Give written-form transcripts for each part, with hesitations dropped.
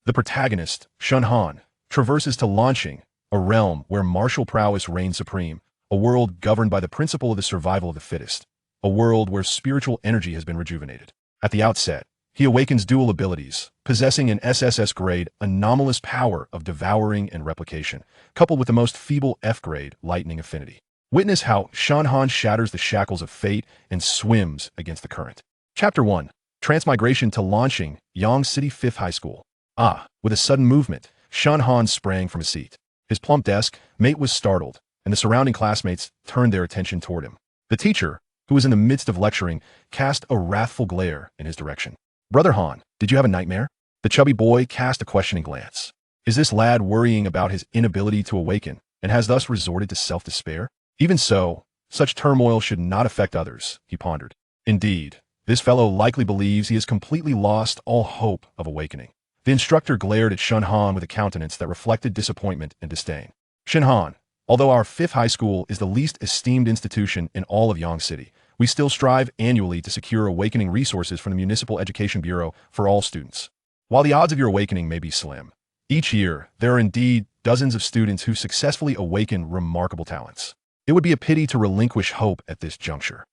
The protagonist, Shen Han, traverses to Lanqing, a realm where martial prowess reigns supreme, a world governed by the principle of the survival of the fittest, a world where spiritual energy has been rejuvenated. At the outset, he awakens dual abilities, possessing an SSS-grade anomalous power of devouring and replication, coupled with the most feeble F-grade lightning affinity. Witness how Shen Han shatters the shackles of fate and swims against the current. Chapter 1. Transmigration to Lanqing, Yang City 5th High School. With a sudden movement, Shen Han sprang from his seat. His plump desk mate was startled, and the surrounding classmates turned their attention toward him. The teacher, who was in the midst of lecturing, cast a wrathful glare in his direction. "Brother Han, did you have a nightmare?" The chubby boy cast a questioning glance. Is this lad worrying about his inability to awaken, and has thus resorted to self-despair? Even so, such turmoil should not affect others, he pondered. Indeed, this fellow likely believes he has completely lost all hope of awakening. The instructor glared at Shen Han with a countenance that reflected disappointment and disdain. "Shen Han, although our 5th high school is the least esteemed institution in all of Yang City, we still strive annually to secure awakening resources from the Municipal Education Bureau for all students. While the odds of your awakening may be slim, each year there are indeed dozens of students who successfully awaken remarkable talents. It would be a pity to relinquish hope at this juncture."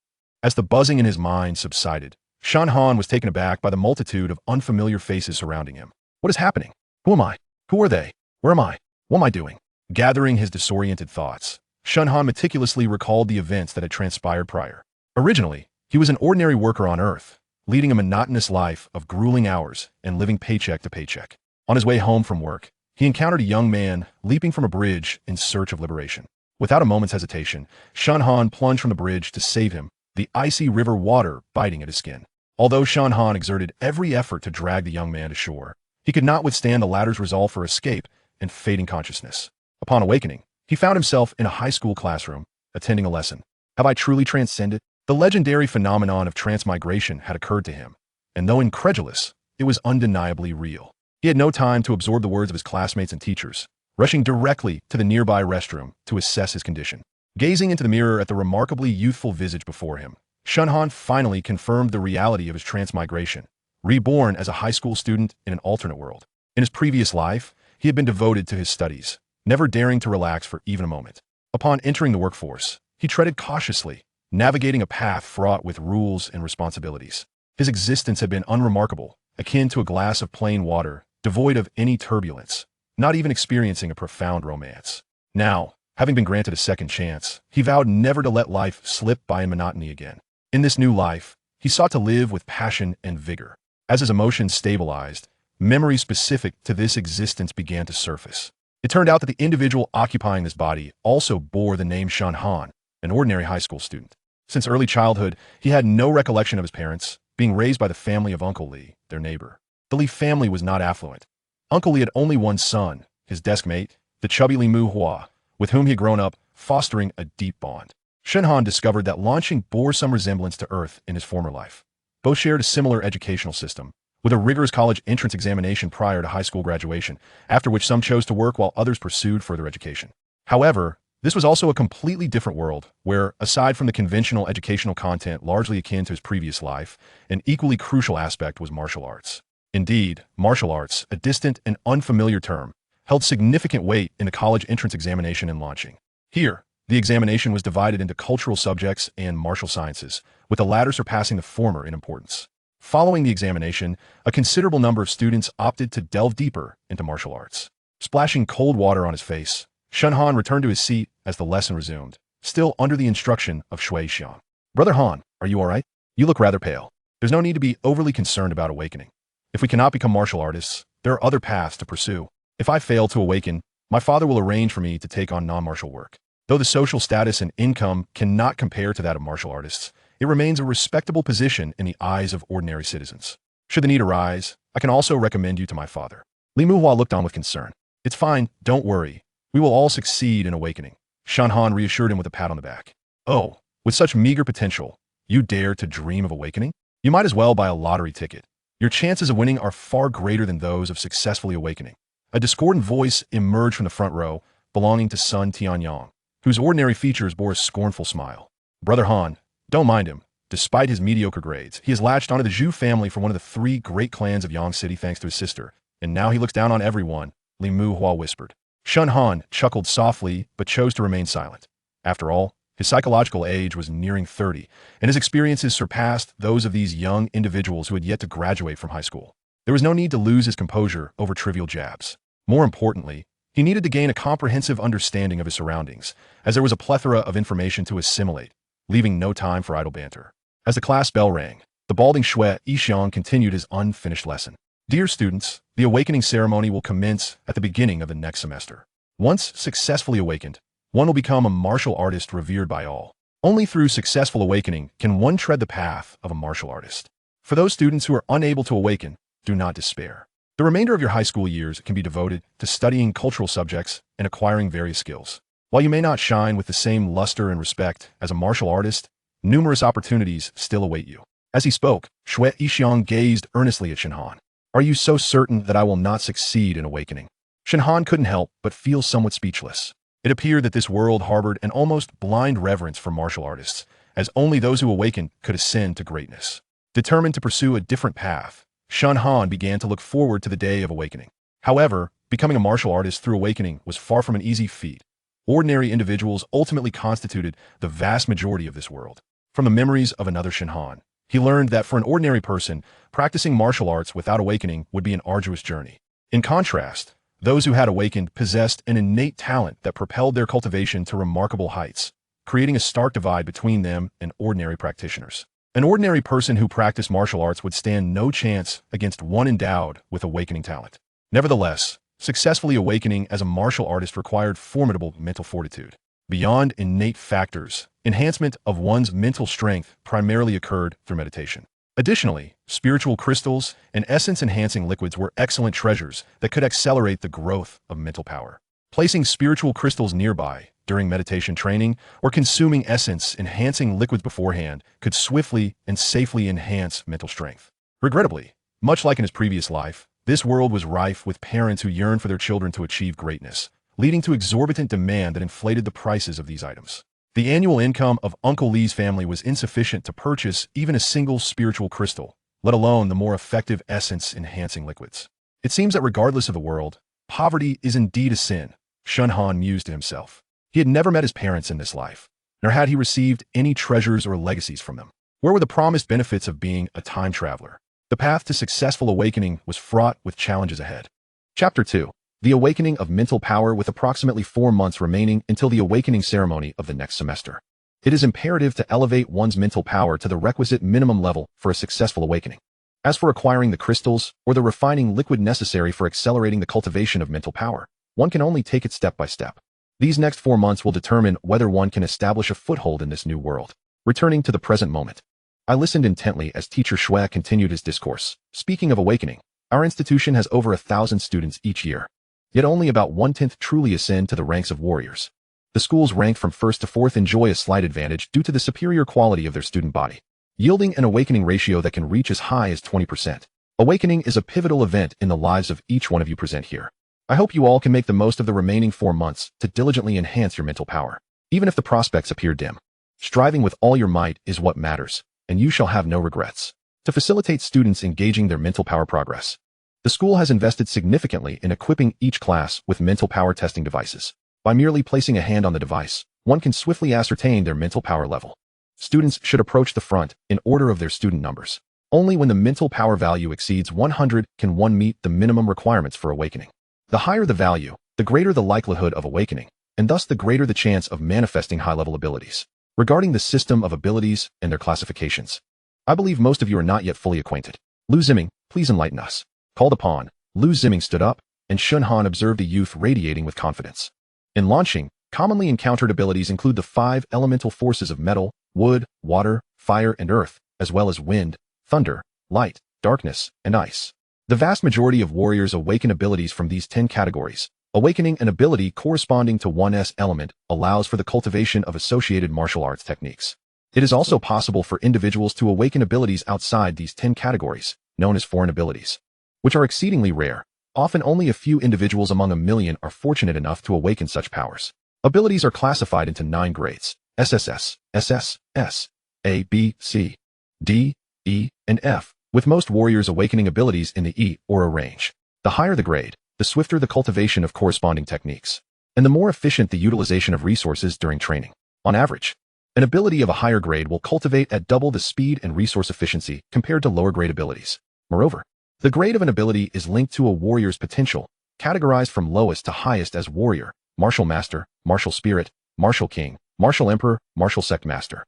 As the buzzing in his mind subsided, Shen Han was taken aback by the multitude of unfamiliar faces surrounding him. What is happening? Who am I? Who are they? Where am I? What am I doing? Gathering his disoriented thoughts, Shen Han meticulously recalled the events that had transpired prior. Originally, he was an ordinary worker on Earth, leading a monotonous life of grueling hours and living paycheck to paycheck. On his way home from work, he encountered a young man leaping from a bridge in search of liberation. Without a moment's hesitation, Shen Han plunged from the bridge to save him, the icy river water biting at his skin. Although Shen Han exerted every effort to drag the young man to shore, he could not withstand the latter's resolve for escape and fading consciousness. Upon awakening, he found himself in a high school classroom, attending a lesson. Have I truly transcended? The legendary phenomenon of transmigration had occurred to him, and though incredulous, it was undeniably real. He had no time to absorb the words of his classmates and teachers, rushing directly to the nearby restroom to assess his condition. Gazing into the mirror at the remarkably youthful visage before him, Shen Han finally confirmed the reality of his transmigration, reborn as a high school student in an alternate world. In his previous life, he had been devoted to his studies, never daring to relax for even a moment. Upon entering the workforce, he treaded cautiously, navigating a path fraught with rules and responsibilities. His existence had been unremarkable, akin to a glass of plain water, devoid of any turbulence, not even experiencing a profound romance. Now, having been granted a second chance, he vowed never to let life slip by in monotony again. In this new life, he sought to live with passion and vigor. As his emotions stabilized, memories specific to this existence began to surface. It turned out that the individual occupying this body also bore the name Shen Han, an ordinary high school student. Since early childhood, he had no recollection of his parents, being raised by the family of Uncle Li, their neighbor. The Li family was not affluent. Uncle Li had only one son, his desk mate, the chubby Li Manhwaaudiobook, with whom he had grown up, fostering a deep bond. Shen Han discovered that Lanqing bore some resemblance to Earth in his former life. Both shared a similar educational system, with a rigorous college entrance examination prior to high school graduation, after which some chose to work while others pursued further education. However, this was also a completely different world, where, aside from the conventional educational content largely akin to his previous life, an equally crucial aspect was martial arts. Indeed, martial arts, a distant and unfamiliar term, held significant weight in the college entrance examination in Lanqing. Here, the examination was divided into cultural subjects and martial sciences, with the latter surpassing the former in importance. Following the examination, a considerable number of students opted to delve deeper into martial arts. Splashing cold water on his face, Shen Han returned to his seat as the lesson resumed, still under the instruction of Shui Xiang. "Brother Han, are you all right? You look rather pale. There's no need to be overly concerned about awakening. If we cannot become martial artists, there are other paths to pursue. If I fail to awaken, my father will arrange for me to take on non-martial work. Though the social status and income cannot compare to that of martial artists, it remains a respectable position in the eyes of ordinary citizens. Should the need arise, I can also recommend you to my father." Li Muhua looked on with concern. "It's fine, don't worry. We will all succeed in awakening." Shen Han reassured him with a pat on the back. "Oh, with such meager potential, you dare to dream of awakening? You might as well buy a lottery ticket. Your chances of winning are far greater than those of successfully awakening." A discordant voice emerged from the front row, belonging to Sun Tianyang, whose ordinary features bore a scornful smile. "Brother Han, don't mind him. Despite his mediocre grades, he has latched onto the Zhu family for one of the 3 great clans of Yang City thanks to his sister, And now he looks down on everyone, Li Muhua whispered. Shen Han chuckled softly but chose to remain silent. After all, his psychological age was nearing 30, and his experiences surpassed those of these young individuals who had yet to graduate from high school. There was no need to lose his composure over trivial jabs. More importantly, he needed to gain a comprehensive understanding of his surroundings, as there was a plethora of information to assimilate, leaving no time for idle banter. As the class bell rang, the balding Shui Yixiang continued his unfinished lesson. Dear students, the awakening ceremony will commence at the beginning of the next semester. Once successfully awakened, one will become a martial artist revered by all. Only through successful awakening can one tread the path of a martial artist. For those students who are unable to awaken, do not despair. The remainder of your high school years can be devoted to studying cultural subjects and acquiring various skills. While you may not shine with the same luster and respect as a martial artist, numerous opportunities still await you. As he spoke, Shui Yixiang gazed earnestly at Shen Han. Are you so certain that I will not succeed in awakening? Shen Han couldn't help but feel somewhat speechless. It appeared that this world harbored an almost blind reverence for martial artists, as only those who awakened could ascend to greatness. Determined to pursue a different path, Shen Han began to look forward to the day of awakening. However, becoming a martial artist through awakening was far from an easy feat. Ordinary individuals ultimately constituted the vast majority of this world. From the memories of another Shen Han, he learned that for an ordinary person, practicing martial arts without awakening would be an arduous journey. In contrast, those who had awakened possessed an innate talent that propelled their cultivation to remarkable heights, creating a stark divide between them and ordinary practitioners. An ordinary person who practiced martial arts would stand no chance against one endowed with awakening talent. Nevertheless, successfully awakening as a martial artist required formidable mental fortitude. Beyond innate factors, enhancement of one's mental strength primarily occurred through meditation. Additionally, spiritual crystals and essence-enhancing liquids were excellent treasures that could accelerate the growth of mental power. Placing spiritual crystals nearby during meditation training or consuming essence-enhancing liquids beforehand could swiftly and safely enhance mental strength. Regrettably, much like in his previous life, this world was rife with parents who yearned for their children to achieve greatness, leading to exorbitant demand that inflated the prices of these items. The annual income of Uncle Lee's family was insufficient to purchase even a single spiritual crystal, let alone the more effective essence-enhancing liquids. It seems that regardless of the world, poverty is indeed a sin, Shen Han mused to himself. He had never met his parents in this life, nor had he received any treasures or legacies from them. Where were the promised benefits of being a time traveler? The path to successful awakening was fraught with challenges ahead. Chapter 2. The Awakening of Mental Power, with approximately 4 months remaining until the awakening ceremony of the next semester. It is imperative to elevate one's mental power to the requisite minimum level for a successful awakening. As for acquiring the crystals or the refining liquid necessary for accelerating the cultivation of mental power, one can only take it step by step. These next 4 months will determine whether one can establish a foothold in this new world. Returning to the present moment, I listened intently as Teacher Shui continued his discourse. Speaking of awakening, our institution has over 1,000 students each year. Yet only about 1/10 truly ascend to the ranks of warriors. The schools ranked from 1st to 4th enjoy a slight advantage due to the superior quality of their student body, yielding an awakening ratio that can reach as high as 20%. Awakening is a pivotal event in the lives of each one of you present here. I hope you all can make the most of the remaining 4 months to diligently enhance your mental power, even if the prospects appear dim. Striving with all your might is what matters, and you shall have no regrets. To facilitate students engaging their mental power progress, the school has invested significantly in equipping each class with mental power testing devices. By merely placing a hand on the device, one can swiftly ascertain their mental power level. Students should approach the front in order of their student numbers. Only when the mental power value exceeds 100 can one meet the minimum requirements for awakening. The higher the value, the greater the likelihood of awakening, and thus the greater the chance of manifesting high-level abilities. Regarding the system of abilities and their classifications, I believe most of you are not yet fully acquainted. Lu Ziming, please enlighten us. Called upon, Lu Ziming stood up, and Shen Han observed a youth radiating with confidence. In launching, commonly encountered abilities include the 5 elemental forces of metal, wood, water, fire, and earth, as well as wind, thunder, light, darkness, and ice. The vast majority of warriors awaken abilities from these 10 categories. Awakening an ability corresponding to one's element allows for the cultivation of associated martial arts techniques. It is also possible for individuals to awaken abilities outside these 10 categories, known as foreign abilities, which are exceedingly rare. Often only a few individuals among a million are fortunate enough to awaken such powers. Abilities are classified into 9 grades: SSS, SSS, A, B, C, D, E, and F, with most warriors awakening abilities in the E or A range. The higher the grade, the swifter the cultivation of corresponding techniques, and the more efficient the utilization of resources during training. On average, an ability of a higher grade will cultivate at double the speed and resource efficiency compared to lower grade abilities. Moreover, the grade of an ability is linked to a warrior's potential, categorized from lowest to highest as warrior, martial master, martial spirit, martial king, martial emperor, martial sect master,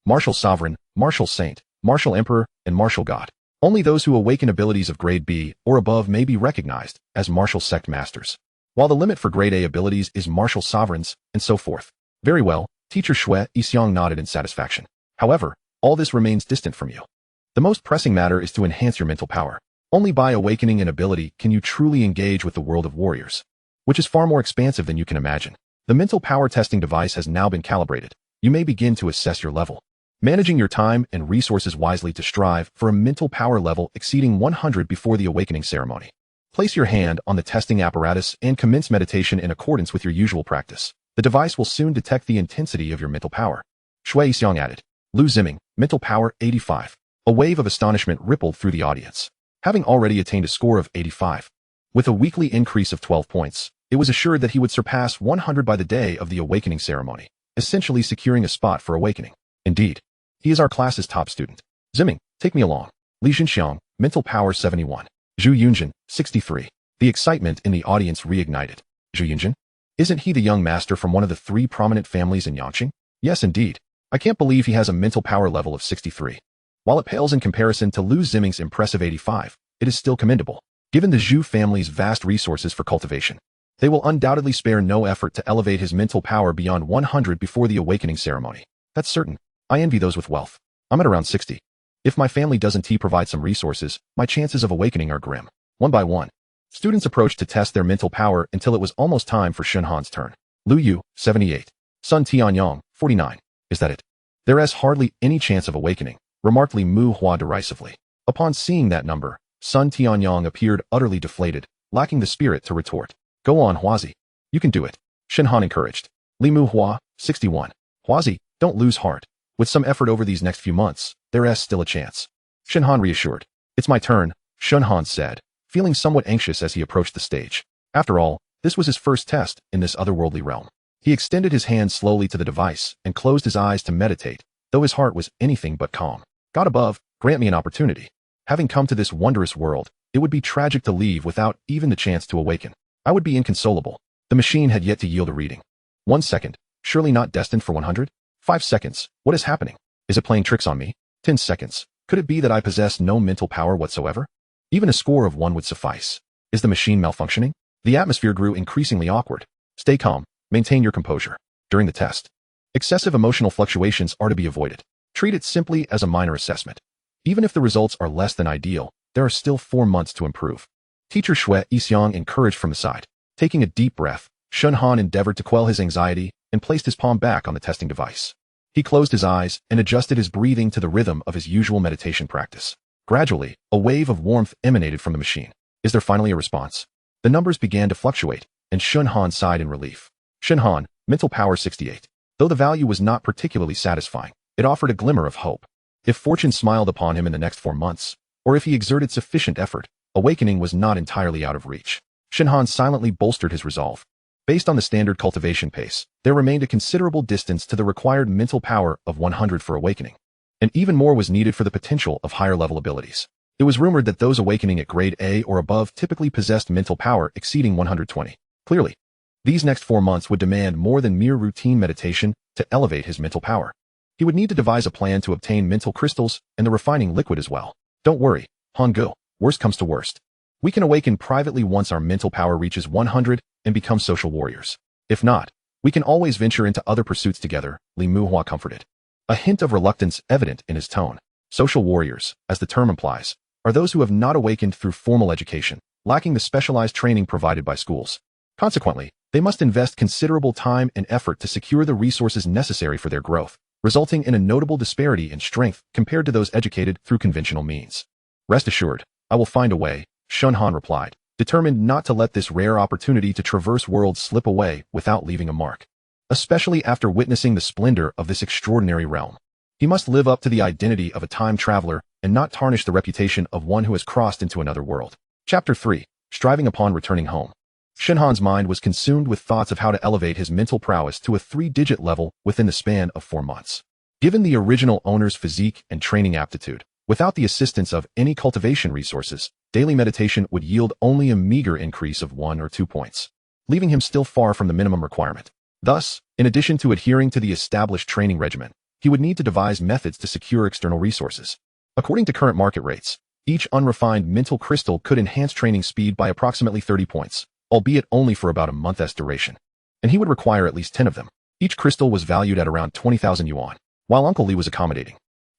martial sovereign, martial saint, martial emperor, and martial god. Only those who awaken abilities of grade B or above may be recognized as martial sect masters, while the limit for grade A abilities is martial sovereigns, and so forth. Very well, Teacher Shui Yixiang nodded in satisfaction. However, all this remains distant from you. The most pressing matter is to enhance your mental power. Only by awakening an ability can you truly engage with the world of warriors, which is far more expansive than you can imagine. The mental power testing device has now been calibrated. You may begin to assess your level, managing your time and resources wisely to strive for a mental power level exceeding 100 before the awakening ceremony. Place your hand on the testing apparatus and commence meditation in accordance with your usual practice. The device will soon detect the intensity of your mental power. Shui Yixiang added. Lu Ziming, mental power 85. A wave of astonishment rippled through the audience. Having already attained a score of 85, with a weekly increase of 12 points, it was assured that he would surpass 100 by the day of the awakening ceremony, essentially securing a spot for awakening. Indeed, he is our class's top student. Ziming, take me along. Li Xinxiang, mental power 71. Zhu Yunjin, 63. The excitement in the audience reignited. Zhu Yunjin? Isn't he the young master from one of the 3 prominent families in Yangqing? Yes, indeed. I can't believe he has a mental power level of 63. While it pales in comparison to Lu Ziming's impressive 85, it is still commendable. Given the Zhu family's vast resources for cultivation, they will undoubtedly spare no effort to elevate his mental power beyond 100 before the awakening ceremony. That's certain. I envy those with wealth. I'm at around 60. If my family doesn't provide some resources, my chances of awakening are grim. One by one, students approached to test their mental power until it was almost time for Shen Han's turn. Lu Yu, 78. Sun Tianyang, 49. Is that it? There is hardly any chance of awakening, remarked Li Muhua derisively. Upon seeing that number, Sun Tianyang appeared utterly deflated, lacking the spirit to retort. Go on, Huazi. You can do it. Shen Han encouraged. Li Muhua, 61. Huazi, don't lose heart. With some effort over these next few months, there is still a chance. Shen Han reassured. It's my turn, Shen Han said, feeling somewhat anxious as he approached the stage. After all, this was his first test in this otherworldly realm. He extended his hand slowly to the device and closed his eyes to meditate, though his heart was anything but calm. God above, grant me an opportunity. Having come to this wondrous world, it would be tragic to leave without even the chance to awaken. I would be inconsolable. The machine had yet to yield a reading. 1 second, surely not destined for 100? 5 seconds, what is happening? Is it playing tricks on me? 10 seconds, could it be that I possess no mental power whatsoever? Even a score of 1 would suffice. Is the machine malfunctioning? The atmosphere grew increasingly awkward. Stay calm, maintain your composure. During the test, excessive emotional fluctuations are to be avoided. Treat it simply as a minor assessment. Even if the results are less than ideal, there are still 4 months to improve. Teacher Shui Yixiang encouraged from the side. Taking a deep breath, Shen Han endeavored to quell his anxiety and placed his palm back on the testing device. He closed his eyes and adjusted his breathing to the rhythm of his usual meditation practice. Gradually, a wave of warmth emanated from the machine. Is there finally a response? The numbers began to fluctuate, and Shen Han sighed in relief. Shen Han, mental power 68. Though the value was not particularly satisfying, it offered a glimmer of hope. If fortune smiled upon him in the next 4 months, or if he exerted sufficient effort, awakening was not entirely out of reach. Shen Han silently bolstered his resolve. Based on the standard cultivation pace, there remained a considerable distance to the required mental power of 100 for awakening, and even more was needed for the potential of higher level abilities. It was rumored that those awakening at grade A or above typically possessed mental power exceeding 120. Clearly, these next 4 months would demand more than mere routine meditation to elevate his mental power. He would need to devise a plan to obtain mental crystals and the refining liquid as well. Don't worry, Hangul, worst comes to worst. We can awaken privately once our mental power reaches 100 and become social warriors. If not, we can always venture into other pursuits together, Li Muhua comforted. A hint of reluctance evident in his tone. Social warriors, as the term implies, are those who have not awakened through formal education, lacking the specialized training provided by schools. Consequently, they must invest considerable time and effort to secure the resources necessary for their growth, resulting in a notable disparity in strength compared to those educated through conventional means. Rest assured, I will find a way, Shen Han replied, determined not to let this rare opportunity to traverse worlds slip away without leaving a mark. Especially after witnessing the splendor of this extraordinary realm. He must live up to the identity of a time traveler and not tarnish the reputation of one who has crossed into another world. Chapter 3. striving upon returning home. Shen Han's mind was consumed with thoughts of how to elevate his mental prowess to a 3-digit level within the span of 4 months. Given the original owner's physique and training aptitude, without the assistance of any cultivation resources, daily meditation would yield only a meager increase of 1 or 2 points, leaving him still far from the minimum requirement. Thus, in addition to adhering to the established training regimen, he would need to devise methods to secure external resources. According to current market rates, each unrefined mental crystal could enhance training speed by approximately 30 points, albeit only for about a month's duration. And he would require at least 10 of them. Each crystal was valued at around 20,000 yuan, while Uncle Li was accommodating.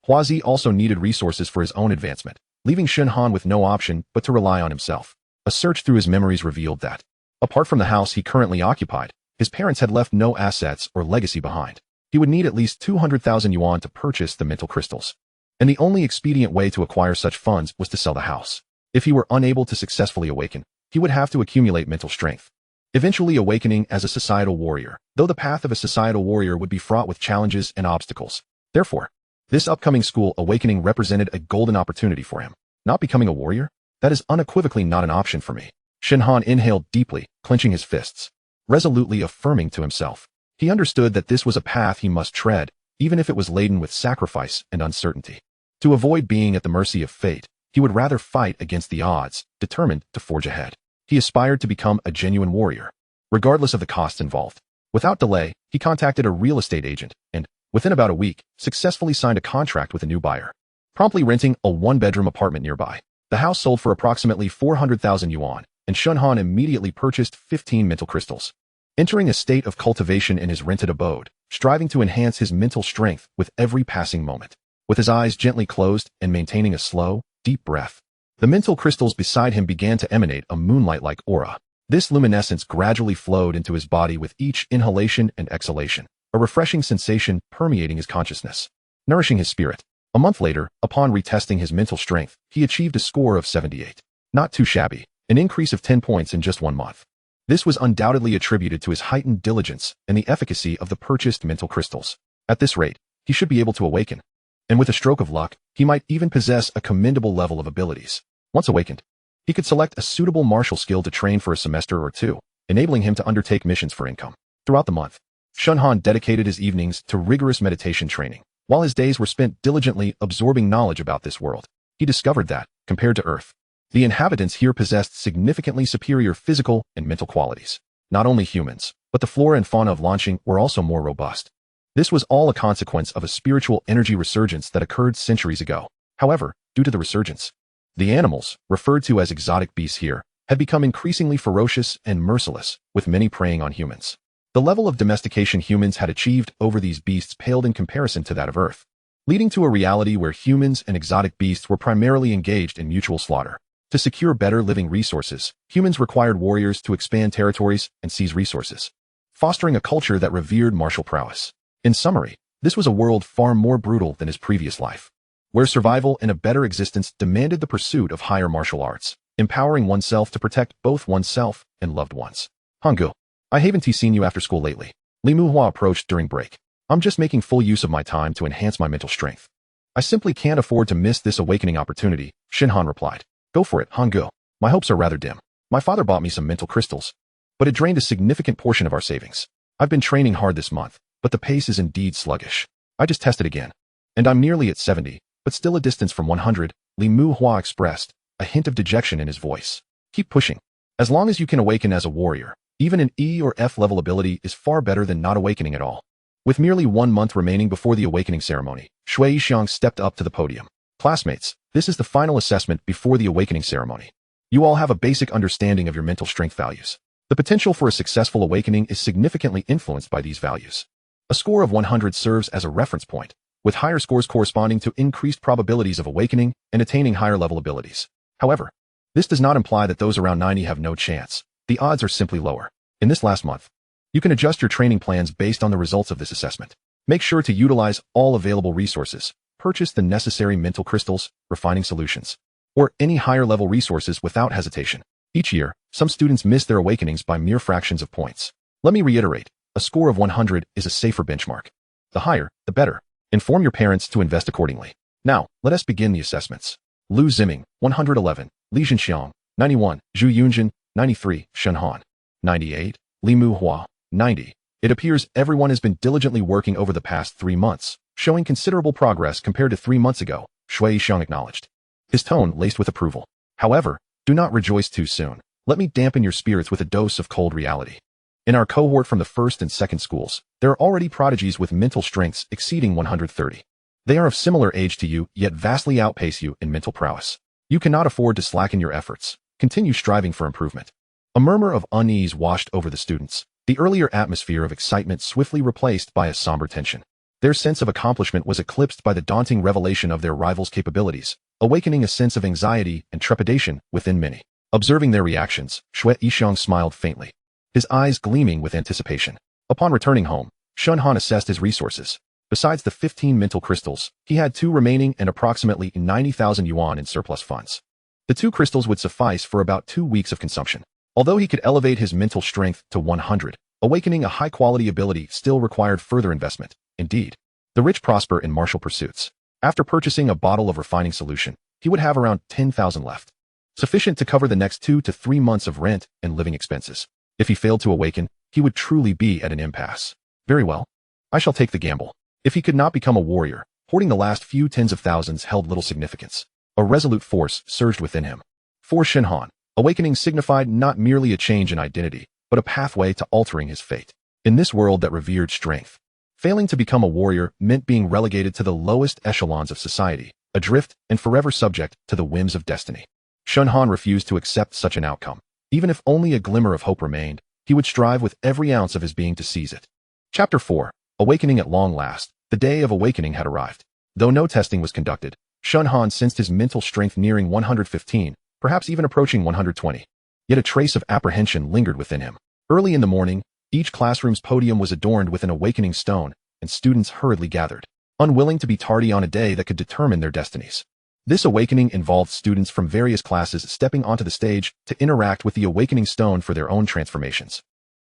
Huazi also needed resources for his own advancement, leaving Shen Han with no option but to rely on himself. A search through his memories revealed that, apart from the house he currently occupied, his parents had left no assets or legacy behind. He would need at least 200,000 yuan to purchase the mental crystals. And the only expedient way to acquire such funds was to sell the house. If he were unable to successfully awaken, he would have to accumulate mental strength, eventually awakening as a societal warrior, though the path of a societal warrior would be fraught with challenges and obstacles. Therefore, this upcoming school awakening represented a golden opportunity for him. Not becoming a warrior? That is unequivocally not an option for me. Shen Han inhaled deeply, clenching his fists, resolutely affirming to himself. He understood that this was a path he must tread, even if it was laden with sacrifice and uncertainty. To avoid being at the mercy of fate, he would rather fight against the odds, determined to forge ahead. He aspired to become a genuine warrior, regardless of the costs involved. Without delay, he contacted a real estate agent and, within about a week, successfully signed a contract with a new buyer, promptly renting a 1-bedroom apartment nearby. The house sold for approximately 400,000 yuan, and Shen Han immediately purchased 15 mental crystals, entering a state of cultivation in his rented abode, striving to enhance his mental strength with every passing moment. With his eyes gently closed and maintaining a slow, deep breath, the mental crystals beside him began to emanate a moonlight-like aura. This luminescence gradually flowed into his body with each inhalation and exhalation, a refreshing sensation permeating his consciousness, nourishing his spirit. A month later, upon retesting his mental strength, he achieved a score of 78. Not too shabby, an increase of 10 points in just 1 month. This was undoubtedly attributed to his heightened diligence and the efficacy of the purchased mental crystals. At this rate, he should be able to awaken. And with a stroke of luck, he might even possess a commendable level of abilities. Once awakened, he could select a suitable martial skill to train for a semester or 2, enabling him to undertake missions for income. Throughout the month, Shen Han dedicated his evenings to rigorous meditation training. While his days were spent diligently absorbing knowledge about this world, he discovered that, compared to Earth, the inhabitants here possessed significantly superior physical and mental qualities. Not only humans, but the flora and fauna of Lanxing were also more robust. This was all a consequence of a spiritual energy resurgence that occurred centuries ago. However, due to the resurgence, the animals, referred to as exotic beasts here, had become increasingly ferocious and merciless, with many preying on humans. The level of domestication humans had achieved over these beasts paled in comparison to that of Earth, leading to a reality where humans and exotic beasts were primarily engaged in mutual slaughter. To secure better living resources, humans required warriors to expand territories and seize resources, fostering a culture that revered martial prowess. In summary, this was a world far more brutal than his previous life, where survival and a better existence demanded the pursuit of higher martial arts, empowering oneself to protect both oneself and loved ones. Hangul, I haven't seen you after school lately. Li Muhua approached during break. I'm just making full use of my time to enhance my mental strength. I simply can't afford to miss this awakening opportunity, Shen Han replied. Go for it, Hangul. My hopes are rather dim. My father bought me some mental crystals, but it drained a significant portion of our savings. I've been training hard this month, but the pace is indeed sluggish. I just tested again, and I'm nearly at 70, but still a distance from 100, Li Muhua expressed, a hint of dejection in his voice. Keep pushing. As long as you can awaken as a warrior, even an E or F level ability is far better than not awakening at all. With merely 1 month remaining before the awakening ceremony, Shui Xiang stepped up to the podium. Classmates, this is the final assessment before the awakening ceremony. You all have a basic understanding of your mental strength values. The potential for a successful awakening is significantly influenced by these values. A score of 100 serves as a reference point, with higher scores corresponding to increased probabilities of awakening and attaining higher level abilities. However, this does not imply that those around 90 have no chance. The odds are simply lower. In this last month, you can adjust your training plans based on the results of this assessment. Make sure to utilize all available resources, purchase the necessary mental crystals, refining solutions, or any higher level resources without hesitation. Each year, some students miss their awakenings by mere fractions of points. Let me reiterate, a score of 100 is a safer benchmark. The higher, the better. Inform your parents to invest accordingly. Now, let us begin the assessments. Lu Ziming, 111, Li Zhenxiang, 91. Zhu Yunjin. 93. Shen Han. 98. Li Muhua. 90. It appears everyone has been diligently working over the past 3 months, showing considerable progress compared to 3 months ago, Shui Xiang acknowledged, his tone laced with approval. However, do not rejoice too soon. Let me dampen your spirits with a dose of cold reality. In our cohort from the first and second schools, there are already prodigies with mental strengths exceeding 130. They are of similar age to you, yet vastly outpace you in mental prowess. You cannot afford to slacken your efforts. Continue striving for improvement. A murmur of unease washed over the students. The earlier atmosphere of excitement swiftly replaced by a somber tension. Their sense of accomplishment was eclipsed by the daunting revelation of their rivals' capabilities, awakening a sense of anxiety and trepidation within many. Observing their reactions, Shui Yixiang smiled faintly, his eyes gleaming with anticipation. Upon returning home, Shen Han assessed his resources. Besides the 15 mental crystals, he had 2 remaining and approximately 90,000 yuan in surplus funds. The 2 crystals would suffice for about 2 weeks of consumption. Although he could elevate his mental strength to 100, awakening a high-quality ability still required further investment. Indeed, the rich prosper in martial pursuits. After purchasing a bottle of refining solution, he would have around 10,000 left, sufficient to cover the next 2 to 3 months of rent and living expenses. If he failed to awaken, he would truly be at an impasse. Very well. I shall take the gamble. If he could not become a warrior, hoarding the last few tens of thousands held little significance. A resolute force surged within him. For Shen Han, awakening signified not merely a change in identity, but a pathway to altering his fate. In this world that revered strength, failing to become a warrior meant being relegated to the lowest echelons of society, adrift and forever subject to the whims of destiny. Shen Han refused to accept such an outcome. Even if only a glimmer of hope remained, he would strive with every ounce of his being to seize it. Chapter 4. Awakening at long last. The day of awakening had arrived. Though no testing was conducted, Shen Han sensed his mental strength nearing 115, perhaps even approaching 120. Yet a trace of apprehension lingered within him. Early in the morning, each classroom's podium was adorned with an awakening stone, and students hurriedly gathered, unwilling to be tardy on a day that could determine their destinies. This awakening involved students from various classes stepping onto the stage to interact with the awakening stone for their own transformations.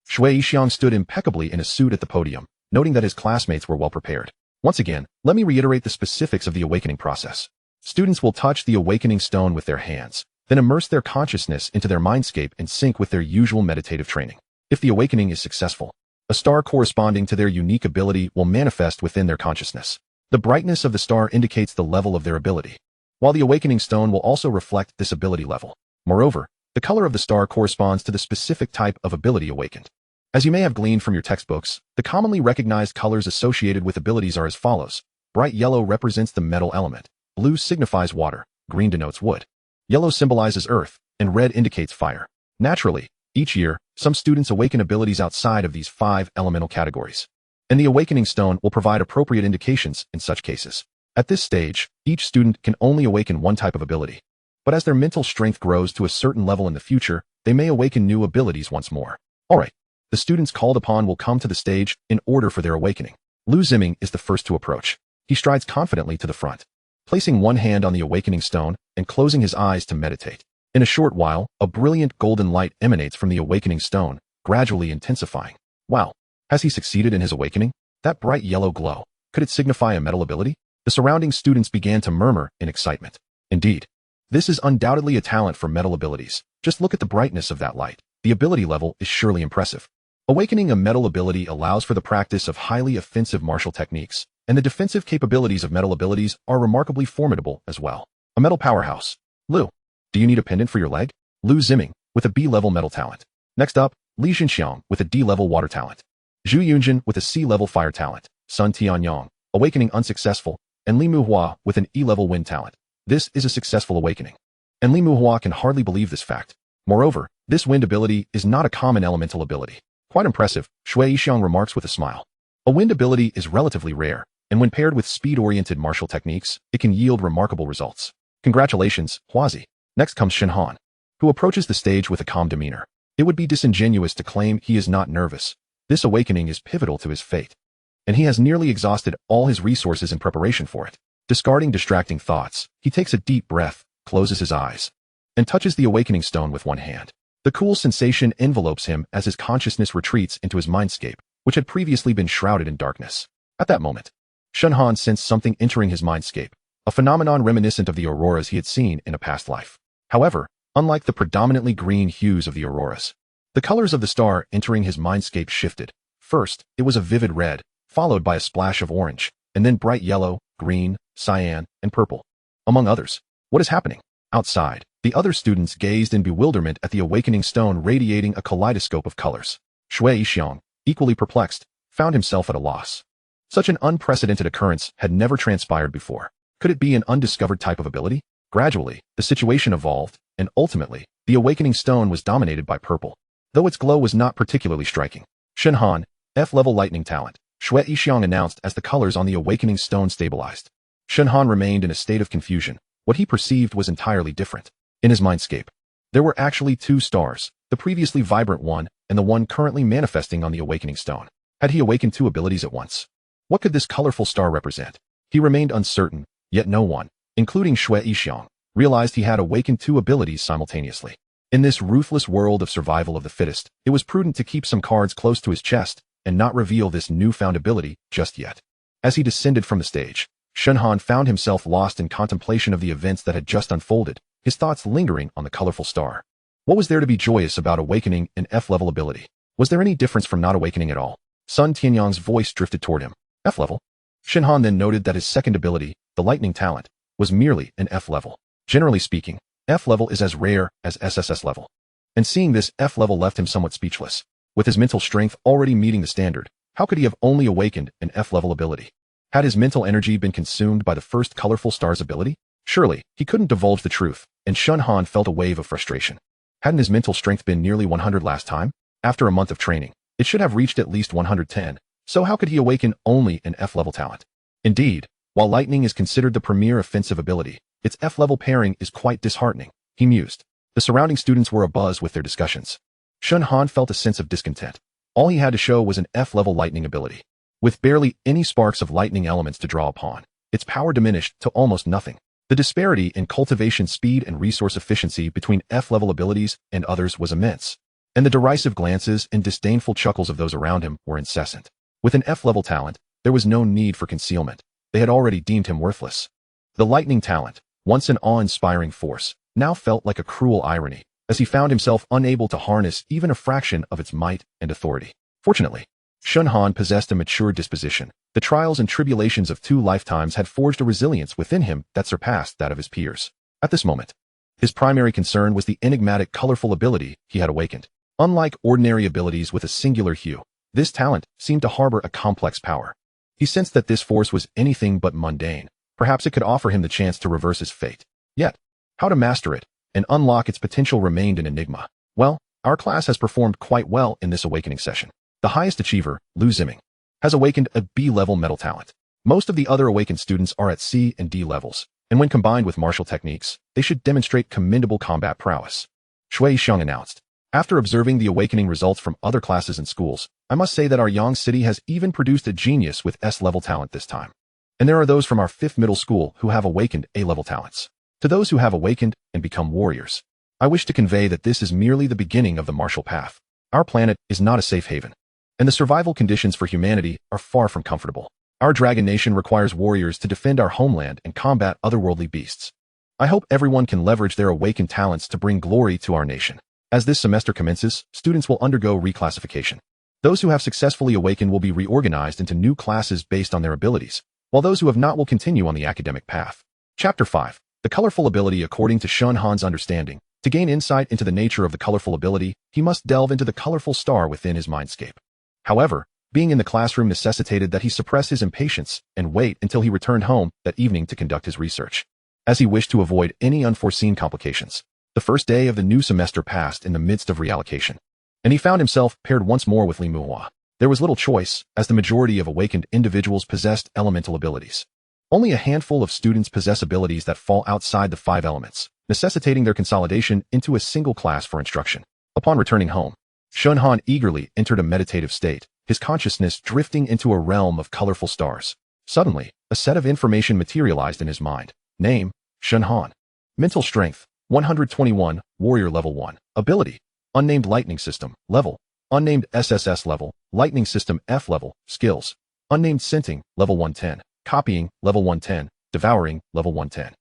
Shui Yixiang stood impeccably in a suit at the podium, noting that his classmates were well prepared. Once again, let me reiterate the specifics of the awakening process. Students will touch the awakening stone with their hands, then immerse their consciousness into their mindscape and sync with their usual meditative training. If the awakening is successful, a star corresponding to their unique ability will manifest within their consciousness. The brightness of the star indicates the level of their ability, while the awakening stone will also reflect this ability level. Moreover, the color of the star corresponds to the specific type of ability awakened. As you may have gleaned from your textbooks, the commonly recognized colors associated with abilities are as follows. Bright yellow represents the metal element, blue signifies water, green denotes wood, yellow symbolizes earth, and red indicates fire. Naturally, each year, some students awaken abilities outside of these 5 elemental categories, and the awakening stone will provide appropriate indications in such cases. At this stage, each student can only awaken one type of ability, but as their mental strength grows to a certain level in the future, they may awaken new abilities once more. Alright, the students called upon will come to the stage in order for their awakening. Lu Ziming is the first to approach. He strides confidently to the front, placing one hand on the awakening stone and closing his eyes to meditate. In a short while, a brilliant golden light emanates from the awakening stone, gradually intensifying. Wow! Has he succeeded in his awakening? That bright yellow glow, could it signify a metal ability? The surrounding students began to murmur in excitement. Indeed, this is undoubtedly a talent for metal abilities. Just look at the brightness of that light. The ability level is surely impressive. Awakening a metal ability allows for the practice of highly offensive martial techniques, and the defensive capabilities of metal abilities are remarkably formidable as well. A metal powerhouse. Lu, do you need a pendant for your leg? Lu Ziming, with a B-level metal talent. Next up, Li Xinxiang, with a D-level water talent. Zhu Yunjin, with a C-level fire talent. Sun Tianyang, awakening unsuccessful, and Li Muhua, with an E-level wind talent. This is a successful awakening. And Li Muhua can hardly believe this fact. Moreover, this wind ability is not a common elemental ability. Quite impressive, Shui Yixiang remarks with a smile. A wind ability is relatively rare, and when paired with speed-oriented martial techniques, it can yield remarkable results. Congratulations, Huazi. Next comes Shen Han, who approaches the stage with a calm demeanor. It would be disingenuous to claim he is not nervous. This awakening is pivotal to his fate, and he has nearly exhausted all his resources in preparation for it. Discarding distracting thoughts, he takes a deep breath, closes his eyes, and touches the awakening stone with one hand. The cool sensation envelopes him as his consciousness retreats into his mindscape, which had previously been shrouded in darkness. At that moment, Shen Han sensed something entering his mindscape, a phenomenon reminiscent of the auroras he had seen in a past life. However, unlike the predominantly green hues of the auroras. The colors of the star entering his mindscape shifted. First, it was a vivid red, followed by a splash of orange, and then bright yellow, green, cyan, and purple, among others. What is happening? Outside, the other students gazed in bewilderment at the awakening stone radiating a kaleidoscope of colors. Shui Xiang, equally perplexed, found himself at a loss. Such an unprecedented occurrence had never transpired before. Could it be an undiscovered type of ability? Gradually, the situation evolved, and ultimately, the awakening stone was dominated by purple, though its glow was not particularly striking. Shen Han, F-level lightning talent, Shui Xiang announced as the colors on the awakening stone stabilized. Shen Han remained in a state of confusion. What he perceived was entirely different. In his mindscape, there were actually two stars, the previously vibrant one and the one currently manifesting on the awakening stone. Had he awakened two abilities at once? What could this colorful star represent? He remained uncertain, yet no one, including Shui Xiang, realized he had awakened two abilities simultaneously. In this ruthless world of survival of the fittest, it was prudent to keep some cards close to his chest and not reveal this newfound ability just yet. As he descended from the stage, Shen Han found himself lost in contemplation of the events that had just unfolded, his thoughts lingering on the colorful star. What was there to be joyous about awakening an F-level ability? Was there any difference from not awakening at all? Sun Tianyang's voice drifted toward him. F-level? Shen Han then noted that his second ability, the lightning talent, was merely an F-level. Generally speaking, F-level is as rare as SSS-level. And seeing this, F-level left him somewhat speechless. With his mental strength already meeting the standard, how could he have only awakened an F-level ability? Had his mental energy been consumed by the first colorful star's ability? Surely, he couldn't divulge the truth, and Shen Han felt a wave of frustration. Hadn't his mental strength been nearly 100 last time? After a month of training, it should have reached at least 110, so how could he awaken only an F-level talent? Indeed, while lightning is considered the premier offensive ability, its F-level pairing is quite disheartening, he mused. The surrounding students were abuzz with their discussions. Shen Han felt a sense of discontent. All he had to show was an F-level lightning ability. With barely any sparks of lightning elements to draw upon, its power diminished to almost nothing. The disparity in cultivation speed and resource efficiency between F-level abilities and others was immense, and the derisive glances and disdainful chuckles of those around him were incessant. With an F-level talent, there was no need for concealment. They had already deemed him worthless. The lightning talent, once an awe-inspiring force, now felt like a cruel irony, as he found himself unable to harness even a fraction of its might and authority. Fortunately, Shen Han possessed a mature disposition. The trials and tribulations of 2 lifetimes had forged a resilience within him that surpassed that of his peers. At this moment, his primary concern was the enigmatic, colorful ability he had awakened. Unlike ordinary abilities with a singular hue, this talent seemed to harbor a complex power. He sensed that this force was anything but mundane. Perhaps it could offer him the chance to reverse his fate. Yet, how to master it and unlock its potential remained an enigma. Well, our class has performed quite well in this awakening session. The highest achiever, Lu Ziming, has awakened a B-level metal talent. Most of the other awakened students are at C and D levels, and when combined with martial techniques, they should demonstrate commendable combat prowess. Shui Xiang announced. After observing the awakening results from other classes and schools, I must say that our Yang city has even produced a genius with S-level talent this time. And there are those from our 5th middle school who have awakened A-level talents. To those who have awakened and become warriors, I wish to convey that this is merely the beginning of the martial path. Our planet is not a safe haven, and the survival conditions for humanity are far from comfortable. Our dragon nation requires warriors to defend our homeland and combat otherworldly beasts. I hope everyone can leverage their awakened talents to bring glory to our nation. As this semester commences, students will undergo reclassification. Those who have successfully awakened will be reorganized into new classes based on their abilities, while those who have not will continue on the academic path. Chapter 5. The colorful ability. According to Shen Han's understanding, to gain insight into the nature of the colorful ability, he must delve into the colorful star within his mindscape. However, being in the classroom necessitated that he suppress his impatience and wait until he returned home that evening to conduct his research, as he wished to avoid any unforeseen complications. The first day of the new semester passed in the midst of reallocation, and he found himself paired once more with Li Muhua. There was little choice, as the majority of awakened individuals possessed elemental abilities. Only a handful of students possess abilities that fall outside the 5 elements, necessitating their consolidation into a single class for instruction. Upon returning home, Shen Han eagerly entered a meditative state, his consciousness drifting into a realm of colorful stars. Suddenly, a set of information materialized in his mind. Name, Shen Han. Mental strength, 121, warrior level 1. Ability, unnamed lightning system, level, unnamed SSS level, lightning system F level, skills, unnamed scenting, level 110, copying, level 110, devouring, level 110.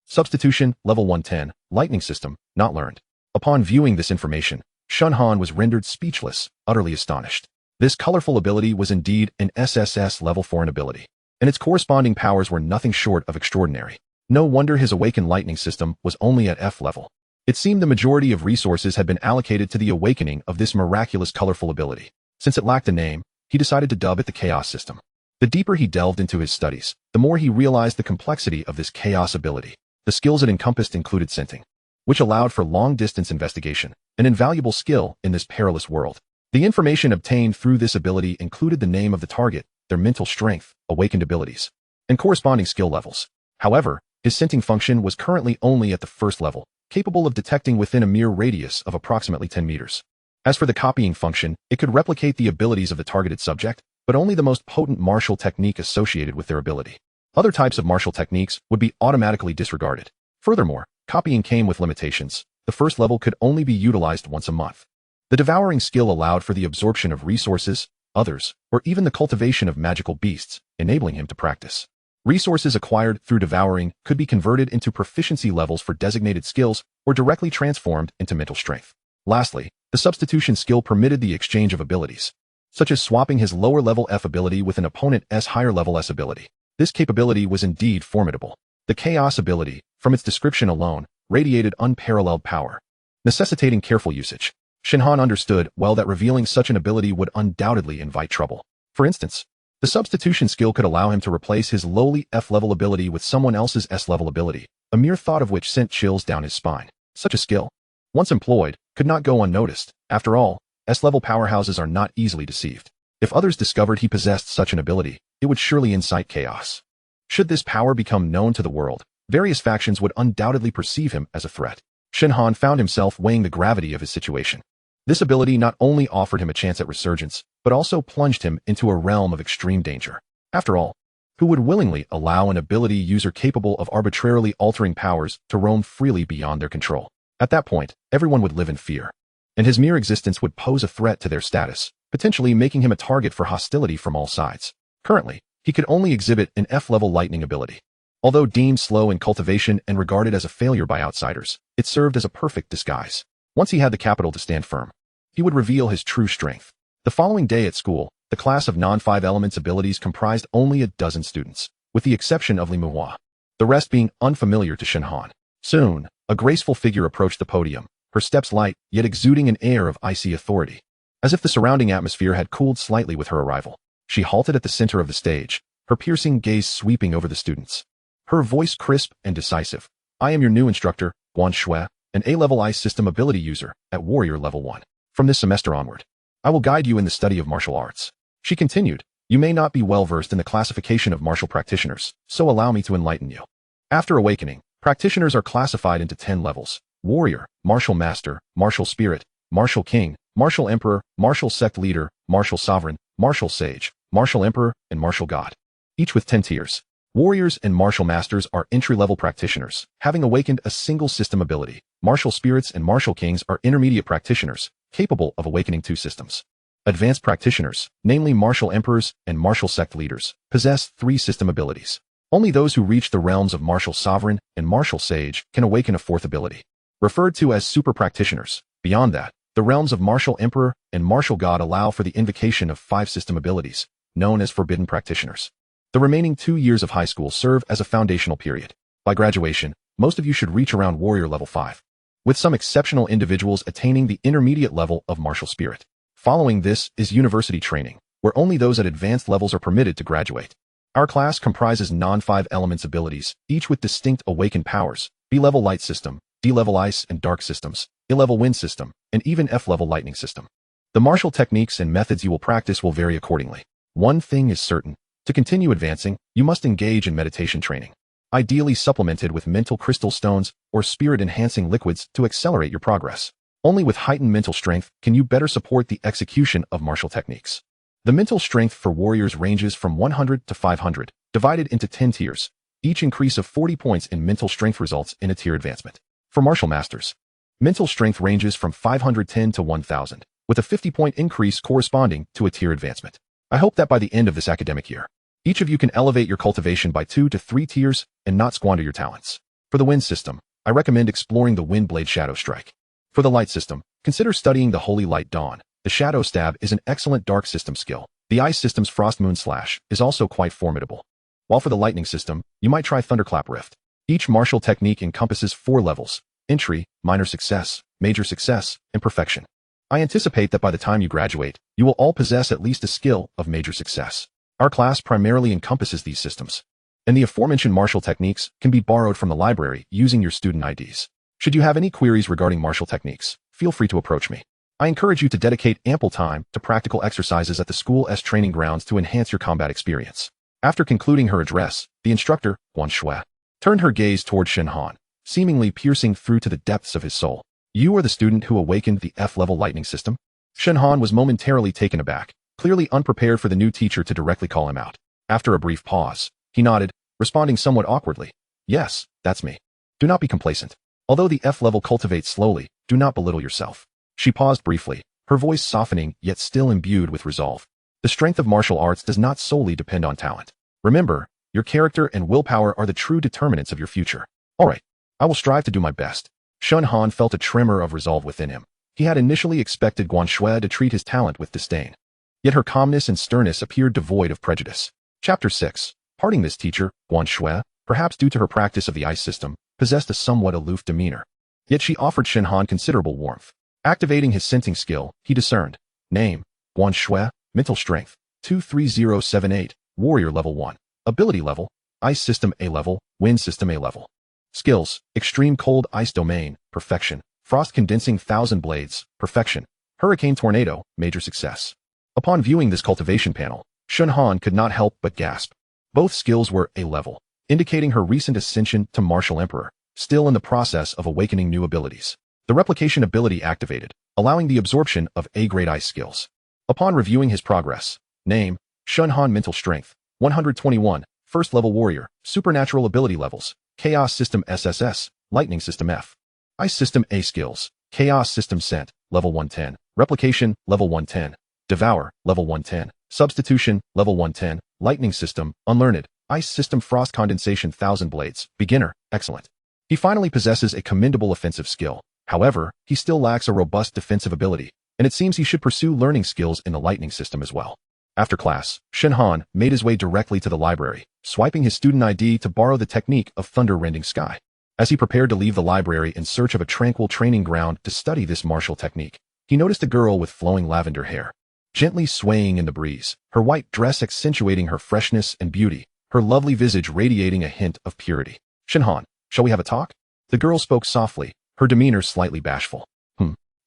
Substitution, level 110, lightning system, not learned. Upon viewing this information, Shen Han was rendered speechless, utterly astonished. This colorful ability was indeed an SSS-level foreign ability, and its corresponding powers were nothing short of extraordinary. No wonder his awakened lightning system was only at F level. It seemed the majority of resources had been allocated to the awakening of this miraculous colorful ability. Since it lacked a name, he decided to dub it the Chaos system. The deeper he delved into his studies, the more he realized the complexity of this Chaos ability. The skills it encompassed included scenting, which allowed for long-distance investigation, an invaluable skill in this perilous world. The information obtained through this ability included the name of the target, their mental strength, awakened abilities, and corresponding skill levels. However, his scenting function was currently only at the first level, capable of detecting within a mere radius of approximately 10 meters. As for the copying function, it could replicate the abilities of the targeted subject, but only the most potent martial technique associated with their ability. Other types of martial techniques would be automatically disregarded. Furthermore, copying came with limitations. The first level could only be utilized once a month. The devouring skill allowed for the absorption of resources, others, or even the cultivation of magical beasts, enabling him to practice. Resources acquired through devouring could be converted into proficiency levels for designated skills or directly transformed into mental strength. Lastly, the substitution skill permitted the exchange of abilities, such as swapping his lower-level F ability with an opponent's higher-level S ability. This capability was indeed formidable. The Chaos ability, from its description alone, radiated unparalleled power, necessitating careful usage. Shen Han understood well that revealing such an ability would undoubtedly invite trouble. For instance, the substitution skill could allow him to replace his lowly F-level ability with someone else's S-level ability, a mere thought of which sent chills down his spine. Such a skill, once employed, could not go unnoticed. After all, S-level powerhouses are not easily deceived. If others discovered he possessed such an ability, it would surely incite chaos. Should this power become known to the world, various factions would undoubtedly perceive him as a threat. Shen Han found himself weighing the gravity of his situation. This ability not only offered him a chance at resurgence, but also plunged him into a realm of extreme danger. After all, who would willingly allow an ability user capable of arbitrarily altering powers to roam freely beyond their control? At that point, everyone would live in fear, and his mere existence would pose a threat to their status, potentially making him a target for hostility from all sides. Currently, he could only exhibit an F-level lightning ability. Although deemed slow in cultivation and regarded as a failure by outsiders, it served as a perfect disguise. Once he had the capital to stand firm, he would reveal his true strength. The following day at school, the class of non-5 elements abilities comprised only a dozen students, with the exception of Li Muhua, the rest being unfamiliar to Shen Han. Soon, a graceful figure approached the podium, her steps light, yet exuding an air of icy authority. As if the surrounding atmosphere had cooled slightly with her arrival, she halted at the center of the stage, her piercing gaze sweeping over the students. Her voice crisp and decisive. "I am your new instructor, Guan Shui, an A-level ice system ability user at Warrior Level 1. From this semester onward, I will guide you in the study of martial arts." She continued, "You may not be well-versed in the classification of martial practitioners, so allow me to enlighten you. After awakening, practitioners are classified into 10 levels: Warrior, Martial Master, Martial Spirit, Martial King, Martial Emperor, Martial Sect Leader, Martial Sovereign, Martial Sage, Martial Emperor, and Martial God, each with 10 tiers. Warriors and Martial Masters are entry-level practitioners, having awakened a single system ability. Martial Spirits and Martial Kings are intermediate practitioners, capable of awakening 2 systems. Advanced practitioners, namely Martial Emperors and Martial Sect Leaders, possess 3 system abilities. Only those who reach the realms of Martial Sovereign and Martial Sage can awaken a 4th ability, referred to as super practitioners. Beyond that, the realms of Martial Emperor and Martial God allow for the invocation of 5 system abilities, known as forbidden practitioners. The remaining 2 years of high school serve as a foundational period. By graduation, most of you should reach around Warrior Level 5, with some exceptional individuals attaining the intermediate level of Martial Spirit. Following this is university training, where only those at advanced levels are permitted to graduate. Our class comprises non-5 elements abilities, each with distinct awakened powers: B-level light system, D-level ice and dark systems, A-level wind system, and even F-level lightning system. The martial techniques and methods you will practice will vary accordingly. One thing is certain: to continue advancing, you must engage in meditation training, ideally supplemented with mental crystal stones or spirit-enhancing liquids to accelerate your progress. Only with heightened mental strength can you better support the execution of martial techniques. The mental strength for warriors ranges from 100 to 500, divided into 10 tiers. Each increase of 40 points in mental strength results in a tier advancement. For martial masters, mental strength ranges from 510 to 1000, with a 50-point increase corresponding to a tier advancement. I hope that by the end of this academic year, each of you can elevate your cultivation by 2 to 3 tiers and not squander your talents. For the wind system, I recommend exploring the Wind Blade Shadow Strike. For the light system, consider studying the Holy Light Dawn. The Shadow Stab is an excellent dark system skill. The ice system's Frost Moon Slash is also quite formidable. While for the lightning system, you might try Thunderclap Rift. Each martial technique encompasses 4 levels: entry, minor success, major success, and perfection. I anticipate that by the time you graduate, you will all possess at least a skill of major success. Our class primarily encompasses these systems, and the aforementioned martial techniques can be borrowed from the library using your student IDs. Should you have any queries regarding martial techniques, feel free to approach me. I encourage you to dedicate ample time to practical exercises at the school's training grounds to enhance your combat experience. After concluding her address, the instructor, Guan Shui, turned her gaze toward Shen Han, seemingly piercing through to the depths of his soul. You are the student who awakened the F-level lightning system? Shen Han was momentarily taken aback, clearly unprepared for the new teacher to directly call him out. After a brief pause, he nodded, responding somewhat awkwardly. Yes, that's me. Do not be complacent. Although the F-level cultivates slowly, do not belittle yourself. She paused briefly, her voice softening yet still imbued with resolve. The strength of martial arts does not solely depend on talent. Remember, your character and willpower are the true determinants of your future. All right, I will strive to do my best. Shen Han felt a tremor of resolve within him. He had initially expected Guan Shui to treat his talent with disdain. Yet her calmness and sternness appeared devoid of prejudice. Chapter 6. Parting this teacher, Guan Shui, perhaps due to her practice of the ice system, possessed a somewhat aloof demeanor. Yet she offered Shen Han considerable warmth. Activating his scenting skill, he discerned. Name, Guan Shui, mental strength, 23078, warrior level 1. Ability level, ice system A level, wind system A level. Skills, extreme cold ice domain, perfection. Frost condensing 1000 blades, perfection. Hurricane tornado, major success. Upon viewing this cultivation panel, Shen Han could not help but gasp. Both skills were A level, indicating her recent ascension to martial emperor, still in the process of awakening new abilities. The replication ability activated, allowing the absorption of A-grade ice skills. Upon reviewing his progress, name, Shen Han mental strength, 121, first level warrior, supernatural ability levels, chaos system SSS, lightning system F. Ice system A skills, chaos system scent, level 110, replication, level 110, devour, level 110, substitution, level 110, lightning system, unlearned, ice system frost condensation 1000 blades, beginner, excellent. He finally possesses a commendable offensive skill. However, he still lacks a robust defensive ability, and it seems he should pursue learning skills in the lightning system as well. After class, Shen Han made his way directly to the library, swiping his student ID to borrow the technique of thunder-rending sky. As he prepared to leave the library in search of a tranquil training ground to study this martial technique, he noticed a girl with flowing lavender hair, gently swaying in the breeze, her white dress accentuating her freshness and beauty, her lovely visage radiating a hint of purity. Shen Han, shall we have a talk? The girl spoke softly, her demeanor slightly bashful.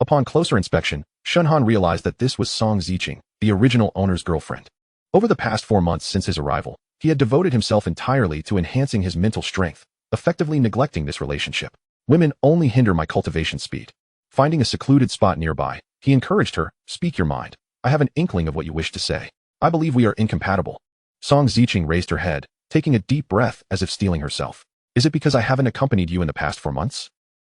Upon closer inspection, Shen Han realized that this was Song Ziqing, the original owner's girlfriend. Over the past 4 months since his arrival, he had devoted himself entirely to enhancing his mental strength, effectively neglecting this relationship. Women only hinder my cultivation speed. Finding a secluded spot nearby, he encouraged her, speak your mind. I have an inkling of what you wish to say. I believe we are incompatible. Song Ziqing raised her head, taking a deep breath as if steeling herself. Is it because I haven't accompanied you in the past 4 months?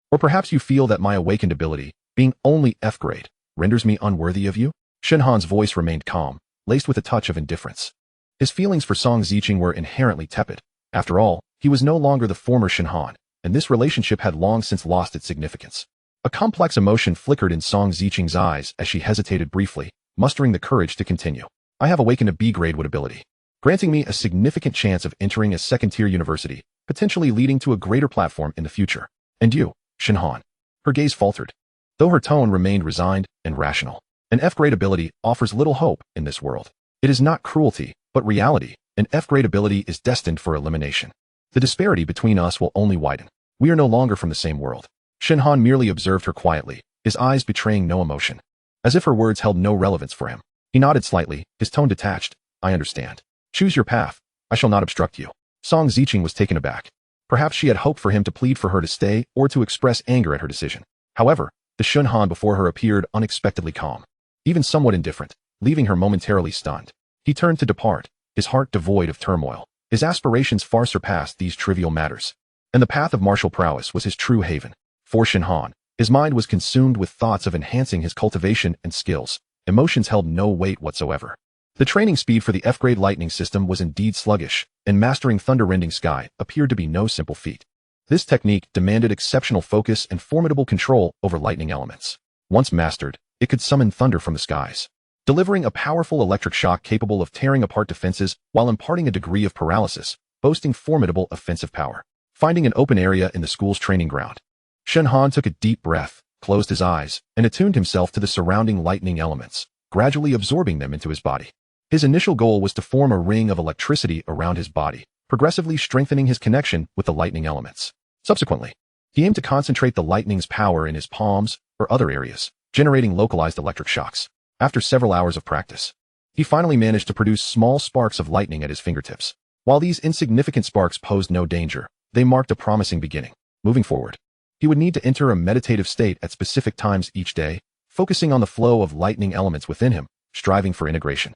Or perhaps you feel that my awakened ability, being only F-grade, renders me unworthy of you? Shen Han's voice remained calm, laced with a touch of indifference. His feelings for Song Ziqing were inherently tepid. After all, he was no longer the former Shen Han, and this relationship had long since lost its significance. A complex emotion flickered in Song Ziqing's eyes as she hesitated briefly, mustering the courage to continue. I have awakened a B-grade wood ability, granting me a significant chance of entering a second-tier university, potentially leading to a greater platform in the future. And you, Shen Han. Her gaze faltered, though her tone remained resigned and rational. An F-grade ability offers little hope in this world. It is not cruelty, but reality. An F-grade ability is destined for elimination. The disparity between us will only widen. We are no longer from the same world. Shen Han merely observed her quietly, his eyes betraying no emotion. As if her words held no relevance for him. He nodded slightly, his tone detached. I understand. Choose your path. I shall not obstruct you. Song Ziqing was taken aback. Perhaps she had hoped for him to plead for her to stay or to express anger at her decision. However, the Shen Han before her appeared unexpectedly calm, even somewhat indifferent, leaving her momentarily stunned. He turned to depart, his heart devoid of turmoil. His aspirations far surpassed these trivial matters, and the path of martial prowess was his true haven. For Shen Han, his mind was consumed with thoughts of enhancing his cultivation and skills. Emotions held no weight whatsoever. The training speed for the F-grade lightning system was indeed sluggish, and mastering thunder-rending sky appeared to be no simple feat. This technique demanded exceptional focus and formidable control over lightning elements. Once mastered, it could summon thunder from the skies, delivering a powerful electric shock capable of tearing apart defenses while imparting a degree of paralysis, boasting formidable offensive power. Finding an open area in the school's training ground, Shen Han took a deep breath, closed his eyes, and attuned himself to the surrounding lightning elements, gradually absorbing them into his body. His initial goal was to form a ring of electricity around his body, progressively strengthening his connection with the lightning elements. Subsequently, he aimed to concentrate the lightning's power in his palms or other areas, generating localized electric shocks. After several hours of practice, he finally managed to produce small sparks of lightning at his fingertips. While these insignificant sparks posed no danger, they marked a promising beginning. Moving forward, he would need to enter a meditative state at specific times each day, focusing on the flow of lightning elements within him, striving for integration.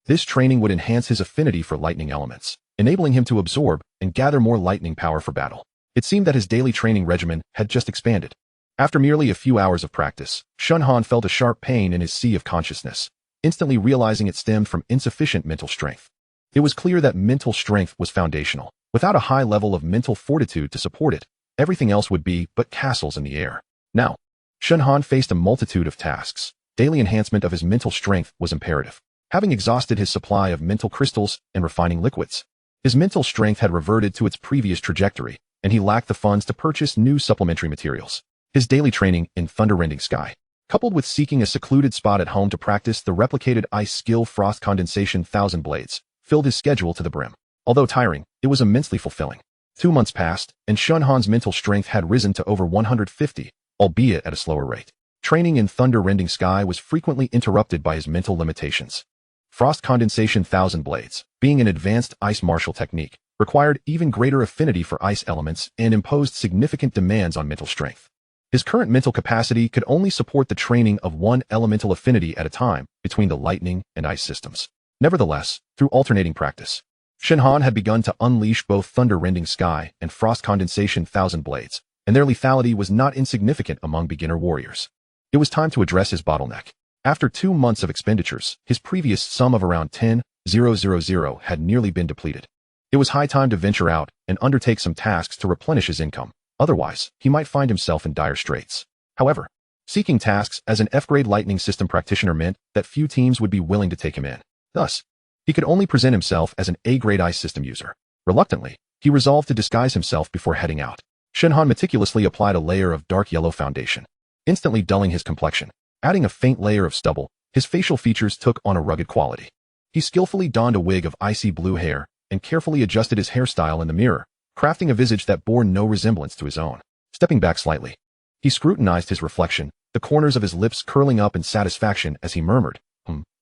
This training would enhance his affinity for lightning elements, enabling him to absorb and gather more lightning power for battle. It seemed that his daily training regimen had just expanded. After merely a few hours of practice, Shen Han felt a sharp pain in his sea of consciousness, instantly realizing it stemmed from insufficient mental strength. It was clear that mental strength was foundational. Without a high level of mental fortitude to support it, everything else would be but castles in the air. Now, Shen Han faced a multitude of tasks. Daily enhancement of his mental strength was imperative. Having exhausted his supply of mental crystals and refining liquids, his mental strength had reverted to its previous trajectory, and he lacked the funds to purchase new supplementary materials. His daily training in thunder-rending sky, coupled with seeking a secluded spot at home to practice the replicated ice skill frost condensation 1000 blades, filled his schedule to the brim. Although tiring, it was immensely fulfilling. 2 months passed, and Shen Han's mental strength had risen to over 150, albeit at a slower rate. Training in thunder-rending sky was frequently interrupted by his mental limitations. Frost condensation 1000 blades, being an advanced ice martial technique, required even greater affinity for ice elements and imposed significant demands on mental strength. His current mental capacity could only support the training of one elemental affinity at a time between the lightning and ice systems. Nevertheless, through alternating practice, Shen Han had begun to unleash both thunder-rending sky and frost condensation 1000 blades, and their lethality was not insignificant among beginner warriors. It was time to address his bottleneck. After 2 months of expenditures, his previous sum of around 10,000 had nearly been depleted. It was high time to venture out and undertake some tasks to replenish his income. Otherwise, he might find himself in dire straits. However, seeking tasks as an F-grade lightning system practitioner meant that few teams would be willing to take him in. Thus, he could only present himself as an A-grade ice system user. Reluctantly, he resolved to disguise himself before heading out. Shen Han meticulously applied a layer of dark yellow foundation, instantly dulling his complexion. Adding a faint layer of stubble, his facial features took on a rugged quality. He skillfully donned a wig of icy blue hair and carefully adjusted his hairstyle in the mirror, crafting a visage that bore no resemblance to his own. Stepping back slightly, he scrutinized his reflection, the corners of his lips curling up in satisfaction as he murmured,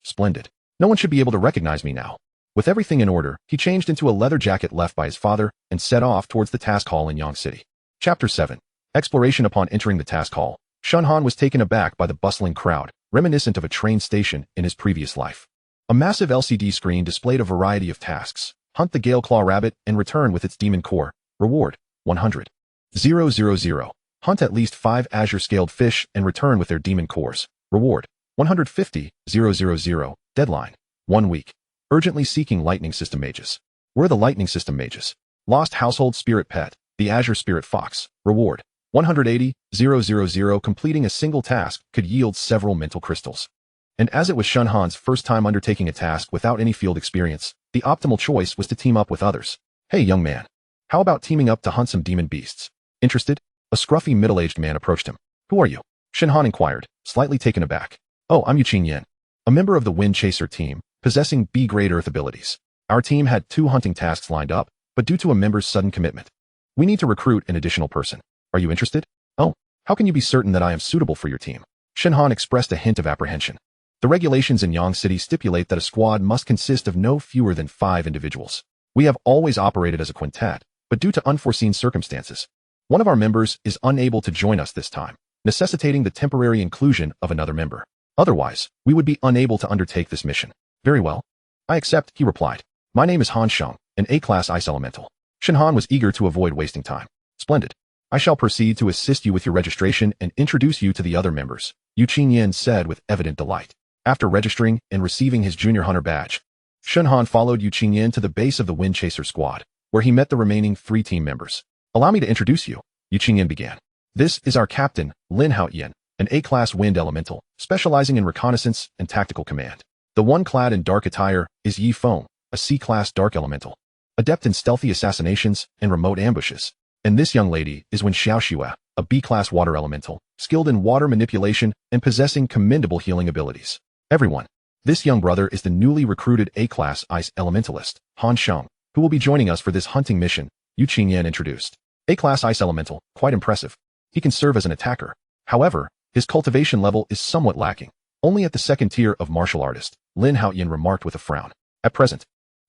splendid. No one should be able to recognize me now. With everything in order, he changed into a leather jacket left by his father and set off towards the task hall in Yang City. Chapter 7. Exploration. Upon entering the task hall, Shen Han was taken aback by the bustling crowd, reminiscent of a train station in his previous life. A massive LCD screen displayed a variety of tasks. Hunt the Gale Claw Rabbit and return with its demon core. Reward, 100. 000. Hunt at least 5 azure-scaled fish and return with their demon cores. Reward, 150. 000. Deadline, 1 week. Urgently seeking lightning system mages. Where are the lightning system mages? Lost household spirit pet, the azure spirit fox. Reward, 180. 000. Completing a single task could yield several mental crystals. And as it was Shen Han's first time undertaking a task without any field experience, the optimal choice was to team up with others. Hey young man, how about teaming up to hunt some demon beasts? Interested? A scruffy middle-aged man approached him. Who are you? Shen Han inquired, slightly taken aback. Oh, I'm Yin, a member of the Wind Chaser team, possessing B-grade earth abilities. Our team had 2 hunting tasks lined up, but due to a member's sudden commitment, we need to recruit an additional person. Are you interested? Oh, how can you be certain that I am suitable for your team? Shen Han expressed a hint of apprehension. The regulations in Yang City stipulate that a squad must consist of no fewer than 5 individuals. We have always operated as a quintet, but due to unforeseen circumstances, one of our members is unable to join us this time, necessitating the temporary inclusion of another member. Otherwise, we would be unable to undertake this mission. Very well. I accept, he replied. My name is Han Sheng, an A-class ice elemental. Shen Han was eager to avoid wasting time. Splendid. I shall proceed to assist you with your registration and introduce you to the other members, Yin said with evident delight. After registering and receiving his junior hunter badge, Shen Han followed Yin to the base of the Wind Chaser squad, where he met the remaining 3 team members. Allow me to introduce you, Yu Qingyan began. This is our captain, Lin Haoyan, an A-class wind elemental, specializing in reconnaissance and tactical command. The one clad in dark attire is Yi Feng, a C-class dark elemental, adept in stealthy assassinations and remote ambushes. And this young lady is Wen Xiaoxue, a B-class water elemental, skilled in water manipulation and possessing commendable healing abilities. Everyone, this young brother is the newly recruited A-class ice elementalist, Han Sheng, who will be joining us for this hunting mission, Yu Qingyan introduced. A-class ice elemental, quite impressive. He can serve as an attacker. However, his cultivation level is somewhat lacking. Only at the second tier of martial artist, Lin Haoyan remarked with a frown. At present,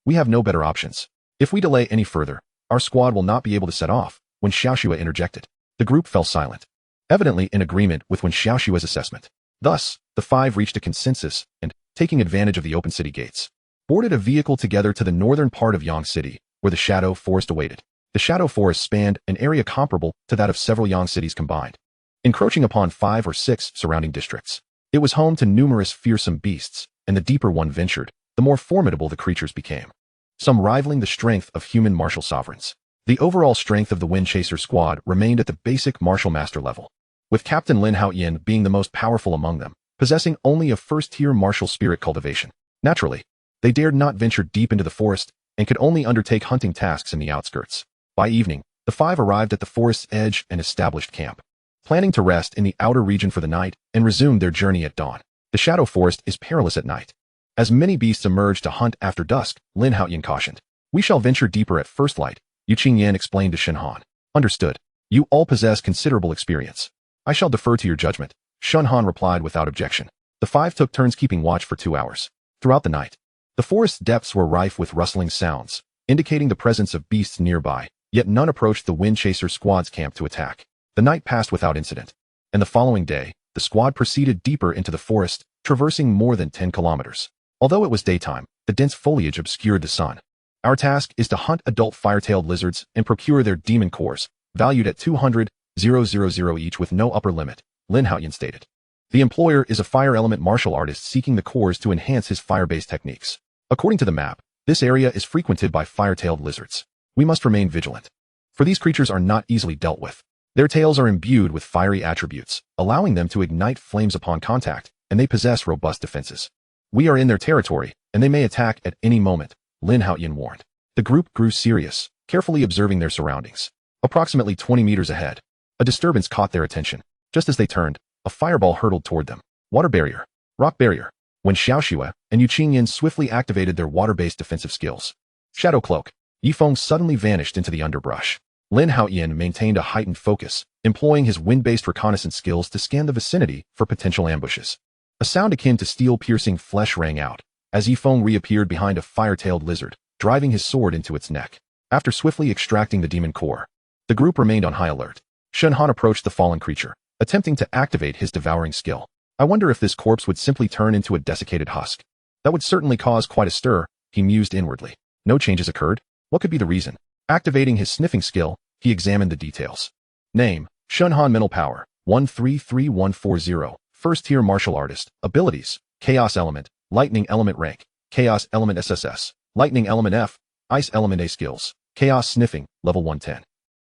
we have no better options. If we delay any further, our squad will not be able to set off, Wen Xiaoxue interjected. The group fell silent, evidently in agreement with Wen Xiaoxue's assessment. Thus, the five reached a consensus and, taking advantage of the open city gates, boarded a vehicle together to the northern part of Yang City, where the Shadow Forest awaited. The Shadow Forest spanned an area comparable to that of several Yang cities combined, encroaching upon 5 or 6 surrounding districts. It was home to numerous fearsome beasts, and the deeper one ventured, the more formidable the creatures became, some rivaling the strength of human martial sovereigns. The overall strength of the Wind Chaser squad remained at the basic martial master level, with Captain Lin Haoyan being the most powerful among them, possessing only a first-tier martial spirit cultivation. Naturally, they dared not venture deep into the forest and could only undertake hunting tasks in the outskirts. By evening, the five arrived at the forest's edge and established camp, planning to rest in the outer region for the night and resume their journey at dawn. The Shadow Forest is perilous at night. As many beasts emerge to hunt after dusk, Lin Haoyan cautioned. We shall venture deeper at first light, Yu Qingyan explained to Shen Han. Understood. You all possess considerable experience. I shall defer to your judgment, Shen Han replied without objection. The five took turns keeping watch for 2 hours. Throughout the night, the forest's depths were rife with rustling sounds, indicating the presence of beasts nearby, yet none approached the Wind Chaser squad's camp to attack. The night passed without incident, and the following day, the squad proceeded deeper into the forest, traversing more than 10 kilometers. Although it was daytime, the dense foliage obscured the sun. Our task is to hunt adult fire-tailed lizards and procure their demon cores, valued at 200,000 each with no upper limit, Lin Haoyan stated. The employer is a fire element martial artist seeking the cores to enhance his fire-based techniques. According to the map, this area is frequented by fire-tailed lizards. We must remain vigilant, for these creatures are not easily dealt with. Their tails are imbued with fiery attributes, allowing them to ignite flames upon contact, and they possess robust defenses. We are in their territory, and they may attack at any moment, Lin Haoyan warned. The group grew serious, carefully observing their surroundings. Approximately 20 meters ahead, a disturbance caught their attention. Just as they turned, a fireball hurtled toward them. Water barrier, rock barrier. Wen Xiaoxue and Yu Qingyan swiftly activated their water-based defensive skills. Shadow cloak. Yi Feng suddenly vanished into the underbrush. Lin Haoyan maintained a heightened focus, employing his wind-based reconnaissance skills to scan the vicinity for potential ambushes. A sound akin to steel-piercing flesh rang out, as Yi Feng reappeared behind a fire-tailed lizard, driving his sword into its neck. After swiftly extracting the demon core, the group remained on high alert. Shen Han approached the fallen creature, attempting to activate his devouring skill. I wonder if this corpse would simply turn into a desiccated husk. That would certainly cause quite a stir, he mused inwardly. No changes occurred? What could be the reason? Activating his sniffing skill, he examined the details. Name, Shen Han mental power, 133140, first-tier martial artist, abilities, Chaos Element, Lightning Element rank, Chaos Element SSS, Lightning Element F, Ice Element A skills, Chaos Sniffing, level 110.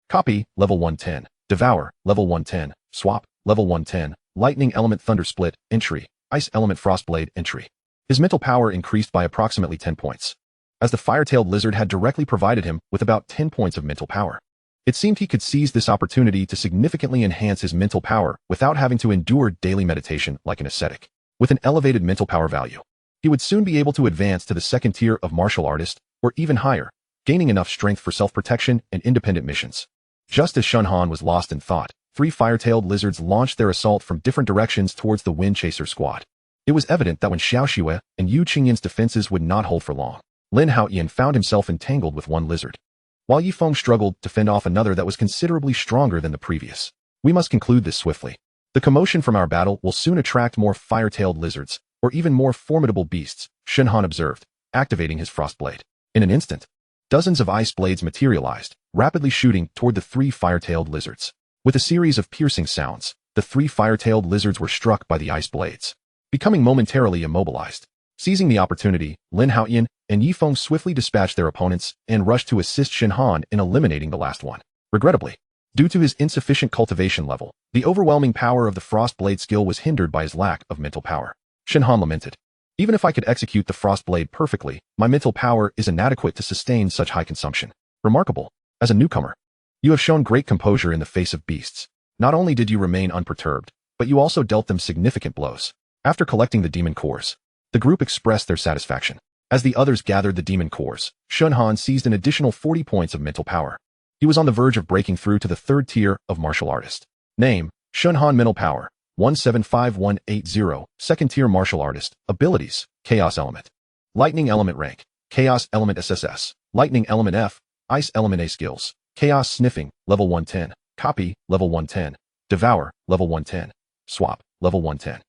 Copy, level 110, Devour, level 110, Swap, level 110, Lightning Element Thunder Split, entry, Ice Element Frostblade, entry. His mental power increased by approximately 10 points, as the fire-tailed lizard had directly provided him with about 10 points of mental power. It seemed he could seize this opportunity to significantly enhance his mental power without having to endure daily meditation like an ascetic. With an elevated mental power value, he would soon be able to advance to the second tier of martial artist, or even higher, gaining enough strength for self-protection and independent missions. Just as Shen Han was lost in thought, 3 fire-tailed lizards launched their assault from different directions towards the Wind Chaser squad. It was evident that Wen Xiaoxue and Yu Qingyan's defenses would not hold for long. Lin Haoyan found himself entangled with one lizard, while Yi Feng struggled to fend off another that was considerably stronger than the previous. We must conclude this swiftly. The commotion from our battle will soon attract more fire-tailed lizards, or even more formidable beasts, Shen Han observed, activating his frostblade. In an instant, dozens of ice blades materialized, rapidly shooting toward the 3 fire-tailed lizards. With a series of piercing sounds, the 3 fire-tailed lizards were struck by the ice blades, becoming momentarily immobilized. Seizing the opportunity, Lin Haoyan and Yi Feng swiftly dispatched their opponents and rushed to assist Shen Han in eliminating the last one. Regrettably, due to his insufficient cultivation level, the overwhelming power of the Frost Blade skill was hindered by his lack of mental power. Shen Han lamented. Even if I could execute the Frost Blade perfectly, my mental power is inadequate to sustain such high consumption. Remarkable. As a newcomer, you have shown great composure in the face of beasts. Not only did you remain unperturbed, but you also dealt them significant blows. After collecting the demon cores, the group expressed their satisfaction. As the others gathered the demon cores, Shen Han seized an additional 40 points of mental power. He was on the verge of breaking through to the third tier of martial artist. Name, Shen Han mental power, 175180, second tier martial artist, abilities, Chaos Element. Lightning Element rank, Chaos Element SSS, Lightning Element F, Ice Element A skills, Chaos Sniffing, level 110, Copy, level 110, Devour, level 110, Swap, level 110.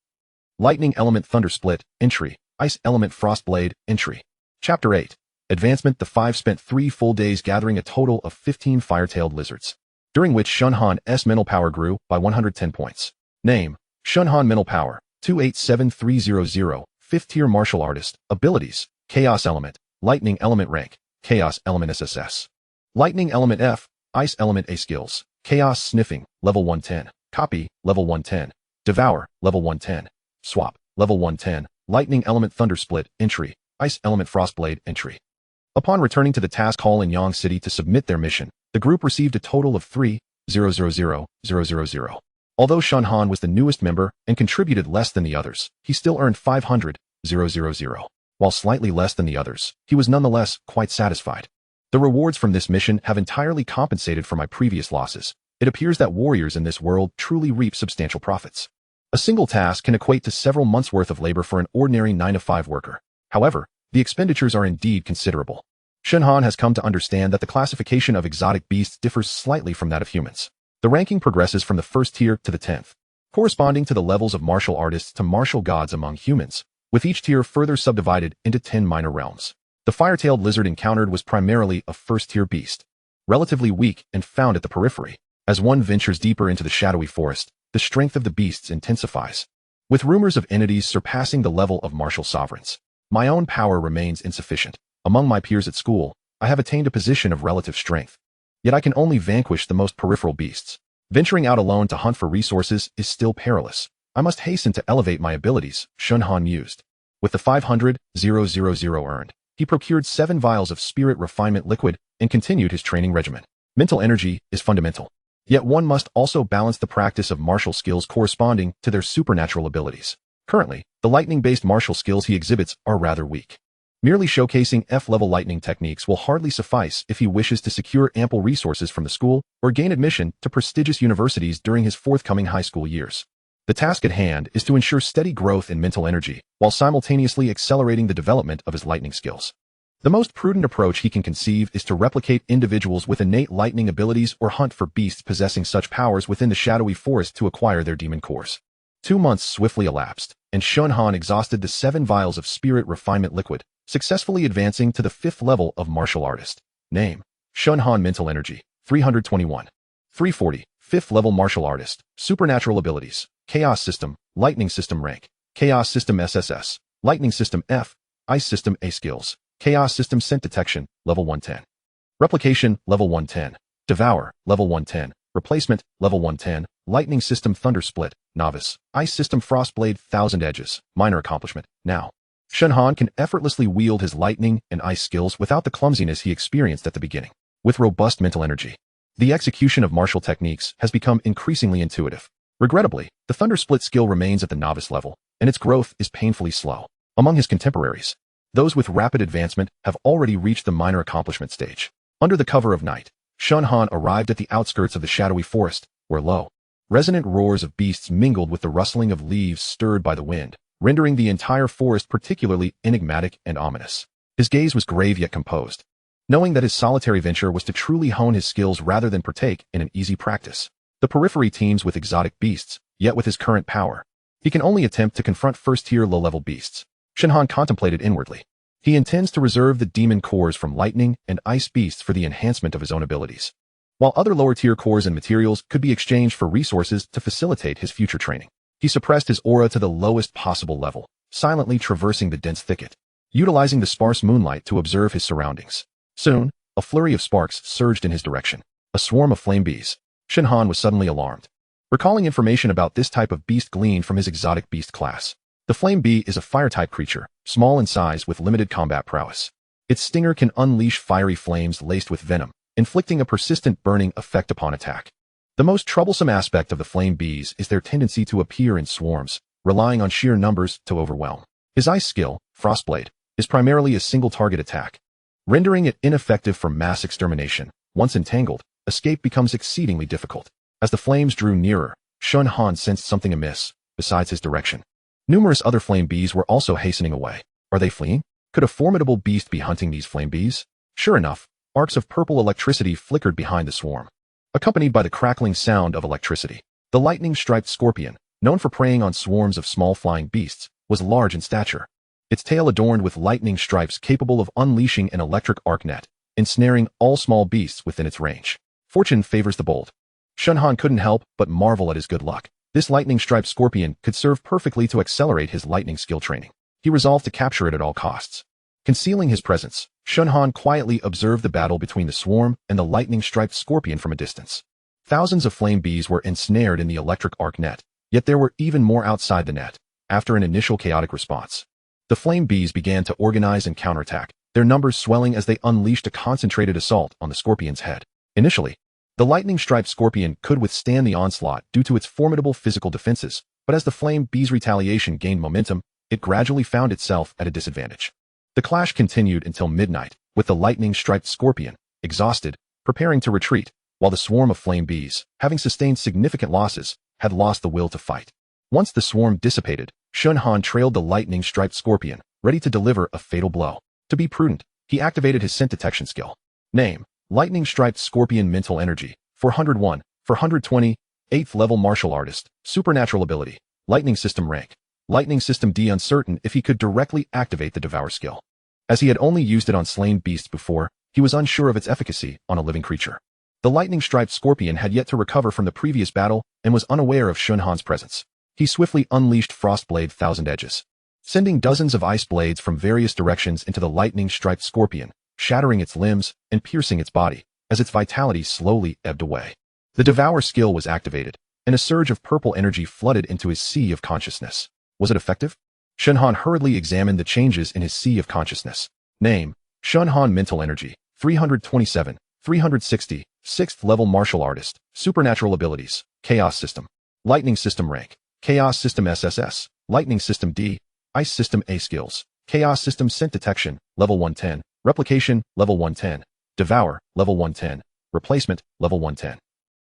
Lightning Element Thunder Split, entry, Ice Element Frost Blade, entry. Chapter 8. Advancement. The five spent 3 full days gathering a total of 15 fire-tailed lizards, during which Shen Han's mental power grew by 110 points. Name, Shen Han mental power, 287300, 5th tier martial artist, abilities, Chaos Element, Lightning Element rank, Chaos Element SSS. Lightning Element F, Ice Element A skills, Chaos Sniffing, level 110, Copy, level 110, Devour, level 110, Swap, level 110, Lightning Element Thunder Split, entry, Ice Element Frostblade, entry. Upon returning to the task hall in Yang City to submit their mission, the group received a total of 3,000,000. Although Shen Han was the newest member and contributed less than the others, he still earned 500,000. While slightly less than the others, he was nonetheless quite satisfied. The rewards from this mission have entirely compensated for my previous losses. It appears that warriors in this world truly reap substantial profits. A single task can equate to several months' worth of labor for an ordinary 9-to-5 worker. However, the expenditures are indeed considerable. Shen Han has come to understand that the classification of exotic beasts differs slightly from that of humans. The ranking progresses from the 1st tier to the 10th, corresponding to the levels of martial artists to martial gods among humans, with each tier further subdivided into 10 minor realms. The fire-tailed lizard encountered was primarily a 1st-tier beast, relatively weak and found at the periphery. As one ventures deeper into the shadowy forest, the strength of the beasts intensifies. With rumors of entities surpassing the level of martial sovereigns, my own power remains insufficient. Among my peers at school, I have attained a position of relative strength. Yet I can only vanquish the most peripheral beasts. Venturing out alone to hunt for resources is still perilous. I must hasten to elevate my abilities, Shen Han mused. With the 500,000 earned, he procured 7 vials of spirit refinement liquid and continued his training regimen. Mental energy is fundamental. Yet one must also balance the practice of martial skills corresponding to their supernatural abilities. Currently, the lightning-based martial skills he exhibits are rather weak. Merely showcasing F-level lightning techniques will hardly suffice if he wishes to secure ample resources from the school or gain admission to prestigious universities during his forthcoming high school years. The task at hand is to ensure steady growth in mental energy while simultaneously accelerating the development of his lightning skills. The most prudent approach he can conceive is to replicate individuals with innate lightning abilities or hunt for beasts possessing such powers within the shadowy forest to acquire their demon cores. 2 months swiftly elapsed, and Shen Han exhausted the 7 vials of spirit refinement liquid, successfully advancing to the 5th level of martial artist. Name, Shen Han mental energy, 321. 340, 5th level martial artist, supernatural abilities, Chaos System, Lightning System rank, Chaos System SSS, Lightning System F, Ice System A skills, Chaos System Scent Detection, level 110. Replication, level 110. Devour, level 110. Replacement, level 110. Lightning System Thunder Split, novice. Ice System Frostblade, 1000 edges, minor accomplishment, now. Shen Han can effortlessly wield his lightning and ice skills without the clumsiness he experienced at the beginning. With robust mental energy, the execution of martial techniques has become increasingly intuitive. Regrettably, the Thunder Split skill remains at the novice level, and its growth is painfully slow. Among his contemporaries, those with rapid advancement have already reached the minor accomplishment stage. Under the cover of night, Shen Han arrived at the outskirts of the shadowy forest, where low, resonant roars of beasts mingled with the rustling of leaves stirred by the wind, rendering the entire forest particularly enigmatic and ominous. His gaze was grave yet composed, knowing that his solitary venture was to truly hone his skills rather than partake in an easy practice. The periphery teems with exotic beasts, yet with his current power, he can only attempt to confront 1st-tier low-level beasts. Shen Han contemplated inwardly. He intends to reserve the demon cores from lightning and ice beasts for the enhancement of his own abilities, while other lower-tier cores and materials could be exchanged for resources to facilitate his future training. He suppressed his aura to the lowest possible level, silently traversing the dense thicket, utilizing the sparse moonlight to observe his surroundings. Soon, a flurry of sparks surged in his direction. A swarm of flame bees. Shen Han was suddenly alarmed, recalling information about this type of beast gleaned from his exotic beast class. The flame bee is a fire-type creature, small in size with limited combat prowess. Its stinger can unleash fiery flames laced with venom, inflicting a persistent burning effect upon attack. The most troublesome aspect of the flame bees is their tendency to appear in swarms, relying on sheer numbers to overwhelm. His ice skill, Frostblade, is primarily a single-target attack, rendering it ineffective for mass extermination. Once entangled, escape becomes exceedingly difficult. As the flames drew nearer, Shen Han sensed something amiss, besides his direction. Numerous other flame bees were also hastening away. Are they fleeing? Could a formidable beast be hunting these flame bees? Sure enough, arcs of purple electricity flickered behind the swarm, accompanied by the crackling sound of electricity. The lightning-striped scorpion, known for preying on swarms of small flying beasts, was large in stature. Its tail adorned with lightning stripes capable of unleashing an electric arc net, ensnaring all small beasts within its range. Fortune favors the bold. Shen Han couldn't help but marvel at his good luck. This lightning-striped scorpion could serve perfectly to accelerate his lightning skill training. He resolved to capture it at all costs. Concealing his presence, Shen Han quietly observed the battle between the swarm and the lightning-striped scorpion from a distance. Thousands of flame bees were ensnared in the electric arc net, yet there were even more outside the net. After an initial chaotic response, the flame bees began to organize and counterattack, their numbers swelling as they unleashed a concentrated assault on the scorpion's head. Initially, the lightning-striped scorpion could withstand the onslaught due to its formidable physical defenses, but as the flame bees' retaliation gained momentum, it gradually found itself at a disadvantage. The clash continued until midnight, with the lightning-striped scorpion, exhausted, preparing to retreat, while the swarm of flame bees, having sustained significant losses, had lost the will to fight. Once the swarm dissipated, Shen Han trailed the lightning-striped scorpion, ready to deliver a fatal blow. To be prudent, he activated his scent detection skill. Name: Lightning-striped scorpion. Mental energy: 401, 420, 8th level martial artist, supernatural ability, lightning system rank, lightning system D. Uncertain if he could directly activate the devour skill. As he had only used it on slain beasts before, he was unsure of its efficacy on a living creature. The lightning-striped scorpion had yet to recover from the previous battle and was unaware of Shen Han's presence. He swiftly unleashed Frostblade Thousand Edges, sending dozens of ice blades from various directions into the lightning-striped scorpion, shattering its limbs and piercing its body, as its vitality slowly ebbed away. The devour skill was activated, and a surge of purple energy flooded into his sea of consciousness. Was it effective? Shen Han hurriedly examined the changes in his sea of consciousness. Name: Shen Han. Mental energy: 327, 360, 6th level martial artist, supernatural abilities, chaos system, lightning system rank, chaos system SSS, lightning system D, ice system A. Skills: chaos system scent detection, level 110, replication, level 110, devour, level 110, replacement, level 110.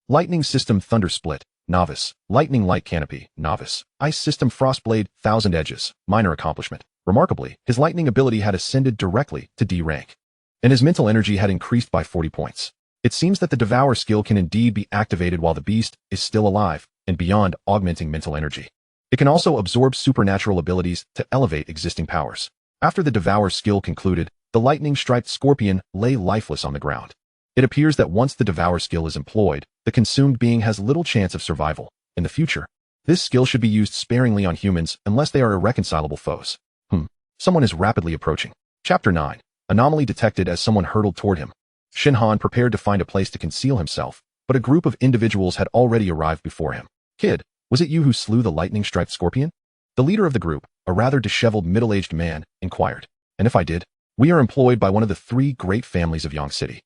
Lightning system Thunder Split, novice, lightning light canopy, novice, ice system Frostblade Thousand Edges, minor accomplishment. Remarkably, his lightning ability had ascended directly to D rank, and his mental energy had increased by 40 points. It seems that the devour skill can indeed be activated while the beast is still alive, and beyond augmenting mental energy. It can also absorb supernatural abilities to elevate existing powers. After the devour skill concluded, the lightning-striped scorpion lay lifeless on the ground. It appears that once the devour skill is employed, the consumed being has little chance of survival. In the future, this skill should be used sparingly on humans unless they are irreconcilable foes. Someone is rapidly approaching. Chapter 9. Anomaly detected as someone hurtled toward him. Shen Han prepared to find a place to conceal himself, but a group of individuals had already arrived before him. Kid, was it you who slew the lightning-striped scorpion? The leader of the group, a rather disheveled middle-aged man, inquired. And if I did? We are employed by one of the three great families of Yang City,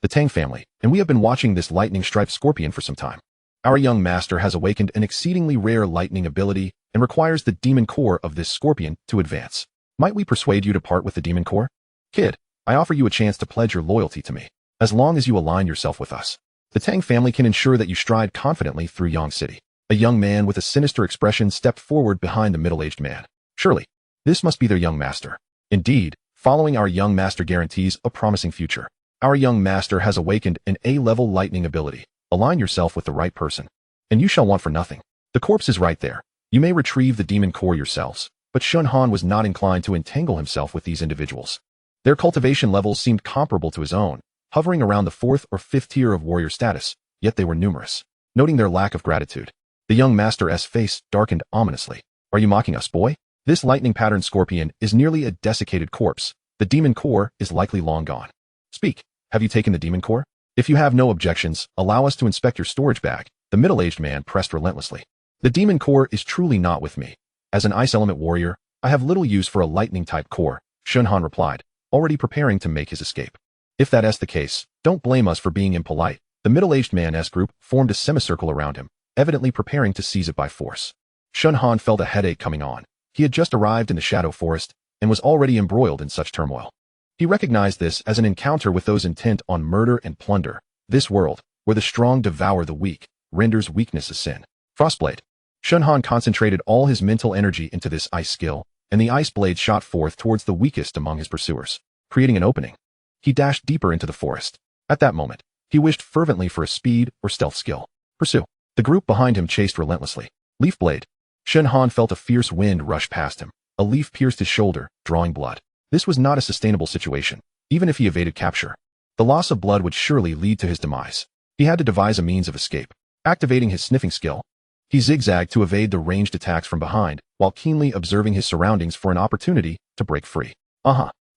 the Tang family, and we have been watching this lightning-striped scorpion for some time. Our young master has awakened an exceedingly rare lightning ability and requires the demon core of this scorpion to advance. Might we persuade you to part with the demon core? Kid, I offer you a chance to pledge your loyalty to me, as long as you align yourself with us. The Tang family can ensure that you stride confidently through Yang City. A young man with a sinister expression stepped forward behind the middle-aged man. Surely, this must be their young master. Indeed, following our young master guarantees a promising future. Our young master has awakened an A-level lightning ability. Align yourself with the right person, and you shall want for nothing. The corpse is right there. You may retrieve the demon core yourselves. But Shen Han was not inclined to entangle himself with these individuals. Their cultivation levels seemed comparable to his own, hovering around the 4th or 5th tier of warrior status, yet they were numerous. Noting their lack of gratitude, the young master's face darkened ominously. Are you mocking us, boy? This lightning-patterned scorpion is nearly a desiccated corpse. The demon core is likely long gone. Speak, have you taken the demon core? If you have no objections, allow us to inspect your storage bag, the middle-aged man pressed relentlessly. The demon core is truly not with me. As an ice element warrior, I have little use for a lightning-type core, Shen Han replied, already preparing to make his escape. If that's the case, don't blame us for being impolite. The middle-aged man's group formed a semicircle around him, evidently preparing to seize it by force. Shen Han felt a headache coming on. He had just arrived in the Shadow Forest and was already embroiled in such turmoil. He recognized this as an encounter with those intent on murder and plunder. This world, where the strong devour the weak, renders weakness a sin. Frostblade. Shen Han concentrated all his mental energy into this ice skill, and the ice blade shot forth towards the weakest among his pursuers, creating an opening. He dashed deeper into the forest. At that moment, he wished fervently for a speed or stealth skill. Pursue. The group behind him chased relentlessly. Leaf blade. Shen Han felt a fierce wind rush past him. A leaf pierced his shoulder, drawing blood. This was not a sustainable situation, even if he evaded capture. The loss of blood would surely lead to his demise. He had to devise a means of escape. Activating his sniffing skill, he zigzagged to evade the ranged attacks from behind, while keenly observing his surroundings for an opportunity to break free.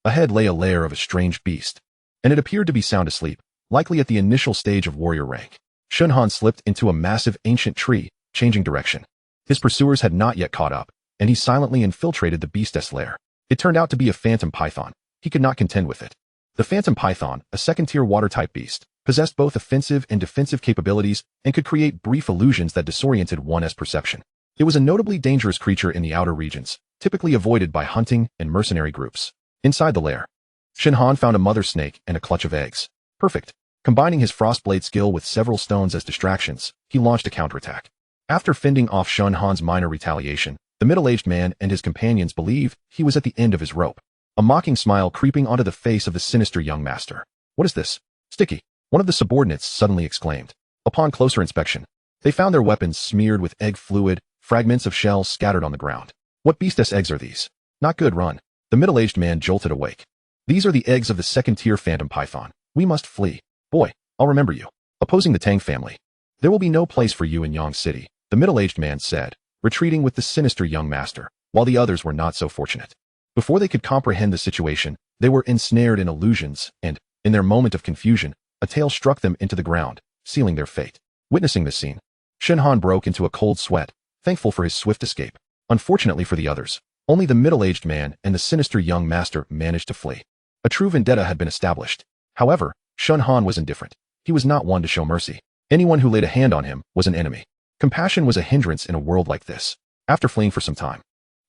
Ahead lay a lair of a strange beast, and it appeared to be sound asleep, likely at the initial stage of warrior rank. Shen Han slipped into a massive ancient tree, changing direction. His pursuers had not yet caught up, and he silently infiltrated the beast's lair. It turned out to be a phantom python. He could not contend with it. The phantom python, a second-tier water-type beast, possessed both offensive and defensive capabilities and could create brief illusions that disoriented one's perception. It was a notably dangerous creature in the outer regions, typically avoided by hunting and mercenary groups. Inside the lair, Shen Han found a mother snake and a clutch of eggs. Perfect. Combining his frostblade skill with several stones as distractions, he launched a counterattack. After fending off Shen Han's minor retaliation, the middle-aged man and his companions believed he was at the end of his rope. A mocking smile creeping onto the face of the sinister young master. What is this? Sticky. One of the subordinates suddenly exclaimed. Upon closer inspection, they found their weapons smeared with egg fluid, fragments of shells scattered on the ground. What beast's eggs are these? Not good, run. The middle-aged man jolted awake. These are the eggs of the second-tier phantom python. We must flee. Boy, I'll remember you. Opposing the Tang family. There will be no place for you in Yang City, the middle-aged man said, retreating with the sinister young master, while the others were not so fortunate. Before they could comprehend the situation, they were ensnared in illusions, and, in their moment of confusion, a tail struck them into the ground, sealing their fate. Witnessing this scene, Shen Han broke into a cold sweat, thankful for his swift escape. Unfortunately for the others, only the middle-aged man and the sinister young master managed to flee. A true vendetta had been established. However, Shen Han was indifferent. He was not one to show mercy. Anyone who laid a hand on him was an enemy. Compassion was a hindrance in a world like this. After fleeing for some time,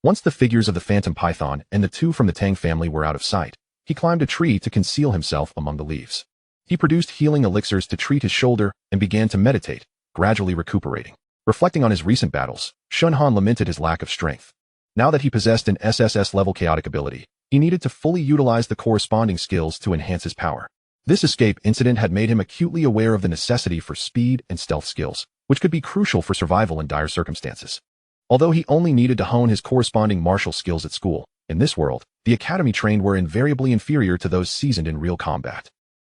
once the figures of the phantom python and the two from the Tang family were out of sight, he climbed a tree to conceal himself among the leaves. He produced healing elixirs to treat his shoulder and began to meditate, gradually recuperating. Reflecting on his recent battles, Shen Han lamented his lack of strength. Now that he possessed an SSS-level chaotic ability, he needed to fully utilize the corresponding skills to enhance his power. This escape incident had made him acutely aware of the necessity for speed and stealth skills, which could be crucial for survival in dire circumstances. Although he only needed to hone his corresponding martial skills at school, in this world, the academy trained were invariably inferior to those seasoned in real combat.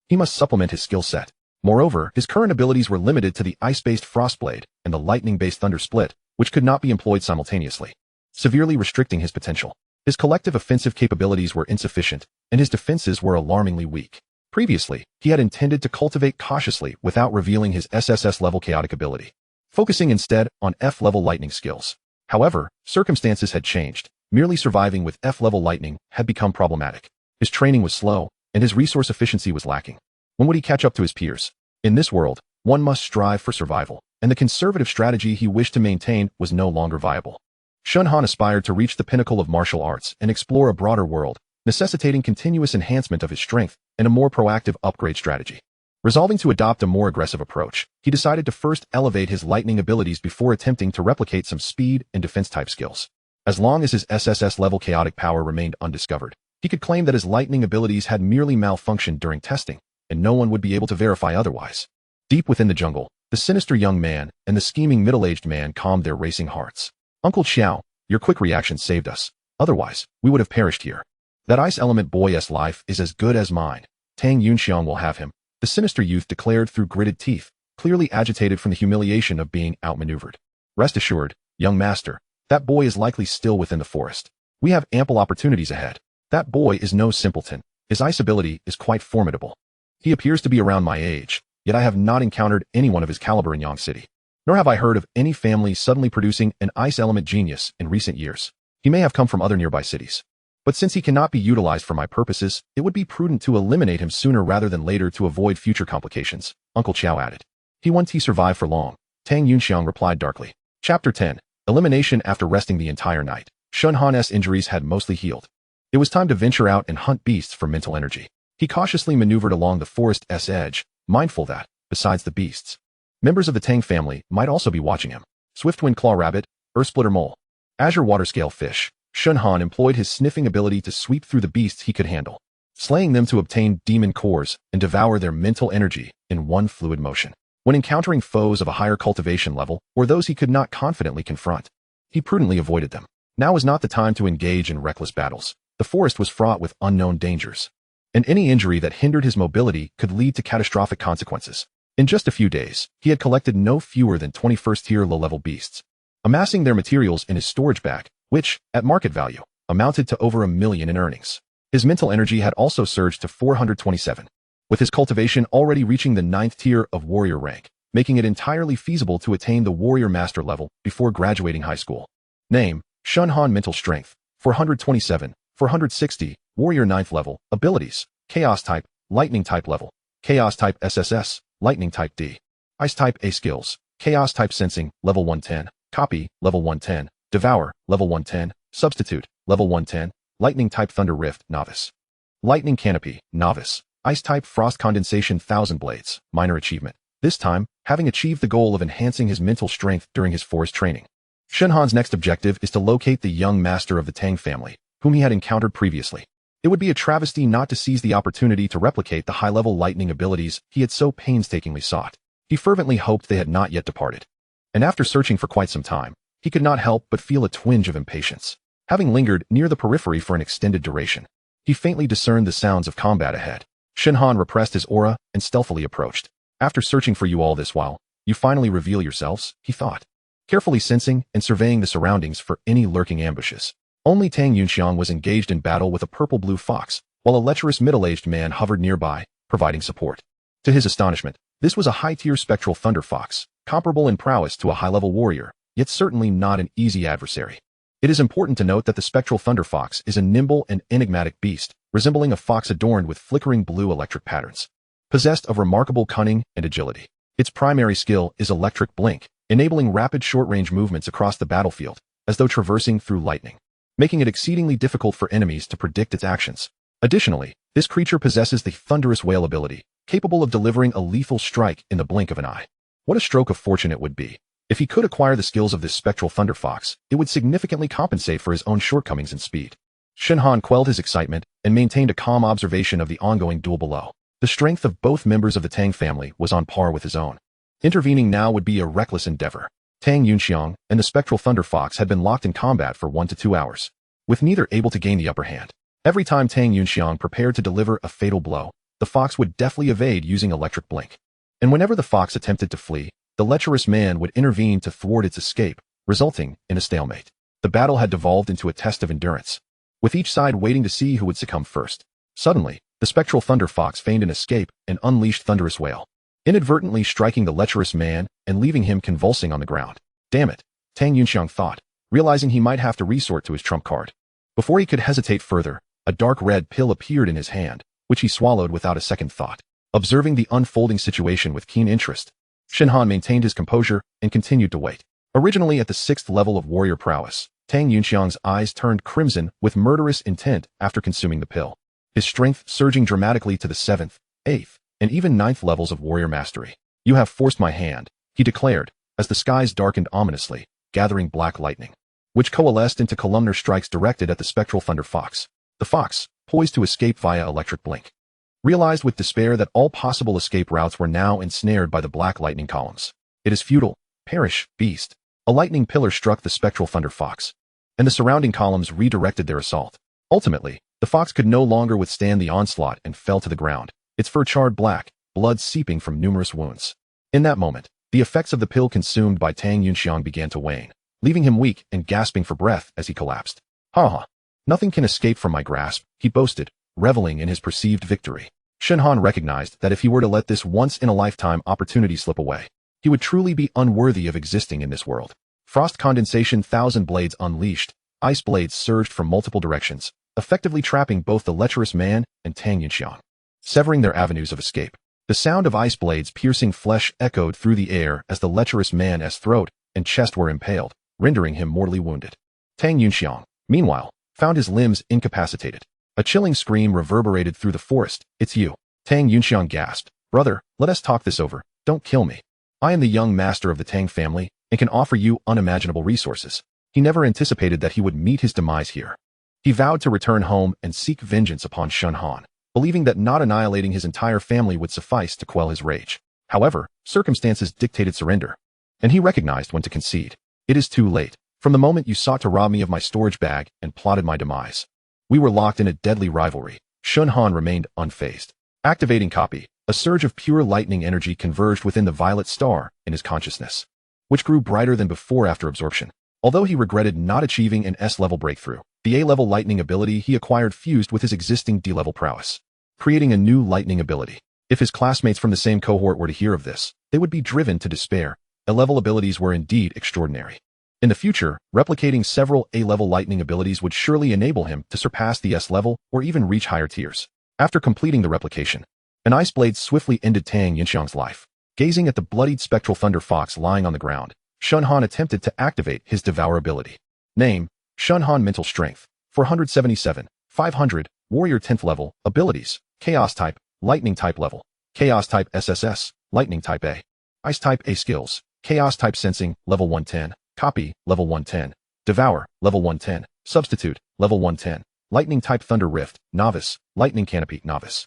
He must supplement his skill set. Moreover, his current abilities were limited to the ice-based Frostblade and the lightning-based Thunder Split, which could not be employed simultaneously, severely restricting his potential. His collective offensive capabilities were insufficient, and his defenses were alarmingly weak. Previously, he had intended to cultivate cautiously without revealing his SSS-level chaotic ability, focusing instead on F-level lightning skills. However, circumstances had changed. Merely surviving with F-level lightning had become problematic. His training was slow, and his resource efficiency was lacking. When would he catch up to his peers? In this world, one must strive for survival, and the conservative strategy he wished to maintain was no longer viable. Shen Han aspired to reach the pinnacle of martial arts and explore a broader world, necessitating continuous enhancement of his strength and a more proactive upgrade strategy. Resolving to adopt a more aggressive approach, he decided to first elevate his lightning abilities before attempting to replicate some speed and defense-type skills. As long as his SSS-level chaotic power remained undiscovered, he could claim that his lightning abilities had merely malfunctioned during testing, and no one would be able to verify otherwise. Deep within the jungle, the sinister young man and the scheming middle-aged man calmed their racing hearts. Uncle Xiao, your quick reaction saved us. Otherwise, we would have perished here. That ice element boy's life is as good as mine. Tang Yunxiang will have him, the sinister youth declared through gritted teeth, clearly agitated from the humiliation of being outmaneuvered. Rest assured, young master, that boy is likely still within the forest. We have ample opportunities ahead. That boy is no simpleton. His ice ability is quite formidable. He appears to be around my age. yet I have not encountered anyone of his caliber in Yang City. Nor have I heard of any family suddenly producing an ice element genius in recent years. He may have come from other nearby cities. But since he cannot be utilized for my purposes, it would be prudent to eliminate him sooner rather than later to avoid future complications, Uncle Qiao added. He won't survive for long, Tang Yunxiang replied darkly. Chapter 10. Elimination after resting the entire night. Shen Han's injuries had mostly healed. It was time to venture out and hunt beasts for mental energy. He cautiously maneuvered along the forest's edge, mindful that, besides the beasts, members of the Tang family might also be watching him. Swiftwind claw rabbit, earth-splitter mole, azure water-scale fish. Shen Han employed his sniffing ability to sweep through the beasts he could handle, slaying them to obtain demon cores and devour their mental energy in one fluid motion. When encountering foes of a higher cultivation level or those he could not confidently confront, he prudently avoided them. Now was not the time to engage in reckless battles. The forest was fraught with unknown dangers, and any injury that hindered his mobility could lead to catastrophic consequences. In just a few days, he had collected no fewer than 21st-tier low-level beasts, amassing their materials in his storage bag, which, at market value, amounted to over $1 million in earnings. His mental energy had also surged to 427, with his cultivation already reaching the 9th tier of warrior rank, making it entirely feasible to attain the warrior master level before graduating high school. Name, Shen Han. Mental strength, 427, 460, warrior 9th level. Abilities, chaos type, lightning type level, chaos type SSS, lightning type D. Ice type A. Skills, chaos type sensing, level 110, copy, level 110, devour, level 110, substitute, level 110, lightning type thunder rift, novice. Lightning canopy, novice. Ice type frost condensation 1000 blades, minor achievement. This time, having achieved the goal of enhancing his mental strength during his forest training. Shen Han's next objective is to locate the young master of the Tang family, whom he had encountered previously. It would be a travesty not to seize the opportunity to replicate the high-level lightning abilities he had so painstakingly sought. He fervently hoped they had not yet departed. And after searching for quite some time, he could not help but feel a twinge of impatience. Having lingered near the periphery for an extended duration, he faintly discerned the sounds of combat ahead. Shen Han repressed his aura and stealthily approached. After searching for you all this while, you finally reveal yourselves, he thought, carefully sensing and surveying the surroundings for any lurking ambushes. Only Tang Yunxiang was engaged in battle with a purple-blue fox, while a lecherous middle-aged man hovered nearby, providing support. To his astonishment, this was a high-tier spectral thunder fox, comparable in prowess to a high-level warrior, yet certainly not an easy adversary. It is important to note that the spectral thunder fox is a nimble and enigmatic beast, resembling a fox adorned with flickering blue electric patterns, possessed of remarkable cunning and agility. Its primary skill is electric blink, enabling rapid short-range movements across the battlefield, as though traversing through lightning, making it exceedingly difficult for enemies to predict its actions. Additionally, this creature possesses the thunderous wail ability, capable of delivering a lethal strike in the blink of an eye. What a stroke of fortune it would be. If he could acquire the skills of this spectral thunder fox, it would significantly compensate for his own shortcomings in speed. Shen Han quelled his excitement and maintained a calm observation of the ongoing duel below. The strength of both members of the Tang family was on par with his own. Intervening now would be a reckless endeavor. Tang Yunxiang and the spectral thunder fox had been locked in combat for 1 to 2 hours, with neither able to gain the upper hand. Every time Tang Yunxiang prepared to deliver a fatal blow, the fox would deftly evade using electric blink. And whenever the fox attempted to flee, the lecherous man would intervene to thwart its escape, resulting in a stalemate. The battle had devolved into a test of endurance, with each side waiting to see who would succumb first. Suddenly, the spectral thunder fox feigned an escape and unleashed thunderous wail, inadvertently striking the lecherous man and leaving him convulsing on the ground. Damn it, Tang Yunxiang thought, realizing he might have to resort to his trump card. Before he could hesitate further, a dark red pill appeared in his hand, which he swallowed without a second thought. Observing the unfolding situation with keen interest, Shen Han maintained his composure and continued to wait. Originally at the 6th level of warrior prowess, Tang Yunxiang's eyes turned crimson with murderous intent after consuming the pill, his strength surging dramatically to the 7th, 8th, and even 9th levels of warrior mastery. You have forced my hand, he declared, as the skies darkened ominously, gathering black lightning, which coalesced into columnar strikes directed at the spectral thunder fox. The fox, poised to escape via electric blink, realized with despair that all possible escape routes were now ensnared by the black lightning columns. It is futile. Perish, beast. A lightning pillar struck the spectral thunder fox, and the surrounding columns redirected their assault. Ultimately, the fox could no longer withstand the onslaught and fell to the ground, its fur charred black, blood seeping from numerous wounds. In that moment, the effects of the pill consumed by Tang Yunxiang began to wane, leaving him weak and gasping for breath as he collapsed. Ha ha. Nothing can escape from my grasp, he boasted, reveling in his perceived victory. Shen Han recognized that if he were to let this once-in-a-lifetime opportunity slip away, he would truly be unworthy of existing in this world. Frost condensation, thousand blades unleashed, ice blades surged from multiple directions, effectively trapping both the lecherous man and Tang Yunxiang, severing their avenues of escape. The sound of ice blades piercing flesh echoed through the air as the lecherous man's throat and chest were impaled, rendering him mortally wounded. Tang Yunxiang, meanwhile, found his limbs incapacitated. A chilling scream reverberated through the forest. "It's you." Tang Yunxiang gasped. "Brother, let us talk this over. Don't kill me. I am the young master of the Tang family and can offer you unimaginable resources." He never anticipated that he would meet his demise here. He vowed to return home and seek vengeance upon Shen Han, believing that not annihilating his entire family would suffice to quell his rage. However, circumstances dictated surrender, and he recognized when to concede. "It is too late. From the moment you sought to rob me of my storage bag and plotted my demise, we were locked in a deadly rivalry." Shen Han remained unfazed. Activating copy, a surge of pure lightning energy converged within the violet star in his consciousness, which grew brighter than before after absorption. Although he regretted not achieving an S-level breakthrough, the A-level lightning ability he acquired fused with his existing D-level prowess, creating a new lightning ability. If his classmates from the same cohort were to hear of this, they would be driven to despair. A-level abilities were indeed extraordinary. In the future, replicating several A-level lightning abilities would surely enable him to surpass the S-level or even reach higher tiers. After completing the replication, an ice blade swiftly ended Tang Yunxiang's life. Gazing at the bloodied spectral thunder fox lying on the ground, Shen Han attempted to activate his devour ability. Name: Shen Han. Mental strength 477, 500, warrior 10th level. Abilities: chaos type, lightning type level, chaos type SSS, lightning type A, ice type A. Skills: chaos type sensing, level 110, copy, level 110, devour, level 110, substitute, level 110, lightning type thunder rift, novice, lightning canopy, novice,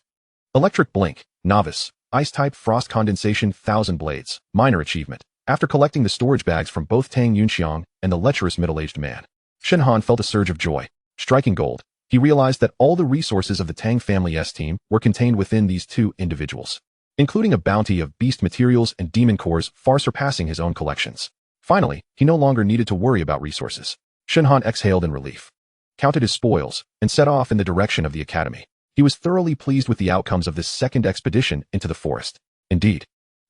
electric blink, novice, ice type frost condensation, thousand blades, minor achievement. After collecting the storage bags from both Tang Yunxiang and the lecherous middle-aged man, Shen Han felt a surge of joy. Striking gold, he realized that all the resources of the Tang family's team were contained within these two individuals, including a bounty of beast materials and demon cores far surpassing his own collections. Finally, he no longer needed to worry about resources. Shen Han exhaled in relief, counted his spoils, and set off in the direction of the academy. He was thoroughly pleased with the outcomes of this second expedition into the forest. Indeed,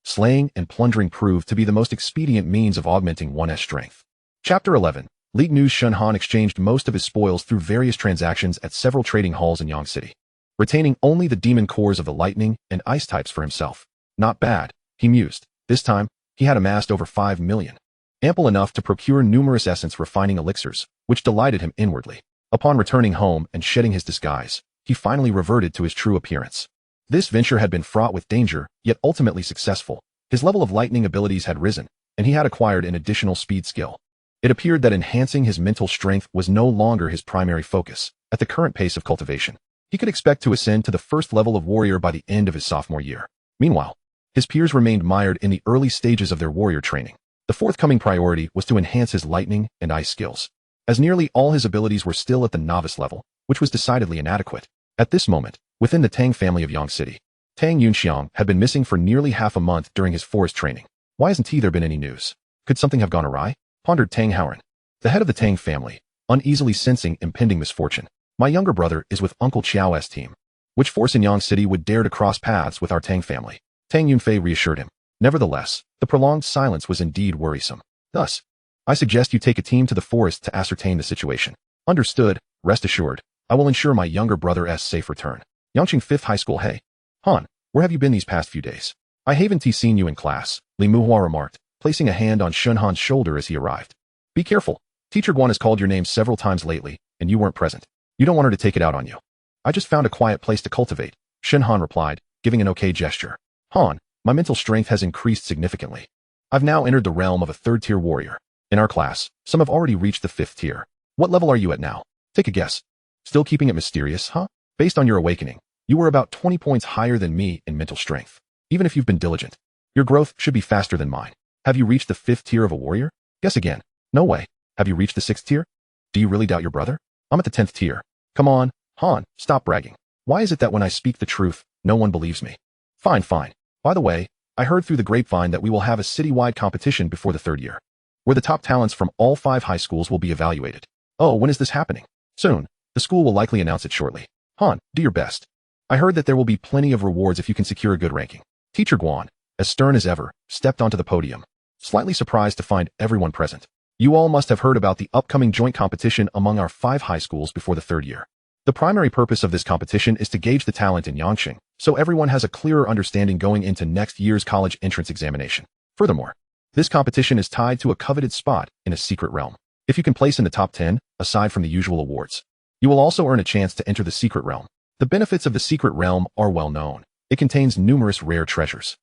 slaying and plundering proved to be the most expedient means of augmenting one's strength. Chapter 11. League News. Shen Han exchanged most of his spoils through various transactions at several trading halls in Yang City, retaining only the demon cores of the lightning and ice types for himself. Not bad, he mused. This time, he had amassed over 5 million, ample enough to procure numerous essence refining elixirs, which delighted him inwardly. Upon returning home and shedding his disguise, he finally reverted to his true appearance. This venture had been fraught with danger, yet ultimately successful. His level of lightning abilities had risen, and he had acquired an additional speed skill. It appeared that enhancing his mental strength was no longer his primary focus. At the current pace of cultivation, he could expect to ascend to the first level of warrior by the end of his sophomore year. Meanwhile, his peers remained mired in the early stages of their warrior training. The forthcoming priority was to enhance his lightning and ice skills, as nearly all his abilities were still at the novice level, which was decidedly inadequate. At this moment, within the Tang family of Yang City, Tang Yunxiang had been missing for nearly half a month during his forest training. Why hasn't there been any news? Could something have gone awry? Pondered Tang Howren, the head of the Tang family, uneasily sensing impending misfortune. My younger brother is with Uncle Qiao's team. Which force in Yang City would dare to cross paths with our Tang family? Tang Yunfei reassured him. Nevertheless, the prolonged silence was indeed worrisome. Thus, I suggest you take a team to the forest to ascertain the situation. Understood. Rest assured, I will ensure my younger brother's safe return. Yangqing 5th High School. Hey, Han, where have you been these past few days? I haven't seen you in class, Li Muhua remarked, placing a hand on Shen Han's shoulder as he arrived. Be careful. Teacher Guan has called your name several times lately, and you weren't present. You don't want her to take it out on you. I just found a quiet place to cultivate, Shen Han replied, giving an okay gesture. Han, my mental strength has increased significantly. I've now entered the realm of a 3rd-tier warrior. In our class, some have already reached the 5th tier. What level are you at now? Take a guess. Still keeping it mysterious, huh? Based on your awakening, you were about 20 points higher than me in mental strength. Even if you've been diligent, your growth should be faster than mine. Have you reached the 5th tier of a warrior? Guess again. No way. Have you reached the 6th tier? Do you really doubt your brother? I'm at the 10th tier. Come on, Han, stop bragging. Why is it that when I speak the truth, no one believes me? Fine. By the way, I heard through the grapevine that we will have a citywide competition before the 3rd year, where the top talents from all 5 high schools will be evaluated. Oh, when is this happening? Soon. The school will likely announce it shortly. Han, do your best. I heard that there will be plenty of rewards if you can secure a good ranking. Teacher Guan, as stern as ever, stepped onto the podium, slightly surprised to find everyone present. You all must have heard about the upcoming joint competition among our 5 high schools before the 3rd year. The primary purpose of this competition is to gauge the talent in Yangqing, so everyone has a clearer understanding going into next year's college entrance examination. Furthermore, this competition is tied to a coveted spot in a secret realm. If you can place in the top 10, aside from the usual awards, you will also earn a chance to enter the secret realm. The benefits of the secret realm are well known. It contains numerous rare treasures,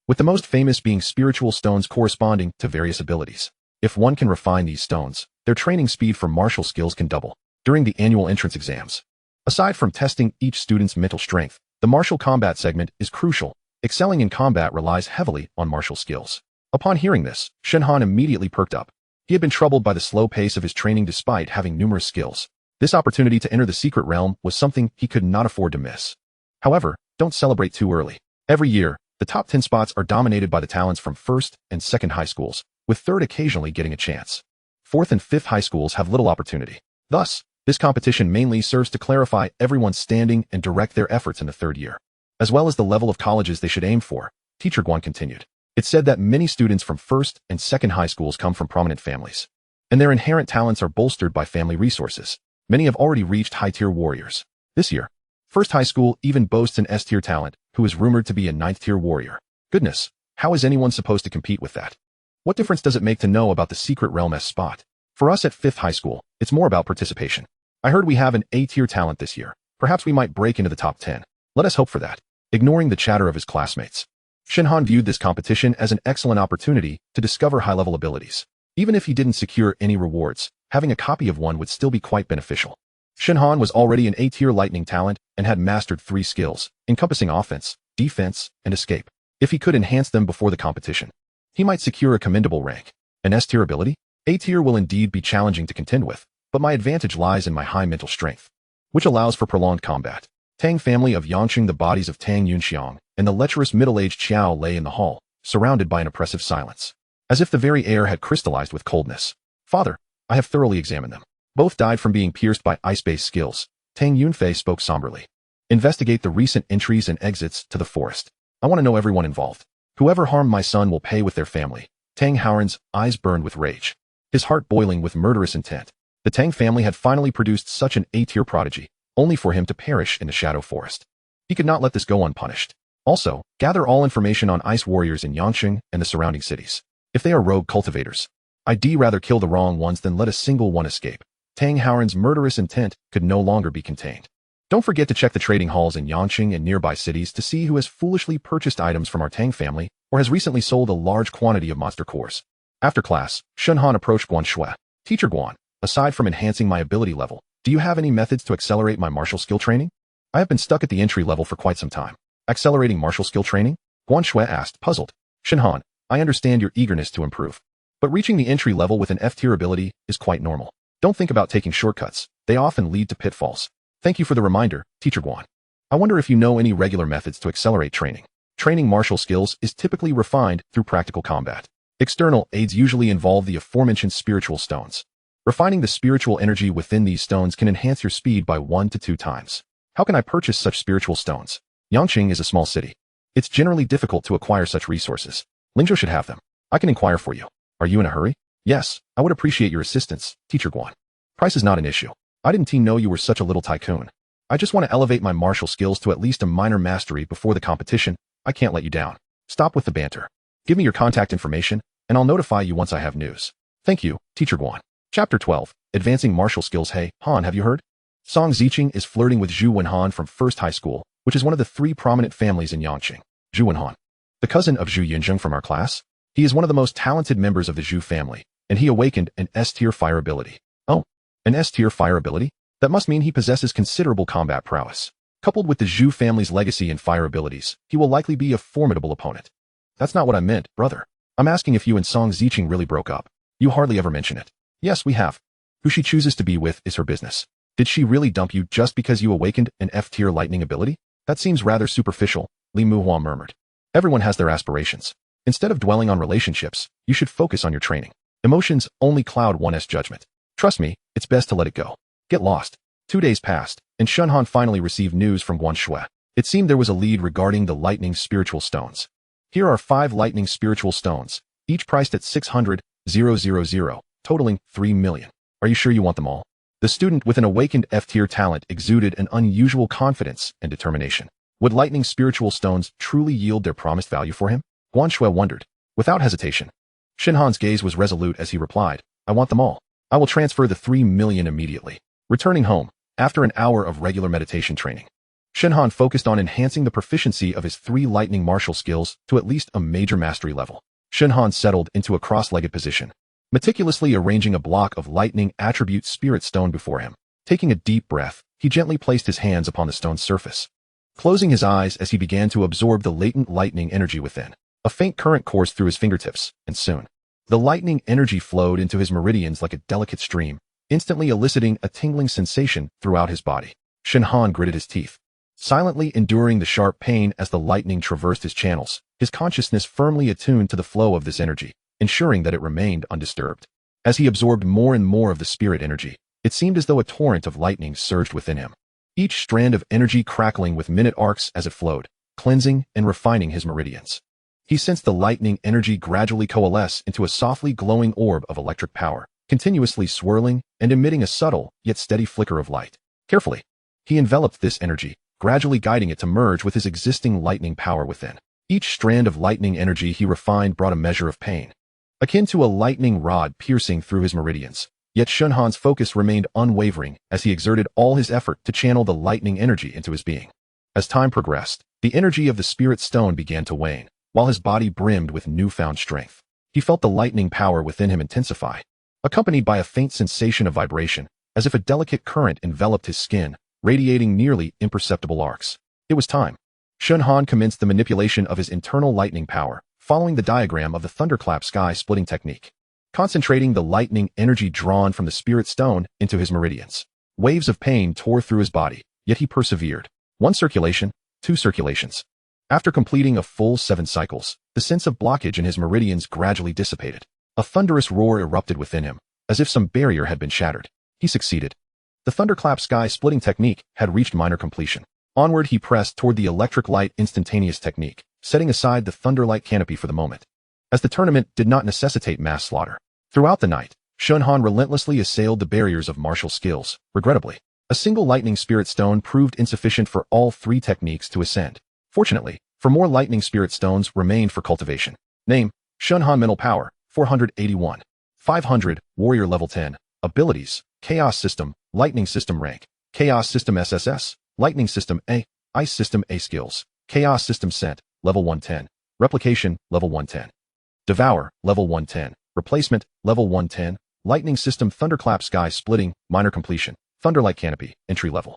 with the most famous being spiritual stones corresponding to various abilities. If one can refine these stones, their training speed for martial skills can double during the annual entrance exams. Aside from testing each student's mental strength, the martial combat segment is crucial. Excelling in combat relies heavily on martial skills. Upon hearing this, Shen Han immediately perked up. He had been troubled by the slow pace of his training despite having numerous skills. This opportunity to enter the secret realm was something he could not afford to miss. However, don't celebrate too early. Every year, the top 10 spots are dominated by the talents from 1st and 2nd high schools, with 3rd occasionally getting a chance. 4th and 5th high schools have little opportunity. Thus, this competition mainly serves to clarify everyone's standing and direct their efforts in the 3rd year, as well as the level of colleges they should aim for. Teacher Guan continued. It's said that many students from 1st and 2nd high schools come from prominent families, and their inherent talents are bolstered by family resources. Many have already reached high-tier warriors. This year, 1st high school even boasts an S-tier talent who is rumored to be a 9th-tier warrior. Goodness, how is anyone supposed to compete with that? What difference does it make to know about the secret realm S spot? For us at 5th high school, it's more about participation. I heard we have an A-tier talent this year. Perhaps we might break into the top 10. Let us hope for that. Ignoring the chatter of his classmates, Shen Han viewed this competition as an excellent opportunity to discover high-level abilities. Even if he didn't secure any rewards, having a copy of one would still be quite beneficial. Shen Han was already an A-tier lightning talent and had mastered 3 skills, encompassing offense, defense, and escape. If he could enhance them before the competition, he might secure a commendable rank. An S-tier ability? A-tier will indeed be challenging to contend with, but my advantage lies in my high mental strength, which allows for prolonged combat. Tang family of Yangqing. The bodies of Tang Yunxiang and the lecherous middle-aged Qiao lay in the hall, surrounded by an oppressive silence, as if the very air had crystallized with coldness. Father, I have thoroughly examined them. Both died from being pierced by ice-based skills. Tang Yunfei spoke somberly. Investigate the recent entries and exits to the forest. I want to know everyone involved. Whoever harmed my son will pay with their family. Tang Howren's eyes burned with rage, his heart boiling with murderous intent. The Tang family had finally produced such an A-tier prodigy, only for him to perish in the Shadow Forest. He could not let this go unpunished. Also, gather all information on ice warriors in Yangqing and the surrounding cities. If they are rogue cultivators, I'd rather kill the wrong ones than let a single one escape. Tang Howren's murderous intent could no longer be contained. Don't forget to check the trading halls in Yangqing and nearby cities to see who has foolishly purchased items from our Tang family or has recently sold a large quantity of monster cores. After class, Shen Han approached Guan Shui. Teacher Guan, aside from enhancing my ability level, do you have any methods to accelerate my martial skill training? I have been stuck at the entry level for quite some time. Accelerating martial skill training? Guan Shui asked, puzzled. Shen Han, I understand your eagerness to improve, but reaching the entry level with an F-tier ability is quite normal. Don't think about taking shortcuts. They often lead to pitfalls. Thank you for the reminder, Teacher Guan. I wonder if you know any regular methods to accelerate training. Training martial skills is typically refined through practical combat. External aids usually involve the aforementioned spiritual stones. Refining the spiritual energy within these stones can enhance your speed by 1 to 2 times. How can I purchase such spiritual stones? Yangqing is a small city. It's generally difficult to acquire such resources. Lingzhou should have them. I can inquire for you. Are you in a hurry? Yes, I would appreciate your assistance, Teacher Guan. Price is not an issue. I didn't know you were such a little tycoon. I just want to elevate my martial skills to at least a minor mastery before the competition. I can't let you down. Stop with the banter. Give me your contact information, and I'll notify you once I have news. Thank you, Teacher Guan. Chapter 12, Advancing Martial Skills. Hey, Han, have you heard? Song Ziqing is flirting with Zhu Wenhan from First High School, which is one of the 3 prominent families in Yangqing. Zhu Wenhan, the cousin of Zhu Yinzheng from our class. He is one of the most talented members of the Zhu family, and he awakened an S-tier fire ability. Oh, an S-tier fire ability? That must mean he possesses considerable combat prowess. Coupled with the Zhu family's legacy and fire abilities, he will likely be a formidable opponent. That's not what I meant, brother. I'm asking if you and Song Ziqing really broke up. You hardly ever mention it. Yes, we have. Who she chooses to be with is her business. Did she really dump you just because you awakened an F-tier lightning ability? That seems rather superficial, Li Muhua murmured. Everyone has their aspirations. Instead of dwelling on relationships, you should focus on your training. Emotions only cloud one's judgment. Trust me, it's best to let it go. Get lost. 2 days passed, and Shen Han finally received news from Guan Shui. It seemed there was a lead regarding the lightning spiritual stones. Here are 5 lightning spiritual stones, each priced at 600,000, totaling 3 million. Are you sure you want them all? The student with an awakened F-tier talent exuded an unusual confidence and determination. Would lightning spiritual stones truly yield their promised value for him? Guanshui wondered. Without hesitation, Shen Han's gaze was resolute as he replied, I want them all. I will transfer the 3 million immediately. Returning home, after an hour of regular meditation training, Shen Han focused on enhancing the proficiency of his 3 lightning martial skills to at least a major mastery level. Shen Han settled into a cross-legged position, meticulously arranging a block of lightning attribute spirit stone before him. Taking a deep breath, he gently placed his hands upon the stone's surface, closing his eyes as he began to absorb the latent lightning energy within. A faint current coursed through his fingertips, and soon, the lightning energy flowed into his meridians like a delicate stream, instantly eliciting a tingling sensation throughout his body. Shen Han gritted his teeth, silently enduring the sharp pain as the lightning traversed his channels, his consciousness firmly attuned to the flow of this energy, ensuring that it remained undisturbed. As he absorbed more and more of the spirit energy, it seemed as though a torrent of lightning surged within him, each strand of energy crackling with minute arcs as it flowed, cleansing and refining his meridians. He sensed the lightning energy gradually coalesce into a softly glowing orb of electric power, continuously swirling and emitting a subtle yet steady flicker of light. Carefully, he enveloped this energy, gradually guiding it to merge with his existing lightning power within. Each strand of lightning energy he refined brought a measure of pain, akin to a lightning rod piercing through his meridians. Yet Shen Han's focus remained unwavering as he exerted all his effort to channel the lightning energy into his being. As time progressed, the energy of the spirit stone began to wane, while his body brimmed with newfound strength. He felt the lightning power within him intensify, accompanied by a faint sensation of vibration, as if a delicate current enveloped his skin, radiating nearly imperceptible arcs. It was time. Shen Han commenced the manipulation of his internal lightning power, following the diagram of the thunderclap sky-splitting technique, concentrating the lightning energy drawn from the spirit stone into his meridians. Waves of pain tore through his body, yet he persevered. 1 circulation, 2 circulations. After completing a full 7 cycles, the sense of blockage in his meridians gradually dissipated. A thunderous roar erupted within him, as if some barrier had been shattered. He succeeded. The thunderclap sky-splitting technique had reached minor completion. Onward he pressed toward the electric light instantaneous technique, setting aside the thunderlight canopy for the moment, as the tournament did not necessitate mass slaughter. Throughout the night, Shen Han relentlessly assailed the barriers of martial skills. Regrettably, a single lightning spirit stone proved insufficient for all 3 techniques to ascend. Fortunately, for more lightning spirit stones remained for cultivation. Name, Shen Han mental power, 481. 500, warrior level 10. Abilities, chaos system, lightning system rank, chaos system SSS, lightning system A, ice system A skills, chaos system scent, level 110, replication, level 110, devour, level 110, replacement, level 110, lightning system thunderclap sky splitting, minor completion, thunderlight canopy, entry level,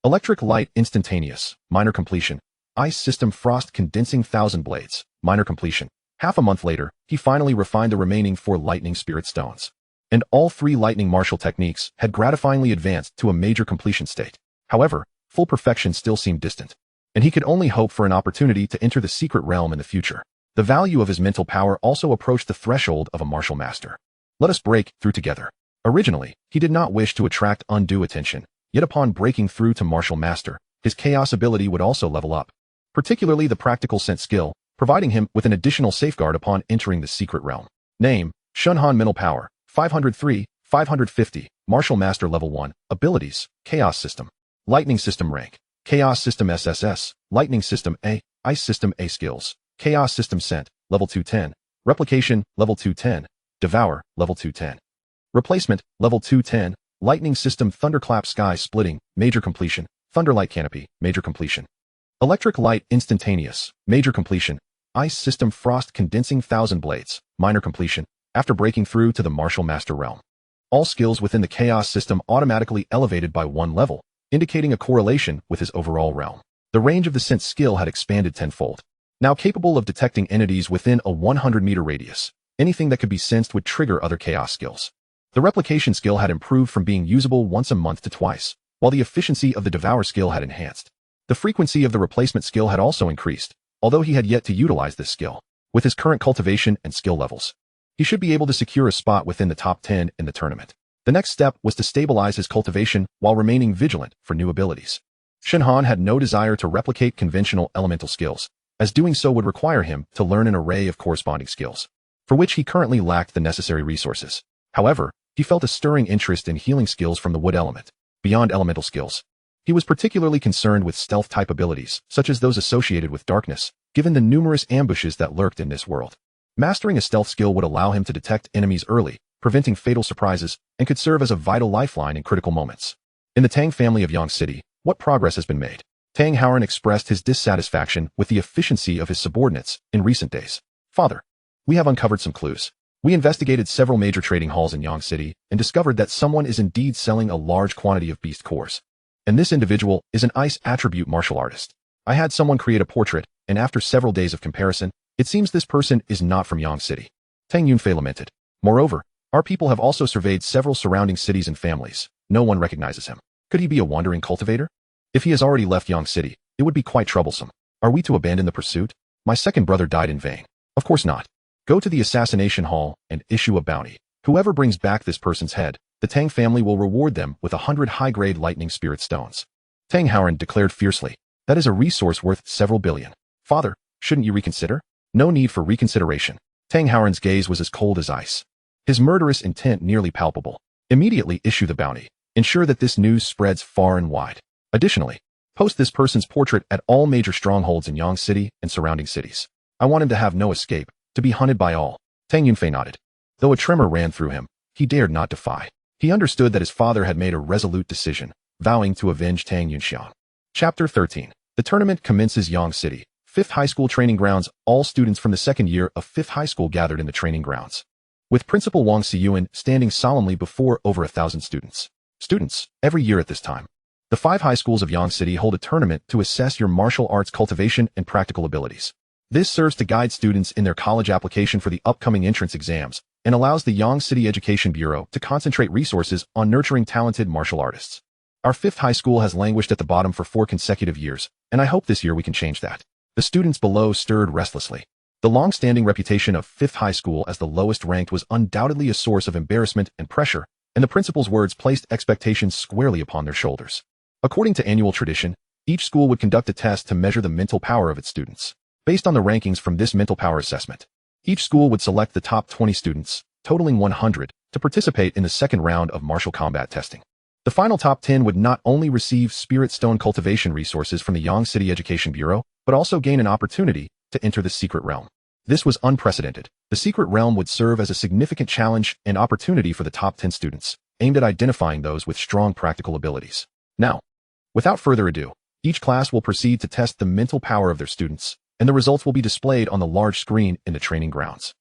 electric light instantaneous, minor completion, ice system frost condensing thousand blades, minor completion. Half a month later, he finally refined the remaining 4 lightning spirit stones, and all 3 lightning martial techniques had gratifyingly advanced to a major completion state. However, full perfection still seemed distant, and he could only hope for an opportunity to enter the secret realm in the future. The value of his mental power also approached the threshold of a martial master. Let us break through together. Originally, he did not wish to attract undue attention, yet upon breaking through to martial master, his chaos ability would also level up, particularly the practical sense skill, providing him with an additional safeguard upon entering the secret realm. Name, Shen Han mental power, 503, 550, martial master level 1, abilities, chaos system, lightning system rank, chaos system SSS, lightning system A, ice system A skills, chaos system scent, level 210, replication, level 210, devour, level 210, replacement, level 210, lightning system thunderclap sky splitting, major completion, thunderlight canopy, major completion, electric light instantaneous, major completion, ice system frost condensing thousand blades, minor completion. After breaking through to the martial master realm, all skills within the chaos system automatically elevated by 1 level, indicating a correlation with his overall realm. The range of the sense skill had expanded tenfold. Now capable of detecting entities within a 100-meter radius, anything that could be sensed would trigger other chaos skills. The replication skill had improved from being usable once a month to twice, while the efficiency of the devour skill had enhanced. The frequency of the replacement skill had also increased, although he had yet to utilize this skill. With his current cultivation and skill levels, he should be able to secure a spot within the top 10 in the tournament. The next step was to stabilize his cultivation while remaining vigilant for new abilities. Shen Han had no desire to replicate conventional elemental skills, as doing so would require him to learn an array of corresponding skills, for which he currently lacked the necessary resources. However, he felt a stirring interest in healing skills from the wood element, beyond elemental skills. He was particularly concerned with stealth-type abilities, such as those associated with darkness, given the numerous ambushes that lurked in this world. Mastering a stealth skill would allow him to detect enemies early, preventing fatal surprises, and could serve as a vital lifeline in critical moments. In the Tang family of Yang City, what progress has been made? Tang Howren expressed his dissatisfaction with the efficiency of his subordinates in recent days. Father, we have uncovered some clues. We investigated several major trading halls in Yang City and discovered that someone is indeed selling a large quantity of beast cores. And this individual is an ice attribute martial artist. I had someone create a portrait, and after several days of comparison, it seems this person is not from Yang City. Tang Yunfei lamented. Moreover, our people have also surveyed several surrounding cities and families. No one recognizes him. Could he be a wandering cultivator? If he has already left Yang City, it would be quite troublesome. Are we to abandon the pursuit? My second brother died in vain. Of course not. Go to the assassination hall and issue a bounty. Whoever brings back this person's head, the Tang family will reward them with 100 high-grade lightning spirit stones. Tang Howren declared fiercely. That is a resource worth several billion. Father, shouldn't you reconsider? No need for reconsideration. Tang Howren's gaze was as cold as ice. His murderous intent nearly palpable. Immediately issue the bounty. Ensure that this news spreads far and wide. Additionally, post this person's portrait at all major strongholds in Yang City and surrounding cities. I want him to have no escape, to be hunted by all. Tang Yunfei nodded. Though a tremor ran through him, he dared not defy. He understood that his father had made a resolute decision, vowing to avenge Tang Yunxian. Chapter 13. The tournament commences. Yang City, 5th High School Training Grounds. All students from the second year of 5th High School gathered in the training grounds, with Principal Wang Xiyuan standing solemnly before over 1,000 students. Students, every year at this time, the 5 high schools of Yang City hold a tournament to assess your martial arts cultivation and practical abilities. This serves to guide students in their college application for the upcoming entrance exams and allows the Yang City Education Bureau to concentrate resources on nurturing talented martial artists. Our 5th high school has languished at the bottom for 4 consecutive years, and I hope this year we can change that. The students below stirred restlessly. The long-standing reputation of 5th high school as the lowest ranked was undoubtedly a source of embarrassment and pressure, and the principal's words placed expectations squarely upon their shoulders. According to annual tradition, each school would conduct a test to measure the mental power of its students. Based on the rankings from this mental power assessment, each school would select the top 20 students, totaling 100, to participate in the second round of martial combat testing. The final top 10 would not only receive Spirit Stone cultivation resources from the Yang City Education Bureau, but also gain an opportunity to enter the Secret Realm. This was unprecedented. The Secret Realm would serve as a significant challenge and opportunity for the top 10 students, aimed at identifying those with strong practical abilities. Now, without further ado, each class will proceed to test the mental power of their students, and the results will be displayed on the large screen in the training grounds.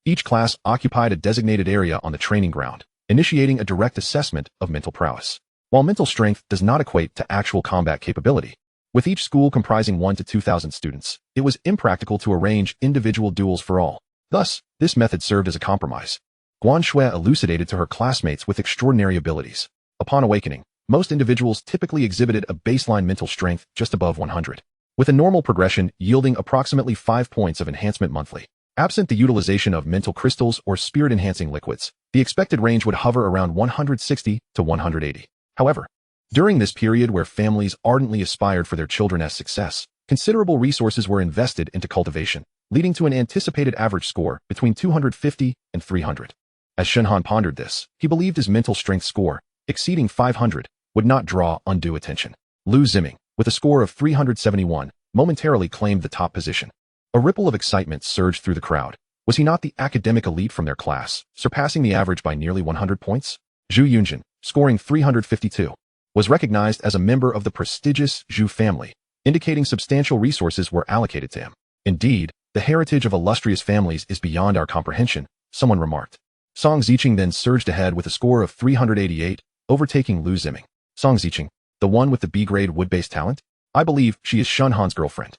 Each class occupied a designated area on the training ground, initiating a direct assessment of mental prowess. While mental strength does not equate to actual combat capability, with each school comprising 1 to 2,000 students, it was impractical to arrange individual duels for all. Thus, this method served as a compromise. Guan Shui elucidated to her classmates with extraordinary abilities. Upon awakening, most individuals typically exhibited a baseline mental strength just above 100, with a normal progression yielding approximately 5 points of enhancement monthly. Absent the utilization of mental crystals or spirit-enhancing liquids, the expected range would hover around 160 to 180. However, during this period where families ardently aspired for their children's success, considerable resources were invested into cultivation, leading to an anticipated average score between 250 and 300. As Shen Han pondered this, he believed his mental strength score, exceeding 500, would not draw undue attention. Lu Ziming, with a score of 371, momentarily claimed the top position. A ripple of excitement surged through the crowd. Was he not the academic elite from their class, surpassing the average by nearly 100 points? Zhu Yunjin, scoring 352, was recognized as a member of the prestigious Zhu family, indicating substantial resources were allocated to him. Indeed, the heritage of illustrious families is beyond our comprehension, someone remarked. Song Ziqing then surged ahead with a score of 388, overtaking Lu Ziming. Song Ziqing, the one with the B-grade wood-based talent? I believe she is Shen Han's girlfriend.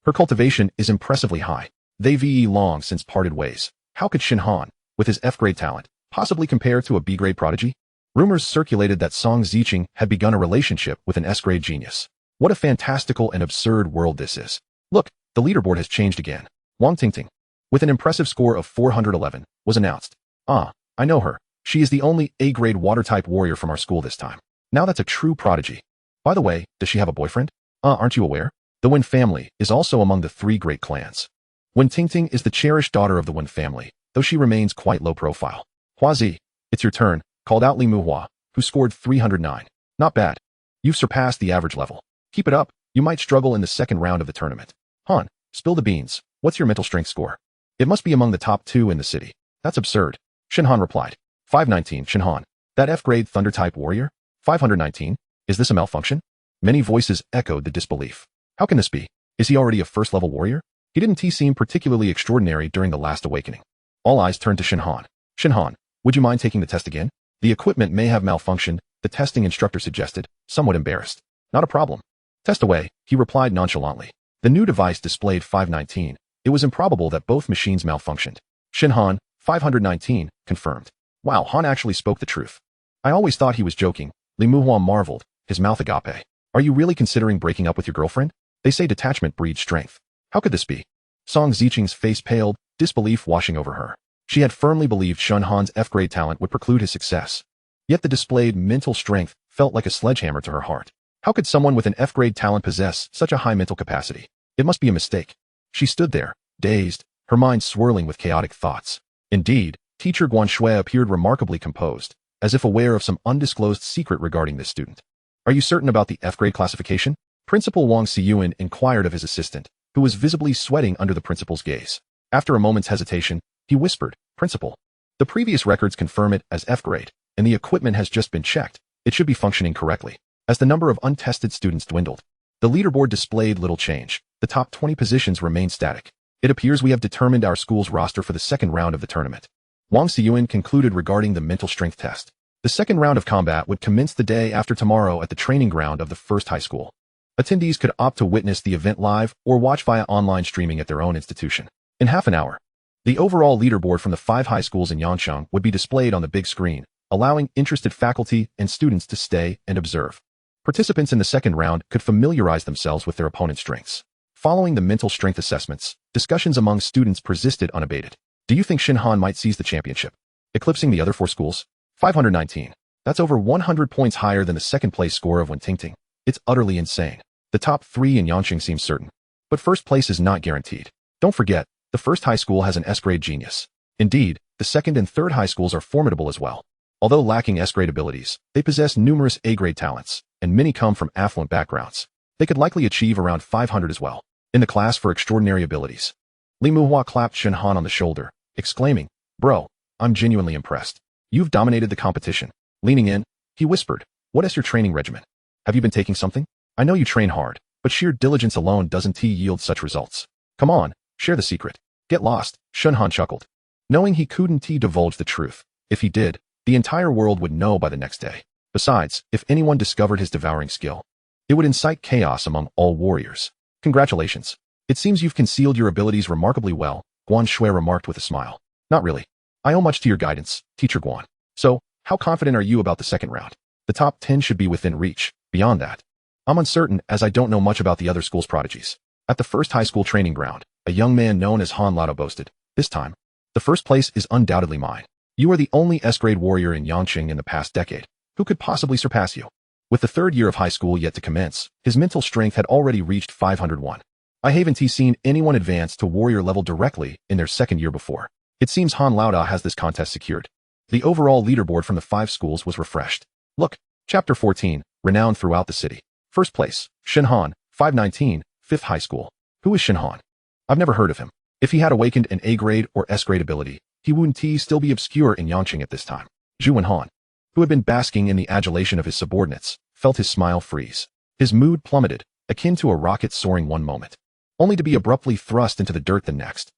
Her cultivation is impressively high. They've long since parted ways. How could Shen Han, with his F-grade talent, possibly compare to a B-grade prodigy? Rumors circulated that Song Ziqing had begun a relationship with an S-grade genius. What a fantastical and absurd world this is. Look, the leaderboard has changed again. Wang Tingting, with an impressive score of 411, was announced. Ah, I know her. She is the only A-grade water-type warrior from our school this time. Now that's a true prodigy. By the way, does she have a boyfriend? Aren't you aware? The Wen family is also among the 3 great clans. Wen Tingting is the cherished daughter of the Wen family, though she remains quite low profile. Huazi, it's your turn, called out Li Muhua, who scored 309. Not bad. You've surpassed the average level. Keep it up, you might struggle in the second round of the tournament. Han, spill the beans. What's your mental strength score? It must be among the top 2 in the city. That's absurd. Shen Han replied. 519, Shen Han. That F-grade Thunder-type warrior? 519? Is this a malfunction? Many voices echoed the disbelief. How can this be? Is he already a first-level warrior? He didn't seem particularly extraordinary during the last awakening. All eyes turned to Shen Han. Shen Han, would you mind taking the test again? The equipment may have malfunctioned, the testing instructor suggested, somewhat embarrassed. Not a problem. Test away, he replied nonchalantly. The new device displayed 519. It was improbable that both machines malfunctioned. Shen Han, 519, confirmed. Wow, Han actually spoke the truth. I always thought he was joking. Li Muhua marveled, his mouth agape. Are you really considering breaking up with your girlfriend? They say detachment breeds strength. How could this be? Song Ziqing's face paled, disbelief washing over her. She had firmly believed Shen Han's F-grade talent would preclude his success. Yet the displayed mental strength felt like a sledgehammer to her heart. How could someone with an F-grade talent possess such a high mental capacity? It must be a mistake. She stood there, dazed, her mind swirling with chaotic thoughts. Indeed, teacher Guanshui appeared remarkably composed, as if aware of some undisclosed secret regarding this student. Are you certain about the F-grade classification? Principal Wang Xiyuan inquired of his assistant, who was visibly sweating under the principal's gaze. After a moment's hesitation, he whispered, Principal, the previous records confirm it as F-grade, and the equipment has just been checked. It should be functioning correctly. As the number of untested students dwindled, the leaderboard displayed little change. The top 20 positions remained static. It appears we have determined our school's roster for the second round of the tournament. Wang Xiyuan concluded regarding the mental strength test. The second round of combat would commence the day after tomorrow at the training ground of the first high school. Attendees could opt to witness the event live or watch via online streaming at their own institution. In half an hour, the overall leaderboard from the 5 high schools in Yancheng would be displayed on the big screen, allowing interested faculty and students to stay and observe. Participants in the second round could familiarize themselves with their opponent's strengths. Following the mental strength assessments, discussions among students persisted unabated. Do you think Shen Han might seize the championship, eclipsing the other 4 schools? 519. That's over 100 points higher than the second-place score of Wen Tingting. It's utterly insane. The top 3 in Yancheng seem certain. But first place is not guaranteed. Don't forget, the first high school has an S-grade genius. Indeed, the second and third high schools are formidable as well. Although lacking S-grade abilities, they possess numerous A-grade talents, and many come from affluent backgrounds. They could likely achieve around 500 as well. In the class for extraordinary abilities. Li Muhua clapped Shen Han on the shoulder, exclaiming, Bro, I'm genuinely impressed. You've dominated the competition. Leaning in, he whispered, What is your training regimen? Have you been taking something? I know you train hard, but sheer diligence alone doesn't yield such results. Come on, share the secret. Get lost, Shen Han chuckled. Knowing he couldn't divulge the truth. If he did, the entire world would know by the next day. Besides, if anyone discovered his devouring skill, it would incite chaos among all warriors. Congratulations. It seems you've concealed your abilities remarkably well, Guan Shui remarked with a smile. Not really. I owe much to your guidance, Teacher Guan. So, how confident are you about the second round? The top 10 should be within reach. Beyond that, I'm uncertain as I don't know much about the other school's prodigies. At the first high school training ground, a young man known as Han Lao boasted, This time, the first place is undoubtedly mine. You are the only S-grade warrior in Yancheng in the past decade. Who could possibly surpass you? With the third year of high school yet to commence, his mental strength had already reached 501. I haven't seen anyone advance to warrior level directly in their second year before. It seems Han Lao has this contest secured. The overall leaderboard from the 5 schools was refreshed. Look, Chapter 14, renowned throughout the city. First place, Shen Han, 519, 5th high school. Who is Shen Han? I've never heard of him. If he had awakened an A-grade or S-grade ability, he wouldn't still be obscure in Yancheng at this time. Zhu Wenhan, who had been basking in the adulation of his subordinates, felt his smile freeze. His mood plummeted, akin to a rocket soaring one moment, only to be abruptly thrust into the dirt the next.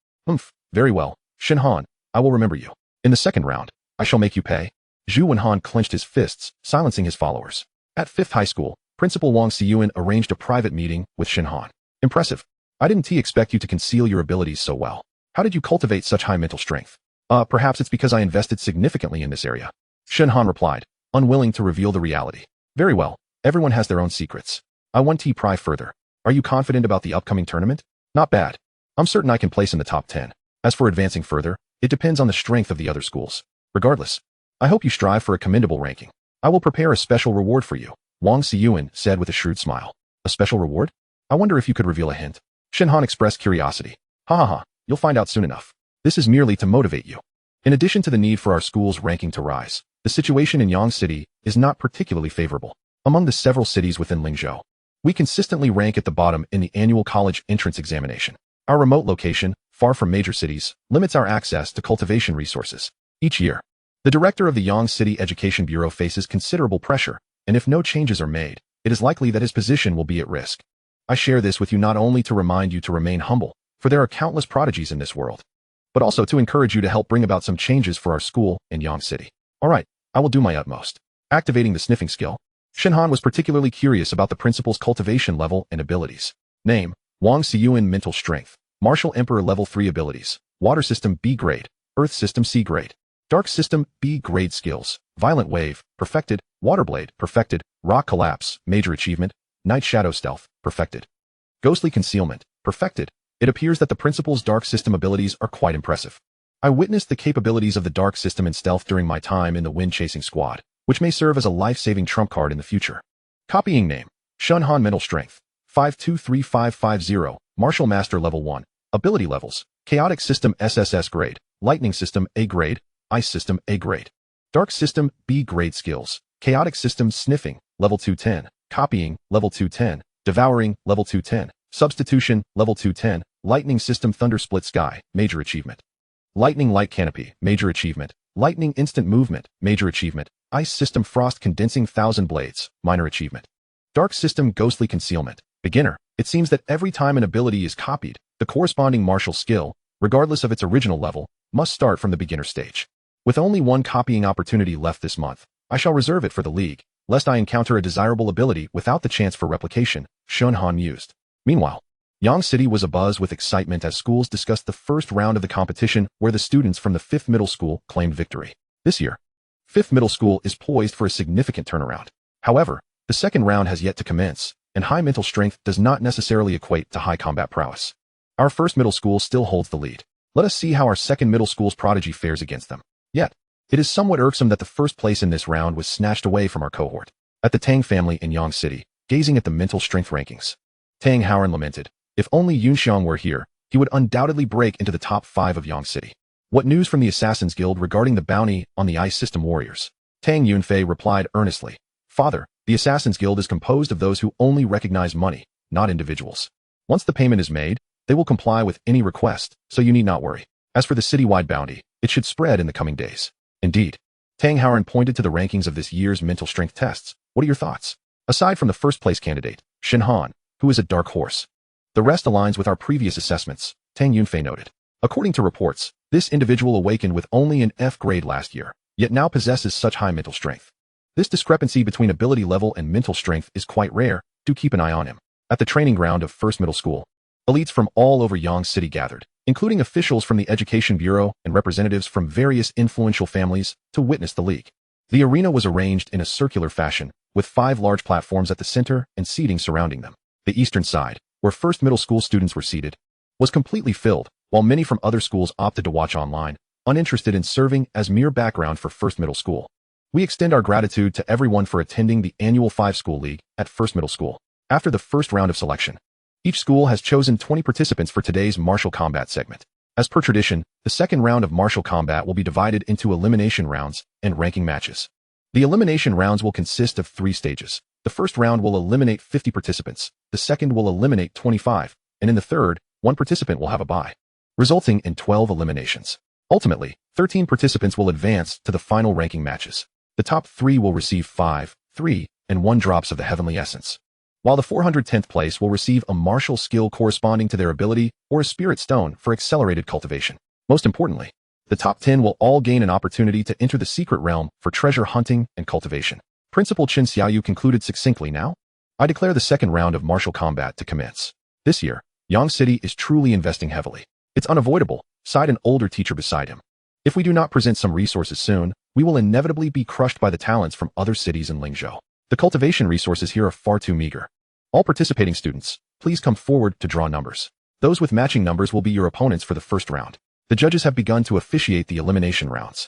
Very well, Shen Han, I will remember you. In the second round, I shall make you pay. Zhu Wenhan clenched his fists, silencing his followers. At 5th high school, Principal Wang Xiyuan arranged a private meeting with Shen Han. Impressive. I didn't expect you to conceal your abilities so well. How did you cultivate such high mental strength? Perhaps it's because I invested significantly in this area. Shen Han replied, unwilling to reveal the reality. Very well, everyone has their own secrets. I want to pry further. Are you confident about the upcoming tournament? Not bad. I'm certain I can place in the top 10. As for advancing further, it depends on the strength of the other schools. Regardless, I hope you strive for a commendable ranking. I will prepare a special reward for you. Wang Xiyuan said with a shrewd smile. A special reward? I wonder if you could reveal a hint. Shen Han expressed curiosity. Ha ha ha, you'll find out soon enough. This is merely to motivate you. In addition to the need for our school's ranking to rise, the situation in Yang City is not particularly favorable. Among the several cities within Lingzhou, we consistently rank at the bottom in the annual college entrance examination. Our remote location, far from major cities, limits our access to cultivation resources. Each year, the director of the Yang City Education Bureau faces considerable pressure, and if no changes are made, it is likely that his position will be at risk. I share this with you not only to remind you to remain humble, for there are countless prodigies in this world, but also to encourage you to help bring about some changes for our school in Yang City. Alright, I will do my utmost. Activating the sniffing skill, Shen Han was particularly curious about the principal's cultivation level and abilities. Name, Wang Xiyuan mental strength, Martial Emperor level 3 abilities, Water System B grade, Earth System C grade, Dark System B grade skills, Violent Wave, perfected, Waterblade, perfected, Rock Collapse, major achievement, Night Shadow Stealth, perfected. Ghostly Concealment, perfected. It appears that the principal's Dark System abilities are quite impressive. I witnessed the capabilities of the Dark System and Stealth during my time in the Wind-Chasing Squad, which may serve as a life-saving trump card in the future. Copying name, Shen Han mental strength, 523550, Martial Master level 1, ability levels, Chaotic System SSS grade, Lightning System A grade, Ice System A grade, Dark System B grade skills, Chaotic System Sniffing, level 210, Copying, level 210, Devouring, level 210, Substitution, level 210, Lightning System Thunder Split Sky, major achievement. Lightning Light Canopy, major achievement. Lightning Instant Movement, major achievement. Ice System Frost Condensing Thousand Blades, minor achievement. Dark System Ghostly Concealment, beginner. It seems that every time an ability is copied, the corresponding martial skill, regardless of its original level, must start from the beginner stage. With only one copying opportunity left this month, I shall reserve it for the league, lest I encounter a desirable ability without the chance for replication, Shen Han mused. Meanwhile, Yang City was abuzz with excitement as schools discussed the first round of the competition where the students from the 5th middle school claimed victory. This year, 5th middle school is poised for a significant turnaround. However, the second round has yet to commence, and high mental strength does not necessarily equate to high combat prowess. Our 1st middle school still holds the lead. Let us see how our 2nd middle school's prodigy fares against them. Yet, it is somewhat irksome that the first place in this round was snatched away from our cohort. At the Tang family in Yang City, gazing at the mental strength rankings, Tang Howren lamented, if only Yunxiang were here, he would undoubtedly break into the top 5 of Yang City. What news from the Assassin's Guild regarding the bounty on the Ice System warriors? Tang Yunfei replied earnestly, Father, the Assassin's Guild is composed of those who only recognize money, not individuals. Once the payment is made, they will comply with any request, so you need not worry. As for the citywide bounty, it should spread in the coming days. Indeed. Tang Howren pointed to the rankings of this year's mental strength tests. What are your thoughts? Aside from the first place candidate, Shen Han, who is a dark horse, the rest aligns with our previous assessments, Tang Yunfei noted. According to reports, this individual awakened with only an F grade last year, yet now possesses such high mental strength. This discrepancy between ability level and mental strength is quite rare. Do keep an eye on him. At the training ground of 1st middle school, elites from all over Yang City gathered, including officials from the Education Bureau and representatives from various influential families, to witness the league. The arena was arranged in a circular fashion, with 5 large platforms at the center and seating surrounding them. The eastern side, where 1st middle school students were seated, was completely filled, while many from other schools opted to watch online, uninterested in serving as mere background for 1st middle school. We extend our gratitude to everyone for attending the annual 5-school league at 1st middle school. After the first round of selection, each school has chosen 20 participants for today's martial combat segment. As per tradition, the second round of martial combat will be divided into elimination rounds and ranking matches. The elimination rounds will consist of 3 stages. The first round will eliminate 50 participants, the second will eliminate 25, and in the third, 1 participant will have a bye, resulting in 12 eliminations. Ultimately, 13 participants will advance to the final ranking matches. The top 3 will receive 5, 3, and 1 drops of the Heavenly Essence, while the 410th place will receive a martial skill corresponding to their ability or a spirit stone for accelerated cultivation. Most importantly, the top 10 will all gain an opportunity to enter the secret realm for treasure hunting and cultivation. Principal Chen Xiaoyu concluded succinctly. Now, I declare the second round of martial combat to commence. This year, Yang City is truly investing heavily. It's unavoidable, sighed an older teacher beside him. If we do not present some resources soon, we will inevitably be crushed by the talents from other cities in Lingzhou. The cultivation resources here are far too meager. All participating students, please come forward to draw numbers. Those with matching numbers will be your opponents for the first round. The judges have begun to officiate the elimination rounds.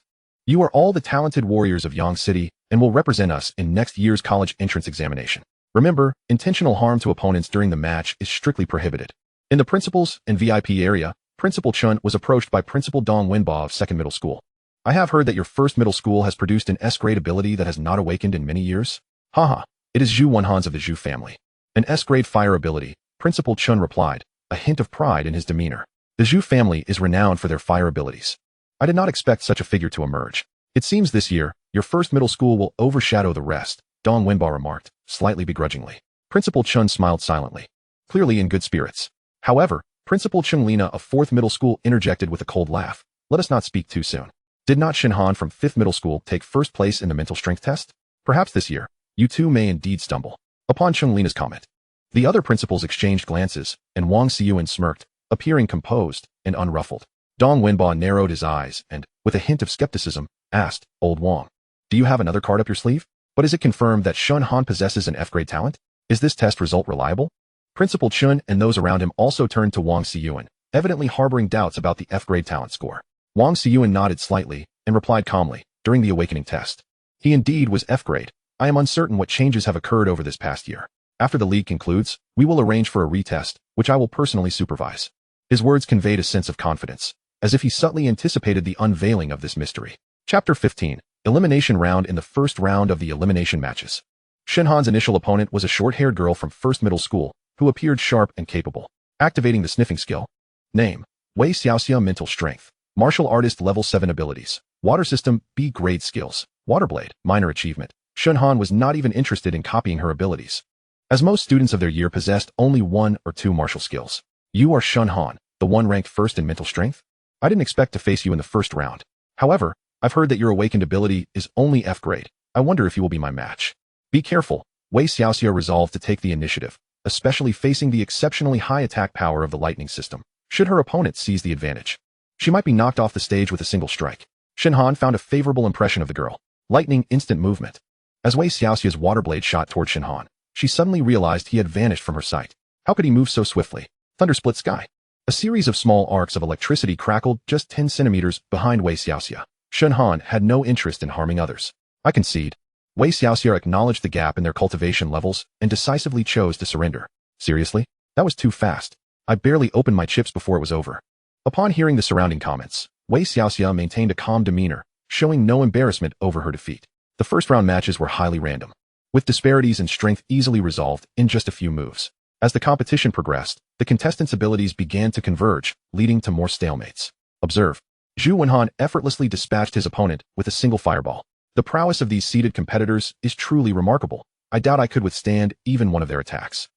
You are all the talented warriors of Yang City and will represent us in next year's college entrance examination. Remember, intentional harm to opponents during the match is strictly prohibited. In the principals and VIP area, Principal Chun was approached by Principal Dong Wenba of 2nd Middle School. I have heard that your first middle school has produced an S-grade ability that has not awakened in many years. Haha, it is Zhu Wenhan's of the Zhu family. An S-grade fire ability, Principal Chun replied, a hint of pride in his demeanor. The Zhu family is renowned for their fire abilities. I did not expect such a figure to emerge. It seems this year, your first middle school will overshadow the rest, Dong Wenba remarked, slightly begrudgingly. Principal Chun smiled silently, clearly in good spirits. However, Principal Chung Lina of 4th Middle School interjected with a cold laugh. Let us not speak too soon. Did not Shen Han from 5th Middle School take first place in the mental strength test? Perhaps this year, you two may indeed stumble. Upon Chung Lina's comment, the other principals exchanged glances, and Wang Xiyuan smirked, appearing composed and unruffled. Dong Wenba narrowed his eyes and, with a hint of skepticism, asked, Old Wang, do you have another card up your sleeve? But is it confirmed that Shen Han possesses an F-grade talent? Is this test result reliable? Principal Chun and those around him also turned to Wang Xiyuan, evidently harboring doubts about the F-grade talent score. Wang Xiyuan nodded slightly and replied calmly, during the awakening test. He indeed was F-grade. I am uncertain what changes have occurred over this past year. After the league concludes, we will arrange for a retest, which I will personally supervise. His words conveyed a sense of confidence, as if he subtly anticipated the unveiling of this mystery. Chapter 15. Elimination Round. In the first round of the elimination matches, Shen Han's initial opponent was a short-haired girl from 1st Middle School, who appeared sharp and capable. Activating the sniffing skill. Name: Wei Xiaoxia. Mental strength. Martial artist level 7 abilities. Water system, B-grade skills. Waterblade, minor achievement. Shen Han was not even interested in copying her abilities, as most students of their year possessed only 1 or 2 martial skills. You are Shen Han, the one ranked first in mental strength? I didn't expect to face you in the first round. However, I've heard that your awakened ability is only F-grade. I wonder if you will be my match. Be careful. Wei Xiaoxia resolved to take the initiative, especially facing the exceptionally high attack power of the lightning system. Should her opponent seize the advantage, she might be knocked off the stage with a single strike. Shen Han found a favorable impression of the girl. Lightning instant movement. As Wei Xiaoxia's water blade shot toward Shen Han, she suddenly realized he had vanished from her sight. How could he move so swiftly? Thunder split sky. A series of small arcs of electricity crackled just 10 centimeters behind Wei Xiaoxia. Shen Han had no interest in harming others. I concede. Wei Xiaoxia acknowledged the gap in their cultivation levels and decisively chose to surrender. Seriously? That was too fast. I barely opened my chips before it was over. Upon hearing the surrounding comments, Wei Xiaoxia maintained a calm demeanor, showing no embarrassment over her defeat. The first round matches were highly random, with disparities in strength easily resolved in just a few moves. As the competition progressed, the contestants' abilities began to converge, leading to more stalemates. Observe. Zhu Wenhan effortlessly dispatched his opponent with a single fireball. The prowess of these seeded competitors is truly remarkable. I doubt I could withstand even one of their attacks.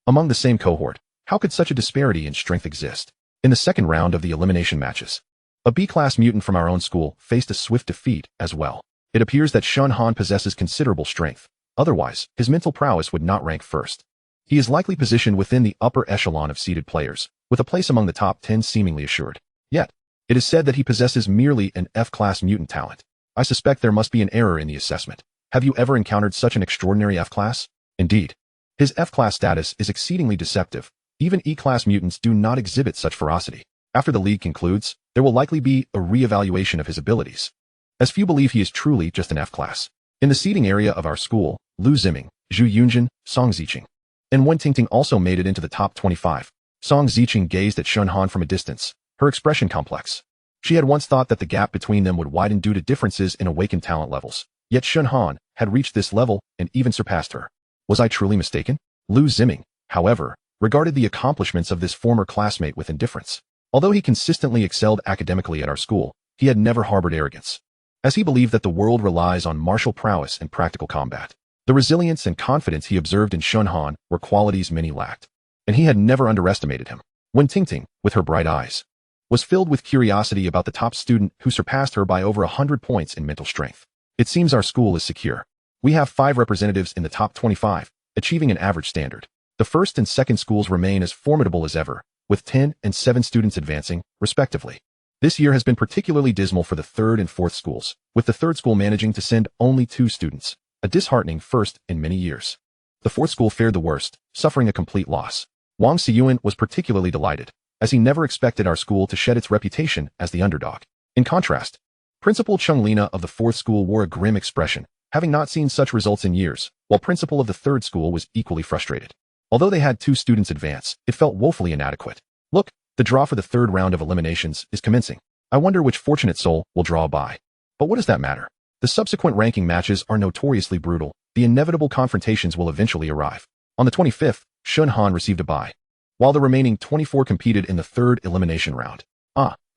Among the same cohort, how could such a disparity in strength exist? In the second round of the elimination matches, a B-class mutant from our own school faced a swift defeat as well. It appears that Shen Han possesses considerable strength. Otherwise, his mental prowess would not rank first. He is likely positioned within the upper echelon of seeded players, with a place among the top 10 seemingly assured. Yet, it is said that he possesses merely an F-class mutant talent. I suspect there must be an error in the assessment. Have you ever encountered such an extraordinary F-class? Indeed. His F-class status is exceedingly deceptive. Even E-class mutants do not exhibit such ferocity. After the league concludes, there will likely be a re-evaluation of his abilities, as few believe he is truly just an F-class. In the seeding area of our school, Lu Ziming, Zhu Yunjin, Song Ziqing, and Wen Tingting also made it into the top 25. Song Ziqing gazed at Shen Han from a distance, her expression complex. She had once thought that the gap between them would widen due to differences in awakened talent levels. Yet Shen Han had reached this level and even surpassed her. Was I truly mistaken? Lu Ziming, however, regarded the accomplishments of this former classmate with indifference. Although he consistently excelled academically at our school, he had never harbored arrogance, as he believed that the world relies on martial prowess and practical combat. The resilience and confidence he observed in Shen Han were qualities many lacked, and he had never underestimated him. Wen Tingting, with her bright eyes, was filled with curiosity about the top student who surpassed her by over 100 points in mental strength. It seems our school is secure. We have 5 representatives in the top 25, achieving an average standard. The first and second schools remain as formidable as ever, with 10 and 7 students advancing, respectively. This year has been particularly dismal for the third and fourth schools, with the third school managing to send only 2 students, a disheartening first in many years. The fourth school fared the worst, suffering a complete loss. Wang Xiyuan was particularly delighted, as he never expected our school to shed its reputation as the underdog. In contrast, Principal Chung Lina of the 4th school wore a grim expression, having not seen such results in years, while Principal of the 3rd school was equally frustrated. Although they had 2 students advance, it felt woefully inadequate. Look, the draw for the 3rd round of eliminations is commencing. I wonder which fortunate soul will draw a bye. But what does that matter? The subsequent ranking matches are notoriously brutal. The inevitable confrontations will eventually arrive. On the 25th, Shen Han received a bye, while the remaining 24 competed in the 3rd elimination round.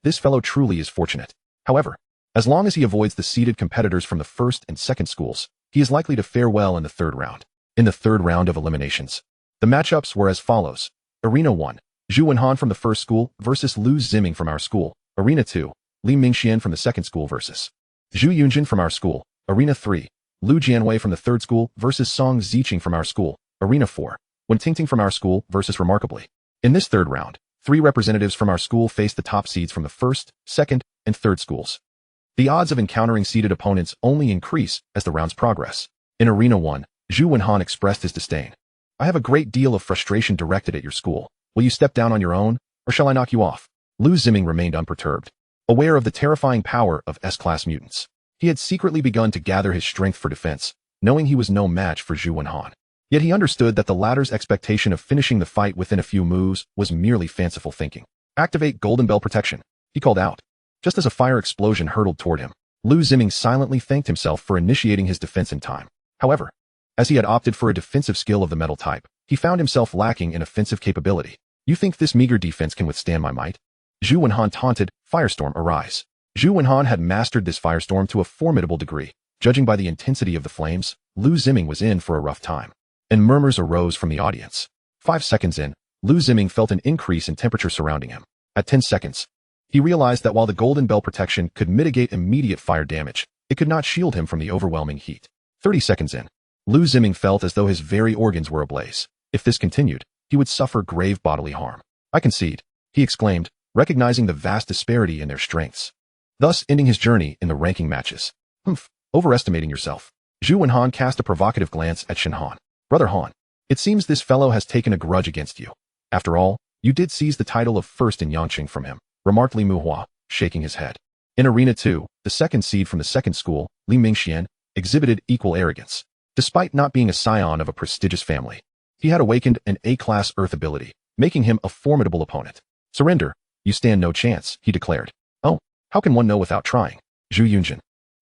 This fellow truly is fortunate. However, as long as he avoids the seeded competitors from the 1st and 2nd schools, he is likely to fare well in the 3rd round. In the 3rd round of eliminations, the matchups were as follows. Arena 1, Zhu Wenhan from the 1st school versus Lu Ziming from our school. Arena 2, Li Mingxian from the 2nd school versus Zhu Yunjin from our school. Arena 3, Lu Jianwei from the 3rd school versus Song Ziqing from our school. Arena 4, Wen Tingting from our school versus Remarkably. In this 3rd round, 3 representatives from our school face the top seeds from the 1st, 2nd, and 3rd schools. The odds of encountering seeded opponents only increase as the rounds progress. In Arena 1, Zhu Wenhan expressed his disdain. I have a great deal of frustration directed at your school. Will you step down on your own, or shall I knock you off? Lu Ziming remained unperturbed, aware of the terrifying power of S-class mutants. He had secretly begun to gather his strength for defense, knowing he was no match for Zhu Wenhan. Yet he understood that the latter's expectation of finishing the fight within a few moves was merely fanciful thinking. Activate Golden Bell Protection, he called out. Just as a fire explosion hurtled toward him, Lu Ziming silently thanked himself for initiating his defense in time. However, as he had opted for a defensive skill of the metal type, he found himself lacking in offensive capability. You think this meager defense can withstand my might? Zhu Wenhan taunted, Firestorm arise. Zhu Wenhan had mastered this firestorm to a formidable degree. Judging by the intensity of the flames, Lu Ziming was in for a rough time. And murmurs arose from the audience. 5 seconds in, Lu Ziming felt an increase in temperature surrounding him. At 10 seconds, he realized that while the Golden Bell protection could mitigate immediate fire damage, it could not shield him from the overwhelming heat. 30 seconds in, Lu Ziming felt as though his very organs were ablaze. If this continued, he would suffer grave bodily harm. I concede, he exclaimed, recognizing the vast disparity in their strengths, thus ending his journey in the ranking matches. Overestimating yourself. Zhu Wenhan cast a provocative glance at Shen Han. Brother Han, it seems this fellow has taken a grudge against you. After all, you did seize the title of first in Yangqing from him, remarked Li Muhua, shaking his head. In Arena 2, the 2nd seed from the 2nd school, Li Mingxian, exhibited equal arrogance. Despite not being a scion of a prestigious family, he had awakened an A-class Earth ability, making him a formidable opponent. Surrender, you stand no chance, he declared. Oh, how can one know without trying? Zhu Yunjin,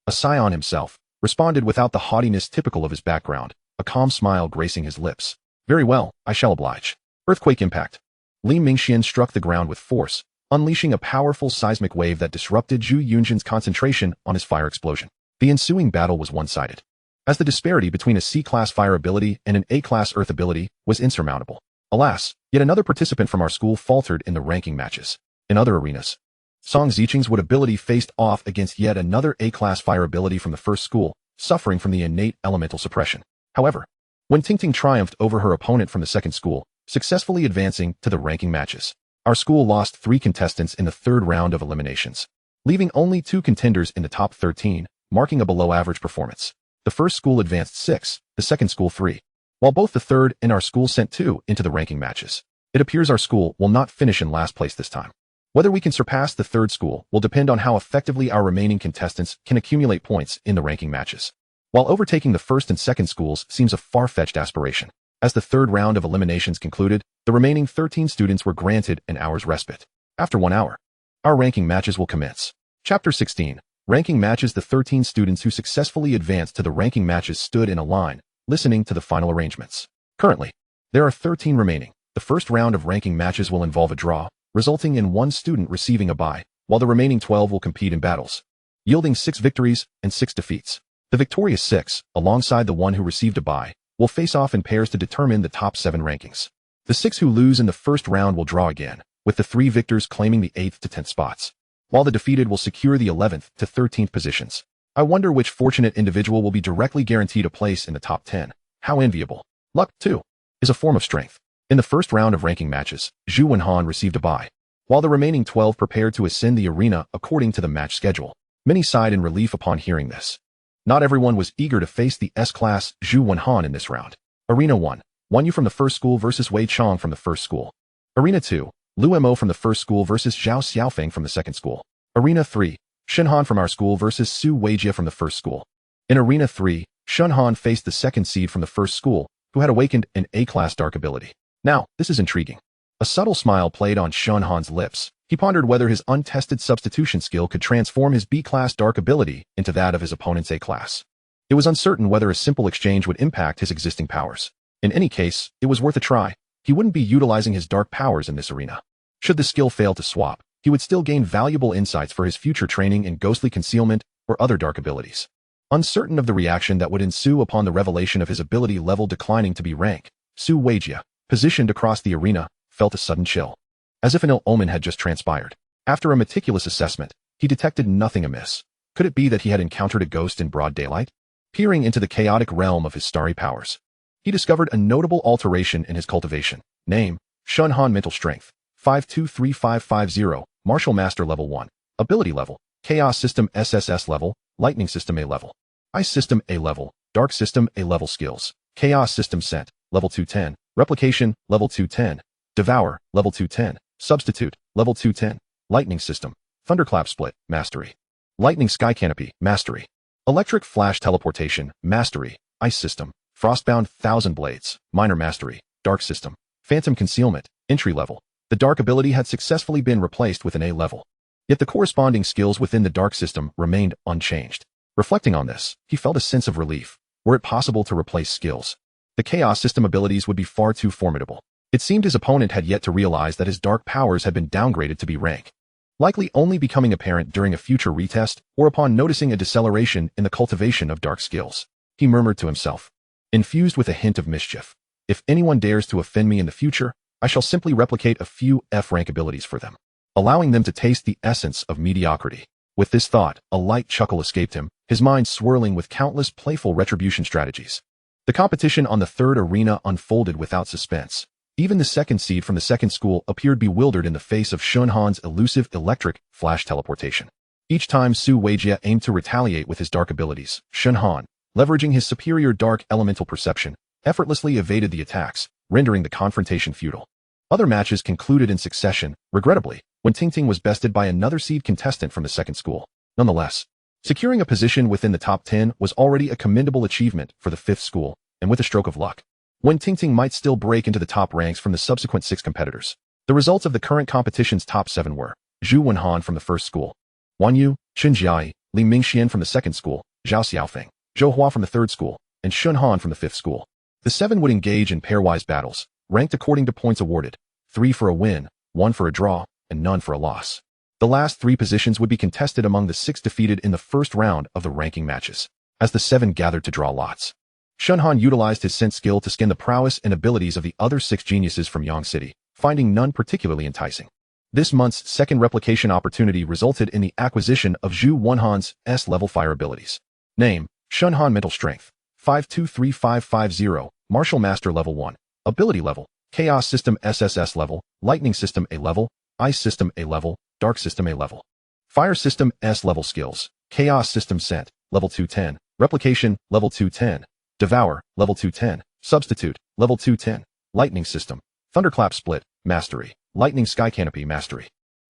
a scion himself, responded without the haughtiness typical of his background, a calm smile gracing his lips. Very well, I shall oblige. Earthquake impact. Li Mingxian struck the ground with force, unleashing a powerful seismic wave that disrupted Zhu Yunjin's concentration on his fire explosion. The ensuing battle was one-sided, as the disparity between a C-class fire ability and an A-class Earth ability was insurmountable. Alas, yet another participant from our school faltered in the ranking matches. In other arenas, Song Ziqing's wood ability faced off against yet another A-class fire ability from the 1st school, suffering from the innate elemental suppression. However, Wen Tingting triumphed over her opponent from the 2nd school, successfully advancing to the ranking matches. Our school lost 3 contestants in the 3rd round of eliminations, leaving only 2 contenders in the top 13, marking a below-average performance. The 1st school advanced 6, the 2nd school 3, while both the 3rd and our school sent 2 into the ranking matches. It appears our school will not finish in last place this time. Whether we can surpass the 3rd school will depend on how effectively our remaining contestants can accumulate points in the ranking matches. While overtaking the 1st and 2nd schools seems a far-fetched aspiration, as the 3rd round of eliminations concluded, the remaining 13 students were granted an hour's respite. After 1 hour, our ranking matches will commence. Chapter 16. Ranking matches. The 13 students who successfully advanced to the ranking matches stood in a line, listening to the final arrangements. Currently, there are 13 remaining. The first round of ranking matches will involve a draw, resulting in 1 student receiving a bye, while the remaining 12 will compete in battles, yielding 6 victories and 6 defeats. The victorious 6, alongside the one who received a bye, will face off in pairs to determine the top 7 rankings. The 6 who lose in the first round will draw again, with the 3 victors claiming the 8th to 10th spots, while the defeated will secure the 11th to 13th positions. I wonder which fortunate individual will be directly guaranteed a place in the top 10. How enviable. Luck, too, is a form of strength. In the first round of ranking matches, Zhu Wenhan received a bye, while the remaining 12 prepared to ascend the arena according to the match schedule. Many sighed in relief upon hearing this. Not everyone was eager to face the S-class Zhu Wenhan in this round. Arena 1, Wan Yu from the 1st school versus Wei Chong from the 1st school. Arena 2, Lu Mo from the 1st school versus Zhao Xiaofeng from the 2nd school. Arena 3, Shen Han from our school versus Su Weijia from the first school. In Arena 3, Shen Han faced the second seed from the first school, who had awakened an A-class dark ability. Now, this is intriguing. A subtle smile played on Shen Han's lips. He pondered whether his untested substitution skill could transform his B-class dark ability into that of his opponent's A-class. It was uncertain whether a simple exchange would impact his existing powers. In any case, it was worth a try. He wouldn't be utilizing his dark powers in this arena. Should the skill fail to swap, he would still gain valuable insights for his future training in ghostly concealment or other dark abilities. Uncertain of the reaction that would ensue upon the revelation of his ability level declining to B rank, Su Weijia, positioned across the arena, felt a sudden chill. As if an ill omen had just transpired. After a meticulous assessment, he detected nothing amiss. Could it be that he had encountered a ghost in broad daylight? Peering into the chaotic realm of his starry powers, he discovered a notable alteration in his cultivation. Name, Shen Han Mental Strength, 523550, Martial Master Level 1. Ability Level, Chaos System SSS-level, Lightning System A-level. Ice System A-level, Dark System A-level Skills, Chaos System Scent, Level 210, Replication, Level 210, Devour, Level 210, Substitute, Level 210, Lightning System, Thunderclap Split, Mastery. Lightning Sky Canopy, Mastery. Electric Flash Teleportation, Mastery. Ice System, Frostbound Thousand Blades, Minor Mastery. Dark System, Phantom Concealment, Entry Level. The dark ability had successfully been replaced with an A level. Yet the corresponding skills within the dark system remained unchanged. Reflecting on this, he felt a sense of relief. Were it possible to replace skills, the chaos system abilities would be far too formidable. It seemed his opponent had yet to realize that his dark powers had been downgraded to B rank, likely only becoming apparent during a future retest or upon noticing a deceleration in the cultivation of dark skills. He murmured to himself, infused with a hint of mischief, if anyone dares to offend me in the future, I shall simply replicate a few F-rank abilities for them, allowing them to taste the essence of mediocrity. With this thought, a light chuckle escaped him, his mind swirling with countless playful retribution strategies. The competition on the third arena unfolded without suspense. Even the second seed from the second school appeared bewildered in the face of Shen Han's elusive electric flash teleportation. Each time Su Weijia aimed to retaliate with his dark abilities, Shen Han, leveraging his superior dark elemental perception, effortlessly evaded the attacks, rendering the confrontation futile. Other matches concluded in succession, regrettably, when Tingting was bested by another seed contestant from the second school. Nonetheless, securing a position within the top 10 was already a commendable achievement for the fifth school, and with a stroke of luck, when Tingting might still break into the top ranks from the subsequent 6 competitors. The results of the current competition's top 7 were Zhu Wenhan from the first school, Wan Yu, Chen Jiai, Li Mingxian from the second school, Zhao Xiaofeng, Zhou Hua from the third school, and Shen Han from the fifth school. The 7 would engage in pairwise battles, ranked according to points awarded, 3 for a win, 1 for a draw, and none for a loss. The last 3 positions would be contested among the 6 defeated in the first round of the ranking matches. As the 7 gathered to draw lots, Shen Han utilized his scent skill to scan the prowess and abilities of the other 6 geniuses from Yang City, finding none particularly enticing. This month's second replication opportunity resulted in the acquisition of Zhu Wenhan's S-level fire abilities. Name, Shen Han Mental Strength, 523550, Martial Master Level 1. Ability Level, Chaos System SSS-level, Lightning System A-level, Ice System A-level, Dark System A-level. Fire System S-level Skills, Chaos System Scent, Level 210, Replication, Level 210, Devour, Level 210, Substitute, Level 210, Lightning System, Thunderclap Split, Mastery, Lightning Sky Canopy, Mastery.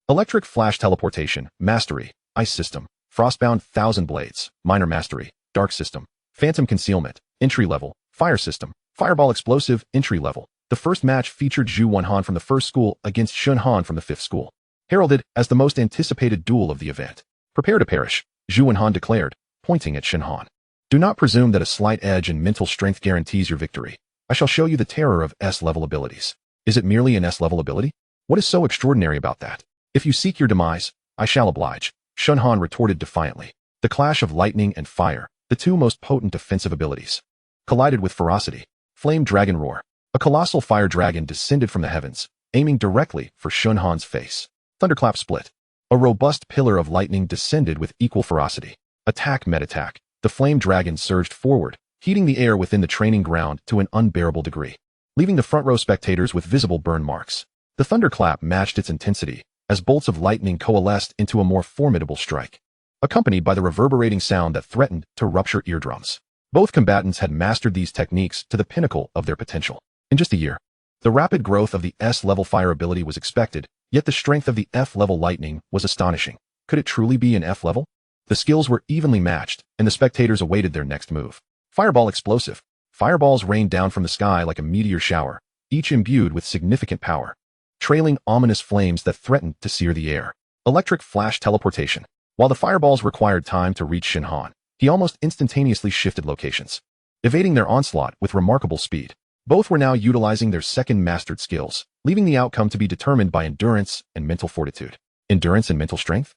Electric Flash Teleportation, Mastery, Ice System, Frostbound Thousand Blades, Minor Mastery, Dark System, Phantom Concealment, Entry Level, Fire System, Fireball Explosive, Entry Level. The first match featured Zhu Wenhan from the first school against Shen Han from the fifth school, heralded as the most anticipated duel of the event. Prepare to perish, Zhu Wenhan declared, pointing at Shen Han. Do not presume that a slight edge in mental strength guarantees your victory. I shall show you the terror of S-level abilities. Is it merely an S-level ability? What is so extraordinary about that? If you seek your demise, I shall oblige, Shen Han retorted defiantly. The clash of lightning and fire, the 2 most potent defensive abilities, collided with ferocity. Flame Dragon Roar. A colossal fire dragon descended from the heavens, aiming directly for Shen Han's face. Thunderclap Split. A robust pillar of lightning descended with equal ferocity. Attack met attack. The flame dragon surged forward, heating the air within the training ground to an unbearable degree, leaving the front row spectators with visible burn marks. The thunderclap matched its intensity, as bolts of lightning coalesced into a more formidable strike, accompanied by the reverberating sound that threatened to rupture eardrums. Both combatants had mastered these techniques to the pinnacle of their potential. In just a year, the rapid growth of the S-level fire ability was expected, yet the strength of the F-level lightning was astonishing. Could it truly be an F level? The skills were evenly matched, and the spectators awaited their next move. Fireball explosive. Fireballs rained down from the sky like a meteor shower, each imbued with significant power, trailing ominous flames that threatened to sear the air. Electric flash teleportation. While the fireballs required time to reach Shen Han, he almost instantaneously shifted locations, evading their onslaught with remarkable speed. Both were now utilizing their second mastered skills, leaving the outcome to be determined by endurance and mental fortitude. Endurance and mental strength?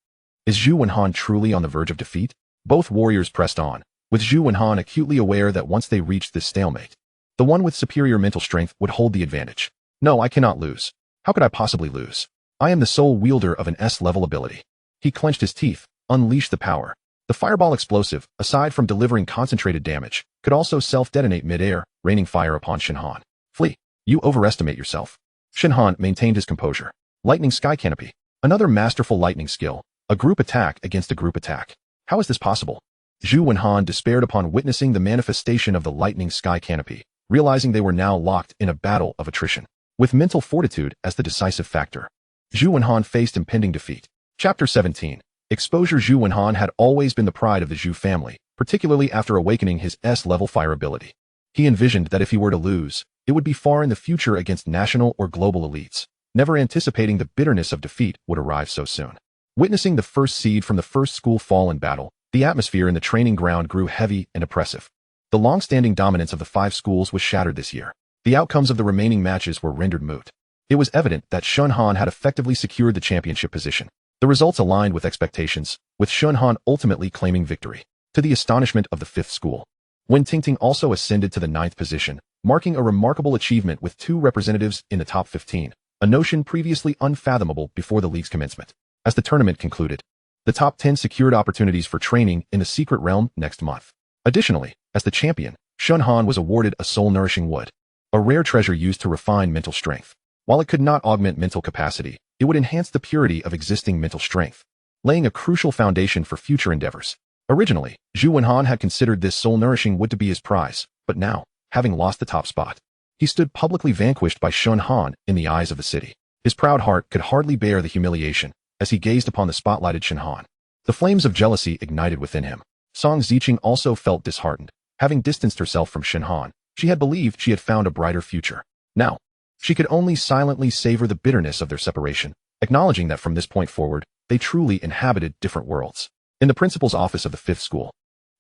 Is Zhu Wenhan truly on the verge of defeat? Both warriors pressed on, with Zhu Wenhan acutely aware that once they reached this stalemate, the one with superior mental strength would hold the advantage. No, I cannot lose. How could I possibly lose? I am the sole wielder of an S-level ability. He clenched his teeth, unleashed the power. The fireball explosive, aside from delivering concentrated damage, could also self-detonate mid-air, raining fire upon Shen Han. Flee. You overestimate yourself. Shen Han maintained his composure. Lightning Sky Canopy. Another masterful lightning skill. A group attack against a group attack. How is this possible? Zhu Wenhan despaired upon witnessing the manifestation of the lightning sky canopy, realizing they were now locked in a battle of attrition. With mental fortitude as the decisive factor, Zhu Wenhan faced impending defeat. Chapter 17. Exposure. Zhu Wenhan had always been the pride of the Zhu family, particularly after awakening his S-level fire ability. He envisioned that if he were to lose, it would be far in the future against national or global elites, never anticipating the bitterness of defeat would arrive so soon. Witnessing the first seed from the first school fall in battle, the atmosphere in the training ground grew heavy and oppressive. The long-standing dominance of the 5 schools was shattered this year. The outcomes of the remaining matches were rendered moot. It was evident that Shen Han had effectively secured the championship position. The results aligned with expectations, with Shen Han ultimately claiming victory, to the astonishment of the 5th school. Wen Tingting also ascended to the 9th position, marking a remarkable achievement with 2 representatives in the top 15, a notion previously unfathomable before the league's commencement. As the tournament concluded, the top 10 secured opportunities for training in the secret realm next month. Additionally, as the champion, Shen Han was awarded a soul-nourishing wood, a rare treasure used to refine mental strength. While it could not augment mental capacity, it would enhance the purity of existing mental strength, laying a crucial foundation for future endeavors. Originally, Zhu Wenhan had considered this soul-nourishing wood to be his prize, but now, having lost the top spot, he stood publicly vanquished by Shen Han in the eyes of the city. His proud heart could hardly bear the humiliation as he gazed upon the spotlighted Shen Han. The flames of jealousy ignited within him. Song Ziqing also felt disheartened. Having distanced herself from Shen Han, she had believed she had found a brighter future. Now, she could only silently savor the bitterness of their separation, acknowledging that from this point forward, they truly inhabited different worlds. In the principal's office of the 5th school,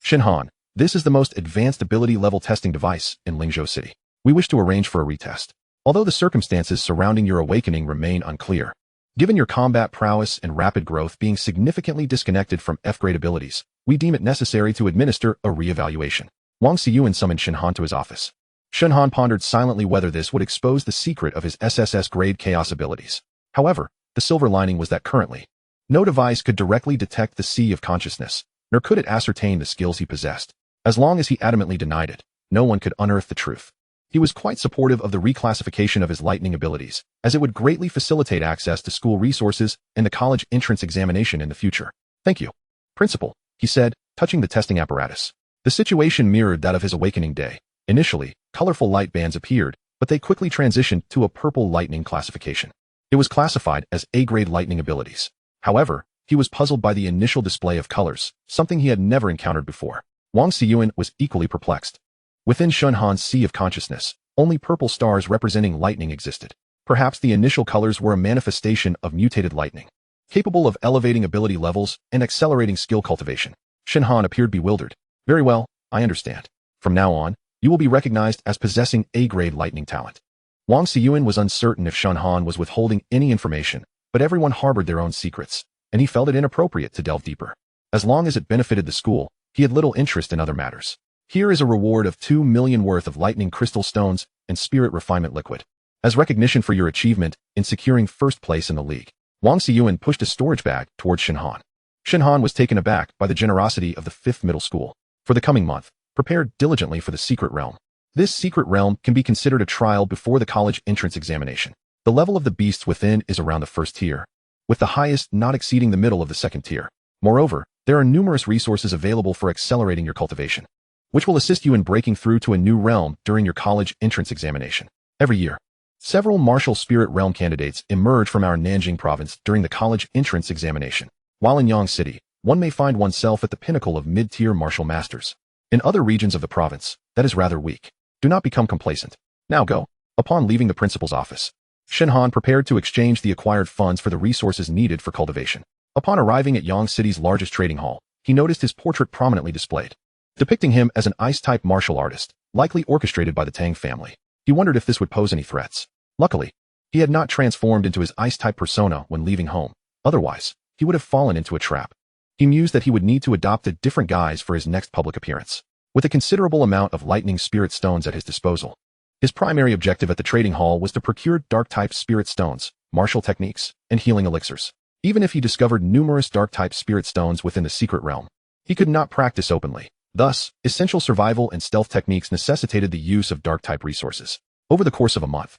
Shen Han, this is the most advanced ability level testing device in Lingzhou City. We wish to arrange for a retest. Although the circumstances surrounding your awakening remain unclear, given your combat prowess and rapid growth being significantly disconnected from F-grade abilities, we deem it necessary to administer a re-evaluation. Wang Xiyuan summoned Shen Han to his office. Shen Han pondered silently whether this would expose the secret of his SSS-grade chaos abilities. However, the silver lining was that currently, no device could directly detect the sea of consciousness, nor could it ascertain the skills he possessed. As long as he adamantly denied it, no one could unearth the truth. He was quite supportive of the reclassification of his lightning abilities, as it would greatly facilitate access to school resources and the college entrance examination in the future. Thank you, Principal, he said, touching the testing apparatus. The situation mirrored that of his awakening day. Initially, colorful light bands appeared, but they quickly transitioned to a purple lightning classification. It was classified as A-grade lightning abilities. However, he was puzzled by the initial display of colors, something he had never encountered before. Wang Xiyuan was equally perplexed. Within Shen Han's sea of consciousness, only purple stars representing lightning existed. Perhaps the initial colors were a manifestation of mutated lightning, capable of elevating ability levels and accelerating skill cultivation. Shen Han appeared bewildered. Very well, I understand. From now on, you will be recognized as possessing A-grade lightning talent. Wang Xiyuan was uncertain if Shen Han was withholding any information, but everyone harbored their own secrets, and he felt it inappropriate to delve deeper. As long as it benefited the school, he had little interest in other matters. Here is a reward of 2 million worth of lightning crystal stones and spirit refinement liquid, as recognition for your achievement in securing first place in the league. Wang Xiyuan pushed a storage bag towards Shen Han. Shen Han was taken aback by the generosity of the 5th middle school. For the coming month, prepare diligently for the secret realm. This secret realm can be considered a trial before the college entrance examination. The level of the beasts within is around the 1st tier, with the highest not exceeding the middle of the 2nd tier. Moreover, there are numerous resources available for accelerating your cultivation, which will assist you in breaking through to a new realm during your college entrance examination. Every year, several martial spirit realm candidates emerge from our Nanjing province during the college entrance examination. While in Yang City, one may find oneself at the pinnacle of mid-tier martial masters. In other regions of the province, that is rather weak. Do not become complacent. Now go. Upon leaving the principal's office, Shen Han prepared to exchange the acquired funds for the resources needed for cultivation. Upon arriving at Yang City's largest trading hall, he noticed his portrait prominently displayed, depicting him as an ice-type martial artist, likely orchestrated by the Tang family. He wondered if this would pose any threats. Luckily, he had not transformed into his ice-type persona when leaving home. Otherwise, he would have fallen into a trap. He mused that he would need to adopt a different guise for his next public appearance. With a considerable amount of lightning spirit stones at his disposal, his primary objective at the trading hall was to procure dark-type spirit stones, martial techniques, and healing elixirs. Even if he discovered numerous dark-type spirit stones within the secret realm, he could not practice openly. Thus, essential survival and stealth techniques necessitated the use of dark-type resources. Over the course of a month,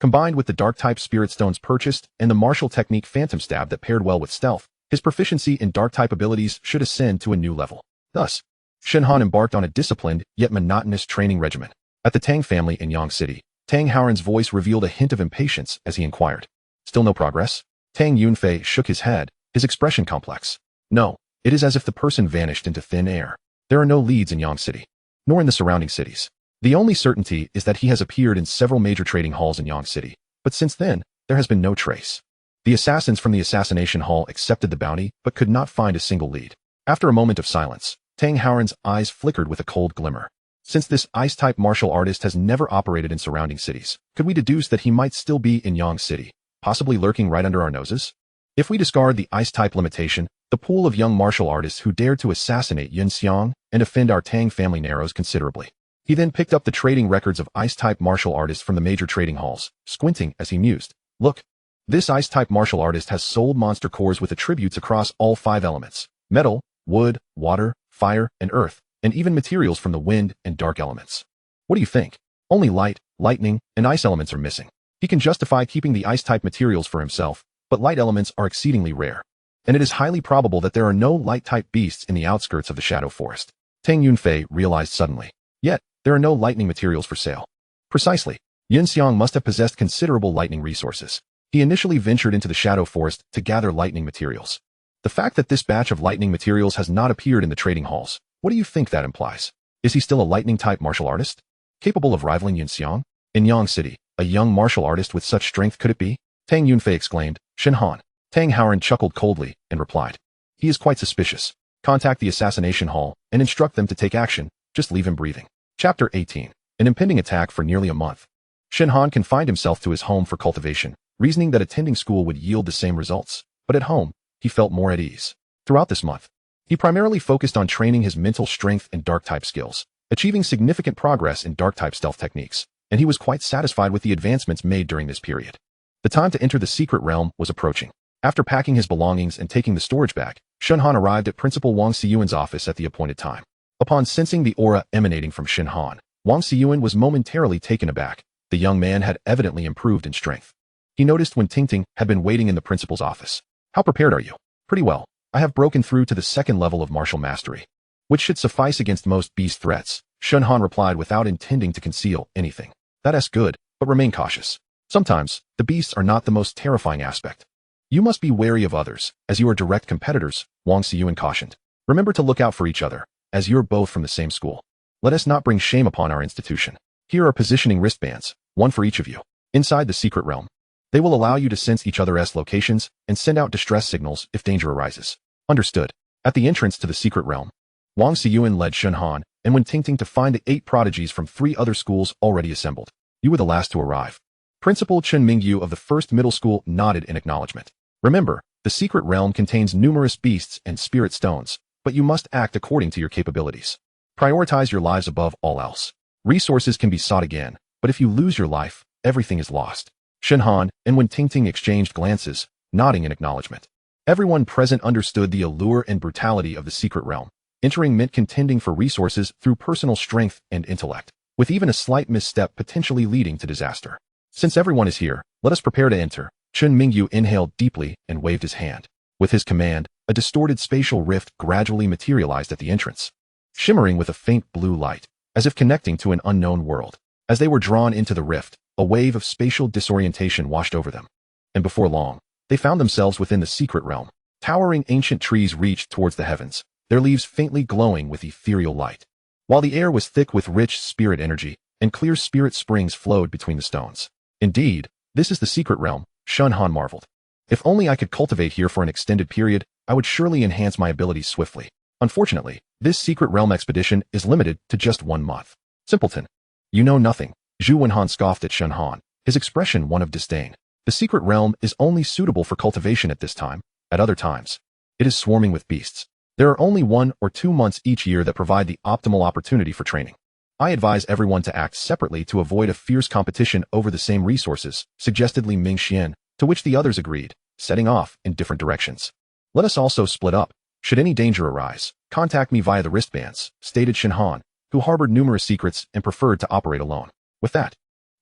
combined with the dark-type spirit stones purchased and the martial technique Phantom Stab that paired well with stealth, his proficiency in dark-type abilities should ascend to a new level. Thus, Shen Han embarked on a disciplined yet monotonous training regimen. At the Tang family in Yang City, Tang Haoran's voice revealed a hint of impatience as he inquired. Still no progress? Tang Yunfei shook his head, his expression complex. No, it is as if the person vanished into thin air. There are no leads in Yang City, nor in the surrounding cities. The only certainty is that he has appeared in several major trading halls in Yang City, but since then, there has been no trace. The assassins from the assassination hall accepted the bounty, but could not find a single lead. After a moment of silence, Tang Haoran's eyes flickered with a cold glimmer. Since this ice-type martial artist has never operated in surrounding cities, could we deduce that he might still be in Yang City, possibly lurking right under our noses? If we discard the ice-type limitation, the pool of young martial artists who dared to assassinate Yin Xiang and offend our Tang family narrows considerably. He then picked up the trading records of ice-type martial artists from the major trading halls, squinting as he mused. Look, this ice-type martial artist has sold monster cores with attributes across all 5 elements: metal, wood, water, fire, and earth, and even materials from the wind and dark elements. What do you think? Only light, lightning, and ice elements are missing. He can justify keeping the ice-type materials for himself, but light elements are exceedingly rare, and it is highly probable that there are no light-type beasts in the outskirts of the Shadow Forest. Tang Yunfei realized suddenly. Yet, there are no lightning materials for sale. Precisely. Yin Xiang must have possessed considerable lightning resources. He initially ventured into the Shadow Forest to gather lightning materials. The fact that this batch of lightning materials has not appeared in the trading halls, what do you think that implies? Is he still a lightning-type martial artist, capable of rivaling Yin Xiang? In Yang City, a young martial artist with such strength could it be? Tang Yunfei exclaimed. Shen Han. Tang Haoran chuckled coldly and replied. He is quite suspicious. Contact the assassination hall and instruct them to take action. Just leave him breathing. Chapter 18. An impending attack for nearly a month. Shen Han confined himself to his home for cultivation, reasoning that attending school would yield the same results. But at home, he felt more at ease. Throughout this month, he primarily focused on training his mental strength and dark-type skills, achieving significant progress in dark-type stealth techniques, and he was quite satisfied with the advancements made during this period. The time to enter the secret realm was approaching. After packing his belongings and taking the storage bag, Shen Han arrived at Principal Wang Xiyuan's office at the appointed time. Upon sensing the aura emanating from Shen Han, Wang Xiyuan was momentarily taken aback. The young man had evidently improved in strength. He noticed when Tingting had been waiting in the principal's office. How prepared are you? Pretty well. I have broken through to the 2nd level of martial mastery, which should suffice against most beast threats, Shen Han replied without intending to conceal anything. That's good, but remain cautious. Sometimes, the beasts are not the most terrifying aspect. You must be wary of others, as you are direct competitors, Wang Xiyuan cautioned. Remember to look out for each other, as you're both from the same school. Let us not bring shame upon our institution. Here are positioning wristbands, one for each of you. Inside the secret realm, they will allow you to sense each other's locations and send out distress signals if danger arises. Understood. At the entrance to the secret realm, Wang Xiyuan led Shen Han and Wen Tingting to find the 8 prodigies from 3 other schools already assembled. You were the last to arrive. Principal Chen Mingyu of the 1st Middle School nodded in acknowledgement. Remember, the secret realm contains numerous beasts and spirit stones, but you must act according to your capabilities. Prioritize your lives above all else. Resources can be sought again, but if you lose your life, everything is lost. Shen Han and Wen Tingting exchanged glances, nodding in acknowledgement. Everyone present understood the allure and brutality of the secret realm. Entering meant contending for resources through personal strength and intellect, with even a slight misstep potentially leading to disaster. Since everyone is here, let us prepare to enter. Chen Mingyu inhaled deeply and waved his hand. With his command, a distorted spatial rift gradually materialized at the entrance, shimmering with a faint blue light, as if connecting to an unknown world. As they were drawn into the rift, a wave of spatial disorientation washed over them. And before long, they found themselves within the secret realm. Towering ancient trees reached towards the heavens, their leaves faintly glowing with ethereal light. While the air was thick with rich spirit energy, and clear spirit springs flowed between the stones. Indeed, this is the secret realm, Shen Han marveled. If only I could cultivate here for an extended period, I would surely enhance my abilities swiftly. Unfortunately, this secret realm expedition is limited to just 1 month. Simpleton. You know nothing. Zhu Wenhan scoffed at Shen Han, his expression one of disdain. The secret realm is only suitable for cultivation at this time. At other times, it is swarming with beasts. There are only 1 or 2 months each year that provide the optimal opportunity for training. I advise everyone to act separately to avoid a fierce competition over the same resources, suggested Li Mingxian, to which the others agreed, setting off in different directions. Let us also split up. Should any danger arise, contact me via the wristbands, stated Shen Han, who harbored numerous secrets and preferred to operate alone. With that,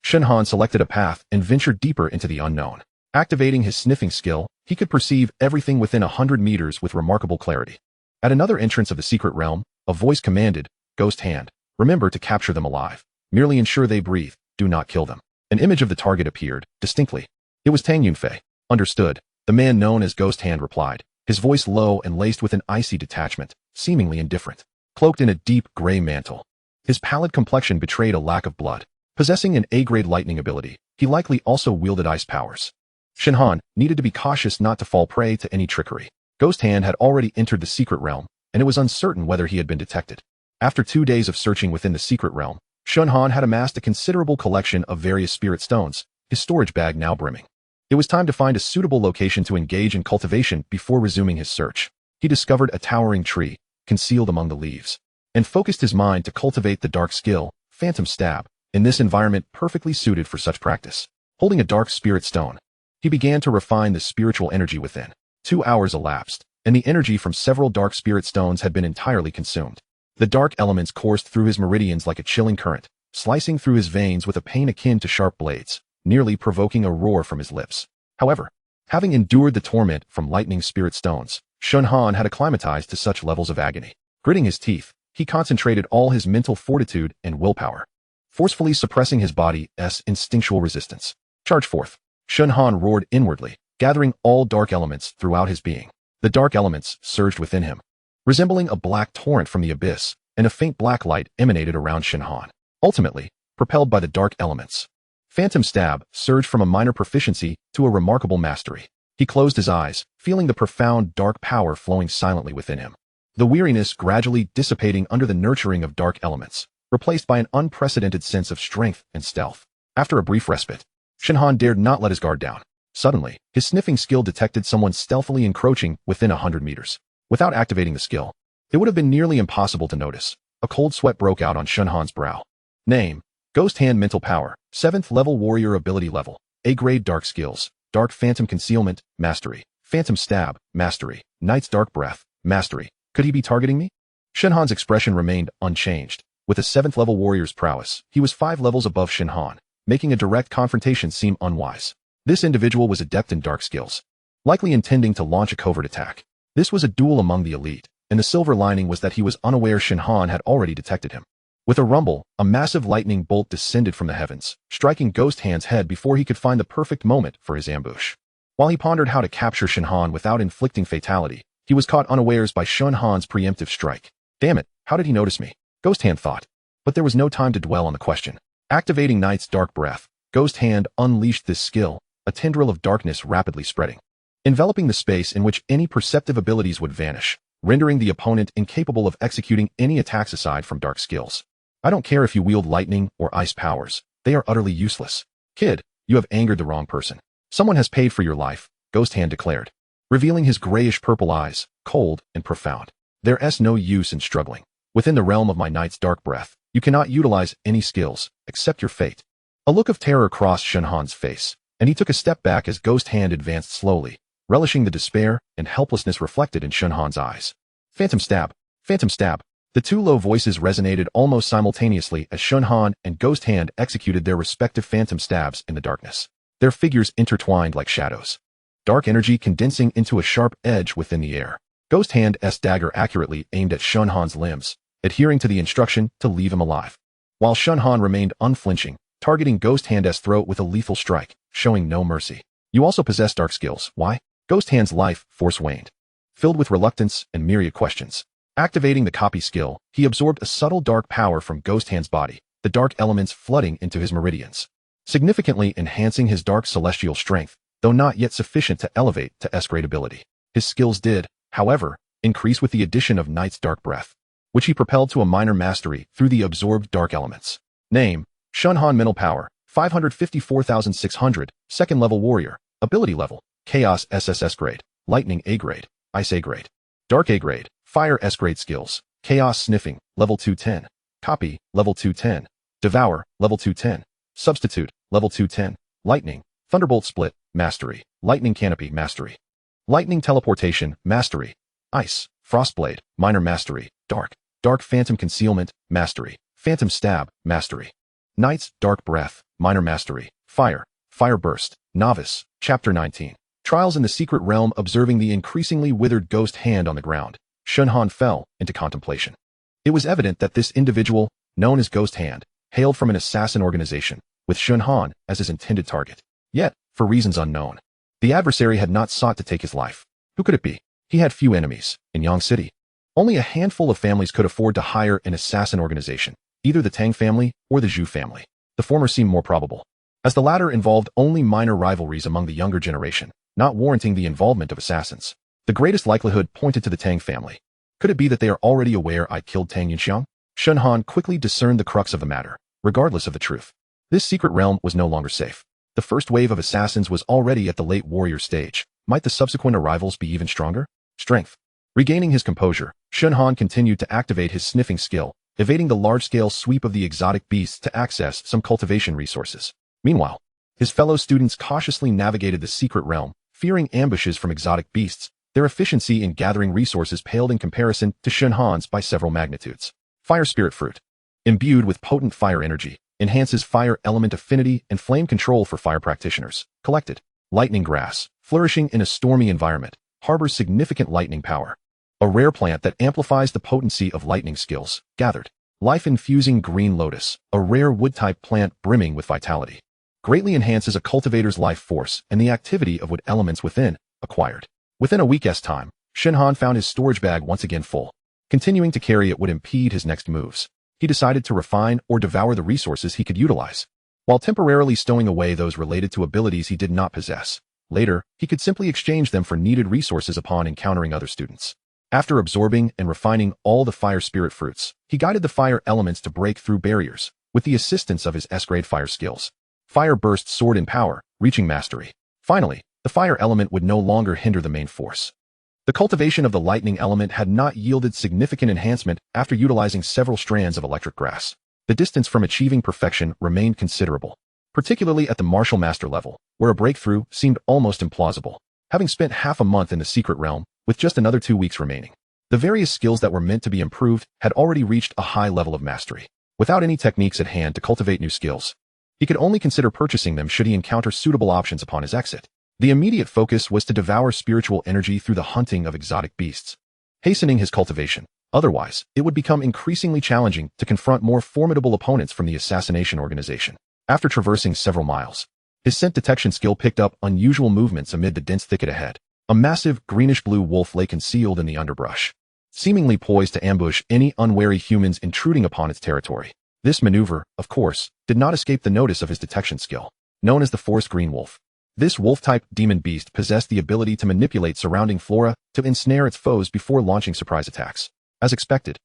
Shen Han selected a path and ventured deeper into the unknown. Activating his sniffing skill, he could perceive everything within 100 meters with remarkable clarity. At another entrance of the secret realm, a voice commanded, Ghost Hand, remember to capture them alive. Merely ensure they breathe, do not kill them. An image of the target appeared, distinctly. It was Tang Yunfei. Understood, the man known as Ghost Hand replied, his voice low and laced with an icy detachment, seemingly indifferent. Cloaked in a deep gray mantle, his pallid complexion betrayed a lack of blood. Possessing an A-grade lightning ability, he likely also wielded ice powers. Shen Han needed to be cautious not to fall prey to any trickery. Ghost Hand had already entered the secret realm, and it was uncertain whether he had been detected. After 2 days of searching within the secret realm, Shen Han had amassed a considerable collection of various spirit stones, his storage bag now brimming. It was time to find a suitable location to engage in cultivation before resuming his search. He discovered a towering tree, concealed among the leaves, and focused his mind to cultivate the dark skill, Phantom Stab, in this environment perfectly suited for such practice. Holding a dark spirit stone, he began to refine the spiritual energy within. 2 hours elapsed, and the energy from several dark spirit stones had been entirely consumed. The dark elements coursed through his meridians like a chilling current, slicing through his veins with a pain akin to sharp blades, nearly provoking a roar from his lips. However, having endured the torment from lightning spirit stones, Shen Han had acclimatized to such levels of agony. Gritting his teeth, he concentrated all his mental fortitude and willpower, forcefully suppressing his body's instinctual resistance. Charge forth. Shen Han roared inwardly, gathering all dark elements throughout his being. The dark elements surged within him, resembling a black torrent from the abyss, and a faint black light emanated around Shen Han. Ultimately, propelled by the dark elements, Phantom Stab surged from a minor proficiency to a remarkable mastery. He closed his eyes, feeling the profound dark power flowing silently within him. The weariness gradually dissipating under the nurturing of dark elements, replaced by an unprecedented sense of strength and stealth. After a brief respite, Shen Han dared not let his guard down. Suddenly, his sniffing skill detected someone stealthily encroaching within 100 meters. Without activating the skill, it would have been nearly impossible to notice. A cold sweat broke out on Shen Han's brow. Name: Ghost Hand Mental Power, 7th level Warrior Ability Level, A-grade Dark Skills, Dark Phantom Concealment, Mastery, Phantom Stab, Mastery, Knight's Dark Breath, Mastery. Could he be targeting me? Shen Han's expression remained unchanged. With a 7th level warrior's prowess, he was 5 levels above Shen Han, making a direct confrontation seem unwise. This individual was adept in dark skills, likely intending to launch a covert attack. This was a duel among the elite, and the silver lining was that he was unaware Shen Han had already detected him. With a rumble, a massive lightning bolt descended from the heavens, striking Ghost Hand's head before he could find the perfect moment for his ambush. While he pondered how to capture Shen Han without inflicting fatality, he was caught unawares by Shen Han's preemptive strike. Damn it, how did he notice me? Ghost Hand thought. But there was no time to dwell on the question. Activating Knight's Dark Breath, Ghost Hand unleashed this skill, a tendril of darkness rapidly spreading, enveloping the space in which any perceptive abilities would vanish, rendering the opponent incapable of executing any attacks aside from dark skills. I don't care if you wield lightning or ice powers, they are utterly useless. Kid, you have angered the wrong person. Someone has paid for your life, Ghost Hand declared, revealing his grayish-purple eyes, cold and profound. There's no use in struggling. Within the realm of my Knight's Dark Breath, you cannot utilize any skills, except your fate. A look of terror crossed Shen Han's face, and he took a step back as Ghost Hand advanced slowly, relishing the despair and helplessness reflected in Shen Han's eyes. Phantom Stab, Phantom Stab. The two low voices resonated almost simultaneously as Shen Han and Ghost Hand executed their respective phantom stabs in the darkness. Their figures intertwined like shadows, dark energy condensing into a sharp edge within the air. Ghost Hand's dagger accurately aimed at Shen Han's limbs, adhering to the instruction to leave him alive, while Shen Han remained unflinching, targeting Ghost Hand's throat with a lethal strike, showing no mercy. You also possess dark skills. Why? Ghost Hand's life force waned. filled with reluctance and myriad questions. Activating the copy skill, he absorbed a subtle dark power from Ghost Hand's body, the dark elements flooding into his meridians, significantly enhancing his dark celestial strength, though not yet sufficient to elevate to S-grade ability. His skills did, however, increase with the addition of Night's Dark Breath, which he propelled to a minor mastery through the absorbed dark elements. Name: Shen Han. Mental power: 554,600, second level warrior. Ability level: Chaos SSS grade, Lightning A grade, Ice A grade, Dark A grade, Fire S grade. Skills: Chaos Sniffing, level 210, Copy, level 210, Devour, level 210, Substitute, level 210, Lightning, Thunderbolt Split, Mastery, Lightning Canopy, Mastery, Lightning Teleportation, Mastery, Ice, Frostblade, Minor Mastery, Dark, Dark Phantom Concealment, Mastery, Phantom Stab, Mastery, Night's Dark Breath, Minor Mastery, Fire, Fire Burst, Novice, Chapter 19. Trials in the Secret Realm. Observing the increasingly withered Ghost Hand on the ground, Shen Han fell into contemplation. It was evident that this individual, known as Ghost Hand, hailed from an assassin organization, with Shen Han as his intended target. Yet, for reasons unknown, the adversary had not sought to take his life. Who could it be? He had few enemies in Yang City. Only a handful of families could afford to hire an assassin organization, either the Tang family or the Zhu family. The former seemed more probable, as the latter involved only minor rivalries among the younger generation, not warranting the involvement of assassins. The greatest likelihood pointed to the Tang family. Could it be that they are already aware I killed Tang Yinxiang? Shen Han quickly discerned the crux of the matter, regardless of the truth. This secret realm was no longer safe. The first wave of assassins was already at the late warrior stage. Might the subsequent arrivals be even stronger? Strength. Regaining his composure, Shen Han continued to activate his sniffing skill, evading the large-scale sweep of the exotic beasts to access some cultivation resources. Meanwhile, his fellow students cautiously navigated the secret realm, fearing ambushes from exotic beasts. Their efficiency in gathering resources paled in comparison to Shen Han's by several magnitudes. Fire Spirit Fruit. Imbued with potent fire energy, enhances fire element affinity and flame control for fire practitioners. Collected. Lightning Grass. Flourishing in a stormy environment, harbors significant lightning power. A rare plant that amplifies the potency of lightning skills. Gathered. Life-infusing Green Lotus. A rare wood-type plant brimming with vitality. Greatly enhances a cultivator's life force and the activity of wood elements within. Acquired. Within a week's time, Shen Han found his storage bag once again full. Continuing to carry it would impede his next moves. He decided to refine or devour the resources he could utilize, while temporarily stowing away those related to abilities he did not possess. Later, he could simply exchange them for needed resources upon encountering other students. After absorbing and refining all the fire spirit fruits, he guided the fire elements to break through barriers, with the assistance of his S-grade fire skills. Fire Burst soared in power, reaching mastery. Finally, the fire element would no longer hinder the main force. The cultivation of the lightning element had not yielded significant enhancement after utilizing several strands of electric grass. The distance from achieving perfection remained considerable, particularly at the martial master level, where a breakthrough seemed almost implausible. Having spent half a month in the secret realm, with just another 2 weeks remaining, the various skills that were meant to be improved had already reached a high level of mastery. Without any techniques at hand to cultivate new skills, he could only consider purchasing them should he encounter suitable options upon his exit. The immediate focus was to devour spiritual energy through the hunting of exotic beasts, hastening his cultivation. Otherwise, it would become increasingly challenging to confront more formidable opponents from the assassination organization. After traversing several miles, his scent detection skill picked up unusual movements amid the dense thicket ahead. A massive greenish-blue wolf lay concealed in the underbrush, seemingly poised to ambush any unwary humans intruding upon its territory. This maneuver, of course, did not escape the notice of his detection skill. Known as the Forest Green Wolf, this wolf-type demon beast possessed the ability to manipulate surrounding flora to ensnare its foes before launching surprise attacks. As expected,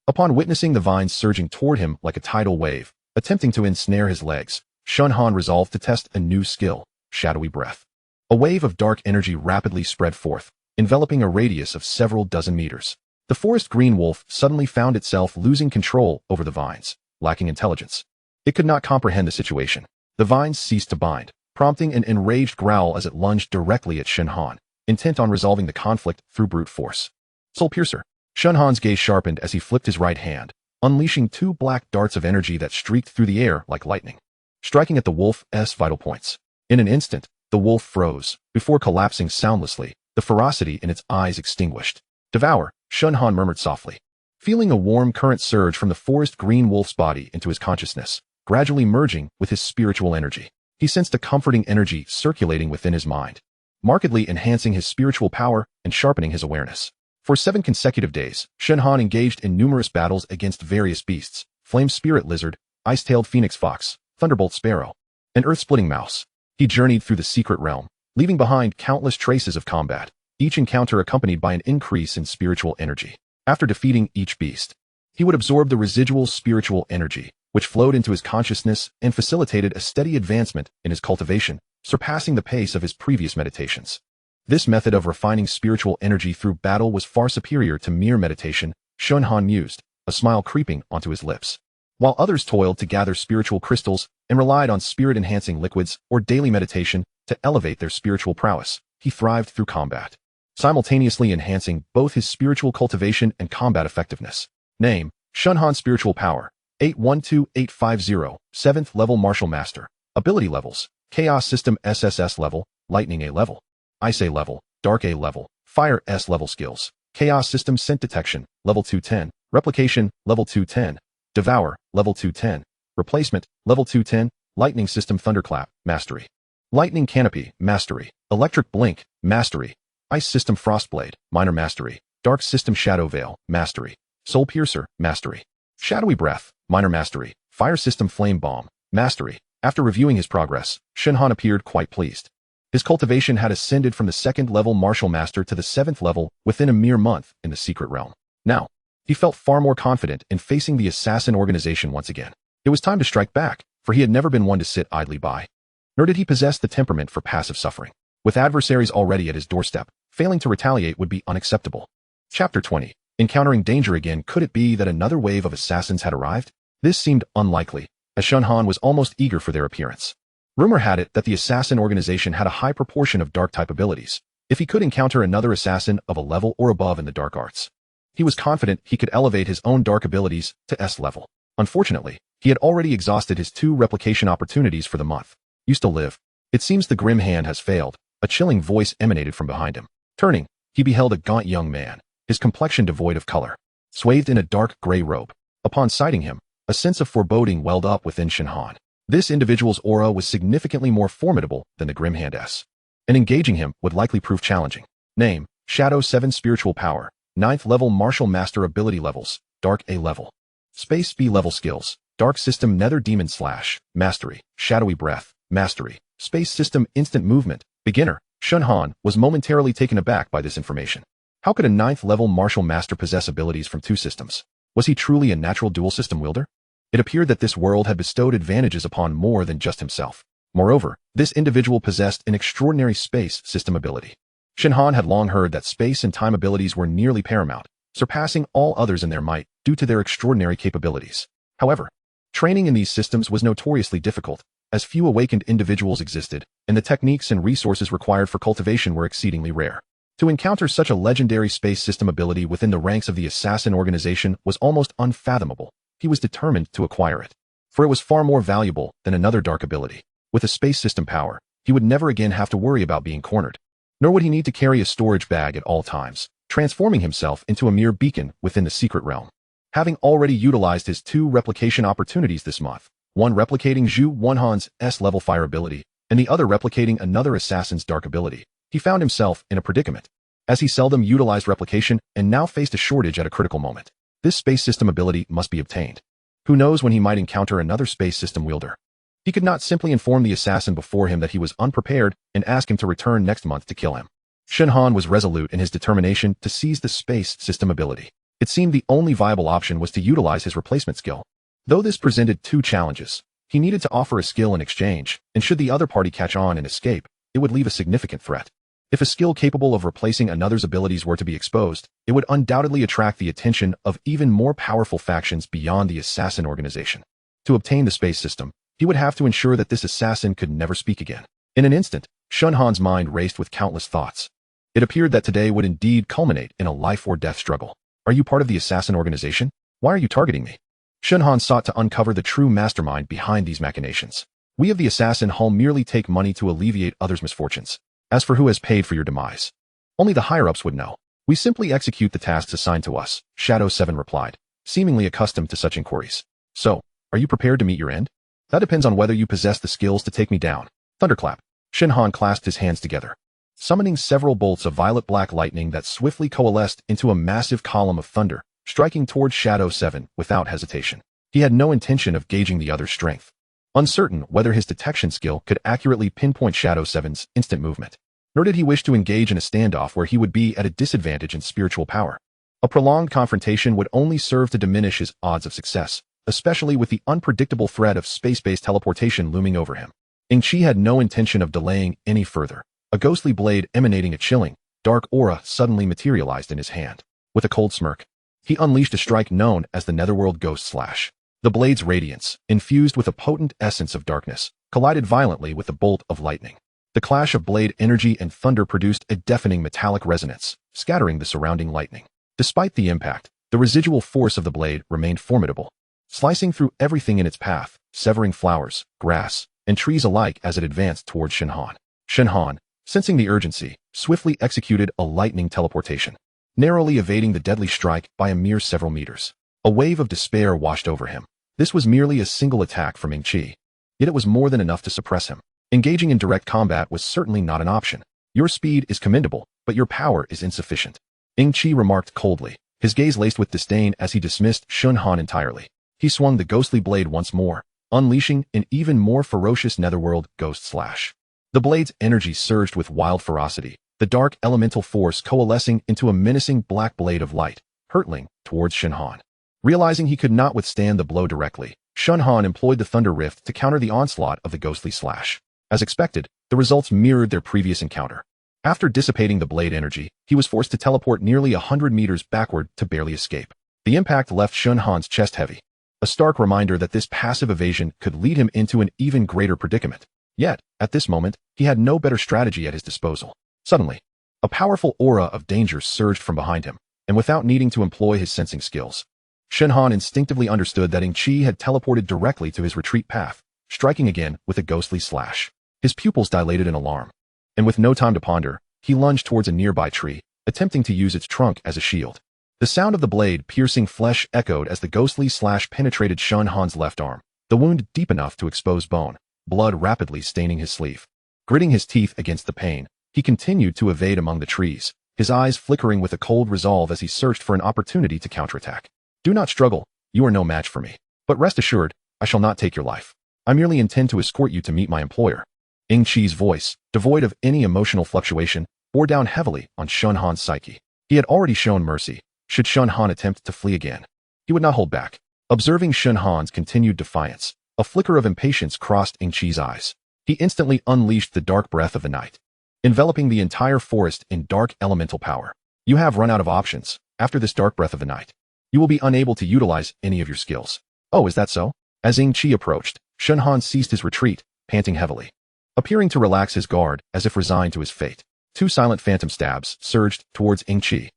upon witnessing the vines surging toward him like a tidal wave, attempting to ensnare his legs, Shen Han resolved to test a new skill, Shadowy Breath. A wave of dark energy rapidly spread forth, enveloping a radius of several dozen meters. The Forest Green Wolf suddenly found itself losing control over the vines, lacking intelligence. It could not comprehend the situation. The vines ceased to bind, prompting an enraged growl as it lunged directly at Shen Han, intent on resolving the conflict through brute force. Soul Piercer. Shen Han's gaze sharpened as he flipped his right hand, unleashing 2 black darts of energy that streaked through the air like lightning, striking at the wolf's vital points. In an instant, the wolf froze, before collapsing soundlessly, the ferocity in its eyes extinguished. Devour, Shen Han murmured softly, feeling a warm current surge from the Forest Green Wolf's body into his consciousness, gradually merging with his spiritual energy. He sensed a comforting energy circulating within his mind, markedly enhancing his spiritual power and sharpening his awareness. For 7 consecutive days, Shen Han engaged in numerous battles against various beasts: flame spirit lizard, ice-tailed phoenix fox, thunderbolt sparrow, and earth-splitting mouse. He journeyed through the secret realm, leaving behind countless traces of combat, each encounter accompanied by an increase in spiritual energy. After defeating each beast, he would absorb the residual spiritual energy, which flowed into his consciousness and facilitated a steady advancement in his cultivation, surpassing the pace of his previous meditations. This method of refining spiritual energy through battle was far superior to mere meditation, Shen Han mused, a smile creeping onto his lips. While others toiled to gather spiritual crystals and relied on spirit-enhancing liquids or daily meditation to elevate their spiritual prowess, he thrived through combat, simultaneously enhancing both his spiritual cultivation and combat effectiveness. Name: Shen Han. Spiritual power: 812850, 7th level Martial Master. Ability levels: Chaos System SSS-level, Lightning A-level, Ice A-level, Dark A-level, Fire S-level skills: Chaos System Scent Detection, level 210, Replication, level 210, Devour, level 210, Replacement, level 210, Lightning System Thunderclap, Mastery. Lightning Canopy, Mastery. Electric Blink, Mastery. Ice System Frostblade, Minor Mastery. Dark System Shadow Veil, Mastery. Soul Piercer, Mastery. Shadowy Breath, Minor Mastery. Fire System Flame Bomb, Mastery. After reviewing his progress, Shen Han appeared quite pleased. His cultivation had ascended from the 2nd level Martial Master to the 7th level within a mere month in the secret realm. Now, he felt far more confident in facing the assassin organization once again. It was time to strike back, for he had never been one to sit idly by. Nor did he possess the temperament for passive suffering. With adversaries already at his doorstep, failing to retaliate would be unacceptable. Chapter 20. Encountering danger again. Could it be that another wave of assassins had arrived? This seemed unlikely, as Shen Han was almost eager for their appearance. Rumor had it that the assassin organization had a high proportion of dark-type abilities. If he could encounter another assassin of a level or above in the dark arts, he was confident he could elevate his own dark abilities to S level. Unfortunately, he had already exhausted his 2 replication opportunities for the month. You still live. It seems the grim hand has failed. A chilling voice emanated from behind him. Turning, he beheld a gaunt young man, his complexion devoid of color, swathed in a dark gray robe. Upon sighting him, a sense of foreboding welled up within Shen Han. This individual's aura was significantly more formidable than the grim hand's, and engaging him would likely prove challenging. Name: Shadow 7. Spiritual power: 9th level Martial Master. Ability levels: Dark A-level. Space B-level skills: Dark System Nether Demon Slash, Mastery. Shadowy Breath, Mastery. Space System Instant Movement, Beginner. Shen Han was momentarily taken aback by this information. How could a 9th level Martial Master possess abilities from 2 systems? Was he truly a natural dual system wielder? It appeared that this world had bestowed advantages upon more than just himself. Moreover, this individual possessed an extraordinary space system ability. Shen Han had long heard that space and time abilities were nearly paramount, surpassing all others in their might due to their extraordinary capabilities. However, training in these systems was notoriously difficult, as few awakened individuals existed, and the techniques and resources required for cultivation were exceedingly rare. To encounter such a legendary space system ability within the ranks of the assassin organization was almost unfathomable. He was determined to acquire it, for it was far more valuable than another dark ability. With a space system power, he would never again have to worry about being cornered, nor would he need to carry a storage bag at all times, transforming himself into a mere beacon within the secret realm. Having already utilized his 2 replication opportunities this month, one replicating Zhu Wanhan's S-level fire ability, and the other replicating another assassin's dark ability, he found himself in a predicament, as he seldom utilized replication and now faced a shortage at a critical moment. This space system ability must be obtained. Who knows when he might encounter another space system wielder? He could not simply inform the assassin before him that he was unprepared and ask him to return next month to kill him. Shen Han was resolute in his determination to seize the space system ability. It seemed the only viable option was to utilize his replacement skill. Though this presented 2 challenges, he needed to offer a skill in exchange, and should the other party catch on and escape, it would leave a significant threat. If a skill capable of replacing another's abilities were to be exposed, it would undoubtedly attract the attention of even more powerful factions beyond the assassin organization. To obtain the space system, he would have to ensure that this assassin could never speak again. In an instant, Shen Han's mind raced with countless thoughts. It appeared that today would indeed culminate in a life-or-death struggle. Are you part of the assassin organization? Why are you targeting me? Shen Han sought to uncover the true mastermind behind these machinations. We of the assassin hall merely take money to alleviate others' misfortunes. As for who has paid for your demise, only the higher-ups would know. We simply execute the tasks assigned to us, Shadow 7 replied, seemingly accustomed to such inquiries. So, are you prepared to meet your end? That depends on whether you possess the skills to take me down. Thunderclap. Shen Han clasped his hands together. summoning several bolts of violet-black lightning that swiftly coalesced into a massive column of thunder, striking towards Shadow 7 without hesitation. He had no intention of gauging the other's strength, uncertain whether his detection skill could accurately pinpoint Shadow 7's instant movement. Nor did he wish to engage in a standoff where he would be at a disadvantage in spiritual power. A prolonged confrontation would only serve to diminish his odds of success, especially with the unpredictable threat of space-based teleportation looming over him. Ingqi had no intention of delaying any further. A ghostly blade emanating a chilling, dark aura suddenly materialized in his hand. With a cold smirk, he unleashed a strike known as the Netherworld Ghost Slash. The blade's radiance, infused with a potent essence of darkness, collided violently with the bolt of lightning. The clash of blade energy and thunder produced a deafening metallic resonance, scattering the surrounding lightning. Despite the impact, the residual force of the blade remained formidable, slicing through everything in its path, severing flowers, grass, and trees alike as it advanced toward Shen Han. Shen Han, sensing the urgency, swiftly executed a lightning teleportation, narrowly evading the deadly strike by a mere several meters. A wave of despair washed over him. This was merely a single attack from Ingqi, yet it was more than enough to suppress him. Engaging in direct combat was certainly not an option. Your speed is commendable, but your power is insufficient, Ingqi remarked coldly, his gaze laced with disdain as he dismissed Shen Han entirely. He swung the ghostly blade once more, unleashing an even more ferocious Netherworld Ghost Slash. The blade's energy surged with wild ferocity, the dark elemental force coalescing into a menacing black blade of light, hurtling towards Shen Han. Realizing he could not withstand the blow directly, Shen Han employed the Thunder Rift to counter the onslaught of the ghostly slash. As expected, the results mirrored their previous encounter. After dissipating the blade energy, he was forced to teleport nearly 100 meters backward to barely escape. The impact left Shen Han's chest heavy, a stark reminder that this passive evasion could lead him into an even greater predicament. Yet, at this moment, he had no better strategy at his disposal. Suddenly, a powerful aura of danger surged from behind him, and without needing to employ his sensing skills, Shen Han instinctively understood that Ingqi had teleported directly to his retreat path, striking again with a ghostly slash. His pupils dilated in alarm, and with no time to ponder, he lunged towards a nearby tree, attempting to use its trunk as a shield. The sound of the blade piercing flesh echoed as the ghostly slash penetrated Shen Han's left arm, the wound deep enough to expose bone, blood rapidly staining his sleeve. Gritting his teeth against the pain, he continued to evade among the trees, his eyes flickering with a cold resolve as he searched for an opportunity to counterattack. Do not struggle, you are no match for me. But rest assured, I shall not take your life. I merely intend to escort you to meet my employer. Ingqi's voice, devoid of any emotional fluctuation, bore down heavily on Shen Han's psyche. He had already shown mercy. Should Shen Han attempt to flee again, he would not hold back. Observing Shen Han's continued defiance, a flicker of impatience crossed Ingqi's eyes. He instantly unleashed the dark breath of the night, enveloping the entire forest in dark elemental power. You have run out of options. After this dark breath of the night, you will be unable to utilize any of your skills. Oh, is that so? As Ingqi approached, Shen Han ceased his retreat, panting heavily, appearing to relax his guard as if resigned to his fate. Two silent phantom stabs surged towards Ingqi.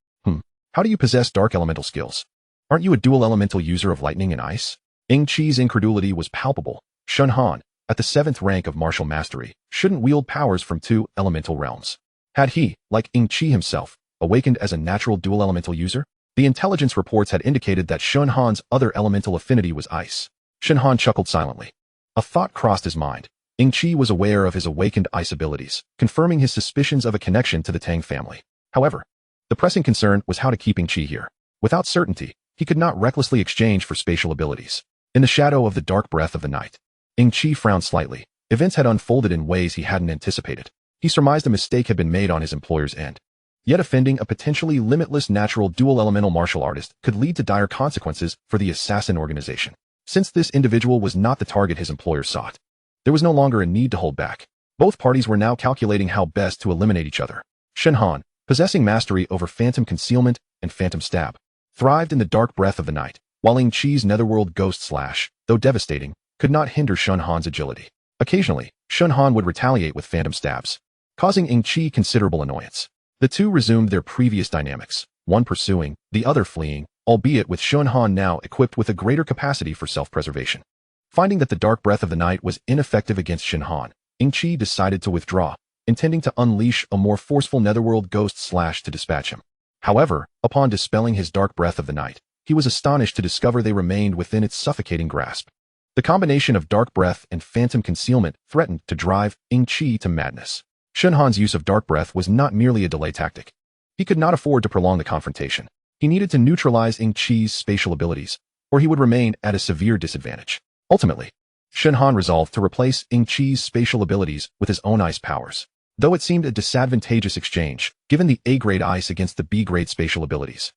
How do you possess dark elemental skills? Aren't you a dual elemental user of lightning and ice? Ingqi's incredulity was palpable. Shen Han, at the 7th rank of martial mastery, shouldn't wield powers from two elemental realms. Had he, like Ingqi himself, awakened as a natural dual elemental user? The intelligence reports had indicated that Shen Han's other elemental affinity was ice. Shen Han chuckled silently. A thought crossed his mind. Ingqi was aware of his awakened ice abilities, confirming his suspicions of a connection to the Tang family. However, the pressing concern was how to keep Ingqi here. Without certainty, he could not recklessly exchange for spatial abilities. In the shadow of the dark breath of the night, Ingqi frowned slightly. Events had unfolded in ways he hadn't anticipated. He surmised a mistake had been made on his employer's end. Yet offending a potentially limitless natural dual elemental martial artist could lead to dire consequences for the assassin organization. Since this individual was not the target his employer sought, there was no longer a need to hold back. Both parties were now calculating how best to eliminate each other. Shen Han, possessing mastery over phantom concealment and phantom stab, thrived in the dark breath of the night, while Ingqi's netherworld ghost slash, though devastating, could not hinder Shen Han's agility. Occasionally, Shen Han would retaliate with phantom stabs, causing Ingqi considerable annoyance. The two resumed their previous dynamics, one pursuing, the other fleeing, albeit with Shen Han now equipped with a greater capacity for self-preservation. Finding that the dark breath of the night was ineffective against Shen Han, Ingqi decided to withdraw, intending to unleash a more forceful netherworld ghost slash to dispatch him. However, upon dispelling his dark breath of the night, he was astonished to discover they remained within its suffocating grasp. The combination of dark breath and phantom concealment threatened to drive Ingqi to madness. Shen Han's use of dark breath was not merely a delay tactic. He could not afford to prolong the confrontation. He needed to neutralize Ing Chi's spatial abilities, or he would remain at a severe disadvantage. Ultimately, Shen Han resolved to replace Ing Chi's spatial abilities with his own ice powers, though it seemed a disadvantageous exchange, given the A-grade ice against the B-grade spatial abilities.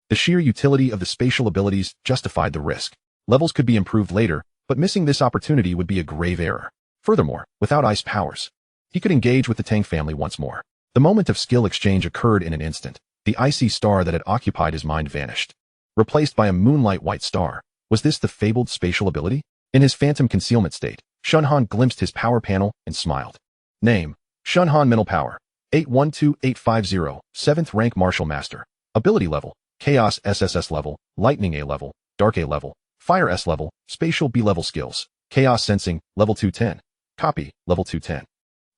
The sheer utility of the spatial abilities justified the risk. Levels could be improved later, but missing this opportunity would be a grave error. Furthermore, without ice powers, he could engage with the Tang family once more. The moment of skill exchange occurred in an instant. The icy star that had occupied his mind vanished, replaced by a moonlight white star. Was this the fabled spatial ability? In his phantom concealment state, Shen Han glimpsed his power panel and smiled. Name: Shen Han. Mental power: 812850, 7th rank martial master. Ability level: Chaos SSS-level, Lightning A-level, Dark A-level, Fire S-level, Spatial B-level skills: Chaos sensing, level 210. Copy, level 210.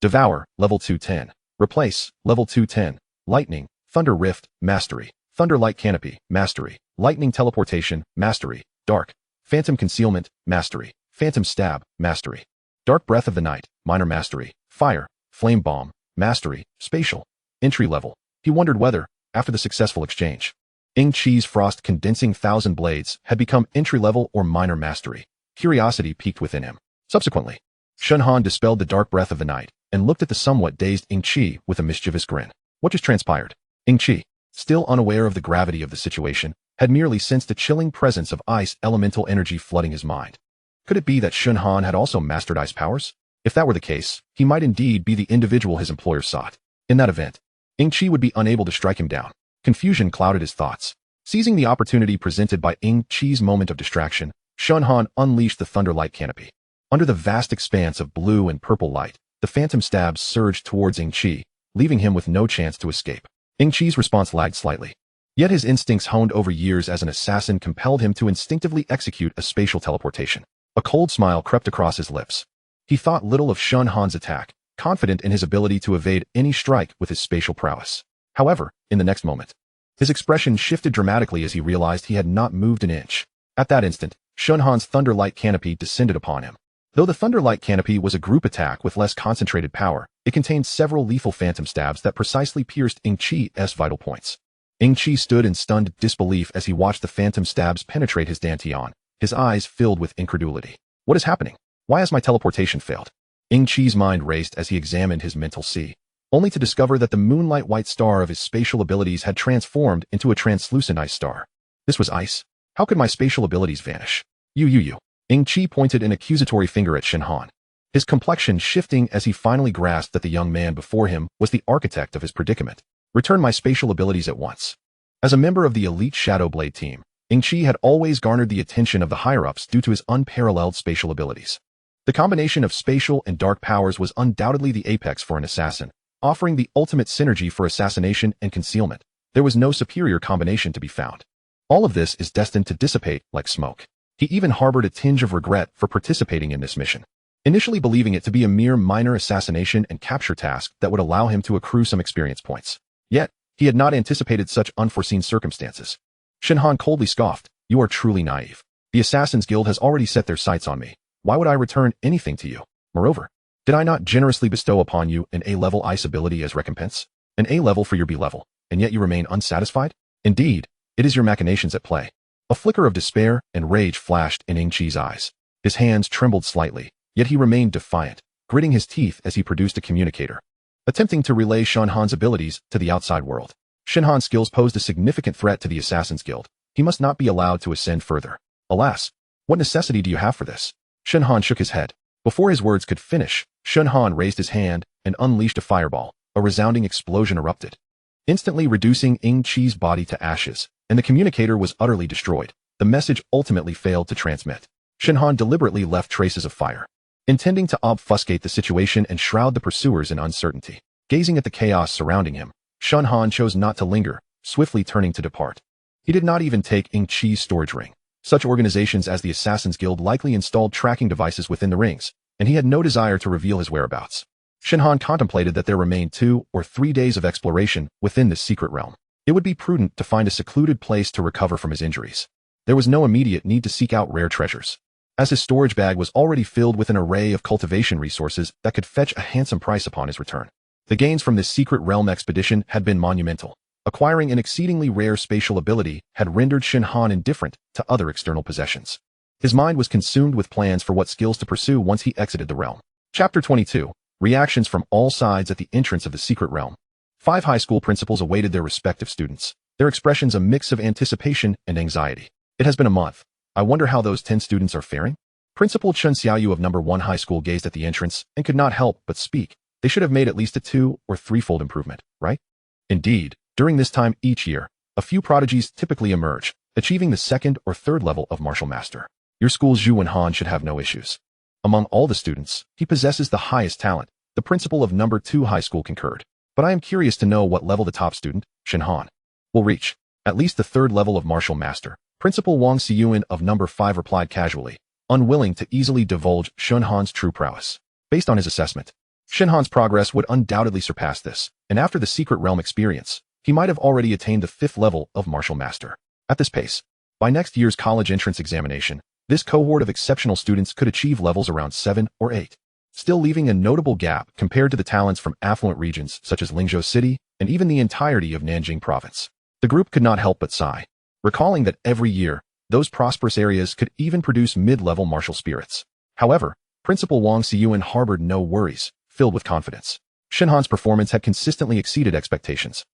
Devour, level 210. Replace, level 210. Lightning, Thunder Rift, Mastery. Thunder Light Canopy, Mastery. Lightning Teleportation, Mastery. Dark, Phantom Concealment, Mastery. Phantom Stab, Mastery. Dark Breath of the Night, Minor Mastery. Fire, Flame Bomb, Mastery. Spatial, Entry Level. He wondered whether, after the successful exchange, Ing Chi's Frost Condensing Thousand Blades had become entry level or minor mastery. Curiosity piqued within him. Subsequently, Shen Han dispelled the dark breath of the night and looked at the somewhat dazed Ing Chi with a mischievous grin. What just transpired? Ing Chi, still unaware of the gravity of the situation, had merely sensed the chilling presence of ice elemental energy flooding his mind. Could it be that Shen Han had also mastered ice powers? If that were the case, he might indeed be the individual his employer sought. In that event, Ing Chi would be unable to strike him down. Confusion clouded his thoughts. Seizing the opportunity presented by Ing Chi's moment of distraction, Shen Han unleashed the Thunder Light Canopy. Under the vast expanse of blue and purple light, the phantom stabs surged towards Ing Chi, leaving him with no chance to escape. Ing Chi's response lagged slightly. Yet his instincts honed over years as an assassin compelled him to instinctively execute a spatial teleportation. A cold smile crept across his lips. He thought little of Shen Han's attack, confident in his ability to evade any strike with his spatial prowess. However, in the next moment, his expression shifted dramatically as he realized he had not moved an inch. At that instant, Shen Han's Thunder Light Canopy descended upon him. Though the Thunder Light Canopy was a group attack with less concentrated power, it contained several lethal phantom stabs that precisely pierced Ing Chi's vital points. Ing Chi stood in stunned disbelief as he watched the phantom stabs penetrate his dantian, his eyes filled with incredulity. What is happening? Why has my teleportation failed? Ing Chi's mind raced as he examined his mental sea, only to discover that the moonlight white star of his spatial abilities had transformed into a translucent ice star. This was ice? How could my spatial abilities vanish? You. Ing Chi pointed an accusatory finger at Shen Han, his complexion shifting as he finally grasped that the young man before him was the architect of his predicament. Return my spatial abilities at once. As a member of the elite Shadow Blade team, Ing Chi had always garnered the attention of the higher-ups due to his unparalleled spatial abilities. The combination of spatial and dark powers was undoubtedly the apex for an assassin, offering the ultimate synergy for assassination and concealment. There was no superior combination to be found. All of this is destined to dissipate like smoke. He even harbored a tinge of regret for participating in this mission, initially believing it to be a mere minor assassination and capture task that would allow him to accrue some experience points. Yet, he had not anticipated such unforeseen circumstances. Shen Han coldly scoffed, "You are truly naive. The Assassin's Guild has already set their sights on me. Why would I return anything to you? Moreover, did I not generously bestow upon you an A-level ice ability as recompense? An A-level for your B-level, and yet you remain unsatisfied? Indeed, it is your machinations at play." A flicker of despair and rage flashed in Ing Chi's eyes. His hands trembled slightly, yet he remained defiant, gritting his teeth as he produced a communicator, attempting to relay Shen Han's abilities to the outside world. Shen Han's skills posed a significant threat to the Assassin's Guild. He must not be allowed to ascend further. Alas, what necessity do you have for this? Shen Han shook his head. Before his words could finish, Shen Han raised his hand and unleashed a fireball. A resounding explosion erupted, instantly reducing Ing Chi's body to ashes, and the communicator was utterly destroyed. The message ultimately failed to transmit. Shen Han deliberately left traces of fire, intending to obfuscate the situation and shroud the pursuers in uncertainty. Gazing at the chaos surrounding him, Shen Han chose not to linger, swiftly turning to depart. He did not even take Ing Chi's storage ring. Such organizations as the Assassin's Guild likely installed tracking devices within the rings, and he had no desire to reveal his whereabouts. Shen Han contemplated that there remained 2 or 3 days of exploration within this secret realm. It would be prudent to find a secluded place to recover from his injuries. There was no immediate need to seek out rare treasures, as his storage bag was already filled with an array of cultivation resources that could fetch a handsome price upon his return. The gains from this secret realm expedition had been monumental. Acquiring an exceedingly rare spatial ability had rendered Shen Han indifferent to other external possessions. His mind was consumed with plans for what skills to pursue once he exited the realm. Chapter 22. Reactions from all sides at the entrance of the secret realm. 5 high school principals awaited their respective students, their expressions a mix of anticipation and anxiety. It has been a month. I wonder how those 10 students are faring? Principal Chen Xiaoyu of number 1 high school gazed at the entrance and could not help but speak. They should have made at least a 2- or 3-fold improvement, right? Indeed, during this time each year, a few prodigies typically emerge, achieving the 2nd or 3rd level of martial master. Your school's Shen Han should have no issues. Among all the students, he possesses the highest talent. The principal of number 2 high school concurred. But I am curious to know what level the top student, Shen Han, will reach. At least the 3rd level of martial master. Principal Wang Xiyuan of number 5 replied casually, unwilling to easily divulge Shen Han's true prowess. Based on his assessment, Shen Han's progress would undoubtedly surpass this, and after the secret realm experience, he might have already attained the 5th level of martial master. At this pace, by next year's college entrance examination, this cohort of exceptional students could achieve levels around 7 or 8, still leaving a notable gap compared to the talents from affluent regions such as Lingzhou City and even the entirety of Nanjing Province. The group could not help but sigh, recalling that every year, those prosperous areas could even produce mid-level martial spirits. However, Principal Wang Xiyuan harbored no worries, filled with confidence. Shen Han's performance had consistently exceeded expectations,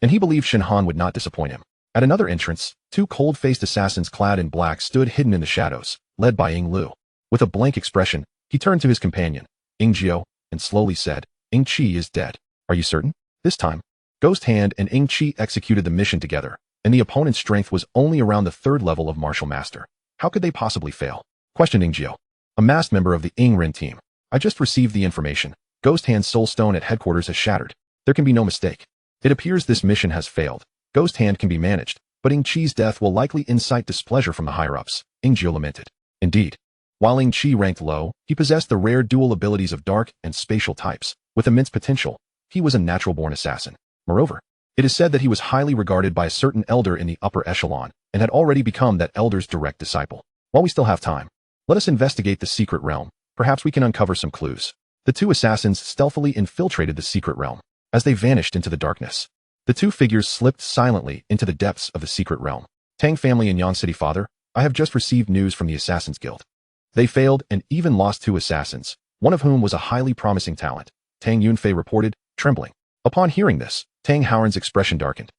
and he believed Shen Han would not disappoint him. At another entrance, 2 cold-faced assassins clad in black stood hidden in the shadows, led by Ying Lu. With a blank expression, he turned to his companion, Ying Jiao, and slowly said, Ying Qi is dead. Are you certain? This time, Ghost Hand and Ying Qi executed the mission together, and the opponent's strength was only around the 3rd level of martial master. How could they possibly fail? Questioned Ying Jiao, a masked member of the Ying Ren team. I just received the information. Ghost Hand's soul stone at headquarters has shattered. There can be no mistake. It appears this mission has failed. Ghost Hand can be managed, but Ying Qi's death will likely incite displeasure from the higher-ups, Ying Jiao lamented. Indeed, while Ying Qi ranked low, he possessed the rare dual abilities of dark and spatial types. With immense potential, he was a natural-born assassin. Moreover, it is said that he was highly regarded by a certain elder in the upper echelon and had already become that elder's direct disciple. While we still have time, let us investigate the secret realm. Perhaps we can uncover some clues. The 2 assassins stealthily infiltrated the secret realm. As they vanished into the darkness, the 2 figures slipped silently into the depths of the secret realm. Tang family and Yan City father, I have just received news from the Assassin's Guild. They failed and even lost 2 assassins, one of whom was a highly promising talent, Tang Yunfei reported, trembling. Upon hearing this, Tang Haoran's expression darkened,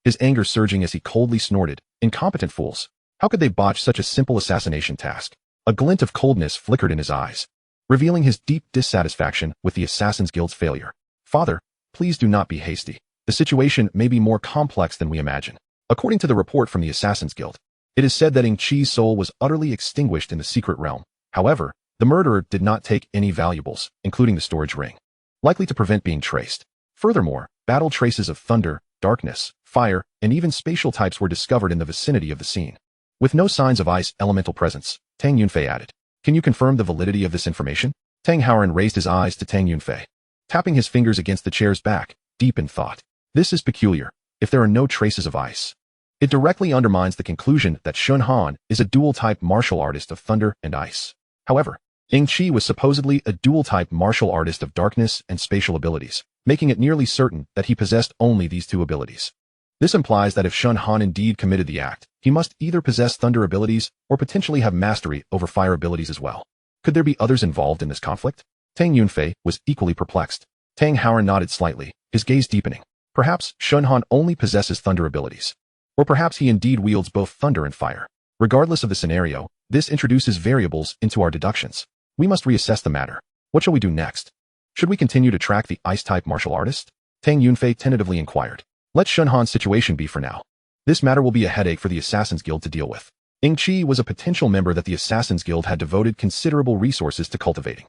his anger surging as he coldly snorted, incompetent fools. How could they botch such a simple assassination task? A glint of coldness flickered in his eyes, revealing his deep dissatisfaction with the Assassin's Guild's failure. Father, please do not be hasty. The situation may be more complex than we imagine. According to the report from the Assassin's Guild, it is said that Ying Qi's soul was utterly extinguished in the secret realm. However, the murderer did not take any valuables, including the storage ring, likely to prevent being traced. Furthermore, battle traces of thunder, darkness, fire, and even spatial types were discovered in the vicinity of the scene. With no signs of ice elemental presence, Tang Yunfei added, can you confirm the validity of this information? Tang Haoran raised his eyes to Tang Yunfei, tapping his fingers against the chair's back, deep in thought. This is peculiar. If there are no traces of ice, it directly undermines the conclusion that Shen Han is a dual-type martial artist of thunder and ice. However, Ying Qi was supposedly a dual-type martial artist of darkness and spatial abilities, making it nearly certain that he possessed only these 2 abilities. This implies that if Shen Han indeed committed the act, he must either possess thunder abilities or potentially have mastery over fire abilities as well. Could there be others involved in this conflict? Tang Yunfei was equally perplexed. Tang Haoran nodded slightly, his gaze deepening. Perhaps Shen Han only possesses thunder abilities. Or perhaps he indeed wields both thunder and fire. Regardless of the scenario, this introduces variables into our deductions. We must reassess the matter. What shall we do next? Should we continue to track the ice-type martial artist? Tang Yunfei tentatively inquired. Let Shen Han's situation be for now. This matter will be a headache for the Assassin's Guild to deal with. Ying Qi was a potential member that the Assassin's Guild had devoted considerable resources to cultivating.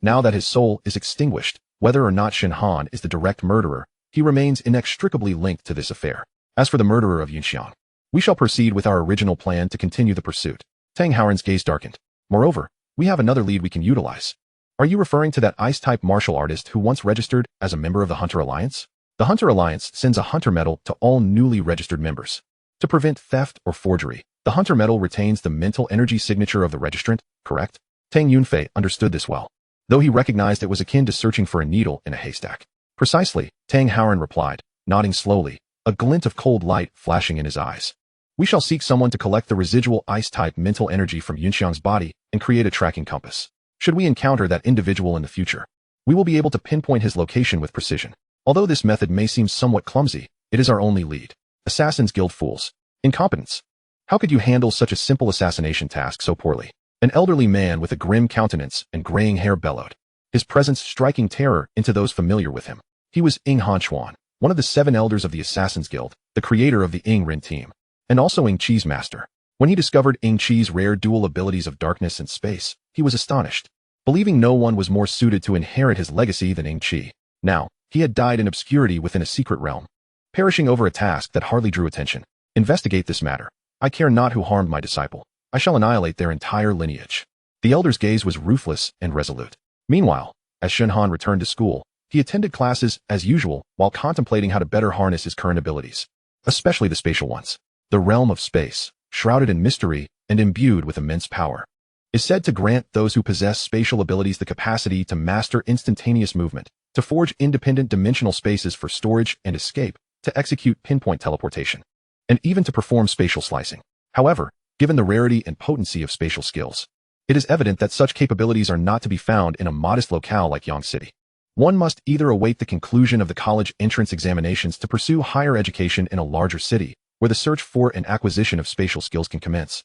Now that his soul is extinguished, whether or not Shen Han is the direct murderer, he remains inextricably linked to this affair. As for the murderer of Yunxiang, we shall proceed with our original plan to continue the pursuit. Tang Haoran's gaze darkened. Moreover, we have another lead we can utilize. Are you referring to that ice-type martial artist who once registered as a member of the Hunter Alliance? The Hunter Alliance sends a Hunter Medal to all newly registered members. To prevent theft or forgery, the Hunter Medal retains the mental energy signature of the registrant, correct? Tang Yunfei understood this well, though he recognized it was akin to searching for a needle in a haystack. Precisely, Tang Howren replied, nodding slowly, a glint of cold light flashing in his eyes. We shall seek someone to collect the residual ice-type mental energy from Yunxiang's body and create a tracking compass. Should we encounter that individual in the future, we will be able to pinpoint his location with precision. Although this method may seem somewhat clumsy, it is our only lead. Assassin's Guild fools. Incompetence. How could you handle such a simple assassination task so poorly? An elderly man with a grim countenance and graying hair bellowed, his presence striking terror into those familiar with him. He was Ing Hanchuan, one of the 7 elders of the Assassin's Guild, the creator of the Ing Rin team, and also Ing Chi's master. When he discovered Ing Chi's rare dual abilities of darkness and space, he was astonished, believing no one was more suited to inherit his legacy than Ing Chi. Now, he had died in obscurity within a secret realm, perishing over a task that hardly drew attention. Investigate this matter. I care not who harmed my disciple. I shall annihilate their entire lineage. The elder's gaze was ruthless and resolute. Meanwhile, as Shen Han returned to school, he attended classes as usual while contemplating how to better harness his current abilities, especially the spatial ones. The realm of space, shrouded in mystery and imbued with immense power, is said to grant those who possess spatial abilities the capacity to master instantaneous movement, to forge independent dimensional spaces for storage and escape, to execute pinpoint teleportation, and even to perform spatial slicing. However, given the rarity and potency of spatial skills, it is evident that such capabilities are not to be found in a modest locale like Yang City. One must either await the conclusion of the college entrance examinations to pursue higher education in a larger city, where the search for and acquisition of spatial skills can commence,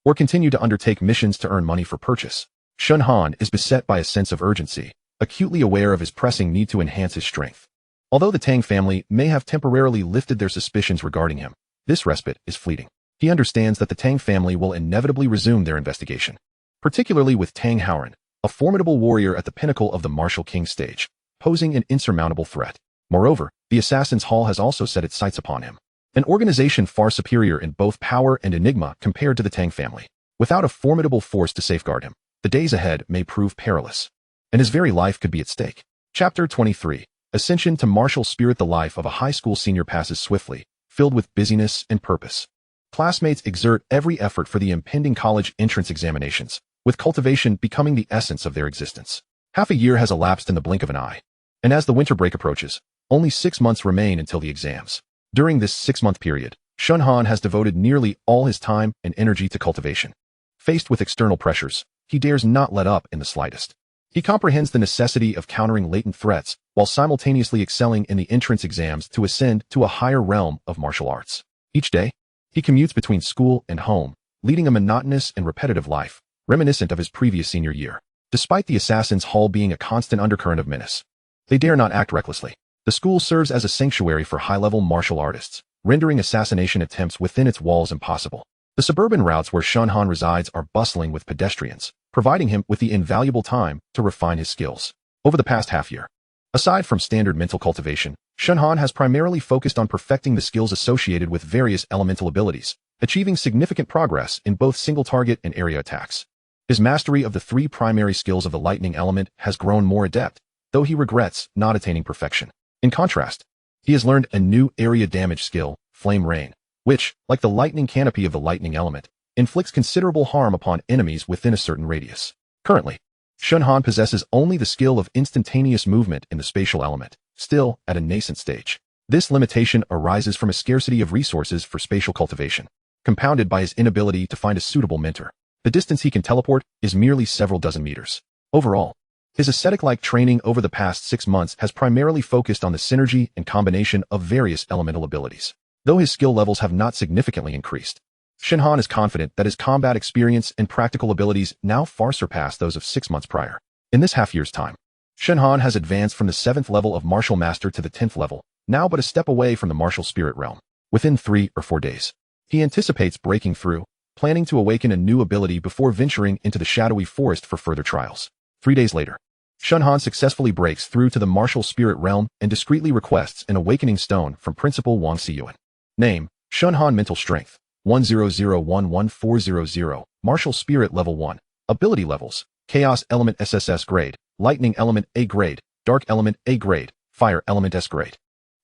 or continue to undertake missions to earn money for purchase. Shen Han is beset by a sense of urgency, acutely aware of his pressing need to enhance his strength. Although the Tang family may have temporarily lifted their suspicions regarding him, this respite is fleeting. He understands that the Tang family will inevitably resume their investigation, particularly with Tang Howren, a formidable warrior at the pinnacle of the martial king stage, posing an insurmountable threat. Moreover, the Assassin's Hall has also set its sights upon him, an organization far superior in both power and enigma compared to the Tang family. Without a formidable force to safeguard him, the days ahead may prove perilous, and his very life could be at stake. Chapter 23. Ascension to Martial Spirit. The life of a high school senior passes swiftly, filled with busyness and purpose. Classmates exert every effort for the impending college entrance examinations, with cultivation becoming the essence of their existence. Half a year has elapsed in the blink of an eye, and as the winter break approaches, only 6 months remain until the exams. During this 6-month period, Shen Han has devoted nearly all his time and energy to cultivation. Faced with external pressures, he dares not let up in the slightest. He comprehends the necessity of countering latent threats while simultaneously excelling in the entrance exams to ascend to a higher realm of martial arts. Each day, he commutes between school and home, leading a monotonous and repetitive life, reminiscent of his previous senior year. Despite the Assassin's Hall being a constant undercurrent of menace, they dare not act recklessly. The school serves as a sanctuary for high-level martial artists, rendering assassination attempts within its walls impossible. The suburban routes where Shen Han resides are bustling with pedestrians, providing him with the invaluable time to refine his skills. Over the past half year, aside from standard mental cultivation, Shen Han has primarily focused on perfecting the skills associated with various elemental abilities, achieving significant progress in both single-target and area attacks. His mastery of the 3 primary skills of the lightning element has grown more adept, though he regrets not attaining perfection. In contrast, he has learned a new area damage skill, Flame Rain, which, like the lightning canopy of the lightning element, inflicts considerable harm upon enemies within a certain radius. Currently, Shen Han possesses only the skill of instantaneous movement in the spatial element, still at a nascent stage. This limitation arises from a scarcity of resources for spatial cultivation, compounded by his inability to find a suitable mentor. The distance he can teleport is merely several dozen meters. Overall, his ascetic-like training over the past 6 months has primarily focused on the synergy and combination of various elemental abilities. Though his skill levels have not significantly increased, Shen Han is confident that his combat experience and practical abilities now far surpass those of 6 months prior. In this half-year's time, Shen Han has advanced from the 7th level of Martial Master to the 10th level, now but a step away from the Martial Spirit realm. Within 3 or 4 days, he anticipates breaking through, planning to awaken a new ability before venturing into the shadowy forest for further trials. 3 days later, Shen Han successfully breaks through to the Martial Spirit realm and discreetly requests an awakening stone from Principal Wang Xiyuan. Name: Shen Han. Mental Strength 10011400. Martial Spirit Level 1. Ability Levels: Chaos Element SSS Grade, Lightning Element A Grade, Dark Element A Grade, Fire Element S Grade,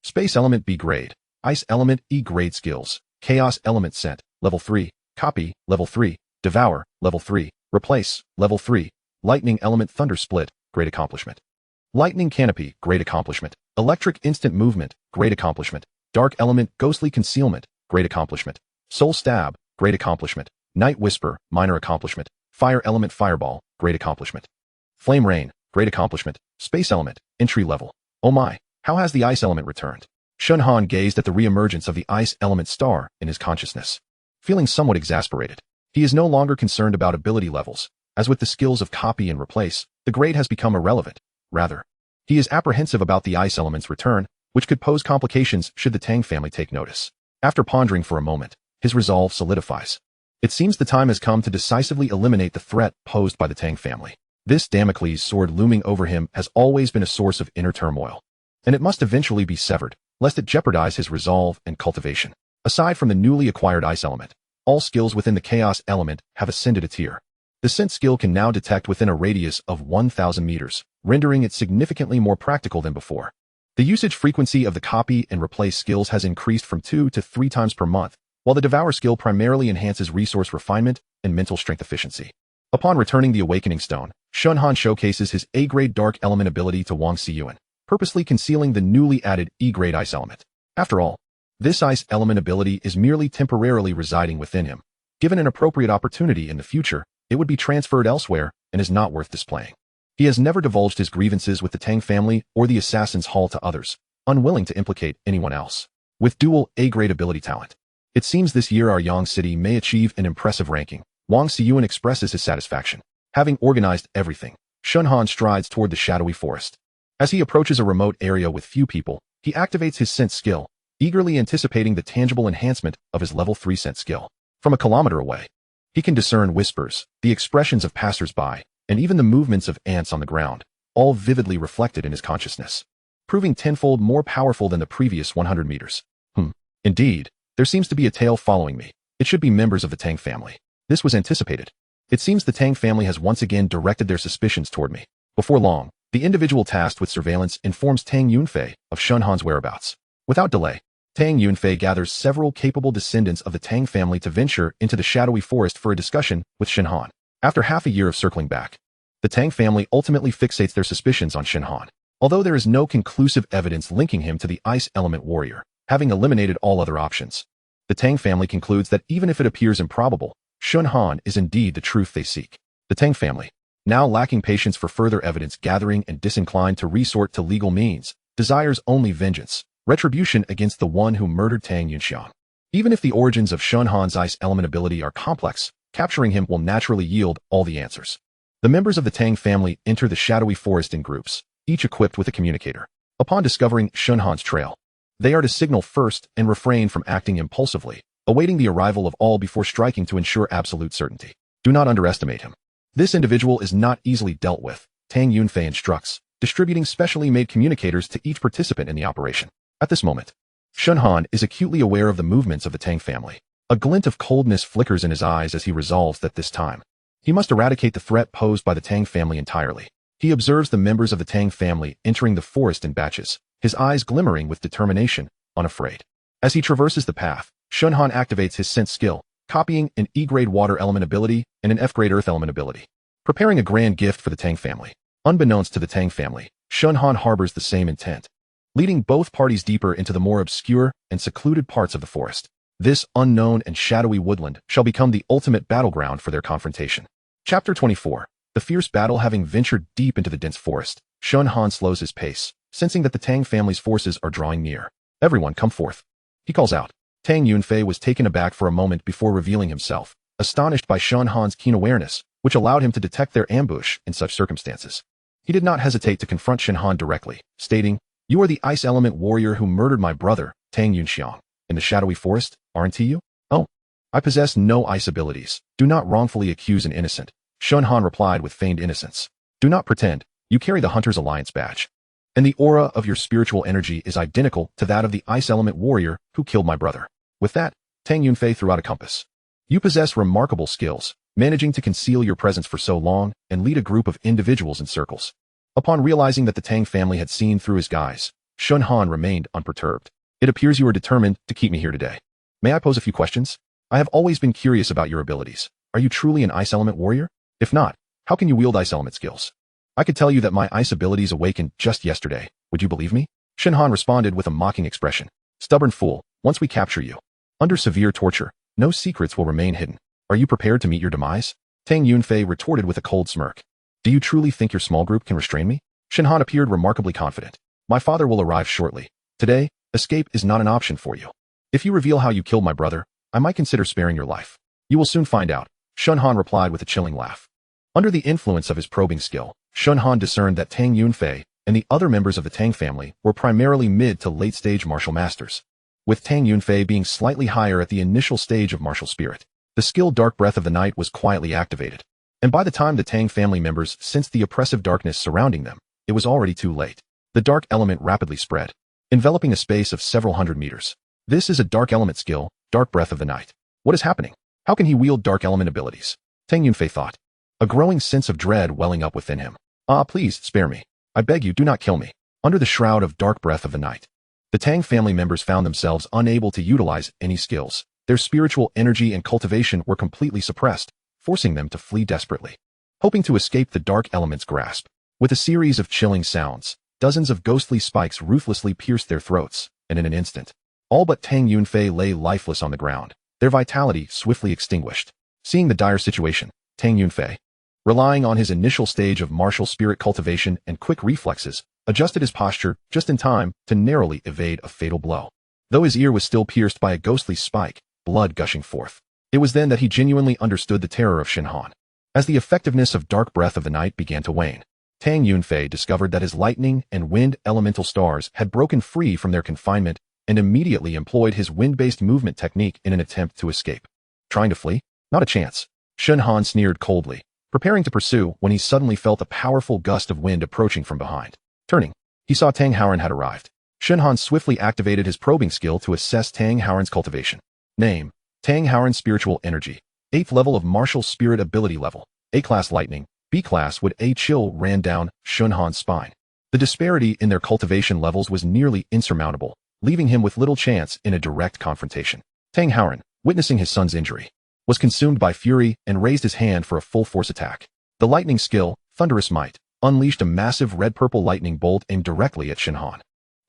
Space Element B Grade, Ice Element E Grade. Skills: Chaos Element Scent Level 3, Copy Level 3, Devour Level 3, Replace Level 3, Lightning Element Thunder Split. Great accomplishment. Lightning Canopy, great accomplishment. Electric Instant Movement, great accomplishment. Dark Element, Ghostly Concealment, great accomplishment. Soul Stab, great accomplishment. Night Whisper, minor accomplishment. Fire Element Fireball, great accomplishment. Flame Rain, great accomplishment. Space Element, entry level. Oh my, how has the Ice Element returned? Shen Han gazed at the re-emergence of the Ice Element star in his consciousness. Feeling somewhat exasperated, he is no longer concerned about ability levels. As with the skills of copy and replace, the grade has become irrelevant. Rather, he is apprehensive about the Ice Element's return, which could pose complications should the Tang family take notice. After pondering for a moment, his resolve solidifies. It seems the time has come to decisively eliminate the threat posed by the Tang family. This Damocles sword looming over him has always been a source of inner turmoil, and it must eventually be severed, lest it jeopardize his resolve and cultivation. Aside from the newly acquired Ice Element, all skills within the Chaos Element have ascended a tier. The Scent skill can now detect within a radius of 1,000 meters, rendering it significantly more practical than before. The usage frequency of the copy and replace skills has increased from 2 to 3 times per month, while the devour skill primarily enhances resource refinement and mental strength efficiency. Upon returning the Awakening Stone, Shen Han showcases his A-grade Dark Element ability to wuxianovel, purposely concealing the newly added E-grade Ice Element. After all, this Ice Element ability is merely temporarily residing within him. Given an appropriate opportunity in the future, it would be transferred elsewhere and is not worth displaying. He has never divulged his grievances with the Tang family or the Assassin's Hall to others, unwilling to implicate anyone else. With dual A-grade ability talent, it seems this year our Yang City may achieve an impressive ranking. Wuxianovel expresses his satisfaction. Having organized everything, Shen Han strides toward the shadowy forest. As he approaches a remote area with few people, he activates his Scent skill, eagerly anticipating the tangible enhancement of his level 3 Scent skill. From a kilometer away, he can discern whispers, the expressions of passers-by, and even the movements of ants on the ground, all vividly reflected in his consciousness, proving tenfold more powerful than the previous 100 meters. Indeed, there seems to be a tail following me. It should be members of the Tang family. This was anticipated. It seems the Tang family has once again directed their suspicions toward me. Before long, the individual tasked with surveillance informs Tang Yunfei of Shen Han's whereabouts. Without delay, Tang Yunfei gathers several capable descendants of the Tang family to venture into the shadowy forest for a discussion with Shen Han. After half a year of circling back, the Tang family ultimately fixates their suspicions on Shen Han. Although there is no conclusive evidence linking him to the Ice Element warrior, having eliminated all other options, the Tang family concludes that even if it appears improbable, Shen Han is indeed the truth they seek. The Tang family, now lacking patience for further evidence gathering and disinclined to resort to legal means, desires only vengeance, retribution against the one who murdered Tang Yunxiang. Even if the origins of Shen Han's Ice Element ability are complex, capturing him will naturally yield all the answers. The members of the Tang family enter the shadowy forest in groups, each equipped with a communicator. Upon discovering Shen Han's trail, they are to signal first and refrain from acting impulsively, awaiting the arrival of all before striking to ensure absolute certainty. Do not underestimate him. This individual is not easily dealt with, Tang Yunfei instructs, distributing specially made communicators to each participant in the operation. At this moment, Shen Han is acutely aware of the movements of the Tang family. A glint of coldness flickers in his eyes as he resolves that this time, he must eradicate the threat posed by the Tang family entirely. He observes the members of the Tang family entering the forest in batches, his eyes glimmering with determination, unafraid. As he traverses the path, Shen Han activates his Scent skill, copying an E-grade Water Element ability and an F-grade Earth Element ability, preparing a grand gift for the Tang family. Unbeknownst to the Tang family, Shen Han harbors the same intent, leading both parties deeper into the more obscure and secluded parts of the forest. This unknown and shadowy woodland shall become the ultimate battleground for their confrontation. Chapter 24. The fierce battle. Having ventured deep into the dense forest, Shen Han slows his pace, sensing that the Tang family's forces are drawing near. Everyone come forth, he calls out. Tang Yunfei was taken aback for a moment before revealing himself, astonished by Shen Han's keen awareness, which allowed him to detect their ambush in such circumstances. He did not hesitate to confront Shen Han directly, stating, "You are the Ice Element warrior who murdered my brother, Tang Yunxiang, in the shadowy forest, aren't you?" "Oh, I possess no ice abilities. Do not wrongfully accuse an innocent," Shen Han replied with feigned innocence. "Do not pretend. You carry the Hunter's Alliance badge, and the aura of your spiritual energy is identical to that of the Ice Element warrior who killed my brother." With that, Tang Yunfei threw out a compass. "You possess remarkable skills, managing to conceal your presence for so long and lead a group of individuals in circles." Upon realizing that the Tang family had seen through his guise, Shen Han remained unperturbed. "It appears you are determined to keep me here today. May I pose a few questions? I have always been curious about your abilities. Are you truly an Ice Element warrior? If not, how can you wield Ice Element skills?" I could tell you that my ice abilities awakened just yesterday. Would you believe me? Shen Han responded with a mocking expression. Stubborn fool, once we capture you, under severe torture, no secrets will remain hidden. Are you prepared to meet your demise? Tang Yunfei retorted with a cold smirk. Do you truly think your small group can restrain me? Shen Han appeared remarkably confident. My father will arrive shortly. Today, escape is not an option for you. If you reveal how you killed my brother, I might consider sparing your life. You will soon find out, Shen Han replied with a chilling laugh. Under the influence of his probing skill, Shen Han discerned that Tang Yunfei and the other members of the Tang family were primarily mid to late-stage martial masters, with Tang Yunfei being slightly higher at the initial stage of martial spirit. The skill Dark Breath of the Night was quietly activated, and by the time the Tang family members sensed the oppressive darkness surrounding them, it was already too late. The dark element rapidly spread, enveloping a space of several hundred meters. This is a dark element skill, Dark Breath of the Night. What is happening? How can he wield dark element abilities? Tang Yunfei thought, a growing sense of dread welling up within him. Please, spare me. I beg you, do not kill me. Under the shroud of Dark Breath of the Night, the Tang family members found themselves unable to utilize any skills. Their spiritual energy and cultivation were completely suppressed, forcing them to flee desperately, hoping to escape the dark element's grasp. With a series of chilling sounds, dozens of ghostly spikes ruthlessly pierced their throats, and in an instant, all but Tang Yunfei lay lifeless on the ground, their vitality swiftly extinguished. Seeing the dire situation, Tang Yunfei, relying on his initial stage of martial spirit cultivation and quick reflexes, adjusted his posture just in time to narrowly evade a fatal blow. Though his ear was still pierced by a ghostly spike, blood gushing forth, it was then that he genuinely understood the terror of Shen Han. As the effectiveness of Dark Breath of the Night began to wane, Tang Yunfei discovered that his lightning and wind elemental stars had broken free from their confinement and immediately employed his wind-based movement technique in an attempt to escape. Trying to flee? Not a chance. Shen Han sneered coldly, preparing to pursue when he suddenly felt a powerful gust of wind approaching from behind. Turning, he saw Tang Haoren had arrived. Shen Han swiftly activated his probing skill to assess Tang Haoren's cultivation. Name: Tang Haoren Spiritual Energy. 8th level of Martial Spirit Ability level. A-class Lightning. B-class would a chill ran down Shen Han's spine. The disparity in their cultivation levels was nearly insurmountable, leaving him with little chance in a direct confrontation. Tang Haoren, witnessing his son's injury, was consumed by fury and raised his hand for a full-force attack. The lightning skill, Thunderous Might, unleashed a massive red-purple lightning bolt aimed directly at Shen Han.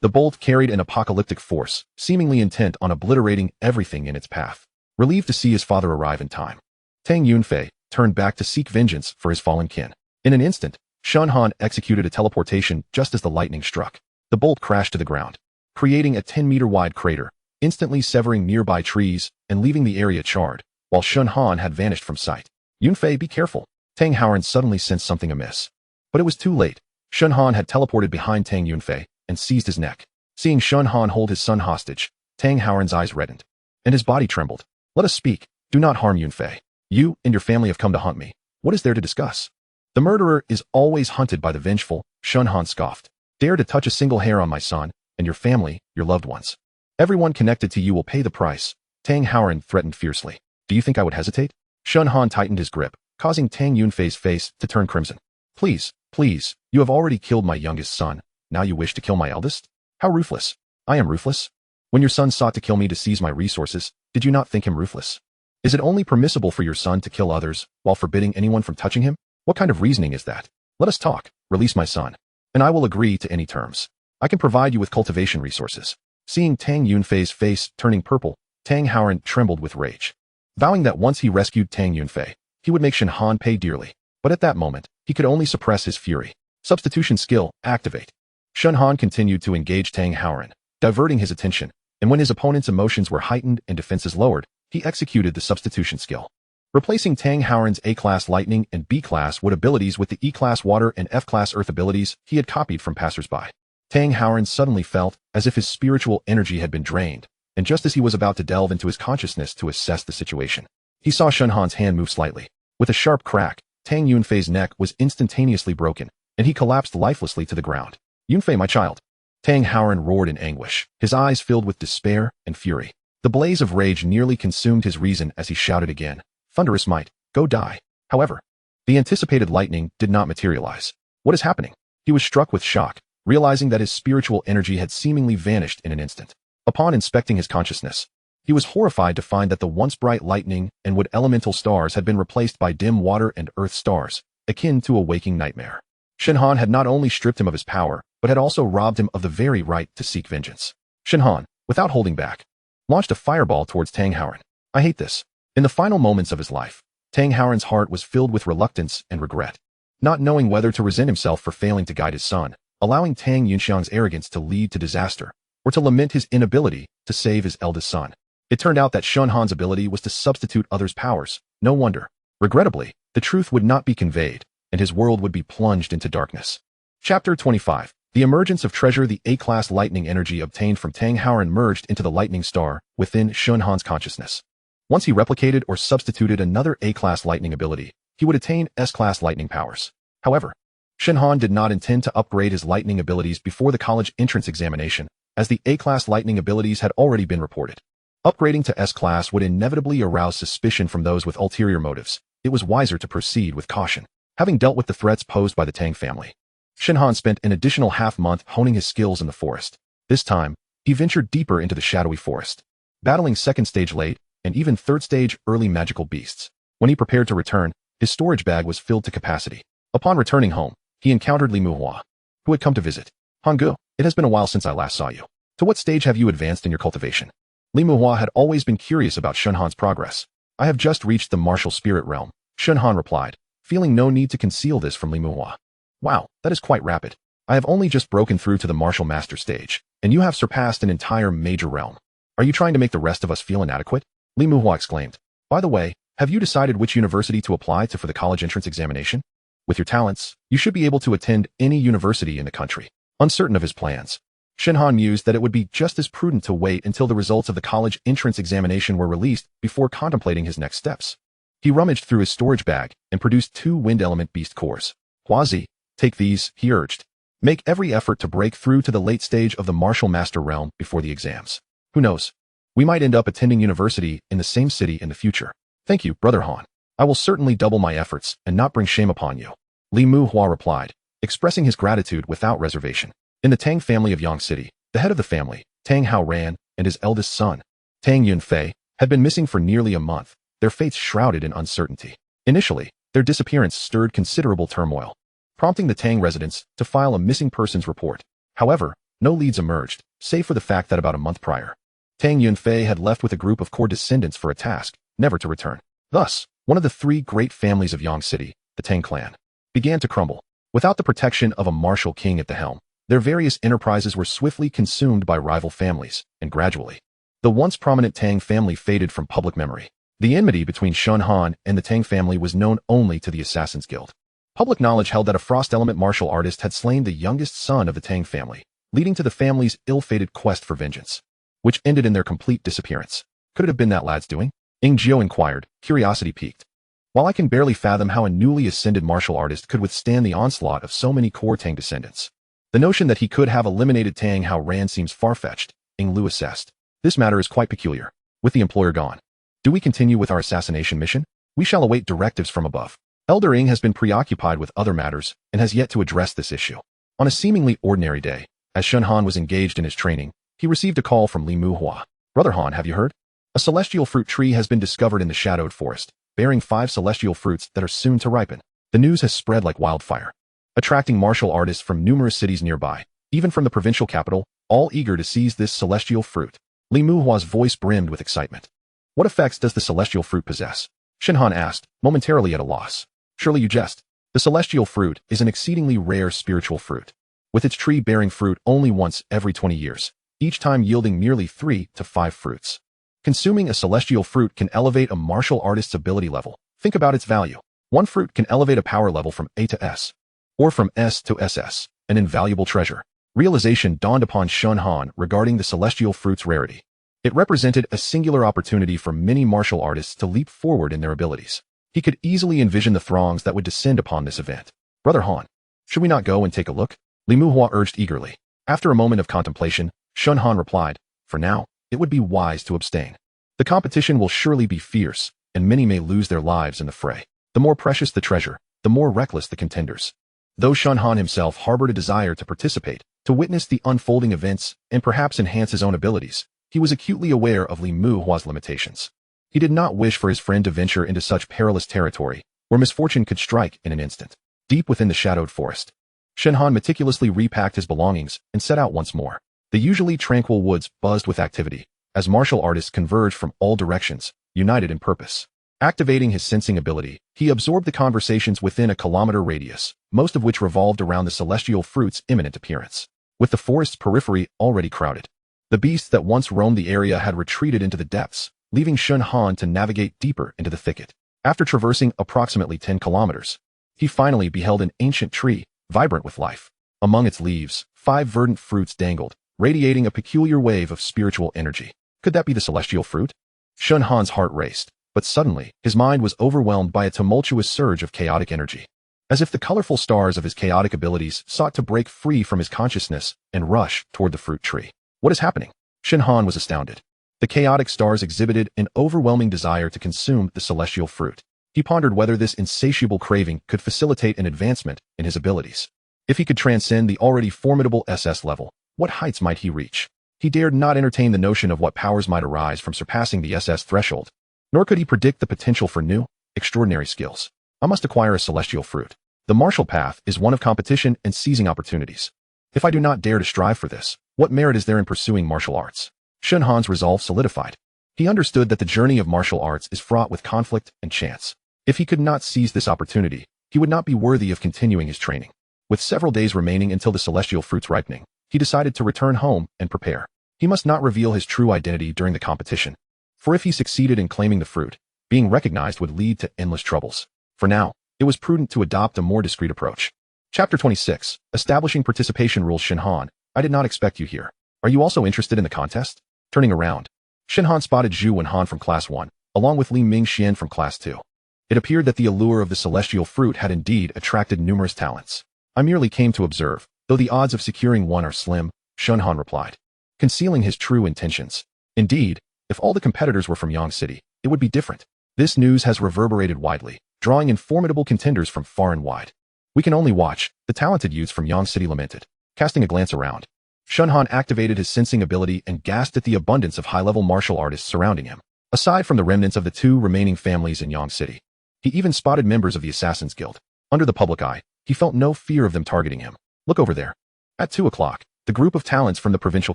The bolt carried an apocalyptic force, seemingly intent on obliterating everything in its path. Relieved to see his father arrive in time, Tang Yunfei turned back to seek vengeance for his fallen kin. In an instant, Shen Han executed a teleportation just as the lightning struck. The bolt crashed to the ground, creating a 10-meter-wide crater, instantly severing nearby trees and leaving the area charred, while Shen Han had vanished from sight. Yunfei, be careful. Tang Haoren suddenly sensed something amiss. But it was too late. Shen Han had teleported behind Tang Yunfei and seized his neck. Seeing Shen Han hold his son hostage, Tang Haoren's eyes reddened, and his body trembled. Let us speak. Do not harm Yunfei. You and your family have come to hunt me. What is there to discuss? The murderer is always hunted by the vengeful, Shen Han scoffed. Dare to touch a single hair on my son, and your family, your loved ones. Everyone connected to you will pay the price. Tang Haoren threatened fiercely. Do you think I would hesitate? Shen Han tightened his grip, causing Tang Yunfei's face to turn crimson. Please, please, you have already killed my youngest son. Now you wish to kill my eldest? How ruthless. I am ruthless? When your son sought to kill me to seize my resources, did you not think him ruthless? Is it only permissible for your son to kill others while forbidding anyone from touching him? What kind of reasoning is that? Let us talk. Release my son, and I will agree to any terms. I can provide you with cultivation resources. Seeing Tang Yunfei's face turning purple, Tang Haoren trembled with rage, vowing that once he rescued Tang Yunfei, he would make Shen Han pay dearly. But at that moment, he could only suppress his fury. Substitution skill, activate. Shen Han continued to engage Tang Haoren, diverting his attention, and when his opponent's emotions were heightened and defenses lowered, he executed the substitution skill, replacing Tang Haoren's A-class Lightning and B-class Wood abilities with the E-class Water and F-class Earth abilities he had copied from passersby. Tang Haoren suddenly felt as if his spiritual energy had been drained, and just as he was about to delve into his consciousness to assess the situation, he saw Shen Han's hand move slightly. With a sharp crack, Tang Yunfei's neck was instantaneously broken, and he collapsed lifelessly to the ground. Yunfei, my child. Tang Haoren roared in anguish, his eyes filled with despair and fury. The blaze of rage nearly consumed his reason as he shouted again, Thunderous Might, go die. However, the anticipated lightning did not materialize. What is happening? He was struck with shock, realizing that his spiritual energy had seemingly vanished in an instant. Upon inspecting his consciousness, he was horrified to find that the once bright lightning and wood elemental stars had been replaced by dim water and earth stars, akin to a waking nightmare. Shen Han had not only stripped him of his power, but had also robbed him of the very right to seek vengeance. Shen Han, without holding back, launched a fireball towards Tang Haoran. I hate this. In the final moments of his life, Tang Haoran's heart was filled with reluctance and regret, not knowing whether to resent himself for failing to guide his son, allowing Tang Yunxiang's arrogance to lead to disaster, or to lament his inability to save his eldest son. It turned out that Shen Han's ability was to substitute others' powers. No wonder. Regrettably, the truth would not be conveyed, and his world would be plunged into darkness. Chapter 25. The emergence of treasure. The A-class lightning energy obtained from Tang Haoran merged into the lightning star within Shen Han's consciousness. Once he replicated or substituted another A-class lightning ability, he would attain S-class lightning powers. However, Shen Han did not intend to upgrade his lightning abilities before the college entrance examination, as the A-class lightning abilities had already been reported. Upgrading to S-class would inevitably arouse suspicion from those with ulterior motives. It was wiser to proceed with caution. Having dealt with the threats posed by the Tang family, Shen Han spent an additional half-month honing his skills in the forest. This time, he ventured deeper into the shadowy forest, battling second-stage late and even third-stage early magical beasts. When he prepared to return, his storage bag was filled to capacity. Upon returning home, he encountered Li Muhua, who had come to visit. Hangu, it has been a while since I last saw you. To what stage have you advanced in your cultivation? Li Muhua had always been curious about Shen Han's progress. I have just reached the martial spirit realm, Shen Han replied, feeling no need to conceal this from Li Muhua. Wow, that is quite rapid. I have only just broken through to the martial master stage, and you have surpassed an entire major realm. Are you trying to make the rest of us feel inadequate? Li Muhua exclaimed. By the way, have you decided which university to apply to for the college entrance examination? With your talents, you should be able to attend any university in the country. Uncertain of his plans, Shen Han mused that it would be just as prudent to wait until the results of the college entrance examination were released before contemplating his next steps. He rummaged through his storage bag and produced 2 wind element beast cores. Huazi, take these, he urged. Make every effort to break through to the late stage of the martial master realm before the exams. Who knows? We might end up attending university in the same city in the future. Thank you, Brother Han. I will certainly double my efforts and not bring shame upon you. Li Muhua replied, expressing his gratitude without reservation. In the Tang family of Yang City, the head of the family, Tang Haoran, and his eldest son, Tang Yunfei, had been missing for nearly a month, their fates shrouded in uncertainty. Initially, their disappearance stirred considerable turmoil, prompting the Tang residents to file a missing persons report. However, no leads emerged, save for the fact that about a month prior, Tang Yunfei had left with a group of core descendants for a task, never to return. Thus, one of the 3 great families of Yang City, the Tang clan, began to crumble. Without the protection of a martial king at the helm, their various enterprises were swiftly consumed by rival families, and gradually, the once prominent Tang family faded from public memory. The enmity between Shen Han and the Tang family was known only to the Assassin's Guild. Public knowledge held that a frost element martial artist had slain the youngest son of the Tang family, leading to the family's ill-fated quest for vengeance, which ended in their complete disappearance. Could it have been that lad's doing? Ing Jiao inquired, curiosity piqued. While I can barely fathom how a newly ascended martial artist could withstand the onslaught of so many core Tang descendants, the notion that he could have eliminated Tang Haoran seems far-fetched, Ing Lu assessed. This matter is quite peculiar. With the employer gone, do we continue with our assassination mission? We shall await directives from above. Elder Ing has been preoccupied with other matters and has yet to address this issue. On a seemingly ordinary day, as Shen Han was engaged in his training, he received a call from Li Muhua. Brother Han, have you heard? A celestial fruit tree has been discovered in the shadowed forest, bearing 5 celestial fruits that are soon to ripen. The news has spread like wildfire, attracting martial artists from numerous cities nearby, even from the provincial capital, all eager to seize this celestial fruit. Li Muhua's voice brimmed with excitement. What effects does the celestial fruit possess? Shen Han asked, momentarily at a loss. Surely you jest. The celestial fruit is an exceedingly rare spiritual fruit, with its tree bearing fruit only once every 20 years, each time yielding merely 3 to 5 fruits. Consuming a celestial fruit can elevate a martial artist's ability level. Think about its value. 1 fruit can elevate a power level from A to S, or from S to SS, an invaluable treasure. Realization dawned upon Shen Han regarding the celestial fruit's rarity. It represented a singular opportunity for many martial artists to leap forward in their abilities. He could easily envision the throngs that would descend upon this event. Brother Han, should we not go and take a look? Li Muhua urged eagerly. After a moment of contemplation, Shen Han replied, for now, it would be wise to abstain. The competition will surely be fierce, and many may lose their lives in the fray. The more precious the treasure, the more reckless the contenders. Though Shen Han himself harbored a desire to participate, to witness the unfolding events, and perhaps enhance his own abilities, he was acutely aware of Li Muhua's limitations. He did not wish for his friend to venture into such perilous territory, where misfortune could strike in an instant. Deep within the shadowed forest, Shen Han meticulously repacked his belongings and set out once more. The usually tranquil woods buzzed with activity, as martial artists converged from all directions, united in purpose. Activating his sensing ability, he absorbed the conversations within a kilometer radius, most of which revolved around the celestial fruit's imminent appearance. With the forest's periphery already crowded, the beasts that once roamed the area had retreated into the depths, leaving Shen Han to navigate deeper into the thicket. After traversing approximately 10 kilometers, he finally beheld an ancient tree, vibrant with life. Among its leaves, 5 verdant fruits dangled, radiating a peculiar wave of spiritual energy. Could that be the celestial fruit? Shen Han's heart raced, but suddenly, his mind was overwhelmed by a tumultuous surge of chaotic energy. As if the colorful stars of his chaotic abilities sought to break free from his consciousness and rush toward the fruit tree. What is happening? Shen Han was astounded. The chaotic stars exhibited an overwhelming desire to consume the celestial fruit. He pondered whether this insatiable craving could facilitate an advancement in his abilities. If he could transcend the already formidable SS level, what heights might he reach? He dared not entertain the notion of what powers might arise from surpassing the SS threshold, nor could he predict the potential for new, extraordinary skills. I must acquire a celestial fruit. The martial path is one of competition and seizing opportunities. If I do not dare to strive for this, what merit is there in pursuing martial arts? Shen Han's resolve solidified. He understood that the journey of martial arts is fraught with conflict and chance. If he could not seize this opportunity, he would not be worthy of continuing his training. With several days remaining until the celestial fruit's ripening, he decided to return home and prepare. He must not reveal his true identity during the competition, for if he succeeded in claiming the fruit, being recognized would lead to endless troubles. For now, it was prudent to adopt a more discreet approach. Chapter 26. Establishing Participation Rules. Shen Han, I did not expect you here. Are you also interested in the contest? Turning around, Shen Han spotted Zhu Wenhan from Class 1, along with Li Mingxian from Class 2. It appeared that the allure of the celestial fruit had indeed attracted numerous talents. I merely came to observe, though the odds of securing one are slim, Shen Han replied, concealing his true intentions. Indeed, if all the competitors were from Yang City, it would be different. This news has reverberated widely, drawing in formidable contenders from far and wide. We can only watch, the talented youths from Yang City lamented. Casting a glance around, Shen Han activated his sensing ability and gasped at the abundance of high-level martial artists surrounding him. Aside from the remnants of the 2 remaining families in Yang City, he even spotted members of the Assassin's Guild. Under the public eye, he felt no fear of them targeting him. Look over there. At 2 o'clock, the group of talents from the provincial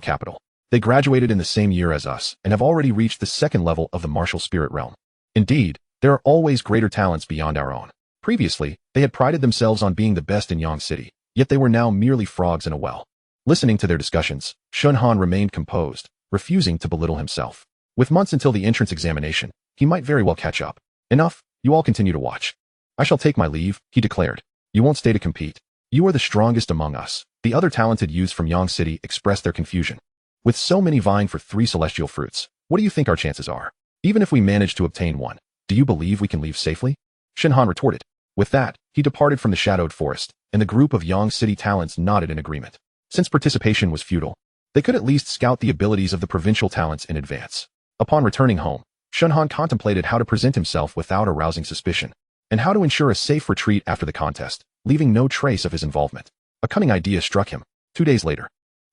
capital. They graduated in the same year as us and have already reached the 2nd level of the martial spirit realm. Indeed, there are always greater talents beyond our own. Previously, they had prided themselves on being the best in Yang City, yet they were now merely frogs in a well. Listening to their discussions, Shen Han remained composed, refusing to belittle himself. With months until the entrance examination, he might very well catch up. Enough, you all continue to watch. I shall take my leave, he declared. You won't stay to compete. You are the strongest among us. The other talented youths from Yang City expressed their confusion. With so many vying for 3 celestial fruits, what do you think our chances are? Even if we manage to obtain one, do you believe we can leave safely? Shen Han retorted. With that, he departed from the shadowed forest, and the group of Yang City talents nodded in agreement. Since participation was futile, they could at least scout the abilities of the provincial talents in advance. Upon returning home, Shen Han contemplated how to present himself without arousing suspicion, and how to ensure a safe retreat after the contest, leaving no trace of his involvement. A cunning idea struck him. 2 days later,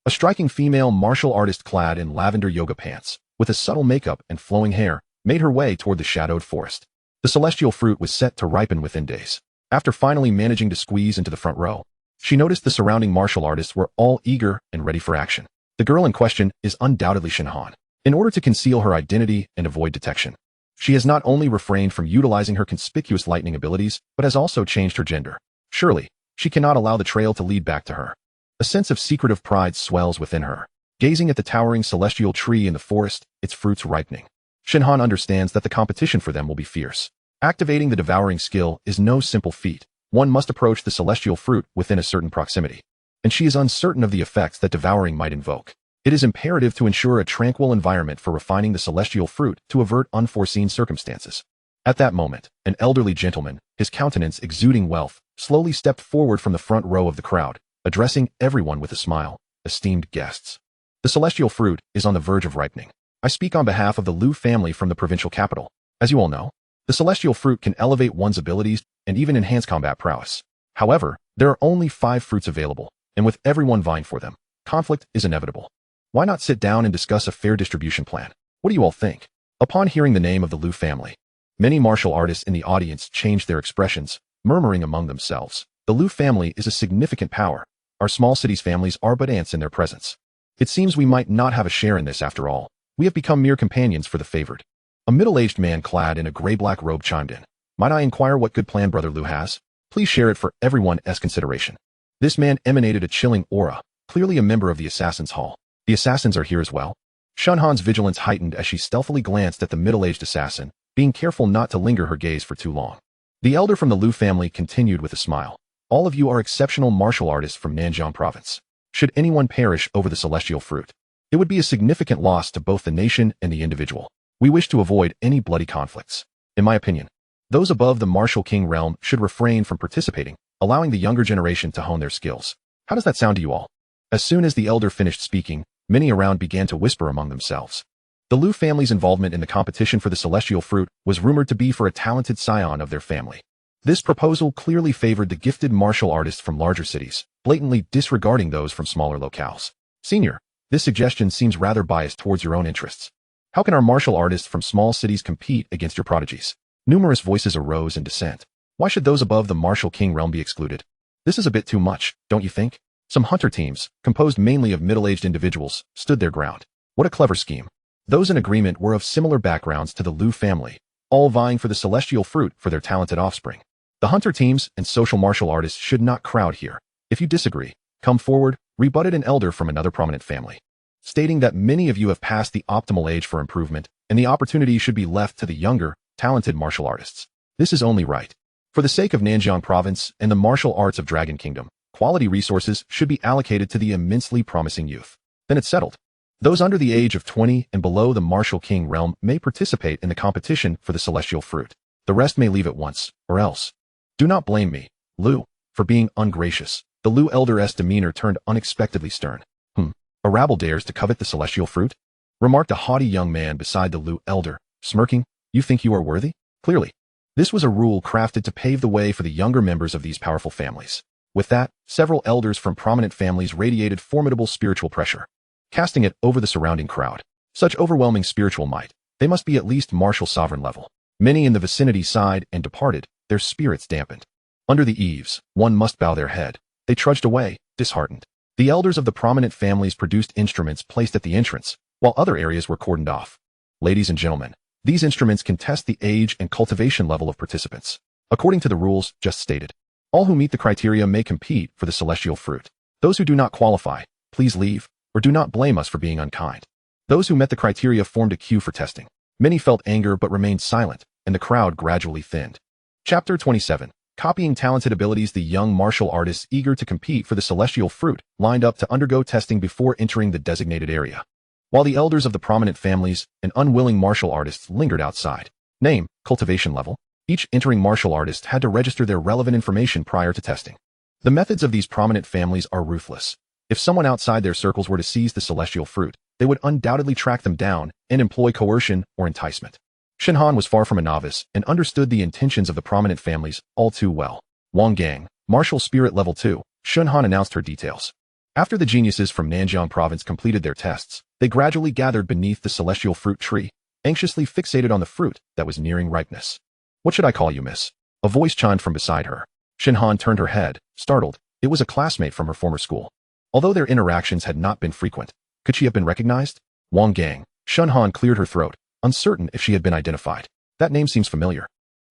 a striking female martial artist clad in lavender yoga pants, with a subtle makeup and flowing hair, made her way toward the shadowed forest. The celestial fruit was set to ripen within days. After finally managing to squeeze into the front row, she noticed the surrounding martial artists were all eager and ready for action. The girl in question is undoubtedly Shen Han. In order to conceal her identity and avoid detection, she has not only refrained from utilizing her conspicuous lightning abilities, but has also changed her gender. Surely, she cannot allow the trail to lead back to her. A sense of secretive pride swells within her, gazing at the towering celestial tree in the forest, its fruits ripening. Shen Han understands that the competition for them will be fierce. Activating the devouring skill is no simple feat. One must approach the celestial fruit within a certain proximity, and she is uncertain of the effects that devouring might invoke. It is imperative to ensure a tranquil environment for refining the celestial fruit to avert unforeseen circumstances. At that moment, an elderly gentleman, his countenance exuding wealth, slowly stepped forward from the front row of the crowd, addressing everyone with a smile. Esteemed guests, the celestial fruit is on the verge of ripening. I speak on behalf of the Liu family from the provincial capital. As you all know, the celestial fruit can elevate one's abilities and even enhance combat prowess. However, there are only 5 fruits available, and with everyone vying for them, conflict is inevitable. Why not sit down and discuss a fair distribution plan? What do you all think? Upon hearing the name of the Liu family, many martial artists in the audience changed their expressions, murmuring among themselves, The Lu family is a significant power. Our small cities' families are but ants in their presence. It seems we might not have a share in this after all. We have become mere companions for the favored. A middle-aged man clad in a gray-black robe chimed in. Might I inquire what good plan Brother Lu has? Please share it for everyone's consideration. This man emanated a chilling aura, clearly a member of the Assassin's Hall. The assassins are here as well? Shen Han's vigilance heightened as she stealthily glanced at the middle-aged assassin, being careful not to linger her gaze for too long. The elder from the Lu family continued with a smile. All of you are exceptional martial artists from Nanjiang province. Should anyone perish over the celestial fruit, it would be a significant loss to both the nation and the individual. We wish to avoid any bloody conflicts. In my opinion, those above the martial king realm should refrain from participating, allowing the younger generation to hone their skills. How does that sound to you all? As soon as the elder finished speaking, many around began to whisper among themselves. The Lu family's involvement in the competition for the celestial fruit was rumored to be for a talented scion of their family. This proposal clearly favored the gifted martial artists from larger cities, blatantly disregarding those from smaller locales. Senior, this suggestion seems rather biased towards your own interests. How can our martial artists from small cities compete against your prodigies? Numerous voices arose in dissent. Why should those above the martial king realm be excluded? This is a bit too much, don't you think? Some hunter teams, composed mainly of middle-aged individuals, stood their ground. What a clever scheme. Those in agreement were of similar backgrounds to the Lu family, all vying for the celestial fruit for their talented offspring. The hunter teams and social martial artists should not crowd here. If you disagree, come forward, rebutted an elder from another prominent family, stating that many of you have passed the optimal age for improvement, and the opportunity should be left to the younger, talented martial artists. This is only right. For the sake of Nanjiang province and the martial arts of Dragon Kingdom, quality resources should be allocated to the immensely promising youth. Then it's settled. Those under the age of 20 and below the martial king realm may participate in the competition for the celestial fruit. The rest may leave at once, or else. Do not blame me, Lu, for being ungracious. The Lu elder's demeanor turned unexpectedly stern. A rabble dares to covet the celestial fruit? Remarked a haughty young man beside the Lu elder, smirking. You think you are worthy? Clearly. This was a rule crafted to pave the way for the younger members of these powerful families. With that, several elders from prominent families radiated formidable spiritual pressure, casting it over the surrounding crowd. Such overwhelming spiritual might, they must be at least martial sovereign level. Many in the vicinity sighed and departed, their spirits dampened. Under the eaves, one must bow their head. They trudged away, disheartened. The elders of the prominent families produced instruments placed at the entrance, while other areas were cordoned off. Ladies and gentlemen, these instruments can test the age and cultivation level of participants. According to the rules just stated, all who meet the criteria may compete for the celestial fruit. Those who do not qualify, please leave, or do not blame us for being unkind. Those who met the criteria formed a queue for testing. Many felt anger but remained silent, and the crowd gradually thinned. Chapter 27. Copying talented abilities. The young martial artists eager to compete for the celestial fruit lined up to undergo testing before entering the designated area, while the elders of the prominent families and unwilling martial artists lingered outside. Name, cultivation level. Each entering martial artist had to register their relevant information prior to testing. The methods of these prominent families are ruthless. If someone outside their circles were to seize the celestial fruit, they would undoubtedly track them down and employ coercion or enticement. Shen Han was far from a novice and understood the intentions of the prominent families all too well. Wang Gang, Martial Spirit Level 2, Shen Han announced her details. After the geniuses from Nanjiang province completed their tests, they gradually gathered beneath the celestial fruit tree, anxiously fixated on the fruit that was nearing ripeness. What should I call you, miss? A voice chimed from beside her. Shen Han turned her head, startled. It was a classmate from her former school. Although their interactions had not been frequent, could she have been recognized? Wang Gang. Shen Han cleared her throat, uncertain if she had been identified. That name seems familiar.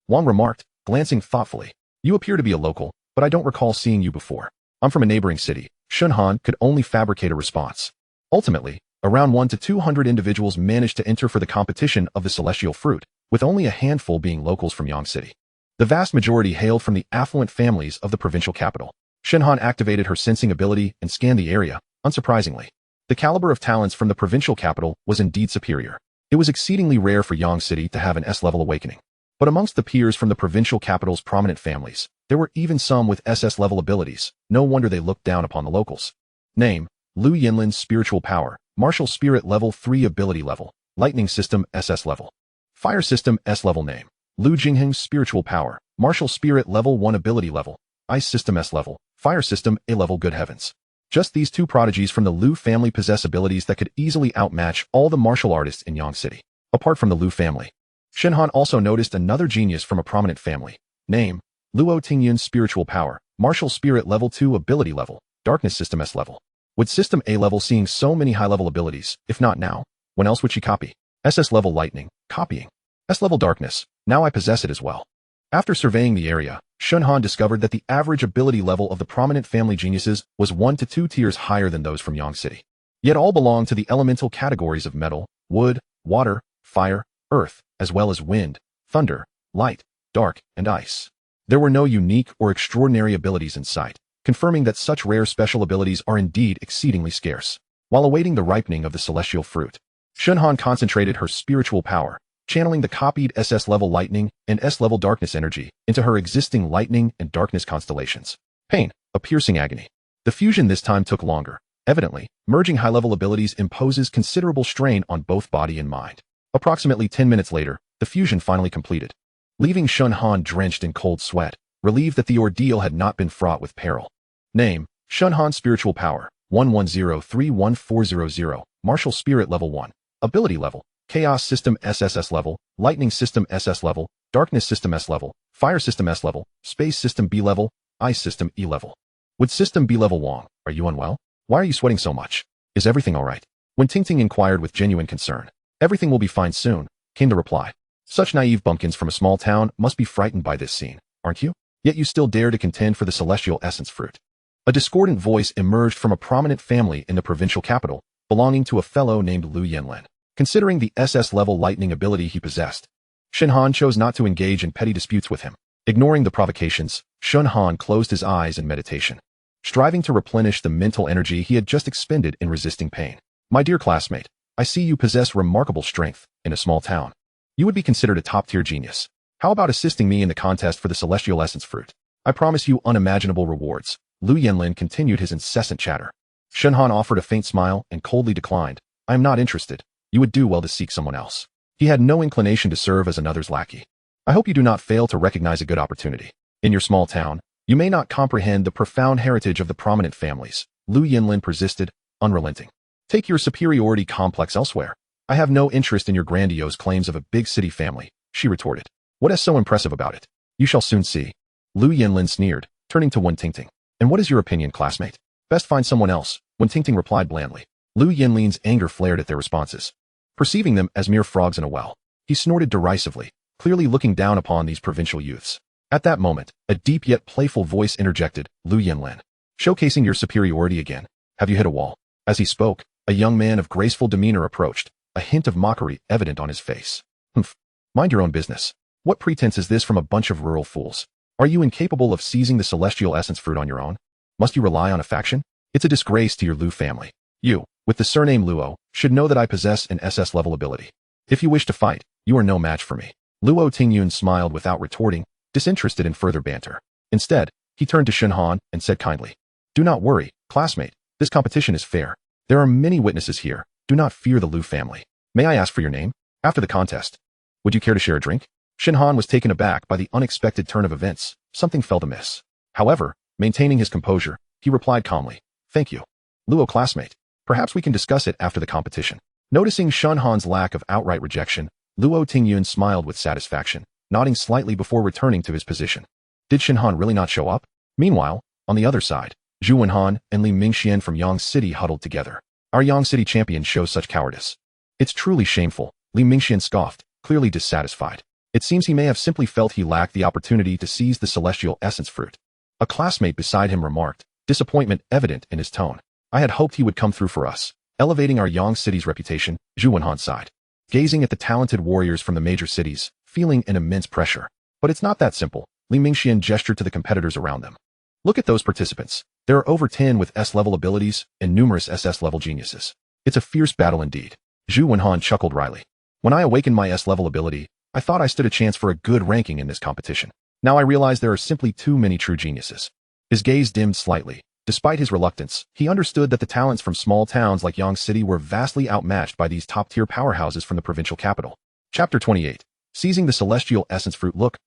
Wang remarked, glancing thoughtfully. You appear to be a local, but I don't recall seeing you before. I'm from a neighboring city. Shen Han could only fabricate a response. Ultimately, around 1 to 200 individuals managed to enter for the competition of the celestial fruit, with only a handful being locals from Yang City. The vast majority hailed from the affluent families of the provincial capital. Shen Han activated her sensing ability and scanned the area, unsurprisingly. The caliber of talents from the provincial capital was indeed superior. It was exceedingly rare for Yang City to have an S-level awakening. But amongst the peers from the provincial capital's prominent families, there were even some with SS-level abilities. No wonder they looked down upon the locals. Name, Lu Yinlin's Spiritual Power, Martial Spirit Level 3 Ability Level, Lightning System SS-level. Fire System S-level. Name, Lu Jingheng's Spiritual Power, Martial Spirit Level 1 Ability Level, Ice System S-level, Fire System A-level. Good heavens. Just these two prodigies from the Lu family possess abilities that could easily outmatch all the martial artists in Yang City. Apart from the Lu family, Shen Han also noticed another genius from a prominent family. Name, Luo Tingyun's Spiritual Power, Martial Spirit Level 2 Ability Level, Darkness System S-Level. With System A-Level seeing so many high-level abilities, if not now, when else would she copy? SS-Level Lightning, copying. S-Level Darkness, now I possess it as well. After surveying the area, Shen Han discovered that the average ability level of the prominent family geniuses was 1 to 2 tiers higher than those from Yang City. Yet all belonged to the elemental categories of metal, wood, water, fire, earth, as well as wind, thunder, light, dark, and ice. There were no unique or extraordinary abilities in sight, confirming that such rare special abilities are indeed exceedingly scarce. While awaiting the ripening of the celestial fruit, Shen Han concentrated her spiritual power, channeling the copied SS-level lightning and S-level darkness energy into her existing lightning and darkness constellations. Pain, a piercing agony. The fusion this time took longer. Evidently, merging high-level abilities imposes considerable strain on both body and mind. Approximately 10 minutes later, the fusion finally completed, leaving Shen Han drenched in cold sweat, relieved that the ordeal had not been fraught with peril. Name, Shen Han Spiritual Power, 110-31400, Martial Spirit Level 1. Ability Level, Chaos System SSS-level, Lightning System SS-level, Darkness System S-level, Fire System S-level, Space System B-level, Ice System E-level. With System B-level Wong, are you unwell? Why are you sweating so much? Is everything alright? When Ting inquired with genuine concern, everything will be fine soon, came the reply. Such naive bumpkins from a small town must be frightened by this scene, aren't you? Yet you still dare to contend for the celestial essence fruit. A discordant voice emerged from a prominent family in the provincial capital, belonging to a fellow named Lu Yanlin. Considering the SS-level lightning ability he possessed, Shen Han chose not to engage in petty disputes with him. Ignoring the provocations, Shen Han closed his eyes in meditation, striving to replenish the mental energy he had just expended in resisting pain. My dear classmate, I see you possess remarkable strength in a small town. You would be considered a top-tier genius. How about assisting me in the contest for the celestial essence fruit? I promise you unimaginable rewards. Lu Yanlin continued his incessant chatter. Shen Han offered a faint smile and coldly declined. I am not interested. You would do well to seek someone else. He had no inclination to serve as another's lackey. I hope you do not fail to recognize a good opportunity. In your small town, you may not comprehend the profound heritage of the prominent families. Lu Yanlin persisted, unrelenting. Take your superiority complex elsewhere. I have no interest in your grandiose claims of a big city family, she retorted. What is so impressive about it? You shall soon see. Lu Yanlin sneered, turning to Wen Tingting. And what is your opinion, classmate? Best find someone else, Wen Tingting replied blandly. Lu Yanlin's anger flared at their responses. Perceiving them as mere frogs in a well, he snorted derisively, clearly looking down upon these provincial youths. At that moment, a deep yet playful voice interjected, Lu Yanlin. Showcasing your superiority again. Have you hit a wall? As he spoke, a young man of graceful demeanor approached, a hint of mockery evident on his face. Humph. Mind your own business. What pretense is this from a bunch of rural fools? Are you incapable of seizing the celestial essence fruit on your own? Must you rely on a faction? It's a disgrace to your Lu family. You, with the surname Luo, should know that I possess an SS-level ability. If you wish to fight, you are no match for me. Luo Tingyun smiled without retorting, disinterested in further banter. Instead, he turned to Shen Han and said kindly, Do not worry, classmate. This competition is fair. There are many witnesses here. Do not fear the Lu family. May I ask for your name? After the contest, would you care to share a drink? Shen Han was taken aback by the unexpected turn of events. Something felt amiss. However, maintaining his composure, he replied calmly, Thank you. Luo classmate. Perhaps we can discuss it after the competition. Noticing Shen Han's lack of outright rejection, Luo Tingyun smiled with satisfaction, nodding slightly before returning to his position. Did Shen Han really not show up? Meanwhile, on the other side, Zhu Wenhan and Li Mingxian from Yang City huddled together. Our Yang City champion shows such cowardice. It's truly shameful, Li Mingxian scoffed, clearly dissatisfied. It seems he may have simply felt he lacked the opportunity to seize the celestial essence fruit. A classmate beside him remarked, disappointment evident in his tone. I had hoped he would come through for us, elevating our Yang City's reputation, Zhu Wenhan sighed. Gazing at the talented warriors from the major cities, feeling an immense pressure. But it's not that simple, Li Mingxian gestured to the competitors around them. Look at those participants. There are over 10 with S-level abilities and numerous SS-level geniuses. It's a fierce battle indeed. Zhu Wenhan chuckled wryly. When I awakened my S-level ability, I thought I stood a chance for a good ranking in this competition. Now I realize there are simply too many true geniuses. His gaze dimmed slightly. Despite his reluctance, he understood that the talents from small towns like Yang City were vastly outmatched by these top-tier powerhouses from the provincial capital. Chapter 28. Seizing the Celestial Essence Fruit. Look!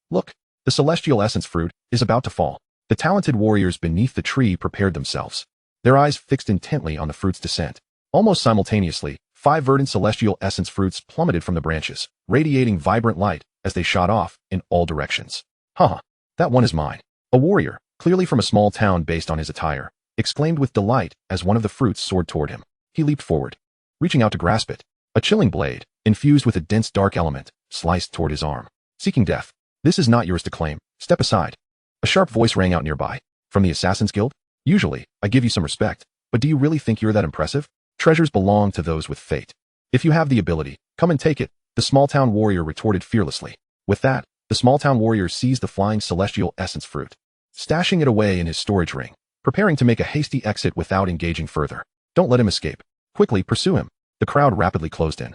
The Celestial Essence Fruit is about to fall. The talented warriors beneath the tree prepared themselves, their eyes fixed intently on the fruit's descent. Almost simultaneously, 5 verdant celestial essence fruits plummeted from the branches, radiating vibrant light as they shot off in all directions. That one is mine. A warrior, clearly from a small town based on his attire, exclaimed with delight as one of the fruits soared toward him. He leaped forward, reaching out to grasp it. A chilling blade, infused with a dense dark element, sliced toward his arm. Seeking death. This is not yours to claim. Step aside. A sharp voice rang out nearby. From the Assassin's Guild? Usually, I give you some respect, but do you really think you're that impressive? Treasures belong to those with fate. If you have the ability, come and take it, the small-town warrior retorted fearlessly. With that, the small-town warrior seized the flying celestial essence fruit, stashing it away in his storage ring, preparing to make a hasty exit without engaging further. Don't let him escape. Quickly pursue him. The crowd rapidly closed in,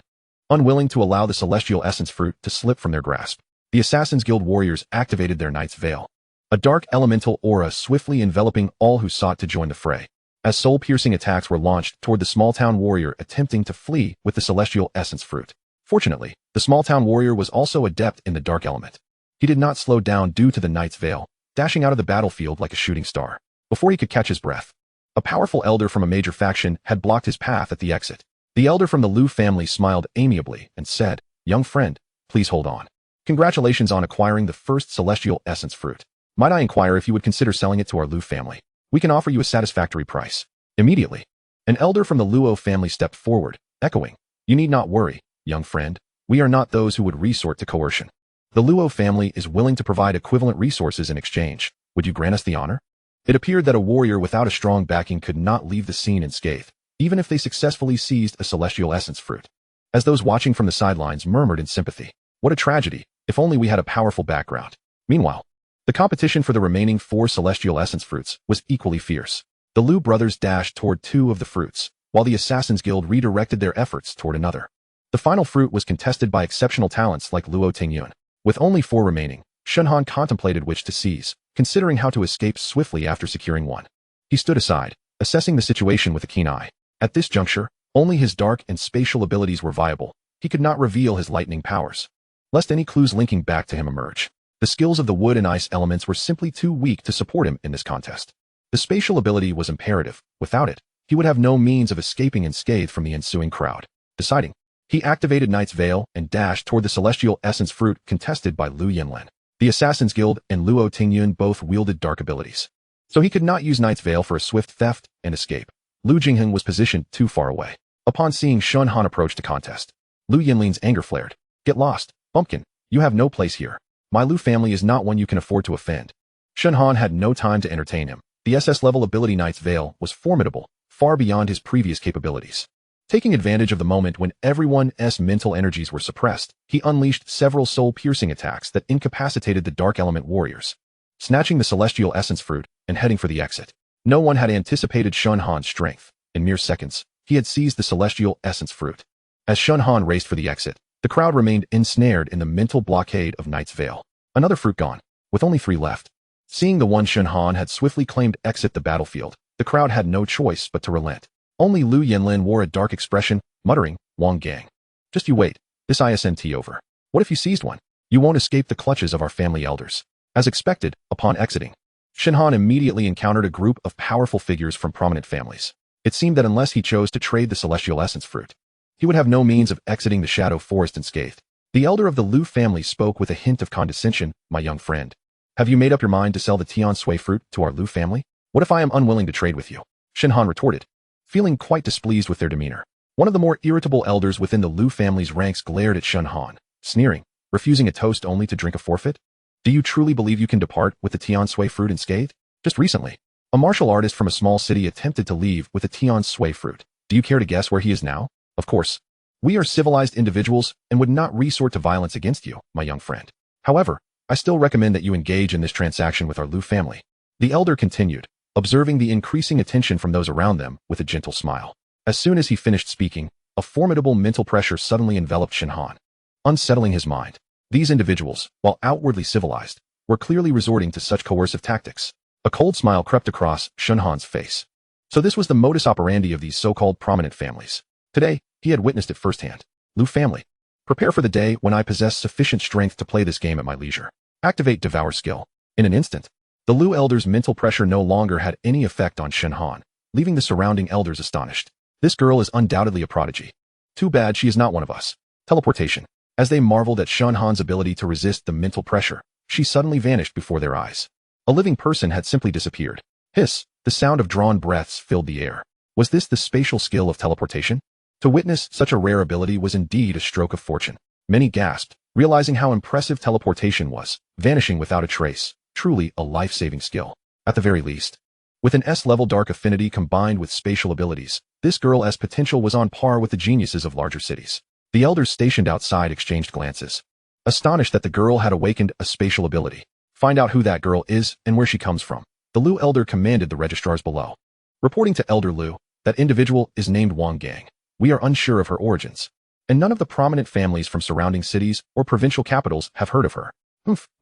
unwilling to allow the celestial essence fruit to slip from their grasp. The Assassin's Guild warriors activated their Knight's Veil, a dark elemental aura swiftly enveloping all who sought to join the fray. As soul-piercing attacks were launched toward the small-town warrior attempting to flee with the celestial essence fruit. Fortunately, the small-town warrior was also adept in the dark element. He did not slow down due to the Knight's Veil, dashing out of the battlefield like a shooting star. Before he could catch his breath, a powerful elder from a major faction had blocked his path at the exit. The elder from the Liu family smiled amiably and said, "Young friend, please hold on. Congratulations on acquiring the first celestial essence fruit. Might I inquire if you would consider selling it to our Liu family? We can offer you a satisfactory price." Immediately, an elder from the Luo family stepped forward, echoing, "You need not worry, young friend. We are not those who would resort to coercion. The Luo family is willing to provide equivalent resources in exchange. Would you grant us the honor?" It appeared that a warrior without a strong backing could not leave the scene unscathed, even if they successfully seized a celestial essence fruit. As those watching from the sidelines murmured in sympathy, "What a tragedy, if only we had a powerful background." Meanwhile, the competition for the remaining 4 celestial essence fruits was equally fierce. The Liu brothers dashed toward 2 of the fruits, while the Assassin's Guild redirected their efforts toward another. The final fruit was contested by exceptional talents like Luo Tingyun. With only 4 remaining, Shen Han contemplated which to seize, considering how to escape swiftly after securing one. He stood aside, assessing the situation with a keen eye. At this juncture, only his dark and spatial abilities were viable. He could not reveal his lightning powers, lest any clues linking back to him emerge. The skills of the wood and ice elements were simply too weak to support him in this contest. The spatial ability was imperative. Without it, he would have no means of escaping unscathed from the ensuing crowd. Deciding, he activated Knight's Veil and dashed toward the celestial essence fruit contested by Liu Yinlin. The Assassin's Guild and Luo Tingyun both wielded dark abilities, so he could not use Knight's Veil for a swift theft and escape. Liu Jingheng was positioned too far away. Upon seeing Shen Han approach the contest, Liu Yinlin's anger flared. "Get lost, bumpkin. You have no place here. My Liu family is not one you can afford to offend." Shen Han had no time to entertain him. The SS-level ability Knight's Veil was formidable, far beyond his previous capabilities. Taking advantage of the moment when everyone's mental energies were suppressed, he unleashed several soul-piercing attacks that incapacitated the Dark Element warriors, snatching the celestial essence fruit and heading for the exit. No one had anticipated Shen Han's strength. In mere seconds, he had seized the celestial essence fruit. As Shen Han raced for the exit, the crowd remained ensnared in the mental blockade of Knight's Veil. Another fruit gone, with only 3 left. Seeing the one Shen Han had swiftly claimed exit the battlefield, the crowd had no choice but to relent. Only Liu Yinlin wore a dark expression, muttering, "Wang Gang. Just you wait, this isn't over. What if you seized one? You won't escape the clutches of our family elders." As expected, upon exiting, Shen Han immediately encountered a group of powerful figures from prominent families. It seemed that unless he chose to trade the celestial essence fruit, he would have no means of exiting the shadow forest unscathed. The elder of the Liu family spoke with a hint of condescension. "My young friend, have you made up your mind to sell the Tian Sui fruit to our Liu family? What if I am unwilling to trade with you?" Shen Han retorted, feeling quite displeased with their demeanor. One of the more irritable elders within the Liu family's ranks glared at Shen Han, sneering, "Refusing a toast only to drink a forfeit? Do you truly believe you can depart with the Tian Sui fruit unscathed? Just recently, a martial artist from a small city attempted to leave with the Tian Sui fruit. Do you care to guess where he is now? Of course, we are civilized individuals and would not resort to violence against you, my young friend. However, I still recommend that you engage in this transaction with our Liu family." The elder continued, observing the increasing attention from those around them with a gentle smile. As soon as he finished speaking, a formidable mental pressure suddenly enveloped Shen Han, unsettling his mind. These individuals, while outwardly civilized, were clearly resorting to such coercive tactics. A cold smile crept across Shen Han's face. So this was the modus operandi of these so-called prominent families. Today, he had witnessed it firsthand. Liu family, prepare for the day when I possess sufficient strength to play this game at my leisure. Activate Devour skill. In an instant, the Liu elder's mental pressure no longer had any effect on Shen Han, leaving the surrounding elders astonished. This girl is undoubtedly a prodigy. Too bad she is not one of us. Teleportation. As they marveled at Shen Han's ability to resist the mental pressure, she suddenly vanished before their eyes. A living person had simply disappeared. Hiss, the sound of drawn breaths filled the air. Was this the spatial skill of teleportation? To witness such a rare ability was indeed a stroke of fortune. Many gasped, realizing how impressive teleportation was, vanishing without a trace, truly a life-saving skill. At the very least. With an S-level dark affinity combined with spatial abilities, this girl's potential was on par with the geniuses of larger cities. The elders stationed outside exchanged glances, astonished that the girl had awakened a spatial ability. Find out who that girl is and where she comes from. The Lu elder commanded the registrars below. Reporting to Elder Lu, that individual is named Wang Gang. We are unsure of her origins, and none of the prominent families from surrounding cities or provincial capitals have heard of her.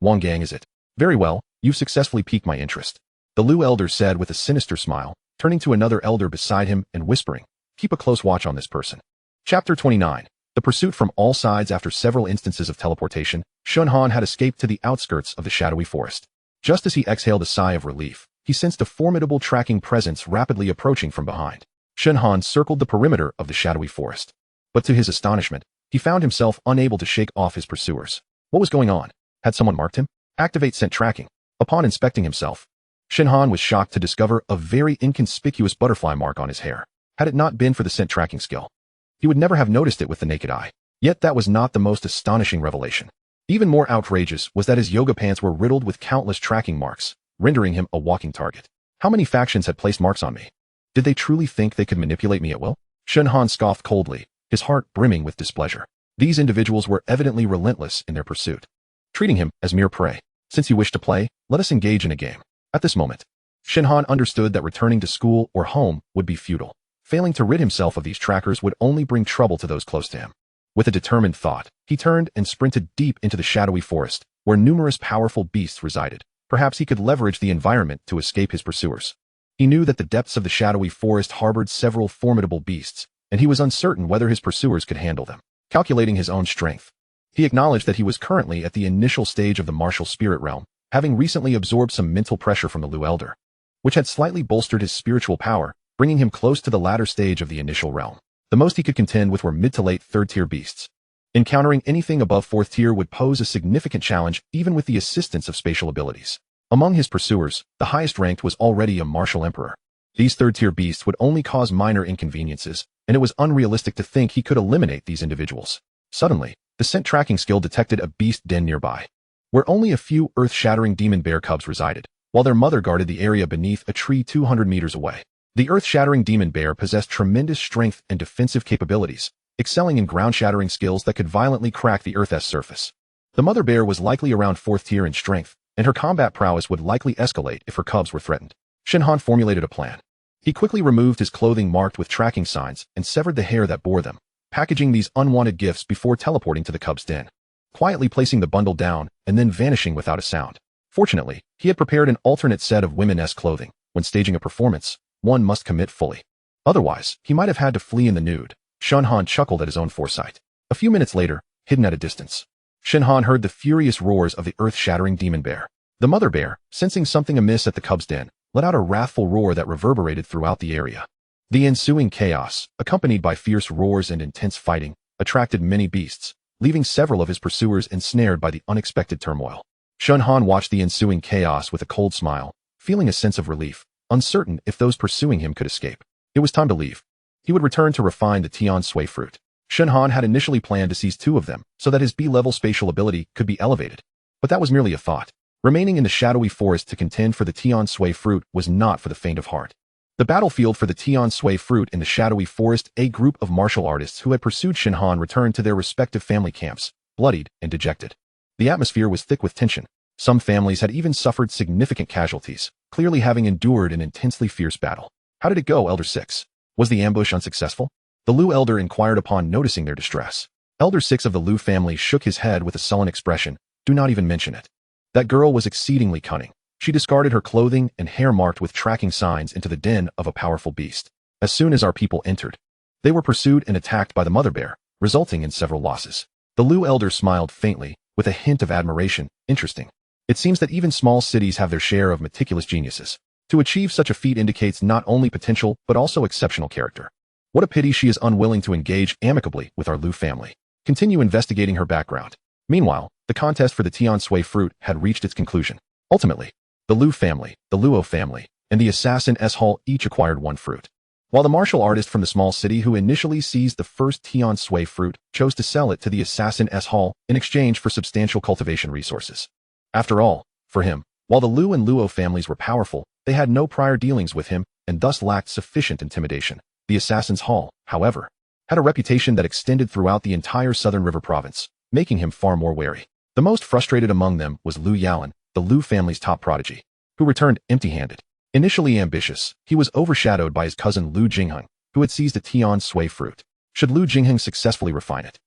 Wang Gang is it? Very well, you've successfully piqued my interest. The Lu elder said with a sinister smile, turning to another elder beside him and whispering, keep a close watch on this person. Chapter 29. The pursuit from all sides. After several instances of teleportation, Shen Han had escaped to the outskirts of the shadowy forest. Just as he exhaled a sigh of relief, he sensed a formidable tracking presence rapidly approaching from behind. Shen Han circled the perimeter of the shadowy forest. But to his astonishment, he found himself unable to shake off his pursuers. What was going on? Had someone marked him? Activate scent tracking. Upon inspecting himself, Shen Han was shocked to discover a very inconspicuous butterfly mark on his hair. Had it not been for the scent tracking skill, he would never have noticed it with the naked eye. Yet that was not the most astonishing revelation. Even more outrageous was that his yoga pants were riddled with countless tracking marks, rendering him a walking target. How many factions had placed marks on me? Did they truly think they could manipulate me at will? Shen Han scoffed coldly, his heart brimming with displeasure. These individuals were evidently relentless in their pursuit, treating him as mere prey. Since you wish to play, let us engage in a game. At this moment, Shen Han understood that returning to school or home would be futile. Failing to rid himself of these trackers would only bring trouble to those close to him. With a determined thought, he turned and sprinted deep into the shadowy forest, where numerous powerful beasts resided. Perhaps he could leverage the environment to escape his pursuers. He knew that the depths of the shadowy forest harbored several formidable beasts, and he was uncertain whether his pursuers could handle them. Calculating his own strength, he acknowledged that he was currently at the initial stage of the martial spirit realm, having recently absorbed some mental pressure from the Lu elder, which had slightly bolstered his spiritual power, bringing him close to the latter stage of the initial realm. The most he could contend with were mid to late third-tier beasts. Encountering anything above fourth tier would pose a significant challenge even with the assistance of spatial abilities. Among his pursuers, the highest ranked was already a martial emperor. These third-tier beasts would only cause minor inconveniences, and it was unrealistic to think he could eliminate these individuals. Suddenly, the scent tracking skill detected a beast den nearby, where only a few earth-shattering demon bear cubs resided, while their mother guarded the area beneath a tree 200 meters away. The earth-shattering demon bear possessed tremendous strength and defensive capabilities, excelling in ground-shattering skills that could violently crack the Earth's surface. The mother bear was likely around 4th tier in strength, and her combat prowess would likely escalate if her cubs were threatened. Shen Han formulated a plan. He quickly removed his clothing marked with tracking signs and severed the hair that bore them, packaging these unwanted gifts before teleporting to the cub's den, quietly placing the bundle down and then vanishing without a sound. Fortunately, he had prepared an alternate set of women-esque clothing. When staging a performance, one must commit fully. Otherwise, he might have had to flee in the nude. Shen Han chuckled at his own foresight. A few minutes later, hidden at a distance, Shen Han heard the furious roars of the earth-shattering demon bear. The mother bear, sensing something amiss at the cub's den, let out a wrathful roar that reverberated throughout the area. The ensuing chaos, accompanied by fierce roars and intense fighting, attracted many beasts, leaving several of his pursuers ensnared by the unexpected turmoil. Shen Han watched the ensuing chaos with a cold smile, feeling a sense of relief, uncertain if those pursuing him could escape. It was time to leave. He would return to refine the Tian Sui fruit. Shen Han had initially planned to seize 2 of them so that his B-level spatial ability could be elevated. But that was merely a thought. Remaining in the shadowy forest to contend for the Tian Sui fruit was not for the faint of heart. The battlefield for the Tian Sui fruit in the shadowy forest, a group of martial artists who had pursued Shen Han returned to their respective family camps, bloodied and dejected. The atmosphere was thick with tension. Some families had even suffered significant casualties, clearly having endured an intensely fierce battle. How did it go, Elder 6? Was the ambush unsuccessful? The Lu elder inquired upon noticing their distress. Elder 6 of the Lu family shook his head with a sullen expression. Do not even mention it. That girl was exceedingly cunning. She discarded her clothing and hair marked with tracking signs into the den of a powerful beast. As soon as our people entered, they were pursued and attacked by the mother bear, resulting in several losses. The Lu elder smiled faintly, with a hint of admiration. Interesting. It seems that even small cities have their share of meticulous geniuses. To achieve such a feat indicates not only potential, but also exceptional character. What a pity she is unwilling to engage amicably with our Lu family. Continue investigating her background. Meanwhile, the contest for the Tian Sui fruit had reached its conclusion. Ultimately, The Lu family, the Luo family, and the assassin S-Hall each acquired one fruit. While the martial artist from the small city who initially seized the first Tian Sui fruit chose to sell it to the assassin S-Hall in exchange for substantial cultivation resources. After all, for him, while the Lu and Luo families were powerful, they had no prior dealings with him and thus lacked sufficient intimidation. The assassin's hall, however, had a reputation that extended throughout the entire southern river province, making him far more wary. The most frustrated among them was Lu Yalan, the Lu family's top prodigy, who returned empty-handed. Initially ambitious, he was overshadowed by his cousin Lu Jingheng, who had seized a Tian Sui fruit. Should Lu Jingheng successfully refine it,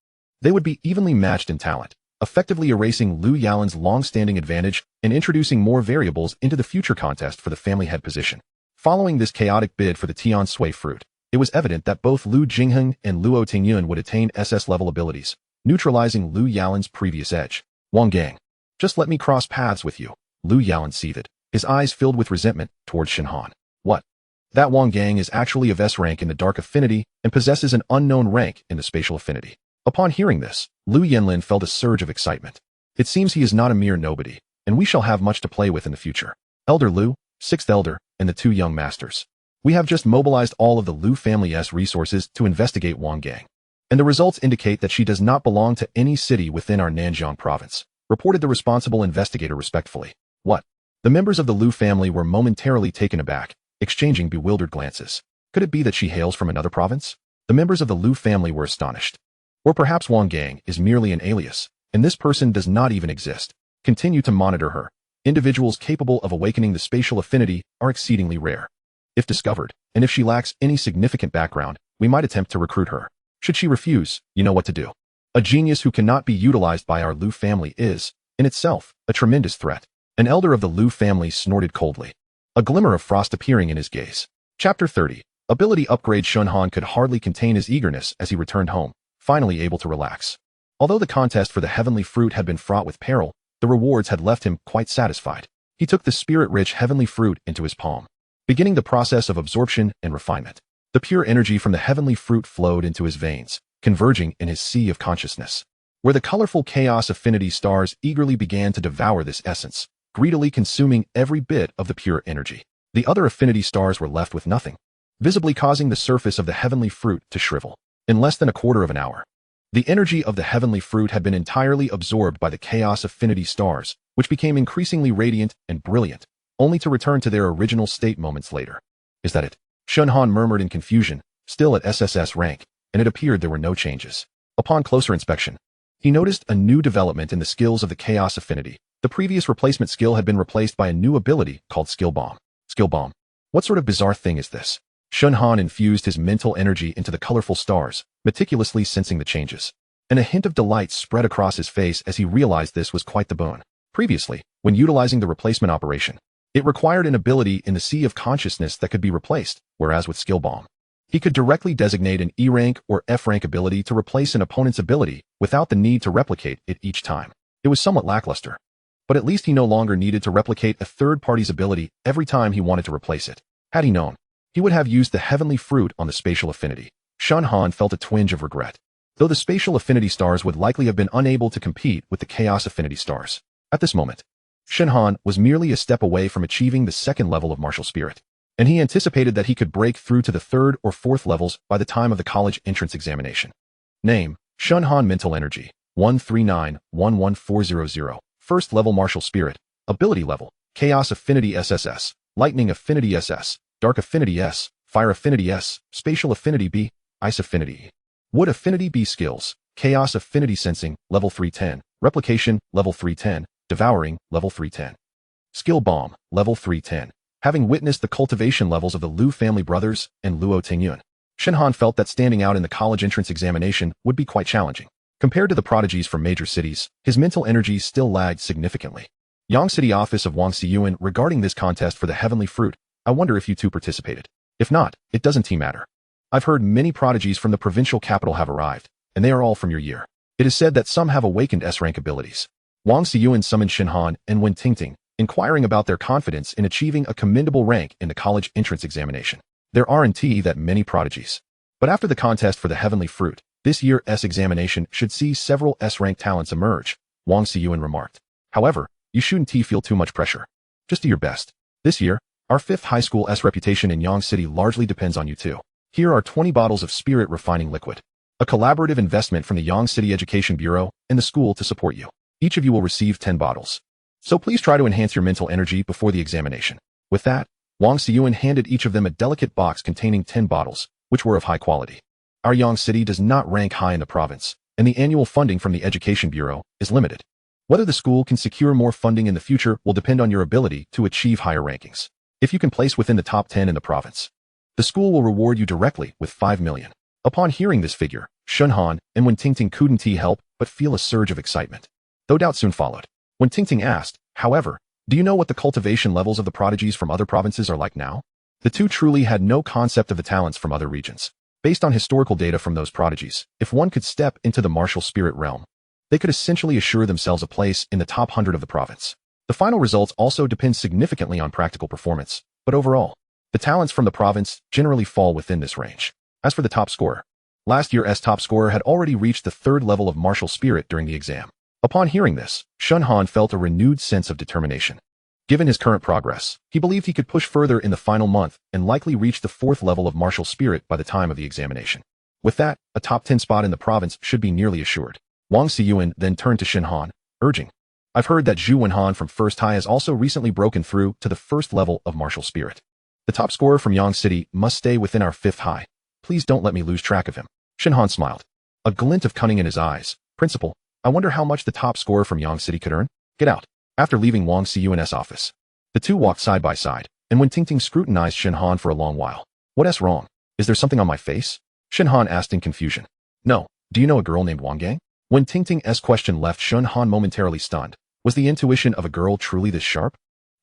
they would be evenly matched in talent, effectively erasing Lu Yalan's long-standing advantage and introducing more variables into the future contest for the family head position. Following this chaotic bid for the Tian Sui fruit, it was evident that both Lu Jingheng and Luo Tingyun would attain SS-level abilities, neutralizing Lu Yalan's previous edge. Wang Gang. Just let me cross paths with you, Lu Yalan seethed, his eyes filled with resentment towards Shen Han. What? That Wang Gang is actually of S rank in the Dark Affinity and possesses an unknown rank in the Spatial Affinity. Upon hearing this, Lu Yanlin felt a surge of excitement. It seems he is not a mere nobody, and we shall have much to play with in the future. Elder Lu, Sixth Elder, and the two young masters. We have just mobilized all of the Lu family's resources to investigate Wang Gang, and the results indicate that she does not belong to any city within our Nanjiang province, reported the responsible investigator respectfully. What? The members of the Lu family were momentarily taken aback, exchanging bewildered glances. Could it be that she hails from another province? The members of the Lu family were astonished. Or perhaps Wang Gang is merely an alias, and this person does not even exist. Continue to monitor her. Individuals capable of awakening the spatial affinity are exceedingly rare. If discovered, and if she lacks any significant background, we might attempt to recruit her. Should she refuse, you know what to do. A genius who cannot be utilized by our Lu family is, in itself, a tremendous threat. An elder of the Lu family snorted coldly, a glimmer of frost appearing in his gaze. Chapter 30. Ability upgrade. Shen Han could hardly contain his eagerness as he returned home, finally able to relax. Although the contest for the heavenly fruit had been fraught with peril, the rewards had left him quite satisfied. He took the spirit-rich heavenly fruit into his palm, beginning the process of absorption and refinement. The pure energy from the heavenly fruit flowed into his veins, converging in his sea of consciousness, where the colorful chaos affinity stars eagerly began to devour this essence, greedily consuming every bit of the pure energy. The other affinity stars were left with nothing, visibly causing the surface of the heavenly fruit to shrivel. In less than a quarter of an hour, the energy of the heavenly fruit had been entirely absorbed by the chaos affinity stars, which became increasingly radiant and brilliant, only to return to their original state moments later. Is that it? Shen Han murmured in confusion, still at SSS rank, and it appeared there were no changes. Upon closer inspection, he noticed a new development in the skills of the chaos affinity. The previous replacement skill had been replaced by a new ability called Skill Bomb. Skill Bomb. What sort of bizarre thing is this? Shen Han infused his mental energy into the colorful stars, meticulously sensing the changes. And a hint of delight spread across his face as he realized this was quite the boon. Previously, when utilizing the replacement operation, it required an ability in the sea of consciousness that could be replaced, whereas with Skill Bomb, he could directly designate an E-rank or F-rank ability to replace an opponent's ability without the need to replicate it each time. It was somewhat lackluster. But at least he no longer needed to replicate a third party's ability every time he wanted to replace it. Had he known, he would have used the heavenly fruit on the spatial affinity. Shen Han felt a twinge of regret, though the spatial affinity stars would likely have been unable to compete with the chaos affinity stars. At this moment, Shen Han was merely a step away from achieving the second level of martial spirit, and he anticipated that he could break through to the third or fourth levels by the time of the college entrance examination. Name: Shen Han. Mental energy: 139-11400. First level martial spirit. Ability level: Chaos Affinity SSS, Lightning Affinity SS, Dark Affinity S, Fire Affinity S, Spatial Affinity B, Ice Affinity E. Wood Affinity B. Skills: Chaos Affinity Sensing, Level 310, Replication, Level 310, Devouring, Level 310. Skill Bomb, Level 310. Having witnessed the cultivation levels of the Lu family brothers and Luo Tingyun, Shen Han felt that standing out in the college entrance examination would be quite challenging. Compared to the prodigies from major cities, his mental energy still lagged significantly. Yang City Office of Wang Xiyuan regarding this contest for the heavenly fruit, I wonder if you two participated. If not, it doesn't matter. I've heard many prodigies from the provincial capital have arrived, and they are all from your year. It is said that some have awakened S-rank abilities. Wang Xiyuan summoned Shen Han and Wen Tingting, inquiring about their confidence in achieving a commendable rank in the college entrance examination. There aren't that many prodigies. But after the contest for the heavenly fruit, this year's examination should see several S-rank talents emerge, Wang Xiyuan remarked. However, you shouldn't feel too much pressure. Just do your best. This year, our 5th high school S reputation in Yang City largely depends on you too. Here are 20 bottles of spirit refining liquid. A collaborative investment from the Yang City Education Bureau and the school to support you. Each of you will receive 10 bottles. So please try to enhance your mental energy before the examination. With that, Wang Xiyuan handed each of them a delicate box containing 10 bottles, which were of high quality. Our Yang City does not rank high in the province, and the annual funding from the Education Bureau is limited. Whether the school can secure more funding in the future will depend on your ability to achieve higher rankings. If you can place within the top 10 in the province, the school will reward you directly with 5 million. Upon hearing this figure, Shen Han and Wen Tingting couldn't help but feel a surge of excitement. Though doubt soon followed. Wen Tingting asked, however, do you know what the cultivation levels of the prodigies from other provinces are like now? The two truly had no concept of the talents from other regions. Based on historical data from those prodigies, if one could step into the martial spirit realm, they could essentially assure themselves a place in the top 100 of the province. The final results also depend significantly on practical performance, but overall, the talents from the province generally fall within this range. As for the top scorer, last year's top scorer had already reached the 3rd level of martial spirit during the exam. Upon hearing this, Shen Han felt a renewed sense of determination. Given his current progress, he believed he could push further in the final month and likely reach the 4th level of martial spirit by the time of the examination. With that, a top 10 spot in the province should be nearly assured. Wang Xiyuan then turned to Shen Han, urging, I've heard that Zhu Wenhan from First High has also recently broken through to the 1st level of martial spirit. The top scorer from Yang City must stay within our 5th high. Please don't let me lose track of him. Shen Han smiled, a glint of cunning in his eyes. Principal, I wonder how much the top scorer from Yang City could earn? Get out. After leaving Wang Xiyuan's office, the two walked side by side, and Wen Tingting scrutinized Shen Han for a long while. What's wrong? Is there something on my face? Shen Han asked in confusion. No. Do you know a girl named Wang Gang? Wen Tingting's question left Shen Han momentarily stunned. Was the intuition of a girl truly this sharp?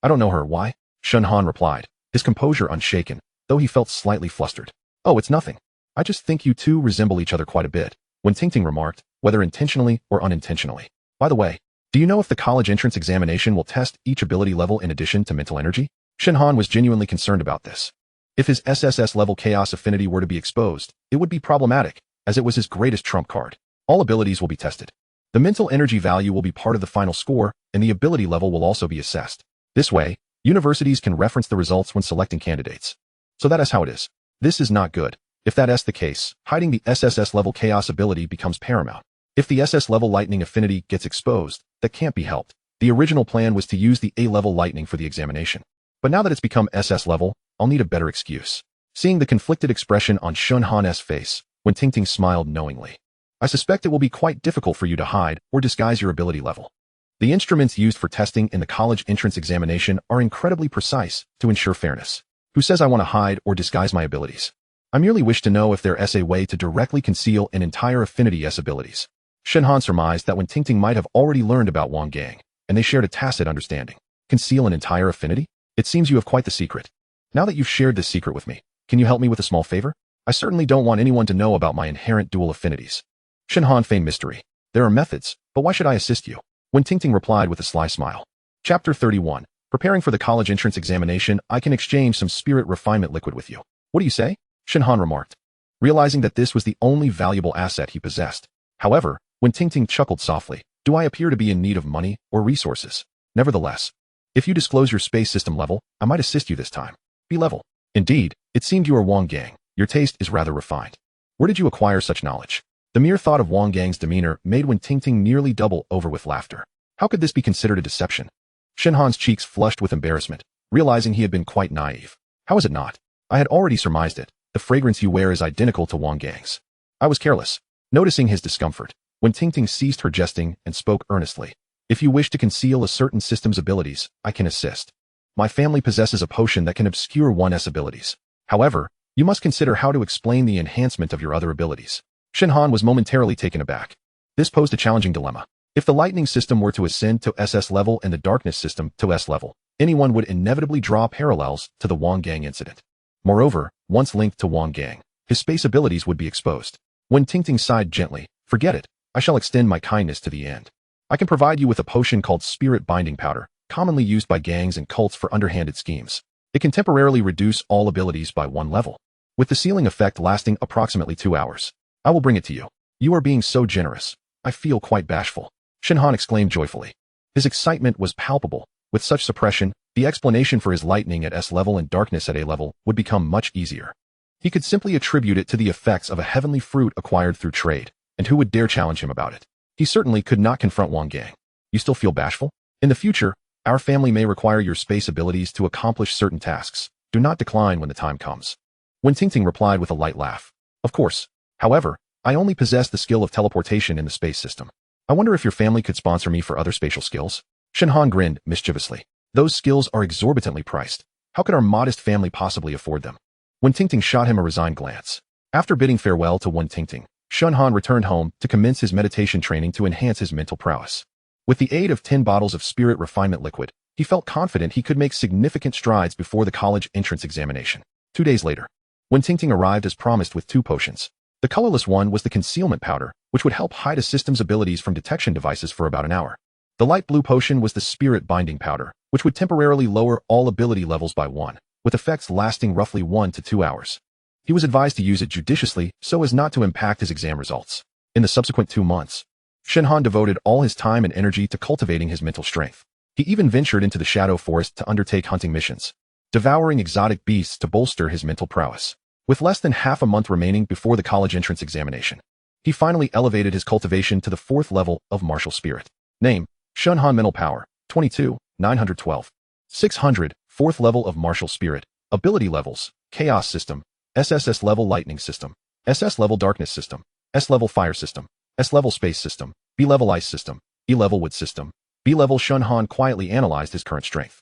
I don't know her. Why? Shen Han replied, his composure unshaken, though he felt slightly flustered. Oh, it's nothing. I just think you two resemble each other quite a bit, Wen Tingting remarked, whether intentionally or unintentionally. By the way, do you know if the college entrance examination will test each ability level in addition to mental energy? Shen Han was genuinely concerned about this. If his SSS-level chaos affinity were to be exposed, it would be problematic, as it was his greatest trump card. All abilities will be tested. The mental energy value will be part of the final score, and the ability level will also be assessed. This way, universities can reference the results when selecting candidates. So that is how it is. This is not good. If that is the case, hiding the SSS-level chaos ability becomes paramount. If the SS-level lightning affinity gets exposed, that can't be helped. The original plan was to use the A-level lightning for the examination. But now that it's become SS-level, I'll need a better excuse. Seeing the conflicted expression on Shen Han's face, Wen Tingting smiled knowingly. I suspect it will be quite difficult for you to hide or disguise your ability level. The instruments used for testing in the college entrance examination are incredibly precise to ensure fairness. Who says I want to hide or disguise my abilities? I merely wish to know if there is a way to directly conceal an entire affinity S abilities. Shen Han surmised that Wen Tingting might have already learned about Wang Gang, and they shared a tacit understanding. Conceal an entire affinity? It seems you have quite the secret. Now that you've shared this secret with me, can you help me with a small favor? I certainly don't want anyone to know about my inherent dual affinities. Shen Han feigned mystery. There are methods, but why should I assist you? Wen Tingting replied with a sly smile. Chapter 31. Preparing for the college entrance examination, I can exchange some spirit refinement liquid with you. What do you say? Shen Han remarked, realizing that this was the only valuable asset he possessed. However, Wen Tingting chuckled softly. Do I appear to be in need of money or resources? Nevertheless, if you disclose your space system level, I might assist you this time. B level. Indeed, it seemed you are Wang Gang. Your taste is rather refined. Where did you acquire such knowledge? The mere thought of Wang Gang's demeanor made Wen Tingting nearly double over with laughter. How could this be considered a deception? Shen Han's cheeks flushed with embarrassment, realizing he had been quite naive. How is it not? I had already surmised it. The fragrance you wear is identical to Wang Gang's. I was careless. Noticing his discomfort, Wen Tingting ceased her jesting and spoke earnestly. If you wish to conceal a certain system's abilities, I can assist. My family possesses a potion that can obscure one's abilities. However, you must consider how to explain the enhancement of your other abilities. Shen Han was momentarily taken aback. This posed a challenging dilemma. If the lightning system were to ascend to SS level and the darkness system to S level, anyone would inevitably draw parallels to the Wang Gang incident. Moreover, once linked to Wang Gang, his space abilities would be exposed. Wen Tingting sighed gently. Forget it. I shall extend my kindness to the end. I can provide you with a potion called Spirit Binding Powder, commonly used by gangs and cults for underhanded schemes. It can temporarily reduce all abilities by 1 level, with the ceiling effect lasting approximately 2 hours. I will bring it to you. You are being so generous. I feel quite bashful. Shen Han exclaimed joyfully. His excitement was palpable. With such suppression, The explanation for his lightning at S level and darkness at A level would become much easier. He could simply attribute it to the effects of a heavenly fruit acquired through trade, and who would dare challenge him about it? He certainly could not confront Wang Gang. You still feel bashful? In the future, our family may require your space abilities to accomplish certain tasks. Do not decline when the time comes. Wen Tingting replied with a light laugh. Of course. However, I only possess the skill of teleportation in the space system. I wonder if your family could sponsor me for other spatial skills? Shen Han grinned mischievously. Those skills are exorbitantly priced. How could our modest family possibly afford them? Wen Tingting shot him a resigned glance. After bidding farewell to Wen Tingting, Shen Han returned home to commence his meditation training to enhance his mental prowess. With the aid of 10 bottles of spirit refinement liquid, he felt confident he could make significant strides before the college entrance examination. 2 days later, Wen Tingting arrived as promised with 2 potions. The colorless one was the concealment powder, which would help hide a system's abilities from detection devices for about an hour. The light blue potion was the spirit binding powder, which would temporarily lower all ability levels by 1, with effects lasting roughly 1 to 2 hours. He was advised to use it judiciously so as not to impact his exam results. In the subsequent 2 months, Shen Han devoted all his time and energy to cultivating his mental strength. He even ventured into the Shadow Forest to undertake hunting missions, devouring exotic beasts to bolster his mental prowess. With less than half a month remaining before the college entrance examination, he finally elevated his cultivation to the 4th level of martial spirit. Name: Shen Han. Mental power: 22, 912. 600, 4th level of martial spirit. Ability levels: Chaos System, SSS-level Lightning System, SS-level Darkness System, S-level Fire System, S-level Space System, B-level Ice System, E-level Wood System. B-level. Shen Han quietly analyzed his current strength.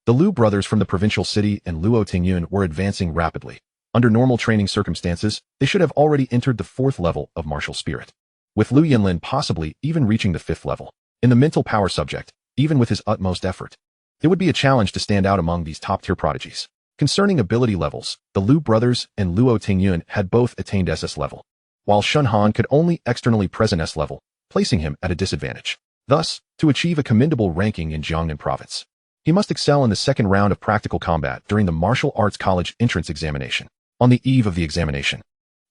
The Liu brothers from the provincial city and Luo Tingyun were advancing rapidly. Under normal training circumstances, they should have already entered the 4th level of martial spirit, with Liu Yinlin possibly even reaching the 5th level. In the mental power subject, even with his utmost effort, it would be a challenge to stand out among these top-tier prodigies. Concerning ability levels, the Liu brothers and Luo Tingyun had both attained SS level, while Shen Han could only externally present S level, placing him at a disadvantage. Thus, to achieve a commendable ranking in Jiangnan province, he must excel in the 2nd round of practical combat during the martial arts college entrance examination. On the eve of the examination,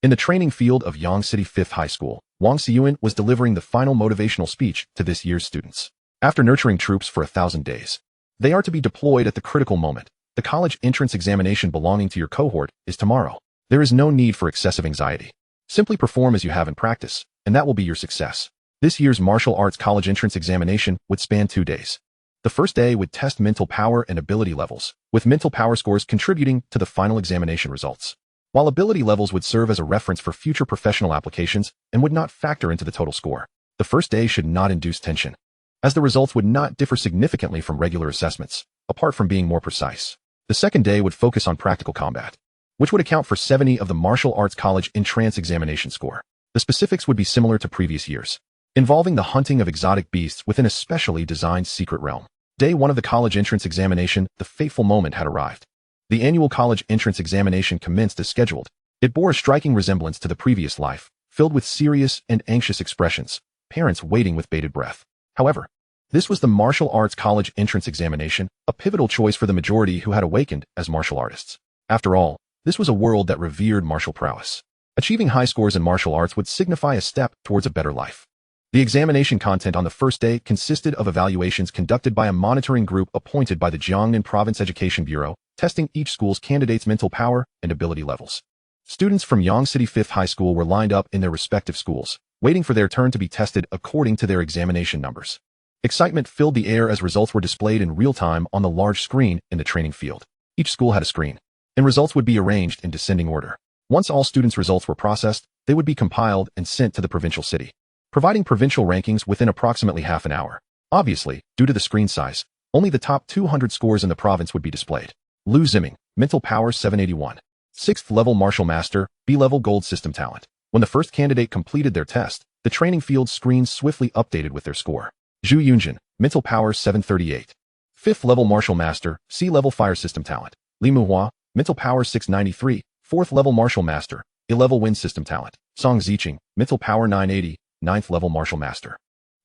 in the training field of Yang City 5th High School, Wang Xiyuan was delivering the final motivational speech to this year's students. After nurturing troops for 1,000 days, they are to be deployed at the critical moment. The college entrance examination belonging to your cohort is tomorrow. There is no need for excessive anxiety. Simply perform as you have in practice, and that will be your success. This year's martial arts college entrance examination would span 2 days. The first day would test mental power and ability levels, with mental power scores contributing to the final examination results, while ability levels would serve as a reference for future professional applications and would not factor into the total score. The first day should not induce tension, as the results would not differ significantly from regular assessments, apart from being more precise. The second day would focus on practical combat, which would account for 70 of the martial arts college entrance examination score. The specifics would be similar to previous years, involving the hunting of exotic beasts within a specially designed secret realm. Day 1 of the college entrance examination, the fateful moment had arrived. The annual college entrance examination commenced as scheduled. It bore a striking resemblance to the previous life, filled with serious and anxious expressions, parents waiting with bated breath. However, this was the martial arts college entrance examination, a pivotal choice for the majority who had awakened as martial artists. After all, this was a world that revered martial prowess. Achieving high scores in martial arts would signify a step towards a better life. The examination content on the first day consisted of evaluations conducted by a monitoring group appointed by the Jiangnan Province Education Bureau, testing each school's candidates' mental power and ability levels. Students from Yang City 5th High School were lined up in their respective schools, waiting for their turn to be tested according to their examination numbers. Excitement filled the air as results were displayed in real time on the large screen in the training field. Each school had a screen, and results would be arranged in descending order. Once all students' results were processed, they would be compiled and sent to the provincial city, providing provincial rankings within approximately half an hour. Obviously, due to the screen size, only the top 200 scores in the province would be displayed. Lu Ziming, mental power 781. 6th level martial master, B-level gold system talent. When the first candidate completed their test, the training field screen swiftly updated with their score. Zhu Yunjin, mental power 738. 5th level martial master, C-level fire system talent. Li Muhua, mental power 693. 4th level martial master, A-level wind system talent. Song Ziqing, mental power 980. 9th level martial master,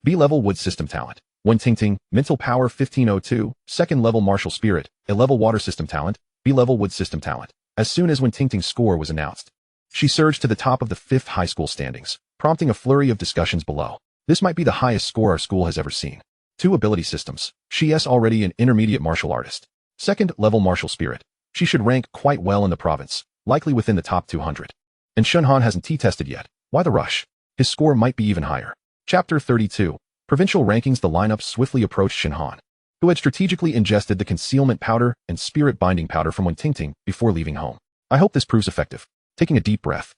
B-level wood system talent. Wen Tingting, mental power 1502, 2nd level martial spirit, A-level water system talent, B-level wood system talent. As soon as Wen Tingting's score was announced, she surged to the top of the 5th high school standings, prompting a flurry of discussions below. This might be the highest score our school has ever seen. 2 ability systems. She is already an intermediate martial artist. 2nd-level martial spirit. She should rank quite well in the province, likely within the top 200. And Shen Han hasn't T-tested yet. Why the rush? His score might be even higher. Chapter 32. Provincial rankings. The lineup swiftly approached Shen Han, who had strategically ingested the concealment powder and spirit binding powder from Wen-Tingting before leaving home. I hope this proves effective. Taking a deep breath,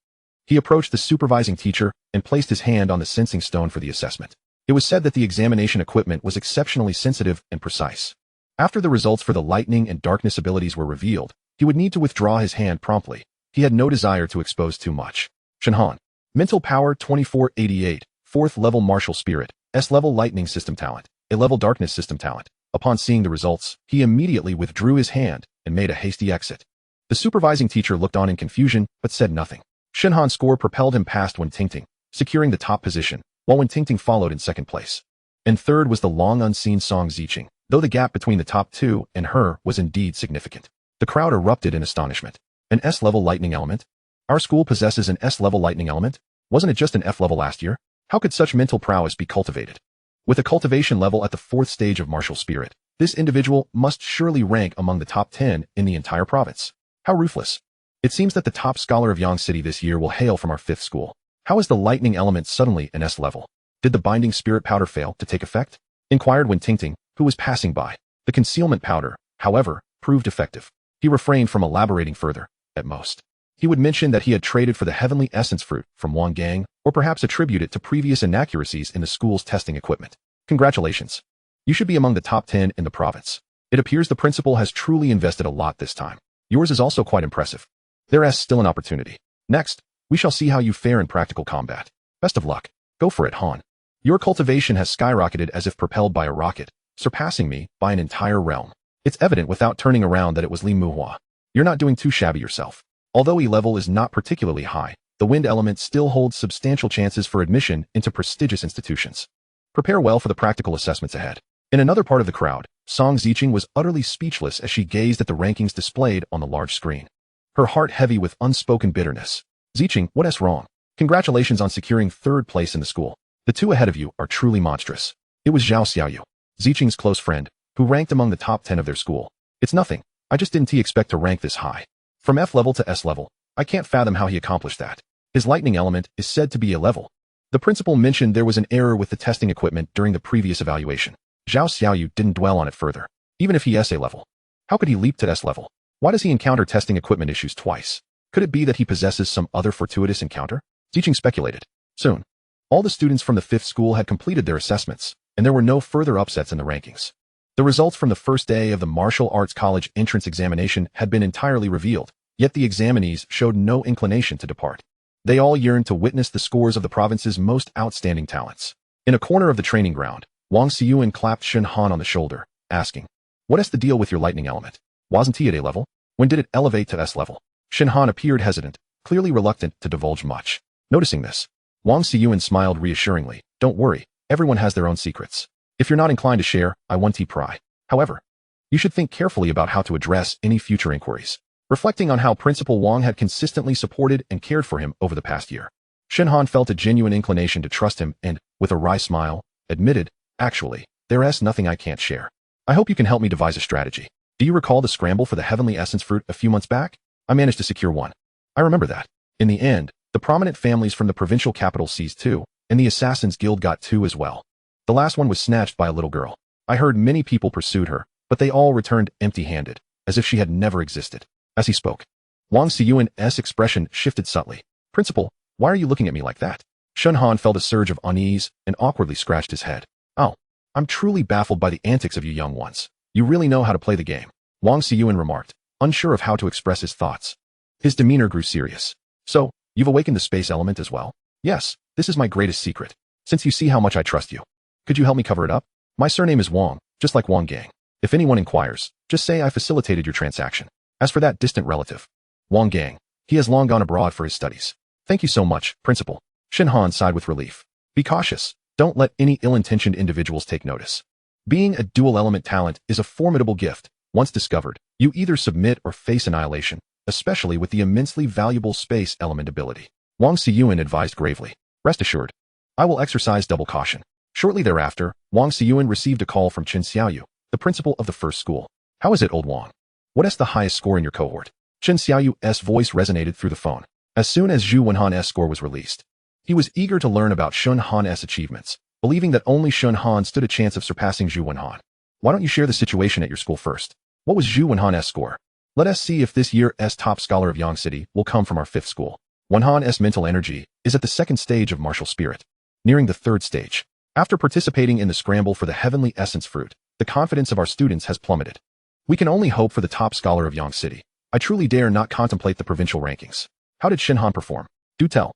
he approached the supervising teacher and placed his hand on the sensing stone for the assessment. It was said that the examination equipment was exceptionally sensitive and precise. After the results for the lightning and darkness abilities were revealed, he would need to withdraw his hand promptly. He had no desire to expose too much. Shen Han. Mental power 2488, 4th level martial spirit, S-level lightning system talent, A-level darkness system talent. Upon seeing the results, he immediately withdrew his hand and made a hasty exit. The supervising teacher looked on in confusion, but said nothing. Shen Han's score propelled him past Wen-Tingting, securing the top position, while Wen-Tingting followed in second place. And third was the long-unseen Song Ziqing, though the gap between the top two and her was indeed significant. The crowd erupted in astonishment. An S-level lightning element? Our school possesses an S-level lightning element? Wasn't it just an F-level last year? How could such mental prowess be cultivated? With a cultivation level at the 4th stage of martial spirit, this individual must surely rank among the top 10 in the entire province. How ruthless. It seems that the top scholar of Yang City this year will hail from our 5th school. How is the lightning element suddenly an S-level? Did the binding spirit powder fail to take effect? Inquired Wen-Tingting, who was passing by. The concealment powder, however, proved effective. He refrained from elaborating further. At most, he would mention that he had traded for the heavenly essence fruit from Wang Gang, or perhaps attribute it to previous inaccuracies in the school's testing equipment. Congratulations. You should be among the top 10 in the province. It appears the principal has truly invested a lot this time. Yours is also quite impressive. There is still an opportunity. Next, we shall see how you fare in practical combat. Best of luck. Go for it, Han. Your cultivation has skyrocketed as if propelled by a rocket, surpassing me by an entire realm. It's evident without turning around that it was Li Muhua. You're not doing too shabby yourself. Although E-level is not particularly high, the wind element still holds substantial chances for admission into prestigious institutions. Prepare well for the practical assessments ahead. In another part of the crowd, Song Ziqing was utterly speechless as she gazed at the rankings displayed on the large screen. Her heart heavy with unspoken bitterness. Ziqing, what's wrong? Congratulations on securing 3rd place in the school. The two ahead of you are truly monstrous. It was Zhao Xiaoyu, Ziqing's close friend, who ranked among the top 10 of their school. It's nothing. I just didn't expect to rank this high. From F-level to S-level, I can't fathom how he accomplished that. His lightning element is said to be a level. The principal mentioned there was an error with the testing equipment during the previous evaluation. Zhao Xiaoyu didn't dwell on it further. Even if he S-level, how could he leap to S-level? Why does he encounter testing equipment issues twice? Could it be that he possesses some other fortuitous encounter? Ziqing speculated. Soon, all the students from the 5th school had completed their assessments, and there were no further upsets in the rankings. The results from the first day of the Martial Arts College entrance examination had been entirely revealed, yet the examinees showed no inclination to depart. They all yearned to witness the scores of the province's most outstanding talents. In a corner of the training ground, Wang Xiyuan clapped Shen Han on the shoulder, asking, "What is the deal with your lightning element? Wasn't he at A-level? When did it elevate to S-level?" Shen Han appeared hesitant, clearly reluctant to divulge much. Noticing this, Wang Xiyuan smiled reassuringly. "Don't worry, everyone has their own secrets. If you're not inclined to share, I won't pry. However, you should think carefully about how to address any future inquiries." Reflecting on how Principal Wang had consistently supported and cared for him over the past year, Shen Han felt a genuine inclination to trust him and, with a wry smile, admitted, "Actually, there's nothing I can't share. I hope you can help me devise a strategy. Do you recall the scramble for the heavenly essence fruit a few months back? I managed to secure one. I remember that. In the end, the prominent families from the provincial capital seized 2, and the Assassins Guild got 2 as well. The last one was snatched by a little girl. I heard many people pursued her, but they all returned empty-handed, as if she had never existed." As he spoke, Wang Xiyuan's expression shifted subtly. "Principal, why are you looking at me like that?" Shen Han felt a surge of unease and awkwardly scratched his head. "Oh, I'm truly baffled by the antics of you young ones. You really know how to play the game," Wang Xiyuan remarked, unsure of how to express his thoughts. His demeanor grew serious. "So, you've awakened the space element as well?" "Yes, this is my greatest secret. Since you see how much I trust you, could you help me cover it up? My surname is Wang, just like Wang Gang. If anyone inquires, just say I facilitated your transaction. As for that distant relative, Wang Gang, he has long gone abroad for his studies." "Thank you so much, Principal." Shen Han sighed with relief. "Be cautious. Don't let any ill-intentioned individuals take notice. Being a dual-element talent is a formidable gift. Once discovered, you either submit or face annihilation, especially with the immensely valuable space element ability." Wang Xiyuan advised gravely. "Rest assured, I will exercise double caution." Shortly thereafter, Wang Xiyuan received a call from Chen Xiaoyu, the principal of the 1st school. How is it, old Wang? What is the highest score in your cohort? Chen Xiaoyu's voice resonated through the phone. As soon as Zhu Wenhan's score was released, he was eager to learn about Shen Han's achievements, believing that only Shen Han stood a chance of surpassing Zhu Wenhan. Why don't you share the situation at your school first? What was Zhu Wenhan's score? Let us see if this year's top scholar of Yang City will come from our 5th school. Wenhan's mental energy is at the 2nd stage of martial spirit, nearing the 3rd stage. After participating in the scramble for the heavenly essence fruit, the confidence of our students has plummeted. We can only hope for the top scholar of Yang City. I truly dare not contemplate the provincial rankings. How did Shen Han perform? Do tell.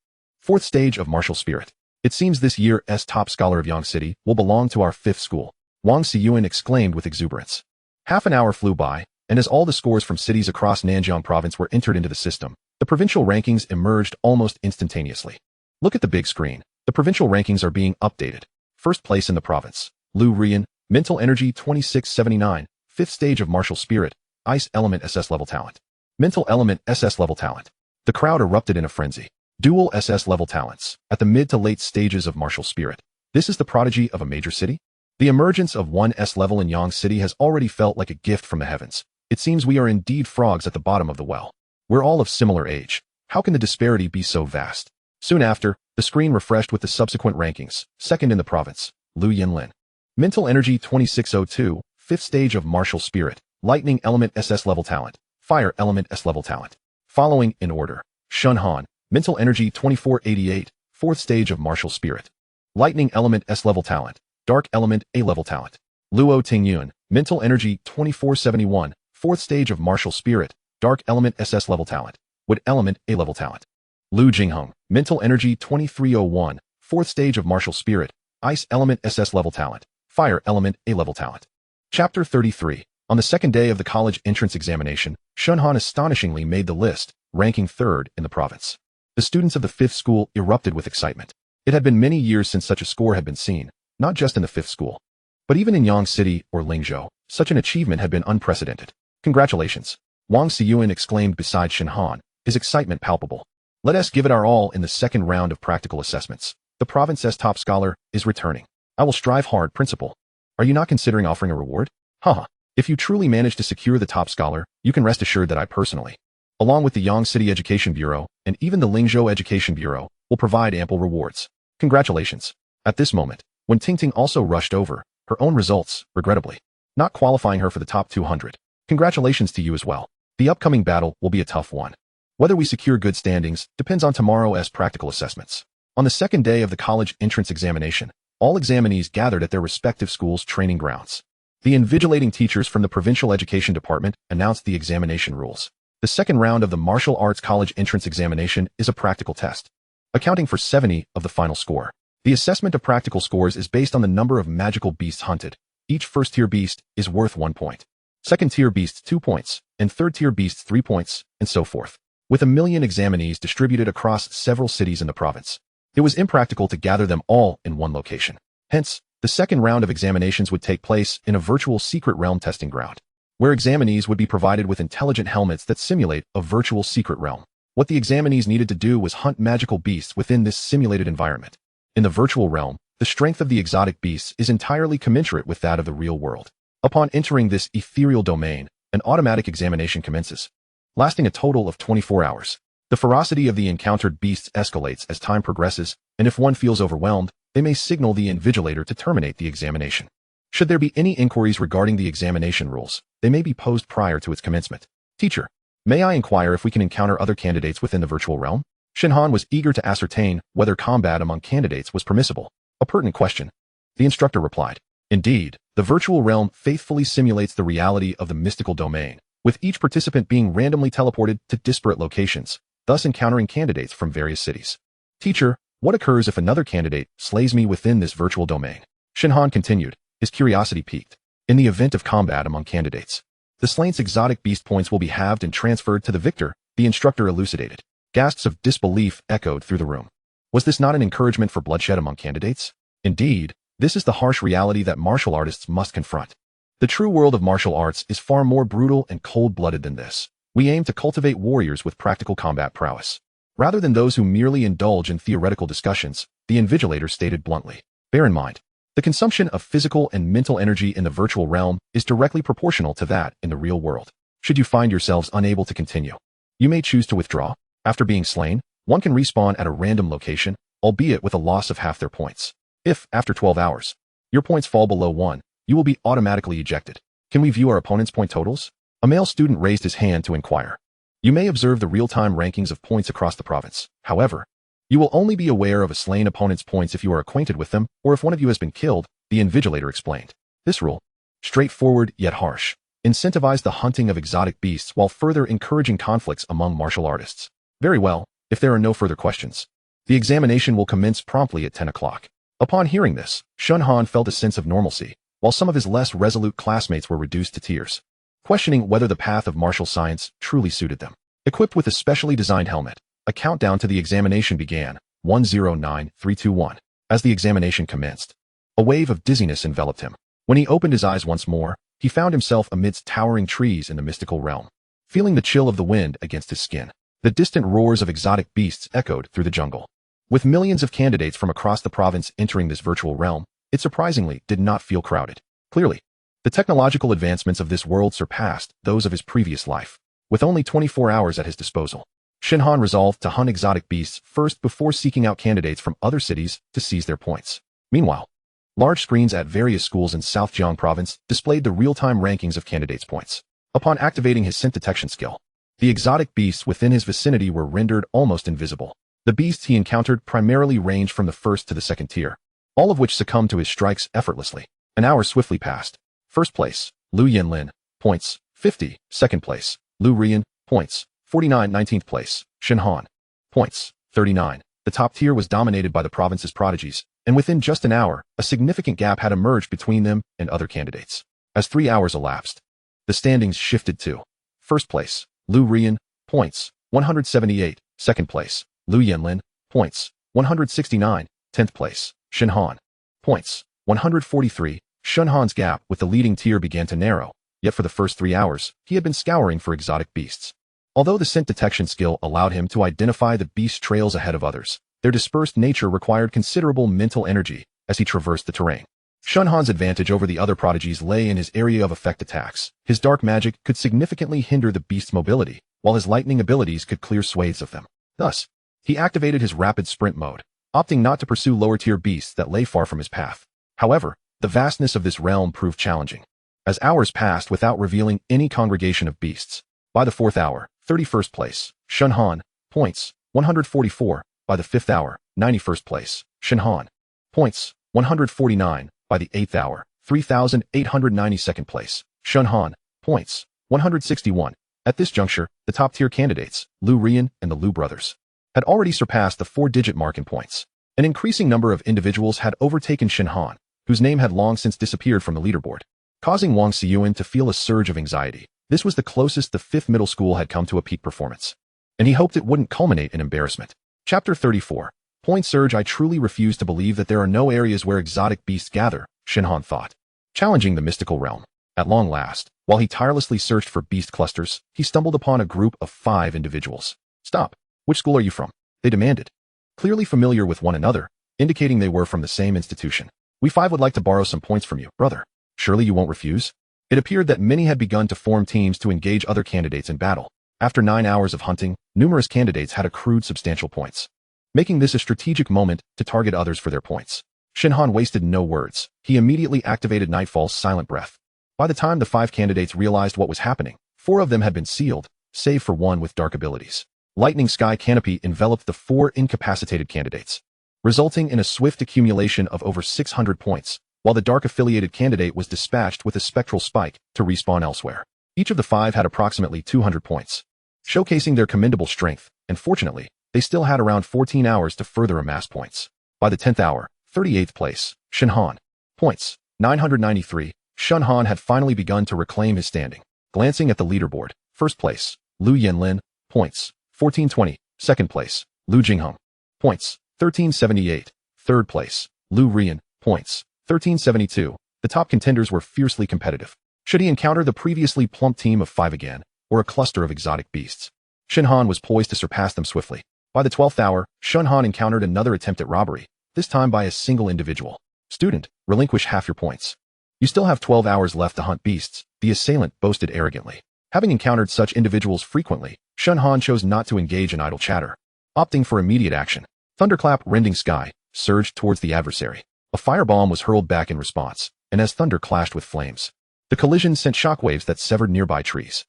4th stage of martial spirit. It seems this year's top scholar of Yang City will belong to our 5th school, Wang Xiyuan exclaimed with exuberance. Half an hour flew by, and as all the scores from cities across Nanjiang province were entered into the system, the provincial rankings emerged almost instantaneously. Look at the big screen. The provincial rankings are being updated. 1st place in the province, Lu Rian, mental energy 2679, 5th stage of martial spirit, ice element SS-level talent. Mental element SS-level talent. The crowd erupted in a frenzy. Dual SS-level talents, at the mid to late stages of martial spirit. This is the prodigy of a major city? The emergence of one S-level in Yang City has already felt like a gift from the heavens. It seems we are indeed frogs at the bottom of the well. We're all of similar age. How can the disparity be so vast? Soon after, the screen refreshed with the subsequent rankings. 2nd in the province, Lu Yinlin. Mental energy 2602, 5th stage of martial spirit, lightning element SS-level talent, fire element S-level talent. Following in order, Shen Han, mental energy 2488, 4th stage of martial spirit, lightning element S-level talent, dark element A-level talent. Luo Tingyun, mental energy 2471, 4th stage of martial spirit, dark element SS-level talent, wood element A-level talent. Lu Jingheng, mental energy 2301, 4th stage of martial spirit, ice element SS-level talent, fire element A-level talent. Chapter 33. On the 2nd day of the college entrance examination, Shen Han astonishingly made the list, ranking 3rd in the province. The students of the 5th school erupted with excitement. It had been many years since such a score had been seen, not just in the 5th school, but even in Yang City or Lingzhou. Such an achievement had been unprecedented. Congratulations! Wang Xiyuan exclaimed beside Shen Han, his excitement palpable. Let us give it our all in the 2nd round of practical assessments. The province's top scholar is returning. I will strive hard, principal. Are you not considering offering a reward? Haha. If you truly manage to secure the top scholar, you can rest assured that I personally, along with the Yang City Education Bureau and even the Lingzhou Education Bureau, will provide ample rewards. Congratulations. At this moment, when Tingting also rushed over her own results, regrettably, not qualifying her for the top 200. Congratulations to you as well. The upcoming battle will be a tough one. Whether we secure good standings depends on tomorrow's practical assessments. On the 2nd day of the college entrance examination, all examinees gathered at their respective schools' training grounds. The invigilating teachers from the Provincial Education Department announced the examination rules. The 2nd round of the Martial Arts College entrance examination is a practical test, accounting for 70 of the final score. The assessment of practical scores is based on the number of magical beasts hunted. Each 1st-tier beast is worth 1 point. 2nd-tier beasts 2 points, and 3rd-tier beasts 3 points, and so forth. With 1 million examinees distributed across several cities in the province, it was impractical to gather them all in one location. Hence, the 2nd round of examinations would take place in a virtual secret realm testing ground, where examinees would be provided with intelligent helmets that simulate a virtual secret realm. What the examinees needed to do was hunt magical beasts within this simulated environment. In the virtual realm, the strength of the exotic beasts is entirely commensurate with that of the real world. Upon entering this ethereal domain, an automatic examination commences, lasting a total of 24 hours. The ferocity of the encountered beasts escalates as time progresses, and if one feels overwhelmed, they may signal the invigilator to terminate the examination. Should there be any inquiries regarding the examination rules, they may be posed prior to its commencement. Teacher, may I inquire if we can encounter other candidates within the virtual realm? Shen Han was eager to ascertain whether combat among candidates was permissible. A pertinent question. The instructor replied. Indeed, the virtual realm faithfully simulates the reality of the mystical domain, with each participant being randomly teleported to disparate locations, thus encountering candidates from various cities. Teacher, what occurs if another candidate slays me within this virtual domain? Shen Han continued, his curiosity piqued. In the event of combat among candidates, the slain's exotic beast points will be halved and transferred to the victor, the instructor elucidated. Gasps of disbelief echoed through the room. Was this not an encouragement for bloodshed among candidates? Indeed, this is the harsh reality that martial artists must confront. The true world of martial arts is far more brutal and cold-blooded than this. We aim to cultivate warriors with practical combat prowess, rather than those who merely indulge in theoretical discussions, the invigilator stated bluntly. Bear in mind, The consumption of physical and mental energy in the virtual realm is directly proportional to that in the real world. Should you find yourselves unable to continue, you may choose to withdraw. After being slain, one can respawn at a random location, albeit with a loss of half their points. If, after 12 hours, your points fall below 1, you will be automatically ejected. Can we view our opponent's point totals? A male student raised his hand to inquire. You may observe the real-time rankings of points across the province. However, you will only be aware of a slain opponent's points if you are acquainted with them, or if one of you has been killed, the invigilator explained. This rule, straightforward yet harsh, incentivized the hunting of exotic beasts while further encouraging conflicts among martial artists. Very well, if there are no further questions, the examination will commence promptly at 10 o'clock. Upon hearing this, Shen Han felt a sense of normalcy, while some of his less resolute classmates were reduced to tears, questioning whether the path of martial science truly suited them. Equipped with a specially designed helmet, a countdown to the examination began, 109321. As the examination commenced, a wave of dizziness enveloped him. When he opened his eyes once more, he found himself amidst towering trees in the mystical realm. Feeling the chill of the wind against his skin, the distant roars of exotic beasts echoed through the jungle. With millions of candidates from across the province entering this virtual realm, it surprisingly did not feel crowded. Clearly, the technological advancements of this world surpassed those of his previous life. With only 24 hours at his disposal, Shen Han resolved to hunt exotic beasts first before seeking out candidates from other cities to seize their points. Meanwhile, large screens at various schools in South Jiang province displayed the real-time rankings of candidates' points. Upon activating his scent detection skill, the exotic beasts within his vicinity were rendered almost invisible. The beasts he encountered primarily ranged from the first to the second tier, all of which succumbed to his strikes effortlessly. An hour swiftly passed. First place, Lu Yanlin, points, 50. Second place, Lu Rian, points, 49. 19th place, Shen Han, points, 39. The top tier was dominated by the province's prodigies, and within just an hour, a significant gap had emerged between them and other candidates. As 3 hours elapsed, the standings shifted to first place, Lu Rian, points, 178. Second place, Lu Yanlin, points, 169. 10th place, Shen Han, points, 143. Shen Han's gap with the leading tier began to narrow, yet for the first 3 hours, he had been scouring for exotic beasts. Although the scent detection skill allowed him to identify the beast trails ahead of others, their dispersed nature required considerable mental energy as he traversed the terrain. Shen Han's advantage over the other prodigies lay in his area of effect attacks. His dark magic could significantly hinder the beast's mobility, while his lightning abilities could clear swathes of them. Thus, he activated his rapid sprint mode, opting not to pursue lower-tier beasts that lay far from his path. However, the vastness of this realm proved challenging, as hours passed without revealing any congregation of beasts. By the 4th hour, 31st place, Shen Han, points, 144. By the 5th hour, 91st place, Shen Han, points, 149. By the 8th hour, 3,892nd place, Shen Han, points, 161. At this juncture, the top-tier candidates, Lu Rian and the Lu brothers, had already surpassed the 4-digit mark in points. An increasing number of individuals had overtaken Shen Han, whose name had long since disappeared from the leaderboard, causing Wang Xiyuan to feel a surge of anxiety. This was the closest the 5th middle school had come to a peak performance, and he hoped it wouldn't culminate in embarrassment. Chapter 34. Point Surge. I truly refuse to believe that there are no areas where exotic beasts gather, Shen Han thought, challenging the mystical realm. At long last, while he tirelessly searched for beast clusters, he stumbled upon a group of 5 individuals. Stop. Which school are you from? They demanded, clearly familiar with one another, indicating they were from the same institution. We 5 would like to borrow some points from you, brother. Surely you won't refuse? It appeared that many had begun to form teams to engage other candidates in battle. After 9 hours of hunting, numerous candidates had accrued substantial points, making this a strategic moment to target others for their points. Shen Han wasted no words. He immediately activated Nightfall's silent breath. By the time the 5 candidates realized what was happening, 4 of them had been sealed, save for one with dark abilities. Lightning Sky Canopy enveloped the 4 incapacitated candidates, resulting in a swift accumulation of over 600 points, while the dark-affiliated candidate was dispatched with a spectral spike to respawn elsewhere. Each of the 5 had approximately 200 points, showcasing their commendable strength, and fortunately, they still had around 14 hours to further amass points. By the 10th hour, 38th place, Shen Han, points, 993, Shen Han had finally begun to reclaim his standing. Glancing at the leaderboard, first place, Lu Yanlin, points, 1420, second place, Lu Jingheng, points, 1378, third place, Lu Rian, points, 1372. The top contenders were fiercely competitive. Should he encounter the previously plump team of 5 again, or a cluster of exotic beasts? Shen Han was poised to surpass them swiftly. By the 12th hour, Shen Han encountered another attempt at robbery, this time by a single individual. Student, relinquish half your points. You still have 12 hours left to hunt beasts, the assailant boasted arrogantly. Having encountered such individuals frequently, Shen Han chose not to engage in idle chatter. Opting for immediate action, thunderclap rending sky, surged towards the adversary. A firebomb was hurled back in response, and as thunder clashed with flames, the collision sent shockwaves that severed nearby trees.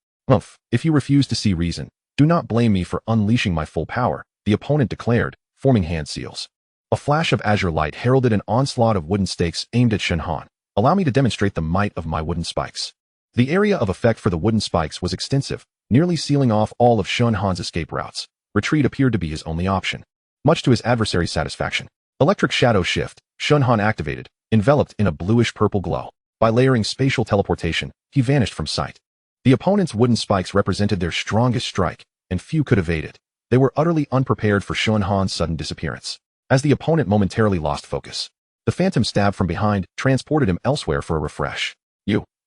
If you refuse to see reason, do not blame me for unleashing my full power, the opponent declared, forming hand seals. A flash of azure light heralded an onslaught of wooden stakes aimed at Shen Han. Allow me to demonstrate the might of my wooden spikes. The area of effect for the wooden spikes was extensive, nearly sealing off all of Shen Han's escape routes. Retreat appeared to be his only option. Much to his adversary's satisfaction, electric shadow shift, Shen Han activated, enveloped in a bluish-purple glow. By layering spatial teleportation, he vanished from sight. The opponent's wooden spikes represented their strongest strike, and few could evade it. They were utterly unprepared for Shen Han's sudden disappearance. As the opponent momentarily lost focus, the phantom stab from behind transported him elsewhere for a refresh.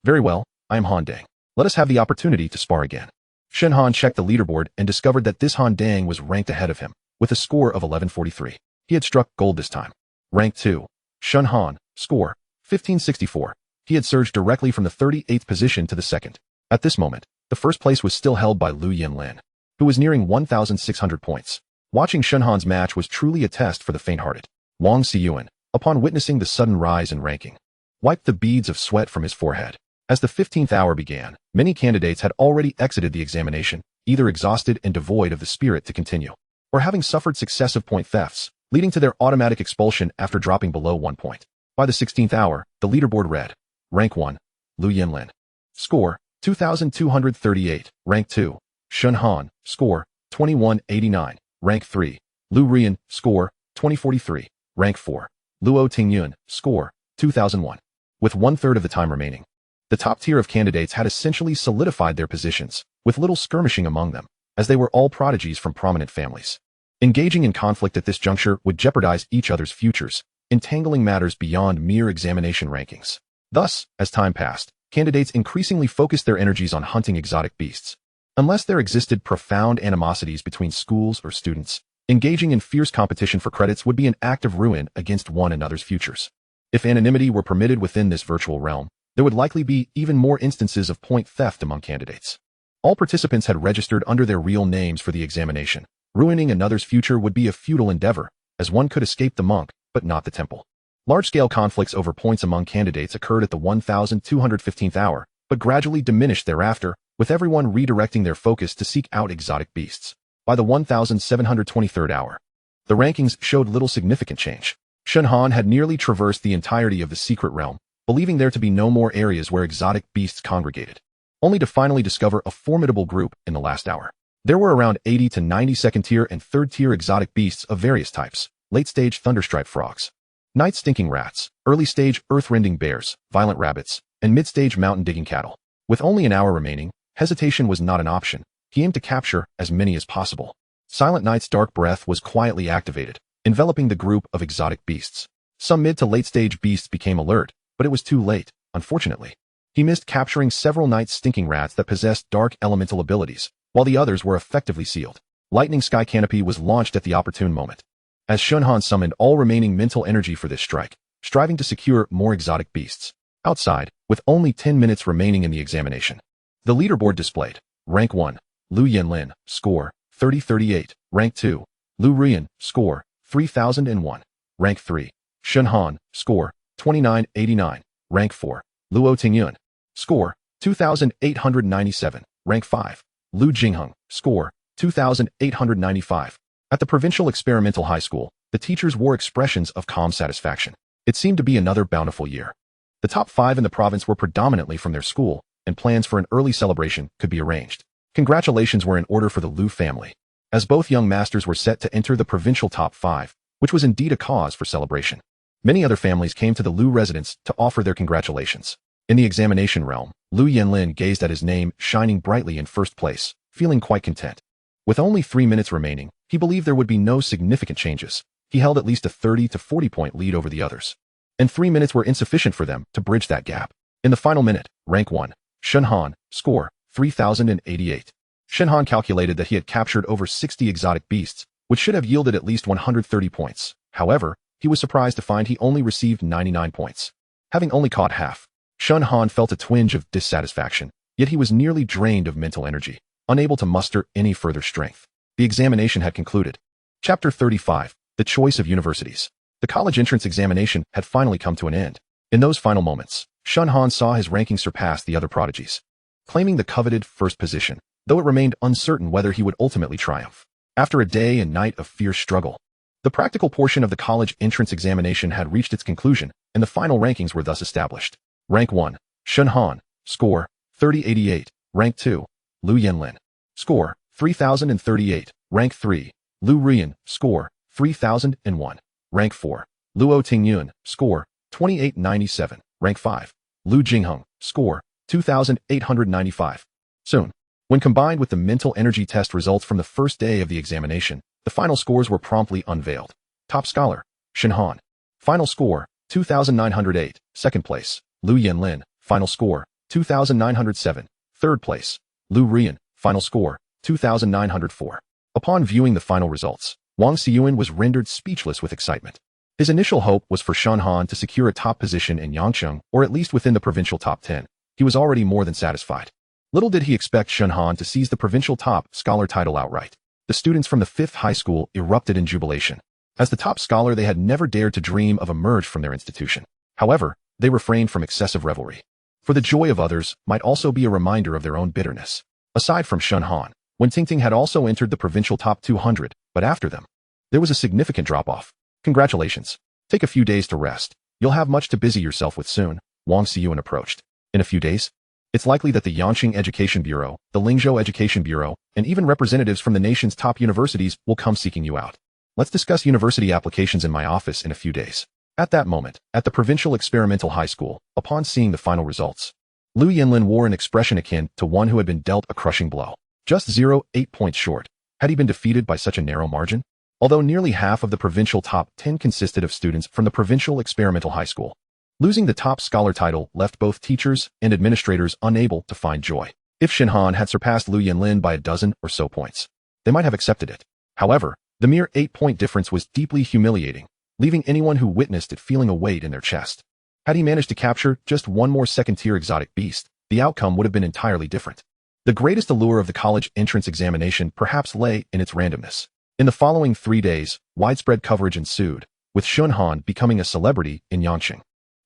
Very well, I am Han Dang. Let us have the opportunity to spar again. Shen Han checked the leaderboard and discovered that this Han Dang was ranked ahead of him, with a score of 1143. He had struck gold this time. Rank 2. Shen Han, score, 1564. He had surged directly from the 38th position to the second. At this moment, the first place was still held by Lu Yanlin, who was nearing 1,600 points. Watching Shen Han's match was truly a test for the faint-hearted. Wang Xiyuan, upon witnessing the sudden rise in ranking, wiped the beads of sweat from his forehead. As the 15th hour began, many candidates had already exited the examination, either exhausted and devoid of the spirit to continue, or having suffered successive point thefts, leading to their automatic expulsion after dropping below 1 point. By the 16th hour, the leaderboard read, Rank 1, Lu Yanlin. Score, 2,238. Rank 2, Shen Han. Score, 2189. Rank 3, Lu Rian. Score, 2043. Rank 4, Luo Tingyun. Score, 2001. With 1/3 of the time remaining, the top tier of candidates had essentially solidified their positions, with little skirmishing among them, as they were all prodigies from prominent families. Engaging in conflict at this juncture would jeopardize each other's futures, entangling matters beyond mere examination rankings. Thus, as time passed, candidates increasingly focused their energies on hunting exotic beasts. Unless there existed profound animosities between schools or students, engaging in fierce competition for credits would be an act of ruin against one another's futures. If anonymity were permitted within this virtual realm, there would likely be even more instances of point theft among candidates. All participants had registered under their real names for the examination. Ruining another's future would be a futile endeavor, as one could escape the monk, but not the temple. Large-scale conflicts over points among candidates occurred at the 1,215th hour, but gradually diminished thereafter, with everyone redirecting their focus to seek out exotic beasts. By the 1,723rd hour, the rankings showed little significant change. Shen Han had nearly traversed the entirety of the secret realm, believing there to be no more areas where exotic beasts congregated, only to finally discover a formidable group in the last hour. There were around 80 to 90 second-tier and third-tier exotic beasts of various types: late-stage thunderstripe frogs, night-stinking rats, early-stage earth-rending bears, violent rabbits, and mid-stage mountain-digging cattle. With only an hour remaining, hesitation was not an option. He aimed to capture as many as possible. Silent Night's dark breath was quietly activated, enveloping the group of exotic beasts. Some mid to late-stage beasts became alert, but it was too late, unfortunately. He missed capturing several night-stinking rats that possessed dark elemental abilities, while the others were effectively sealed. Lightning Sky Canopy was launched at the opportune moment, as Shen Han summoned all remaining mental energy for this strike, striving to secure more exotic beasts. Outside, with only 10 minutes remaining in the examination, the leaderboard displayed, Rank 1, Lu Yanlin. Score, 3038. Rank 2, Lu Rian. Score, 3001. Rank 3, Shen Han. Score, 2989. Rank 4, Luo Tingyun. Score, 2897. Rank 5, Lu Jingheng. Score, 2895. At the Provincial Experimental High School, the teachers wore expressions of calm satisfaction. It seemed to be another bountiful year. The top 5 in the province were predominantly from their school, and plans for an early celebration could be arranged. Congratulations were in order for the Lu family, as both young masters were set to enter the provincial top 5, which was indeed a cause for celebration. Many other families came to the Lu residence to offer their congratulations. In the examination realm, Lu Yanlin gazed at his name shining brightly in first place, feeling quite content. With only 3 minutes remaining, he believed there would be no significant changes. He held at least a 30 to 40 point lead over the others, and 3 minutes were insufficient for them to bridge that gap. In the final minute, Rank 1, Shen Han. Score, 3088. Shen Han calculated that he had captured over 60 exotic beasts, which should have yielded at least 130 points. However, he was surprised to find he only received 99 points. Having only caught half, Shen Han felt a twinge of dissatisfaction, yet he was nearly drained of mental energy, unable to muster any further strength. The examination had concluded. Chapter 35, The Choice of Universities. The college entrance examination had finally come to an end. In those final moments, Shen Han saw his ranking surpass the other prodigies, claiming the coveted first position, though it remained uncertain whether he would ultimately triumph. After a day and night of fierce struggle, the practical portion of the college entrance examination had reached its conclusion, and the final rankings were thus established. Rank 1, Shen Han, score, 3088. Rank 2, Lu Yanlin, score, 3038. Rank 3, Lu Ruyan, score, 3001. Rank 4, Luo Tingyun, score, 2897. Rank 5, Lu Jingheng, score, 2895. Soon, when combined with the mental energy test results from the first day of the examination, the final scores were promptly unveiled. Top scholar, Shen Han. Final score, 2908. Second place, Lu Yanlin. Final score, 2907. Third place, Lu Ruyan. Final score, 2904. Upon viewing the final results, Wang Xiyuan was rendered speechless with excitement. His initial hope was for Shen Han to secure a top position in Yangcheng, or at least within the provincial top 10. He was already more than satisfied. Little did he expect Shen Han to seize the provincial top scholar title outright. The students from the 5th high school erupted in jubilation. As the top scholar, they had never dared to dream of emerge from their institution. However, they refrained from excessive revelry. For the joy of others might also be a reminder of their own bitterness. Aside from Shen Han, Wen Tingting had also entered the provincial top 200, but after them, there was a significant drop-off. Congratulations. Take a few days to rest. You'll have much to busy yourself with soon, Wang Xiyuan approached. In a few days? It's likely that the Yangqing Education Bureau, the Lingzhou Education Bureau, and even representatives from the nation's top universities will come seeking you out. Let's discuss university applications in my office in a few days. At that moment, at the Provincial Experimental High School, upon seeing the final results, Lu Yanlin wore an expression akin to one who had been dealt a crushing blow. Just 0.8 points short. Had he been defeated by such a narrow margin? Although nearly half of the provincial top 10 consisted of students from the Provincial Experimental High School, losing the top scholar title left both teachers and administrators unable to find joy. If Shen Han had surpassed Lu Yanlin by a dozen or so points, they might have accepted it. However, the mere 8-point difference was deeply humiliating, leaving anyone who witnessed it feeling a weight in their chest. Had he managed to capture just one more second-tier exotic beast, the outcome would have been entirely different. The greatest allure of the college entrance examination perhaps lay in its randomness. In the following 3 days, widespread coverage ensued, with Shen Han becoming a celebrity in Yangqing.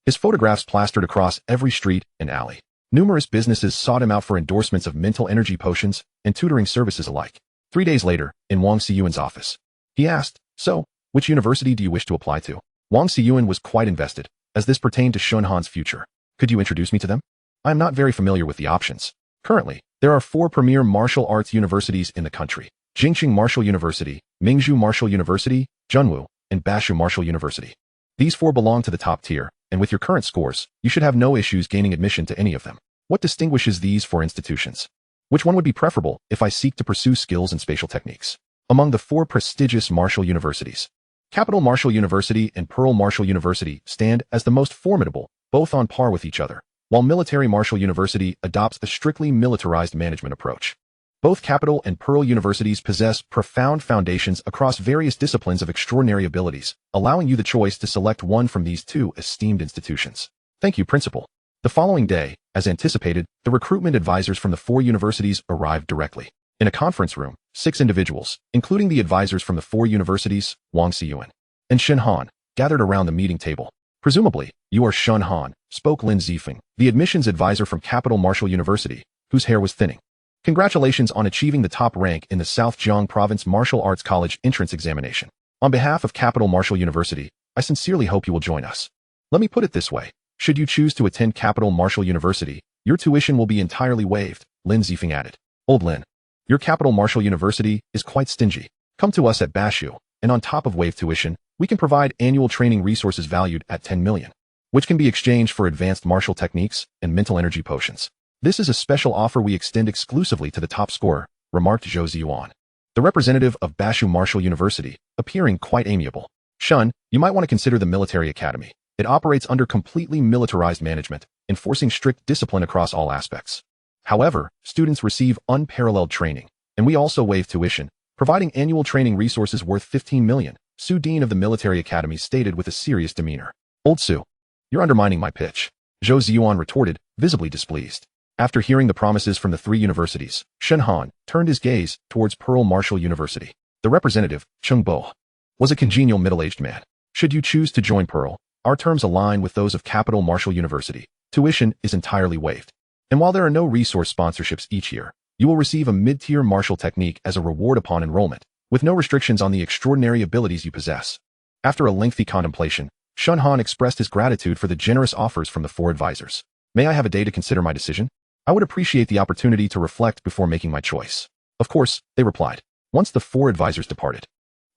His photographs plastered across every street and alley. Numerous businesses sought him out for endorsements of mental energy potions and tutoring services alike. 3 days later, in Wang Xiyuan's office, he asked, "So, which university do you wish to apply to?" Wang Xiyuan was quite invested, as this pertained to Shen Han's future. "Could you introduce me to them? I am not very familiar with the options. Currently, there are 4 premier martial arts universities in the country: Jingqing Martial University, Mingzhou Martial University, Zhenwu, and Bashu Martial University. These 4 belong to the top tier, and with your current scores, you should have no issues gaining admission to any of them. What distinguishes these 4 institutions? Which one would be preferable if I seek to pursue skills and spatial techniques? Among the 4 prestigious martial universities, Capital Martial University and Pearl Martial University stand as the most formidable, both on par with each other, while Military Martial University adopts a strictly militarized management approach. Both Capital and Pearl universities possess profound foundations across various disciplines of extraordinary abilities, allowing you the choice to select one from these 2 esteemed institutions. Thank you, Principal. The following day, as anticipated, the recruitment advisors from the 4 universities arrived directly. In a conference room, 6 individuals, including the advisors from the 4 universities, Wang Xiyuan and Shen Han, gathered around the meeting table. "Presumably, you are Shen Han," spoke Lin Zifeng, the admissions advisor from Capital Martial University, whose hair was thinning. "Congratulations on achieving the top rank in the South Jiang Province Martial Arts College entrance examination. On behalf of Capital Martial University, I sincerely hope you will join us. Let me put it this way. Should you choose to attend Capital Martial University, your tuition will be entirely waived," Lin Zifeng added. "Old Lin, your Capital Martial University is quite stingy. Come to us at Bashu, and on top of waived tuition, we can provide annual training resources valued at 10 million, which can be exchanged for advanced martial techniques and mental energy potions. This is a special offer we extend exclusively to the top scorer," remarked Zhou Ziyuan, the representative of Bashu Martial University, appearing quite amiable. "Shun, you might want to consider the military academy. It operates under completely militarized management, enforcing strict discipline across all aspects. However, students receive unparalleled training, and we also waive tuition, providing annual training resources worth 15 million, Su Dean of the military academy stated with a serious demeanor. Old Su, you're undermining my pitch, Zhou Ziyuan retorted, visibly displeased. After hearing the promises from the three universities, Shen Han turned his gaze towards Pearl Martial University. The representative, Chung Bo, was a congenial middle-aged man. Should you choose to join Pearl, our terms align with those of Capital Martial University. Tuition is entirely waived. And while there are no resource sponsorships each year, you will receive a mid-tier martial technique as a reward upon enrollment, with no restrictions on the extraordinary abilities you possess. After a lengthy contemplation, Shen Han expressed his gratitude for the generous offers from the four advisors. May I have a day to consider my decision? I would appreciate the opportunity to reflect before making my choice. Of course, they replied. Once the four advisors departed,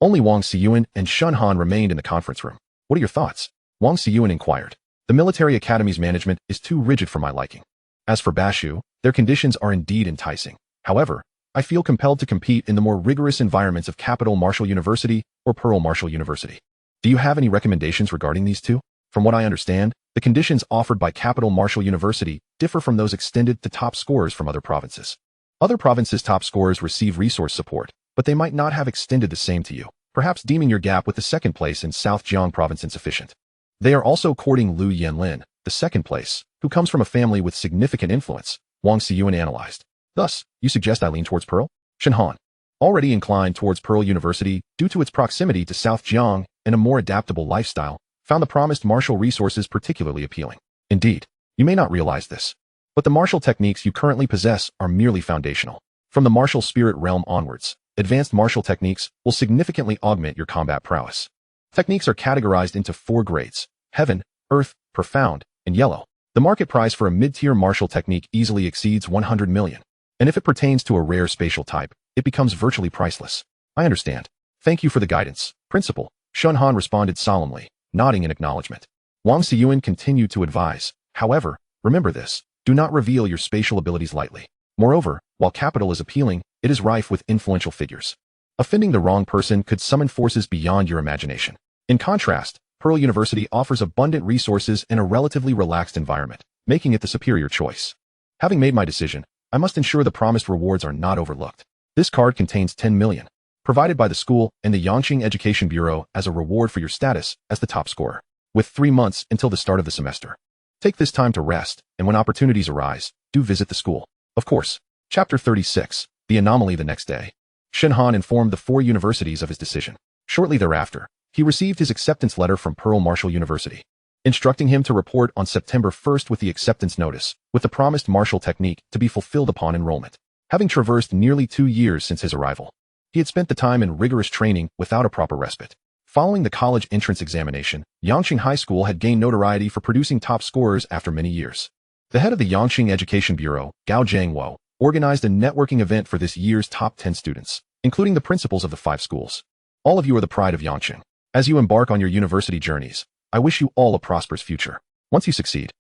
only Wang Xiyuan and Shen Han remained in the conference room. What are your thoughts? Wang Xiyuan inquired. The military academy's management is too rigid for my liking. As for Bashu, their conditions are indeed enticing. However, I feel compelled to compete in the more rigorous environments of Capital Martial University or Pearl Martial University. Do you have any recommendations regarding these two? From what I understand, the conditions offered by Capital Martial University differ from those extended to top scorers from other provinces. Other provinces' top scorers receive resource support, but they might not have extended the same to you, perhaps deeming your gap with the second place in South Jiang province insufficient. They are also courting Lu Yanlin, the second place, who comes from a family with significant influence, Wang Xiyuan analyzed. Thus, you suggest I lean towards Pearl? Shen Han, already inclined towards Pearl University due to its proximity to South Jiang and a more adaptable lifestyle, found the promised martial resources particularly appealing. Indeed, you may not realize this, but the martial techniques you currently possess are merely foundational. From the martial spirit realm onwards, advanced martial techniques will significantly augment your combat prowess. Techniques are categorized into 4 grades: Heaven, Earth, Profound, and Yellow. The market price for a mid-tier martial technique easily exceeds 100 million. And if it pertains to a rare spatial type, it becomes virtually priceless. I understand. Thank you for the guidance, Principal, Shen Han responded solemnly, nodding in acknowledgement. Wang Xiyuan continued to advise, however, remember this, do not reveal your spatial abilities lightly. Moreover, while capital is appealing, it is rife with influential figures. Offending the wrong person could summon forces beyond your imagination. In contrast, Pearl University offers abundant resources and a relatively relaxed environment, making it the superior choice. Having made my decision, I must ensure the promised rewards are not overlooked. This card contains 10 million, provided by the school and the Yangqing Education Bureau as a reward for your status as the top scorer, with 3 months until the start of the semester. Take this time to rest, and when opportunities arise, do visit the school. Of course. Chapter 36, The Anomaly. The next day, Shen Han informed the 4 universities of his decision. Shortly thereafter, he received his acceptance letter from Pearl Martial University, instructing him to report on September 1st with the acceptance notice, with the promised martial technique to be fulfilled upon enrollment. Having traversed nearly 2 years since his arrival, he had spent the time in rigorous training without a proper respite. Following the college entrance examination, Yangqing High School had gained notoriety for producing top scorers after many years. The head of the Yangqing Education Bureau, Gao Jiangwo, organized a networking event for this year's top 10 students, including the principals of the 5 schools. All of you are the pride of Yangqing. As you embark on your university journeys, I wish you all a prosperous future. Once you succeed,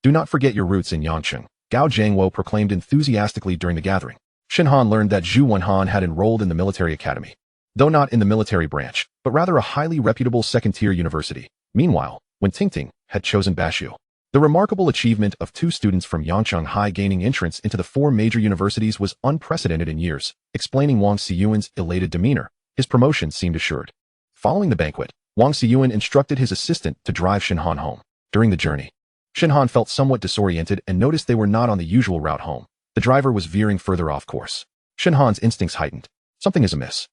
do not forget your roots in Yangqing, Gao Jiangwo proclaimed enthusiastically during the gathering. Shen Han learned that Zhu Wenhan had enrolled in the military academy, though not in the military branch, but rather a highly reputable second-tier university. Meanwhile, Wen Tingting had chosen Bashu. The remarkable achievement of 2 students from Yangcheng High gaining entrance into the 4 major universities was unprecedented in years. Explaining Wang Xiyuan's elated demeanor, his promotion seemed assured. Following the banquet, Wang Xiyuan instructed his assistant to drive Shen Han home. During the journey, Shen Han felt somewhat disoriented and noticed they were not on the usual route home. The driver was veering further off course. Shen Han's instincts heightened. Something is amiss.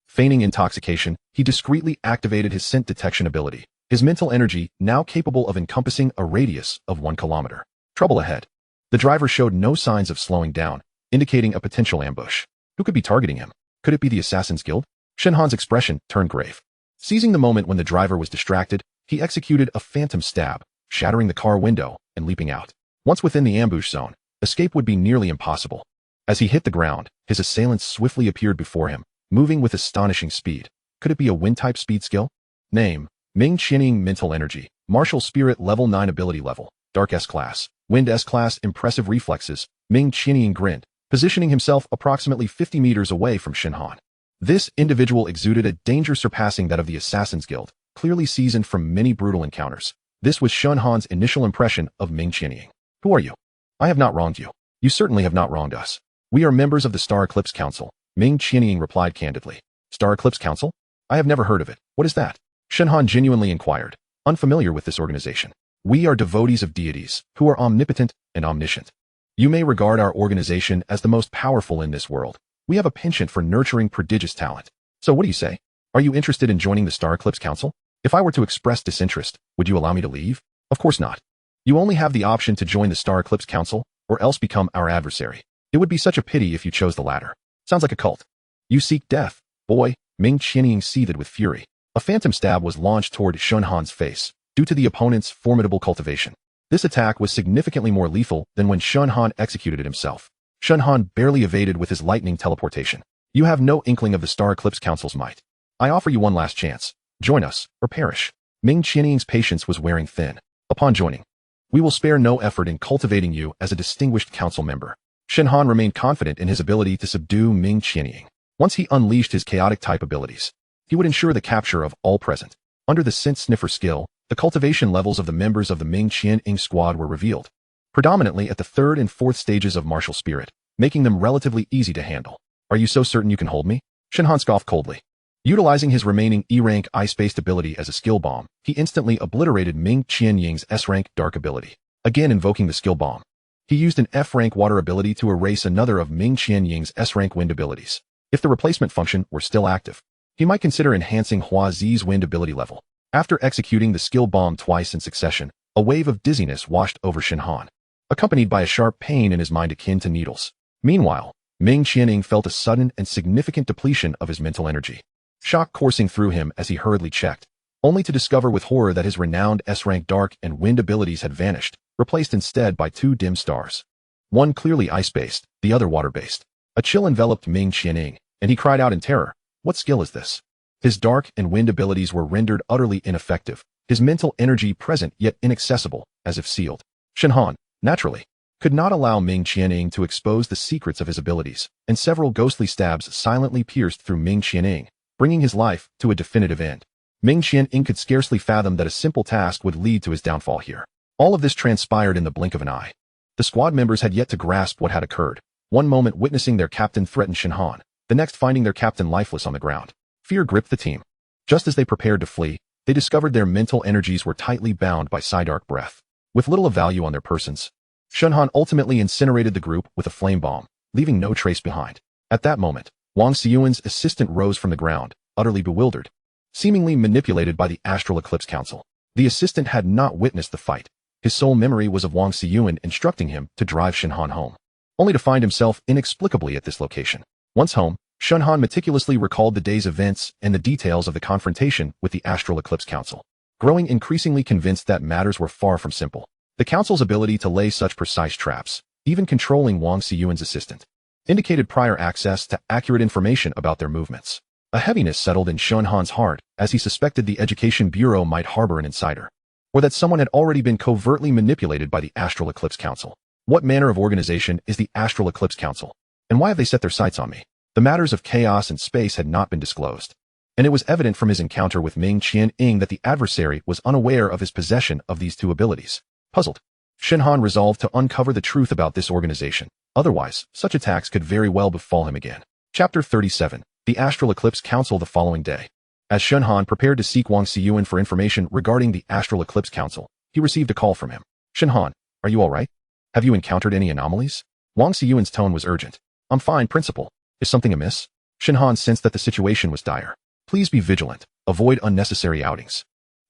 Feigning intoxication, he discreetly activated his scent detection ability, his mental energy now capable of encompassing a radius of 1 kilometer. Trouble ahead. The driver showed no signs of slowing down, indicating a potential ambush. Who could be targeting him? Could it be the Assassin's Guild? Shen Han's expression turned grave. Seizing the moment when the driver was distracted, he executed a phantom stab, shattering the car window and leaping out. Once within the ambush zone, escape would be nearly impossible. As he hit the ground, his assailant swiftly appeared before him, moving with astonishing speed. Could it be a wind-type speed skill? Name: Ming Qianying. Mental energy, Martial Spirit level 9 ability level, Dark S-Class, Wind S-Class. Impressive reflexes, Ming Qianying grinned, positioning himself approximately 50 meters away from Shen Han. This individual exuded a danger surpassing that of the Assassin's Guild, clearly seasoned from many brutal encounters. This was Shen Han's initial impression of Ming Qianying. Who are you? I have not wronged you. You certainly have not wronged us. We are members of the Star Eclipse Council, Ming Qianying replied candidly. Star Eclipse Council? I have never heard of it. What is that? Shen Han genuinely inquired, unfamiliar with this organization. We are devotees of deities, who are omnipotent and omniscient. You may regard our organization as the most powerful in this world. We have a penchant for nurturing prodigious talent. So what do you say? Are you interested in joining the Star Eclipse Council? If I were to express disinterest, would you allow me to leave? Of course not. You only have the option to join the Star Eclipse Council, or else become our adversary. It would be such a pity if you chose the latter. Sounds like a cult. You seek death, boy. Ming Qianying seethed with fury. A phantom stab was launched toward Shen Han's face, due to the opponent's formidable cultivation. This attack was significantly more lethal than when Shen Han executed it himself. Shen Han barely evaded with his lightning teleportation. You have no inkling of the Star Eclipse Council's might. I offer you one last chance. Join us, or perish. Ming Qianying's patience was wearing thin. Upon joining, we will spare no effort in cultivating you as a distinguished council member. Shen Han remained confident in his ability to subdue Ming Qianying. Once he unleashed his chaotic type abilities, he would ensure the capture of all present. Under the scent sniffer skill, the cultivation levels of the members of the Ming Qianying squad were revealed, predominantly at the 3rd and 4th stages of martial spirit, making them relatively easy to handle. Are you so certain you can hold me? Shen Han scoffed coldly. Utilizing his remaining E-rank ice-based ability as a skill bomb, he instantly obliterated Ming Qianying's S-rank dark ability, again invoking the skill bomb. He used an F-rank water ability to erase another of Ming Qianying's S-rank wind abilities. If the replacement function were still active, he might consider enhancing Hua Zi's wind ability level. After executing the skill bomb twice in succession, a wave of dizziness washed over Shen Han, accompanied by a sharp pain in his mind akin to needles. Meanwhile, Ming Qianying felt a sudden and significant depletion of his mental energy. Shock coursing through him as he hurriedly checked, only to discover with horror that his renowned S-rank dark and wind abilities had vanished, replaced instead by 2 dim stars. One clearly ice-based, the other water-based. A chill enveloped Ming Qianying, and he cried out in terror, "What skill is this?" His dark and wind abilities were rendered utterly ineffective, his mental energy present yet inaccessible, as if sealed. Shen Han, naturally, could not allow Ming Qianying to expose the secrets of his abilities, and several ghostly stabs silently pierced through Ming Qianying, bringing his life to a definitive end. Ming Qianying could scarcely fathom that a simple task would lead to his downfall here. All of this transpired in the blink of an eye. The squad members had yet to grasp what had occurred, one moment witnessing their captain threaten Shen Han, the next finding their captain lifeless on the ground. Fear gripped the team. Just as they prepared to flee, they discovered their mental energies were tightly bound by Psydark breath. With little of value on their persons, Shen Han ultimately incinerated the group with a flame bomb, leaving no trace behind. At that moment, Wang Xiyuan's assistant rose from the ground, utterly bewildered, seemingly manipulated by the Astral Eclipse Council. The assistant had not witnessed the fight. His sole memory was of Wang Xiyuan instructing him to drive Shen Han home, only to find himself inexplicably at this location. Once home, Shen Han meticulously recalled the day's events and the details of the confrontation with the Astral Eclipse Council, growing increasingly convinced that matters were far from simple. The Council's ability to lay such precise traps, even controlling Wang Xiyuan's assistant, indicated prior access to accurate information about their movements. A heaviness settled in Shen Han's heart as he suspected the Education Bureau might harbor an insider, or that someone had already been covertly manipulated by the Astral Eclipse Council. What manner of organization is the Astral Eclipse Council, and why have they set their sights on me? The matters of chaos and space had not been disclosed, and it was evident from his encounter with Ming Qianying that the adversary was unaware of his possession of these 2 abilities. Puzzled, Shen Han resolved to uncover the truth about this organization. Otherwise, such attacks could very well befall him again. Chapter 37. The Astral Eclipse Council. The following day, as Shen Han prepared to seek Wang Xiyuan for information regarding the Astral Eclipse Council, he received a call from him. Shen Han, are you all right? Have you encountered any anomalies? Wang Xiyuan's tone was urgent. I'm fine, Principal. Is something amiss? Shen Han sensed that the situation was dire. Please be vigilant. Avoid unnecessary outings.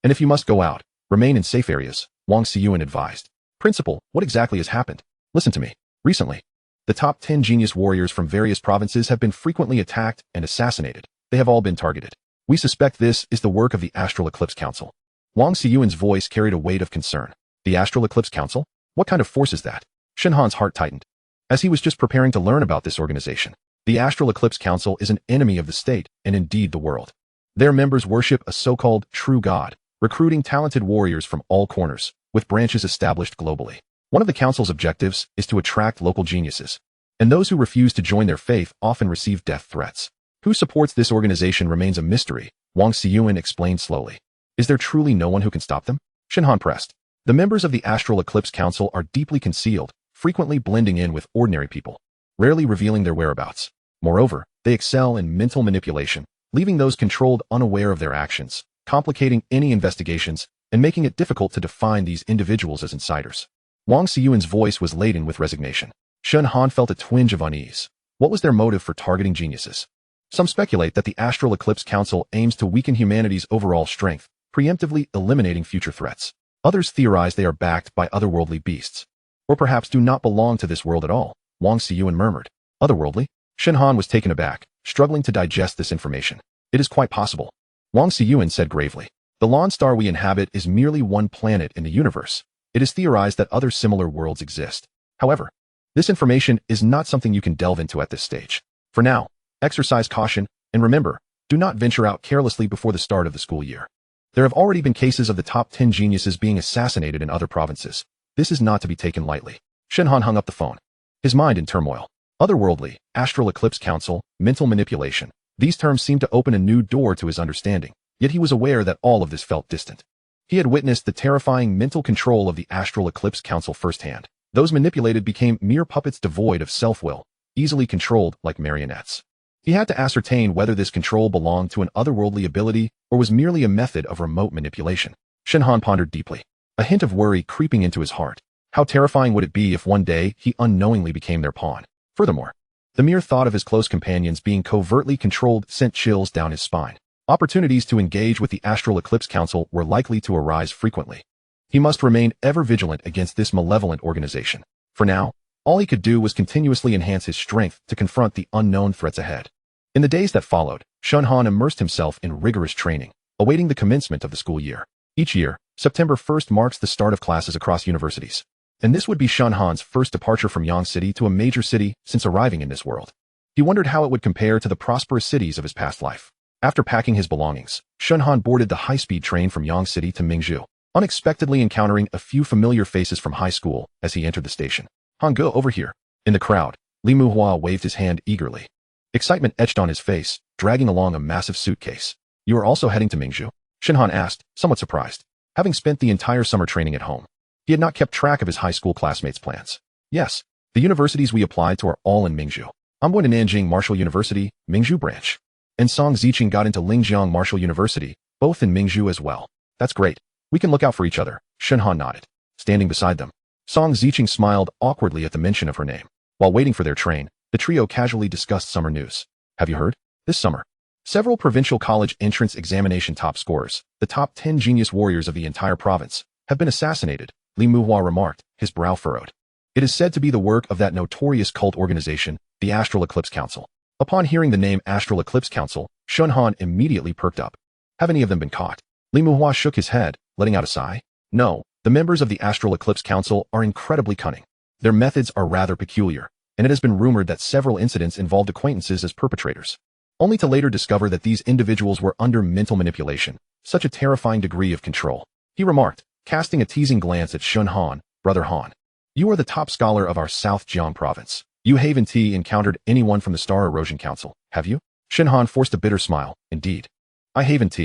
And if you must go out, remain in safe areas, Wang Xiyuan advised. Principal, what exactly has happened? Listen to me. Recently, the top 10 genius warriors from various provinces have been frequently attacked and assassinated. They have all been targeted. We suspect this is the work of the Astral Eclipse Council. Wang Xiyuan's voice carried a weight of concern. The Astral Eclipse Council? What kind of force is that? Shen Han's heart tightened, as he was just preparing to learn about this organization. The Astral Eclipse Council is an enemy of the state, and indeed the world. Their members worship a so-called true god, recruiting talented warriors from all corners, with branches established globally. One of the council's objectives is to attract local geniuses, and those who refuse to join their faith often receive death threats. Who supports this organization remains a mystery, Wang Xiyuan explained slowly. Is there truly no one who can stop them? Shen Han pressed. The members of the Astral Eclipse Council are deeply concealed, frequently blending in with ordinary people, rarely revealing their whereabouts. Moreover, they excel in mental manipulation, leaving those controlled unaware of their actions, complicating any investigations, and making it difficult to define these individuals as insiders. Wang Xiyuan's voice was laden with resignation. Shen Han felt a twinge of unease. What was their motive for targeting geniuses? Some speculate that the Astral Eclipse Council aims to weaken humanity's overall strength, preemptively eliminating future threats. Others theorize they are backed by otherworldly beasts. Or perhaps do not belong to this world at all, Wang Xiyuan murmured. Otherworldly? Shen Han was taken aback, struggling to digest this information. It is quite possible. Wang Xiyuan said gravely. The Lan Star we inhabit is merely one planet in the universe. It is theorized that other similar worlds exist. However, this information is not something you can delve into at this stage. For now, exercise caution, and remember, do not venture out carelessly before the start of the school year. There have already been cases of the top 10 geniuses being assassinated in other provinces. This is not to be taken lightly. Shen Han hung up the phone, his mind in turmoil. Otherworldly, Astral Eclipse Council, mental manipulation. These terms seemed to open a new door to his understanding, yet he was aware that all of this felt distant. He had witnessed the terrifying mental control of the Astral Eclipse Council firsthand. Those manipulated became mere puppets devoid of self-will, easily controlled like marionettes. He had to ascertain whether this control belonged to an otherworldly ability or was merely a method of remote manipulation. Shen Han pondered deeply, a hint of worry creeping into his heart. How terrifying would it be if one day he unknowingly became their pawn? Furthermore, the mere thought of his close companions being covertly controlled sent chills down his spine. Opportunities to engage with the Astral Eclipse Council were likely to arise frequently. He must remain ever vigilant against this malevolent organization. For now, all he could do was continuously enhance his strength to confront the unknown threats ahead. In the days that followed, Shen Han immersed himself in rigorous training, awaiting the commencement of the school year. Each year, September 1st marks the start of classes across universities. And this would be Shen Han's first departure from Yang City to a major city since arriving in this world. He wondered how it would compare to the prosperous cities of his past life. After packing his belongings, Shen Han boarded the high-speed train from Yang City to Mingzhu, unexpectedly encountering a few familiar faces from high school as he entered the station. Han, go over here. In the crowd, Li Muhua waved his hand eagerly. Excitement etched on his face, dragging along a massive suitcase. You are also heading to Mingzhu? Shen Han asked, somewhat surprised. Having spent the entire summer training at home, he had not kept track of his high school classmates' plans. Yes, the universities we applied to are all in Mingzhu. I'm going to Nanjing Martial University, Mingzhu branch. And Song Ziqing got into Lingjiang Martial University, both in Mingzhu as well. That's great. We can look out for each other. Shen Han nodded. Standing beside them, Song Ziqing smiled awkwardly at the mention of her name. While waiting for their train, the trio casually discussed summer news. Have you heard? This summer, several provincial college entrance examination top scorers, the top 10 genius warriors of the entire province, have been assassinated, Li Muhua remarked, his brow furrowed. It is said to be the work of that notorious cult organization, the Astral Eclipse Council. Upon hearing the name Astral Eclipse Council, Shen Han immediately perked up. Have any of them been caught? Li Muhua shook his head, letting out a sigh. No, the members of the Astral Eclipse Council are incredibly cunning. Their methods are rather peculiar, and it has been rumored that several incidents involved acquaintances as perpetrators, only to later discover that these individuals were under mental manipulation, such a terrifying degree of control. He remarked, casting a teasing glance at Shen Han, Brother Han. You are the top scholar of our South Jiang province. You haven't encountered anyone from the Star Erosion Council, have you? Shen Han forced a bitter smile. Indeed. I haven't.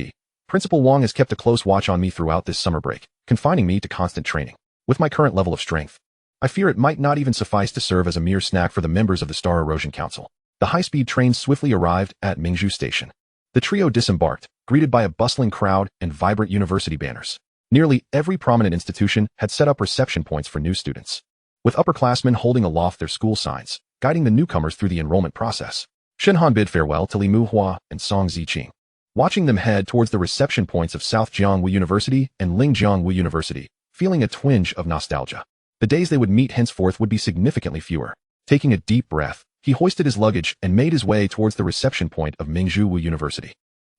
Principal Wang has kept a close watch on me throughout this summer break, confining me to constant training. With my current level of strength, I fear it might not even suffice to serve as a mere snack for the members of the Star Erosion Council. The high-speed train swiftly arrived at Mingzhu Station. The trio disembarked, greeted by a bustling crowd and vibrant university banners. Nearly every prominent institution had set up reception points for new students, with upperclassmen holding aloft their school signs, guiding the newcomers through the enrollment process. Shen Han bid farewell to Li Muhua and Song Ziqing, watching them head towards the reception points of South Jiangwu University and Lingjiangwu University, feeling a twinge of nostalgia. The days they would meet henceforth would be significantly fewer. Taking a deep breath, he hoisted his luggage and made his way towards the reception point of Mingzhu University.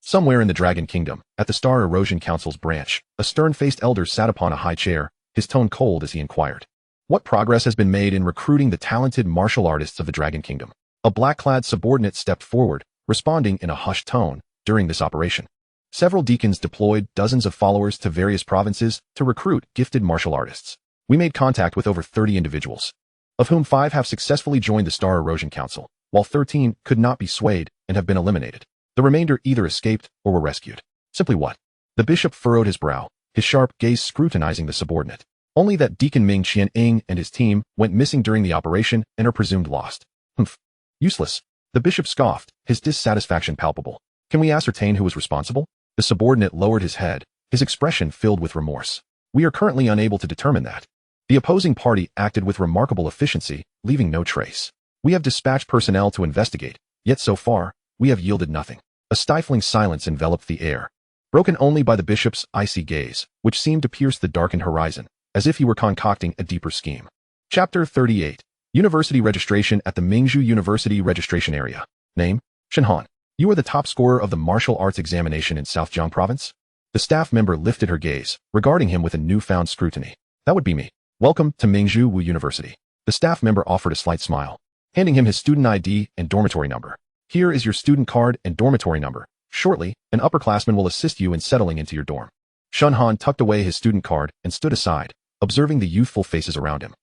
Somewhere in the Dragon Kingdom, at the Star Erosion Council's branch, a stern-faced elder sat upon a high chair, his tone cold as he inquired. What progress has been made in recruiting the talented martial artists of the Dragon Kingdom? A black-clad subordinate stepped forward, responding in a hushed tone. During this operation, several deacons deployed dozens of followers to various provinces to recruit gifted martial artists. We made contact with over 30 individuals, of whom 5 have successfully joined the Star Erosion Council, while 13 could not be swayed and have been eliminated. The remainder either escaped or were rescued. Simply what? The bishop furrowed his brow, his sharp gaze scrutinizing the subordinate. Only that Deacon Ming Qian-ing and his team went missing during the operation and are presumed lost. Humph. Useless. The bishop scoffed, his dissatisfaction palpable. Can we ascertain who was responsible? The subordinate lowered his head, his expression filled with remorse. We are currently unable to determine that. The opposing party acted with remarkable efficiency, leaving no trace. We have dispatched personnel to investigate, yet so far, we have yielded nothing. A stifling silence enveloped the air, broken only by the bishop's icy gaze, which seemed to pierce the darkened horizon, as if he were concocting a deeper scheme. Chapter 38. University Registration at the Mingzhu University Registration Area. Name: Shen Han. You are the top scorer of the martial arts examination in Southjiang Province? The staff member lifted her gaze, regarding him with a newfound scrutiny. That would be me. Welcome to Mingzhu University. The staff member offered a slight smile, handing him his student ID and dormitory number. Here is your student card and dormitory number. Shortly, an upperclassman will assist you in settling into your dorm. Shen Han tucked away his student card and stood aside, observing the youthful faces around him,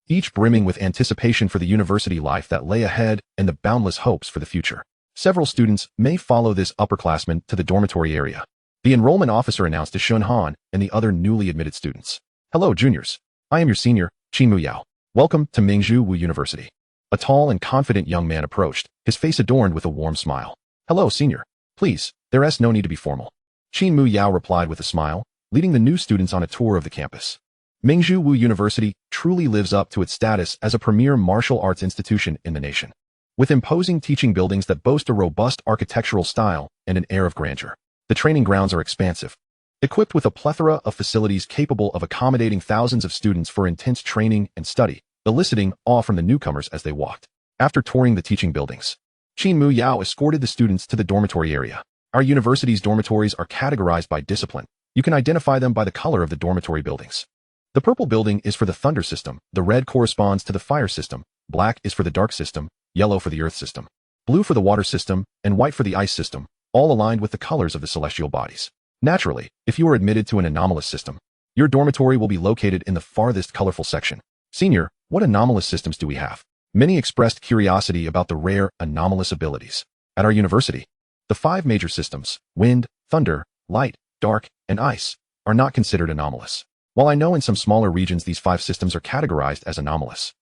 each brimming with anticipation for the university life that lay ahead and the boundless hopes for the future. Several students may follow this upperclassman to the dormitory area. The enrollment officer announced to Shen Han and the other newly admitted students. Hello, juniors. I am your senior, Qin Mu Yao. Welcome to Mingzhu University. A tall and confident young man approached, his face adorned with a warm smile. Hello, senior. Please, there's no need to be formal. Qin Mu Yao replied with a smile, leading the new students on a tour of the campus. Mingzhu University truly lives up to its status as a premier martial arts institution in the nation, with imposing teaching buildings that boast a robust architectural style and an air of grandeur. The training grounds are expansive, equipped with a plethora of facilities capable of accommodating thousands of students for intense training and study, eliciting awe from the newcomers as they walked. After touring the teaching buildings, Qin Mu Yao escorted the students to the dormitory area. Our university's dormitories are categorized by discipline. You can identify them by the color of the dormitory buildings. The purple building is for the thunder system, the red corresponds to the fire system, black is for the dark system, yellow for the earth system, blue for the water system, and white for the ice system, all aligned with the colors of the celestial bodies. Naturally, if you are admitted to an anomalous system, your dormitory will be located in the farthest colorful section. Senior, what anomalous systems do we have? Many expressed curiosity about the rare anomalous abilities. At our university, the 5 major systems, wind, thunder, light, dark, and ice, are not considered anomalous. While I know in some smaller regions these 5 systems are categorized as anomalous.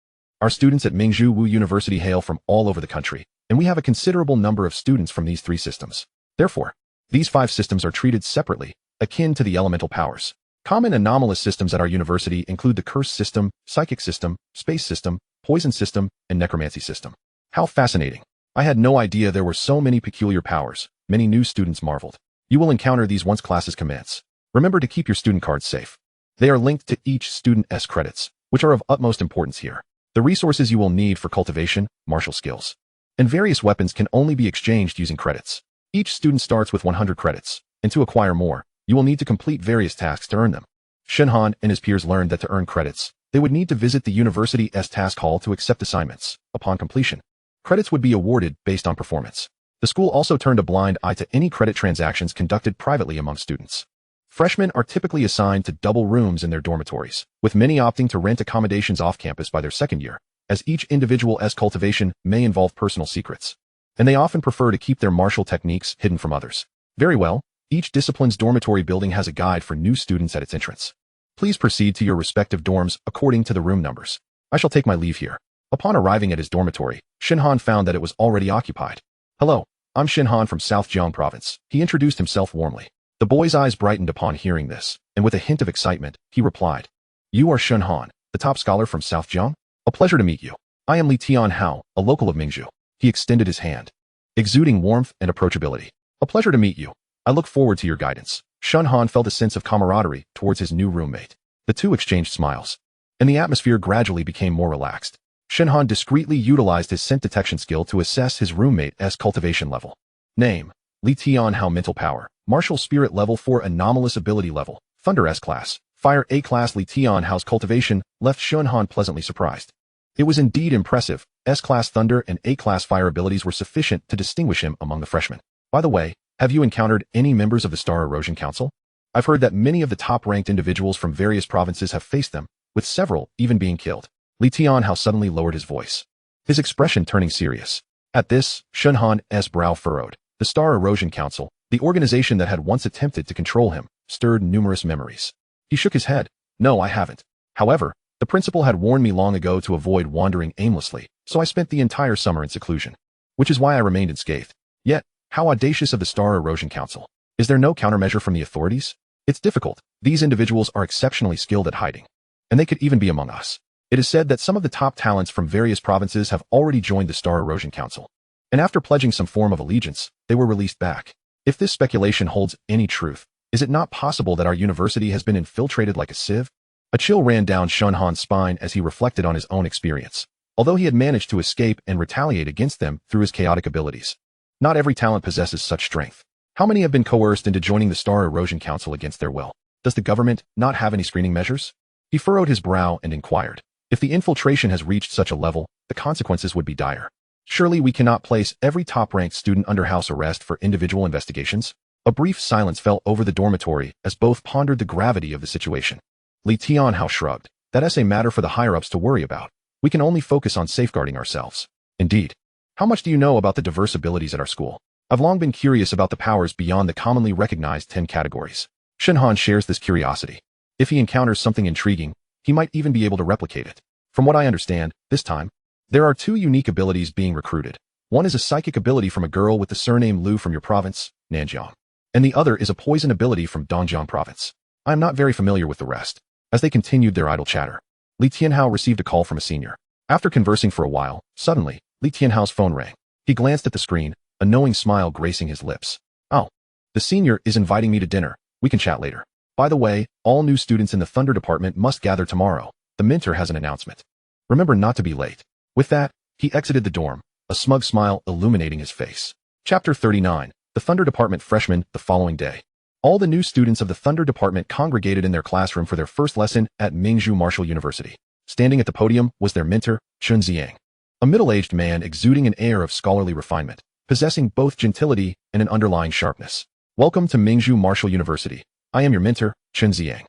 Our students at Mingzhu University hail from all over the country, and we have a considerable number of students from these 3 systems. Therefore, these 5 systems are treated separately, akin to the elemental powers. Common anomalous systems at our university include the curse system, psychic system, space system, poison system, and necromancy system. How fascinating. I had no idea there were so many peculiar powers. Many new students marveled. You will encounter these once classes commence. Remember to keep your student cards safe. They are linked to each student's credits, which are of utmost importance here. The resources you will need for cultivation, martial skills, and various weapons can only be exchanged using credits. Each student starts with 100 credits, and to acquire more, you will need to complete various tasks to earn them. Shen Han and his peers learned that to earn credits, they would need to visit the university's task hall to accept assignments. Upon completion, credits would be awarded based on performance. The school also turned a blind eye to any credit transactions conducted privately among students. Freshmen are typically assigned to double rooms in their dormitories, with many opting to rent accommodations off campus by their second year, as each individual's cultivation may involve personal secrets, and they often prefer to keep their martial techniques hidden from others. Very well, each discipline's dormitory building has a guide for new students at its entrance. Please proceed to your respective dorms according to the room numbers. I shall take my leave here. Upon arriving at his dormitory, Shen Han found that it was already occupied. Hello, I'm Shen Han from Southjiang Province. He introduced himself warmly. The boy's eyes brightened upon hearing this, and with a hint of excitement, he replied, You are Shen Han, the top scholar from Southjiang? A pleasure to meet you. I am Li Tianhao, a local of Mingzhu. He extended his hand, exuding warmth and approachability. A pleasure to meet you. I look forward to your guidance. Shen Han felt a sense of camaraderie towards his new roommate. The two exchanged smiles, and the atmosphere gradually became more relaxed. Shen Han discreetly utilized his scent detection skill to assess his roommate's cultivation level. Name: Li Tianhao. Mental power: Martial Spirit level 4. Anomalous ability level: Thunder S class. Fire A class. Li Tianhao's cultivation left Shen Han pleasantly surprised. It was indeed impressive. S-class Thunder and A-class Fire abilities were sufficient to distinguish him among the freshmen. By the way, have you encountered any members of the Star Erosion Council? I've heard that many of the top-ranked individuals from various provinces have faced them, with several even being killed. Li Tianhao suddenly lowered his voice, his expression turning serious. At this, Shen Han's brow furrowed. The Star Erosion Council, the organization that had once attempted to control him, stirred numerous memories. He shook his head. No, I haven't. However, the principal had warned me long ago to avoid wandering aimlessly, so I spent the entire summer in seclusion, which is why I remained unscathed. Yet, How audacious of the Star Erosion Council. Is there no countermeasure from the authorities? It's difficult. These individuals are exceptionally skilled at hiding. And they could even be among us. It is said that some of the top talents from various provinces have already joined the Star Erosion Council. And after pledging some form of allegiance, they were released back. If this speculation holds any truth, is it not possible that our university has been infiltrated like a sieve? A chill ran down Shen Han's spine as he reflected on his own experience. Although he had managed to escape and retaliate against them through his chaotic abilities. Not every talent possesses such strength. How many have been coerced into joining the Star Erosion Council against their will? Does the government not have any screening measures? He furrowed his brow and inquired. If the infiltration has reached such a level, the consequences would be dire. Surely we cannot place every top-ranked student under house arrest for individual investigations? A brief silence fell over the dormitory as both pondered the gravity of the situation. Li Tianhao shrugged. That's a matter for the higher-ups to worry about. We can only focus on safeguarding ourselves. Indeed. How much do you know about the diverse abilities at our school? I've long been curious about the powers beyond the commonly recognized 10 categories. Shen Han shares this curiosity. If he encounters something intriguing, he might even be able to replicate it. From what I understand, this time, there are 2 unique abilities being recruited. One is a psychic ability from a girl with the surname Liu from your province, Nanjiang. And the other is a poison ability from Dongjiang province. I am not very familiar with the rest. As they continued their idle chatter, Li Tianhao received a call from a senior. After conversing for a while, suddenly, Li Tianhao's phone rang. He glanced at the screen, a knowing smile gracing his lips. Oh, the senior is inviting me to dinner. We can chat later. By the way, all new students in the Thunder Department must gather tomorrow. The mentor has an announcement. Remember not to be late. With that, he exited the dorm, a smug smile illuminating his face. Chapter 39, The Thunder Department Freshmen, the following day. All the new students of the Thunder Department congregated in their classroom for their first lesson at Mingzhu Martial University. Standing at the podium was their mentor, Chun Ziang. A middle-aged man exuding an air of scholarly refinement, possessing both gentility and an underlying sharpness. Welcome to Mingzhu Martial University. I am your mentor, Chun Ziang.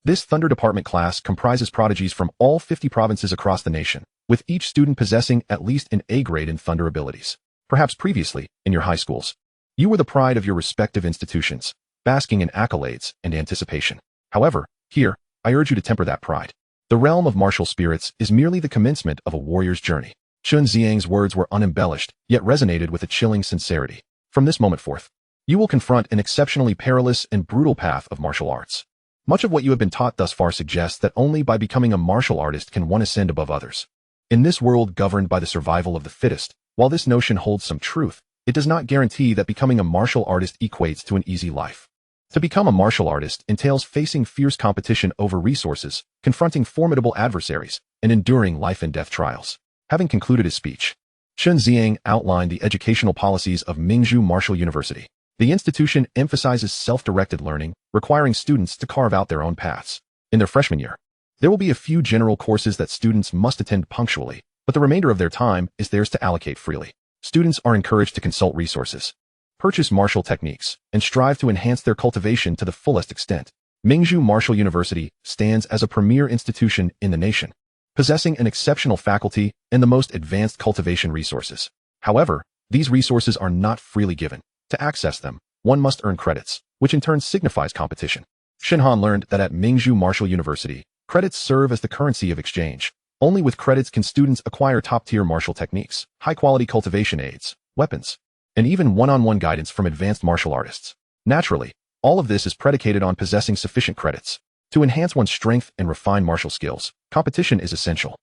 This Thunder Department class comprises prodigies from all 50 provinces across the nation, with each student possessing at least an A grade in Thunder abilities. Perhaps previously, in your high schools, you were the pride of your respective institutions, basking in accolades and anticipation. However, here, I urge you to temper that pride. The realm of martial spirits is merely the commencement of a warrior's journey. Chun Ziang's words were unembellished, yet resonated with a chilling sincerity. From this moment forth, you will confront an exceptionally perilous and brutal path of martial arts. Much of what you have been taught thus far suggests that only by becoming a martial artist can one ascend above others. In this world governed by the survival of the fittest, while this notion holds some truth, it does not guarantee that becoming a martial artist equates to an easy life. To become a martial artist entails facing fierce competition over resources, confronting formidable adversaries, and enduring life and death trials. Having concluded his speech, Chun Ziang outlined the educational policies of Mingzhu Martial University. The institution emphasizes self-directed learning, requiring students to carve out their own paths. In their freshman year, there will be a few general courses that students must attend punctually, but the remainder of their time is theirs to allocate freely. Students are encouraged to consult resources, purchase martial techniques, and strive to enhance their cultivation to the fullest extent. Mingzhu Martial University stands as a premier institution in the nation, possessing an exceptional faculty and the most advanced cultivation resources. However, these resources are not freely given. To access them, one must earn credits, which in turn signifies competition. Shen Han learned that at Mingzhu Martial University, credits serve as the currency of exchange. Only with credits can students acquire top-tier martial techniques, high-quality cultivation aids, weapons, and even one-on-one guidance from advanced martial artists. Naturally, all of this is predicated on possessing sufficient credits. To enhance one's strength and refine martial skills, competition is essential.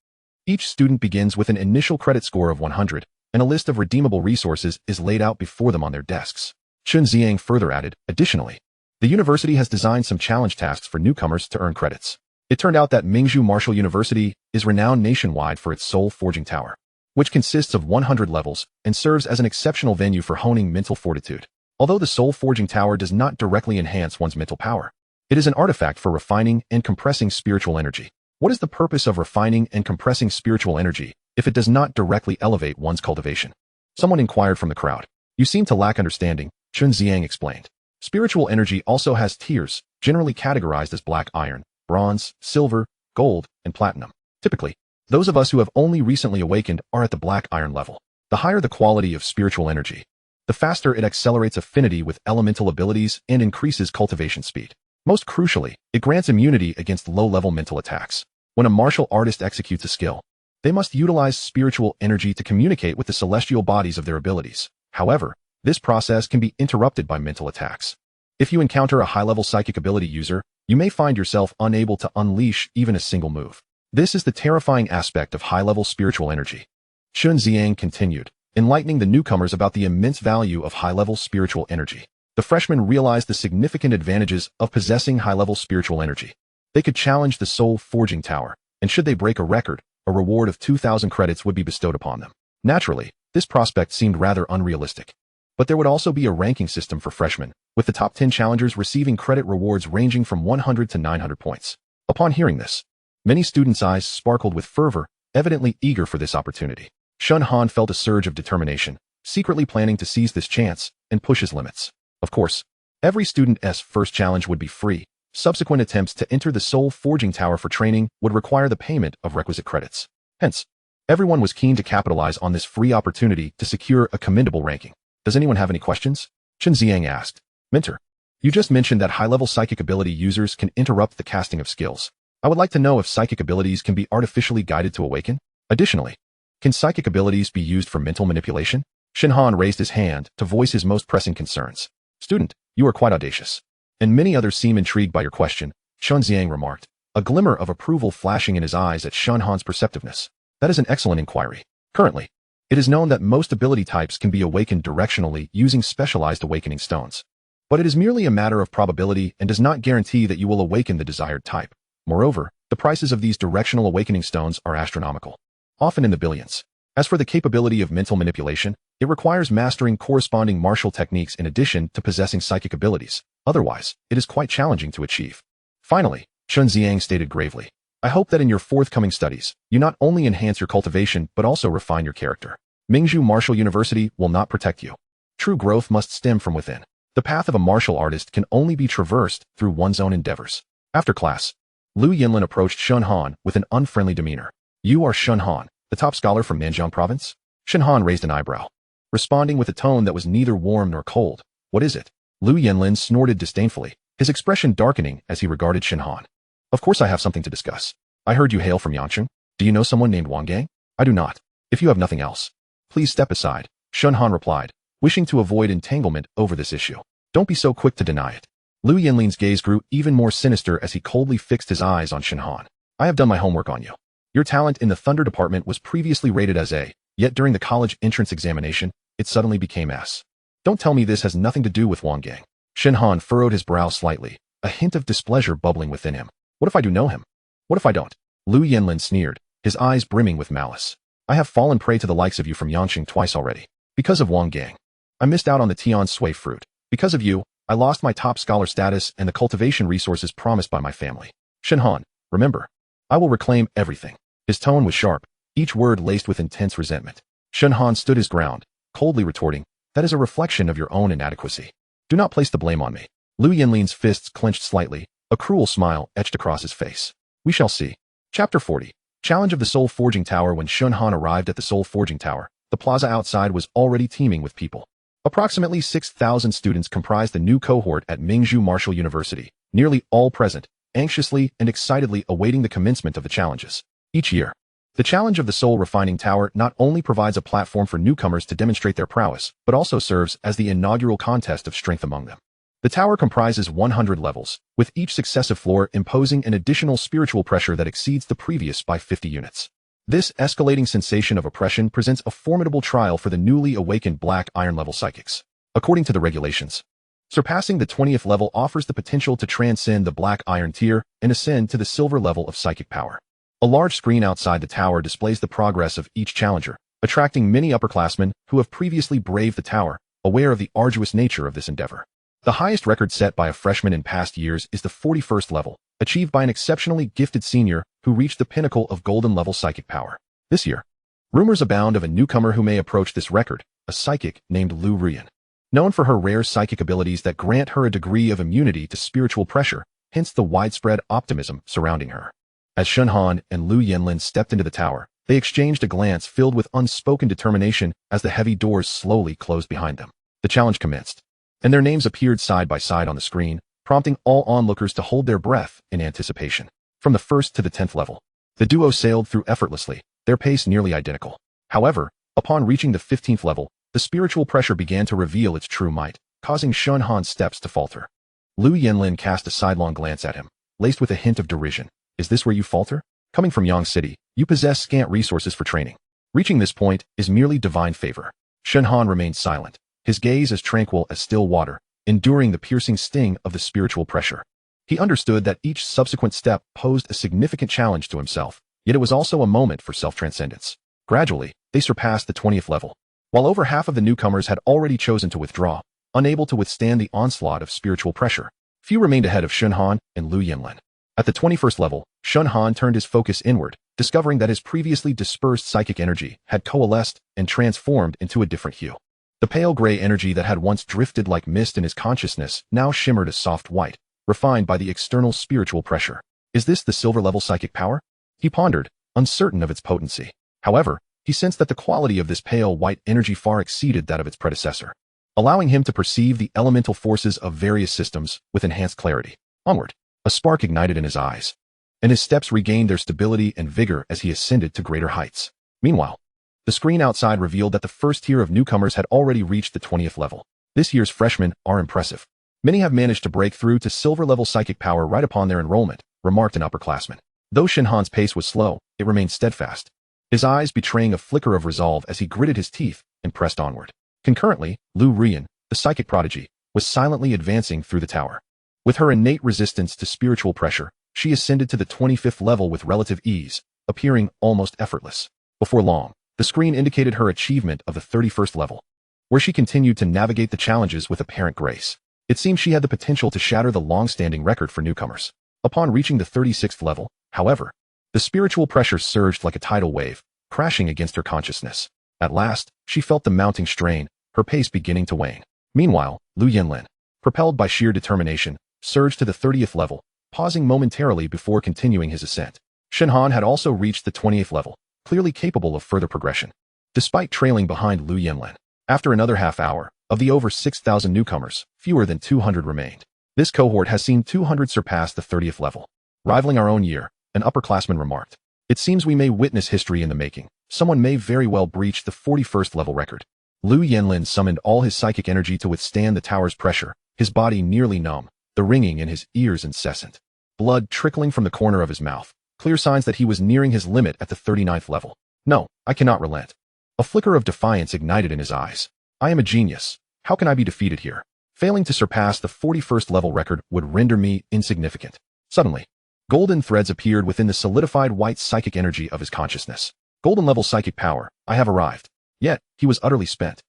Each student begins with an initial credit score of 100, and a list of redeemable resources is laid out before them on their desks. Chun Ziang further added, additionally, the university has designed some challenge tasks for newcomers to earn credits. It turned out that Mingzhu Martial University is renowned nationwide for its soul forging tower, which consists of 100 levels and serves as an exceptional venue for honing mental fortitude. Although the soul forging tower does not directly enhance one's mental power, it is an artifact for refining and compressing spiritual energy. What is the purpose of refining and compressing spiritual energy if it does not directly elevate one's cultivation? Someone inquired from the crowd. You seem to lack understanding, Chun Ziang explained. Spiritual energy also has tiers, generally categorized as black iron, bronze, silver, gold, and platinum. Typically, those of us who have only recently awakened are at the black iron level. The higher the quality of spiritual energy, the faster it accelerates affinity with elemental abilities and increases cultivation speed. Most crucially, it grants immunity against low-level mental attacks. When a martial artist executes a skill, they must utilize spiritual energy to communicate with the celestial bodies of their abilities. However, This process can be interrupted by mental attacks. If you encounter a high-level psychic ability user, you may find yourself unable to unleash even a single move. This is the terrifying aspect of high-level spiritual energy. Shun Xiang continued, enlightening the newcomers about the immense value of high-level spiritual energy. The freshmen realized the significant advantages of possessing high-level spiritual energy. They could challenge the Soul Forging Tower, and should they break a record, a reward of 2,000 credits would be bestowed upon them. Naturally, this prospect seemed rather unrealistic. But there would also be a ranking system for freshmen, with the top 10 challengers receiving credit rewards ranging from 100 to 900 points. Upon hearing this, many students' eyes sparkled with fervor, evidently eager for this opportunity. Shen Han felt a surge of determination, secretly planning to seize this chance and push his limits. Of course, every student's first challenge would be free. Subsequent attempts to enter the Soul Forging Tower for training would require the payment of requisite credits. Hence, everyone was keen to capitalize on this free opportunity to secure a commendable ranking. Does anyone have any questions? Chen Xiang asked. Mentor, you just mentioned that high-level psychic ability users can interrupt the casting of skills. I would like to know if psychic abilities can be artificially guided to awaken. Additionally, can psychic abilities be used for mental manipulation? Shen Han raised his hand to voice his most pressing concerns. Student, you are quite audacious. And many others seem intrigued by your question, Shun Xiang remarked, a glimmer of approval flashing in his eyes at Shen Han's perceptiveness. That is an excellent inquiry. Currently, it is known that most ability types can be awakened directionally using specialized awakening stones. But it is merely a matter of probability and does not guarantee that you will awaken the desired type. Moreover, the prices of these directional awakening stones are astronomical, often in the billions. As for the capability of mental manipulation, it requires mastering corresponding martial techniques in addition to possessing psychic abilities. Otherwise, it is quite challenging to achieve. Finally, Shun Xiang stated gravely, I hope that in your forthcoming studies, you not only enhance your cultivation but also refine your character. Mingzhu Martial University will not protect you. True growth must stem from within. The path of a martial artist can only be traversed through one's own endeavors. After class, Lu Yinlin approached Shen Han with an unfriendly demeanor. You are Shen Han, the top scholar from Nanjiang province? Shen Han raised an eyebrow, responding with a tone that was neither warm nor cold. What is it? Lu Yinlin snorted disdainfully, his expression darkening as he regarded Shen Han. Of course I have something to discuss. I heard you hail from Yangcheng. Do you know someone named Wang Gang? I do not. If you have nothing else, please step aside, Shen Han replied, wishing to avoid entanglement over this issue. Don't be so quick to deny it. Lu Yinlin's gaze grew even more sinister as he coldly fixed his eyes on Shen Han. I have done my homework on you. Your talent in the Thunder Department was previously rated as A, yet during the college entrance examination, it suddenly became S. Don't tell me this has nothing to do with Wang Gang. Shen Han furrowed his brow slightly, a hint of displeasure bubbling within him. What if I do know him? What if I don't? Lu Yinlin sneered, his eyes brimming with malice. I have fallen prey to the likes of you from Yangcheng twice already. Because of Wang Gang. I missed out on the Tian Sui fruit. Because of you, I lost my top scholar status and the cultivation resources promised by my family. Shen Han, remember, I will reclaim everything. His tone was sharp, each word laced with intense resentment. Shen Han stood his ground, coldly retorting, that is a reflection of your own inadequacy. Do not place the blame on me. Lu Yinlin's fists clenched slightly, a cruel smile etched across his face. We shall see. Chapter 40. Challenge of the Soul Forging Tower. When Shen Han arrived at the Soul Forging Tower, the plaza outside was already teeming with people. Approximately 6,000 students comprised the new cohort at Mingzhu Martial University, nearly all present, anxiously and excitedly awaiting the commencement of the challenges. Each year, the challenge of the Soul Refining Tower not only provides a platform for newcomers to demonstrate their prowess, but also serves as the inaugural contest of strength among them. The tower comprises 100 levels, with each successive floor imposing an additional spiritual pressure that exceeds the previous by 50 units. This escalating sensation of oppression presents a formidable trial for the newly awakened Black Iron level psychics. According to the regulations, surpassing the 20th level offers the potential to transcend the Black Iron tier and ascend to the Silver level of psychic power. A large screen outside the tower displays the progress of each challenger, attracting many upperclassmen who have previously braved the tower, aware of the arduous nature of this endeavor. The highest record set by a freshman in past years is the 41st level, achieved by an exceptionally gifted senior who reached the pinnacle of golden level psychic power. This year, rumors abound of a newcomer who may approach this record, a psychic named Lu Ruyan. Known for her rare psychic abilities that grant her a degree of immunity to spiritual pressure, hence the widespread optimism surrounding her. As Shen Han and Lu Yinlin stepped into the tower, they exchanged a glance filled with unspoken determination as the heavy doors slowly closed behind them. The challenge commenced, and their names appeared side by side on the screen, prompting all onlookers to hold their breath in anticipation. From the 1st to the 10th level, the duo sailed through effortlessly, their pace nearly identical. However, upon reaching the 15th level, the spiritual pressure began to reveal its true might, causing Shen Han's steps to falter. Lu Yanlin cast a sidelong glance at him, laced with a hint of derision. Is this where you falter? Coming from Yang City, you possess scant resources for training. Reaching this point is merely divine favor. Shen Han remained silent, his gaze as tranquil as still water, enduring the piercing sting of the spiritual pressure. He understood that each subsequent step posed a significant challenge to himself, yet it was also a moment for self-transcendence. Gradually, they surpassed the 20th level. While over half of the newcomers had already chosen to withdraw, unable to withstand the onslaught of spiritual pressure, few remained ahead of Shen Han and Lu Yanlin. At the 21st level, Shen Han turned his focus inward, discovering that his previously dispersed psychic energy had coalesced and transformed into a different hue. The pale gray energy that had once drifted like mist in his consciousness now shimmered a soft white, refined by the external spiritual pressure. Is this the silver-level psychic power? He pondered, uncertain of its potency. However, he sensed that the quality of this pale white energy far exceeded that of its predecessor, allowing him to perceive the elemental forces of various systems with enhanced clarity. Onward, a spark ignited in his eyes, and his steps regained their stability and vigor as he ascended to greater heights. Meanwhile, the screen outside revealed that the first tier of newcomers had already reached the 20th level. This year's freshmen are impressive. Many have managed to break through to silver-level psychic power right upon their enrollment, remarked an upperclassman. Though Shen Han's pace was slow, it remained steadfast, his eyes betraying a flicker of resolve as he gritted his teeth and pressed onward. Concurrently, Lu Ruyan, the psychic prodigy, was silently advancing through the tower. With her innate resistance to spiritual pressure, she ascended to the 25th level with relative ease, appearing almost effortless. Before long, the screen indicated her achievement of the 31st level, where she continued to navigate the challenges with apparent grace. It seemed she had the potential to shatter the long-standing record for newcomers. Upon reaching the 36th level, however, the spiritual pressure surged like a tidal wave, crashing against her consciousness. At last, she felt the mounting strain, her pace beginning to wane. Meanwhile, Lu Yanlin, propelled by sheer determination, surged to the 30th level, pausing momentarily before continuing his ascent. Shen Han had also reached the 20th level, clearly capable of further progression. Despite trailing behind Lu Yanlin, after another half hour, of the over 6,000 newcomers, fewer than 200 remained. This cohort has seen 200 surpass the 30th level, rivaling our own year, an upperclassman remarked. It seems we may witness history in the making. Someone may very well breach the 41st level record. Lu Yanlin summoned all his psychic energy to withstand the tower's pressure, his body nearly numb, the ringing in his ears incessant. Blood trickling from the corner of his mouth, clear signs that he was nearing his limit at the 39th level. No, I cannot relent. A flicker of defiance ignited in his eyes. I am a genius. How can I be defeated here? Failing to surpass the 41st level record would render me insignificant. Suddenly, golden threads appeared within the solidified white psychic energy of his consciousness. Golden level psychic power, I have arrived. Yet, he was utterly spent.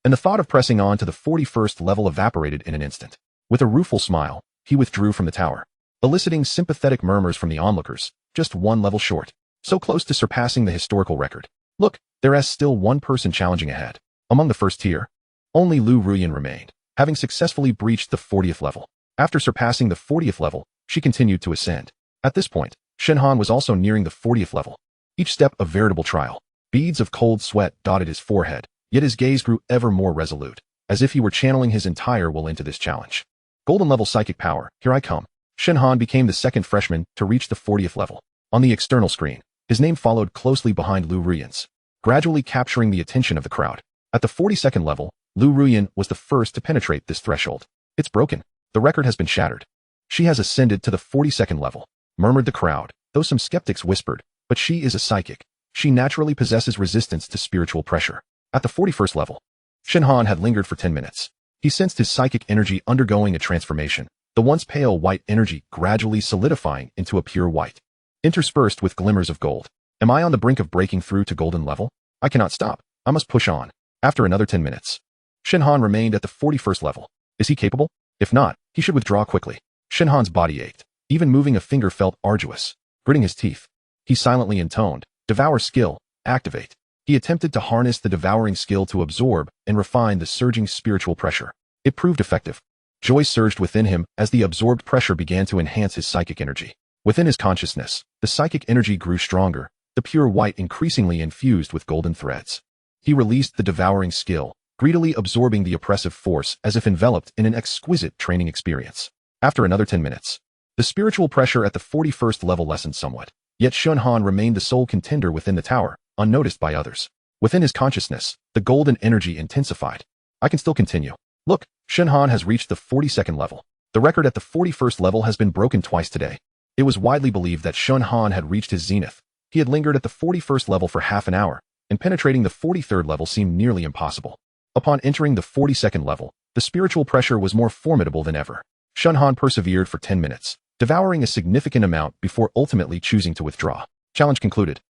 And the thought of pressing on to the 41st level evaporated in an instant. With a rueful smile, he withdrew from the tower, eliciting sympathetic murmurs from the onlookers, just one level short, so close to surpassing the historical record. Look, there is still one person challenging ahead. Among the first tier, only Lu Ruyan remained, having successfully breached the 40th level. After surpassing the 40th level, she continued to ascend. At this point, Shen Han was also nearing the 40th level. Each step a veritable trial. Beads of cold sweat dotted his forehead, yet his gaze grew ever more resolute, as if he were channeling his entire will into this challenge. Golden level psychic power, here I come. Shen Han became the second freshman to reach the 40th level. On the external screen, his name followed closely behind Lu Ruyan's, gradually capturing the attention of the crowd. At the 42nd level, Lu Ruyan was the first to penetrate this threshold. It's broken. The record has been shattered. She has ascended to the 42nd level, murmured the crowd, though some skeptics whispered, but she is a psychic. She naturally possesses resistance to spiritual pressure. At the 41st level, Shen Han had lingered for 10 minutes. He sensed his psychic energy undergoing a transformation, the once pale white energy gradually solidifying into a pure white, interspersed with glimmers of gold. Am I on the brink of breaking through to golden level? I cannot stop. I must push on. After another 10 minutes, Shen Han remained at the 41st level. Is he capable? If not, he should withdraw quickly. Shen Han's body ached. Even moving a finger felt arduous. Gritting his teeth, he silently intoned, "Devour skill, activate." He attempted to harness the devouring skill to absorb and refine the surging spiritual pressure. It proved effective. Joy surged within him as the absorbed pressure began to enhance his psychic energy. Within his consciousness, the psychic energy grew stronger, the pure white increasingly infused with golden threads. He released the devouring skill, greedily absorbing the oppressive force as if enveloped in an exquisite training experience. After another 10 minutes, the spiritual pressure at the 41st level lessened somewhat, yet Shen Han remained the sole contender within the tower, unnoticed by others. Within his consciousness, the golden energy intensified. I can still continue. Look, Shen Han has reached the 42nd level. The record at the 41st level has been broken twice today. It was widely believed that Shen Han had reached his zenith. He had lingered at the 41st level for half an hour, and penetrating the 43rd level seemed nearly impossible. Upon entering the 42nd level, the spiritual pressure was more formidable than ever. Shen Han persevered for 10 minutes, devouring a significant amount before ultimately choosing to withdraw. Challenge concluded.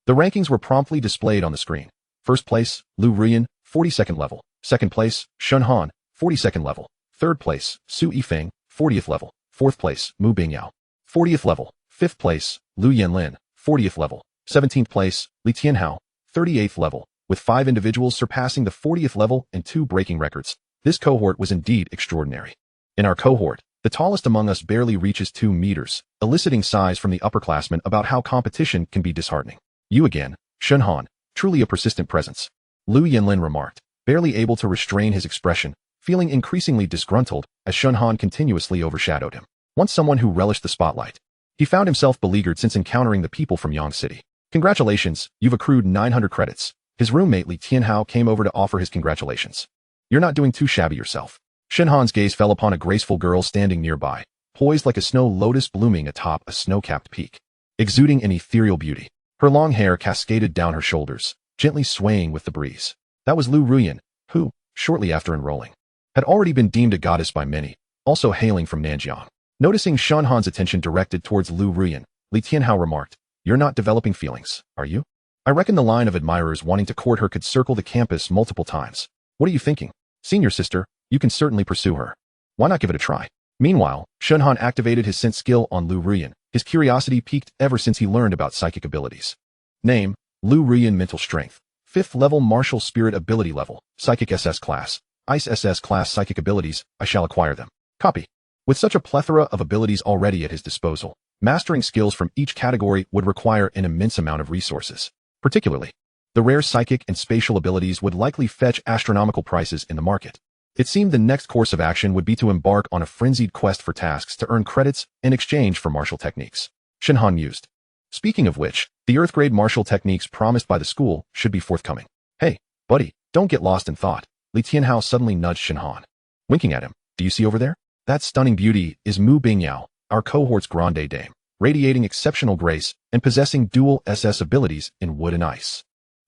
The rankings were promptly displayed on the screen. First place, Lu Ruyan, 42nd level. Second place, Shen Han, 42nd level. Third place, Su Yifeng, 40th level. Fourth place, Mu Bingyao, 40th level. Fifth place, Lu Yanlin, 40th level. 17th place, Li Tianhao, 38th level, with 5 individuals surpassing the 40th level and 2 breaking records. This cohort was indeed extraordinary. In our cohort, the tallest among us barely reaches 2 meters, eliciting sighs from the upperclassmen about how competition can be disheartening. You again, Shen Han, truly a persistent presence. Lu Yanlin remarked, barely able to restrain his expression, feeling increasingly disgruntled as Shen Han continuously overshadowed him. Once someone who relished the spotlight, he found himself beleaguered since encountering the people from Yang City. Congratulations, you've accrued 900 credits. His roommate Li Tianhao came over to offer his congratulations. You're not doing too shabby yourself. Shen Han's gaze fell upon a graceful girl standing nearby, poised like a snow lotus blooming atop a snow-capped peak, exuding an ethereal beauty. Her long hair cascaded down her shoulders, gently swaying with the breeze. That was Lu Ruyan, who, shortly after enrolling, had already been deemed a goddess by many, also hailing from Nanjiang. Noticing Shen Han's attention directed towards Lu Ruyan, Li Tianhao remarked, "You're not developing feelings, are you? I reckon the line of admirers wanting to court her could circle the campus multiple times. What are you thinking? Senior sister, you can certainly pursue her. Why not give it a try?" Meanwhile, Shen Han activated his sense skill on Lu Ruyan. His curiosity piqued ever since he learned about psychic abilities. Name, Lu Ruyan Mental Strength. 5th level Martial Spirit Ability Level. Psychic SS class. Ice SS class psychic abilities, I shall acquire them. Copy. With such a plethora of abilities already at his disposal, mastering skills from each category would require an immense amount of resources. Particularly, the rare psychic and spatial abilities would likely fetch astronomical prices in the market. It seemed the next course of action would be to embark on a frenzied quest for tasks to earn credits in exchange for martial techniques. Shen Han mused. Speaking of which, the Earth-grade martial techniques promised by the school should be forthcoming. Hey, buddy, don't get lost in thought. Li Tianhao suddenly nudged Shen Han. Winking at him, do you see over there? That stunning beauty is Mu Bingyao, our cohort's grande dame, radiating exceptional grace and possessing dual SS abilities in wood and ice.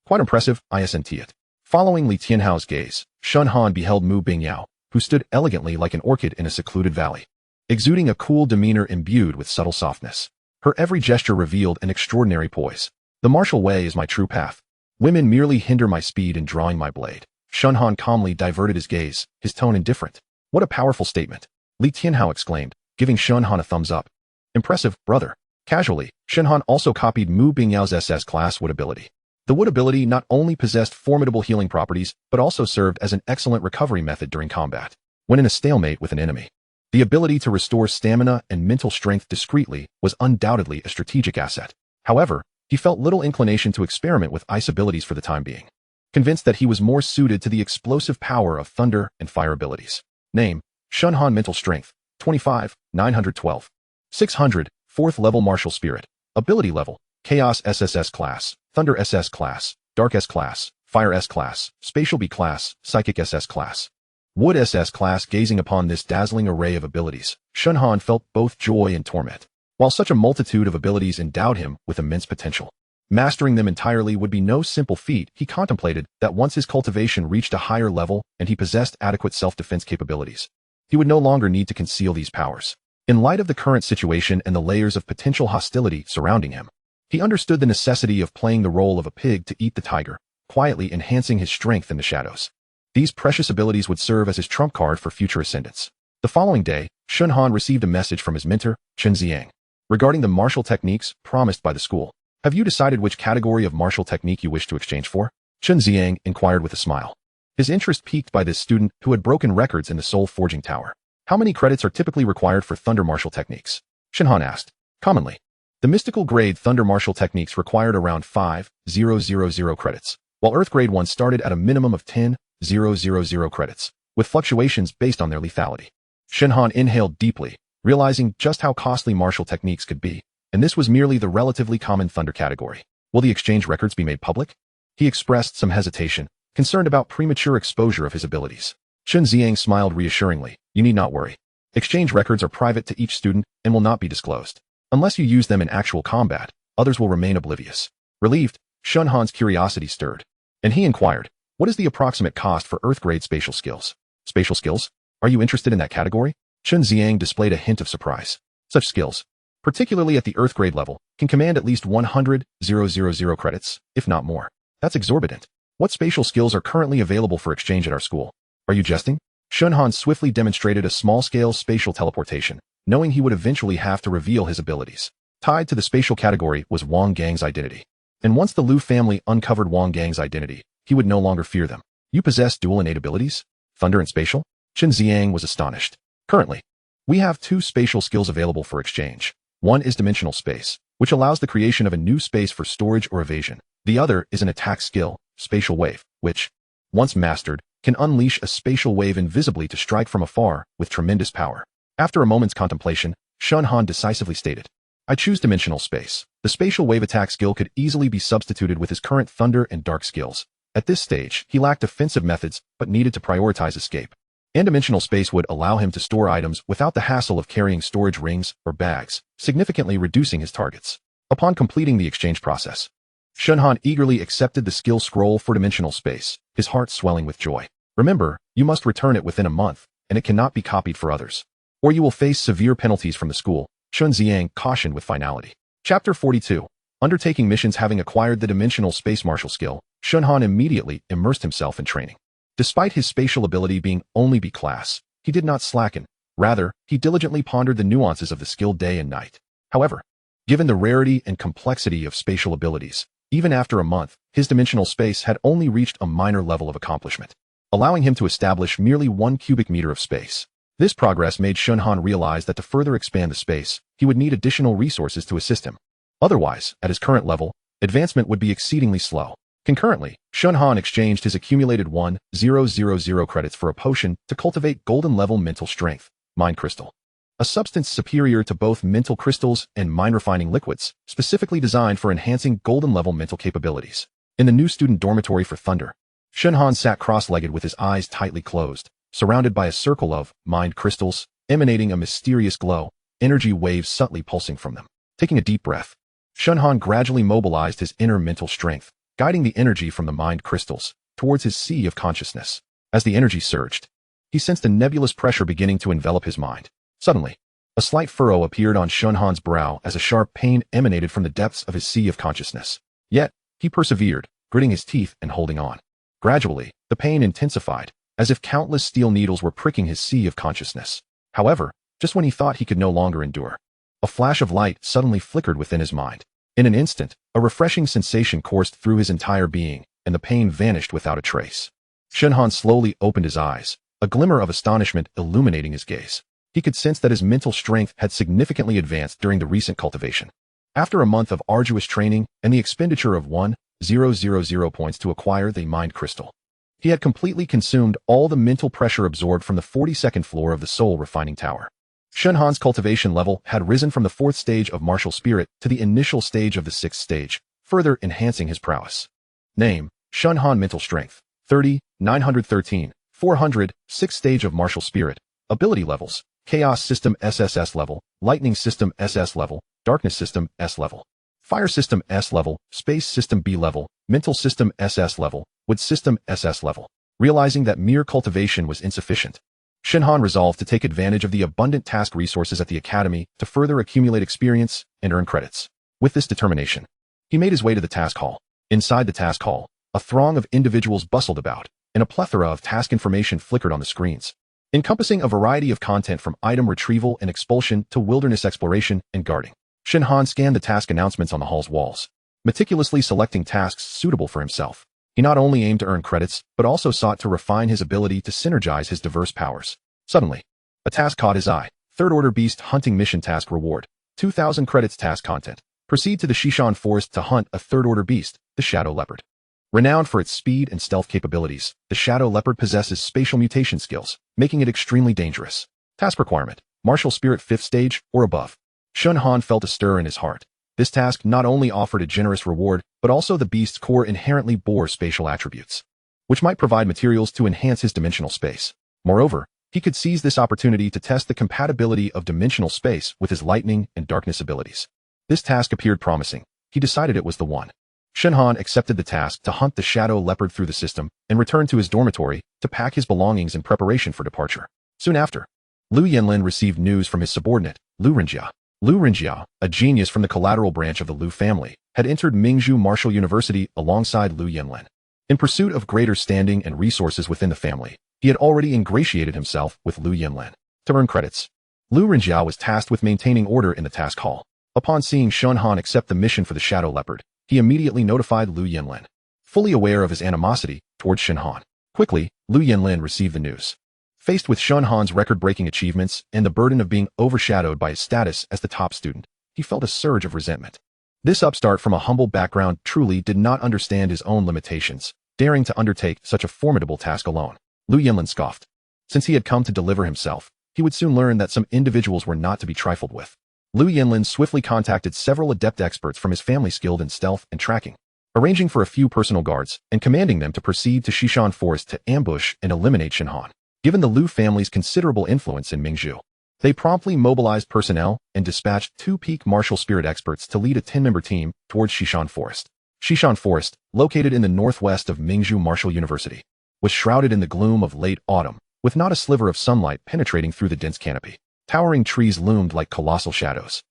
Quite impressive, isn't it? Following Li Tianhao's gaze, Shen Han beheld Mu Bingyao, who stood elegantly like an orchid in a secluded valley, exuding a cool demeanor imbued with subtle softness. Her every gesture revealed an extraordinary poise. The martial way is my true path. Women merely hinder my speed in drawing my blade. Shen Han calmly diverted his gaze, his tone indifferent. What a powerful statement. Li Tianhao exclaimed, giving Shen Han a thumbs up. Impressive, brother. Casually, Shen Han also copied Mu Bingyao's SS class wood ability. The wood ability not only possessed formidable healing properties, but also served as an excellent recovery method during combat. When in a stalemate with an enemy, the ability to restore stamina and mental strength discreetly was undoubtedly a strategic asset. However, he felt little inclination to experiment with ice abilities for the time being, convinced that he was more suited to the explosive power of thunder and fire abilities. Name, Shen Han Mental Strength, 25, 912. 600, 4th level Martial Spirit. Ability level, Chaos SSS class, Thunder SS class, Dark S class, Fire S class, Spatial B class, Psychic SS class. Wood SS class. Gazing upon this dazzling array of abilities, Shen Han felt both joy and torment. While such a multitude of abilities endowed him with immense potential, mastering them entirely would be no simple feat. He contemplated that once his cultivation reached a higher level and he possessed adequate self-defense capabilities, he would no longer need to conceal these powers. In light of the current situation and the layers of potential hostility surrounding him, he understood the necessity of playing the role of a pig to eat the tiger, quietly enhancing his strength in the shadows. These precious abilities would serve as his trump card for future ascendance. The following day, Shen Han received a message from his mentor, Chen Ziang, regarding the martial techniques promised by the school. Have you decided which category of martial technique you wish to exchange for? Chen Ziang inquired with a smile, his interest piqued by this student who had broken records in the soul forging tower. How many credits are typically required for thunder martial techniques? Shen Han asked. Commonly, the mystical grade thunder martial techniques required around 5,000 credits, while earth grade ones started at a minimum of 10,000 credits, with fluctuations based on their lethality. Shen Han inhaled deeply, realizing just how costly martial techniques could be, and this was merely the relatively common thunder category. Will the exchange records be made public? He expressed some hesitation, concerned about premature exposure of his abilities. Chen Ziang smiled reassuringly. You need not worry. Exchange records are private to each student and will not be disclosed. Unless you use them in actual combat, others will remain oblivious. Relieved, Shen Han's curiosity stirred, and he inquired, what is the approximate cost for Earth-grade spatial skills? Spatial skills? Are you interested in that category? Chen Ziang displayed a hint of surprise. Such skills, particularly at the Earth-grade level, can command at least 100,000 credits, if not more. That's exorbitant. What spatial skills are currently available for exchange at our school? Are you jesting? Shen Han swiftly demonstrated a small-scale spatial teleportation, knowing he would eventually have to reveal his abilities. Tied to the spatial category was Wang Gang's identity. And once the Liu family uncovered Wang Gang's identity, he would no longer fear them. You possess dual innate abilities? Thunder and spatial? Chen Ziang was astonished. Currently, we have 2 spatial skills available for exchange. One is dimensional space, which allows the creation of a new space for storage or evasion. The other is an attack skill, spatial wave, which, once mastered, can unleash a spatial wave invisibly to strike from afar with tremendous power. After a moment's contemplation, Shen Han decisively stated, I choose dimensional space. The spatial wave attack skill could easily be substituted with his current thunder and dark skills. At this stage, he lacked offensive methods but needed to prioritize escape. And dimensional space would allow him to store items without the hassle of carrying storage rings or bags, significantly reducing his targets. Upon completing the exchange process, Shen Han eagerly accepted the skill scroll for dimensional space, his heart swelling with joy. Remember, you must return it within a month, and it cannot be copied for others, or you will face severe penalties from the school, Chen Ziang cautioned with finality. Chapter 42. Undertaking missions. Having acquired the dimensional space martial skill, Shen Han immediately immersed himself in training. Despite his spatial ability being only B class, he did not slacken. Rather, he diligently pondered the nuances of the skill day and night. However, given the rarity and complexity of spatial abilities, even after a month, his dimensional space had only reached a minor level of accomplishment, allowing him to establish merely 1 cubic meter of space. This progress made Shen Han realize that to further expand the space, he would need additional resources to assist him. Otherwise, at his current level, advancement would be exceedingly slow. Concurrently, Shen Han exchanged his accumulated 1,000 credits for a potion to cultivate golden-level mental strength, mind crystal. A substance superior to both mental crystals and mind-refining liquids, specifically designed for enhancing golden-level mental capabilities. In the new student dormitory for Thunder, Shen Han sat cross-legged with his eyes tightly closed, surrounded by a circle of mind crystals, emanating a mysterious glow, energy waves subtly pulsing from them. Taking a deep breath, Shen Han gradually mobilized his inner mental strength, guiding the energy from the mind crystals towards his sea of consciousness. As the energy surged, he sensed a nebulous pressure beginning to envelop his mind. Suddenly, a slight furrow appeared on Shen Han's brow as a sharp pain emanated from the depths of his sea of consciousness. Yet, he persevered, gritting his teeth and holding on. Gradually, the pain intensified, as if countless steel needles were pricking his sea of consciousness. However, just when he thought he could no longer endure, a flash of light suddenly flickered within his mind. In an instant, a refreshing sensation coursed through his entire being, and the pain vanished without a trace. Shen Han slowly opened his eyes, a glimmer of astonishment illuminating his gaze. He could sense that his mental strength had significantly advanced during the recent cultivation. After a month of arduous training and the expenditure of 1,000 points to acquire the mind crystal, he had completely consumed all the mental pressure absorbed from the 42nd floor of the Soul Refining Tower. Shen Han's cultivation level had risen from the 4th stage of martial spirit to the initial stage of the 6th stage, further enhancing his prowess. Name: Shen Han. Mental strength: 30, 913, 400, 6th stage of martial spirit. Ability levels: Chaos System SSS-level, Lightning System SS-level, Darkness System S-level, Fire System S-level, Space System B-level, Mental System SS-level, Wood System SS-level. Realizing that mere cultivation was insufficient, Shen Han resolved to take advantage of the abundant task resources at the academy to further accumulate experience and earn credits. With this determination, he made his way to the task hall. Inside the task hall, a throng of individuals bustled about, and a plethora of task information flickered on the screens, encompassing a variety of content from item retrieval and expulsion to wilderness exploration and guarding. Shen Han scanned the task announcements on the hall's walls, meticulously selecting tasks suitable for himself. He not only aimed to earn credits, but also sought to refine his ability to synergize his diverse powers. Suddenly, a task caught his eye. Third-order beast hunting mission task reward: 2,000 credits. Task content: proceed to the Shishan Forest to hunt a third-order beast, the Shadow Leopard. Renowned for its speed and stealth capabilities, the Shadow Leopard possesses spatial mutation skills, making it extremely dangerous. Task requirement: martial spirit 5th stage or above. Shen Han felt a stir in his heart. This task not only offered a generous reward, but also the beast's core inherently bore spatial attributes, which might provide materials to enhance his dimensional space. Moreover, he could seize this opportunity to test the compatibility of dimensional space with his lightning and darkness abilities. This task appeared promising. He decided it was the one. Shen Han accepted the task to hunt the shadow leopard through the system and returned to his dormitory to pack his belongings in preparation for departure. Soon after, Lu Yanlin received news from his subordinate, Lu Rinjiao. Lu Rinjiao, a genius from the collateral branch of the Lu family, had entered Mingzhu Martial University alongside Lu Yanlin. In pursuit of greater standing and resources within the family, he had already ingratiated himself with Lu Yanlin. To earn credits, Lu Rinjiao was tasked with maintaining order in the task hall. Upon seeing Shen Han accept the mission for the Shadow Leopard, he immediately notified Lu Yanlin, fully aware of his animosity towards Shen Han. Quickly, Lu Yanlin received the news. Faced with Shen Han's record-breaking achievements and the burden of being overshadowed by his status as the top student, he felt a surge of resentment. This upstart from a humble background truly did not understand his own limitations, daring to undertake such a formidable task alone. Lu Yanlin scoffed. Since he had come to deliver himself, he would soon learn that some individuals were not to be trifled with. Lu Yanlin swiftly contacted several adept experts from his family skilled in stealth and tracking, arranging for a few personal guards and commanding them to proceed to Xishan Forest to ambush and eliminate Shen Han. Given the Lu family's considerable influence in Mingzhu, they promptly mobilized personnel and dispatched 2 peak martial spirit experts to lead a 10-member team towards Xishan Forest. Xishan Forest, located in the northwest of Mingzhu Martial University, was shrouded in the gloom of late autumn, with not a sliver of sunlight penetrating through the dense canopy. Towering trees loomed like colossal shadows,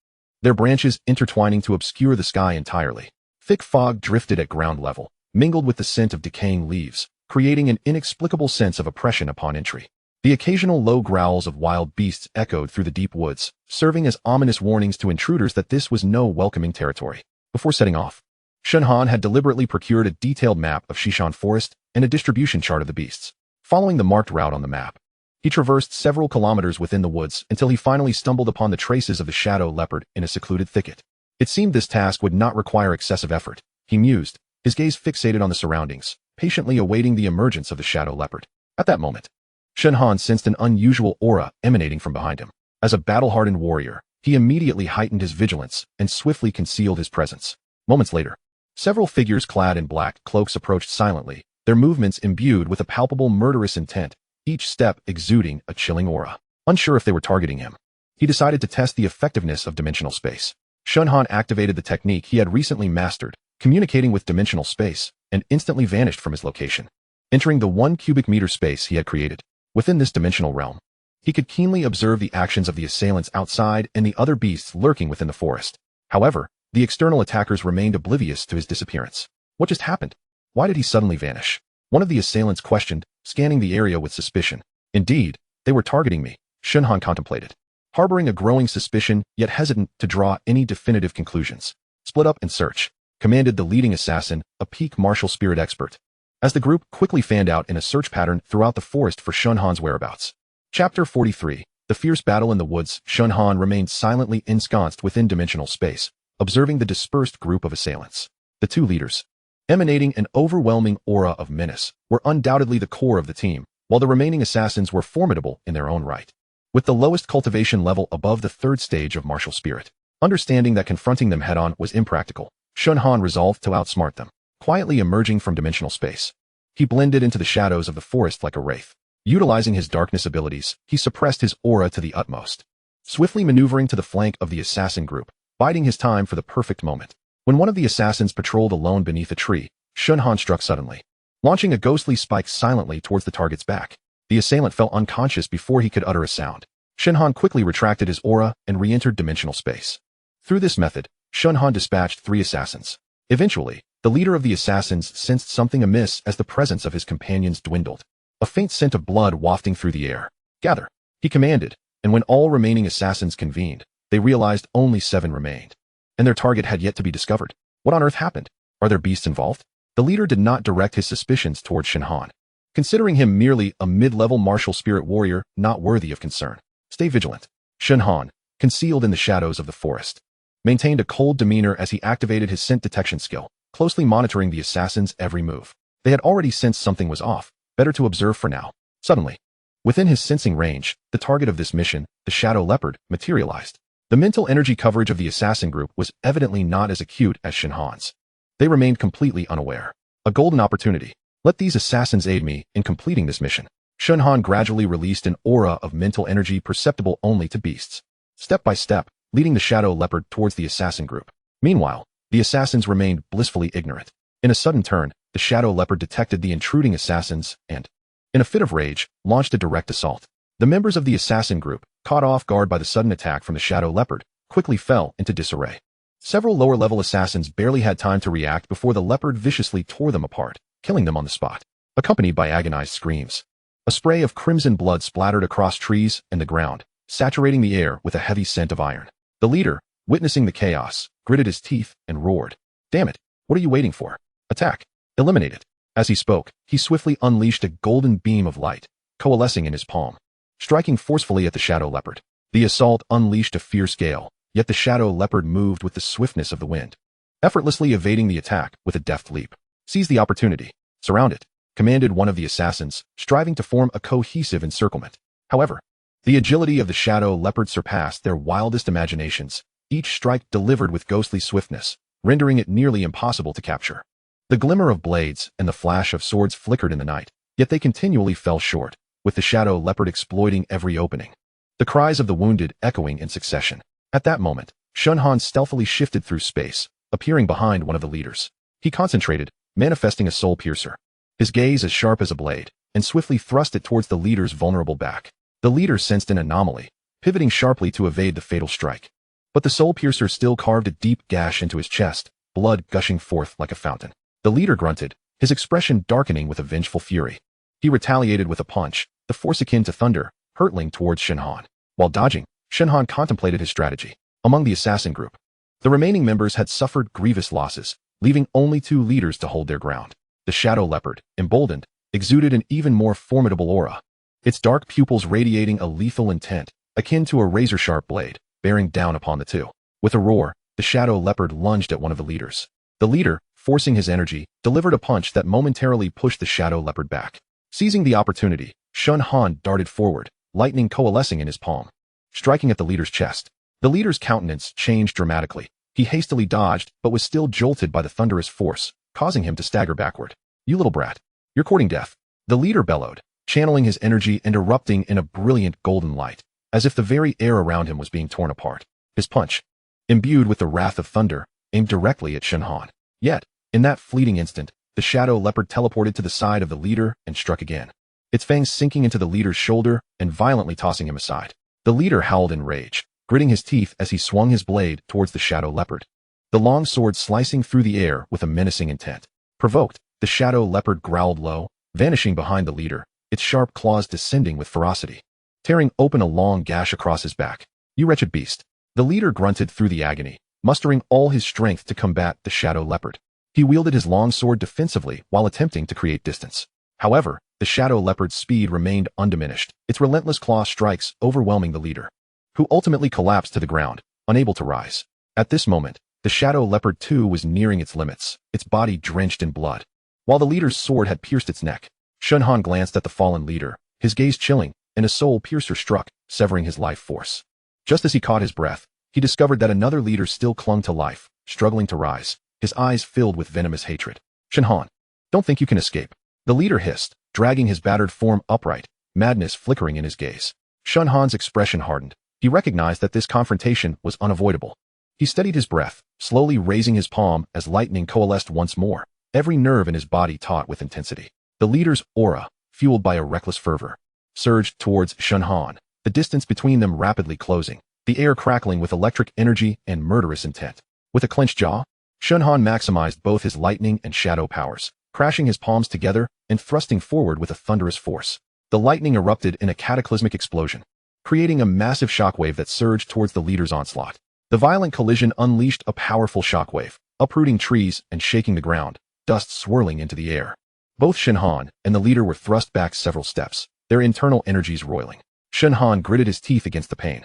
their branches intertwining to obscure the sky entirely. Thick fog drifted at ground level, mingled with the scent of decaying leaves, creating an inexplicable sense of oppression upon entry. The occasional low growls of wild beasts echoed through the deep woods, serving as ominous warnings to intruders that this was no welcoming territory. Before setting off, Shen Han had deliberately procured a detailed map of Xishan Forest and a distribution chart of the beasts. Following the marked route on the map, he traversed several kilometers within the woods until he finally stumbled upon the traces of the shadow leopard in a secluded thicket. It seemed this task would not require excessive effort, he mused, his gaze fixated on the surroundings, patiently awaiting the emergence of the shadow leopard. At that moment, Shen Han sensed an unusual aura emanating from behind him. As a battle-hardened warrior, he immediately heightened his vigilance and swiftly concealed his presence. Moments later, several figures clad in black cloaks approached silently, their movements imbued with a palpable murderous intent, each step exuding a chilling aura. Unsure if they were targeting him, he decided to test the effectiveness of dimensional space. Shen Han activated the technique he had recently mastered, communicating with dimensional space, and instantly vanished from his location, entering the 1 cubic meter space he had created. Within this dimensional realm, he could keenly observe the actions of the assailants outside and the other beasts lurking within the forest. However, the external attackers remained oblivious to his disappearance. What just happened? Why did he suddenly vanish? One of the assailants questioned, scanning the area with suspicion. Indeed, they were targeting me, Shen Han contemplated, harboring a growing suspicion yet hesitant to draw any definitive conclusions. Split up and search, commanded the leading assassin, a peak martial spirit expert, as the group quickly fanned out in a search pattern throughout the forest for Shen Han's whereabouts. Chapter 43. The Fierce Battle in the Woods. Shen Han remained silently ensconced within dimensional space, observing the dispersed group of assailants. The 2 leaders, emanating an overwhelming aura of menace, were undoubtedly the core of the team, while the remaining assassins were formidable in their own right. With the lowest cultivation level above the 3rd stage of martial spirit, understanding that confronting them head-on was impractical, Shen Han resolved to outsmart them. Quietly emerging from dimensional space, he blended into the shadows of the forest like a wraith. Utilizing his darkness abilities, he suppressed his aura to the utmost, swiftly maneuvering to the flank of the assassin group, biding his time for the perfect moment. When one of the assassins patrolled alone beneath a tree, Shen Han struck suddenly, launching a ghostly spike silently towards the target's back. The assailant fell unconscious before he could utter a sound. Shen Han quickly retracted his aura and re-entered dimensional space. Through this method, Shen Han dispatched 3 assassins. Eventually, the leader of the assassins sensed something amiss as the presence of his companions dwindled, a faint scent of blood wafting through the air. Gather, he commanded, and when all remaining assassins convened, they realized only 7 remained, and their target had yet to be discovered. What on earth happened? Are there beasts involved? The leader did not direct his suspicions towards Shen Han, considering him merely a mid-level martial spirit warrior not worthy of concern. Stay vigilant. Shen Han, concealed in the shadows of the forest, maintained a cold demeanor as he activated his scent detection skill, closely monitoring the assassins' every move. They had already sensed something was off, better to observe for now. Suddenly, within his sensing range, the target of this mission, the shadow leopard, materialized. The mental energy coverage of the assassin group was evidently not as acute as Shen Han's. They remained completely unaware. A golden opportunity. Let these assassins aid me in completing this mission. Shen Han gradually released an aura of mental energy perceptible only to beasts. Step by step, leading the shadow leopard towards the assassin group. Meanwhile, the assassins remained blissfully ignorant. In a sudden turn, the shadow leopard detected the intruding assassins and, in a fit of rage, launched a direct assault. The members of the assassin group, caught off guard by the sudden attack from the shadow leopard, quickly fell into disarray. Several lower-level assassins barely had time to react before the leopard viciously tore them apart, killing them on the spot, accompanied by agonized screams. A spray of crimson blood splattered across trees and the ground, saturating the air with a heavy scent of iron. The leader, witnessing the chaos, gritted his teeth and roared, "Damn it, what are you waiting for? Attack! Eliminate it!" As he spoke, he swiftly unleashed a golden beam of light, coalescing in his palm, striking forcefully at the shadow leopard. The assault unleashed a fierce gale, yet the shadow leopard moved with the swiftness of the wind, effortlessly evading the attack with a deft leap. "Seize the opportunity. Surround it," commanded one of the assassins, striving to form a cohesive encirclement. However, the agility of the shadow leopard surpassed their wildest imaginations, each strike delivered with ghostly swiftness, rendering it nearly impossible to capture. The glimmer of blades and the flash of swords flickered in the night, yet they continually fell short, with the shadow leopard exploiting every opening. The cries of the wounded echoing in succession. At that moment, Shen Han stealthily shifted through space, appearing behind one of the leaders. He concentrated, manifesting a soul piercer. His gaze as sharp as a blade, and swiftly thrust it towards the leader's vulnerable back. The leader sensed an anomaly, pivoting sharply to evade the fatal strike. But the soul piercer still carved a deep gash into his chest, blood gushing forth like a fountain. The leader grunted, his expression darkening with a vengeful fury. He retaliated with a punch, the force akin to thunder, hurtling towards Shen Han. While dodging, Shen Han contemplated his strategy. Among the assassin group, the remaining members had suffered grievous losses, leaving only 2 leaders to hold their ground. The shadow leopard, emboldened, exuded an even more formidable aura, its dark pupils radiating a lethal intent, akin to a razor-sharp blade, bearing down upon the 2. With a roar, the shadow leopard lunged at one of the leaders. The leader, forcing his energy, delivered a punch that momentarily pushed the shadow leopard back. Seizing the opportunity, Shen Han darted forward, lightning coalescing in his palm, striking at the leader's chest. The leader's countenance changed dramatically. He hastily dodged, but was still jolted by the thunderous force, causing him to stagger backward. "You little brat. You're courting death," the leader bellowed, channeling his energy and erupting in a brilliant golden light, as if the very air around him was being torn apart. His punch, imbued with the wrath of thunder, aimed directly at Shen Han. Yet, in that fleeting instant, the shadow leopard teleported to the side of the leader and struck again, its fangs sinking into the leader's shoulder and violently tossing him aside. The leader howled in rage, gritting his teeth as he swung his blade towards the shadow leopard, the long sword slicing through the air with a menacing intent. Provoked, the shadow leopard growled low, vanishing behind the leader, its sharp claws descending with ferocity, tearing open a long gash across his back. "You wretched beast." The leader grunted through the agony, mustering all his strength to combat the shadow leopard. He wielded his long sword defensively while attempting to create distance. However, the shadow leopard's speed remained undiminished, its relentless claw strikes overwhelming the leader, who ultimately collapsed to the ground, unable to rise. At this moment, the shadow leopard too was nearing its limits, its body drenched in blood. While the leader's sword had pierced its neck, Shen Han glanced at the fallen leader, his gaze chilling, and a soul piercer struck, severing his life force. Just as he caught his breath, he discovered that another leader still clung to life, struggling to rise, his eyes filled with venomous hatred. "Shen Han, don't think you can escape," the leader hissed, dragging his battered form upright, madness flickering in his gaze. Shen Han's expression hardened. He recognized that this confrontation was unavoidable. He steadied his breath, slowly raising his palm as lightning coalesced once more, every nerve in his body taut with intensity. The leader's aura, fueled by a reckless fervor, surged towards Shen Han, the distance between them rapidly closing, the air crackling with electric energy and murderous intent. With a clenched jaw, Shen Han maximized both his lightning and shadow powers, crashing his palms together and thrusting forward with a thunderous force. The lightning erupted in a cataclysmic explosion, creating a massive shockwave that surged towards the leader's onslaught. The violent collision unleashed a powerful shockwave, uprooting trees and shaking the ground, dust swirling into the air. Both Shen Han and the leader were thrust back several steps, their internal energies roiling. Shen Han gritted his teeth against the pain.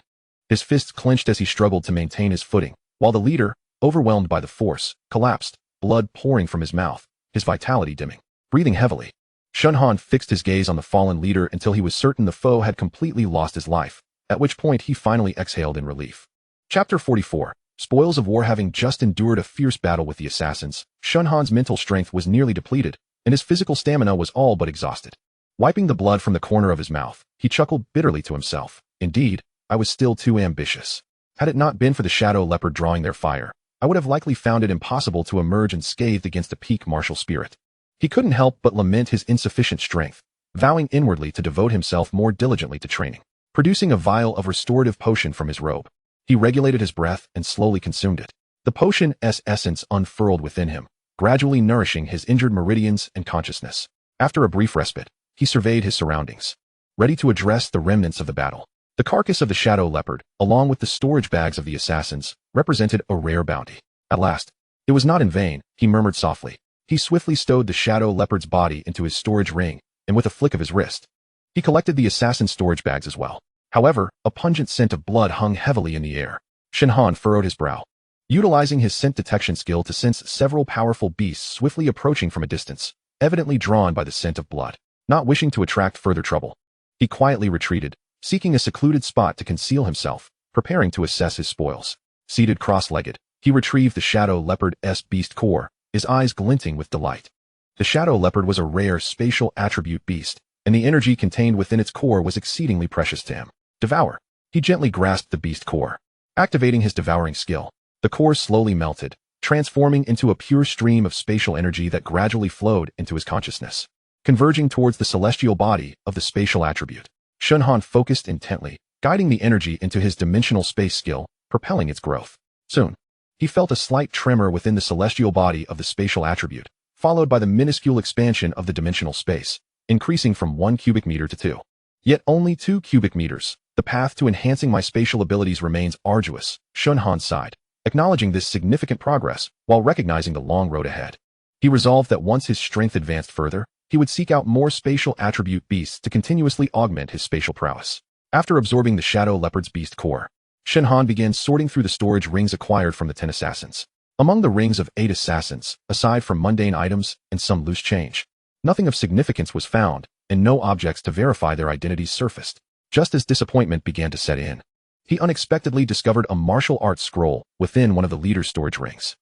His fists clenched as he struggled to maintain his footing, while the leader, overwhelmed by the force, collapsed, blood pouring from his mouth, his vitality dimming. Breathing heavily, Shen Han fixed his gaze on the fallen leader until he was certain the foe had completely lost his life, at which point he finally exhaled in relief. Chapter 44. Spoils of War. Having just endured a fierce battle with the assassins, Shen Han's mental strength was nearly depleted, and his physical stamina was all but exhausted. Wiping the blood from the corner of his mouth, he chuckled bitterly to himself. Indeed, I was still too ambitious. Had it not been for the shadow leopard drawing their fire, I would have likely found it impossible to emerge unscathed against a peak martial spirit. He couldn't help but lament his insufficient strength, vowing inwardly to devote himself more diligently to training. Producing a vial of restorative potion from his robe, he regulated his breath and slowly consumed it. The potion's essence unfurled within him, gradually nourishing his injured meridians and consciousness. After a brief respite, he surveyed his surroundings, ready to address the remnants of the battle. The carcass of the shadow leopard, along with the storage bags of the assassins, represented a rare bounty. At last, it was not in vain, he murmured softly. He swiftly stowed the shadow leopard's body into his storage ring, and with a flick of his wrist, he collected the assassin's storage bags as well. However, a pungent scent of blood hung heavily in the air. Shen Han furrowed his brow, utilizing his scent detection skill to sense several powerful beasts swiftly approaching from a distance, evidently drawn by the scent of blood. Not wishing to attract further trouble, he quietly retreated, seeking a secluded spot to conceal himself, preparing to assess his spoils. Seated cross-legged, he retrieved the shadow leopard's beast core, his eyes glinting with delight. The shadow leopard was a rare spatial attribute beast, and the energy contained within its core was exceedingly precious to him. Devour. He gently grasped the beast core. Activating his devouring skill, the core slowly melted, transforming into a pure stream of spatial energy that gradually flowed into his consciousness. Converging towards the celestial body of the spatial attribute, Shen Han focused intently, guiding the energy into his dimensional space skill, propelling its growth. Soon, he felt a slight tremor within the celestial body of the spatial attribute, followed by the minuscule expansion of the dimensional space, increasing from 1 cubic meter to 2. Yet only 2 cubic meters. The path to enhancing my spatial abilities remains arduous, Shen Han sighed, acknowledging this significant progress while recognizing the long road ahead. He resolved that once his strength advanced further, he would seek out more spatial attribute beasts to continuously augment his spatial prowess. After absorbing the shadow leopard's beast core, Shen Han began sorting through the storage rings acquired from the 10 assassins. Among the rings of 8 assassins, aside from mundane items and some loose change, nothing of significance was found, and no objects to verify their identities surfaced. Just as disappointment began to set in, he unexpectedly discovered a martial arts scroll within one of the leader's storage rings.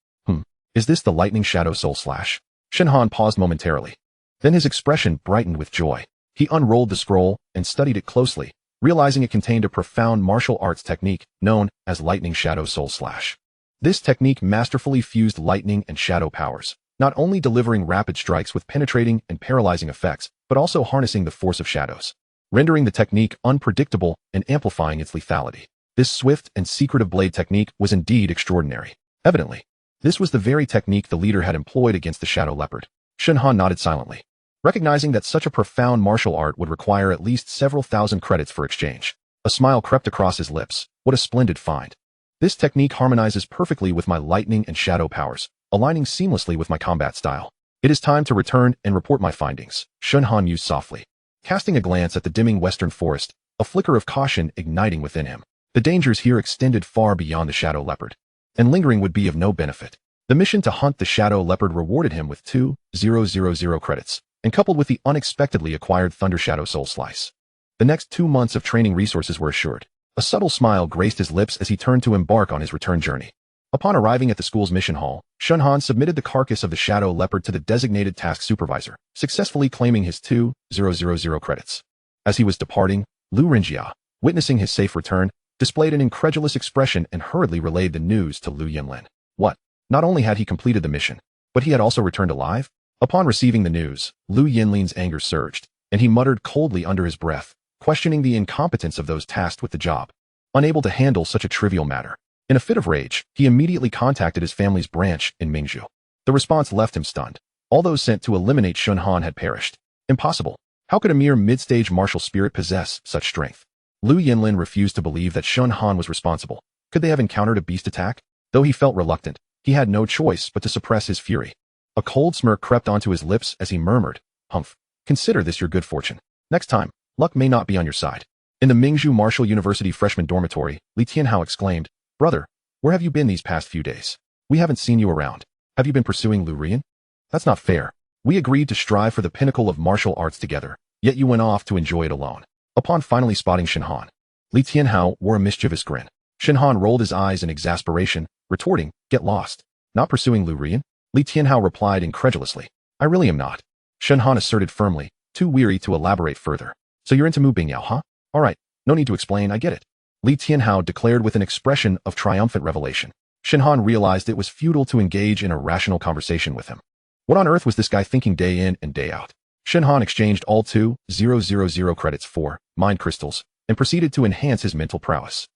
Is this the lightning shadow soul slash? Shen Han paused momentarily. Then his expression brightened with joy. He unrolled the scroll and studied it closely, realizing it contained a profound martial arts technique known as lightning shadow soul slash. This technique masterfully fused lightning and shadow powers, not only delivering rapid strikes with penetrating and paralyzing effects, but also harnessing the force of shadows, rendering the technique unpredictable and amplifying its lethality. This swift and secretive blade technique was indeed extraordinary. Evidently, this was the very technique the leader had employed against the shadow leopard. Shen Han nodded silently, recognizing that such a profound martial art would require at least several thousand credits for exchange. A smile crept across his lips. What a splendid find. This technique harmonizes perfectly with my lightning and shadow powers, aligning seamlessly with my combat style. It is time to return and report my findings, Shen Han mused softly. Casting a glance at the dimming western forest, a flicker of caution igniting within him. The dangers here extended far beyond the shadow leopard, and lingering would be of no benefit. The mission to hunt the shadow leopard rewarded him with 2,000 credits, and coupled with the unexpectedly acquired Thunder Shadow Soul Slice, the next 2 months of training resources were assured. A subtle smile graced his lips as he turned to embark on his return journey. Upon arriving at the school's mission hall, Shen Han submitted the carcass of the shadow leopard to the designated task supervisor, successfully claiming his 2,000 credits. As he was departing, Lu Renjia, witnessing his safe return, displayed an incredulous expression and hurriedly relayed the news to Lu Yinlin. What? Not only had he completed the mission, but he had also returned alive? Upon receiving the news, Lu Yinlin's anger surged, and he muttered coldly under his breath, questioning the incompetence of those tasked with the job. Unable to handle such a trivial matter, in a fit of rage, he immediately contacted his family's branch in Mingzhu. The response left him stunned. All those sent to eliminate Shen Han had perished. Impossible. How could a mere mid-stage martial spirit possess such strength? Lu Yinlin refused to believe that Shen Han was responsible. Could they have encountered a beast attack? Though he felt reluctant, he had no choice but to suppress his fury. A cold smirk crept onto his lips as he murmured, "Humph, consider this your good fortune. Next time, luck may not be on your side." In the Mingzhu Martial University freshman dormitory, Li Tianhao exclaimed, "Brother, where have you been these past few days? We haven't seen you around. Have you been pursuing Lu Rian? That's not fair. We agreed to strive for the pinnacle of martial arts together, yet you went off to enjoy it alone." Upon finally spotting Shen Han, Li Tianhao wore a mischievous grin. Shen Han rolled his eyes in exasperation, retorting, "Get lost. Not pursuing Lu Rian?" Li Tianhao replied incredulously. "I really am not." Shen Han asserted firmly, too weary to elaborate further. "So you're into Mu Bingyao, huh? All right, no need to explain, I get it." Li Tianhao declared with an expression of triumphant revelation. Shen Han realized it was futile to engage in a rational conversation with him. What on earth was this guy thinking day in and day out? Shen Han exchanged all 2,000 credits for mind crystals and proceeded to enhance his mental prowess.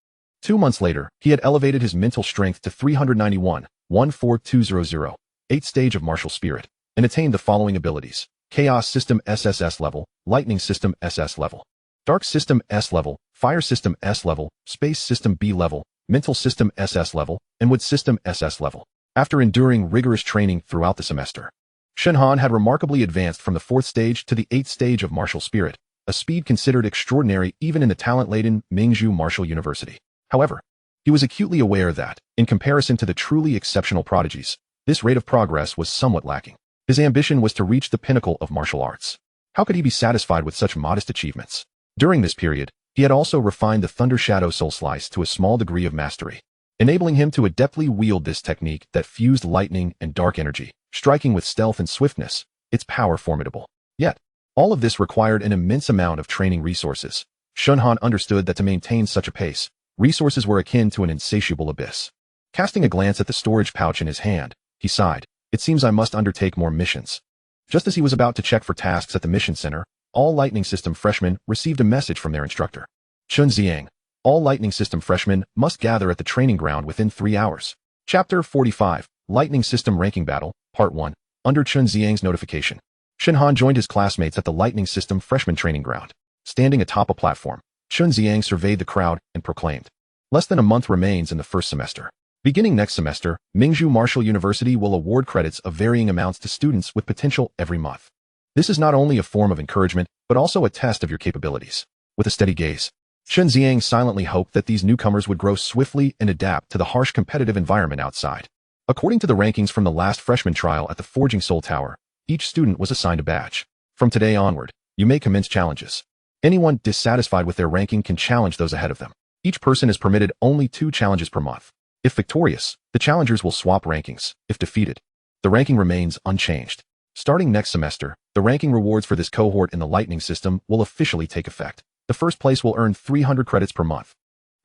2 months later, he had elevated his mental strength to 391, 14200, 8th stage of martial spirit, and attained the following abilities: Chaos System SSS-level, Lightning System SS-level, Dark System S-level, Fire System S-level, Space System B-level, Mental System SS-level, and Wood System SS-level. After enduring rigorous training throughout the semester, Shen Han had remarkably advanced from the 4th stage to the 8th stage of martial spirit, a speed considered extraordinary even in the talent-laden Mingzhu Martial University. However, he was acutely aware that, in comparison to the truly exceptional prodigies, this rate of progress was somewhat lacking. His ambition was to reach the pinnacle of martial arts. How could he be satisfied with such modest achievements? During this period, he had also refined the Thunder Shadow Soul Slice to a small degree of mastery, enabling him to adeptly wield this technique that fused lightning and dark energy, striking with stealth and swiftness, its power formidable. Yet, all of this required an immense amount of training resources. Shen Han understood that to maintain such a pace, resources were akin to an insatiable abyss. Casting a glance at the storage pouch in his hand, he sighed. "It seems I must undertake more missions." Just as he was about to check for tasks at the mission center, all Lightning System freshmen received a message from their instructor. "Chun Ziang, all Lightning System freshmen must gather at the training ground within 3 hours." Chapter 45, Lightning System Ranking Battle, Part 1, under Chun Ziang's notification. Shen Han joined his classmates at the Lightning System freshman training ground. Standing atop a platform, Chun Ziang surveyed the crowd and proclaimed, "Less than a month remains in the first semester. Beginning next semester, Mingzhu Martial University will award credits of varying amounts to students with potential every month. This is not only a form of encouragement, but also a test of your capabilities." With a steady gaze, Chun Ziang silently hoped that these newcomers would grow swiftly and adapt to the harsh competitive environment outside. According to the rankings from the last freshman trial at the Forging Soul Tower, each student was assigned a badge. From today onward, you may commence challenges. Anyone dissatisfied with their ranking can challenge those ahead of them. Each person is permitted only 2 challenges per month. If victorious, the challengers will swap rankings. If defeated, the ranking remains unchanged. Starting next semester, the ranking rewards for this cohort in the Lightning System will officially take effect. The first place will earn 300 credits per month,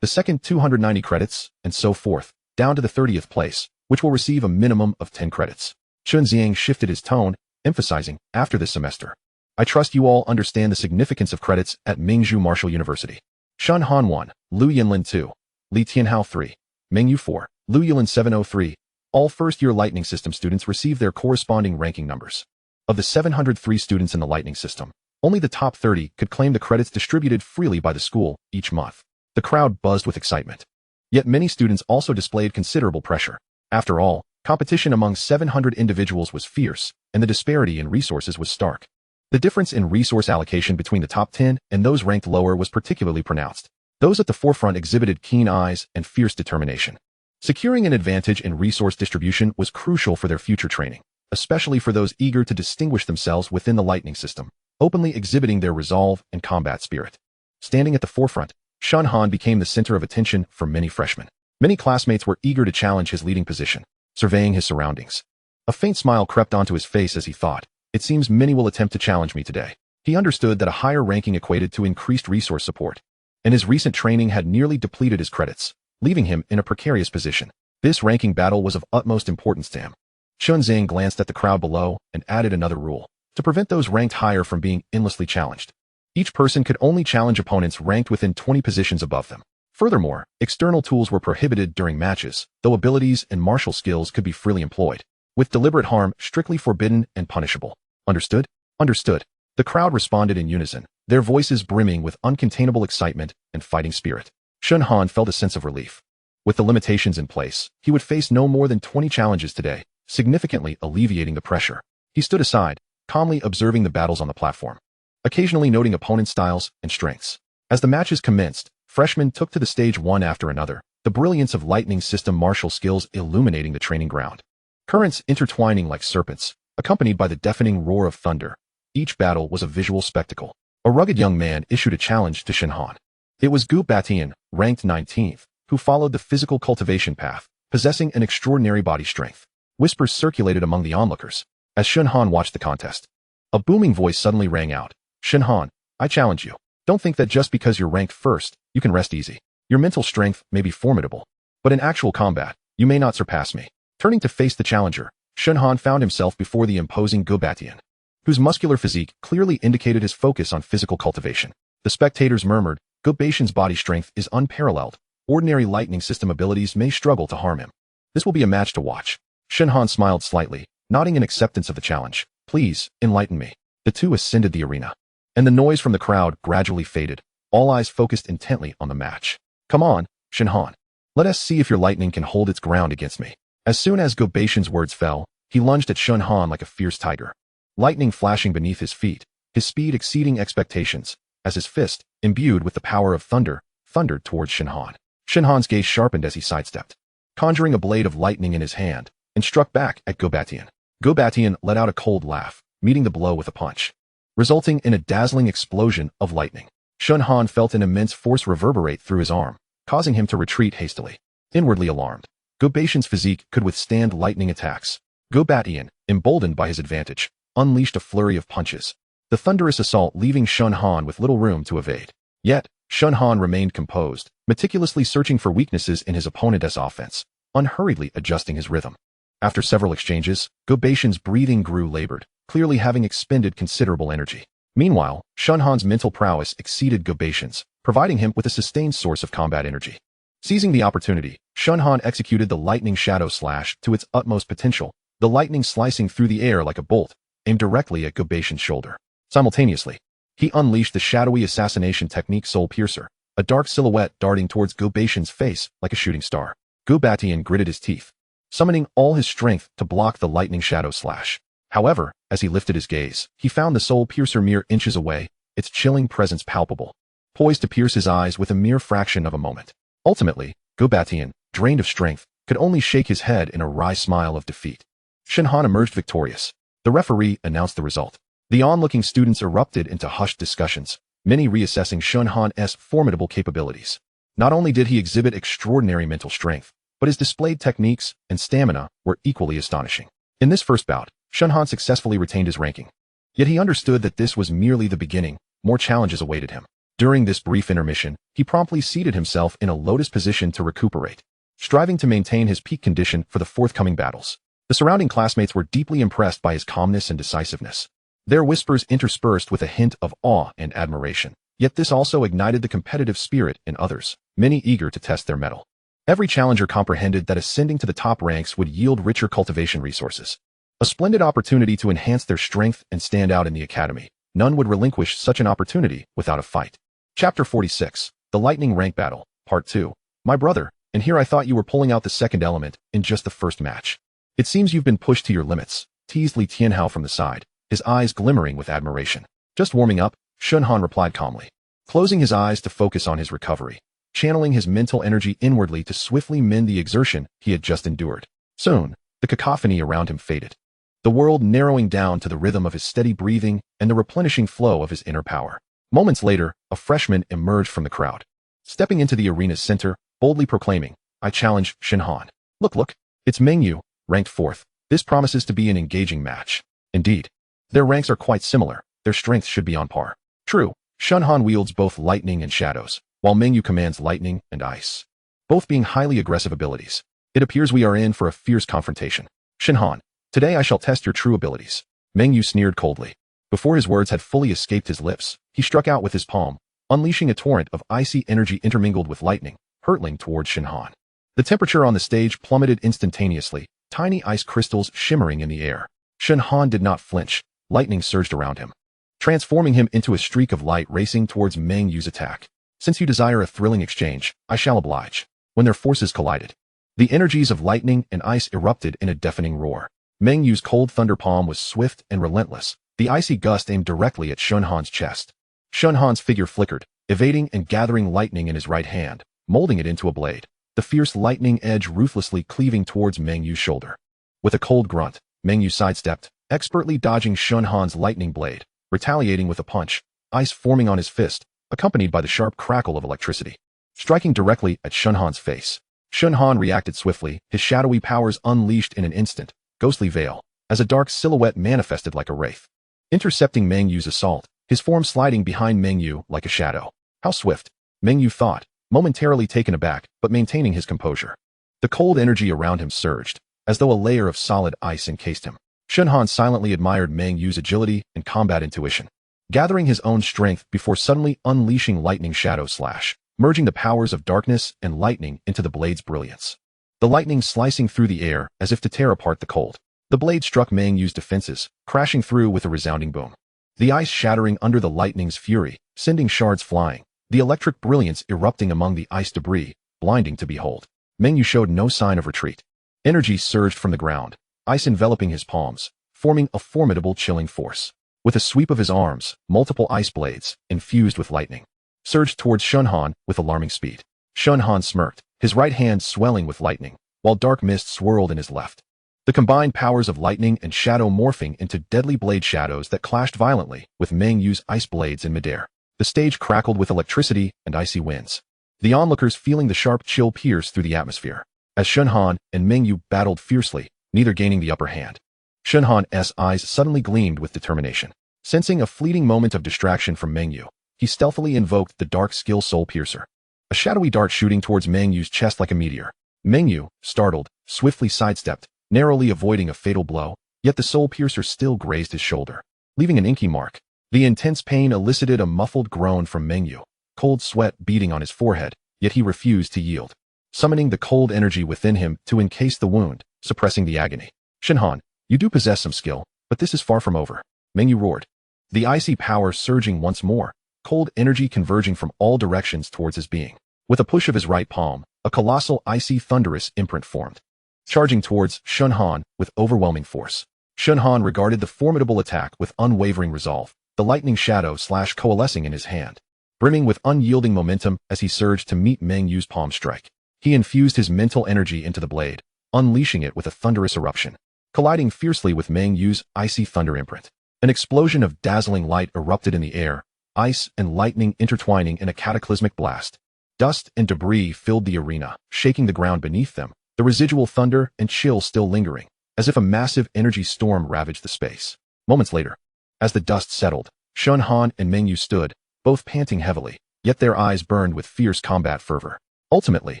the second 290 credits, and so forth, down to the 30th place, which will receive a minimum of 10 credits. Chun Ziang shifted his tone, emphasizing, "After this semester, I trust you all understand the significance of credits at Mingzhu Martial University. Shen Han 1, Lu Yinlin 2, Li Tianhao 3, Mengyu 4, Lu Yilin 703. All first-year Lightning System students receive their corresponding ranking numbers. Of the 703 students in the Lightning System, only the top 30 could claim the credits distributed freely by the school each month." The crowd buzzed with excitement. Yet many students also displayed considerable pressure. After all, competition among 700 individuals was fierce, and the disparity in resources was stark. The difference in resource allocation between the top 10 and those ranked lower was particularly pronounced. Those at the forefront exhibited keen eyes and fierce determination. Securing an advantage in resource distribution was crucial for their future training, especially for those eager to distinguish themselves within the Lightning System, openly exhibiting their resolve and combat spirit. Standing at the forefront, Shen Han became the center of attention for many freshmen. Many classmates were eager to challenge his leading position. Surveying his surroundings, a faint smile crept onto his face as he thought, "It seems many will attempt to challenge me today." He understood that a higher ranking equated to increased resource support, and his recent training had nearly depleted his credits, leaving him in a precarious position. This ranking battle was of utmost importance to him. Chun Ziang glanced at the crowd below and added another rule, to prevent those ranked higher from being endlessly challenged. Each person could only challenge opponents ranked within 20 positions above them. Furthermore, external tools were prohibited during matches, though abilities and martial skills could be freely employed, with deliberate harm strictly forbidden and punishable. Understood? Understood. The crowd responded in unison, their voices brimming with uncontainable excitement and fighting spirit. Shen Han felt a sense of relief. With the limitations in place, he would face no more than 20 challenges today, significantly alleviating the pressure. He stood aside, calmly observing the battles on the platform, occasionally noting opponent styles and strengths. As the matches commenced, freshmen took to the stage one after another, the brilliance of Lightning System martial skills illuminating the training ground. Currents intertwining like serpents, accompanied by the deafening roar of thunder. Each battle was a visual spectacle. A rugged young man issued a challenge to Shen Han. It was Gu Batian, ranked 19th, who followed the physical cultivation path, possessing an extraordinary body strength. Whispers circulated among the onlookers as Shen Han watched the contest. A booming voice suddenly rang out. Shen Han, I challenge you. Don't think that just because you're ranked first, you can rest easy. Your mental strength may be formidable, but in actual combat, you may not surpass me. Turning to face the challenger, Shen Han found himself before the imposing Gobatian, whose muscular physique clearly indicated his focus on physical cultivation. The spectators murmured, Gobatian's body strength is unparalleled. Ordinary lightning system abilities may struggle to harm him. This will be a match to watch. Shen Han smiled slightly, nodding in acceptance of the challenge. Please, enlighten me. The two ascended the arena, and the noise from the crowd gradually faded, all eyes focused intently on the match. Come on, Shen Han. Let us see if your lightning can hold its ground against me. As soon as Gobatian's words fell, he lunged at Shen Han like a fierce tiger. Lightning flashing beneath his feet, his speed exceeding expectations, as his fist, imbued with the power of thunder, thundered towards Shen Han. Shen Han's gaze sharpened as he sidestepped, conjuring a blade of lightning in his hand, and struck back at Gobatian. Gobatian let out a cold laugh, meeting the blow with a punch, resulting in a dazzling explosion of lightning. Shen Han felt an immense force reverberate through his arm, causing him to retreat hastily. Inwardly alarmed, Gobatian's physique could withstand lightning attacks. Gobatian, emboldened by his advantage, unleashed a flurry of punches, the thunderous assault leaving Shen Han with little room to evade. Yet, Shen Han remained composed, meticulously searching for weaknesses in his opponent's offense, unhurriedly adjusting his rhythm. After several exchanges, Gobatian's breathing grew labored, clearly having expended considerable energy. Meanwhile, Shen Han's mental prowess exceeded Gobatian's, providing him with a sustained source of combat energy. Seizing the opportunity, Shen Han executed the lightning shadow slash to its utmost potential, the lightning slicing through the air like a bolt, aimed directly at Gobatian's shoulder. Simultaneously, he unleashed the shadowy assassination technique Soul Piercer, a dark silhouette darting towards Gobatian's face like a shooting star. Gobatian gritted his teeth, summoning all his strength to block the lightning shadow slash. However, as he lifted his gaze, he found the Soul Piercer mere inches away, its chilling presence palpable, poised to pierce his eyes with a mere fraction of a moment. Ultimately, Gobatian, drained of strength, could only shake his head in a wry smile of defeat. Shen Han emerged victorious. The referee announced the result. The onlooking students erupted into hushed discussions, many reassessing Shen Han's formidable capabilities. Not only did he exhibit extraordinary mental strength, but his displayed techniques and stamina were equally astonishing. In this first bout, Shen Han successfully retained his ranking. Yet he understood that this was merely the beginning, more challenges awaited him. During this brief intermission, he promptly seated himself in a lotus position to recuperate, striving to maintain his peak condition for the forthcoming battles. The surrounding classmates were deeply impressed by his calmness and decisiveness, their whispers interspersed with a hint of awe and admiration. Yet this also ignited the competitive spirit in others, many eager to test their mettle. Every challenger comprehended that ascending to the top ranks would yield richer cultivation resources, a splendid opportunity to enhance their strength and stand out in the academy. None would relinquish such an opportunity without a fight. Chapter 46, The Lightning Rank Battle, Part 2. My brother, and here I thought you were pulling out the second element in just the first match. It seems you've been pushed to your limits, teased Li Tianhao from the side, his eyes glimmering with admiration. Just warming up, Shen Han replied calmly, closing his eyes to focus on his recovery, channeling his mental energy inwardly to swiftly mend the exertion he had just endured. Soon, the cacophony around him faded, the world narrowing down to the rhythm of his steady breathing and the replenishing flow of his inner power. Moments later, a freshman emerged from the crowd, stepping into the arena's center, boldly proclaiming, I challenge Shen Han. Look, it's Mengyu, ranked 4th. This promises to be an engaging match. Indeed, their ranks are quite similar, their strengths should be on par. True, Shen Han wields both lightning and shadows, while Mengyu commands lightning and ice, both being highly aggressive abilities. It appears we are in for a fierce confrontation. Shen Han, today I shall test your true abilities. Mengyu sneered coldly. Before his words had fully escaped his lips, he struck out with his palm, unleashing a torrent of icy energy intermingled with lightning, hurtling towards Shen Han. The temperature on the stage plummeted instantaneously, tiny ice crystals shimmering in the air. Shen Han did not flinch. Lightning surged around him, transforming him into a streak of light racing towards Mengyu's attack. Since you desire a thrilling exchange, I shall oblige. When their forces collided, the energies of lightning and ice erupted in a deafening roar. Mengyu's cold thunder palm was swift and relentless, the icy gust aimed directly at Shen Han's chest. Shen Han's figure flickered, evading and gathering lightning in his right hand, molding it into a blade, the fierce lightning edge ruthlessly cleaving towards Mengyu's shoulder. With a cold grunt, Mengyu sidestepped, expertly dodging Shen Han's lightning blade, retaliating with a punch, ice forming on his fist, accompanied by the sharp crackle of electricity. striking directly at Shen Han's face. Shen Han reacted swiftly, his shadowy powers unleashed in an instant, ghostly veil, as a dark silhouette manifested like a wraith, intercepting Meng Yu's assault, his form sliding behind Meng Yu like a shadow. How swift, Meng Yu thought, momentarily taken aback but maintaining his composure. The cold energy around him surged, as though a layer of solid ice encased him. Shen Han silently admired Meng Yu's agility and combat intuition, gathering his own strength before suddenly unleashing lightning shadow slash, merging the powers of darkness and lightning into the blade's brilliance. The lightning slicing through the air as if to tear apart the cold. The blade struck Meng Yu's defenses, crashing through with a resounding boom. The ice shattering under the lightning's fury, sending shards flying, the electric brilliance erupting among the ice debris, blinding to behold. Meng Yu showed no sign of retreat. Energy surged from the ground, ice enveloping his palms, forming a formidable chilling force. With a sweep of his arms, multiple ice blades, infused with lightning, surged towards Shen Han with alarming speed. Shen Han smirked, his right hand swelling with lightning, while dark mist swirled in his left. The combined powers of lightning and shadow morphing into deadly blade shadows that clashed violently with Meng Yu's ice blades in midair. The stage crackled with electricity and icy winds, the onlookers feeling the sharp chill pierce through the atmosphere. As Shen Han and Meng Yu battled fiercely, neither gaining the upper hand. Shen Han's eyes suddenly gleamed with determination. Sensing a fleeting moment of distraction from Meng Yu, he stealthily invoked the dark skill Soul Piercer, a shadowy dart shooting towards Meng Yu's chest like a meteor. Meng Yu, startled, swiftly sidestepped, narrowly avoiding a fatal blow, yet the Soul Piercer still grazed his shoulder, leaving an inky mark. The intense pain elicited a muffled groan from Meng Yu, cold sweat beading on his forehead, yet he refused to yield, summoning the cold energy within him to encase the wound, suppressing the agony. Shen Han, you do possess some skill, but this is far from over, Meng Yu roared, the icy power surging once more, cold energy converging from all directions towards his being. With a push of his right palm, a colossal icy thunderous imprint formed, charging towards Shen Han with overwhelming force. Shen Han regarded the formidable attack with unwavering resolve, the lightning shadow slash coalescing in his hand, brimming with unyielding momentum as he surged to meet Meng Yu's palm strike. He infused his mental energy into the blade, unleashing it with a thunderous eruption, colliding fiercely with Meng Yu's icy thunder imprint. An explosion of dazzling light erupted in the air, ice and lightning intertwining in a cataclysmic blast. Dust and debris filled the arena, shaking the ground beneath them, the residual thunder and chill still lingering, as if a massive energy storm ravaged the space. Moments later, as the dust settled, Shen Han and Meng Yu stood, both panting heavily, yet their eyes burned with fierce combat fervor. Ultimately,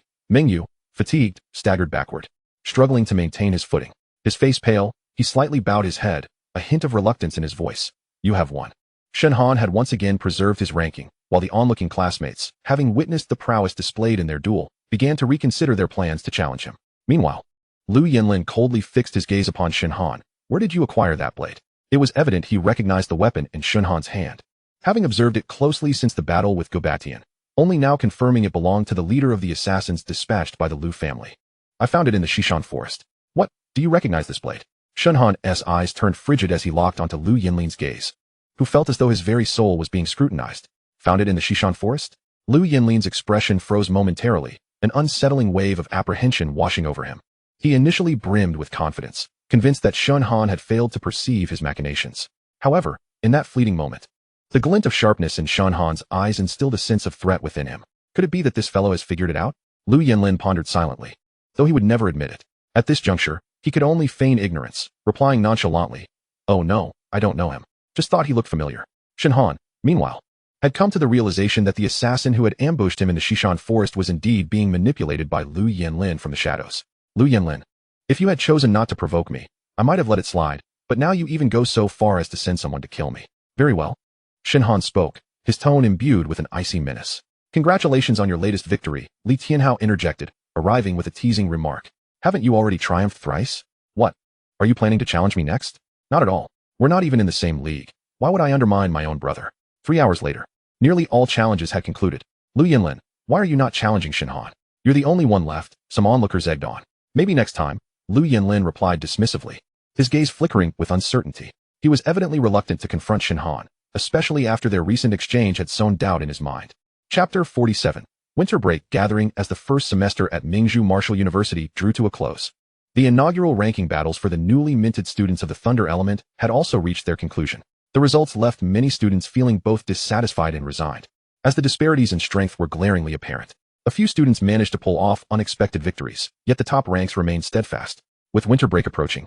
Meng Yu, fatigued, staggered backward, struggling to maintain his footing. His face pale, he slightly bowed his head, a hint of reluctance in his voice. You have won. Shen Han had once again preserved his ranking, while the onlooking classmates, having witnessed the prowess displayed in their duel, began to reconsider their plans to challenge him. Meanwhile, Lu Yinlin coldly fixed his gaze upon Shen Han. Where did you acquire that blade? It was evident he recognized the weapon in Shen Han's hand, having observed it closely since the battle with Gobatian, only now confirming it belonged to the leader of the assassins dispatched by the Lu family. I found it in the Xishan forest. What? Do you recognize this blade? Shen Han's eyes turned frigid as he locked onto Lu Yinlin's gaze, who felt as though his very soul was being scrutinized. Found it in the Xishan forest? Lu Yinlin's expression froze momentarily, an unsettling wave of apprehension washing over him. He initially brimmed with confidence, convinced that Shen Han had failed to perceive his machinations. However, in that fleeting moment, the glint of sharpness in Shen Han's eyes instilled a sense of threat within him. Could it be that this fellow has figured it out? Lu Yinlin pondered silently, though he would never admit it. At this juncture, he could only feign ignorance, replying nonchalantly, "Oh no, I don't know him. Just thought he looked familiar." Shen Han, meanwhile, had come to the realization that the assassin who had ambushed him in the Xishan forest was indeed being manipulated by Lu Yinlin from the shadows. Lu Yinlin, if you had chosen not to provoke me, I might have let it slide, but now you even go so far as to send someone to kill me. Very well. Shen Han spoke, his tone imbued with an icy menace. Congratulations on your latest victory, Li Tianhao interjected, arriving with a teasing remark. Haven't you already triumphed thrice? What? Are you planning to challenge me next? Not at all. We're not even in the same league. Why would I undermine my own brother? 3 hours later, nearly all challenges had concluded. Lu Yinlin, why are you not challenging Shen Han? You're the only one left, some onlookers egged on. Maybe next time, Lu Yinlin replied dismissively, his gaze flickering with uncertainty. He was evidently reluctant to confront Shen Han, especially after their recent exchange had sown doubt in his mind. Chapter 47. Winter break gathering as the first semester at Mingzhu Martial University drew to a close. The inaugural ranking battles for the newly minted students of the Thunder Element had also reached their conclusion. The results left many students feeling both dissatisfied and resigned, as the disparities in strength were glaringly apparent. A few students managed to pull off unexpected victories, yet the top ranks remained steadfast. With winter break approaching,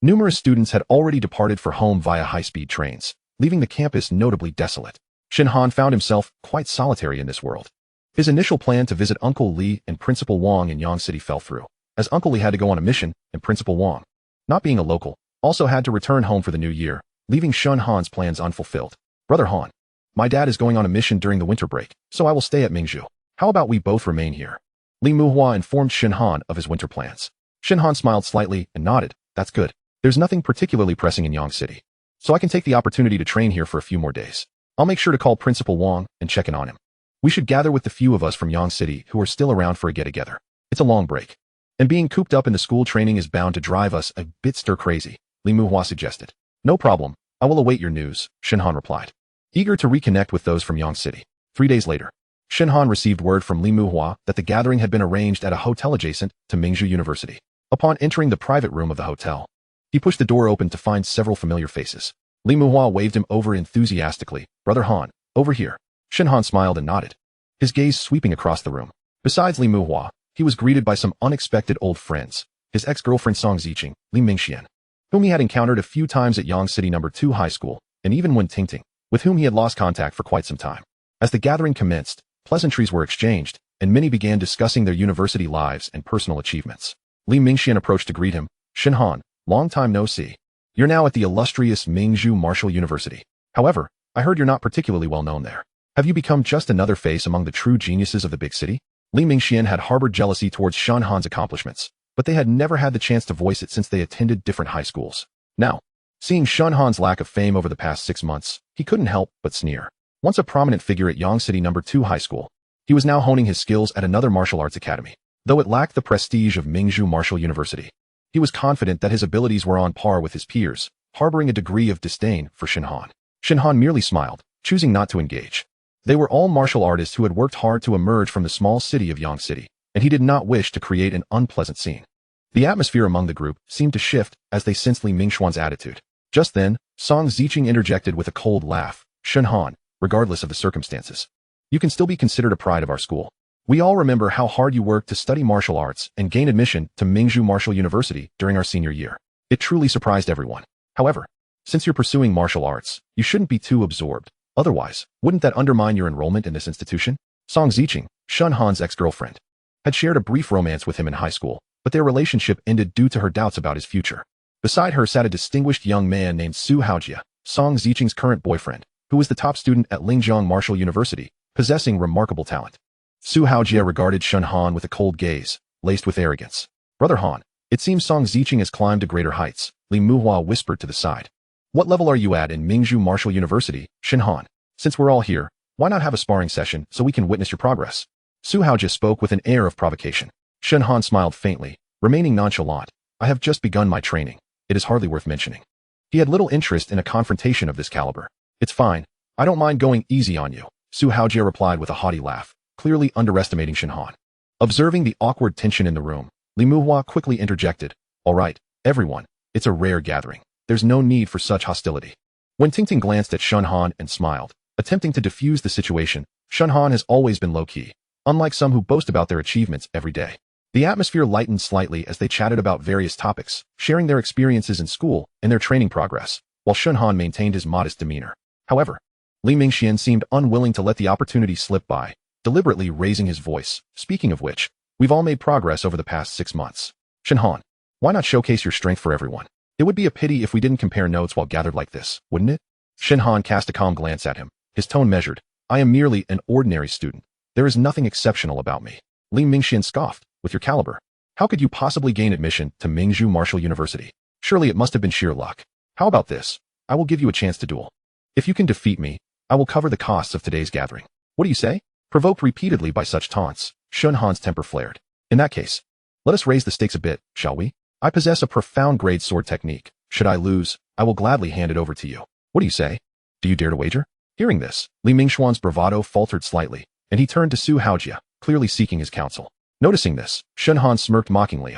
numerous students had already departed for home via high-speed trains, leaving the campus notably desolate. Shen Han found himself quite solitary in this world. His initial plan to visit Uncle Li and Principal Wang in Yang City fell through, as Uncle Li had to go on a mission and Principal Wang, not being a local, also had to return home for the new year, leaving Shen Han's plans unfulfilled. Brother Han, my dad is going on a mission during the winter break, so I will stay at Mingzhu. How about we both remain here? Li Muhua informed Shen Han of his winter plans. Shen Han smiled slightly and nodded. That's good. There's nothing particularly pressing in Yang City, so I can take the opportunity to train here for a few more days. I'll make sure to call Principal Wang and check in on him. We should gather with the few of us from Yang City who are still around for a get-together. It's a long break, and being cooped up in the school training is bound to drive us a bit stir-crazy, Li Muhua suggested. No problem. I will await your news, Shen Han replied, eager to reconnect with those from Yang City. 3 days later, Shen Han received word from Li Muhua that the gathering had been arranged at a hotel adjacent to Mingzhu University. Upon entering the private room of the hotel, he pushed the door open to find several familiar faces. Li Muhua waved him over enthusiastically. Brother Han, over here. Shen Han smiled and nodded, his gaze sweeping across the room. Besides Li Muhua, he was greeted by some unexpected old friends, his ex-girlfriend Song Ziqing, Li Mingxian, whom he had encountered a few times at Yang City No. 2 High School, and even Wen Tingting, with whom he had lost contact for quite some time. As the gathering commenced, pleasantries were exchanged, and many began discussing their university lives and personal achievements. Li Mingxian approached to greet him. Shen Han, long time no see. You're now at the illustrious Mingzhu Martial University. However, I heard you're not particularly well known there. Have you become just another face among the true geniuses of the big city? Li Mingxian had harbored jealousy towards Shen Han's accomplishments, but they had never had the chance to voice it since they attended different high schools. Now, seeing Shen Han's lack of fame over the past 6 months, he couldn't help but sneer. Once a prominent figure at Yang City No. 2 High School, he was now honing his skills at another martial arts academy. Though it lacked the prestige of Mingzhu Martial University, he was confident that his abilities were on par with his peers, harboring a degree of disdain for Shen Han. Shen Han merely smiled, choosing not to engage. They were all martial artists who had worked hard to emerge from the small city of Yang City, and he did not wish to create an unpleasant scene. The atmosphere among the group seemed to shift as they sensed Li Mingxuan's attitude. Just then, Song Ziqing interjected with a cold laugh. Shen Han, regardless of the circumstances, you can still be considered a pride of our school. We all remember how hard you worked to study martial arts and gain admission to Mingzhu Martial University during our senior year. It truly surprised everyone. However, since you're pursuing martial arts, you shouldn't be too absorbed. Otherwise, wouldn't that undermine your enrollment in this institution? Song Ziqing, Shen Han's ex-girlfriend, had shared a brief romance with him in high school, but their relationship ended due to her doubts about his future. Beside her sat a distinguished young man named Su Haojia, Song Ziqing's current boyfriend, who was the top student at Lingjiang Martial University, possessing remarkable talent. Su Haojia regarded Shen Han with a cold gaze, laced with arrogance. Brother Han, it seems Song Ziqing has climbed to greater heights, Li Muhua whispered to the side. What level are you at in Mingzhu Martial University, Shen Han? Since we're all here, why not have a sparring session so we can witness your progress? Su Haojia spoke with an air of provocation. Shen Han smiled faintly, remaining nonchalant. I have just begun my training. It is hardly worth mentioning. He had little interest in a confrontation of this caliber. It's fine. I don't mind going easy on you, Su Haojia replied with a haughty laugh, clearly underestimating Shen Han. Observing the awkward tension in the room, Li Muhua quickly interjected. All right, everyone, it's a rare gathering. There's no need for such hostility. When Tingting glanced at Shen Han and smiled, attempting to diffuse the situation, Shen Han has always been low-key, unlike some who boast about their achievements every day. The atmosphere lightened slightly as they chatted about various topics, sharing their experiences in school and their training progress, while Shen Han maintained his modest demeanor. However, Li Mingxian seemed unwilling to let the opportunity slip by, deliberately raising his voice. Speaking of which, we've all made progress over the past 6 months. Shen Han, why not showcase your strength for everyone? It would be a pity if we didn't compare notes while gathered like this, wouldn't it? Shen Han cast a calm glance at him, his tone measured. I am merely an ordinary student. There is nothing exceptional about me. Li Mingxian scoffed. With your caliber, how could you possibly gain admission to Mingzhu Martial University? Surely it must have been sheer luck. How about this? I will give you a chance to duel. If you can defeat me, I will cover the costs of today's gathering. What do you say? Provoked repeatedly by such taunts, Shen Han's temper flared. In that case, let us raise the stakes a bit, shall we? I possess a profound grade sword technique. Should I lose, I will gladly hand it over to you. What do you say? Do you dare to wager? Hearing this, Li Mingxuan's bravado faltered slightly, and he turned to Su Haojia, clearly seeking his counsel. Noticing this, Shen Han smirked mockingly.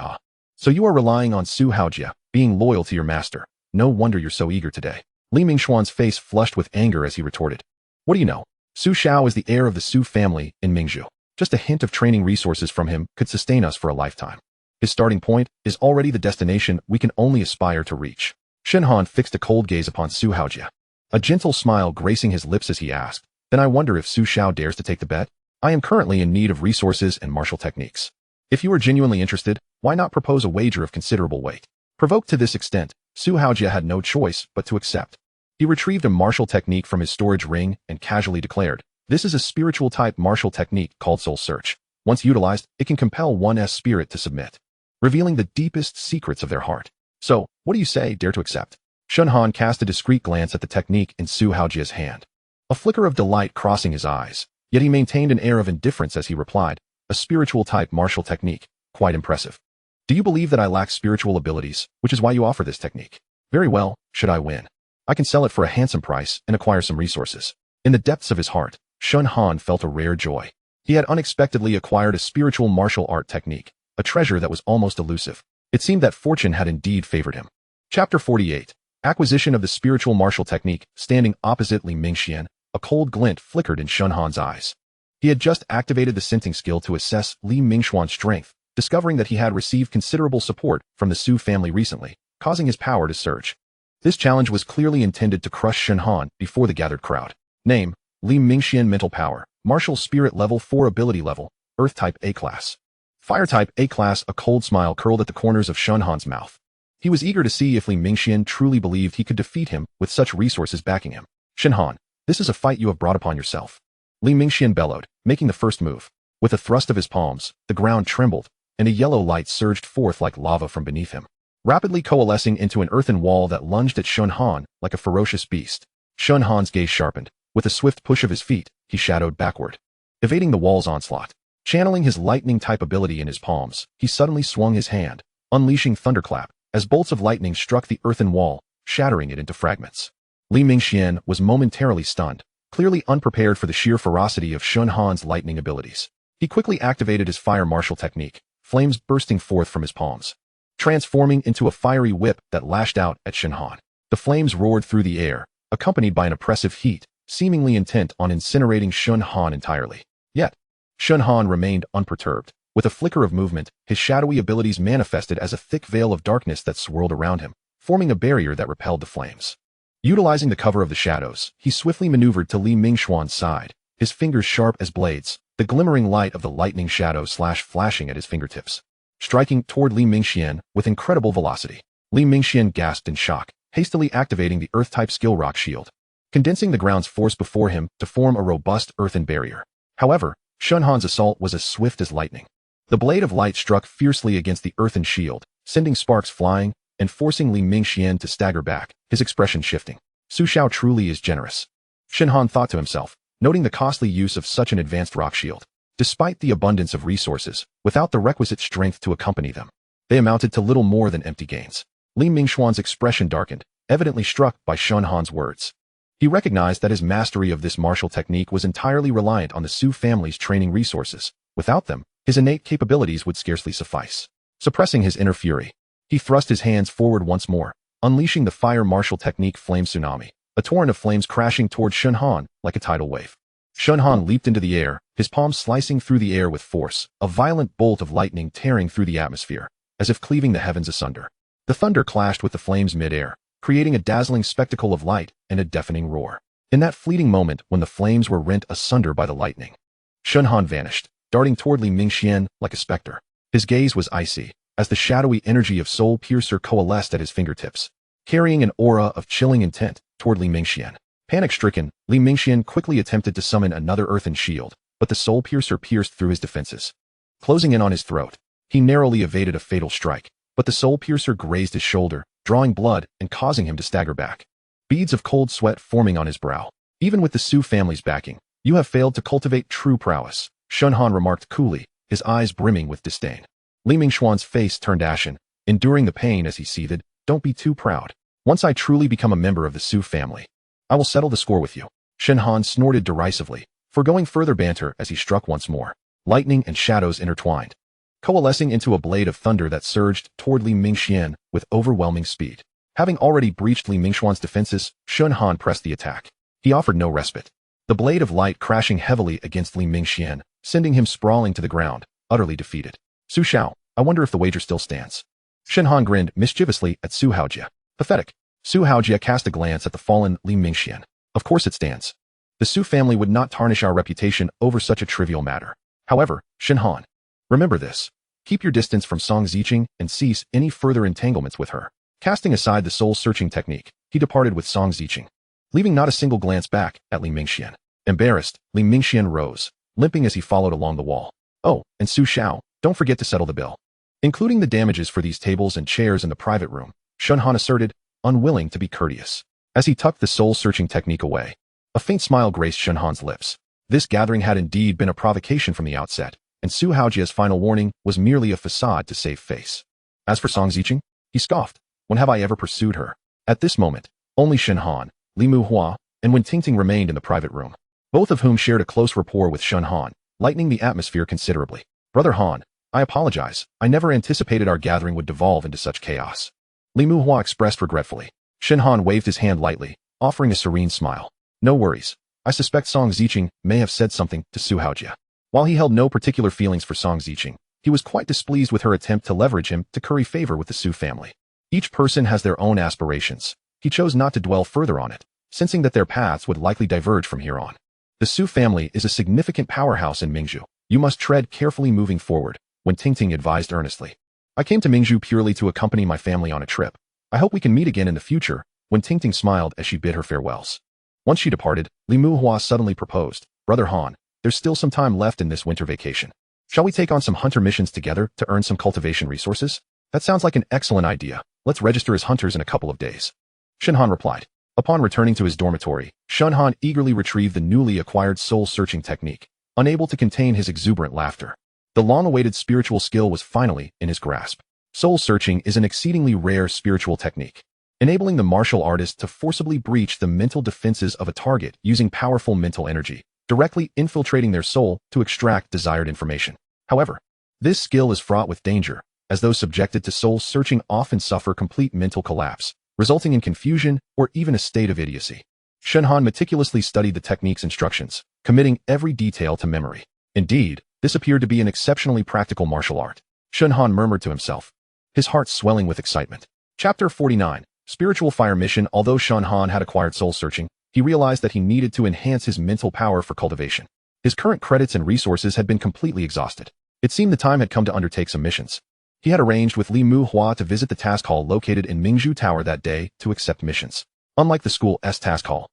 So you are relying on Su Haojia, being loyal to your master. No wonder you're so eager today. Li Mingxuan's face flushed with anger as he retorted. What do you know? Su Xiao is the heir of the Su family in Mingzhu. Just a hint of training resources from him could sustain us for a lifetime. His starting point is already the destination we can only aspire to reach. Shen Han fixed a cold gaze upon Su Haojia, a gentle smile gracing his lips as he asked, "Then I wonder if Su Xiao dares to take the bet? I am currently in need of resources and martial techniques. If you are genuinely interested, why not propose a wager of considerable weight?" Provoked to this extent, Su Haojia had no choice but to accept. He retrieved a martial technique from his storage ring and casually declared, "This is a spiritual type martial technique called Soul Search. Once utilized, it can compel one's spirit to submit, revealing the deepest secrets of their heart. So, what do you say, dare to accept?" Shen Han cast a discreet glance at the technique in Su Haojia's hand, a flicker of delight crossing his eyes, yet he maintained an air of indifference as he replied, "A spiritual type martial technique, quite impressive. Do you believe that I lack spiritual abilities, which is why you offer this technique? Very well, should I win, I can sell it for a handsome price and acquire some resources." In the depths of his heart, Shen Han felt a rare joy. He had unexpectedly acquired a spiritual martial art technique, a treasure that was almost elusive. It seemed that fortune had indeed favored him. Chapter 48. Acquisition of the spiritual martial technique. Standing opposite Li Mingxian, a cold glint flickered in Shen Han's eyes. He had just activated the scenting skill to assess Li Mingxuan's strength, discovering that he had received considerable support from the Su family recently, causing his power to surge. This challenge was clearly intended to crush Shen Han before the gathered crowd. Name: Li Mingxian. Mental power: Martial Spirit level 4. Ability level: Earth type A class. Fire type A class. A cold smile curled at the corners of Shen Han's mouth. He was eager to see if Li Mingxian truly believed he could defeat him with such resources backing him. "Shen Han, this is a fight you have brought upon yourself," Li Mingxian bellowed, making the first move. With a thrust of his palms, the ground trembled, and a yellow light surged forth like lava from beneath him, rapidly coalescing into an earthen wall that lunged at Shen Han like a ferocious beast. Shen Han's gaze sharpened. With a swift push of his feet, he shadowed backward, evading the wall's onslaught. Channeling his lightning-type ability in his palms, he suddenly swung his hand, unleashing thunderclap, as bolts of lightning struck the earthen wall, shattering it into fragments. Li Mingxian was momentarily stunned, clearly unprepared for the sheer ferocity of Shen Han's lightning abilities. He quickly activated his fire martial technique, flames bursting forth from his palms, transforming into a fiery whip that lashed out at Shen Han. The flames roared through the air, accompanied by an oppressive heat, seemingly intent on incinerating Shen Han entirely. Yet, Shen Han remained unperturbed. With a flicker of movement, his shadowy abilities manifested as a thick veil of darkness that swirled around him, forming a barrier that repelled the flames. Utilizing the cover of the shadows, he swiftly maneuvered to Li Mingxuan's side, his fingers sharp as blades, the glimmering light of the lightning shadow flashing at his fingertips, striking toward Li Mingxian with incredible velocity. Li Mingxian gasped in shock, hastily activating the Earth-type skill rock shield, condensing the ground's force before him to form a robust earthen barrier. However, Shen Han's assault was as swift as lightning. The blade of light struck fiercely against the earthen shield, sending sparks flying and forcing Li Mingxian to stagger back, his expression shifting. Su Xiao truly is generous, Shen Han thought to himself, noting the costly use of such an advanced rock shield. Despite the abundance of resources, without the requisite strength to accompany them, they amounted to little more than empty gains. Li Mingxuan's expression darkened, evidently struck by Shen Han's words. He recognized that his mastery of this martial technique was entirely reliant on the Su family's training resources. Without them, his innate capabilities would scarcely suffice. Suppressing his inner fury, he thrust his hands forward once more, unleashing the fire martial technique Flame Tsunami, a torrent of flames crashing toward Shen Han like a tidal wave. Shen Han leaped into the air, his palms slicing through the air with force, a violent bolt of lightning tearing through the atmosphere, as if cleaving the heavens asunder. The thunder clashed with the flames mid-air, creating a dazzling spectacle of light and a deafening roar. In that fleeting moment when the flames were rent asunder by the lightning, Shen Han vanished, darting toward Li Mingxian like a specter. His gaze was icy, as the shadowy energy of Soul Piercer coalesced at his fingertips, carrying an aura of chilling intent toward Li Mingxian. Panic-stricken, Li Mingxian quickly attempted to summon another earthen shield, but the Soul Piercer pierced through his defenses, closing in on his throat. He narrowly evaded a fatal strike, but the Soul Piercer grazed his shoulder, drawing blood and causing him to stagger back, beads of cold sweat forming on his brow. Even with the Su family's backing, you have failed to cultivate true prowess, Shen Han remarked coolly, his eyes brimming with disdain. Li Mingxuan's face turned ashen, enduring the pain as he seethed. Don't be too proud. Once I truly become a member of the Su family, I will settle the score with you. Shen Han snorted derisively, foregoing further banter as he struck once more. Lightning and shadows intertwined, coalescing into a blade of thunder that surged toward Li Mingxian with overwhelming speed. Having already breached Li Mingxuan's defenses, Shen Han pressed the attack. He offered no respite. The blade of light crashing heavily against Li Mingxian, sending him sprawling to the ground, utterly defeated. Su Xiao, I wonder if the wager still stands. Shen Han grinned mischievously at Su Haojie. Pathetic. Su Haojie cast a glance at the fallen Li Mingxian. Of course it stands. The Su family would not tarnish our reputation over such a trivial matter. However, Shen Han, remember this. Keep your distance from Song Ziqing and cease any further entanglements with her. Casting aside the soul-searching technique, he departed with Song Ziqing, leaving not a single glance back at Li Mingxian. Embarrassed, Li Mingxian rose, limping as he followed along the wall. Oh, and Su Xiao, don't forget to settle the bill. Including the damages for these tables and chairs in the private room, Shen Han asserted, unwilling to be courteous. As he tucked the soul-searching technique away, a faint smile graced Shen Han's lips. This gathering had indeed been a provocation from the outset, and Su Haojie's final warning was merely a facade to save face. As for Song Ziqing, he scoffed. When have I ever pursued her? At this moment, only Shen Han, Li Muhua, and Wen Tingting remained in the private room, both of whom shared a close rapport with Shen Han, lightening the atmosphere considerably. Brother Han, I apologize. I never anticipated our gathering would devolve into such chaos. Li Muhua expressed regretfully. Shen Han waved his hand lightly, offering a serene smile. No worries. I suspect Song Ziqing may have said something to Su Haojie. While he held no particular feelings for Song Ziqing, he was quite displeased with her attempt to leverage him to curry favor with the Su family. Each person has their own aspirations. He chose not to dwell further on it, sensing that their paths would likely diverge from here on. The Su family is a significant powerhouse in Mingzhu. You must tread carefully moving forward, Wen Tingting advised earnestly. I came to Mingzhu purely to accompany my family on a trip. I hope we can meet again in the future, Wen Tingting smiled as she bid her farewells. Once she departed, Li Muhua suddenly proposed, Brother Han, there's still some time left in this winter vacation. Shall we take on some hunter missions together to earn some cultivation resources? That sounds like an excellent idea. Let's register as hunters in a couple of days. Shen Han replied. Upon returning to his dormitory, Shen Han eagerly retrieved the newly acquired soul-searching technique, unable to contain his exuberant laughter. The long-awaited spiritual skill was finally in his grasp. Soul-searching is an exceedingly rare spiritual technique, enabling the martial artist to forcibly breach the mental defenses of a target using powerful mental energy, directly infiltrating their soul to extract desired information. However, this skill is fraught with danger, as those subjected to soul-searching often suffer complete mental collapse, resulting in confusion or even a state of idiocy. Shen Han meticulously studied the technique's instructions, committing every detail to memory. Indeed, this appeared to be an exceptionally practical martial art. Shen Han murmured to himself, his heart swelling with excitement. Chapter 49, Spiritual Fire Mission. Although Shen Han had acquired soul-searching, he realized that he needed to enhance his mental power for cultivation. His current credits and resources had been completely exhausted. It seemed the time had come to undertake some missions. He had arranged with Li Muhua to visit the task hall located in Mingzhu Tower that day to accept missions. Unlike the school's task hall,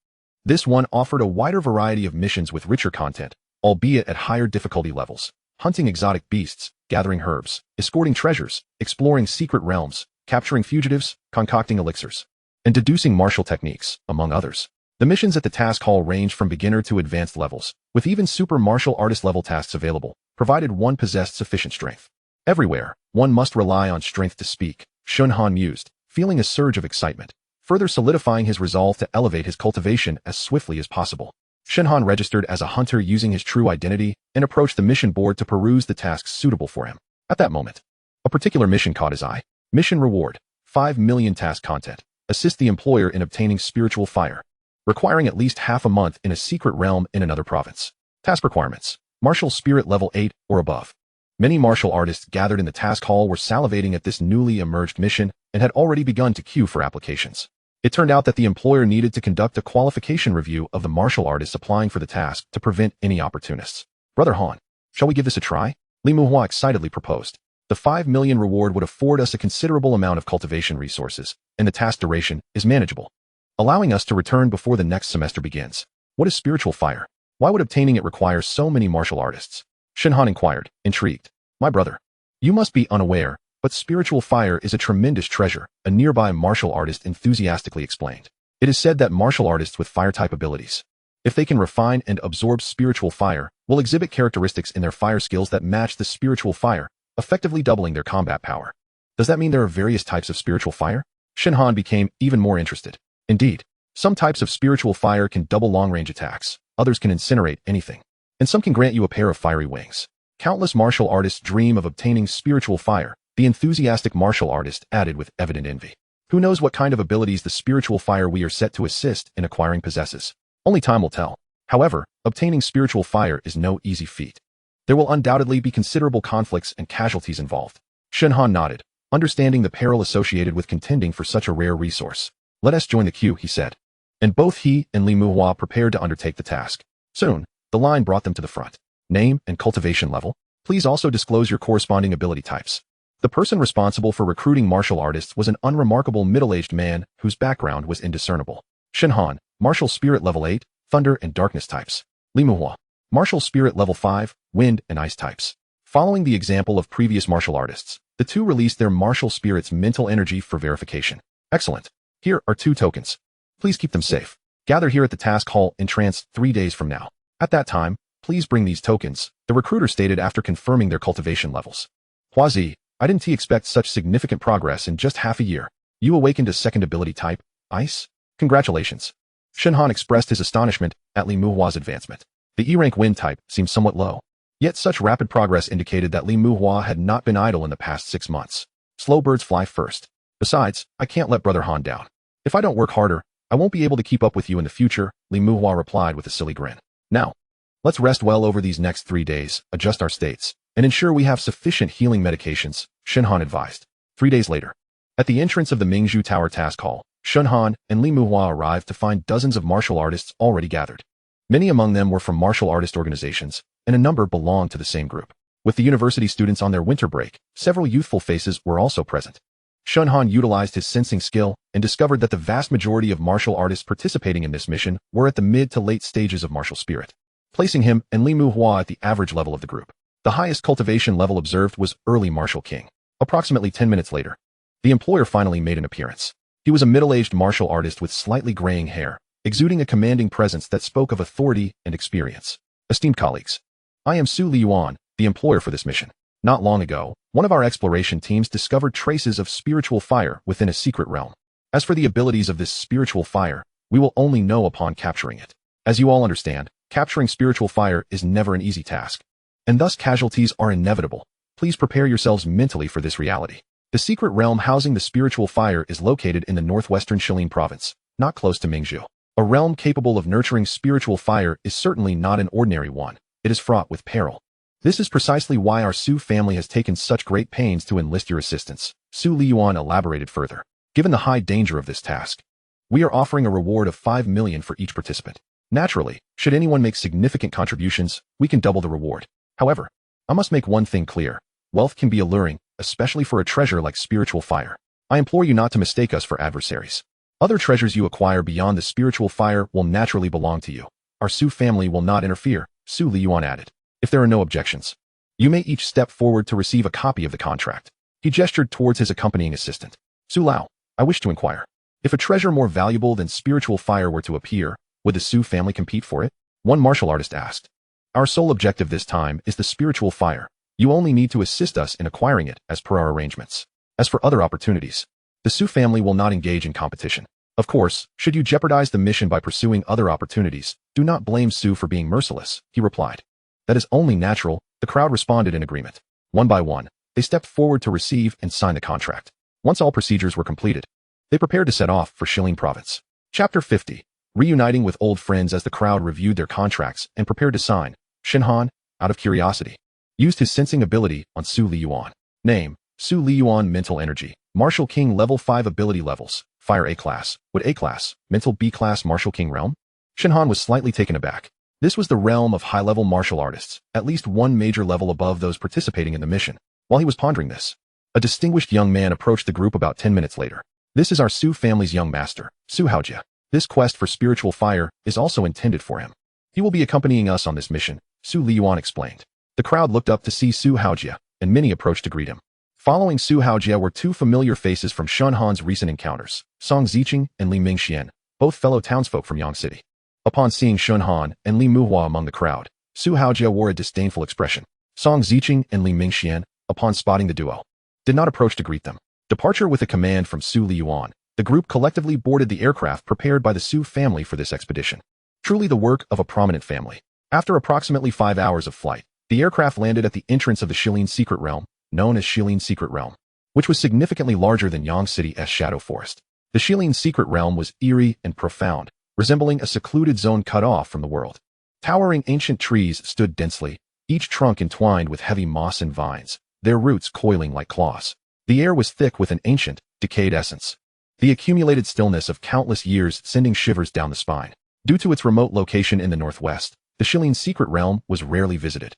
this one offered a wider variety of missions with richer content, albeit at higher difficulty levels. Hunting exotic beasts, gathering herbs, escorting treasures, exploring secret realms, capturing fugitives, concocting elixirs, and deducing martial techniques, among others. The missions at the task hall ranged from beginner to advanced levels, with even super martial artist level tasks available, provided one possessed sufficient strength. Everywhere, one must rely on strength to speak, Shen Han mused, feeling a surge of excitement, further solidifying his resolve to elevate his cultivation as swiftly as possible. Shen Han registered as a hunter using his true identity and approached the mission board to peruse the tasks suitable for him. At that moment, a particular mission caught his eye. Mission reward, 5 million task content. Assist the employer in obtaining spiritual fire, requiring at least half a month in a secret realm in another province. Task requirements, martial spirit level 8 or above. Many martial artists gathered in the task hall were salivating at this newly emerged mission and had already begun to queue for applications. It turned out that the employer needed to conduct a qualification review of the martial artists applying for the task to prevent any opportunists. Brother Han, shall we give this a try? Li Muhua excitedly proposed. The 5 million reward would afford us a considerable amount of cultivation resources, and the task duration is manageable, allowing us to return before the next semester begins. What is spiritual fire? Why would obtaining it require so many martial artists? Shen Han inquired, intrigued. My brother, you must be unaware, but spiritual fire is a tremendous treasure, a nearby martial artist enthusiastically explained. It is said that martial artists with fire-type abilities, if they can refine and absorb spiritual fire, will exhibit characteristics in their fire skills that match the spiritual fire, effectively doubling their combat power. Does that mean there are various types of spiritual fire? Shen Han became even more interested. Indeed, some types of spiritual fire can double long-range attacks, others can incinerate anything, and some can grant you a pair of fiery wings. Countless martial artists dream of obtaining spiritual fire, the enthusiastic martial artist added with evident envy. Who knows what kind of abilities the spiritual fire we are set to assist in acquiring possesses? Only time will tell. However, obtaining spiritual fire is no easy feat. There will undoubtedly be considerable conflicts and casualties involved. Shen Han nodded, understanding the peril associated with contending for such a rare resource. Let us join the queue, he said. And both he and Li Muhua prepared to undertake the task. Soon, the line brought them to the front. Name and cultivation level. Please also disclose your corresponding ability types. The person responsible for recruiting martial artists was an unremarkable middle-aged man whose background was indiscernible. Shen Han, martial spirit level 8, thunder and darkness types. Li Muhua, martial spirit level 5, wind and ice types. Following the example of previous martial artists, the two released their martial spirit's mental energy for verification. Excellent. Here are 2 tokens. Please keep them safe. Gather here at the task hall in trance 3 days from now. At that time, please bring these tokens, the recruiter stated after confirming their cultivation levels. Huazi, I didn't expect such significant progress in just half a year. You awakened a second ability type, ice? Congratulations. Shen Han expressed his astonishment at Li Muhua's advancement. The E-rank wind type seemed somewhat low. Yet such rapid progress indicated that Li Muhua had not been idle in the past 6 months. Slow birds fly first. Besides, I can't let Brother Han down. If I don't work harder, I won't be able to keep up with you in the future, Li Muhua replied with a silly grin. Now, let's rest well over these next 3 days, adjust our states, and ensure we have sufficient healing medications, Shen Han advised. 3 days later, at the entrance of the Mingzhu Tower task hall, Shen Han and Li Muhua arrived to find dozens of martial artists already gathered. Many among them were from martial artist organizations, and a number belonged to the same group. With the university students on their winter break, several youthful faces were also present. Shen Han utilized his sensing skill and discovered that the vast majority of martial artists participating in this mission were at the mid to late stages of martial spirit, placing him and Li Muhua at the average level of the group. The highest cultivation level observed was early Martial King. Approximately 10 minutes later, the employer finally made an appearance. He was a middle-aged martial artist with slightly graying hair, exuding a commanding presence that spoke of authority and experience. Esteemed colleagues, I am Su Liyuan, the employer for this mission. Not long ago, one of our exploration teams discovered traces of spiritual fire within a secret realm. As for the abilities of this spiritual fire, we will only know upon capturing it. As you all understand, capturing spiritual fire is never an easy task, and thus casualties are inevitable. Please prepare yourselves mentally for this reality. The secret realm housing the spiritual fire is located in the northwestern Shilin province, not close to Mingzhu. A realm capable of nurturing spiritual fire is certainly not an ordinary one. It is fraught with peril. This is precisely why our Su family has taken such great pains to enlist your assistance, Su Liyuan elaborated further. Given the high danger of this task, we are offering a reward of 5 million for each participant. Naturally, should anyone make significant contributions, we can double the reward. However, I must make one thing clear. Wealth can be alluring, especially for a treasure like spiritual fire. I implore you not to mistake us for adversaries. Other treasures you acquire beyond the spiritual fire will naturally belong to you. Our Su family will not interfere, Su Liyuan added. If there are no objections, you may each step forward to receive a copy of the contract. He gestured towards his accompanying assistant. Su Lao, I wish to inquire. If a treasure more valuable than spiritual fire were to appear, would the Su family compete for it? One martial artist asked. Our sole objective this time is the spiritual fire. You only need to assist us in acquiring it as per our arrangements. As for other opportunities, the Su family will not engage in competition. Of course, should you jeopardize the mission by pursuing other opportunities, do not blame Su for being merciless, he replied. That is only natural, the crowd responded in agreement. One by one, they stepped forward to receive and sign the contract. Once all procedures were completed, they prepared to set off for Shilin province. Chapter 50. Reuniting with old friends. As the crowd reviewed their contracts and prepared to sign, Shen Han, out of curiosity, used his sensing ability on Su Liyuan. Name, Su Liyuan. Mental energy, Martial King level 5. Ability levels, Fire A class, Wood A class, Mental B class. Martial King realm? Shen Han was slightly taken aback. This was the realm of high-level martial artists, at least one major level above those participating in the mission. While he was pondering this, a distinguished young man approached the group about 10 minutes later. This is our Su family's young master, Su Haojia. This quest for spiritual fire is also intended for him. He will be accompanying us on this mission, Su Liyuan explained. The crowd looked up to see Su Haojia, and many approached to greet him. Following Su Haojia were 2 familiar faces from Shen Han's recent encounters, Song Ziqing and Li Mingxian, both fellow townsfolk from Yang City. Upon seeing Shen Han and Li Muhua among the crowd, Su Haojia wore a disdainful expression. Song Ziqing and Li Mingxian, upon spotting the duo, did not approach to greet them. Departure with a command from Su Liyuan, the group collectively boarded the aircraft prepared by the Su family for this expedition. Truly the work of a prominent family. After approximately 5 hours of flight, the aircraft landed at the entrance of the Shilin Secret Realm, known as Shilin Secret Realm, which was significantly larger than Yang City's Shadow Forest. The Shilin Secret Realm was eerie and profound, resembling a secluded zone cut off from the world. Towering ancient trees stood densely, each trunk entwined with heavy moss and vines, their roots coiling like claws. The air was thick with an ancient, decayed essence. The accumulated stillness of countless years sending shivers down the spine. Due to its remote location in the northwest, the Shilline's secret realm was rarely visited,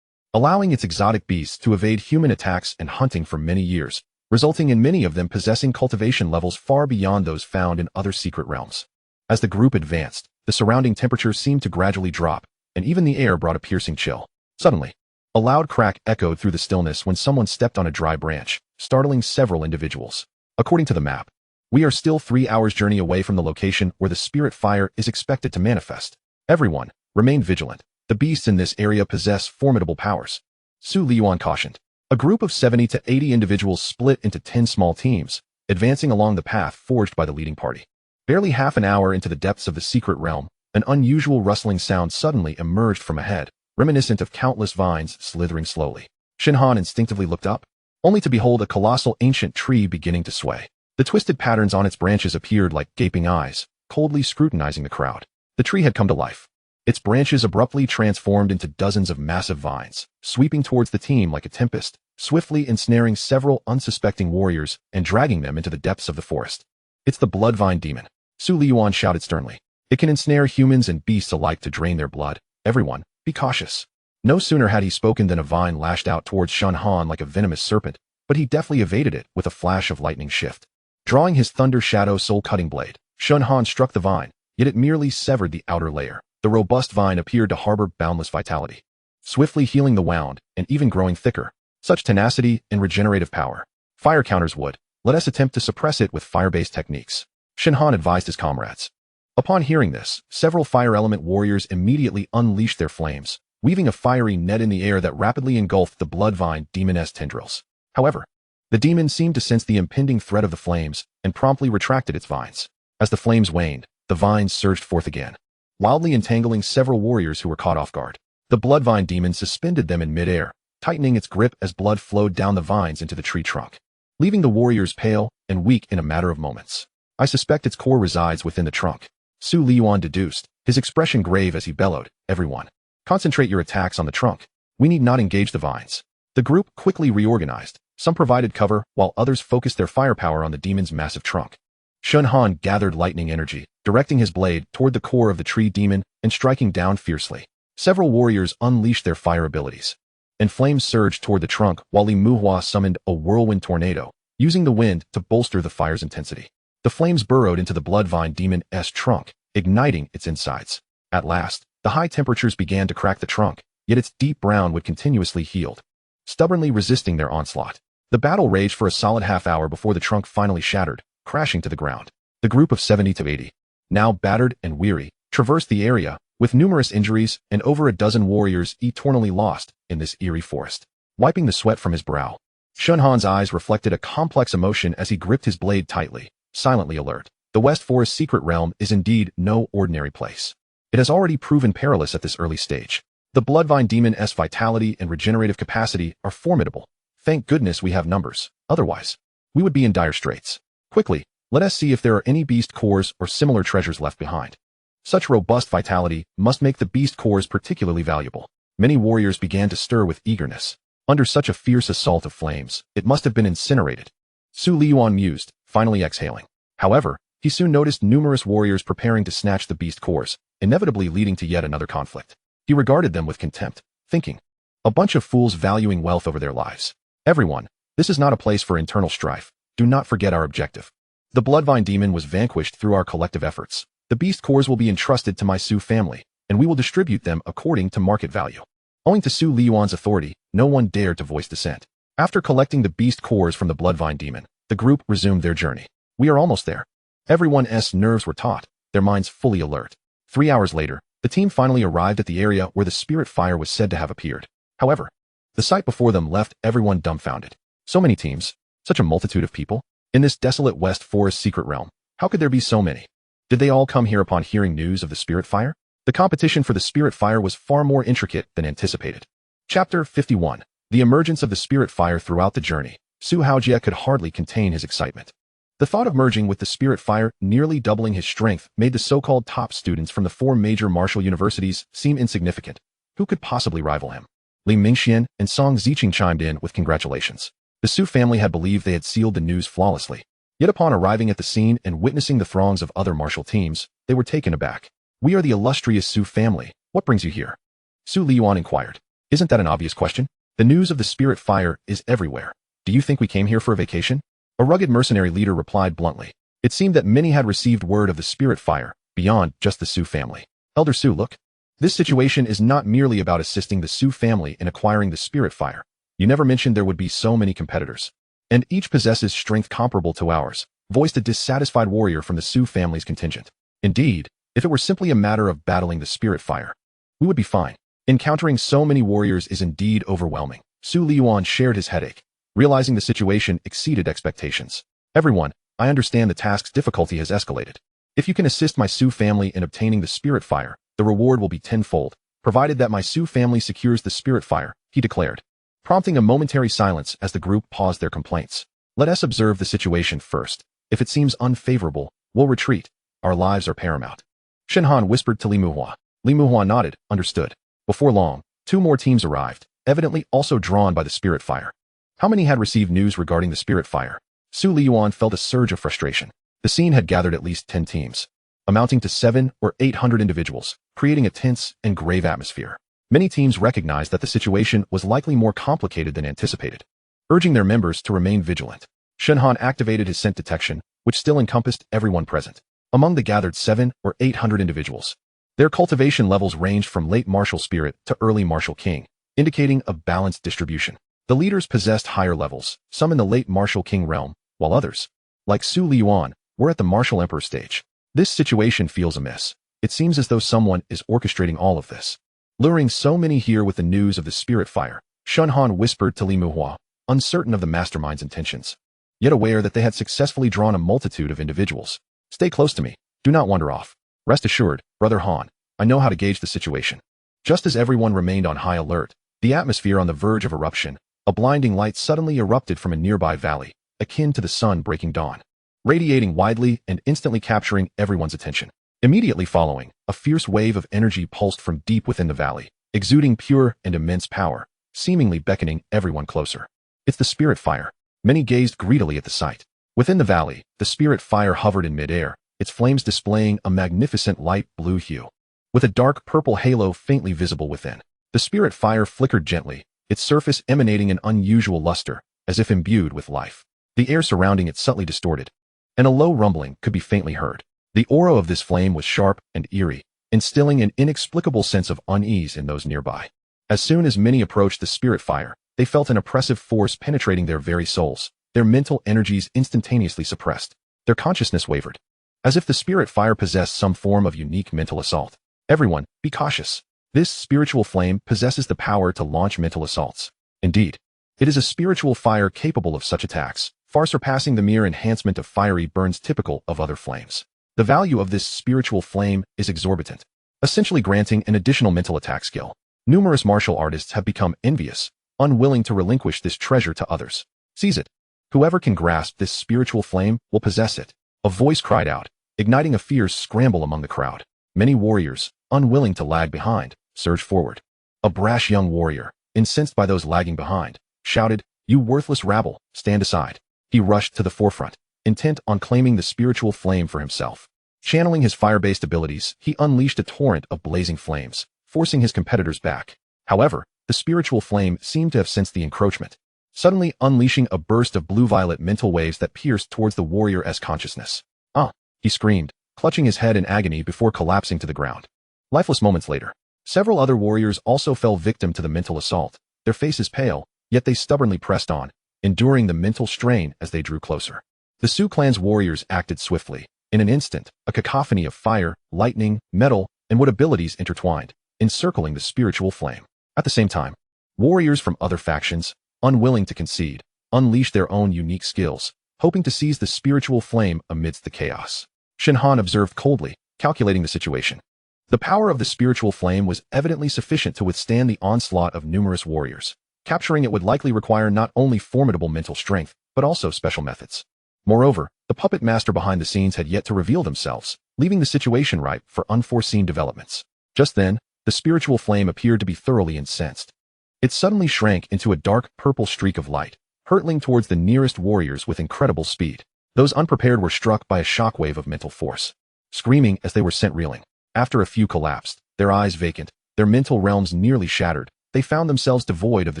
allowing its exotic beasts to evade human attacks and hunting for many years, resulting in many of them possessing cultivation levels far beyond those found in other secret realms. As the group advanced, the surrounding temperature seemed to gradually drop, and even the air brought a piercing chill. Suddenly, a loud crack echoed through the stillness when someone stepped on a dry branch, startling several individuals. According to the map, we are still 3 hours' journey away from the location where the spirit fire is expected to manifest. Everyone, remain vigilant. The beasts in this area possess formidable powers. Su Liyuan cautioned. A group of 70 to 80 individuals split into 10 small teams, advancing along the path forged by the leading party. Barely half an hour into the depths of the secret realm, an unusual rustling sound suddenly emerged from ahead, reminiscent of countless vines slithering slowly. Shen Han instinctively looked up, only to behold a colossal ancient tree beginning to sway. The twisted patterns on its branches appeared like gaping eyes, coldly scrutinizing the crowd. The tree had come to life. Its branches abruptly transformed into dozens of massive vines, sweeping towards the team like a tempest, swiftly ensnaring several unsuspecting warriors and dragging them into the depths of the forest. It's the Bloodvine Demon, Su Liyuan shouted sternly. It can ensnare humans and beasts alike to drain their blood. Everyone, be cautious. No sooner had he spoken than a vine lashed out towards Shen Han like a venomous serpent, but he deftly evaded it with a flash of lightning shift. Drawing his Thunder Shadow soul-cutting blade, Shen Han struck the vine, yet it merely severed the outer layer. The robust vine appeared to harbor boundless vitality, swiftly healing the wound and even growing thicker. Such tenacity and regenerative power. Fire counters would. Let us attempt to suppress it with fire-based techniques. Shen Han advised his comrades. Upon hearing this, several fire element warriors immediately unleashed their flames, weaving a fiery net in the air that rapidly engulfed the Bloodvine Demoness tendrils. However, the demon seemed to sense the impending threat of the flames and promptly retracted its vines. As the flames waned, the vines surged forth again, wildly entangling several warriors who were caught off guard. The Bloodvine demon suspended them in midair, tightening its grip as blood flowed down the vines into the tree trunk, leaving the warriors pale and weak in a matter of moments. I suspect its core resides within the trunk, Su Liyuan deduced, his expression grave as he bellowed, everyone, concentrate your attacks on the trunk. We need not engage the vines. The group quickly reorganized. Some provided cover, while others focused their firepower on the demon's massive trunk. Shen Han gathered lightning energy, directing his blade toward the core of the tree demon and striking down fiercely. Several warriors unleashed their fire abilities, and flames surged toward the trunk while Li Muhua summoned a whirlwind tornado, using the wind to bolster the fire's intensity. The flames burrowed into the Bloodvine demon's trunk, igniting its insides. At last, the high temperatures began to crack the trunk, yet its deep brown wood continuously healed, stubbornly resisting their onslaught. The battle raged for a solid half hour before the trunk finally shattered, crashing to the ground. The group of 70 to 80, now battered and weary, traversed the area, with numerous injuries and over a dozen warriors eternally lost in this eerie forest. Wiping the sweat from his brow, Shen Han's eyes reflected a complex emotion as he gripped his blade tightly, silently alert. The West Forest secret realm is indeed no ordinary place. It has already proven perilous at this early stage. The Bloodvine demon's vitality and regenerative capacity are formidable. Thank goodness we have numbers, otherwise, we would be in dire straits. Quickly, let us see if there are any beast cores or similar treasures left behind. Such robust vitality must make the beast cores particularly valuable. Many warriors began to stir with eagerness. Under such a fierce assault of flames, it must have been incinerated. Su Liyuan mused, finally exhaling. However, he soon noticed numerous warriors preparing to snatch the beast cores, inevitably leading to yet another conflict. He regarded them with contempt, thinking, a bunch of fools valuing wealth over their lives. Everyone, this is not a place for internal strife. Do not forget our objective. The Bloodvine demon was vanquished through our collective efforts. The beast cores will be entrusted to my Su family, and we will distribute them according to market value. Owing to Su Liyuan's authority, no one dared to voice dissent. After collecting the beast cores from the Bloodvine demon, the group resumed their journey. We are almost there. Everyone's nerves were taut, their minds fully alert. 3 hours later, the team finally arrived at the area where the spirit fire was said to have appeared. However, the sight before them left everyone dumbfounded. So many teams, such a multitude of people, in this desolate West Forest secret realm. How could there be so many? Did they all come here upon hearing news of the spirit fire? The competition for the spirit fire was far more intricate than anticipated. Chapter 51. The emergence of the spirit fire throughout the journey. Su Haojie could hardly contain his excitement. The thought of merging with the spirit fire, nearly doubling his strength, made the so-called top students from the 4 major martial universities seem insignificant. Who could possibly rival him? Li Mingxian and Song Ziqing chimed in with congratulations. The Su family had believed they had sealed the news flawlessly. Yet upon arriving at the scene and witnessing the throngs of other martial teams, they were taken aback. "We are the illustrious Su family. What brings you here?" Su Liyuan inquired. "Isn't that an obvious question? The news of the spirit fire is everywhere. Do you think we came here for a vacation?" A rugged mercenary leader replied bluntly. It seemed that many had received word of the spirit fire, beyond just the Su family. "Elder Su, look. This situation is not merely about assisting the Su family in acquiring the spirit fire. You never mentioned there would be so many competitors. And each possesses strength comparable to ours," voiced a dissatisfied warrior from the Su family's contingent. "Indeed, if it were simply a matter of battling the spirit fire, we would be fine. Encountering so many warriors is indeed overwhelming." Su Liyuan shared his headache, realizing the situation exceeded expectations. "Everyone, I understand the task's difficulty has escalated. If you can assist my Su family in obtaining the spirit fire, the reward will be tenfold, provided that my Su family secures the spirit fire," he declared, prompting a momentary silence as the group paused their complaints. "Let us observe the situation first. If it seems unfavorable, we'll retreat. Our lives are paramount." Shen Han whispered to Li Muhua. Li Muhua nodded, understood. Before long, 2 more teams arrived, evidently also drawn by the spirit fire. How many had received news regarding the spirit fire? Su Liyuan felt a surge of frustration. The scene had gathered at least 10 teams, amounting to 700 or 800 individuals, creating a tense and grave atmosphere. Many teams recognized that the situation was likely more complicated than anticipated, urging their members to remain vigilant. Shen Han activated his scent detection, which still encompassed everyone present. Among the gathered 700 or 800 individuals, their cultivation levels ranged from late martial spirit to early martial king, indicating a balanced distribution. The leaders possessed higher levels, some in the late martial king realm, while others, like Su Liyuan, were at the martial emperor stage. This situation feels amiss. It seems as though someone is orchestrating all of this, luring so many here with the news of the spirit fire. Shen Han whispered to Li Muhua, uncertain of the mastermind's intentions, yet aware that they had successfully drawn a multitude of individuals. "Stay close to me. Do not wander off. Rest assured, Brother Han, I know how to gauge the situation." Just as everyone remained on high alert, the atmosphere on the verge of eruption, a blinding light suddenly erupted from a nearby valley, akin to the sun breaking dawn, radiating widely and instantly capturing everyone's attention. Immediately following, a fierce wave of energy pulsed from deep within the valley, exuding pure and immense power, seemingly beckoning everyone closer. "It's the spirit fire." Many gazed greedily at the sight. Within the valley, the spirit fire hovered in midair, its flames displaying a magnificent light blue hue, with a dark purple halo faintly visible within. The spirit fire flickered gently, its surface emanating an unusual luster, as if imbued with life. The air surrounding it subtly distorted, and a low rumbling could be faintly heard. The aura of this flame was sharp and eerie, instilling an inexplicable sense of unease in those nearby. As soon as many approached the spirit fire, they felt an oppressive force penetrating their very souls, their mental energies instantaneously suppressed. Their consciousness wavered, as if the spirit fire possessed some form of unique mental assault. "Everyone, be cautious. This spiritual flame possesses the power to launch mental assaults. Indeed, it is a spiritual fire capable of such attacks, far surpassing the mere enhancement of fiery burns typical of other flames. The value of this spiritual flame is exorbitant, essentially granting an additional mental attack skill. Numerous martial artists have become envious, unwilling to relinquish this treasure to others. Seize it. Whoever can grasp this spiritual flame will possess it." A voice cried out, igniting a fierce scramble among the crowd. Many warriors, unwilling to lag behind, surged forward. A brash young warrior, incensed by those lagging behind, shouted, "You worthless rabble, stand aside." He rushed to the forefront, intent on claiming the spiritual flame for himself. Channeling his fire-based abilities, he unleashed a torrent of blazing flames, forcing his competitors back. However, the spiritual flame seemed to have sensed the encroachment, suddenly unleashing a burst of blue-violet mental waves that pierced towards the warrior's consciousness. "Ah!" he screamed, clutching his head in agony before collapsing to the ground. Lifeless moments later, several other warriors also fell victim to the mental assault, their faces pale, yet they stubbornly pressed on, enduring the mental strain as they drew closer. The Su clan's warriors acted swiftly. In an instant, a cacophony of fire, lightning, metal, and wood abilities intertwined, encircling the spiritual flame. At the same time, warriors from other factions, unwilling to concede, unleashed their own unique skills, hoping to seize the spiritual flame amidst the chaos. Shen Han observed coldly, calculating the situation. The power of the spiritual flame was evidently sufficient to withstand the onslaught of numerous warriors. Capturing it would likely require not only formidable mental strength, but also special methods. Moreover, the puppet master behind the scenes had yet to reveal themselves, leaving the situation ripe for unforeseen developments. Just then, the spiritual flame appeared to be thoroughly incensed. It suddenly shrank into a dark purple streak of light, hurtling towards the nearest warriors with incredible speed. Those unprepared were struck by a shockwave of mental force, screaming as they were sent reeling. After a few collapsed, their eyes vacant, their mental realms nearly shattered, they found themselves devoid of the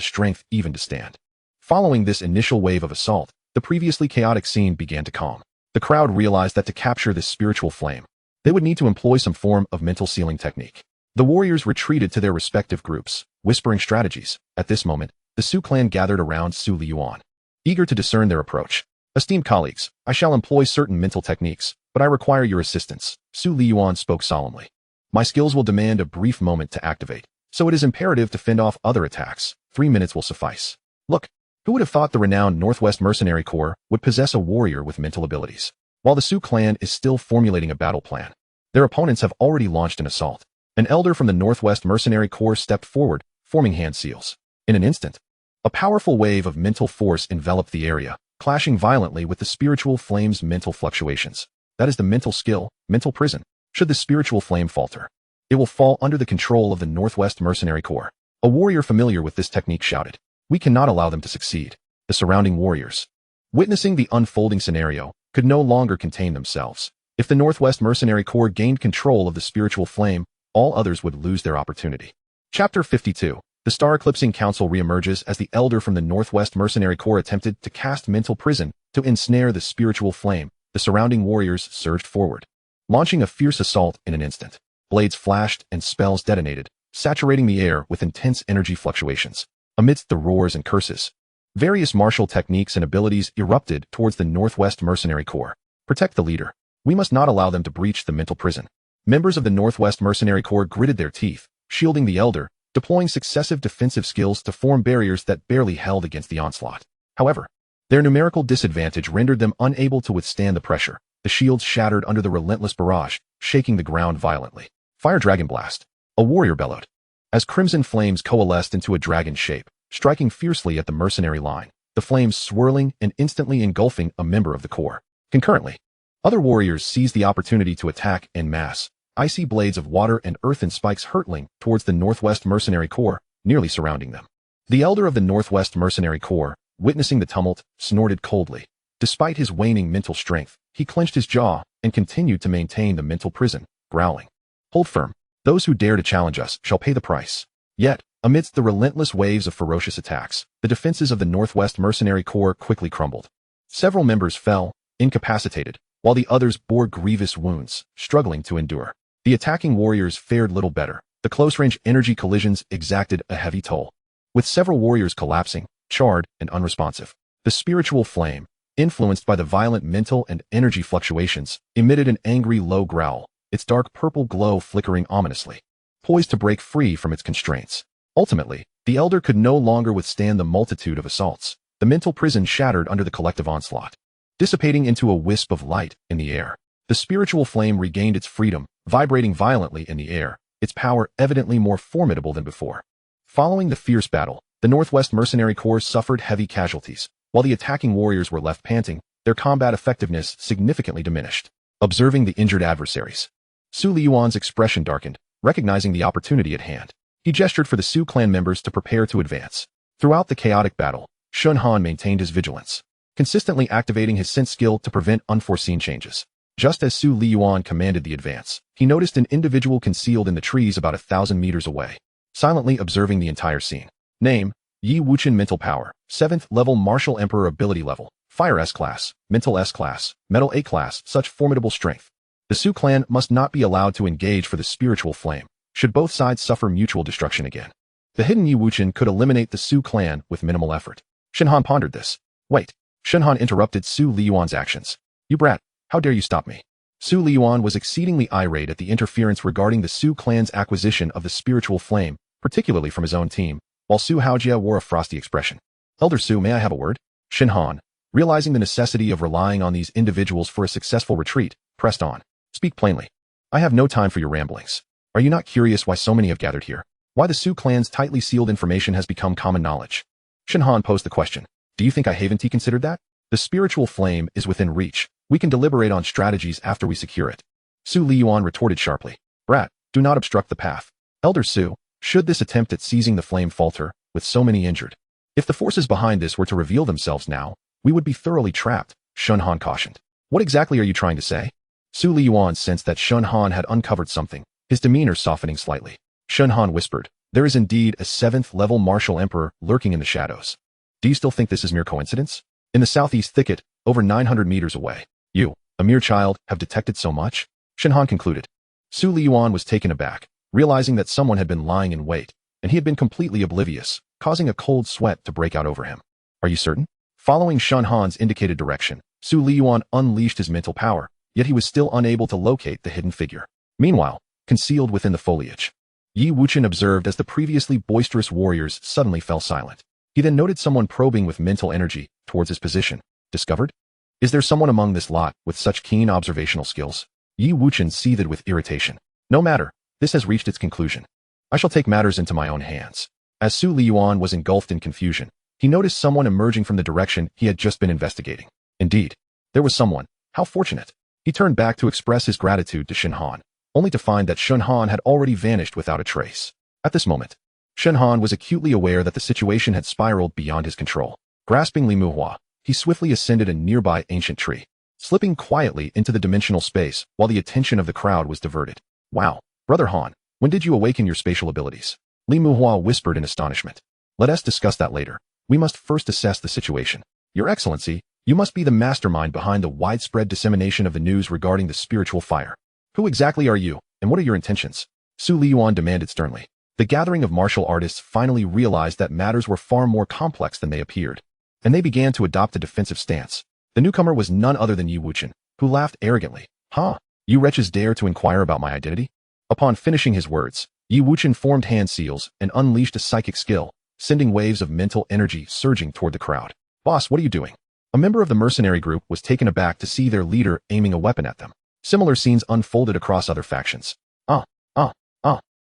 strength even to stand. Following this initial wave of assault, the previously chaotic scene began to calm. The crowd realized that to capture this spiritual flame, they would need to employ some form of mental sealing technique. The warriors retreated to their respective groups, whispering strategies. At this moment, the Su clan gathered around Su Liyuan, eager to discern their approach. Esteemed colleagues, I shall employ certain mental techniques, but I require your assistance, Su Liyuan spoke solemnly. My skills will demand a brief moment to activate, so it is imperative to fend off other attacks. 3 minutes will suffice. Look, who would have thought the renowned Northwest Mercenary Corps would possess a warrior with mental abilities? While the Su clan is still formulating a battle plan, their opponents have already launched an assault. An elder from the Northwest Mercenary Corps stepped forward, forming hand seals. In an instant, a powerful wave of mental force enveloped the area, clashing violently with the spiritual flame's mental fluctuations. That is the mental skill, mental prison. Should the spiritual flame falter, it will fall under the control of the Northwest Mercenary Corps. A warrior familiar with this technique shouted, "We cannot allow them to succeed." The surrounding warriors, witnessing the unfolding scenario, could no longer contain themselves. If the Northwest Mercenary Corps gained control of the spiritual flame, all others would lose their opportunity. Chapter 52. The Star Eclipsing Council reemerges as the elder from the Northwest Mercenary Corps attempted to cast mental prison to ensnare the spiritual flame. The surrounding warriors surged forward, launching a fierce assault in an instant. Blades flashed and spells detonated, saturating the air with intense energy fluctuations. Amidst the roars and curses, various martial techniques and abilities erupted towards the Northwest Mercenary Corps. Protect the leader. We must not allow them to breach the mental prison. Members of the Northwest Mercenary Corps gritted their teeth, shielding the elder, deploying successive defensive skills to form barriers that barely held against the onslaught. However, their numerical disadvantage rendered them unable to withstand the pressure. The shields shattered under the relentless barrage, shaking the ground violently. Fire Dragon Blast. A warrior bellowed, as crimson flames coalesced into a dragon shape, striking fiercely at the mercenary line, the flames swirling and instantly engulfing a member of the corps. Concurrently, other warriors seized the opportunity to attack en masse, icy blades of water and earthen spikes hurtling towards the Northwest Mercenary Corps, nearly surrounding them. The elder of the Northwest Mercenary Corps, witnessing the tumult, snorted coldly. Despite his waning mental strength, he clenched his jaw and continued to maintain the mental prison, growling, "Hold firm. Those who dare to challenge us shall pay the price." Yet, amidst the relentless waves of ferocious attacks, the defenses of the Northwest Mercenary Corps quickly crumbled. Several members fell, incapacitated, while the others bore grievous wounds, struggling to endure. The attacking warriors fared little better. The close-range energy collisions exacted a heavy toll, with several warriors collapsing, charred, and unresponsive. The spiritual flame, influenced by the violent mental and energy fluctuations, emitted an angry low growl, its dark purple glow flickering ominously, poised to break free from its constraints. Ultimately, the elder could no longer withstand the multitude of assaults. The mental prison shattered under the collective onslaught, dissipating into a wisp of light in the air. The spiritual flame regained its freedom, vibrating violently in the air, its power evidently more formidable than before. Following the fierce battle, the Northwest Mercenary Corps suffered heavy casualties, while the attacking warriors were left panting, their combat effectiveness significantly diminished. Observing the injured adversaries, Su Liyuan's expression darkened, recognizing the opportunity at hand. He gestured for the Su clan members to prepare to advance. Throughout the chaotic battle, Shen Han maintained his vigilance, consistently activating his sense skill to prevent unforeseen changes. Just as Su Liyuan commanded the advance, he noticed an individual concealed in the trees about 1,000 meters away, silently observing the entire scene. Name: Yi Wuxian. Mental power: 7th level. Martial Emperor. Ability level: Fire S class, Mental S class, Metal A class. Such formidable strength. The Su clan must not be allowed to engage for the spiritual flame, should both sides suffer mutual destruction again. The hidden Yi Wuxian could eliminate the Su clan with minimal effort. Shen Han pondered this. Wait. Shen Han interrupted Su Liyuan's actions. You brat, how dare you stop me? Su Liyuan was exceedingly irate at the interference regarding the Su clan's acquisition of the spiritual flame, particularly from his own team, while Su Haojia wore a frosty expression. Elder Su, may I have a word? Shen Han, realizing the necessity of relying on these individuals for a successful retreat, pressed on. Speak plainly. I have no time for your ramblings. Are you not curious why so many have gathered here? Why the Su clan's tightly sealed information has become common knowledge? Shen Han posed the question. Do you think I haven't considered that? The spiritual flame is within reach. We can deliberate on strategies after we secure it. Su Liyuan retorted sharply. Brat, do not obstruct the path. Elder Su, should this attempt at seizing the flame falter, with so many injured. If the forces behind this were to reveal themselves now, we would be thoroughly trapped, Shen Han cautioned. What exactly are you trying to say? Su Liyuan sensed that Shen Han had uncovered something, his demeanor softening slightly. Shen Han whispered, there is indeed a 7th-level martial emperor lurking in the shadows. Do you still think this is mere coincidence? In the southeast thicket, over 900 meters away. You, a mere child, have detected so much? Shen Han concluded. Su Liyuan was taken aback, realizing that someone had been lying in wait, and he had been completely oblivious, causing a cold sweat to break out over him. Are you certain? Following Shen Han's indicated direction, Su Liyuan unleashed his mental power, yet he was still unable to locate the hidden figure. Meanwhile, concealed within the foliage, Yi Wuchen observed as the previously boisterous warriors suddenly fell silent. He then noted someone probing with mental energy towards his position. Discovered? Is there someone among this lot with such keen observational skills? Yi Wuchen seethed with irritation. No matter, this has reached its conclusion. I shall take matters into my own hands. As Su Liyuan was engulfed in confusion, he noticed someone emerging from the direction he had just been investigating. Indeed, there was someone. How fortunate. He turned back to express his gratitude to Shen Han, only to find that Shen Han had already vanished without a trace. At this moment, Shen Han was acutely aware that the situation had spiraled beyond his control. Grasping Li Muhua, he swiftly ascended a nearby ancient tree, slipping quietly into the dimensional space while the attention of the crowd was diverted. Wow, Brother Han, when did you awaken your spatial abilities? Li Muhua whispered in astonishment. Let us discuss that later. We must first assess the situation. Your Excellency, you must be the mastermind behind the widespread dissemination of the news regarding the spiritual fire. Who exactly are you, and what are your intentions? Su Liyuan demanded sternly. The gathering of martial artists finally realized that matters were far more complex than they appeared, and they began to adopt a defensive stance. The newcomer was none other than Yi Wuchen, who laughed arrogantly. Huh? You wretches dare to inquire about my identity? Upon finishing his words, Yi Wuchen formed hand seals and unleashed a psychic skill, sending waves of mental energy surging toward the crowd. Boss, what are you doing? A member of the mercenary group was taken aback to see their leader aiming a weapon at them. Similar scenes unfolded across other factions.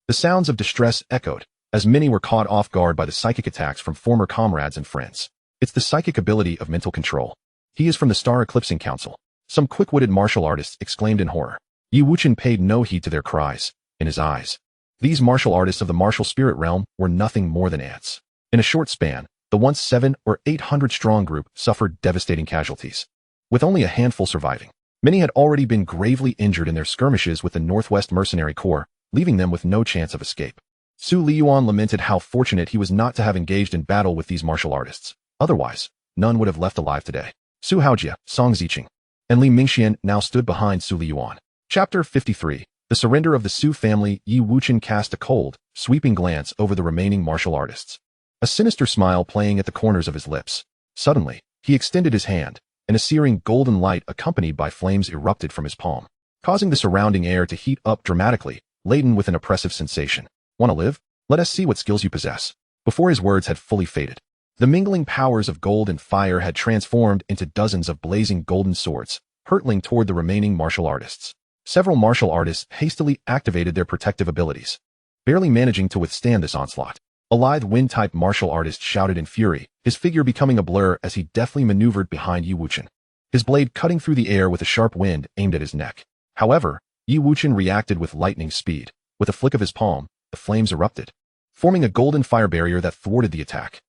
The sounds of distress echoed, as many were caught off guard by the psychic attacks from former comrades and friends. It's the psychic ability of mental control. He is from the Star Eclipsing Council. Some quick-witted martial artists exclaimed in horror. Yi Wuchen paid no heed to their cries. In his eyes, these martial artists of the martial spirit realm were nothing more than ants. In a short span, the once 700 or 800 strong group suffered devastating casualties, with only a handful surviving. Many had already been gravely injured in their skirmishes with the Northwest Mercenary Corps, leaving them with no chance of escape. Su Liyuan lamented how fortunate he was not to have engaged in battle with these martial artists. Otherwise, none would have left alive today. Su Haojia, Song Ziqing, and Li Mingxian now stood behind Su Liyuan. Chapter 53. The surrender of the Su family. Yi Wuchen cast a cold, sweeping glance over the remaining martial artists, a sinister smile playing at the corners of his lips. Suddenly, he extended his hand, and a searing golden light accompanied by flames erupted from his palm, causing the surrounding air to heat up dramatically, laden with an oppressive sensation. Want to live? Let us see what skills you possess. Before his words had fully faded, the mingling powers of gold and fire had transformed into dozens of blazing golden swords, hurtling toward the remaining martial artists. Several martial artists hastily activated their protective abilities, barely managing to withstand this onslaught. A lithe wind-type martial artist shouted in fury, his figure becoming a blur as he deftly maneuvered behind Yi Wuchen, his blade cutting through the air with a sharp wind aimed at his neck. However, Yi Wuchen reacted with lightning speed. With a flick of his palm, the flames erupted, forming a golden fire barrier that thwarted the attack.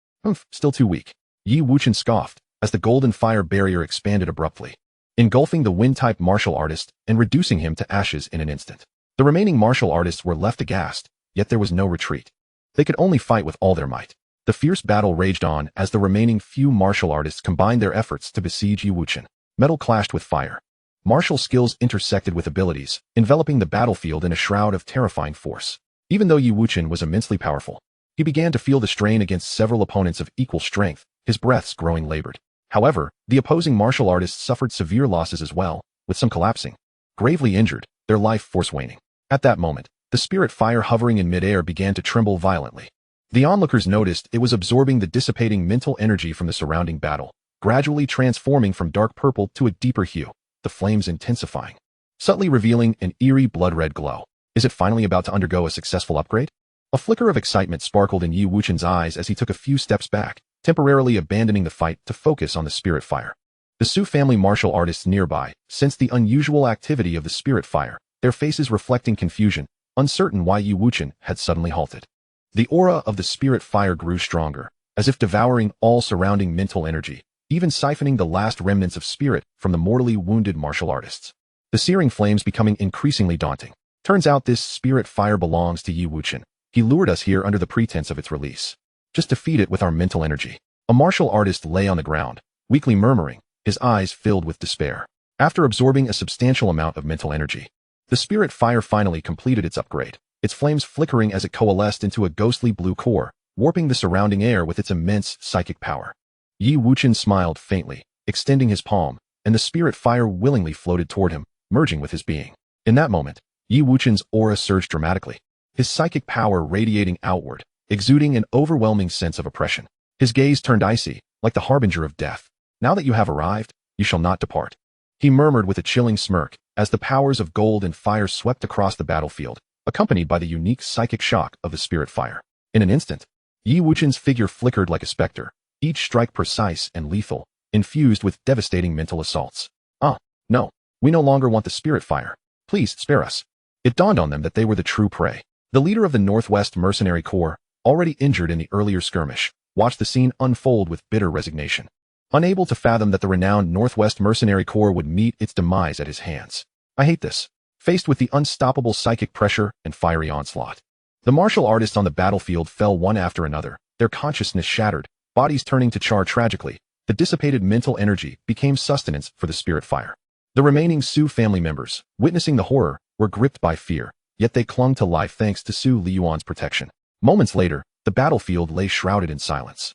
Still too weak. Yi Wuchen scoffed as the golden fire barrier expanded abruptly, engulfing the wind-type martial artist and reducing him to ashes in an instant. The remaining martial artists were left aghast, yet there was no retreat. They could only fight with all their might. The fierce battle raged on as the remaining few martial artists combined their efforts to besiege Yi Wuchen. Metal clashed with fire. Martial skills intersected with abilities, enveloping the battlefield in a shroud of terrifying force. Even though Yi Wuchen was immensely powerful, he began to feel the strain against several opponents of equal strength, his breaths growing labored. However, the opposing martial artists suffered severe losses as well, with some collapsing, gravely injured, their life force waning. At that moment, the spirit fire hovering in midair began to tremble violently. The onlookers noticed it was absorbing the dissipating mental energy from the surrounding battle, gradually transforming from dark purple to a deeper hue, the flames intensifying, subtly revealing an eerie blood-red glow. Is it finally about to undergo a successful upgrade? A flicker of excitement sparkled in Yi Wuchen's eyes as he took a few steps back, temporarily abandoning the fight to focus on the spirit fire. The Su family martial artists nearby sensed the unusual activity of the spirit fire, their faces reflecting confusion, uncertain why Yi Wuchen had suddenly halted. The aura of the spirit fire grew stronger, as if devouring all surrounding mental energy, even siphoning the last remnants of spirit from the mortally wounded martial artists. The searing flames becoming increasingly daunting. Turns out this spirit fire belongs to Yi Wuchen. He lured us here under the pretense of its release, just to feed it with our mental energy. A martial artist lay on the ground, weakly murmuring, his eyes filled with despair. After absorbing a substantial amount of mental energy, the spirit fire finally completed its upgrade, its flames flickering as it coalesced into a ghostly blue core, warping the surrounding air with its immense psychic power. Yi Wuchen smiled faintly, extending his palm, and the spirit fire willingly floated toward him, merging with his being. In that moment, Yi Wuchen's aura surged dramatically, his psychic power radiating outward, exuding an overwhelming sense of oppression. His gaze turned icy, like the harbinger of death. Now that you have arrived, you shall not depart. He murmured with a chilling smirk, as the powers of gold and fire swept across the battlefield, accompanied by the unique psychic shock of the spirit fire. In an instant, Yi Wuchen's figure flickered like a specter, each strike precise and lethal, infused with devastating mental assaults. No, we no longer want the spirit fire. Please spare us. It dawned on them that they were the true prey. The leader of the Northwest Mercenary Corps, already injured in the earlier skirmish, watched the scene unfold with bitter resignation, unable to fathom that the renowned Northwest Mercenary Corps would meet its demise at his hands. I hate this. Faced with the unstoppable psychic pressure and fiery onslaught, the martial artists on the battlefield fell one after another, their consciousness shattered, bodies turning to char tragically. The dissipated mental energy became sustenance for the spirit fire. The remaining Su family members, witnessing the horror, were gripped by fear, yet they clung to life thanks to Su Liyuan's protection. Moments later, the battlefield lay shrouded in silence.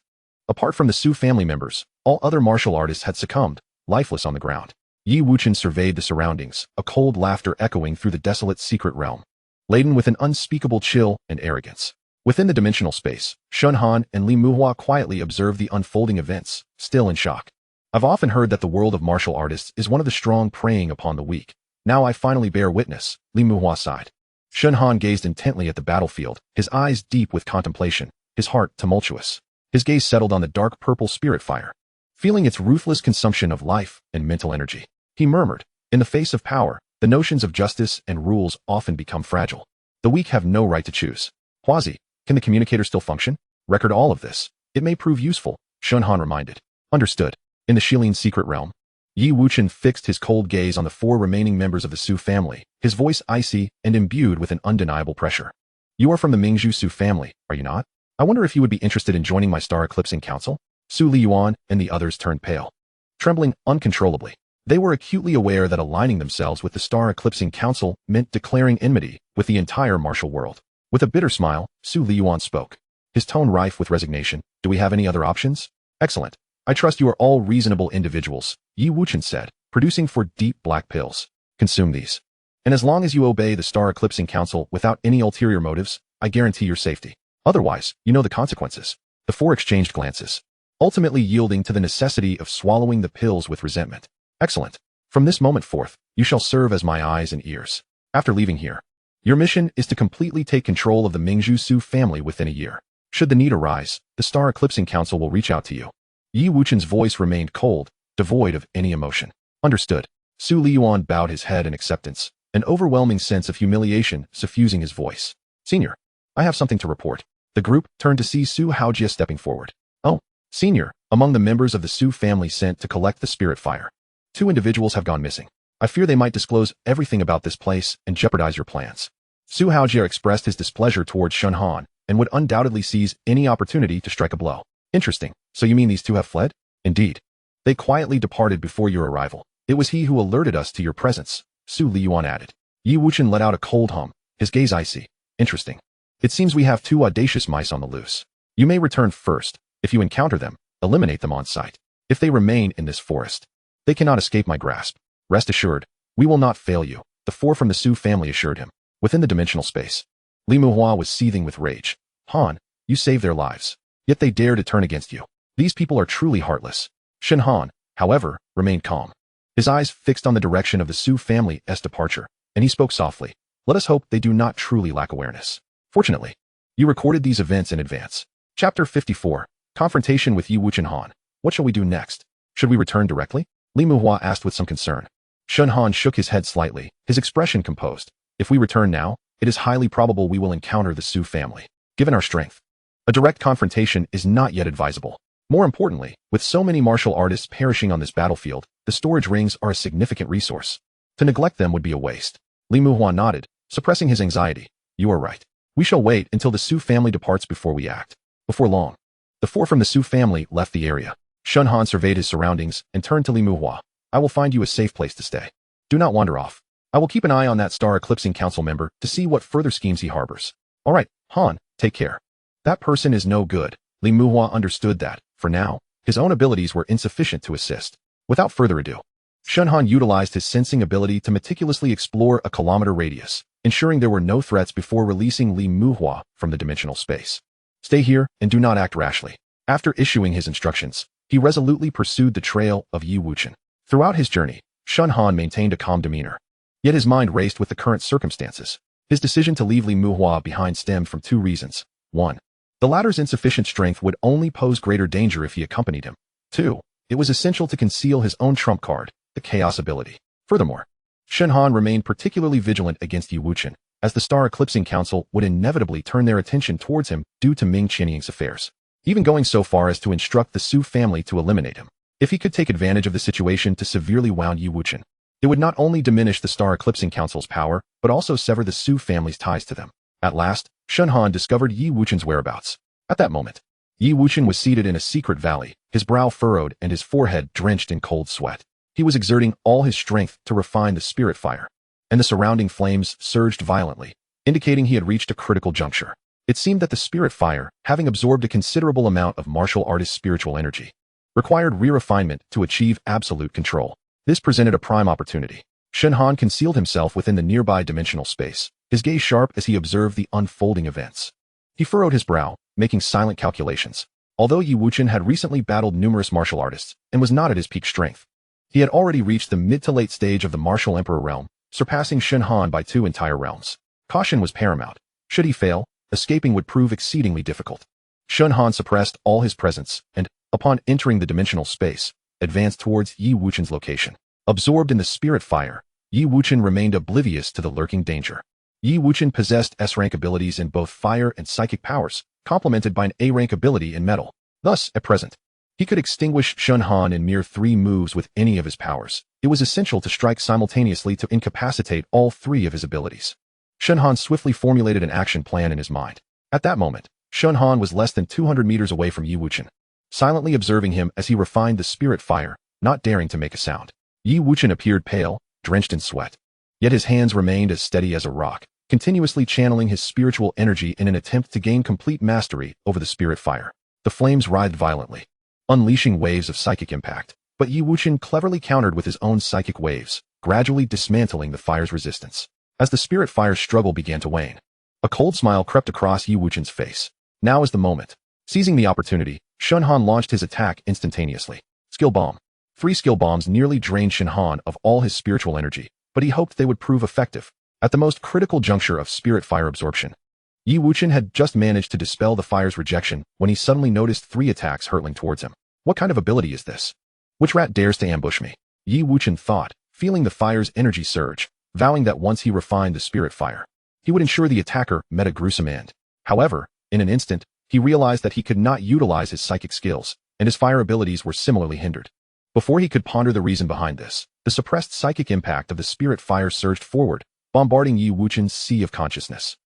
Apart from the Su family members, all other martial artists had succumbed, lifeless on the ground. Yi Wuchen surveyed the surroundings, a cold laughter echoing through the desolate secret realm, laden with an unspeakable chill and arrogance. Within the dimensional space, Shen Han and Li Muhua quietly observed the unfolding events, still in shock. I've often heard that the world of martial artists is one of the strong preying upon the weak. Now I finally bear witness, Li Muhua sighed. Shen Han gazed intently at the battlefield, his eyes deep with contemplation, his heart tumultuous. His gaze settled on the dark purple spirit fire, feeling its ruthless consumption of life and mental energy. He murmured, in the face of power, the notions of justice and rules often become fragile. The weak have no right to choose. Huazi, can the communicator still function? Record all of this. It may prove useful, Shen Han reminded. Understood. In the Shilin secret realm, Yi Wuchen fixed his cold gaze on the 4 remaining members of the Su family, his voice icy and imbued with an undeniable pressure. You are from the Mingzhu Su family, are you not? I wonder if you would be interested in joining my Star Eclipsing Council? Su Liyuan and the others turned pale, trembling uncontrollably. They were acutely aware that aligning themselves with the Star Eclipsing Council meant declaring enmity with the entire martial world. With a bitter smile, Su Liyuan spoke, his tone rife with resignation. Do we have any other options? Excellent. I trust you are all reasonable individuals, Yi Wuchen said, producing 4 deep black pills. Consume these. And as long as you obey the Star Eclipsing Council without any ulterior motives, I guarantee your safety. Otherwise, you know the consequences. The 4 exchanged glances, ultimately yielding to the necessity of swallowing the pills with resentment. Excellent. From this moment forth, you shall serve as my eyes and ears. After leaving here, your mission is to completely take control of the Mingzhu Su family within a year. Should the need arise, the Star Eclipsing Council will reach out to you. Yi Wuchen's voice remained cold, devoid of any emotion. Understood. Su Liyuan bowed his head in acceptance, an overwhelming sense of humiliation suffusing his voice. Senior, I have something to report. The group turned to see Su Haojia stepping forward. Oh, Senior, among the members of the Su family sent to collect the spirit fire, 2 individuals have gone missing. I fear they might disclose everything about this place and jeopardize your plans. Su Haojia expressed his displeasure towards Shen Han and would undoubtedly seize any opportunity to strike a blow. Interesting. So you mean these 2 have fled? Indeed. They quietly departed before your arrival. It was he who alerted us to your presence, Su Liyuan added. Yi Wuchen let out a cold hum, his gaze icy. Interesting. It seems we have 2 audacious mice on the loose. You may return first. If you encounter them, eliminate them on sight. If they remain in this forest, they cannot escape my grasp. Rest assured, we will not fail you, the 4 from the Su family assured him. Within the dimensional space, Li Muhua was seething with rage. Han, you saved their lives, yet they dare to turn against you. These people are truly heartless. Shen Han, however, remained calm, his eyes fixed on the direction of the Su family's departure, and he spoke softly. Let us hope they do not truly lack awareness. Fortunately, you recorded these events in advance. Chapter 54, Confrontation with Yi Wuchen Han. What shall we do next? Should we return directly? Li Muhua asked with some concern. Shen Han shook his head slightly, his expression composed. If we return now, it is highly probable we will encounter the Su family. given our strength. A direct confrontation is not yet advisable. More importantly, with so many martial artists perishing on this battlefield, the storage rings are a significant resource. To neglect them would be a waste. Li Muhua nodded, suppressing his anxiety. You are right. We shall wait until the Su family departs before we act. Before long, the four from the Su family left the area. Shen Han surveyed his surroundings and turned to Li Muhua. I will find you a safe place to stay. Do not wander off. I will keep an eye on that Star Eclipsing Council member to see what further schemes he harbors. All right, Han, take care. That person is no good. Li Muhua understood that, for now, his own abilities were insufficient to assist. Without further ado, Shen Han utilized his sensing ability to meticulously explore a kilometer radius, ensuring there were no threats before releasing Li Muhua from the dimensional space. Stay here and do not act rashly. After issuing his instructions, he resolutely pursued the trail of Yi Wuchen. Throughout his journey, Shen Han maintained a calm demeanor. Yet his mind raced with the current circumstances. His decision to leave Li Muhua behind stemmed from two reasons. 1. The latter's insufficient strength would only pose greater danger if he accompanied him. 2. It was essential to conceal his own trump card, the chaos ability. Furthermore, Shen Han remained particularly vigilant against Yi Wuchen, as the Star Eclipsing Council would inevitably turn their attention towards him due to Ming Qianying's affairs, even going so far as to instruct the Su family to eliminate him. If he could take advantage of the situation to severely wound Yi Wuchen, it would not only diminish the Star Eclipsing Council's power, but also sever the Su family's ties to them. At last, Shen Han discovered Yi Wuchen's whereabouts. At that moment, Yi Wuchen was seated in a secret valley, his brow furrowed and his forehead drenched in cold sweat. He was exerting all his strength to refine the spirit fire, and the surrounding flames surged violently, indicating he had reached a critical juncture. It seemed that the spirit fire, having absorbed a considerable amount of martial artist's spiritual energy, required re-refinement to achieve absolute control. This presented a prime opportunity. Shen Han concealed himself within the nearby dimensional space, his gaze sharp as he observed the unfolding events. He furrowed his brow, making silent calculations. Although Yi Wuchen had recently battled numerous martial artists and was not at his peak strength, he had already reached the mid to late stage of the martial emperor realm, surpassing Shen Han by 2 entire realms. Caution was paramount. Should he fail, escaping would prove exceedingly difficult. Shen Han suppressed all his presence and, upon entering the dimensional space, advanced towards Yi Wuchen's location. Absorbed in the spirit fire, Yi Wuchen remained oblivious to the lurking danger. Yi Wuchen possessed S-rank abilities in both fire and psychic powers, complemented by an A-rank ability in metal. Thus, at present, he could extinguish Shen Han in mere 3 moves with any of his powers. It was essential to strike simultaneously to incapacitate all 3 of his abilities. Shen Han swiftly formulated an action plan in his mind. At that moment, Shen Han was less than 200 meters away from Yi Wuchen, silently observing him as he refined the spirit fire, not daring to make a sound. Yi Wuchen appeared pale, drenched in sweat. Yet his hands remained as steady as a rock, continuously channeling his spiritual energy in an attempt to gain complete mastery over the spirit fire. The flames writhed violently, unleashing waves of psychic impact, but Yi Wuchen cleverly countered with his own psychic waves, gradually dismantling the fire's resistance. As the spirit fire's struggle began to wane, a cold smile crept across Yi Wuchen's face. Now is the moment. Seizing the opportunity, Shen Han launched his attack instantaneously. Skill Bomb. 3 skill bombs nearly drained Shen Han of all his spiritual energy, but he hoped they would prove effective. At the most critical juncture of spirit fire absorption, Yi Wuchen had just managed to dispel the fire's rejection when he suddenly noticed 3 attacks hurtling towards him. What kind of ability is this? Which rat dares to ambush me? Yi Wuchen thought, feeling the fire's energy surge, vowing that once he refined the spirit fire, he would ensure the attacker met a gruesome end. However, in an instant, he realized that he could not utilize his psychic skills, and his fire abilities were similarly hindered. Before he could ponder the reason behind this, the suppressed psychic impact of the spirit fire surged forward, bombarding Yi Wuchen's sea of consciousness.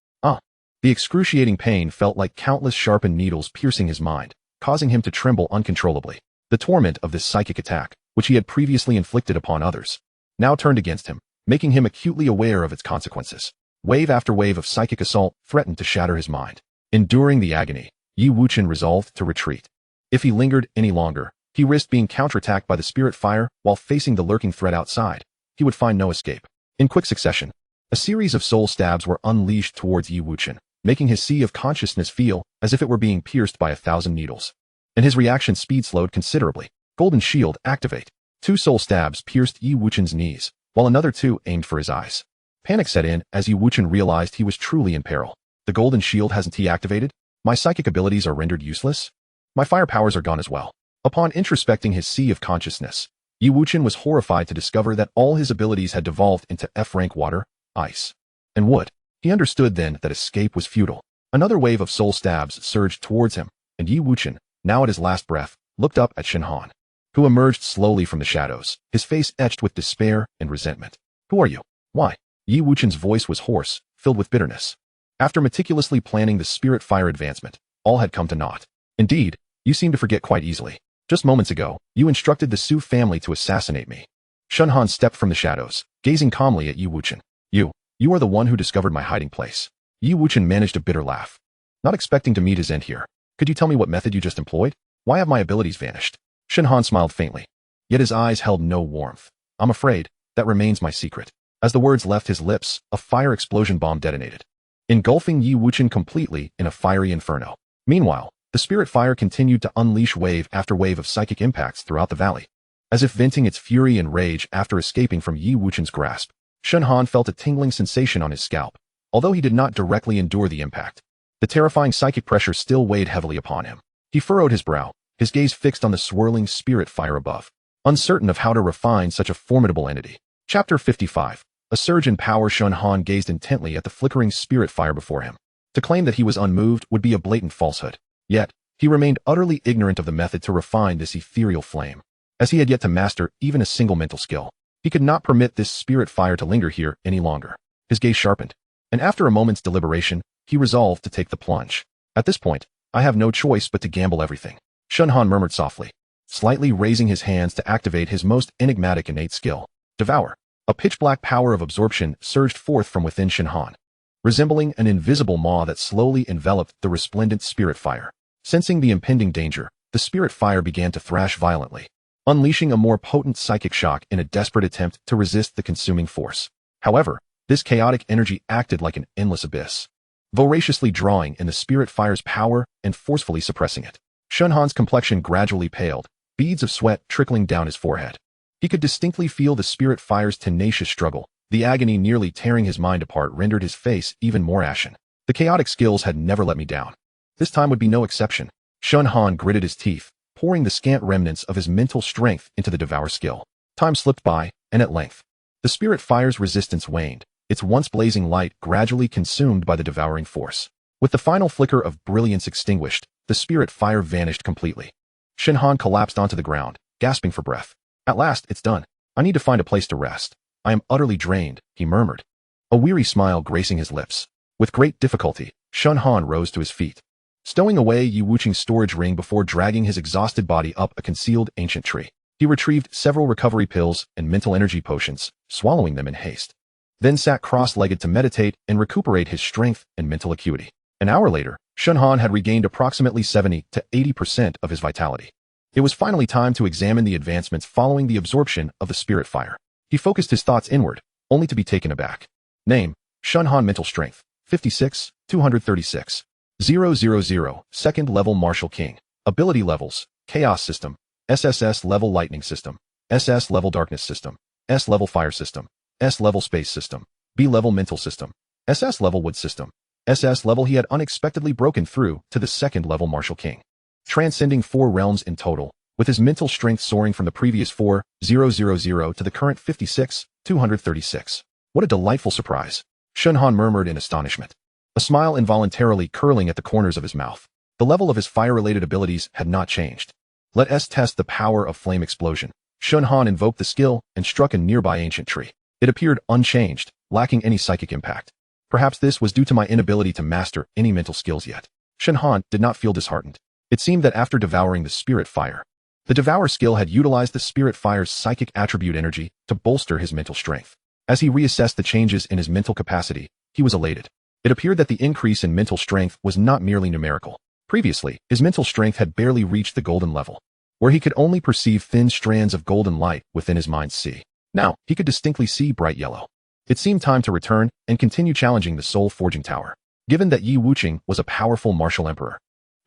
The excruciating pain felt like countless sharpened needles piercing his mind, causing him to tremble uncontrollably. The torment of this psychic attack, which he had previously inflicted upon others, now turned against him, making him acutely aware of its consequences. Wave after wave of psychic assault threatened to shatter his mind. Enduring the agony, Yi Wuchen resolved to retreat. If he lingered any longer, he risked being counterattacked by the spirit fire while facing the lurking threat outside. He would find no escape. In quick succession, a series of soul stabs were unleashed towards Yi Wuchen, making his sea of consciousness feel as if it were being pierced by 1,000 needles. And his reaction speed slowed considerably. Golden Shield, activate. 2 soul stabs pierced Yi Wuchen's knees, while another 2 aimed for his eyes. Panic set in as Yi Wuchen realized he was truly in peril. The Golden Shield hasn't he activated? My psychic abilities are rendered useless? My fire powers are gone as well. Upon introspecting his sea of consciousness, Yi Wuchen was horrified to discover that all his abilities had devolved into F-rank water, ice, and wood. He understood then that escape was futile. Another wave of soul stabs surged towards him, and Yi Wuchen, now at his last breath, looked up at Shen Han, who emerged slowly from the shadows, his face etched with despair and resentment. Who are you? Why? Yi Wuchen's voice was hoarse, filled with bitterness. After meticulously planning the spirit fire advancement, all had come to naught. Indeed, you seem to forget quite easily. Just moments ago, you instructed the Su family to assassinate me. Shen Han stepped from the shadows, gazing calmly at Yi Wuchen. You are the one who discovered my hiding place. Yi Wuchen managed a bitter laugh. Not expecting to meet his end here. Could you tell me what method you just employed? Why have my abilities vanished? Shen Han smiled faintly. Yet his eyes held no warmth. I'm afraid, that remains my secret. As the words left his lips, a fire explosion bomb detonated, engulfing Yi Wuchen completely in a fiery inferno. Meanwhile, the spirit fire continued to unleash wave after wave of psychic impacts throughout the valley. As if venting its fury and rage after escaping from Yi Wuchen's grasp, Shen Han felt a tingling sensation on his scalp, although he did not directly endure the impact. The terrifying psychic pressure still weighed heavily upon him. He furrowed his brow, his gaze fixed on the swirling spirit fire above, uncertain of how to refine such a formidable entity. Chapter 55. A surge in power. Shen Han gazed intently at the flickering spirit fire before him. To claim that he was unmoved would be a blatant falsehood. Yet, he remained utterly ignorant of the method to refine this ethereal flame. As he had yet to master even a single mental skill, he could not permit this spirit fire to linger here any longer. His gaze sharpened, and after a moment's deliberation, he resolved to take the plunge. At this point, I have no choice but to gamble everything. Shen Han murmured softly, slightly raising his hands to activate his most enigmatic innate skill, devour. A pitch-black power of absorption surged forth from within Shen Han, resembling an invisible maw that slowly enveloped the resplendent spirit fire. Sensing the impending danger, the spirit fire began to thrash violently, unleashing a more potent psychic shock in a desperate attempt to resist the consuming force. However, this chaotic energy acted like an endless abyss, voraciously drawing in the spirit fire's power and forcefully suppressing it. Shen Han's complexion gradually paled, beads of sweat trickling down his forehead. He could distinctly feel the spirit fire's tenacious struggle. The agony nearly tearing his mind apart rendered his face even more ashen. The chaotic skills had never let me down. This time would be no exception. Shen Han gritted his teeth, pouring the scant remnants of his mental strength into the devour skill. Time slipped by, and at length, the spirit fire's resistance waned, its once blazing light gradually consumed by the devouring force. With the final flicker of brilliance extinguished, the spirit fire vanished completely. Shen Han collapsed onto the ground, gasping for breath. At last, it's done. I need to find a place to rest. I am utterly drained, he murmured, a weary smile gracing his lips. With great difficulty, Shen Han rose to his feet, stowing away Yi Wuchen's storage ring before dragging his exhausted body up a concealed ancient tree. He retrieved several recovery pills and mental energy potions, swallowing them in haste, then sat cross-legged to meditate and recuperate his strength and mental acuity. An hour later, Shen Han had regained approximately 70 to 80% of his vitality. It was finally time to examine the advancements following the absorption of the spirit fire. He focused his thoughts inward, only to be taken aback. Name: Shen Han. Mental strength: 56, 236. 000, second level Martial King. Ability levels: Chaos System, SSS-level Lightning System, SS-level Darkness System, S-level Fire System, S-level Space System, B-level Mental System, SS-level Wood System. SS-level. He had unexpectedly broken through to the second level Martial King, transcending 4 realms in total, with his mental strength soaring from the previous 4,000 to the current 56, 236. What a delightful surprise! Shen Han murmured in astonishment, a smile involuntarily curling at the corners of his mouth. The level of his fire-related abilities had not changed. Let us test the power of flame explosion. Shen Han invoked the skill and struck a nearby ancient tree. It appeared unchanged, lacking any psychic impact. Perhaps this was due to my inability to master any mental skills yet. Shen Han did not feel disheartened. It seemed that after devouring the spirit fire, the devour skill had utilized the spirit fire's psychic attribute energy to bolster his mental strength. As he reassessed the changes in his mental capacity, he was elated. It appeared that the increase in mental strength was not merely numerical. Previously, his mental strength had barely reached the golden level, where he could only perceive thin strands of golden light within his mind's sea. Now, he could distinctly see bright yellow. It seemed time to return and continue challenging the Soul Forging Tower. Given that Yi Wuchen was a powerful martial emperor,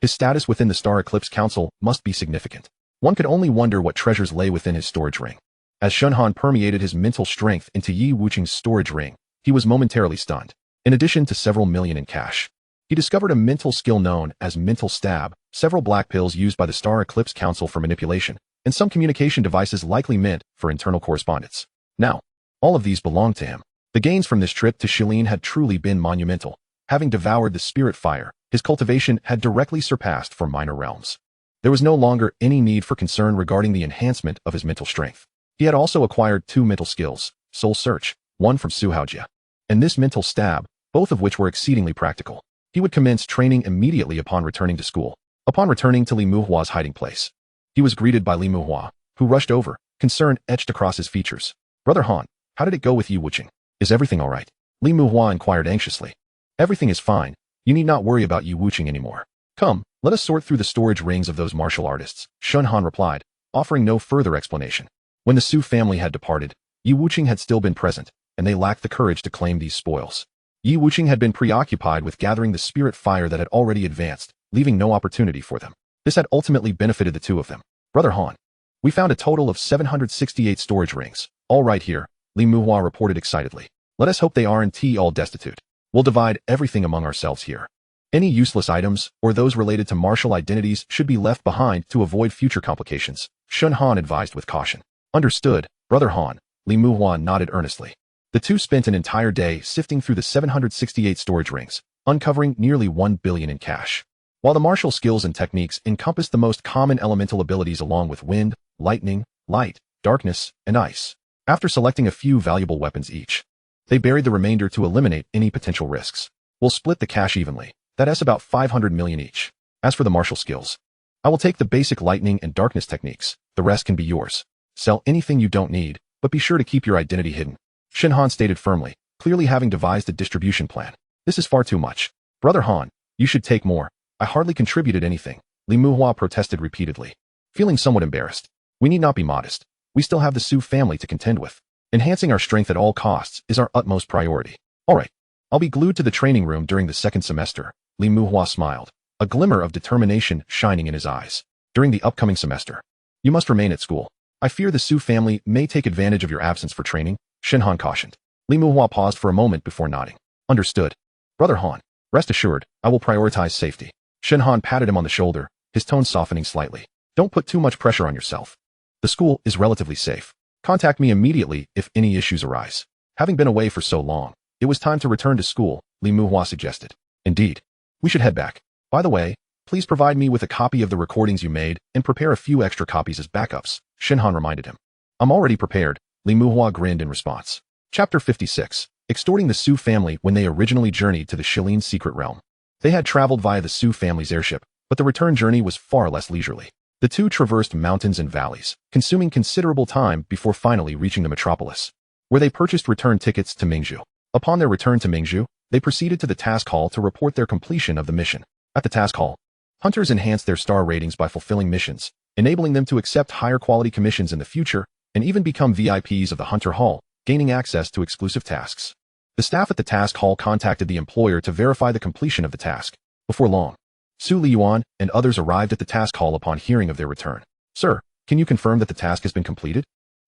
his status within the Star Eclipse Council must be significant. One could only wonder what treasures lay within his storage ring. As Shen Han permeated his mental strength into Yi Wuchen's storage ring, he was momentarily stunned. In addition to several million in cash, he discovered a mental skill known as Mental Stab, several black pills used by the Star Eclipse Council for manipulation, and some communication devices likely meant for internal correspondence. Now, all of these belonged to him. The gains from this trip to Shilin had truly been monumental. Having devoured the spirit fire, his cultivation had directly surpassed for minor realms. There was no longer any need for concern regarding the enhancement of his mental strength. He had also acquired 2 mental skills, Soul Search, one from Suhaojia, and this mental stab, both of which were exceedingly practical. He would commence training immediately upon returning to school. Upon returning to Li Muhua's hiding place, he was greeted by Li Muhua, who rushed over, concern etched across his features. "Brother Han, how did it go with Yi Wuqing? Is everything all right?" Li Muhua inquired anxiously. "Everything is fine. You need not worry about Yi Wuqing anymore. Come, let us sort through the storage rings of those martial artists," Shen Han replied, offering no further explanation. When the Su family had departed, Yi Wuqing had still been present, and they lacked the courage to claim these spoils. Yi Wuqing had been preoccupied with gathering the spirit fire that had already advanced, leaving no opportunity for them. This had ultimately benefited the two of them. "Brother Han, we found a total of 768 storage rings, all right here," Li Muhua reported excitedly. "Let us hope they aren't all destitute. We'll divide everything among ourselves here. Any useless items, or those related to martial identities, should be left behind to avoid future complications," Shen Han advised with caution. "Understood, Brother Han," Li Muhua nodded earnestly. The two spent an entire day sifting through the 768 storage rings, uncovering nearly 1 billion in cash. While the martial skills and techniques encompassed the most common elemental abilities along with wind, lightning, light, darkness, and ice. After selecting a few valuable weapons each, they buried the remainder to eliminate any potential risks. "We'll split the cash evenly. That's about 500 million each. As for the martial skills, I will take the basic lightning and darkness techniques. The rest can be yours. Sell anything you don't need, but be sure to keep your identity hidden," Shen Han stated firmly, clearly having devised a distribution plan. "This is far too much. Brother Han, you should take more. I hardly contributed anything," Li Muhua protested repeatedly. Feeling somewhat embarrassed. "We need not be modest. We still have the Su family to contend with. Enhancing our strength at all costs is our utmost priority. All right. I'll be glued to the training room during the second semester," Li Muhua smiled, a glimmer of determination shining in his eyes. "During the upcoming semester, you must remain at school. I fear the Su family may take advantage of your absence for training," Shen Han cautioned. Li Muhua paused for a moment before nodding. "Understood. Brother Han, rest assured, I will prioritize safety." Shen Han patted him on the shoulder, his tone softening slightly. "Don't put too much pressure on yourself. The school is relatively safe. Contact me immediately if any issues arise." Having been away for so long, it was time to return to school, Li Muhua suggested. "Indeed. We should head back. By the way, please provide me with a copy of the recordings you made and prepare a few extra copies as backups," Shen Han reminded him. "I'm already prepared," Li Muhua grinned in response. Chapter 56. Extorting the Su family when they originally journeyed to the Shilin secret realm. They had traveled via the Su family's airship, but the return journey was far less leisurely. The two traversed mountains and valleys, consuming considerable time before finally reaching the metropolis, where they purchased return tickets to Mingzhu. Upon their return to Mingzhu, they proceeded to the task hall to report their completion of the mission. At the task hall, hunters enhanced their star ratings by fulfilling missions, enabling them to accept higher quality commissions in the future and even become VIPs of the Hunter Hall, gaining access to exclusive tasks. The staff at the task hall contacted the employer to verify the completion of the task. Before long, Su Liyuan and others arrived at the task hall upon hearing of their return. "Sir, can you confirm that the task has been completed?"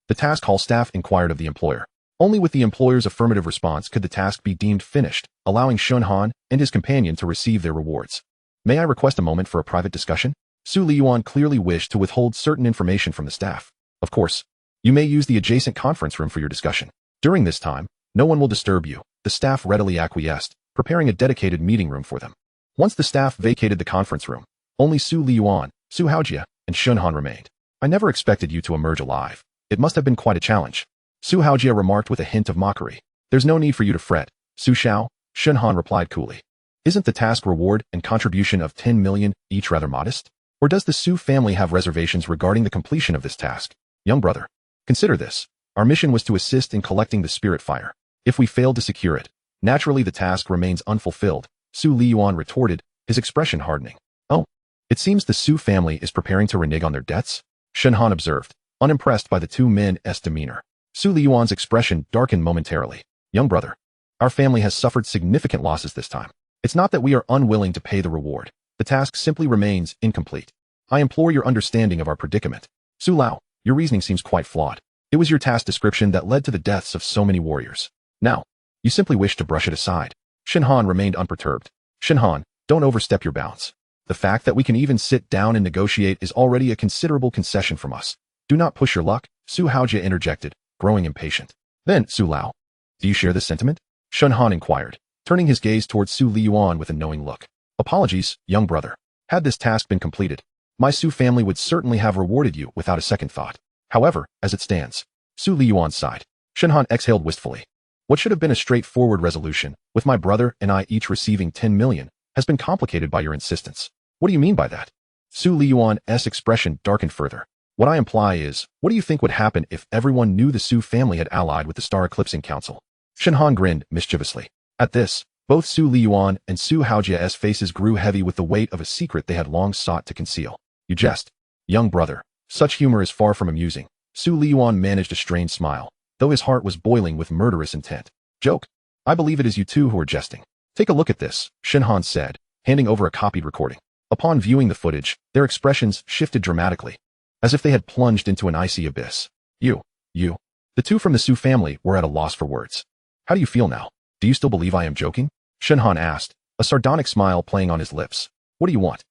The task hall staff inquired of the employer. Only with the employer's affirmative response could the task be deemed finished, allowing Shen Han and his companion to receive their rewards. "May I request a moment for a private discussion?" Su Liyuan clearly wished to withhold certain information from the staff. "Of course. You may use the adjacent conference room for your discussion. During this time, no one will disturb you," the staff readily acquiesced, preparing a dedicated meeting room for them. Once the staff vacated the conference room, only Su Liyuan, Suhaojia, and Shen Han remained. "I never expected you to emerge alive. It must have been quite a challenge," Suhaojia remarked with a hint of mockery. "There's no need for you to fret, Su Shao," Shen Han replied coolly. "Isn't the task reward and contribution of 10 million each rather modest? Or does the Su family have reservations regarding the completion of this task? Young brother, consider this. Our mission was to assist in collecting the spirit fire. If we failed to secure it, naturally the task remains unfulfilled," Su Liyuan retorted, his expression hardening. "Oh, it seems the Su family is preparing to renege on their debts?" Shen Han observed, unimpressed by the two men's demeanor. Su Liyuan's expression darkened momentarily. "Young brother, our family has suffered significant losses this time. It's not that we are unwilling to pay the reward. The task simply remains incomplete. I implore your understanding of our predicament. Su Lao, your reasoning seems quite flawed. It was your task description that led to the deaths of so many warriors. Now, you simply wish to brush it aside." Shen Han remained unperturbed. "Shen Han, don't overstep your bounds. The fact that we can even sit down and negotiate is already a considerable concession from us. Do not push your luck," Suhaojia interjected, growing impatient. "Then, Su Lao, do you share this sentiment?" Shen Han inquired, turning his gaze towards Su Liyuan with a knowing look. Apologies, young brother. Had this task been completed, my Su family would certainly have rewarded you without a second thought. However, as it stands, Su Liyuan sighed. Shen Han exhaled wistfully. What should have been a straightforward resolution, with my brother and I each receiving 10 million, has been complicated by your insistence. What do you mean by that? Su Liyuan's expression darkened further. What I imply is, what do you think would happen if everyone knew the Su family had allied with the Star Eclipsing Council? Shen Han grinned mischievously. At this, both Su Liyuan and Su Haojia's faces grew heavy with the weight of a secret they had long sought to conceal. You jest. Young brother. Such humor is far from amusing. Su Liyuan managed a strained smile, though his heart was boiling with murderous intent. Joke? I believe it is you two who are jesting. Take a look at this, Shen Han said, handing over a copied recording. Upon viewing the footage, their expressions shifted dramatically, as if they had plunged into an icy abyss. You. The two from the Su family were at a loss for words. How do you feel now? Do you still believe I am joking? Shen Han asked, a sardonic smile playing on his lips. What do you want?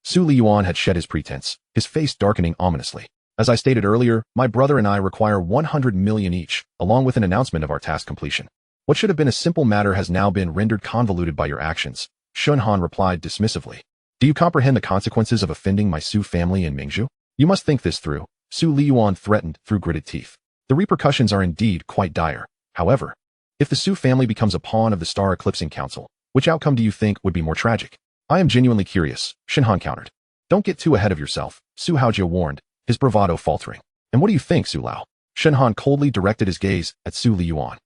Su Liyuan had shed his pretense, his face darkening ominously. As I stated earlier, my brother and I require 100 million each, along with an announcement of our task completion. What should have been a simple matter has now been rendered convoluted by your actions, Shen Han replied dismissively. Do you comprehend the consequences of offending my Su family in Mingzhu? You must think this through, Su Liyuan threatened through gritted teeth. The repercussions are indeed quite dire. However, if the Su family becomes a pawn of the Star Eclipsing Council, which outcome do you think would be more tragic? I am genuinely curious, Shen Han countered. Don't get too ahead of yourself, Su Haojia warned, his bravado faltering. And what do you think, Su Lao? Shen Han coldly directed his gaze at Su Liyuan.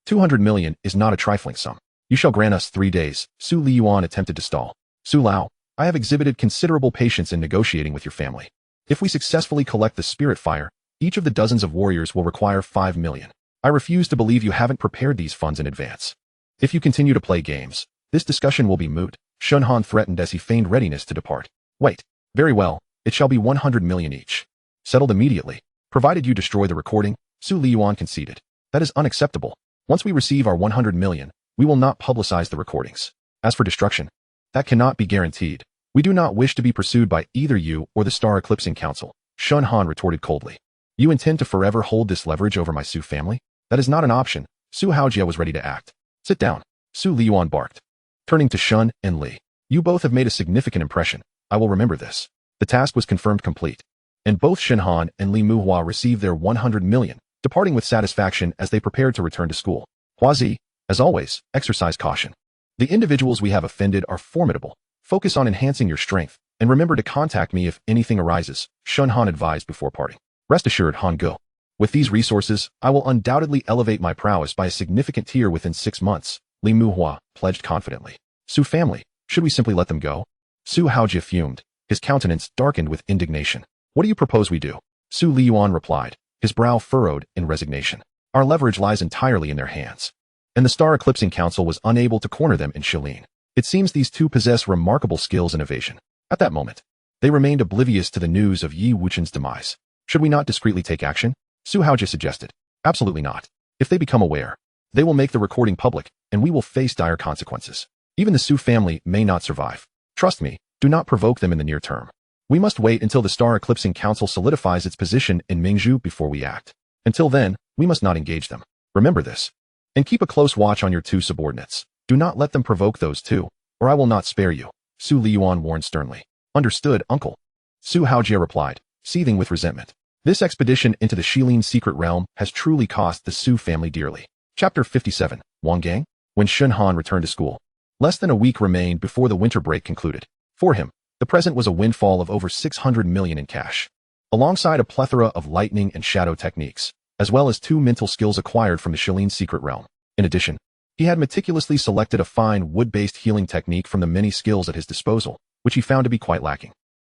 200 million is not a trifling sum. You shall grant us 3 days, Su Liyuan attempted to stall. Su Lao, I have exhibited considerable patience in negotiating with your family. If we successfully collect the spirit fire, each of the dozens of warriors will require 5 million. I refuse to believe you haven't prepared these funds in advance. If you continue to play games, this discussion will be moot, Shen Han threatened as he feigned readiness to depart. Wait. Very well, it shall be 100 million each. Settled immediately. Provided you destroy the recording, Su Liyuan conceded. That is unacceptable. Once we receive our 100 million, we will not publicize the recordings. As for destruction, that cannot be guaranteed. We do not wish to be pursued by either you or the Star Eclipsing Council, Shen Han retorted coldly. You intend to forever hold this leverage over my Su family? That is not an option. Su Haojia was ready to act. Sit down, Su Liyuan barked. Turning to Shen and Li. You both have made a significant impression. I will remember this. The task was confirmed complete, and both Shen Han and Li Muhua received their 100 million, departing with satisfaction as they prepared to return to school. Huazi, as always, exercise caution. The individuals we have offended are formidable. Focus on enhancing your strength, and remember to contact me if anything arises, Shen Han advised before parting. Rest assured, Han Go. With these resources, I will undoubtedly elevate my prowess by a significant tier within 6 months, Li Muhua pledged confidently. Su family, should we simply let them go? Su Haojia fumed, his countenance darkened with indignation. What do you propose we do? Su Liyuan replied, his brow furrowed in resignation. Our leverage lies entirely in their hands. And the Star Eclipsing Council was unable to corner them in Shilin. It seems these two possess remarkable skills in evasion. At that moment, they remained oblivious to the news of Yi Wuchen's demise. Should we not discreetly take action? Su Haojia suggested. Absolutely not. If they become aware, they will make the recording public, and we will face dire consequences. Even the Su family may not survive. Trust me, do not provoke them in the near term. We must wait until the Star Eclipsing Council solidifies its position in Mingzhu before we act. Until then, we must not engage them. Remember this. And keep a close watch on your two subordinates. Do not let them provoke those two, or I will not spare you, Su Liyuan warned sternly. Understood, uncle. Su Haojia replied, seething with resentment. This expedition into the Shilin secret realm has truly cost the Su family dearly. Chapter 57, Wanggang? When Shen Han returned to school. Less than a week remained before the winter break concluded. For him, the present was a windfall of over 600 million in cash, alongside a plethora of lightning and shadow techniques, as well as 2 mental skills acquired from the Shilin secret realm. In addition, he had meticulously selected a fine wood-based healing technique from the many skills at his disposal, which he found to be quite lacking.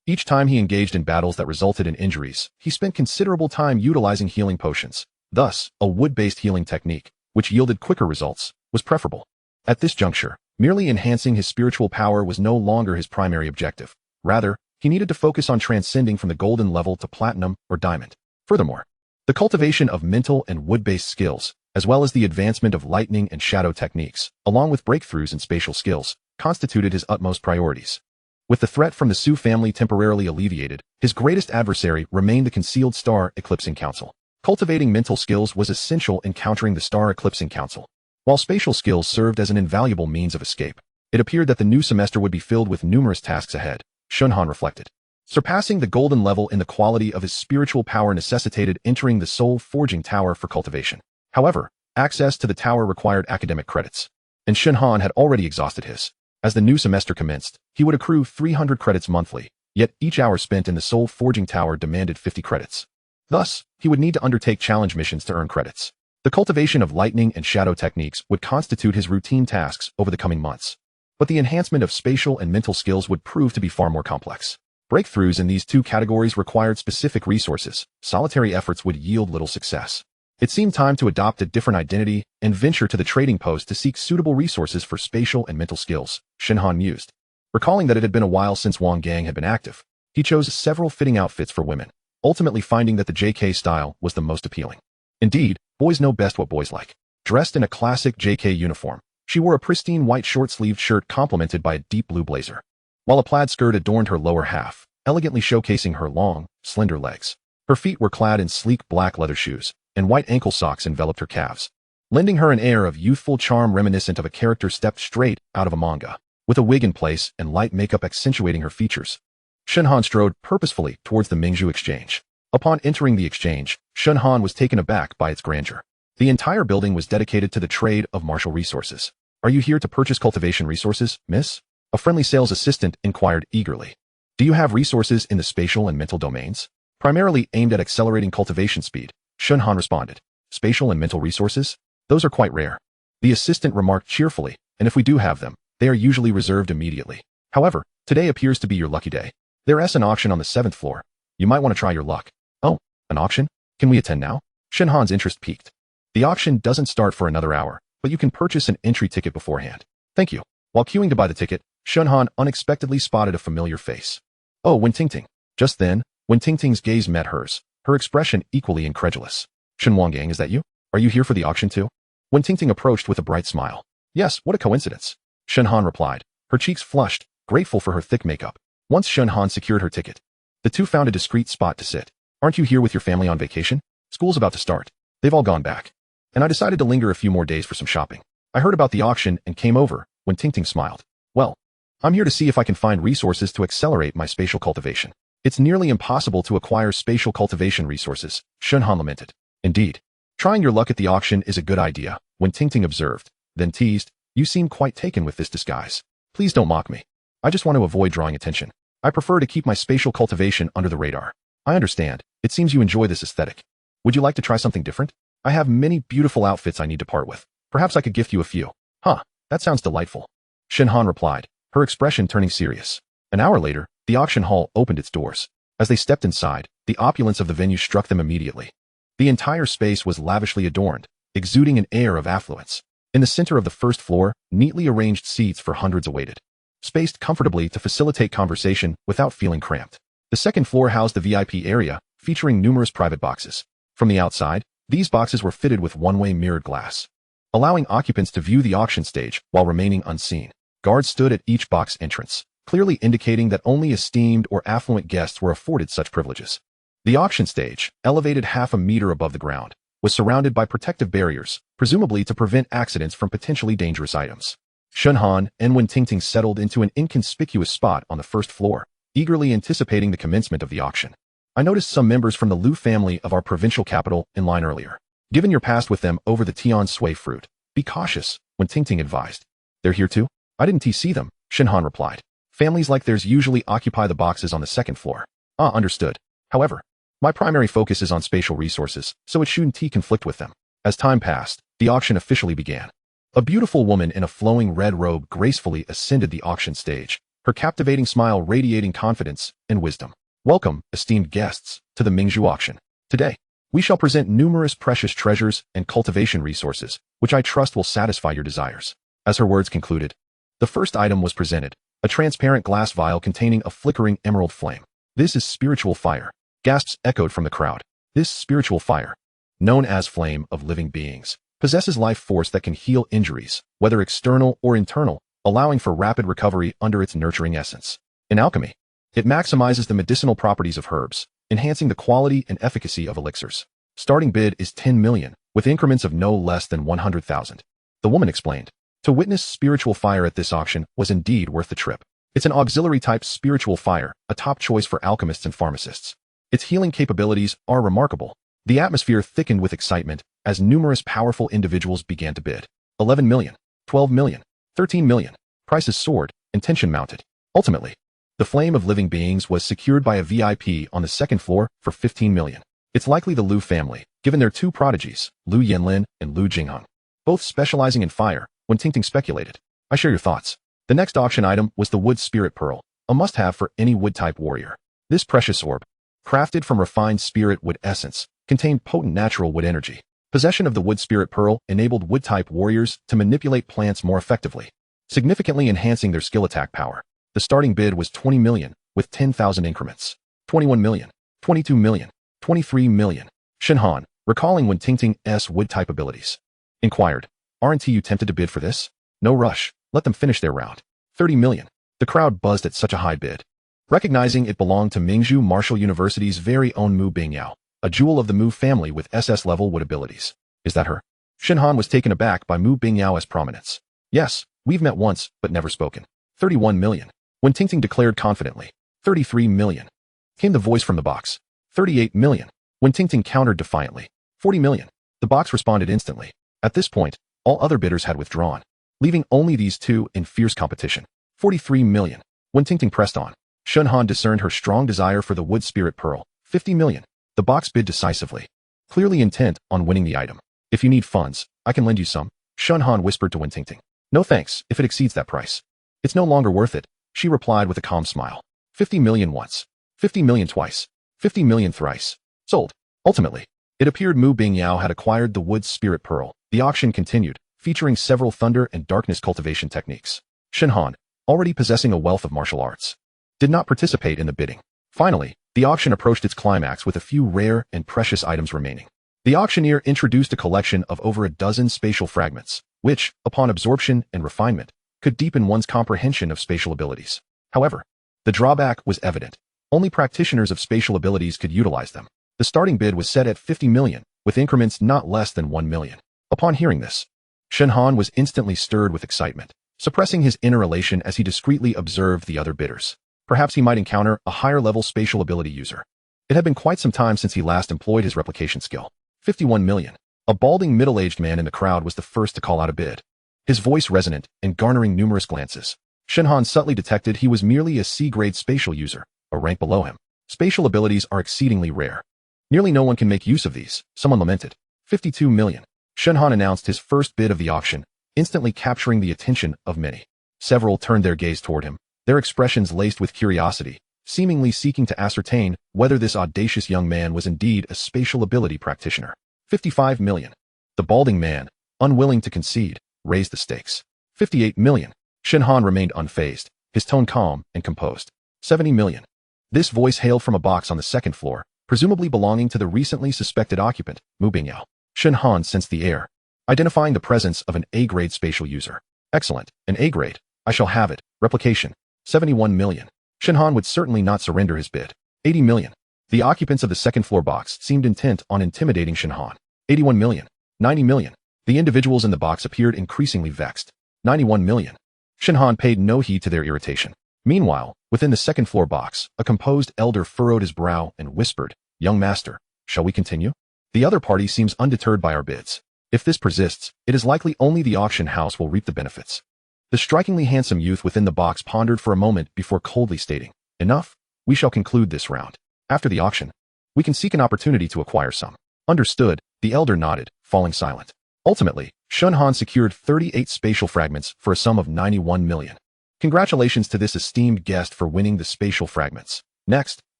Each time he engaged in battles that resulted in injuries, he spent considerable time utilizing healing potions. Thus, a wood-based healing technique, which yielded quicker results, was preferable. At this juncture, merely enhancing his spiritual power was no longer his primary objective. Rather, he needed to focus on transcending from the golden level to platinum or diamond. Furthermore, the cultivation of mental and wood-based skills, as well as the advancement of lightning and shadow techniques, along with breakthroughs in spatial skills, constituted his utmost priorities. With the threat from the Su family temporarily alleviated, his greatest adversary remained the concealed Star Eclipsing Council. Cultivating mental skills was essential in countering the Star Eclipsing Council. While spatial skills served as an invaluable means of escape, it appeared that the new semester would be filled with numerous tasks ahead, Shen Han reflected. Surpassing the golden level in the quality of his spiritual power necessitated entering the soul-forging tower for cultivation. However, access to the tower required academic credits, and Shen Han had already exhausted his. As the new semester commenced, he would accrue 300 credits monthly, yet each hour spent in the soul-forging tower demanded 50 credits. Thus, he would need to undertake challenge missions to earn credits. The cultivation of lightning and shadow techniques would constitute his routine tasks over the coming months. But the enhancement of spatial and mental skills would prove to be far more complex. Breakthroughs in these two categories required specific resources. Solitary efforts would yield little success. It seemed time to adopt a different identity and venture to the trading post to seek suitable resources for spatial and mental skills, Shen Han mused. Recalling that it had been a while since Wang Gang had been active, he chose several fitting outfits for women, ultimately finding that the JK style was the most appealing. Indeed, boys know best what boys like. Dressed in a classic JK uniform, she wore a pristine white short-sleeved shirt complemented by a deep blue blazer, while a plaid skirt adorned her lower half, elegantly showcasing her long, slender legs. Her feet were clad in sleek black leather shoes, and white ankle socks enveloped her calves, lending her an air of youthful charm reminiscent of a character stepped straight out of a manga. With a wig in place and light makeup accentuating her features, Shen Han strode purposefully towards the Mingzhu exchange. Upon entering the exchange, Shen Han was taken aback by its grandeur. The entire building was dedicated to the trade of martial resources. "Are you here to purchase cultivation resources, miss?" A friendly sales assistant inquired eagerly. "Do you have resources in the spatial and mental domains?" "Primarily aimed at accelerating cultivation speed," Shen Han responded. "Spatial and mental resources? Those are quite rare," the assistant remarked cheerfully, "and if we do have them, they are usually reserved immediately. However, today appears to be your lucky day. There is an auction on the 7th floor. You might want to try your luck." "Oh, an auction? Can we attend now?" Shen Han's interest piqued. "The auction doesn't start for another hour, but you can purchase an entry ticket beforehand." "Thank you." While queuing to buy the ticket, Shen Han unexpectedly spotted a familiar face. "Oh, Wen Tingting." Just then, Wen Tingting's gaze met hers, her expression equally incredulous. "Shen Wangang, is that you? Are you here for the auction too?" Wen Tingting approached with a bright smile. "Yes, what a coincidence," Shen Han replied, her cheeks flushed, grateful for her thick makeup. Once Shen Han secured her ticket, the two found a discreet spot to sit. "Aren't you here with your family on vacation? School's about to start. They've all gone back. And I decided to linger a few more days for some shopping. I heard about the auction and came over," Wen Tingting smiled. "Well, I'm here to see if I can find resources to accelerate my spatial cultivation." "It's nearly impossible to acquire spatial cultivation resources," Shen Han lamented. "Indeed. Trying your luck at the auction is a good idea," Wen Tingting observed, then teased, "You seem quite taken with this disguise. Please don't mock me. I just want to avoid drawing attention. I prefer to keep my spatial cultivation under the radar." "I understand. It seems you enjoy this aesthetic. Would you like to try something different? I have many beautiful outfits I need to part with. Perhaps I could gift you a few." "Huh, that sounds delightful," Shen Han replied, her expression turning serious. An hour later, the auction hall opened its doors. As they stepped inside, the opulence of the venue struck them immediately. The entire space was lavishly adorned, exuding an air of affluence. In the center of the first floor, neatly arranged seats for hundreds awaited, spaced comfortably to facilitate conversation without feeling cramped. The second floor housed the VIP area, featuring numerous private boxes. From the outside, these boxes were fitted with one-way mirrored glass, allowing occupants to view the auction stage while remaining unseen. Guards stood at each box entrance, clearly indicating that only esteemed or affluent guests were afforded such privileges. The auction stage, elevated half a meter above the ground, was surrounded by protective barriers, presumably to prevent accidents from potentially dangerous items. Shen Han and Wen Tingting settled into an inconspicuous spot on the first floor, eagerly anticipating the commencement of the auction. "I noticed some members from the Lu family of our provincial capital in line earlier. Given your past with them over the Tian Sui fruit, be cautious," Wen Tingting advised. "They're here too?" "I didn't see them," Shen Han replied. "Families like theirs usually occupy the boxes on the second floor." "Ah, understood. However, my primary focus is on spatial resources, so it shouldn't conflict with them." As time passed, the auction officially began. A beautiful woman in a flowing red robe gracefully ascended the auction stage, her captivating smile radiating confidence and wisdom. "Welcome, esteemed guests, to the Mingzhu auction. Today, we shall present numerous precious treasures and cultivation resources, which I trust will satisfy your desires." As her words concluded, the first item was presented, a transparent glass vial containing a flickering emerald flame. "This is spiritual fire," gasps echoed from the crowd. "This spiritual fire, known as flame of living beings, possesses life force that can heal injuries, whether external or internal, allowing for rapid recovery under its nurturing essence. In alchemy, it maximizes the medicinal properties of herbs, enhancing the quality and efficacy of elixirs. Starting bid is 10 million, with increments of no less than 100,000. The woman explained. To witness spiritual fire at this auction was indeed worth the trip. It's an auxiliary-type spiritual fire, a top choice for alchemists and pharmacists. Its healing capabilities are remarkable. The atmosphere thickened with excitement as numerous powerful individuals began to bid. 11 million, 12 million, 13 million. Prices soared, and tension mounted. Ultimately, the flame of living beings was secured by a VIP on the second floor for 15 million. It's likely the Liu family, given their two prodigies, Liu Yanlin and Liu Jingheng, both specializing in fire. When Tingting speculated. I share your thoughts. The next auction item was the Wood Spirit Pearl, a must-have for any wood-type warrior. This precious orb, crafted from refined spirit wood essence, contained potent natural wood energy. Possession of the Wood Spirit Pearl enabled wood-type warriors to manipulate plants more effectively, significantly enhancing their skill attack power. The starting bid was 20 million, with 10,000 increments. 21 million, 22 million, 23 million. Shen Han, recalling when Tingting's wood-type abilities, inquired, "Aren't you tempted to bid for this? No rush, let them finish their round." 30 million. The crowd buzzed at such a high bid. Recognizing it belonged to Mingzhu Martial University's very own Mu Bingyao, a jewel of the Mu family with SS-level wood abilities. Is that her? Shen Han was taken aback by Mu Bingyao's prominence. Yes, we've met once, but never spoken. 31 million. When Tingting declared confidently. 33 million. Came the voice from the box. 38 million. When Tingting countered defiantly. 40 million. The box responded instantly. At this point, all other bidders had withdrawn, leaving only these two in fierce competition. 43 million. When Tingting pressed on, Shen Han discerned her strong desire for the Wood Spirit Pearl. 50 million. The box bid decisively, clearly intent on winning the item. If you need funds, I can lend you some, Shen Han whispered to Wen Tingting. No thanks, if it exceeds that price. It's no longer worth it, she replied with a calm smile. 50 million once. 50 million twice. 50 million thrice. Sold. Ultimately, it appeared Mu Bingyao had acquired the Wood Spirit Pearl. The auction continued, featuring several thunder and darkness cultivation techniques. Shen Han, already possessing a wealth of martial arts, did not participate in the bidding. Finally, the auction approached its climax with a few rare and precious items remaining. The auctioneer introduced a collection of over a dozen spatial fragments, which, upon absorption and refinement, could deepen one's comprehension of spatial abilities. However, the drawback was evident. Only practitioners of spatial abilities could utilize them. The starting bid was set at 50 million, with increments not less than 1 million. Upon hearing this, Shen Han was instantly stirred with excitement, suppressing his inner elation as he discreetly observed the other bidders. Perhaps he might encounter a higher-level spatial ability user. It had been quite some time since he last employed his replication skill. 51 million. A balding middle-aged man in the crowd was the first to call out a bid, his voice resonant and garnering numerous glances. Shen Han subtly detected he was merely a C-grade spatial user, a rank below him. Spatial abilities are exceedingly rare. Nearly no one can make use of these, someone lamented. 52 million. Shen Han announced his first bid of the auction, instantly capturing the attention of many. Several turned their gaze toward him, their expressions laced with curiosity, seemingly seeking to ascertain whether this audacious young man was indeed a spatial ability practitioner. 55 million. The balding man, unwilling to concede, raised the stakes. 58 million. Shen Han remained unfazed, his tone calm and composed. 70 million. This voice hailed from a box on the second floor, presumably belonging to the recently suspected occupant, Mu Bingyao. Shen Han sensed the air, identifying the presence of an A-grade spatial user. Excellent, an A-grade. I shall have it. Replication. 71 million. Shen Han would certainly not surrender his bid. 80 million. The occupants of the second floor box seemed intent on intimidating Shen Han. 81 million. 90 million. The individuals in the box appeared increasingly vexed. 91 million. Shen Han paid no heed to their irritation. Meanwhile, within the second floor box, a composed elder furrowed his brow and whispered, "Young master, shall we continue? The other party seems undeterred by our bids. If this persists, it is likely only the auction house will reap the benefits." The strikingly handsome youth within the box pondered for a moment before coldly stating, "Enough, we shall conclude this round. After the auction, we can seek an opportunity to acquire some." Understood, the elder nodded, falling silent. Ultimately, Shen Han secured 38 spatial fragments for a sum of 91 million. Congratulations to this esteemed guest for winning the spatial fragments. Next,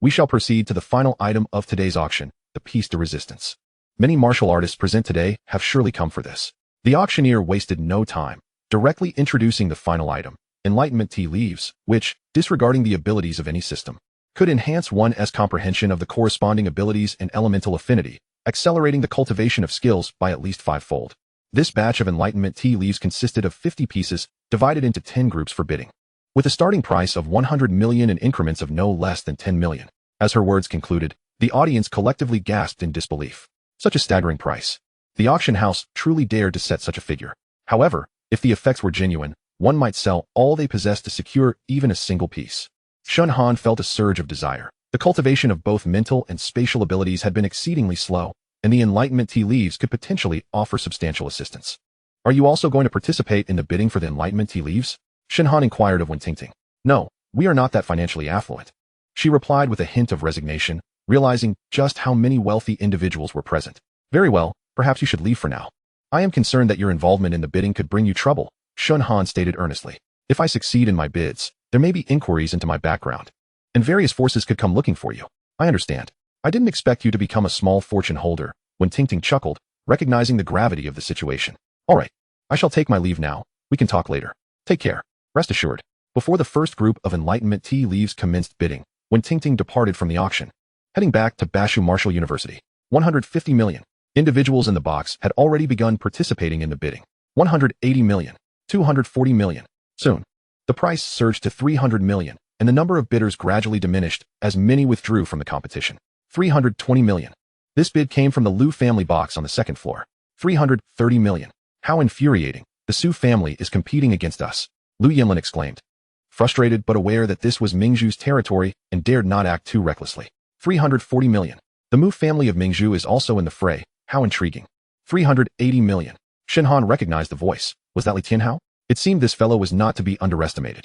we shall proceed to the final item of today's auction, the piece de resistance. Many martial artists present today have surely come for this. The auctioneer wasted no time, directly introducing the final item, enlightenment tea leaves, which, disregarding the abilities of any system, could enhance one's comprehension of the corresponding abilities and elemental affinity, accelerating the cultivation of skills by at least 5-fold. This batch of enlightenment tea leaves consisted of 50 pieces, divided into 10 groups for bidding, with a starting price of 100 million in increments of no less than 10 million. As her words concluded, the audience collectively gasped in disbelief. Such a staggering price. The auction house truly dared to set such a figure. However, if the effects were genuine, one might sell all they possess to secure even a single piece. Shen Han felt a surge of desire. The cultivation of both mental and spatial abilities had been exceedingly slow, and the Enlightenment Tea Leaves could potentially offer substantial assistance. Are you also going to participate in the bidding for the Enlightenment Tea Leaves? Shen Han inquired of Wen Tingting. No, we are not that financially affluent. She replied with a hint of resignation, realizing just how many wealthy individuals were present. Very well, perhaps you should leave for now. I am concerned that your involvement in the bidding could bring you trouble, Shen Han stated earnestly. If I succeed in my bids, there may be inquiries into my background, and various forces could come looking for you. I understand. I didn't expect you to become a small fortune holder, Wen Tingting chuckled, recognizing the gravity of the situation. All right, I shall take my leave now. We can talk later. Take care. Rest assured. Before the first group of Enlightenment Tea Leaves commenced bidding, Wen Tingting departed from the auction, heading back to Bashu Martial University. 150 million individuals in the box had already begun participating in the bidding. 180 million, 240 million. Soon, the price surged to 300 million, and the number of bidders gradually diminished as many withdrew from the competition. 320 million. This bid came from the Liu family box on the second floor. 330 million. How infuriating. The Su family is competing against us, Liu Yinlin exclaimed, frustrated but aware that this was Mingzhu's territory and dared not act too recklessly. 340 million. The Mu family of Mingzhu is also in the fray. How intriguing. 380 million. Shen Han recognized the voice. Was that Li Tianhao? It seemed this fellow was not to be underestimated.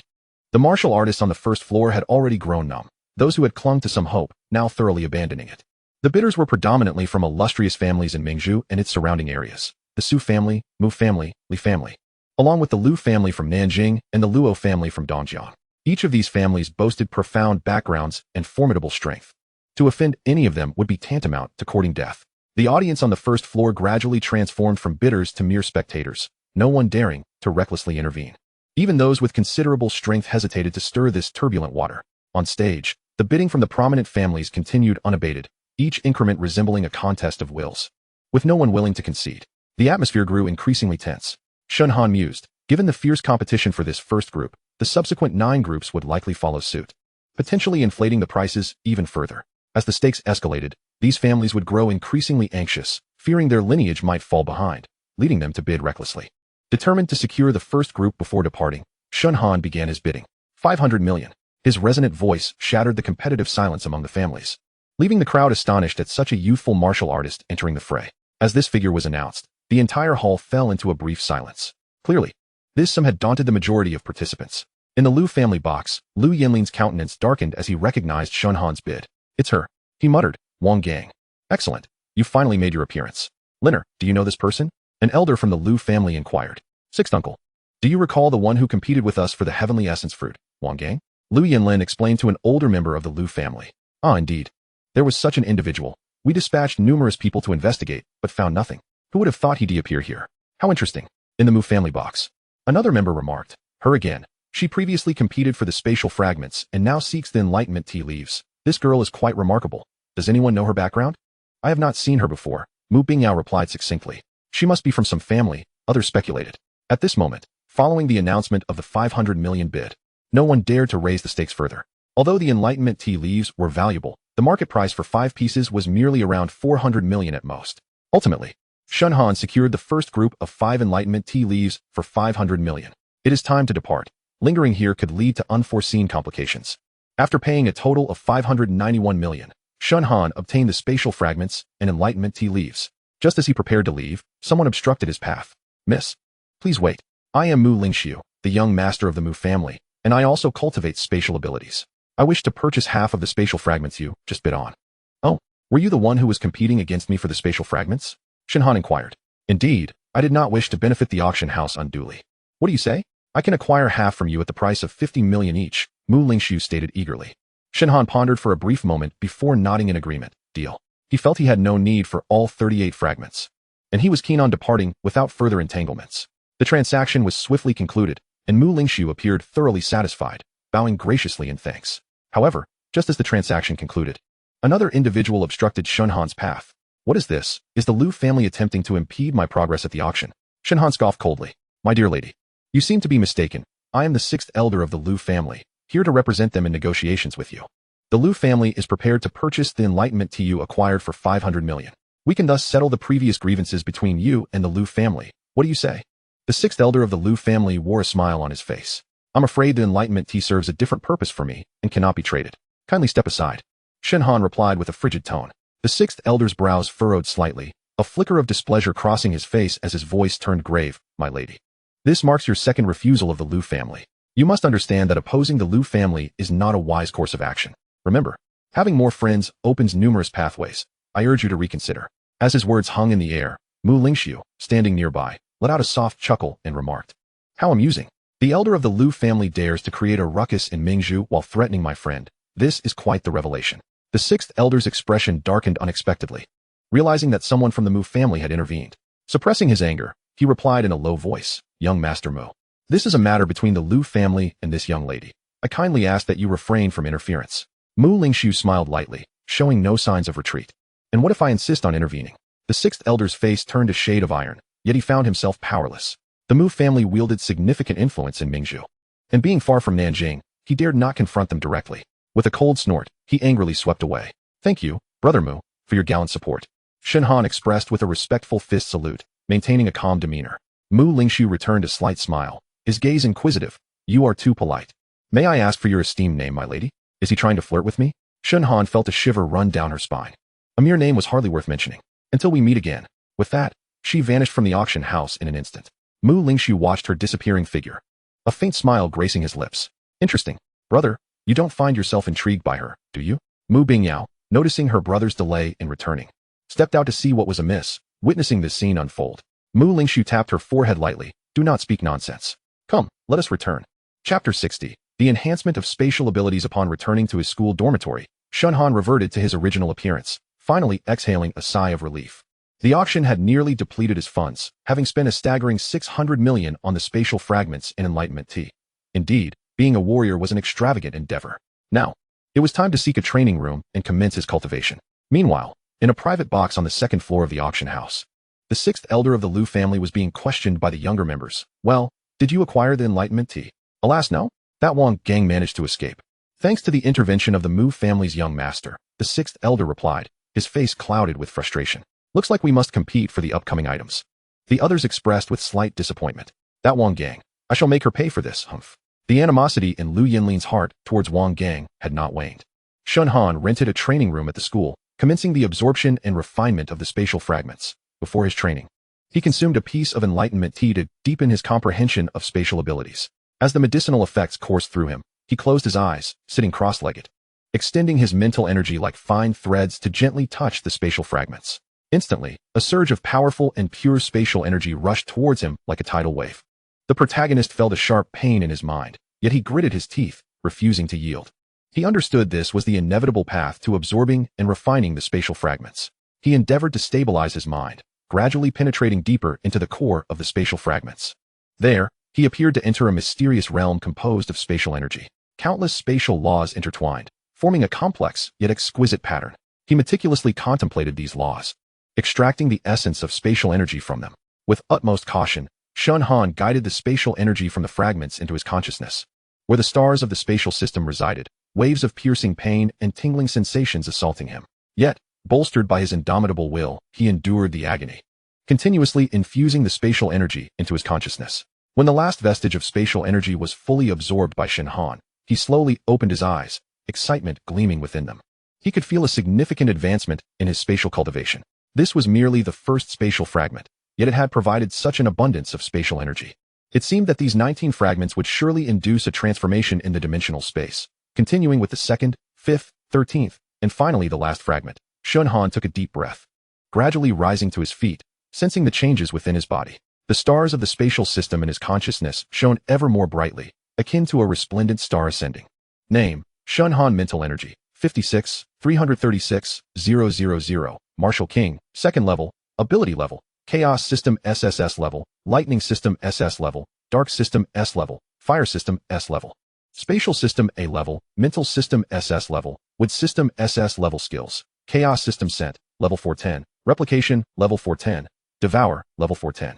The martial artists on the first floor had already grown numb, those who had clung to some hope, now thoroughly abandoning it. The bidders were predominantly from illustrious families in Mingzhu and its surrounding areas. The Su family, Mu family, Li family, along with the Liu family from Nanjing and the Luo family from Dongjiang. Each of these families boasted profound backgrounds and formidable strength. To offend any of them would be tantamount to courting death. The audience on the first floor gradually transformed from bidders to mere spectators, no one daring to recklessly intervene. Even those with considerable strength hesitated to stir this turbulent water. On stage, the bidding from the prominent families continued unabated, each increment resembling a contest of wills. With no one willing to concede, the atmosphere grew increasingly tense. Shen Han mused, given the fierce competition for this first group, the subsequent 9 groups would likely follow suit, potentially inflating the prices even further. As the stakes escalated, these families would grow increasingly anxious, fearing their lineage might fall behind, leading them to bid recklessly. Determined to secure the first group before departing, Shen Han began his bidding. 500 million. His resonant voice shattered the competitive silence among the families, leaving the crowd astonished at such a youthful martial artist entering the fray. As this figure was announced, the entire hall fell into a brief silence. Clearly, this sum had daunted the majority of participants. In the Liu family box, Liu Yinlin's countenance darkened as he recognized Shen Han's bid. It's her, he muttered. Wang Gang. Excellent. You finally made your appearance. Linner, do you know this person? An elder from the Liu family inquired. Sixth uncle. Do you recall the one who competed with us for the heavenly essence fruit, Wang Gang? Liu Yinlin explained to an older member of the Liu family. Ah, indeed. There was such an individual. We dispatched numerous people to investigate, but found nothing. Who would have thought he'd appear here? How interesting. In the Mu family box. Another member remarked. Her again. She previously competed for the spatial fragments and now seeks the Enlightenment Tea Leaves. This girl is quite remarkable. Does anyone know her background? I have not seen her before, Mu Bingyao replied succinctly. She must be from some family, others speculated. At this moment, following the announcement of the 500 million bid, no one dared to raise the stakes further. Although the Enlightenment Tea Leaves were valuable, the market price for 5 pieces was merely around 400 million at most. Ultimately, Shen Han secured the first group of 5 Enlightenment Tea Leaves for 500 million. It is time to depart. Lingering here could lead to unforeseen complications. After paying a total of 591 million, Shen Han obtained the spatial fragments and Enlightenment Tea Leaves. Just as he prepared to leave, someone obstructed his path. Miss, please wait. I am Mu Lingxiu, the young master of the Mu family, and I also cultivate spatial abilities. I wish to purchase half of the spatial fragments you just bid on. Oh, were you the one who was competing against me for the spatial fragments? Shen Han inquired. Indeed, I did not wish to benefit the auction house unduly. What do you say? I can acquire half from you at the price of 50 million each, Mu Lingxiu stated eagerly. Shen Han pondered for a brief moment before nodding in agreement. Deal. He felt he had no need for all 38 fragments, and he was keen on departing without further entanglements. The transaction was swiftly concluded, and Mu Lingxiu appeared thoroughly satisfied, bowing graciously in thanks. However, just as the transaction concluded, another individual obstructed Shen Han's path. What is this? Is the Liu family attempting to impede my progress at the auction? Shen Han scoffed coldly. My dear lady, you seem to be mistaken. I am the 6th elder of the Liu family, here to represent them in negotiations with you. The Liu family is prepared to purchase the Enlightenment Tea you acquired for 500 million. We can thus settle the previous grievances between you and the Liu family. What do you say? The sixth elder of the Lu family wore a smile on his face. I'm afraid the enlightenment tea serves a different purpose for me and cannot be traded. Kindly step aside. Shen Han replied with a frigid tone. The sixth elder's brows furrowed slightly, a flicker of displeasure crossing his face as his voice turned grave. My lady. This marks your second refusal of the Lu family. You must understand that opposing the Lu family is not a wise course of action. Remember, having more friends opens numerous pathways. I urge you to reconsider. As his words hung in the air, Mu Lingxiu, standing nearby, let out a soft chuckle and remarked. How amusing. The elder of the Lu family dares to create a ruckus in Mingzhu while threatening my friend. This is quite the revelation. The sixth elder's expression darkened unexpectedly. Realizing that someone from the Mu family had intervened. Suppressing his anger, he replied in a low voice, Young Master Mu. This is a matter between the Lu family and this young lady. I kindly ask that you refrain from interference. Mu Lingxiu smiled lightly, showing no signs of retreat. And what if I insist on intervening? The sixth elder's face turned a shade of iron, yet he found himself powerless. The Mu family wielded significant influence in Mingzhu. And being far from Nanjing, he dared not confront them directly. With a cold snort, he angrily swept away. Thank you, Brother Mu, for your gallant support. Shen Han expressed with a respectful fist salute, maintaining a calm demeanor. Mu Lingxiu returned a slight smile, his gaze inquisitive. You are too polite. May I ask for your esteemed name, my lady? Is he trying to flirt with me? Shen Han felt a shiver run down her spine. A mere name was hardly worth mentioning. Until we meet again. With that, she vanished from the auction house in an instant. Mu Lingxiu watched her disappearing figure. A faint smile gracing his lips. Interesting. Brother, you don't find yourself intrigued by her, do you? Mu Bingyao, noticing her brother's delay in returning, stepped out to see what was amiss, witnessing this scene unfold. Mu Lingxiu tapped her forehead lightly. Do not speak nonsense. Come, let us return. Chapter 60. The enhancement of spatial abilities. Upon returning to his school dormitory, Shen Han reverted to his original appearance, finally exhaling a sigh of relief. The auction had nearly depleted his funds, having spent a staggering 600 million on the spatial fragments and enlightenment tea. Indeed, being a warrior was an extravagant endeavor. Now, it was time to seek a training room and commence his cultivation. Meanwhile, in a private box on the second floor of the auction house, the sixth elder of the Lu family was being questioned by the younger members. Well, did you acquire the enlightenment tea? Alas, no. That Wang gang managed to escape. Thanks to the intervention of the Mu family's young master, the sixth elder replied, his face clouded with frustration. Looks like we must compete for the upcoming items. The others expressed with slight disappointment. That Wang gang. I shall make her pay for this, humph. The animosity in Lu Yinlin's heart towards Wang gang had not waned. Shen Han rented a training room at the school, commencing the absorption and refinement of the spatial fragments. Before his training, he consumed a piece of enlightenment tea to deepen his comprehension of spatial abilities. As the medicinal effects coursed through him, he closed his eyes, sitting cross-legged, extending his mental energy like fine threads to gently touch the spatial fragments. Instantly, a surge of powerful and pure spatial energy rushed towards him like a tidal wave. The protagonist felt a sharp pain in his mind, yet he gritted his teeth, refusing to yield. He understood this was the inevitable path to absorbing and refining the spatial fragments. He endeavored to stabilize his mind, gradually penetrating deeper into the core of the spatial fragments. There, he appeared to enter a mysterious realm composed of spatial energy. Countless spatial laws intertwined, forming a complex yet exquisite pattern. He meticulously contemplated these laws, extracting the essence of spatial energy from them. With utmost caution, Shen Han guided the spatial energy from the fragments into his consciousness. Where the stars of the spatial system resided, waves of piercing pain and tingling sensations assaulting him. Yet, bolstered by his indomitable will, he endured the agony, continuously infusing the spatial energy into his consciousness. When the last vestige of spatial energy was fully absorbed by Shen Han, he slowly opened his eyes, excitement gleaming within them. He could feel a significant advancement in his spatial cultivation. This was merely the first spatial fragment, yet it had provided such an abundance of spatial energy. It seemed that these 19 fragments would surely induce a transformation in the dimensional space. Continuing with the second, fifth, 13th, and finally the last fragment, Shen Han took a deep breath, gradually rising to his feet, sensing the changes within his body. The stars of the spatial system in his consciousness shone ever more brightly, akin to a resplendent star ascending. Name, Shen Han. Mental energy, 56, 336, 000, Martial King, second level, ability level, Chaos System SSS-level, Lightning System SS-level, Dark System S-level, Fire System S-level. Spatial System A-level, Mental System SS-level, Wood System SS-level skills, Chaos System Scent, level 410, Replication, level 410, Devour, level 410.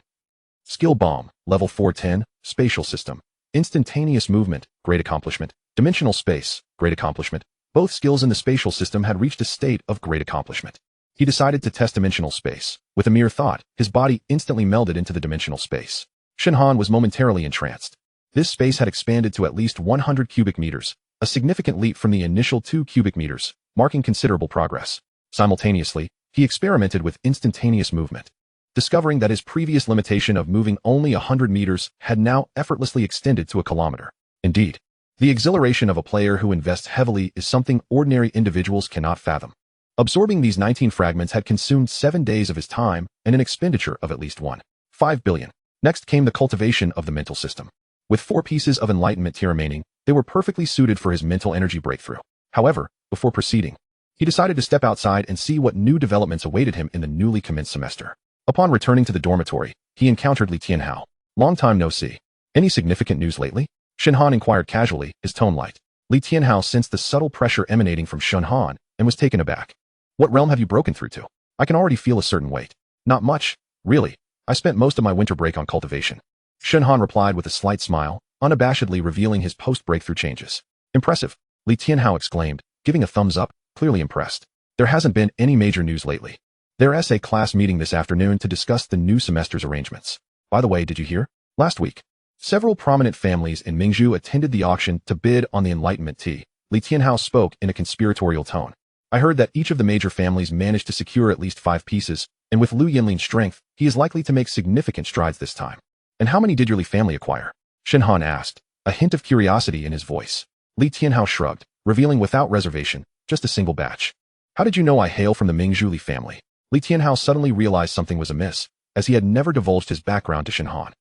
Skill Bomb, level 410, Spatial System. Instantaneous movement, great accomplishment. Dimensional space, great accomplishment. Both skills in the spatial system had reached a state of great accomplishment. He decided to test dimensional space. With a mere thought, his body instantly melded into the dimensional space. Shen Han was momentarily entranced. This space had expanded to at least 100 cubic meters, a significant leap from the initial 2 cubic meters, marking considerable progress. Simultaneously, he experimented with instantaneous movement, discovering that his previous limitation of moving only 100 meters had now effortlessly extended to a kilometer. Indeed, the exhilaration of a player who invests heavily is something ordinary individuals cannot fathom. Absorbing these 19 fragments had consumed 7 days of his time and an expenditure of at least 1.5 billion. Next came the cultivation of the mental system. With 4 pieces of enlightenment tea remaining, they were perfectly suited for his mental energy breakthrough. However, before proceeding, he decided to step outside and see what new developments awaited him in the newly commenced semester. Upon returning to the dormitory, he encountered Li Tianhao. Long time no see. Any significant news lately? Shen Han inquired casually, his tone light. Li Tianhao sensed the subtle pressure emanating from Shen Han and was taken aback. What realm have you broken through to? I can already feel a certain weight. Not much, really. I spent most of my winter break on cultivation. Shen Han replied with a slight smile, unabashedly revealing his post-breakthrough changes. Impressive, Li Tianhao exclaimed, giving a thumbs up, clearly impressed. There hasn't been any major news lately. There's a class meeting this afternoon to discuss the new semester's arrangements. By the way, did you hear? Last week, several prominent families in Mingzhu attended the auction to bid on the Enlightenment tea. Li Tianhao spoke in a conspiratorial tone. I heard that each of the major families managed to secure at least 5 pieces, and with Lu Yinling's strength, he is likely to make significant strides this time. And how many did your Li family acquire? Shen Han asked, a hint of curiosity in his voice. Li Tianhao shrugged, revealing without reservation, just a single batch. How did you know I hail from the Mingzhu Li family? Li Tianhao suddenly realized something was amiss, as he had never divulged his background to Shen Han.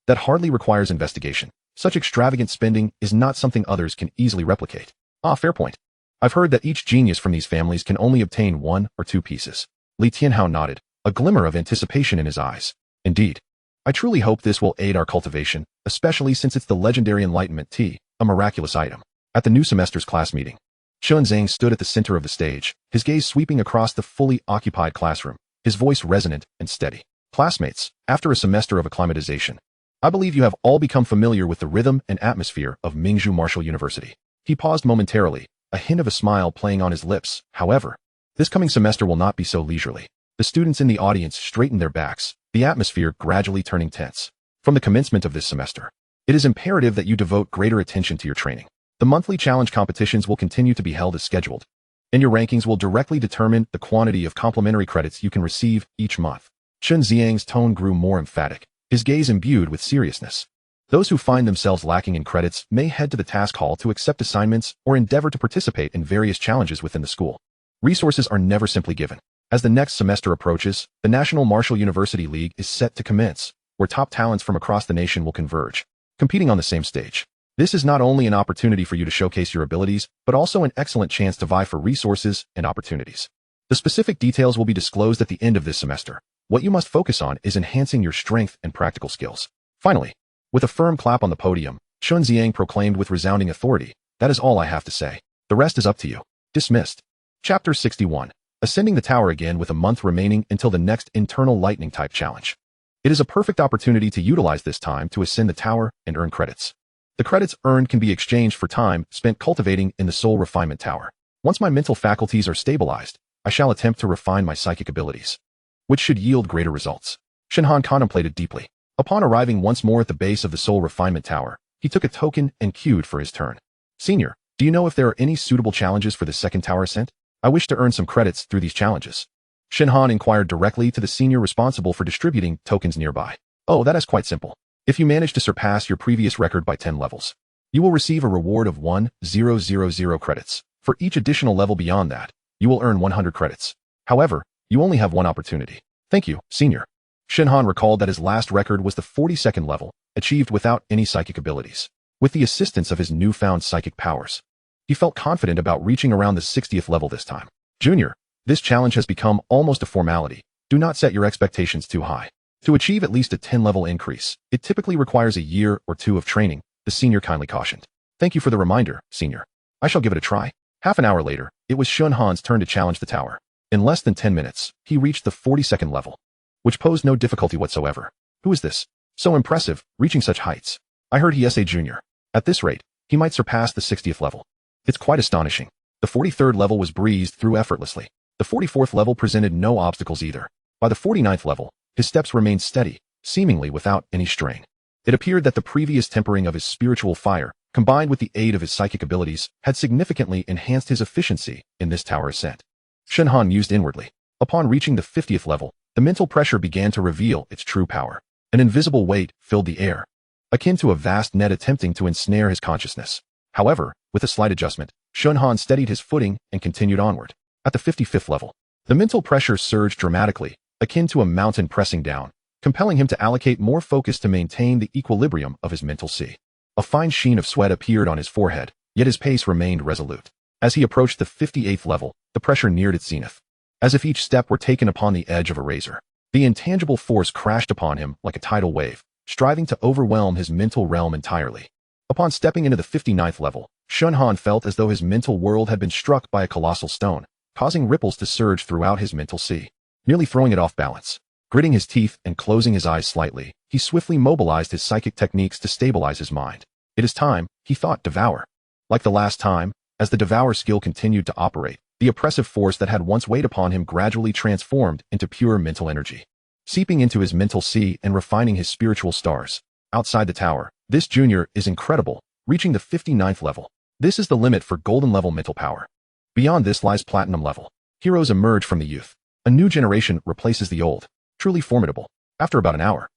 That hardly requires investigation. Such extravagant spending is not something others can easily replicate. Ah, fair point. I've heard that each genius from these families can only obtain 1 or 2 pieces. Li Tianhao nodded, a glimmer of anticipation in his eyes. Indeed. I truly hope this will aid our cultivation, especially since it's the legendary Enlightenment tea, a miraculous item. At the new semester's class meeting, Chen Zhang stood at the center of the stage, his gaze sweeping across the fully occupied classroom, his voice resonant and steady. Classmates, after a semester of acclimatization, I believe you have all become familiar with the rhythm and atmosphere of Mingzhu Martial University. He paused momentarily, a hint of a smile playing on his lips. However, this coming semester will not be so leisurely. The students in the audience straightened their backs, the atmosphere gradually turning tense. From the commencement of this semester, it is imperative that you devote greater attention to your training. The monthly challenge competitions will continue to be held as scheduled, and your rankings will directly determine the quantity of complimentary credits you can receive each month. Chen Xiang's tone grew more emphatic, his gaze imbued with seriousness. Those who find themselves lacking in credits may head to the task hall to accept assignments or endeavor to participate in various challenges within the school. Resources are never simply given. As the next semester approaches, the National Martial University League is set to commence, where top talents from across the nation will converge, competing on the same stage. This is not only an opportunity for you to showcase your abilities, but also an excellent chance to vie for resources and opportunities. The specific details will be disclosed at the end of this semester. What you must focus on is enhancing your strength and practical skills. Finally, with a firm clap on the podium, Shun Xiang proclaimed with resounding authority, "That is all I have to say. The rest is up to you." Dismissed. Chapter 61. Ascending the tower again with a month remaining until the next internal lightning type challenge. It is a perfect opportunity to utilize this time to ascend the tower and earn credits. The credits earned can be exchanged for time spent cultivating in the Soul Refinement Tower. Once my mental faculties are stabilized, I shall attempt to refine my psychic abilities, which should yield greater results. Shen Han contemplated deeply. Upon arriving once more at the base of the Soul Refinement Tower, he took a token and queued for his turn. "Senior, do you know if there are any suitable challenges for the second tower ascent? I wish to earn some credits through these challenges." Shen Han inquired directly to the senior responsible for distributing tokens nearby. "Oh, that is quite simple. If you manage to surpass your previous record by 10 levels, you will receive a reward of 1,000 credits. For each additional level beyond that, you will earn 100 credits. However, you only have one opportunity." "Thank you, senior." Shen Han recalled that his last record was the 42nd level, achieved without any psychic abilities. With the assistance of his newfound psychic powers, he felt confident about reaching around the 60th level this time. "Junior, this challenge has become almost a formality. Do not set your expectations too high. To achieve at least a 10-level increase, it typically requires a year or 2 of training," the senior kindly cautioned. "Thank you for the reminder, senior. I shall give it a try." Half an hour later, it was Shen Han's turn to challenge the tower. In less than 10 minutes, he reached the 42nd level, which posed no difficulty whatsoever. "Who is this? So impressive, reaching such heights. I heard he is a junior. At this rate, he might surpass the 60th level. It's quite astonishing." The 43rd level was breezed through effortlessly. The 44th level presented no obstacles either. By the 49th level, his steps remained steady, seemingly without any strain. It appeared that the previous tempering of his spiritual fire, combined with the aid of his psychic abilities, had significantly enhanced his efficiency in this tower ascent. Shen Han mused inwardly. Upon reaching the 50th level, the mental pressure began to reveal its true power. An invisible weight filled the air, akin to a vast net attempting to ensnare his consciousness. However, with a slight adjustment, Shen Han steadied his footing and continued onward. At the 55th level, the mental pressure surged dramatically, akin to a mountain pressing down, compelling him to allocate more focus to maintain the equilibrium of his mental sea. A fine sheen of sweat appeared on his forehead, yet his pace remained resolute. As he approached the 58th level, the pressure neared its zenith. As if each step were taken upon the edge of a razor, the intangible force crashed upon him like a tidal wave, striving to overwhelm his mental realm entirely. Upon stepping into the 59th level, Shen Han felt as though his mental world had been struck by a colossal stone, causing ripples to surge throughout his mental sea, nearly throwing it off balance. Gritting his teeth and closing his eyes slightly, he swiftly mobilized his psychic techniques to stabilize his mind. It is time, he thought, devour. Like the last time, as the devour skill continued to operate, the oppressive force that had once weighed upon him gradually transformed into pure mental energy, seeping into his mental sea and refining his spiritual stars. Outside the tower, this junior is incredible, reaching the 59th level. This is the limit for golden level mental power. Beyond this lies platinum level. Heroes emerge from the youth. A new generation replaces the old. Truly formidable. After about an hour,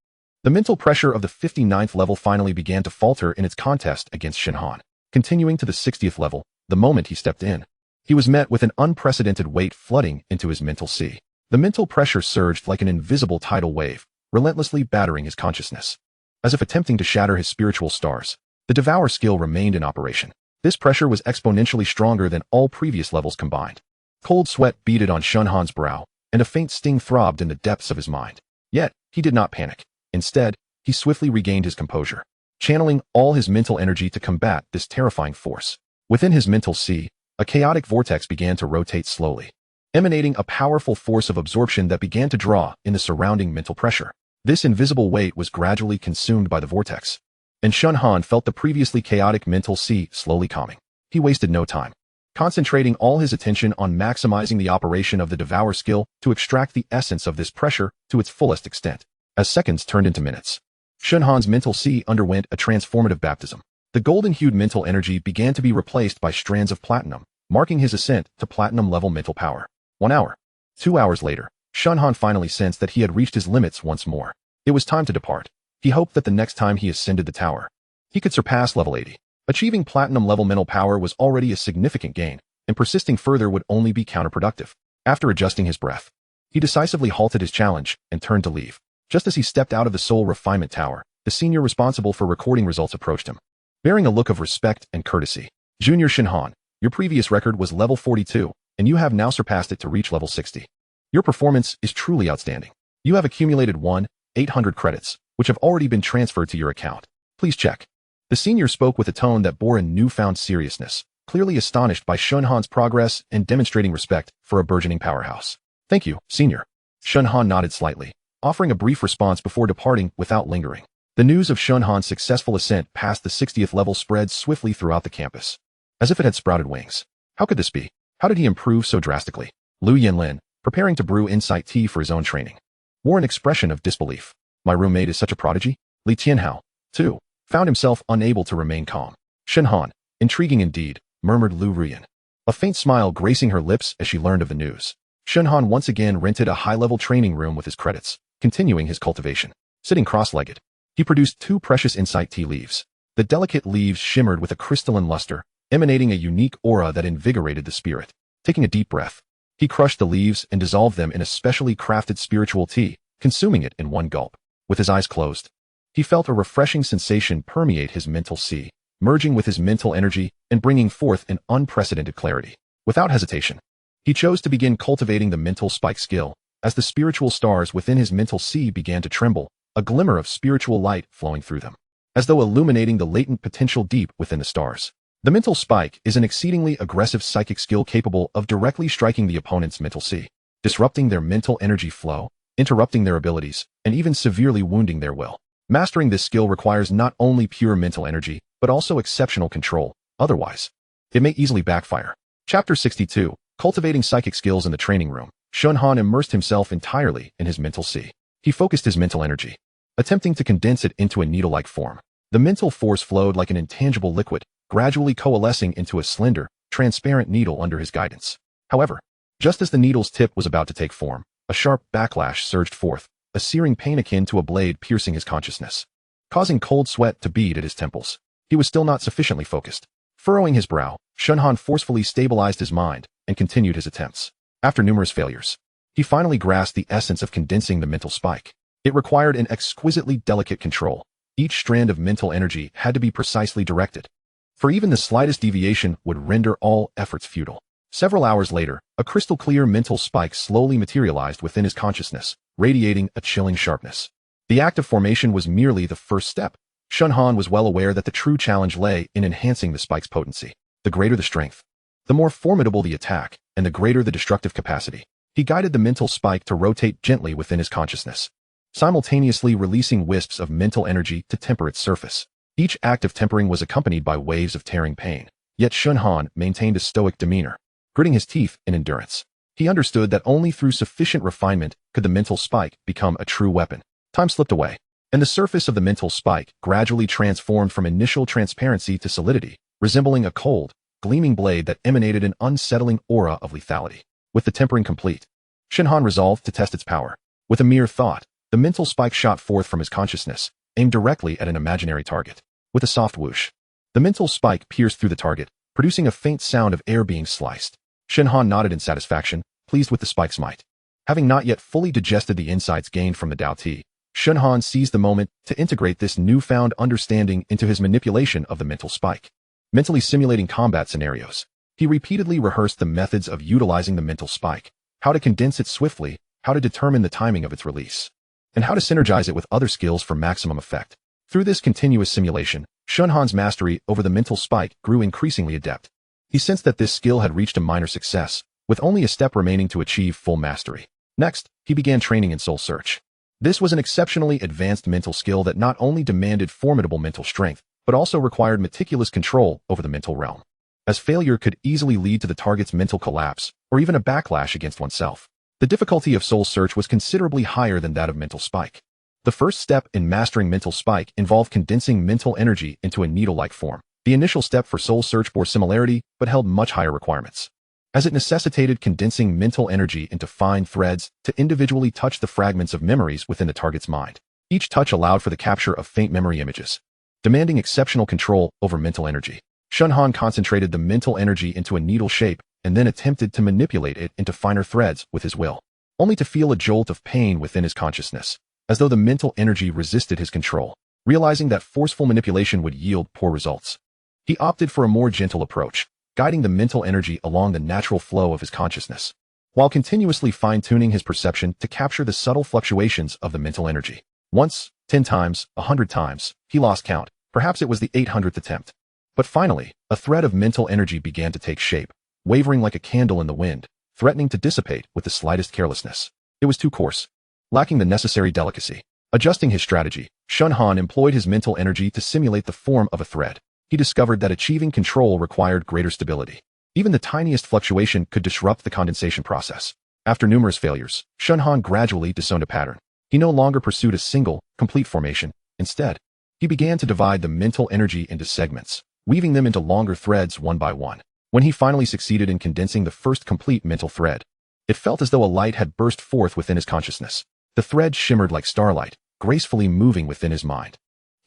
the mental pressure of the 59th level finally began to falter in its contest against Shen Han. Continuing to the 60th level, the moment he stepped in, he was met with an unprecedented weight flooding into his mental sea. The mental pressure surged like an invisible tidal wave, relentlessly battering his consciousness. As if attempting to shatter his spiritual stars, the devour skill remained in operation. This pressure was exponentially stronger than all previous levels combined. Cold sweat beaded on Shen Han's brow, and a faint sting throbbed in the depths of his mind. Yet, he did not panic. Instead, he swiftly regained his composure, channeling all his mental energy to combat this terrifying force. Within his mental sea, a chaotic vortex began to rotate slowly, emanating a powerful force of absorption that began to draw in the surrounding mental pressure. This invisible weight was gradually consumed by the vortex, and Shen Han felt the previously chaotic mental sea slowly calming. He wasted no time, concentrating all his attention on maximizing the operation of the devour skill to extract the essence of this pressure to its fullest extent. As seconds turned into minutes, Shen Han's mental sea underwent a transformative baptism. The golden-hued mental energy began to be replaced by strands of platinum, marking his ascent to platinum-level mental power. 1 hour. 2 hours later, Shen Han finally sensed that he had reached his limits once more. It was time to depart. He hoped that the next time he ascended the tower, he could surpass level 80. Achieving platinum-level mental power was already a significant gain, and persisting further would only be counterproductive. After adjusting his breath, he decisively halted his challenge and turned to leave. Just as he stepped out of the Soul Refinement Tower, the senior responsible for recording results approached him, bearing a look of respect and courtesy. Junior Shen Han, your previous record was level 42, and you have now surpassed it to reach level 60. Your performance is truly outstanding. You have accumulated 1,800 credits, which have already been transferred to your account. Please check. The senior spoke with a tone that bore a newfound seriousness, clearly astonished by Shen Han's progress and demonstrating respect for a burgeoning powerhouse. Thank you, senior. Shen Han nodded slightly, offering a brief response before departing without lingering. The news of Shen Han's successful ascent past the 60th level spread swiftly throughout the campus, as if it had sprouted wings. How could this be? How did he improve so drastically? Lu Yanlin, preparing to brew insight tea for his own training, wore an expression of disbelief. My roommate is such a prodigy? Li Tianhao, too, found himself unable to remain calm. Shen Han, intriguing indeed, murmured Lu Ruyan, a faint smile gracing her lips as she learned of the news. Shen Han once again rented a high-level training room with his credits, continuing his cultivation. Sitting cross-legged, he produced 2 precious insight tea leaves. The delicate leaves shimmered with a crystalline luster, emanating a unique aura that invigorated the spirit. Taking a deep breath, he crushed the leaves and dissolved them in a specially crafted spiritual tea, consuming it in one gulp. With his eyes closed, he felt a refreshing sensation permeate his mental sea, merging with his mental energy and bringing forth an unprecedented clarity. Without hesitation, he chose to begin cultivating the mental spike skill. As the spiritual stars within his mental sea began to tremble, a glimmer of spiritual light flowing through them, as though illuminating the latent potential deep within the stars. The mental spike is an exceedingly aggressive psychic skill capable of directly striking the opponent's mental sea, disrupting their mental energy flow, interrupting their abilities, and even severely wounding their will. Mastering this skill requires not only pure mental energy, but also exceptional control. Otherwise, it may easily backfire. Chapter 62, Cultivating Psychic Skills in the Training Room. Shen Han immersed himself entirely in his mental sea. He focused his mental energy, attempting to condense it into a needle-like form. The mental force flowed like an intangible liquid, gradually coalescing into a slender, transparent needle under his guidance. However, just as the needle's tip was about to take form, a sharp backlash surged forth, a searing pain akin to a blade piercing his consciousness, causing cold sweat to bead at his temples. He was still not sufficiently focused. Furrowing his brow, Shen Han forcefully stabilized his mind and continued his attempts. After numerous failures, he finally grasped the essence of condensing the mental spike. It required an exquisitely delicate control. Each strand of mental energy had to be precisely directed, for even the slightest deviation would render all efforts futile. Several hours later, a crystal-clear mental spike slowly materialized within his consciousness, radiating a chilling sharpness. The act of formation was merely the first step. Shen Han was well aware that the true challenge lay in enhancing the spike's potency. The greater the strength, the more formidable the attack, and the greater the destructive capacity. He guided the mental spike to rotate gently within his consciousness, simultaneously releasing wisps of mental energy to temper its surface. Each act of tempering was accompanied by waves of tearing pain, yet Shen Han maintained a stoic demeanor, gritting his teeth in endurance. He understood that only through sufficient refinement could the mental spike become a true weapon. Time slipped away, and the surface of the mental spike gradually transformed from initial transparency to solidity, resembling a cold, gleaming blade that emanated an unsettling aura of lethality. With the tempering complete, Shen Han resolved to test its power. With a mere thought, the mental spike shot forth from his consciousness, aimed directly at an imaginary target. With a soft whoosh, the mental spike pierced through the target, producing a faint sound of air being sliced. Shen Han nodded in satisfaction, pleased with the spike's might. Having not yet fully digested the insights gained from the Dao Ti, Shen Han seized the moment to integrate this newfound understanding into his manipulation of the mental spike. Mentally simulating combat scenarios, he repeatedly rehearsed the methods of utilizing the mental spike, how to condense it swiftly, how to determine the timing of its release, and how to synergize it with other skills for maximum effect. Through this continuous simulation, Shen Han's mastery over the mental spike grew increasingly adept. He sensed that this skill had reached a minor success, with only a step remaining to achieve full mastery. Next, he began training in soul search. This was an exceptionally advanced mental skill that not only demanded formidable mental strength, but also required meticulous control over the mental realm, as failure could easily lead to the target's mental collapse, or even a backlash against oneself. The difficulty of soul search was considerably higher than that of mental spike. The first step in mastering mental spike involved condensing mental energy into a needle-like form. The initial step for soul search bore similarity, but held much higher requirements, as it necessitated condensing mental energy into fine threads to individually touch the fragments of memories within the target's mind. Each touch allowed for the capture of faint memory images, demanding exceptional control over mental energy. Shen Han concentrated the mental energy into a needle shape and then attempted to manipulate it into finer threads with his will, only to feel a jolt of pain within his consciousness, as though the mental energy resisted his control. Realizing that forceful manipulation would yield poor results, he opted for a more gentle approach, guiding the mental energy along the natural flow of his consciousness, while continuously fine-tuning his perception to capture the subtle fluctuations of the mental energy. Once, 10 times, 100 times, he lost count. Perhaps it was the 800th attempt. But finally, a thread of mental energy began to take shape, wavering like a candle in the wind, threatening to dissipate with the slightest carelessness. It was too coarse, lacking the necessary delicacy. Adjusting his strategy, Shen Han employed his mental energy to simulate the form of a thread. He discovered that achieving control required greater stability. Even the tiniest fluctuation could disrupt the condensation process. After numerous failures, Shen Han gradually disowned a pattern. He no longer pursued a single, complete formation. Instead, he began to divide the mental energy into segments, weaving them into longer threads one by one. When he finally succeeded in condensing the first complete mental thread, it felt as though a light had burst forth within his consciousness. The thread shimmered like starlight, gracefully moving within his mind.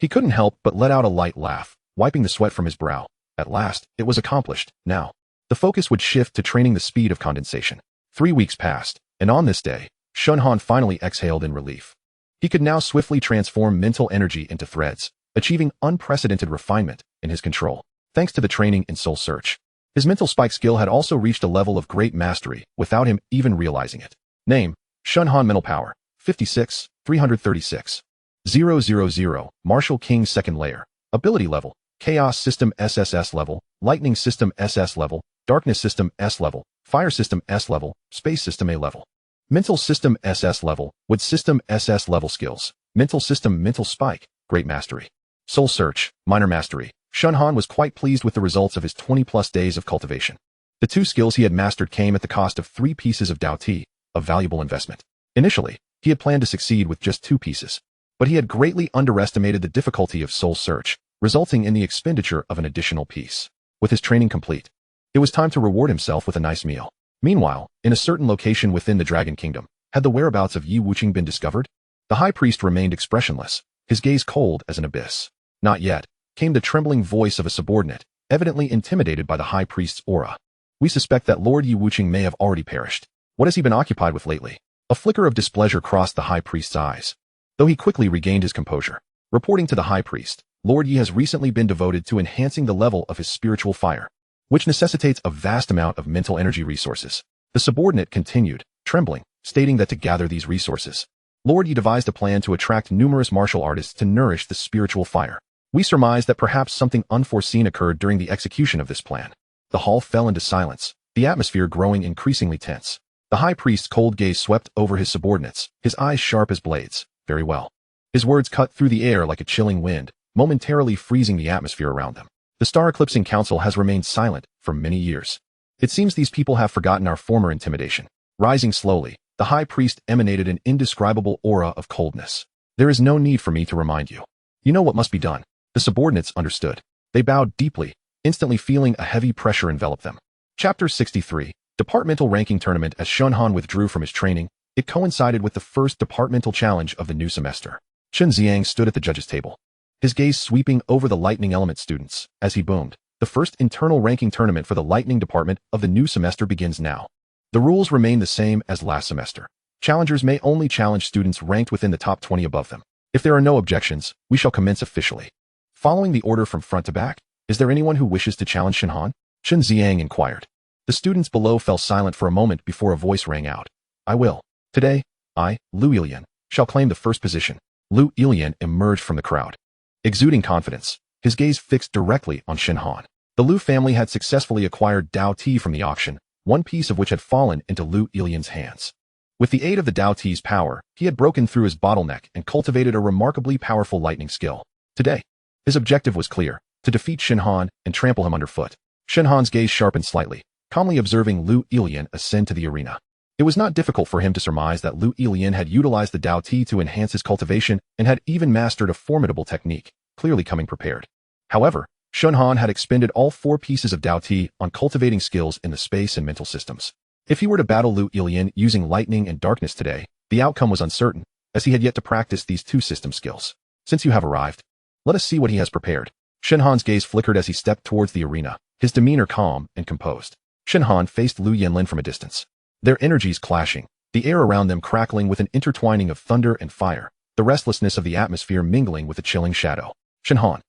He couldn't help but let out a light laugh, wiping the sweat from his brow. At last, it was accomplished. Now, the focus would shift to training the speed of condensation. 3 weeks passed, and on this day, Shen Han finally exhaled in relief. He could now swiftly transform mental energy into threads, achieving unprecedented refinement in his control. Thanks to the training in soul search, his mental spike skill had also reached a level of great mastery without him even realizing it. Name: Shen Han. Mental power: 56, 336. 000, Martial King second layer. Ability level: Chaos System SSS-level, Lightning System SS-level, Darkness System S-level, Fire System S-level, Space System A-level. Mental System SS-level, Wood System SS-level skills. Mental System Mental Spike, Great Mastery. Soul Search, Minor Mastery. Shen Han was quite pleased with the results of his 20-plus days of cultivation. The 2 skills he had mastered came at the cost of 3 pieces of Dao Ti, a valuable investment. Initially, he had planned to succeed with just 2 pieces, but he had greatly underestimated the difficulty of soul search, resulting in the expenditure of an additional piece. With his training complete, it was time to reward himself with a nice meal. Meanwhile, in a certain location within the Dragon Kingdom, had the whereabouts of Yi Wuqing been discovered? The high priest remained expressionless, his gaze cold as an abyss. Not yet, came the trembling voice of a subordinate, evidently intimidated by the high priest's aura. We suspect that Lord Yi Wuqing may have already perished. What has he been occupied with lately? A flicker of displeasure crossed the high priest's eyes, though he quickly regained his composure. Reporting to the high priest, Lord Yi has recently been devoted to enhancing the level of his spiritual fire, which necessitates a vast amount of mental energy resources. The subordinate continued, trembling, stating that to gather these resources, Lord Yi devised a plan to attract numerous martial artists to nourish the spiritual fire. We surmise that perhaps something unforeseen occurred during the execution of this plan. The hall fell into silence, the atmosphere growing increasingly tense. The high priest's cold gaze swept over his subordinates, his eyes sharp as blades. Very well. His words cut through the air like a chilling wind, momentarily freezing the atmosphere around them. The Star Eclipsing Council has remained silent for many years. It seems these people have forgotten our former intimidation. Rising slowly, the high priest emanated an indescribable aura of coldness. There is no need for me to remind you. You know what must be done. The subordinates understood. They bowed deeply, instantly feeling a heavy pressure envelop them. Chapter 63. Departmental Ranking Tournament. As Shen Han withdrew from his training, it coincided with the first departmental challenge of the new semester. Chen Xiang stood at the judges' table, his gaze sweeping over the lightning element students, as he boomed. The first internal ranking tournament for the lightning department of the new semester begins now. The rules remain the same as last semester. Challengers may only challenge students ranked within the top 20 above them. If there are no objections, we shall commence officially. Following the order from front to back, is there anyone who wishes to challenge Shen Han? Chen Xiang inquired. The students below fell silent for a moment before a voice rang out. I will. Today, I, Lu Ilian, shall claim the first position. Lu Ilian emerged from the crowd, exuding confidence, his gaze fixed directly on Shen Han. The Lu family had successfully acquired Dao Ti from the auction, one piece of which had fallen into Lu Ilian's hands. With the aid of the Dao Ti's power, he had broken through his bottleneck and cultivated a remarkably powerful lightning skill. Today, his objective was clear, to defeat Shen Han and trample him underfoot. Shen Han's gaze sharpened slightly, calmly observing Lu Ilian ascend to the arena. It was not difficult for him to surmise that Lu Ilian had utilized the Dao Ti to enhance his cultivation and had even mastered a formidable technique, clearly coming prepared. However, Shen Han had expended all 4 pieces of Dao Ti on cultivating skills in the space and mental systems. If he were to battle Lu Ilian using lightning and darkness today, the outcome was uncertain, as he had yet to practice these 2 system skills. Since you have arrived, let us see what he has prepared. Shen Han's gaze flickered as he stepped towards the arena, his demeanor calm and composed. Shen Han faced Lu Yanlin from a distance, their energies clashing, the air around them crackling with an intertwining of thunder and fire, the restlessness of the atmosphere mingling with a chilling shadow. Shen Han,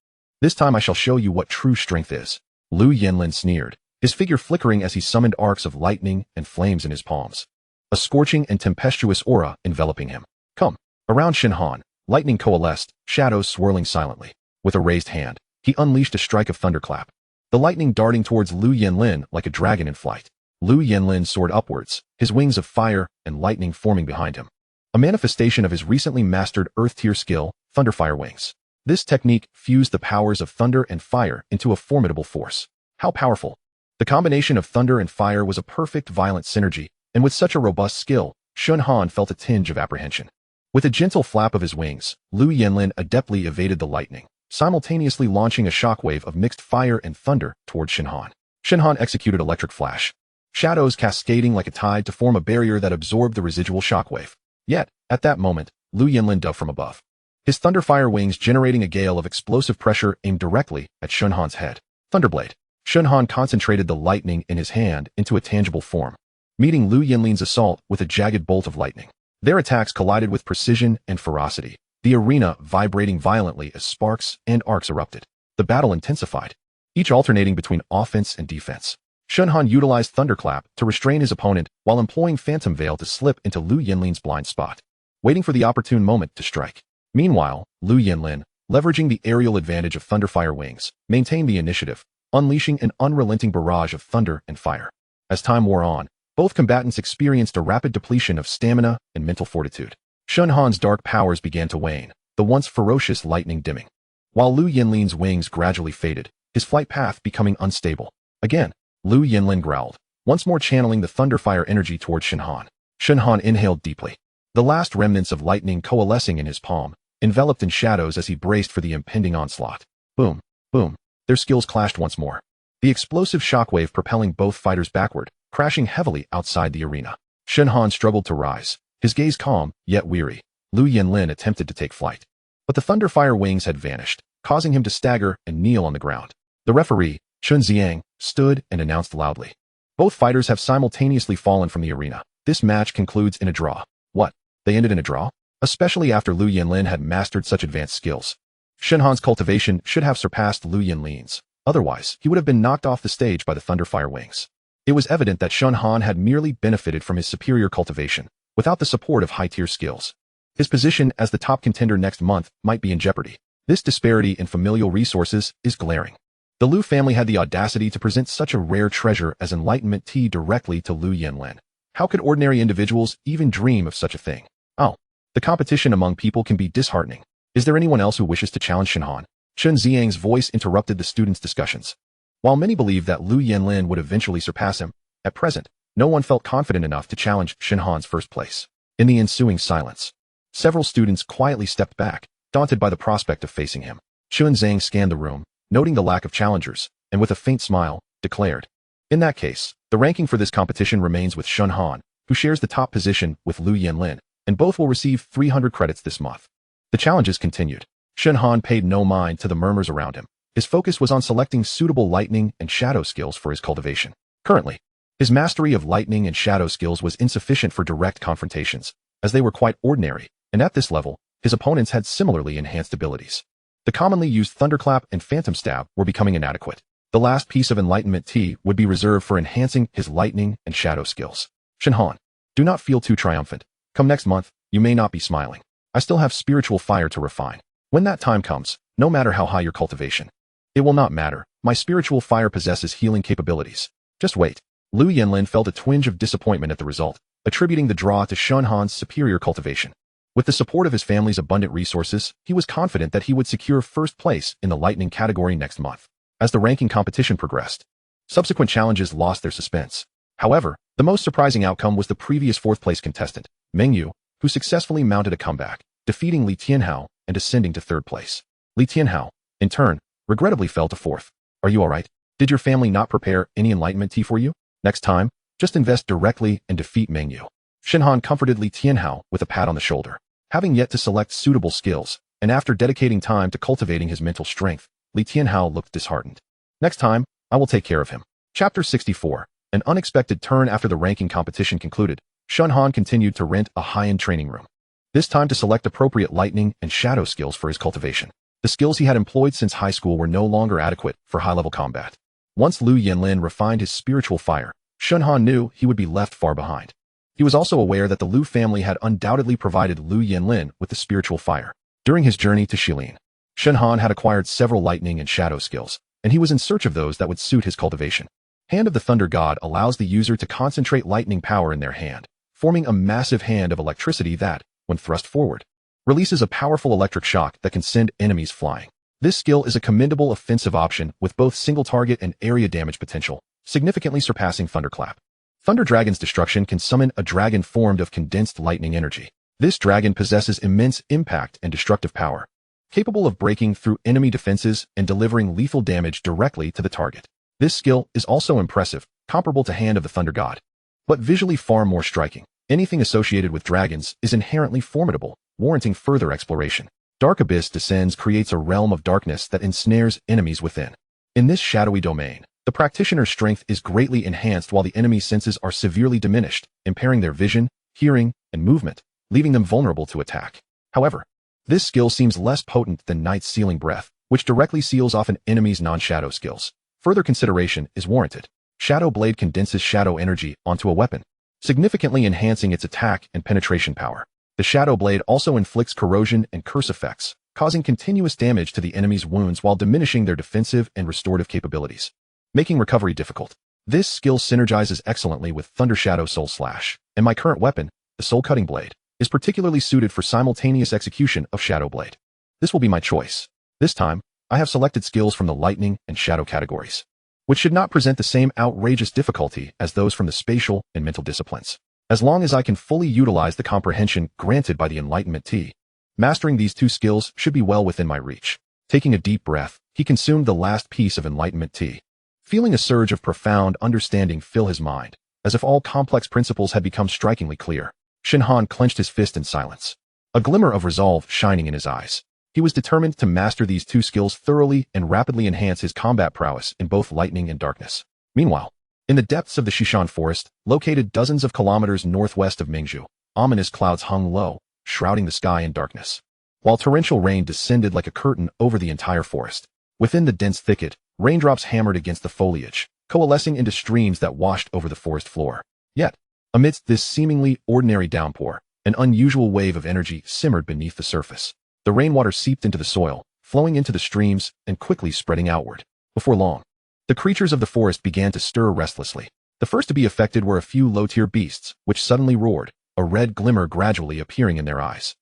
this time I shall show you what true strength is. Lu Yanlin sneered, his figure flickering as he summoned arcs of lightning and flames in his palms, a scorching and tempestuous aura enveloping him. Come. Around Shen Han, lightning coalesced, shadows swirling silently. With a raised hand, he unleashed a strike of thunderclap, the lightning darting towards Lu Yanlin like a dragon in flight. Lu Yanlin soared upwards, his wings of fire and lightning forming behind him, a manifestation of his recently mastered Earth-tier skill, Thunderfire Wings. This technique fused the powers of thunder and fire into a formidable force. How powerful! The combination of thunder and fire was a perfect violent synergy, and with such a robust skill, Shen Han felt a tinge of apprehension. With a gentle flap of his wings, Lu Yanlin adeptly evaded the lightning, simultaneously launching a shockwave of mixed fire and thunder towards Shen Han. Shen Han executed Electric Flash, shadows cascading like a tide to form a barrier that absorbed the residual shockwave. Yet, at that moment, Lu Yanlin dove from above, his Thunderfire Wings generating a gale of explosive pressure aimed directly at Shen Han's head. Thunderblade. Shen Han concentrated the lightning in his hand into a tangible form, meeting Lu Yanlin's assault with a jagged bolt of lightning. Their attacks collided with precision and ferocity, the arena vibrating violently as sparks and arcs erupted. The battle intensified, each alternating between offense and defense. Shen Han utilized Thunderclap to restrain his opponent while employing Phantom Veil to slip into Lu Yanlin's blind spot, waiting for the opportune moment to strike. Meanwhile, Lu Yanlin, leveraging the aerial advantage of Thunderfire Wings, maintained the initiative, unleashing an unrelenting barrage of thunder and fire. As time wore on, both combatants experienced a rapid depletion of stamina and mental fortitude. Shen Han's dark powers began to wane, the once ferocious lightning dimming, while Lu Yanlin's wings gradually faded, his flight path becoming unstable. Again, Lu Yanlin growled, once more channeling the Thunderfire energy towards Shen Han. Shen Han inhaled deeply, the last remnants of lightning coalescing in his palm, enveloped in shadows as he braced for the impending onslaught. Boom, boom. Their skills clashed once more. The explosive shockwave propelling both fighters backward, crashing heavily outside the arena. Shen Han struggled to rise, his gaze calm, yet weary. Lu Yanlin attempted to take flight. But the thunderfire wings had vanished, causing him to stagger and kneel on the ground. The referee, Chun Xiang, stood and announced loudly. Both fighters have simultaneously fallen from the arena. This match concludes in a draw. What? They ended in a draw? Especially after Lu Yanlin had mastered such advanced skills. Shen Han's cultivation should have surpassed Lu Yanlin's. Otherwise, he would have been knocked off the stage by the thunderfire wings. It was evident that Shen Han had merely benefited from his superior cultivation, without the support of high-tier skills. His position as the top contender next month might be in jeopardy. This disparity in familial resources is glaring. The Lu family had the audacity to present such a rare treasure as enlightenment tea directly to Lu Yanlin. How could ordinary individuals even dream of such a thing? Oh, the competition among people can be disheartening. Is there anyone else who wishes to challenge Shen Han? Chun Xiang's voice interrupted the students' discussions. While many believed that Lu Yanlin would eventually surpass him, at present, no one felt confident enough to challenge Shen Han's first place. In the ensuing silence, several students quietly stepped back, daunted by the prospect of facing him. Chun Xiang scanned the room, noting the lack of challengers, and with a faint smile, declared, "In that case, the ranking for this competition remains with Shen Han, who shares the top position with Lu Yanlin, and both will receive 300 credits this month." The challenges continued. Shen Han paid no mind to the murmurs around him. His focus was on selecting suitable lightning and shadow skills for his cultivation. Currently, his mastery of lightning and shadow skills was insufficient for direct confrontations, as they were quite ordinary, and at this level, his opponents had similarly enhanced abilities. The commonly used thunderclap and phantom stab were becoming inadequate. The last piece of enlightenment tea would be reserved for enhancing his lightning and shadow skills. Shen Han, do not feel too triumphant. Come next month, you may not be smiling. I still have spiritual fire to refine. When that time comes, no matter how high your cultivation, it will not matter. My spiritual fire possesses healing capabilities. Just wait. Lu Yanlin felt a twinge of disappointment at the result, attributing the draw to Shen Han's superior cultivation. With the support of his family's abundant resources, he was confident that he would secure first place in the lightning category next month. As the ranking competition progressed, subsequent challenges lost their suspense. However, the most surprising outcome was the previous fourth-place contestant, Meng Yu, who successfully mounted a comeback, defeating Li Tianhao and ascending to third place. Li Tianhao, in turn, regrettably fell to fourth. Are you alright? Did your family not prepare any enlightenment tea for you? Next time, just invest directly and defeat Meng Yu. Shen Han comforted Li Tianhao with a pat on the shoulder. Having yet to select suitable skills, and after dedicating time to cultivating his mental strength, Li Tianhao looked disheartened. Next time, I will take care of him. Chapter 64. An unexpected turn after the ranking competition concluded, Shen Han continued to rent a high-end training room. This time to select appropriate lightning and shadow skills for his cultivation. The skills he had employed since high school were no longer adequate for high-level combat. Once Lu Yanlin refined his spiritual fire, Shen Han knew he would be left far behind. He was also aware that the Lu family had undoubtedly provided Lu Yanlin with the spiritual fire. During his journey to Shilin, Shen Han had acquired several lightning and shadow skills, and he was in search of those that would suit his cultivation. Hand of the Thunder God allows the user to concentrate lightning power in their hand, forming a massive hand of electricity that, when thrust forward, releases a powerful electric shock that can send enemies flying. This skill is a commendable offensive option with both single target and area damage potential, significantly surpassing Thunderclap. Thunder Dragon's destruction can summon a dragon formed of condensed lightning energy. This dragon possesses immense impact and destructive power, capable of breaking through enemy defenses and delivering lethal damage directly to the target. This skill is also impressive, comparable to Hand of the Thunder God, but visually far more striking. Anything associated with dragons is inherently formidable, warranting further exploration. Dark Abyss Descends creates a realm of darkness that ensnares enemies within. In this shadowy domain, the practitioner's strength is greatly enhanced while the enemy's senses are severely diminished, impairing their vision, hearing, and movement, leaving them vulnerable to attack. However, this skill seems less potent than Night's Sealing Breath, which directly seals off an enemy's non-shadow skills. Further consideration is warranted. Shadow Blade condenses shadow energy onto a weapon, significantly enhancing its attack and penetration power. The Shadow Blade also inflicts corrosion and curse effects, causing continuous damage to the enemy's wounds while diminishing their defensive and restorative capabilities, making recovery difficult. This skill synergizes excellently with Thunder Shadow Soul Slash, and my current weapon, the Soul Cutting Blade, is particularly suited for simultaneous execution of Shadow Blade. This will be my choice. This time, I have selected skills from the Lightning and Shadow categories, which should not present the same outrageous difficulty as those from the spatial and mental disciplines. As long as I can fully utilize the comprehension granted by the Enlightenment Tea, Mastering these two skills should be well within my reach. Taking a deep breath, he consumed the last piece of enlightenment tea. Feeling a surge of profound understanding fill his mind, as if all complex principles had become strikingly clear. Shen Han clenched his fist in silence, a glimmer of resolve shining in his eyes. He was determined to master these two skills thoroughly and rapidly enhance his combat prowess in both lightning and darkness. Meanwhile, in the depths of the Xishan forest, located dozens of kilometers northwest of Mingzhu, ominous clouds hung low, shrouding the sky in darkness, while torrential rain descended like a curtain over the entire forest. Within the dense thicket, raindrops hammered against the foliage, coalescing into streams that washed over the forest floor. Yet, amidst this seemingly ordinary downpour, an unusual wave of energy simmered beneath the surface. The rainwater seeped into the soil, flowing into the streams and quickly spreading outward. Before long, the creatures of the forest began to stir restlessly. The first to be affected were a few low-tier beasts, which suddenly roared, a red glimmer gradually appearing in their eyes.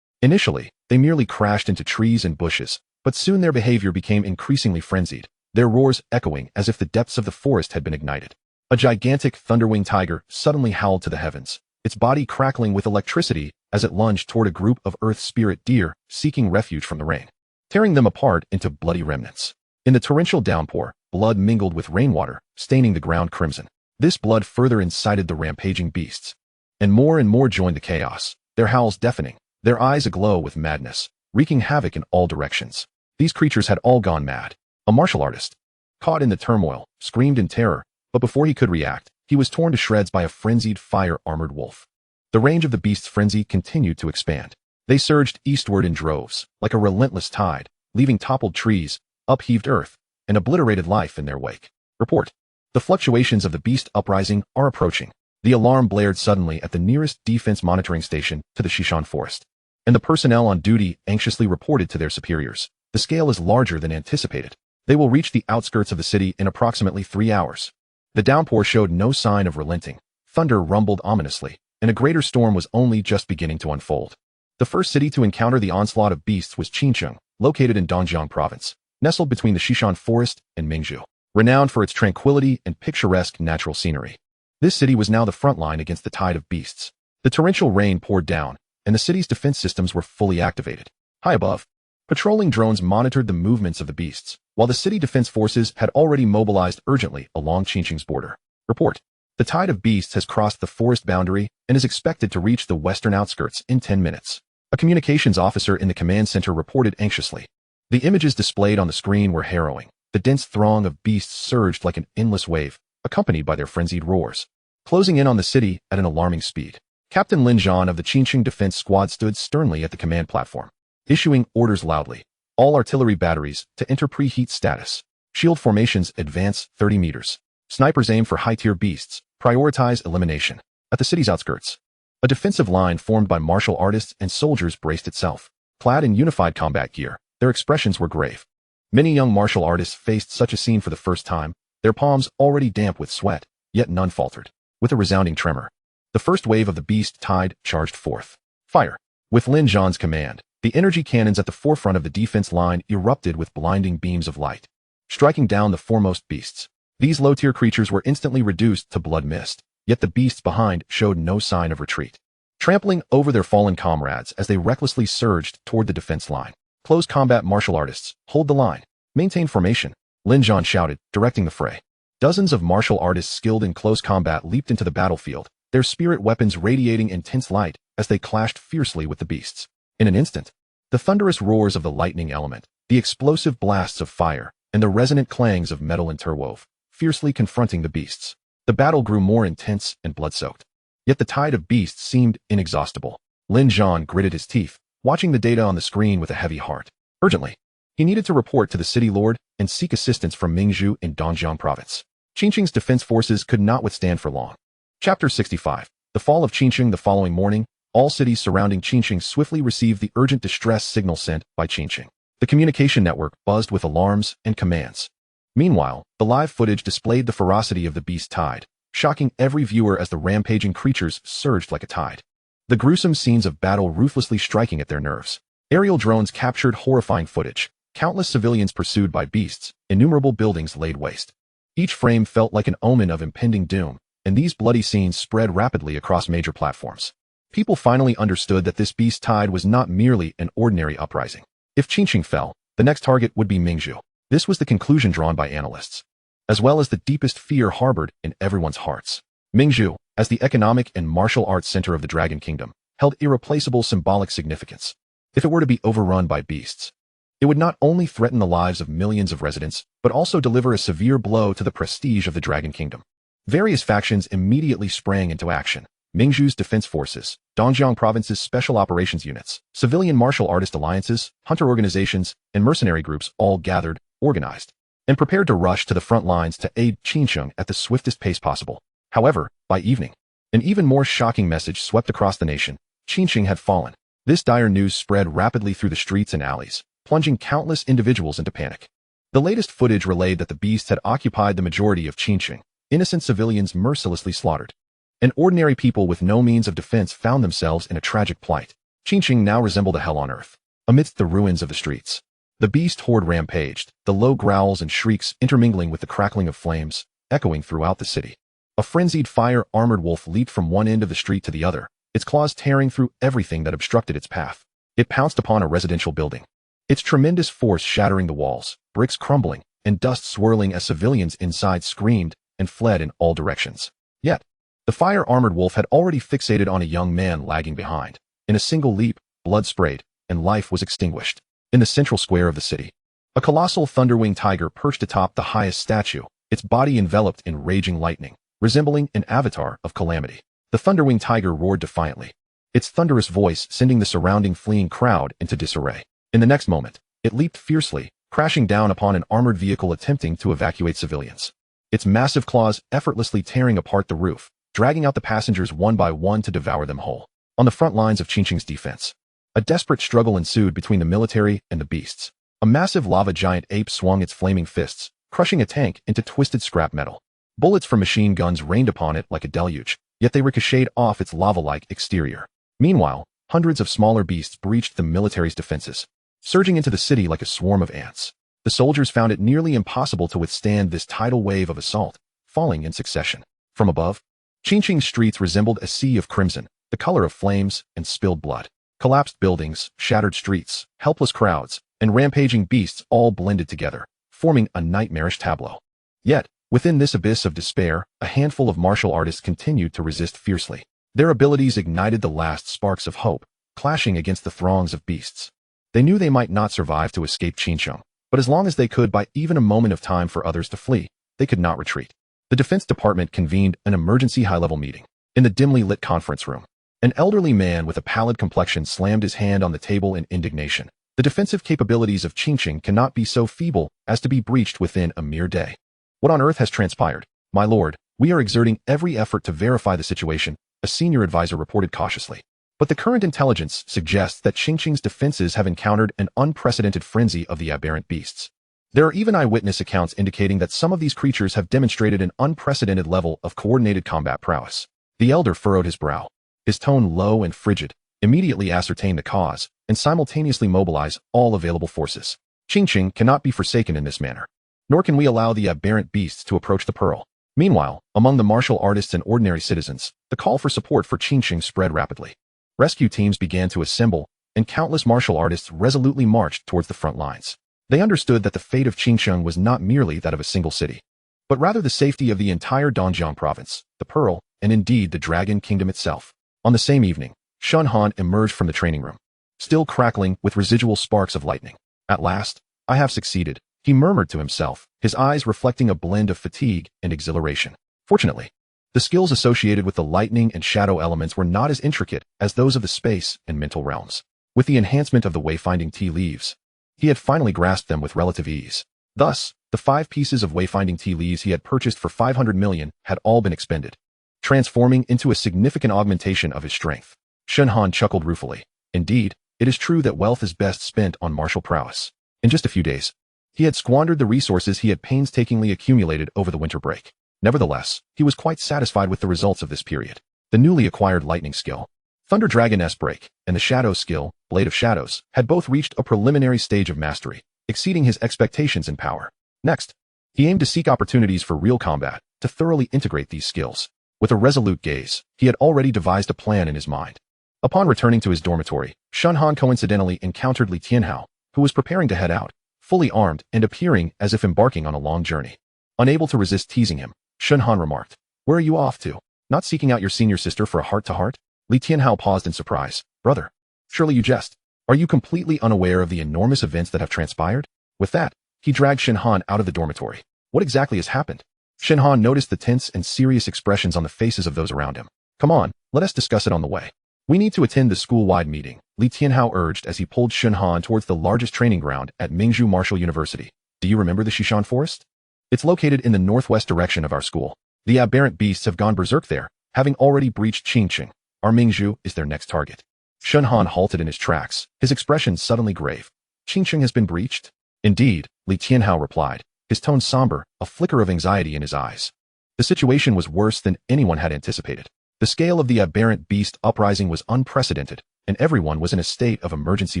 Initially, they merely crashed into trees and bushes, but soon their behavior became increasingly frenzied, their roars echoing as if the depths of the forest had been ignited. A gigantic thunderwing tiger suddenly howled to the heavens, its body crackling with electricity as it lunged toward a group of earth spirit deer seeking refuge from the rain, tearing them apart into bloody remnants. In the torrential downpour, blood mingled with rainwater, staining the ground crimson. This blood further incited the rampaging beasts, and more joined the chaos, their howls deafening, their eyes aglow with madness, wreaking havoc in all directions. These creatures had all gone mad. A martial artist, caught in the turmoil, screamed in terror, but before he could react, he was torn to shreds by a frenzied fire-armored wolf. The range of the beast's frenzy continued to expand. They surged eastward in droves, like a relentless tide, leaving toppled trees, upheaved earth, and obliterated life in their wake. Report. The fluctuations of the beast uprising are approaching. The alarm blared suddenly at the nearest defense monitoring station to the Xishan forest, and the personnel on duty anxiously reported to their superiors. The scale is larger than anticipated. They will reach the outskirts of the city in approximately 3 hours. The downpour showed no sign of relenting. Thunder rumbled ominously, and a greater storm was only just beginning to unfold. The first city to encounter the onslaught of beasts was Qincheng, located in Dongjiang province, nestled between the Xishan forest and Mingzhu, renowned for its tranquility and picturesque natural scenery. This city was now the front line against the tide of beasts. The torrential rain poured down, and the city's defense systems were fully activated. High above, patrolling drones monitored the movements of the beasts, while the city defense forces had already mobilized urgently along Qincheng's border. Report. The tide of beasts has crossed the forest boundary and is expected to reach the western outskirts in 10 minutes. A communications officer in the command center reported anxiously. The images displayed on the screen were harrowing. The dense throng of beasts surged like an endless wave, accompanied by their frenzied roars, closing in on the city at an alarming speed. Captain Lin Zhan of the Qincheng Defense Squad stood sternly at the command platform, issuing orders loudly. All artillery batteries to enter preheat status. Shield formations advance 30 meters. Snipers aim for high-tier beasts. Prioritize elimination. At the city's outskirts, a defensive line formed by martial artists and soldiers braced itself. Clad in unified combat gear, their expressions were grave. Many young martial artists faced such a scene for the first time, their palms already damp with sweat, yet none faltered. With a resounding tremor, the first wave of the beast tide charged forth. Fire. With Lin Zhan's command, the energy cannons at the forefront of the defense line erupted with blinding beams of light, striking down the foremost beasts. These low-tier creatures were instantly reduced to blood mist, yet the beasts behind showed no sign of retreat, trampling over their fallen comrades as they recklessly surged toward the defense line. Close combat martial artists, hold the line. Maintain formation, Lin Zhan shouted, directing the fray. Dozens of martial artists skilled in close combat leaped into the battlefield, their spirit weapons radiating intense light as they clashed fiercely with the beasts. In an instant, the thunderous roars of the lightning element, the explosive blasts of fire, and the resonant clangs of metal interwove, fiercely confronting the beasts. The battle grew more intense and blood-soaked. Yet the tide of beasts seemed inexhaustible. Lin Zhan gritted his teeth, watching the data on the screen with a heavy heart. Urgently, he needed to report to the city lord and seek assistance from Mingzhu in Dongjiang province. Qincheng's defense forces could not withstand for long. Chapter 65. The fall of Qincheng. The following morning, all cities surrounding Qincheng swiftly received the urgent distress signal sent by Qincheng. The communication network buzzed with alarms and commands. Meanwhile, the live footage displayed the ferocity of the beast tide, shocking every viewer as the rampaging creatures surged like a tide. The gruesome scenes of battle ruthlessly striking at their nerves. Aerial drones captured horrifying footage, countless civilians pursued by beasts, innumerable buildings laid waste. Each frame felt like an omen of impending doom, and these bloody scenes spread rapidly across major platforms. People finally understood that this beast tide was not merely an ordinary uprising. If Qingqing fell, the next target would be Mingzhu. This was the conclusion drawn by analysts, as well as the deepest fear harbored in everyone's hearts. Mingzhu, as the economic and martial arts center of the Dragon Kingdom, held irreplaceable symbolic significance. If it were to be overrun by beasts, it would not only threaten the lives of millions of residents, but also deliver a severe blow to the prestige of the Dragon Kingdom. Various factions immediately sprang into action. Mingzhu's defense forces, Dongjiang Province's special operations units, civilian martial artist alliances, hunter organizations, and mercenary groups all gathered, organized, and prepared to rush to the front lines to aid Qingqing at the swiftest pace possible. However, by evening, an even more shocking message swept across the nation. Qingqing had fallen. This dire news spread rapidly through the streets and alleys, plunging countless individuals into panic. The latest footage relayed that the beast had occupied the majority of Qingqing, innocent civilians mercilessly slaughtered. And ordinary people with no means of defense found themselves in a tragic plight. Qingqing now resembled a hell on earth. Amidst the ruins of the streets, the beast horde rampaged, the low growls and shrieks intermingling with the crackling of flames, echoing throughout the city. A frenzied fire-armored wolf leaped from one end of the street to the other, its claws tearing through everything that obstructed its path. It pounced upon a residential building, its tremendous force shattering the walls, bricks crumbling, and dust swirling as civilians inside screamed and fled in all directions. Yet, the fire-armored wolf had already fixated on a young man lagging behind. In a single leap, blood sprayed, and life was extinguished. In the central square of the city, a colossal thunderwing tiger perched atop the highest statue, its body enveloped in raging lightning, resembling an avatar of calamity. The thunderwing tiger roared defiantly, its thunderous voice sending the surrounding fleeing crowd into disarray. In the next moment, it leaped fiercely, crashing down upon an armored vehicle attempting to evacuate civilians. Its massive claws effortlessly tearing apart the roof, dragging out the passengers one by one to devour them whole. On the front lines of Qingqing's defense, a desperate struggle ensued between the military and the beasts. A massive lava giant ape swung its flaming fists, crushing a tank into twisted scrap metal. Bullets from machine guns rained upon it like a deluge, yet they ricocheted off its lava-like exterior. Meanwhile, hundreds of smaller beasts breached the military's defenses, surging into the city like a swarm of ants. The soldiers found it nearly impossible to withstand this tidal wave of assault, falling in succession. From above, Qingqing's streets resembled a sea of crimson, the color of flames and spilled blood. Collapsed buildings, shattered streets, helpless crowds, and rampaging beasts all blended together, forming a nightmarish tableau. Yet, within this abyss of despair, a handful of martial artists continued to resist fiercely. Their abilities ignited the last sparks of hope, clashing against the throngs of beasts. They knew they might not survive to escape Qingqing, but as long as they could buy even a moment of time for others to flee, they could not retreat. The Defense Department convened an emergency high-level meeting. In the dimly lit conference room, an elderly man with a pallid complexion slammed his hand on the table in indignation. The defensive capabilities of Qingqing cannot be so feeble as to be breached within a mere day. What on earth has transpired? My lord, we are exerting every effort to verify the situation, a senior advisor reported cautiously. But the current intelligence suggests that Qingqing's defenses have encountered an unprecedented frenzy of the aberrant beasts. There are even eyewitness accounts indicating that some of these creatures have demonstrated an unprecedented level of coordinated combat prowess. The elder furrowed his brow, his tone low and frigid. Immediately ascertain the cause, and simultaneously mobilize all available forces. Qingqing cannot be forsaken in this manner, nor can we allow the aberrant beasts to approach the pearl. Meanwhile, among the martial artists and ordinary citizens, the call for support for Qingqing spread rapidly. Rescue teams began to assemble, and countless martial artists resolutely marched towards the front lines. They understood that the fate of Qingqing was not merely that of a single city, but rather the safety of the entire Dongjiang province, the Pearl, and indeed the Dragon Kingdom itself. On the same evening, Shen Han emerged from the training room, still crackling with residual sparks of lightning. At last, I have succeeded, he murmured to himself, his eyes reflecting a blend of fatigue and exhilaration. Fortunately, the skills associated with the lightning and shadow elements were not as intricate as those of the space and mental realms. With the enhancement of the wayfinding tea leaves, he had finally grasped them with relative ease. Thus, the 5 pieces of wayfinding tea leaves he had purchased for 500 million had all been expended, transforming into a significant augmentation of his strength. Shen Han chuckled ruefully. Indeed, it is true that wealth is best spent on martial prowess. In just a few days, he had squandered the resources he had painstakingly accumulated over the winter break. Nevertheless, he was quite satisfied with the results of this period. The newly acquired lightning skill, Thunder Dragon S-Break, and the shadow skill, Blade of Shadows, had both reached a preliminary stage of mastery, exceeding his expectations in power. Next, he aimed to seek opportunities for real combat, to thoroughly integrate these skills. With a resolute gaze, he had already devised a plan in his mind. Upon returning to his dormitory, Shen Han coincidentally encountered Li Tianhao, who was preparing to head out, fully armed and appearing as if embarking on a long journey. Unable to resist teasing him, Shen Han remarked, "Where are you off to? Not seeking out your senior sister for a heart-to-heart?" Li Tianhao paused in surprise. "Brother, surely you jest. Are you completely unaware of the enormous events that have transpired?" With that, he dragged Shen Han out of the dormitory. "What exactly has happened?" Shen Han noticed the tense and serious expressions on the faces of those around him. "Come on, let us discuss it on the way. We need to attend the school-wide meeting," Li Tianhao urged as he pulled Shen Han towards the largest training ground at Mingzhu Martial University. "Do you remember the Xishan Forest? It's located in the northwest direction of our school. The aberrant beasts have gone berserk there, having already breached Qingqing. Our Mingzhu is their next target." Shen Han halted in his tracks, his expression suddenly grave. "Qingqing has been breached?" "Indeed," Li Tianhao replied, his tone somber, a flicker of anxiety in his eyes. The situation was worse than anyone had anticipated. The scale of the aberrant beast uprising was unprecedented, and everyone was in a state of emergency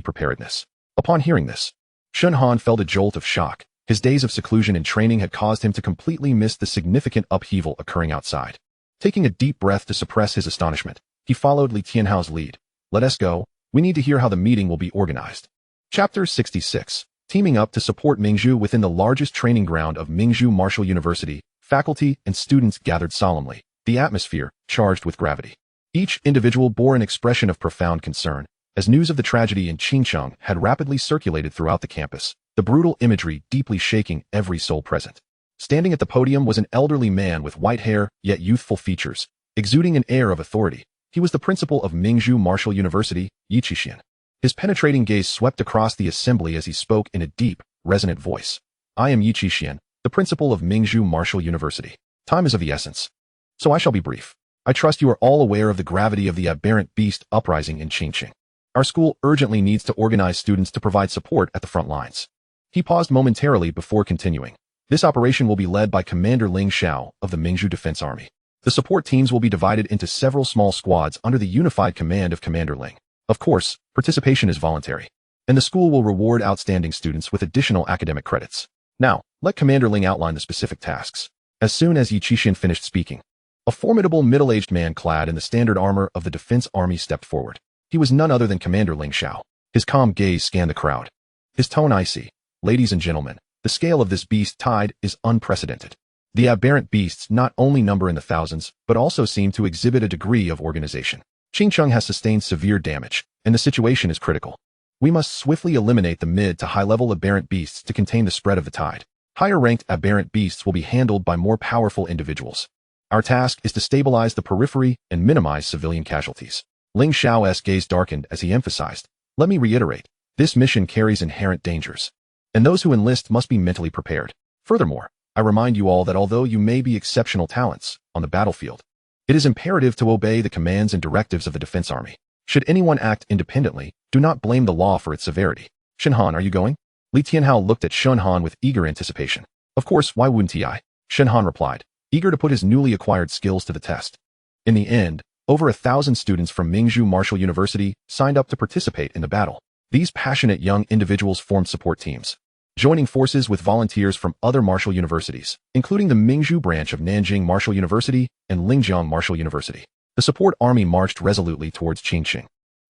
preparedness. Upon hearing this, Shen Han felt a jolt of shock. His days of seclusion and training had caused him to completely miss the significant upheaval occurring outside. Taking a deep breath to suppress his astonishment, he followed Li Tianhao's lead. "Let us go. We need to hear how the meeting will be organized." Chapter 66. Teaming up to support Mingzhu within the largest training ground of Mingzhu Martial University, faculty and students gathered solemnly, the atmosphere charged with gravity. Each individual bore an expression of profound concern, as news of the tragedy in Qingcheng had rapidly circulated throughout the campus, the brutal imagery deeply shaking every soul present. Standing at the podium was an elderly man with white hair, yet youthful features, exuding an air of authority. He was the principal of Mingzhu Martial University, Yi Qixin. His penetrating gaze swept across the assembly as he spoke in a deep, resonant voice. "I am Yi Qixin, the principal of Mingzhu Martial University. Time is of the essence, so I shall be brief. I trust you are all aware of the gravity of the aberrant beast uprising in Qingqing. Our school urgently needs to organize students to provide support at the front lines." He paused momentarily before continuing. "This operation will be led by Commander Ling Xiao of the Mingzhu Defense Army. The support teams will be divided into several small squads under the unified command of Commander Ling. Of course, participation is voluntary, and the school will reward outstanding students with additional academic credits. Now, let Commander Ling outline the specific tasks." As soon as Yi Qixin finished speaking, a formidable middle-aged man clad in the standard armor of the Defense Army stepped forward. He was none other than Commander Ling Xiao. His calm gaze scanned the crowd. His tone icy. "Ladies and gentlemen, the scale of this beast tide is unprecedented. The aberrant beasts not only number in the thousands, but also seem to exhibit a degree of organization. Qingcheng has sustained severe damage, and the situation is critical. We must swiftly eliminate the mid to high-level aberrant beasts to contain the spread of the tide. Higher-ranked aberrant beasts will be handled by more powerful individuals. Our task is to stabilize the periphery and minimize civilian casualties." Ling Xiao's gaze darkened as he emphasized, "Let me reiterate, this mission carries inherent dangers, and those who enlist must be mentally prepared. Furthermore, I remind you all that although you may be exceptional talents on the battlefield, it is imperative to obey the commands and directives of the Defense Army. Should anyone act independently, do not blame the law for its severity." "Shen Han, are you going?" Li Tianhao looked at Shen Han with eager anticipation. "Of course, why wouldn't I?" Shen Han replied, eager to put his newly acquired skills to the test. In the end, over 1,000 students from Mingzhu Martial University signed up to participate in the battle. These passionate young individuals formed support teams, joining forces with volunteers from other martial universities, including the Mingzhu branch of Nanjing Martial University and Lingjiang Martial University. The support army marched resolutely towards Qingqing,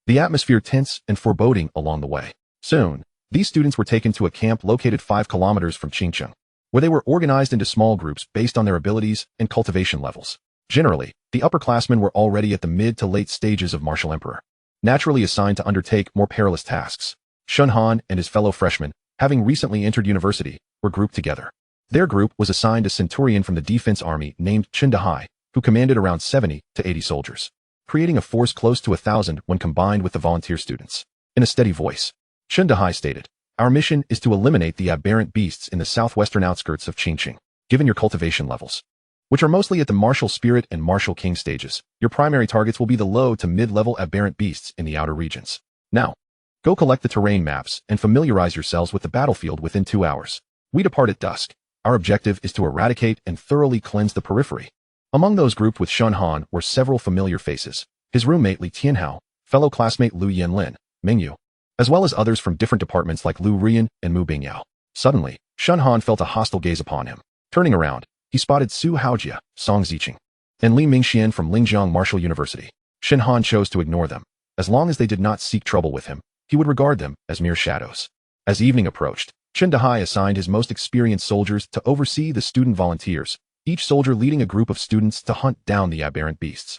the atmosphere tense and foreboding along the way. Soon, these students were taken to a camp located 5 kilometers from Qingqing, where they were organized into small groups based on their abilities and cultivation levels. Generally, the upperclassmen were already at the mid to late stages of martial emperor, naturally assigned to undertake more perilous tasks. Shen Han and his fellow freshmen, having recently entered university, were grouped together. Their group was assigned a centurion from the defense army named Chen Dahai, who commanded around 70 to 80 soldiers, creating a force close to 1,000 when combined with the volunteer students. In a steady voice, Chen Dahai stated, "Our mission is to eliminate the aberrant beasts in the southwestern outskirts of Qingqing. Given your cultivation levels, which are mostly at the martial spirit and martial king stages, your primary targets will be the low to mid-level aberrant beasts in the outer regions. Now, go collect the terrain maps and familiarize yourselves with the battlefield within 2 hours. We depart at dusk. Our objective is to eradicate and thoroughly cleanse the periphery." Among those grouped with Shen Han were several familiar faces: his roommate Li Tianhao, fellow classmate Lu Yanlin, Mingyu, as well as others from different departments like Lu Rian and Mu Bingyao. Suddenly, Shen Han felt a hostile gaze upon him. Turning around, he spotted Su Haojia, Song Ziqing, and Li Mingxian from Lingjiang Martial University. Shen Han chose to ignore them. As long as they did not seek trouble with him, he would regard them as mere shadows. As evening approached, Chen Dahai assigned his most experienced soldiers to oversee the student volunteers, each soldier leading a group of students to hunt down the aberrant beasts.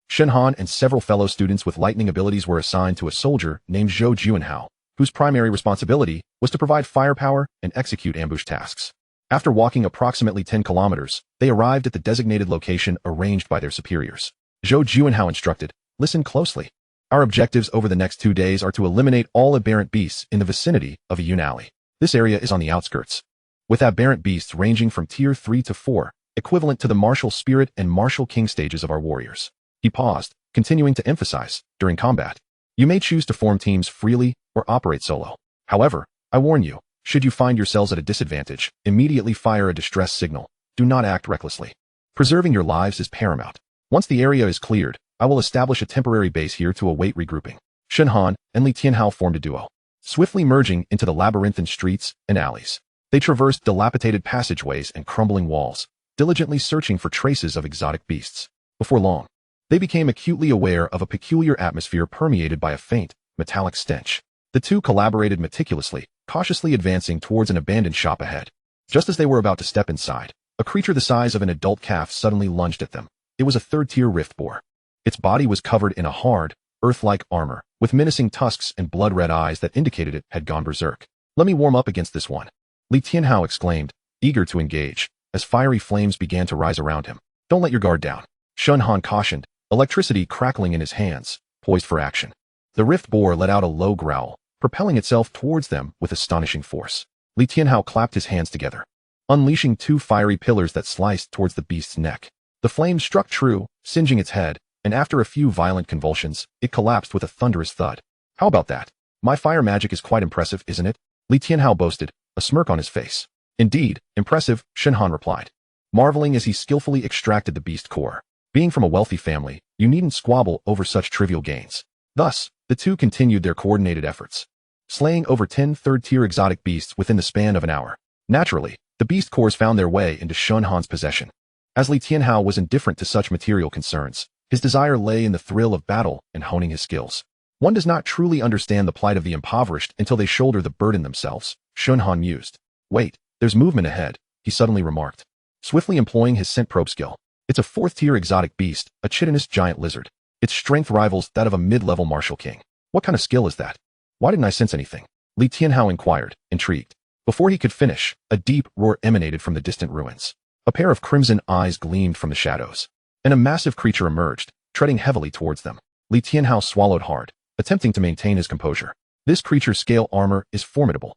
Shen Han and several fellow students with lightning abilities were assigned to a soldier named Zhou Juanhao, whose primary responsibility was to provide firepower and execute ambush tasks. After walking approximately 10 kilometers, they arrived at the designated location arranged by their superiors. Zhou Juanhao instructed, "Listen closely. Our objectives over the next 2 days are to eliminate all aberrant beasts in the vicinity of a Yun Alley. This area is on the outskirts, with aberrant beasts ranging from tier 3 to 4, equivalent to the martial spirit and martial king stages of our warriors." He paused, continuing to emphasize, during combat, you may choose to form teams freely or operate solo. However, I warn you, should you find yourselves at a disadvantage, immediately fire a distress signal. Do not act recklessly. Preserving your lives is paramount. Once the area is cleared, I will establish a temporary base here to await regrouping. Shen Han and Li Tianhao formed a duo, swiftly merging into the labyrinthine streets and alleys. They traversed dilapidated passageways and crumbling walls, diligently searching for traces of exotic beasts. Before long, they became acutely aware of a peculiar atmosphere permeated by a faint, metallic stench. The two collaborated meticulously, cautiously advancing towards an abandoned shop ahead. Just as they were about to step inside, a creature the size of an adult calf suddenly lunged at them. It was a third-tier rift boar. Its body was covered in a hard, earth-like armor, with menacing tusks and blood-red eyes that indicated it had gone berserk. Let me warm up against this one, Li Tianhao exclaimed, eager to engage, as fiery flames began to rise around him. Don't let your guard down, Shen Han cautioned, electricity crackling in his hands, poised for action. The rift boar let out a low growl, propelling itself towards them with astonishing force. Li Tianhao clapped his hands together, unleashing 2 fiery pillars that sliced towards the beast's neck. The flames struck true, singeing its head, and after a few violent convulsions, it collapsed with a thunderous thud. How about that? My fire magic is quite impressive, isn't it? Li Tianhao boasted, a smirk on his face. Indeed, impressive, Shen Han replied, marveling as he skillfully extracted the beast core. Being from a wealthy family, you needn't squabble over such trivial gains. Thus, the two continued their coordinated efforts, slaying over 10 third-tier exotic beasts within the span of an hour. Naturally, the beast cores found their way into Shen Han's possession. As Li Tianhao was indifferent to such material concerns, his desire lay in the thrill of battle and honing his skills. One does not truly understand the plight of the impoverished until they shoulder the burden themselves, Shen Han mused. Wait, there's movement ahead, he suddenly remarked, swiftly employing his scent probe skill. It's a 4th-tier exotic beast, a chitinous giant lizard. Its strength rivals that of a mid-level martial king. What kind of skill is that? Why didn't I sense anything? Li Tianhao inquired, intrigued. Before he could finish, a deep roar emanated from the distant ruins. A pair of crimson eyes gleamed from the shadows, and a massive creature emerged, treading heavily towards them. Li Tianhao swallowed hard, attempting to maintain his composure. This creature's scale armor is formidable.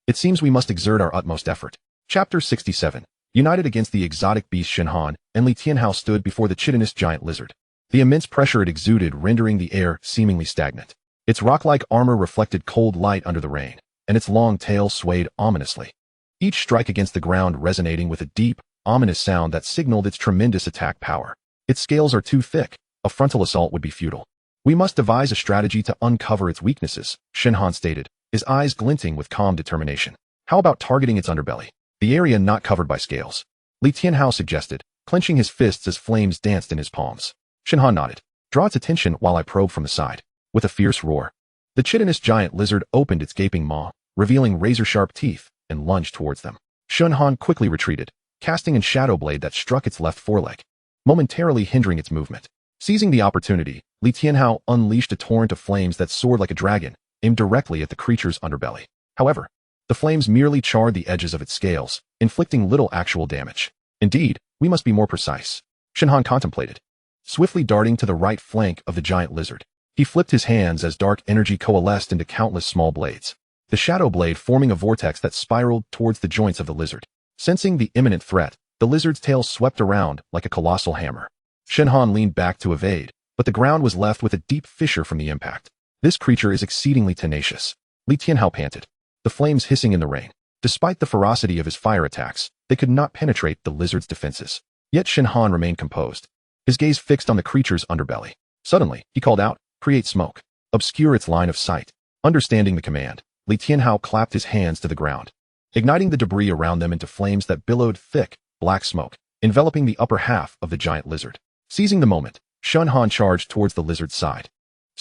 It seems we must exert our utmost effort. Chapter 67. United against the exotic beast, Shen Han and Li Tianhao stood before the chitinous giant lizard. The immense pressure it exuded rendering the air seemingly stagnant. Its rock-like armor reflected cold light under the rain, and its long tail swayed ominously, each strike against the ground resonating with a deep, ominous sound that signaled its tremendous attack power. Its scales are too thick. A frontal assault would be futile. We must devise a strategy to uncover its weaknesses, Shen Han stated, his eyes glinting with calm determination. How about targeting its underbelly, the area not covered by scales? Li Tianhao suggested, clenching his fists as flames danced in his palms. Shen Han nodded. Draw its attention while I probe from the side. With a fierce roar, the chitinous giant lizard opened its gaping maw, revealing razor-sharp teeth, and lunged towards them. Shen Han quickly retreated, casting a shadow blade that struck its left foreleg, momentarily hindering its movement. Seizing the opportunity, Li Tianhao unleashed a torrent of flames that soared like a dragon, aimed directly at the creature's underbelly. However, the flames merely charred the edges of its scales, inflicting little actual damage. Indeed, we must be more precise, Shen Han contemplated, swiftly darting to the right flank of the giant lizard. He flipped his hands as dark energy coalesced into countless small blades, the shadow blade forming a vortex that spiraled towards the joints of the lizard. Sensing the imminent threat, the lizard's tail swept around like a colossal hammer. Shen Han leaned back to evade, but the ground was left with a deep fissure from the impact. This creature is exceedingly tenacious, Li Tianhao panted, the flames hissing in the rain. Despite the ferocity of his fire attacks, they could not penetrate the lizard's defenses. Yet Shen Han remained composed, his gaze fixed on the creature's underbelly. Suddenly, he called out, "Create smoke. Obscure its line of sight." Understanding the command, Li Tianhao clapped his hands to the ground, igniting the debris around them into flames that billowed thick, black smoke, enveloping the upper half of the giant lizard. Seizing the moment, Shen Han charged towards the lizard's side,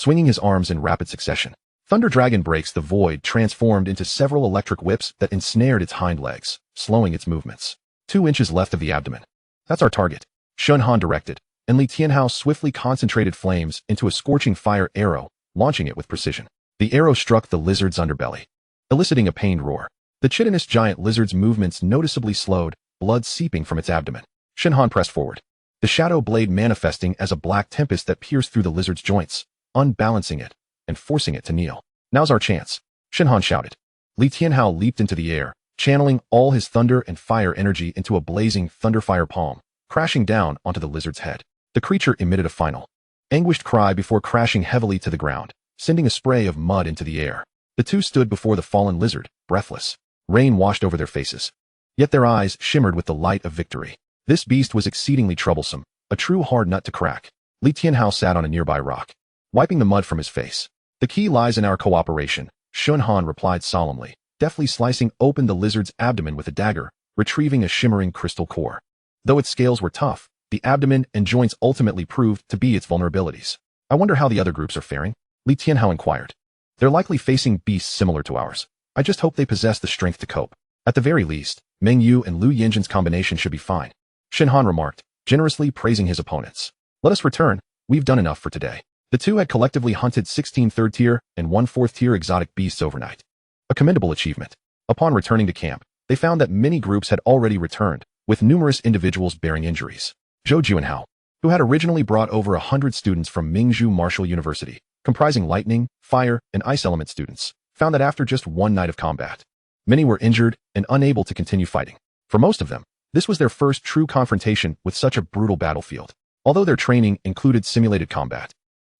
swinging his arms in rapid succession. Thunder Dragon breaks the void, transformed into several electric whips that ensnared its hind legs, slowing its movements. 2 inches left of the abdomen. That's our target, Shen Han directed, and Li Tianhao swiftly concentrated flames into a scorching fire arrow, launching it with precision. The arrow struck the lizard's underbelly, eliciting a pained roar. The chitinous giant lizard's movements noticeably slowed, blood seeping from its abdomen. Shen Han pressed forward, the shadow blade manifesting as a black tempest that pierced through the lizard's joints, unbalancing it and forcing it to kneel. Now's our chance, Shen Han shouted. Li Tianhao leaped into the air, channeling all his thunder and fire energy into a blazing thunderfire palm, crashing down onto the lizard's head. The creature emitted a final, anguished cry before crashing heavily to the ground, sending a spray of mud into the air. The two stood before the fallen lizard, breathless. Rain washed over their faces, yet their eyes shimmered with the light of victory. This beast was exceedingly troublesome, a true hard nut to crack. Li Tianhao sat on a nearby rock, wiping the mud from his face. The key lies in our cooperation, Shen Han replied solemnly, deftly slicing open the lizard's abdomen with a dagger, retrieving a shimmering crystal core. Though its scales were tough, the abdomen and joints ultimately proved to be its vulnerabilities. I wonder how the other groups are faring? Li Tianhao inquired. They're likely facing beasts similar to ours. I just hope they possess the strength to cope. At the very least, Meng Yu and Lu Yinjin's combination should be fine, Shen Han remarked, generously praising his opponents. Let us return. We've done enough for today. The two had collectively hunted 16 third-tier and 1 fourth-tier exotic beasts overnight. A commendable achievement. Upon returning to camp, they found that many groups had already returned, with numerous individuals bearing injuries. Zhou Juanhao, who had originally brought over 100 students from Mingzhou Martial University, comprising lightning, fire, and ice element students, found that after just one night of combat, many were injured and unable to continue fighting. For most of them, this was their first true confrontation with such a brutal battlefield. Although their training included simulated combat,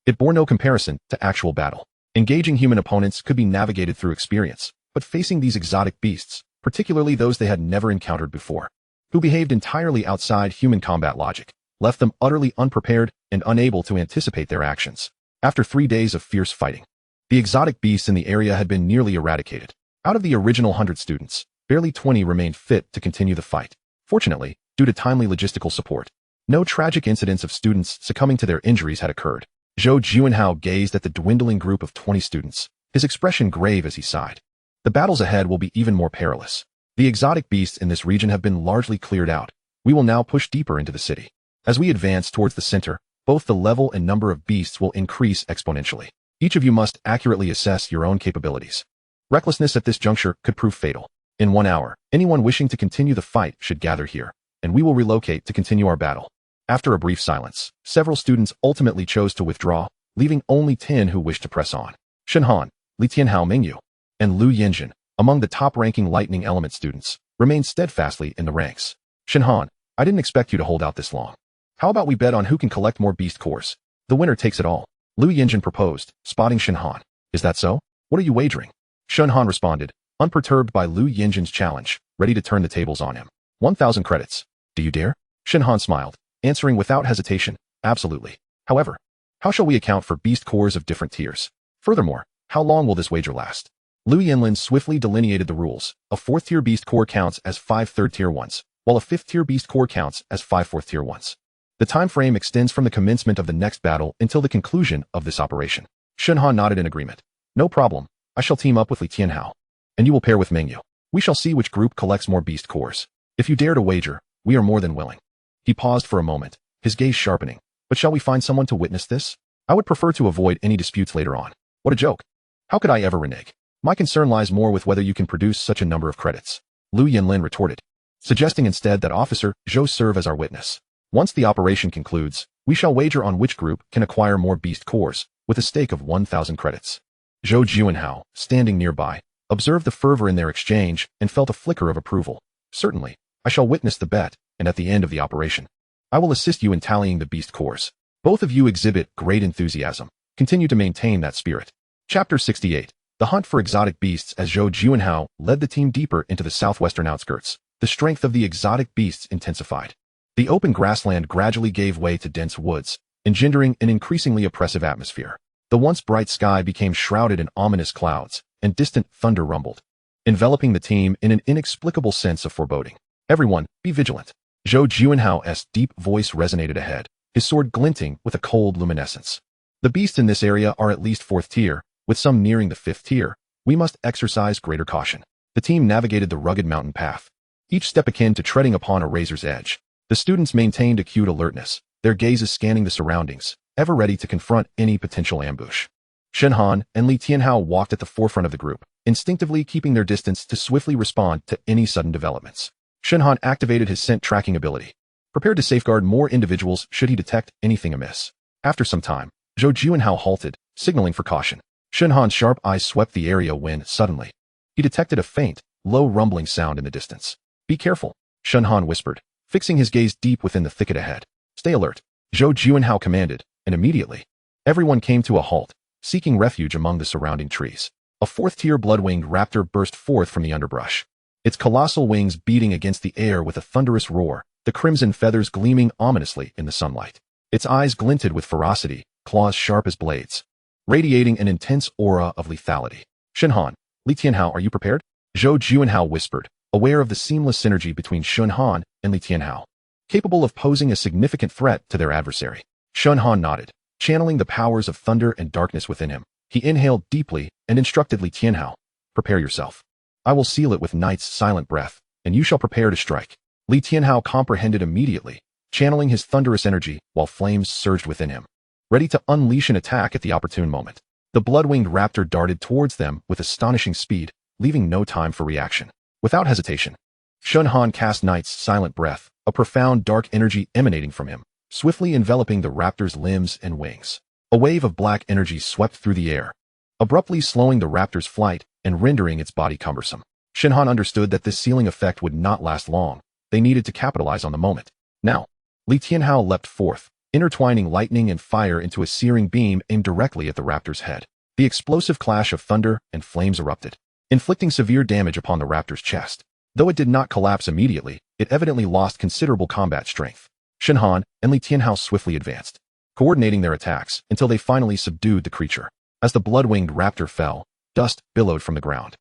it bore no comparison to actual battle. Engaging human opponents could be navigated through experience, but facing these exotic beasts, particularly those they had never encountered before, who behaved entirely outside human combat logic, left them utterly unprepared and unable to anticipate their actions. After 3 days of fierce fighting, the exotic beasts in the area had been nearly eradicated. Out of the original 100 students, barely 20 remained fit to continue the fight. Fortunately, due to timely logistical support, no tragic incidents of students succumbing to their injuries had occurred. Zhou Juanhao gazed at the dwindling group of 20 students, his expression grave as he sighed. The battles ahead will be even more perilous. The exotic beasts in this region have been largely cleared out. We will now push deeper into the city. As we advance towards the center, both the level and number of beasts will increase exponentially. Each of you must accurately assess your own capabilities. Recklessness at this juncture could prove fatal. In 1 hour, anyone wishing to continue the fight should gather here, and we will relocate to continue our battle. After a brief silence, several students ultimately chose to withdraw, leaving only 10 who wished to press on. Shen Han, Li Tianhao Mengyu, and Lu Yinjin, among the top-ranking lightning element students, remained steadfastly in the ranks. Shen Han, I didn't expect you to hold out this long. How about we bet on who can collect more beast cores? The winner takes it all, Lu Yinjin proposed, spotting Shen Han. Is that so? What are you wagering? Shen Han responded, unperturbed by Lu Yinjin's challenge, ready to turn the tables on him. 1,000 credits. Do you dare? Shen Han smiled, answering without hesitation, absolutely. However, how shall we account for beast cores of different tiers? Furthermore, how long will this wager last? Lu Yinlin swiftly delineated the rules. A 4th-tier beast core counts as 5 3rd-tier ones, while a 5th-tier beast core counts as 5 4th-tier ones. The time frame extends from the commencement of the next battle until the conclusion of this operation. Shen Han nodded in agreement. No problem. I shall team up with Li Tianhao, and you will pair with Mengyu. We shall see which group collects more beast cores. If you dare to wager, we are more than willing. He paused for a moment, his gaze sharpening. But shall we find someone to witness this? I would prefer to avoid any disputes later on. What a joke. How could I ever renege? My concern lies more with whether you can produce such a number of credits, Lu Yinlin retorted, suggesting instead that Officer Zhou serve as our witness. Once the operation concludes, we shall wager on which group can acquire more beast cores, with a stake of 1,000 credits. Zhou Juanhao, standing nearby, observed the fervor in their exchange and felt a flicker of approval. Certainly, I shall witness the bet, and at the end of the operation, I will assist you in tallying the beast cores. Both of you exhibit great enthusiasm. Continue to maintain that spirit. Chapter 68. The hunt for exotic beasts. As Zhou Juanhao led the team deeper into the southwestern outskirts, the strength of the exotic beasts intensified. The open grassland gradually gave way to dense woods, engendering an increasingly oppressive atmosphere. The once bright sky became shrouded in ominous clouds, and distant thunder rumbled, enveloping the team in an inexplicable sense of foreboding. Everyone, be vigilant. Zhou Juanhao's deep voice resonated ahead, his sword glinting with a cold luminescence. The beasts in this area are at least 4th tier, with some nearing the 5th tier. We must exercise greater caution. The team navigated the rugged mountain path, each step akin to treading upon a razor's edge. The students maintained acute alertness, their gazes scanning the surroundings, ever ready to confront any potential ambush. Shen Han and Li Tianhao walked at the forefront of the group, instinctively keeping their distance to swiftly respond to any sudden developments. Shen Han activated his scent tracking ability, prepared to safeguard more individuals should he detect anything amiss. After some time, Zhou Juanhao halted, signaling for caution. Shen Han's sharp eyes swept the area when, suddenly, he detected a faint, low rumbling sound in the distance. "Be careful," Shen Han whispered, fixing his gaze deep within the thicket ahead. "Stay alert," Zhou Juanhao commanded, and immediately, everyone came to a halt, seeking refuge among the surrounding trees. A 4th-tier blood-winged raptor burst forth from the underbrush, its colossal wings beating against the air with a thunderous roar, the crimson feathers gleaming ominously in the sunlight. Its eyes glinted with ferocity, claws sharp as blades, radiating an intense aura of lethality. "Shen Han, Li Tianhao, are you prepared?" Zhou Juanhao whispered, aware of the seamless synergy between Shen Han and Li Tianhao, capable of posing a significant threat to their adversary. Shen Han nodded, channeling the powers of thunder and darkness within him. He inhaled deeply and instructed Li Tianhao, "Prepare yourself. I will seal it with night's silent breath, and you shall prepare to strike." Li Tianhao comprehended immediately, channeling his thunderous energy while flames surged within him, ready to unleash an attack at the opportune moment. The blood-winged raptor darted towards them with astonishing speed, leaving no time for reaction. Without hesitation, Shen Han cast Night's silent breath, a profound dark energy emanating from him, swiftly enveloping the raptor's limbs and wings. A wave of black energy swept through the air, abruptly slowing the raptor's flight and rendering its body cumbersome. Shen Han understood that this sealing effect would not last long. They needed to capitalize on the moment. Now, Li Tianhao leapt forth, intertwining lightning and fire into a searing beam aimed directly at the raptor's head. The explosive clash of thunder and flames erupted, inflicting severe damage upon the raptor's chest. Though it did not collapse immediately, it evidently lost considerable combat strength. Shen Han and Li Tianhao swiftly advanced, coordinating their attacks until they finally subdued the creature. As the blood-winged raptor fell, dust billowed from the ground,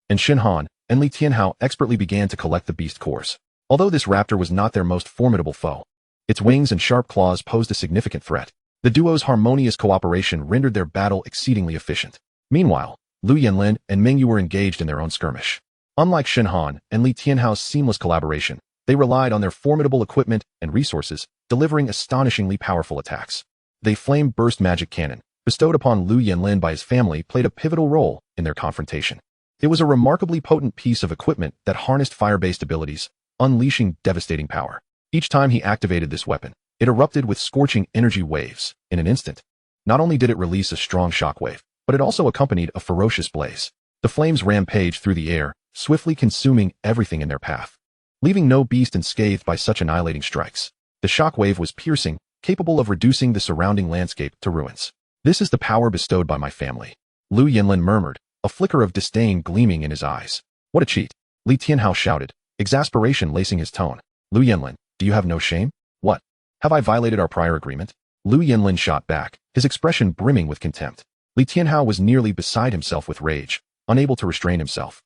and Shen Han and Li Tianhao expertly began to collect the beast cores. Although this raptor was not their most formidable foe, its wings and sharp claws posed a significant threat. The duo's harmonious cooperation rendered their battle exceedingly efficient. Meanwhile, Lu Yanlin and Ming Yu were engaged in their own skirmish. Unlike Shen Han and Li Tianhao's seamless collaboration, they relied on their formidable equipment and resources, delivering astonishingly powerful attacks. The flame burst magic cannon, bestowed upon Lu Yanlin by his family, played a pivotal role in their confrontation. It was a remarkably potent piece of equipment that harnessed fire-based abilities, unleashing devastating power. Each time he activated this weapon, it erupted with scorching energy waves. In an instant, not only did it release a strong shockwave, but it also accompanied a ferocious blaze. The flames rampaged through the air, swiftly consuming everything in their path, leaving no beast unscathed by such annihilating strikes. The shockwave was piercing, capable of reducing the surrounding landscape to ruins. "This is the power bestowed by my family," Lu Yanlin murmured, a flicker of disdain gleaming in his eyes. "What a cheat," Li Tianhao shouted, exasperation lacing his tone. "Lu Yanlin, do you have no shame? What? Have I violated our prior agreement?" Lu Yanlin shot back, his expression brimming with contempt. Li Tianhao was nearly beside himself with rage, unable to restrain himself,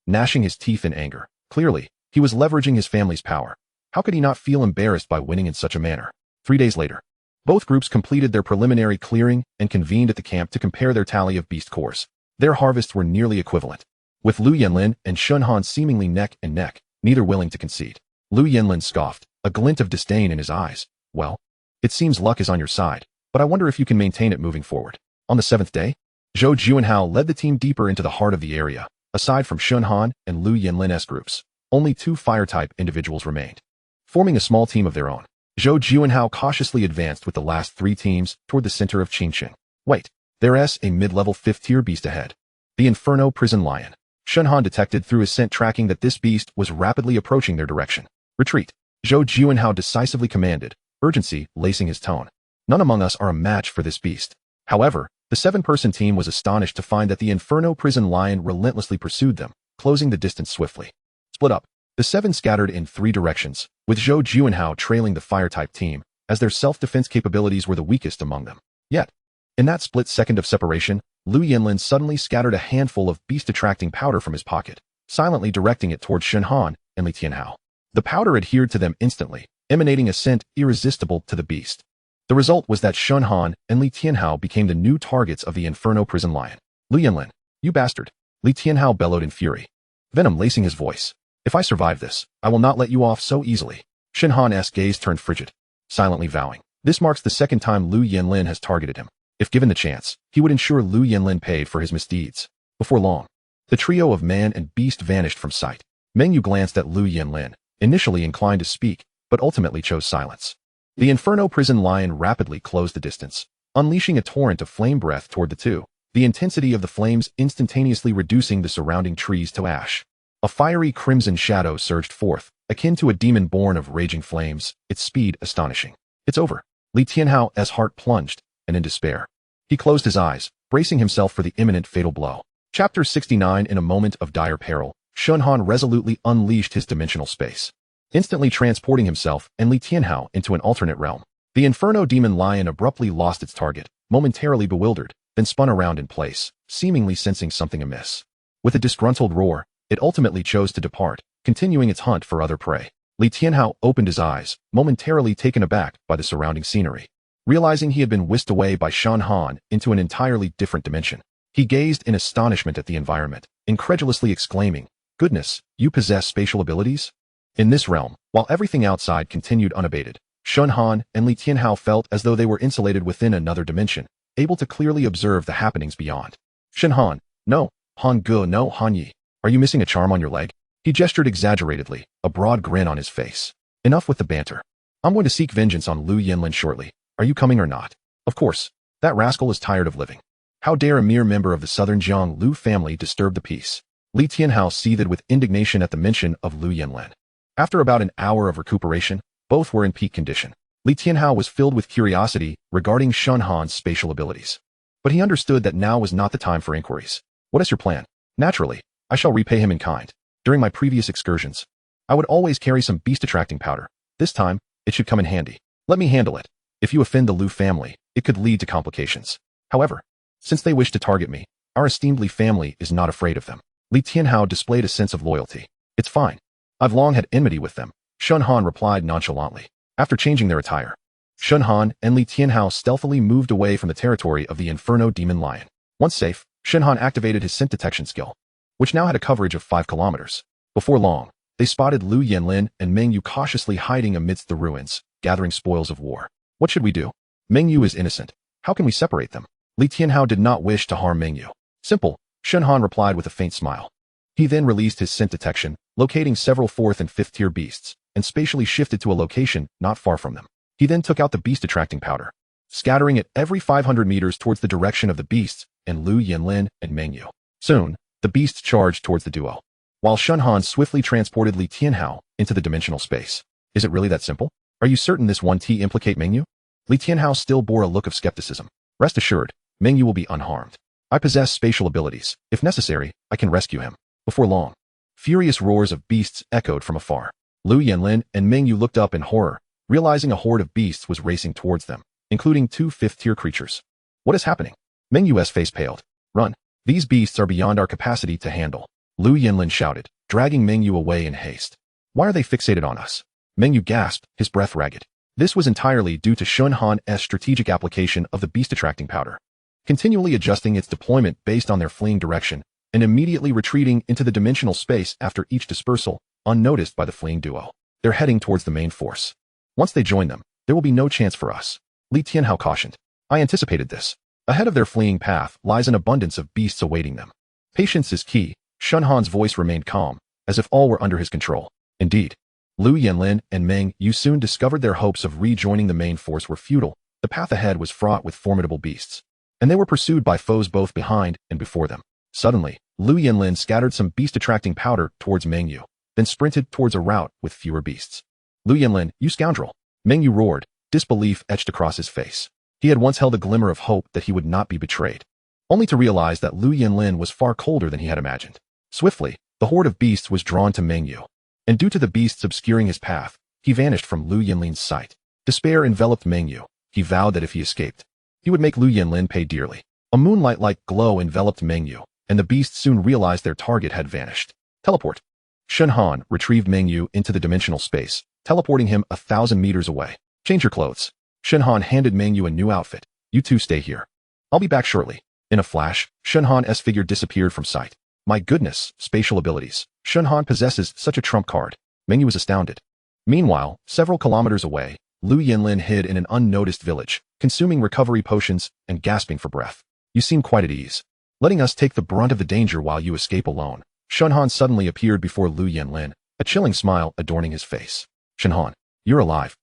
gnashing his teeth in anger. Clearly, he was leveraging his family's power. How could he not feel embarrassed by winning in such a manner? 3 days later, both groups completed their preliminary clearing and convened at the camp to compare their tally of beast cores. Their harvests were nearly equivalent, with Lu Yanlin and Shen Han seemingly neck and neck, neither willing to concede. Lu Yanlin scoffed, a glint of disdain in his eyes. "Well, it seems luck is on your side, but I wonder if you can maintain it moving forward." On the 7th day, Zhou Juanhao led the team deeper into the heart of the area. Aside from Shen Han and Lu Yanlin's groups, only 2 fire-type individuals remained. Forming a small team of their own, Zhou Juanhao cautiously advanced with the last 3 teams toward the center of Qingqing. Wait, there's a mid-level 5th-tier beast ahead. The Inferno Prison Lion. Shen Han detected through his scent tracking that this beast was rapidly approaching their direction. "Retreat," Zhou Juanhao decisively commanded, urgency lacing his tone. "None among us are a match for this beast." However, the 7-person team was astonished to find that the Inferno Prison Lion relentlessly pursued them, closing the distance swiftly. Split up, the 7 scattered in 3 directions, with Zhou Juanhao trailing the fire-type team, as their self-defense capabilities were the weakest among them. Yet, in that split second of separation, Lu Yanlin suddenly scattered a handful of beast-attracting powder from his pocket, silently directing it towards Shen Han and Li Tianhao. The powder adhered to them instantly, emanating a scent irresistible to the beast. The result was that Shen Han and Li Tianhao became the new targets of the Inferno prison lion. Lu Yanlin, you bastard! Li Tianhao bellowed in fury, venom lacing his voice. If I survive this, I will not let you off so easily. Shen Han's gaze turned frigid, silently vowing. This marks the second time Lu Yanlin has targeted him. If given the chance, he would ensure Lu Yanlin paid for his misdeeds. Before long, the trio of man and beast vanished from sight. Mengyu glanced at Lu Yanlin, initially inclined to speak, but ultimately chose silence. The Inferno prison lion rapidly closed the distance, unleashing a torrent of flame breath toward the two, the intensity of the flames instantaneously reducing the surrounding trees to ash. A fiery crimson shadow surged forth, akin to a demon born of raging flames, its speed astonishing. It's over. Li Tianhao's heart plunged, and in despair, he closed his eyes, bracing himself for the imminent fatal blow. Chapter 69. In a moment of dire peril, Shen Han resolutely unleashed his dimensional space, instantly transporting himself and Li Tianhao into an alternate realm. The Inferno demon lion abruptly lost its target, momentarily bewildered, then spun around in place, seemingly sensing something amiss. With a disgruntled roar, it ultimately chose to depart, continuing its hunt for other prey. Li Tianhao opened his eyes, momentarily taken aback by the surrounding scenery. Realizing he had been whisked away by Shen Han into an entirely different dimension, he gazed in astonishment at the environment, incredulously exclaiming, "Goodness, you possess spatial abilities?" In this realm, while everything outside continued unabated, Shen Han and Li Tianhao felt as though they were insulated within another dimension, able to clearly observe the happenings beyond. Shen Han, no, Han Ge no Han Yi, are you missing a charm on your leg? He gestured exaggeratedly, a broad grin on his face. Enough with the banter. I'm going to seek vengeance on Lu Yanlin shortly. Are you coming or not? Of course. That rascal is tired of living. How dare a mere member of the southern Jiang Lu family disturb the peace? Li Tianhao seethed with indignation at the mention of Lu Yanlin. After about an hour of recuperation, both were in peak condition. Li Tianhao was filled with curiosity regarding Shen Han's spatial abilities. But he understood that now was not the time for inquiries. What is your plan? Naturally, I shall repay him in kind. During my previous excursions, I would always carry some beast-attracting powder. This time, it should come in handy. Let me handle it. If you offend the Lu family, it could lead to complications. However, since they wish to target me, our esteemed Li family is not afraid of them. Li Tianhao displayed a sense of loyalty. It's fine. I've long had enmity with them, Shen Han replied nonchalantly. After changing their attire, Shen Han and Li Tianhao stealthily moved away from the territory of the Inferno demon lion. Once safe, Shen Han activated his scent detection skill, which now had a coverage of 5 kilometers. Before long, they spotted Lu Yanlin and Mengyu cautiously hiding amidst the ruins, gathering spoils of war. What should we do? Mengyu is innocent. How can we separate them? Li Tianhao did not wish to harm Mengyu. Simple, Shen Han replied with a faint smile. He then released his scent detection, locating several 4th and 5th tier beasts, and spatially shifted to a location not far from them. He then took out the beast-attracting powder, scattering it every 500 meters towards the direction of the beasts and Lu Yanlin and Mengyu. Soon, the beasts charged towards the duo, while Shen Han swiftly transported Li Tianhao into the dimensional space. Is it really that simple? Are you certain this won't implicate Mengyu? Li Tianhao still bore a look of skepticism. Rest assured, Mengyu will be unharmed. I possess spatial abilities. If necessary, I can rescue him. Before long, furious roars of beasts echoed from afar. Lu Yanlin and Mengyu looked up in horror, realizing a horde of beasts was racing towards them, including 2 5th-tier creatures. What is happening? Mengyu's face paled. Run. These beasts are beyond our capacity to handle. Lu Yanlin shouted, dragging Mengyu away in haste. Why are they fixated on us? Mengyu gasped, his breath ragged. This was entirely due to Shen Han's strategic application of the beast-attracting powder, continually adjusting its deployment based on their fleeing direction, and immediately retreating into the dimensional space after each dispersal, unnoticed by the fleeing duo. They're heading towards the main force. Once they join them, there will be no chance for us. Li Tianhao cautioned. I anticipated this. Ahead of their fleeing path lies an abundance of beasts awaiting them. Patience is key. Shen Han's voice remained calm, as if all were under his control. Indeed, Lu Yanlin and Mengyu soon discovered their hopes of rejoining the main force were futile. The path ahead was fraught with formidable beasts, and they were pursued by foes both behind and before them. Suddenly, Lu Yanlin scattered some beast-attracting powder towards Mengyu, then sprinted towards a route with fewer beasts. Lu Yanlin, you scoundrel! Mengyu roared, disbelief etched across his face. He had once held a glimmer of hope that he would not be betrayed, only to realize that Lu Yanlin was far colder than he had imagined. Swiftly, the horde of beasts was drawn to Mengyu, and due to the beasts obscuring his path, he vanished from Lu Yanlin's sight. Despair enveloped Mengyu. He vowed that if he escaped, he would make Lu Yanlin pay dearly. A moonlight-like glow enveloped Mengyu, and the beasts soon realized their target had vanished. Teleport. Shen Han retrieved Mengyu into the dimensional space, teleporting him 1,000 meters away. Change your clothes. Shen Han handed Mangyu a new outfit. You two stay here. I'll be back shortly. In a flash, Shen Han's figure disappeared from sight. My goodness, spatial abilities. Shen Han possesses such a trump card. Mangyu was astounded. Meanwhile, several kilometers away, Lu Yinlin hid in an unnoticed village, consuming recovery potions and gasping for breath. You seem quite at ease. Letting us take the brunt of the danger while you escape alone. Shen Han suddenly appeared before Lu Yinlin, a chilling smile adorning his face. Shen Han, you're alive.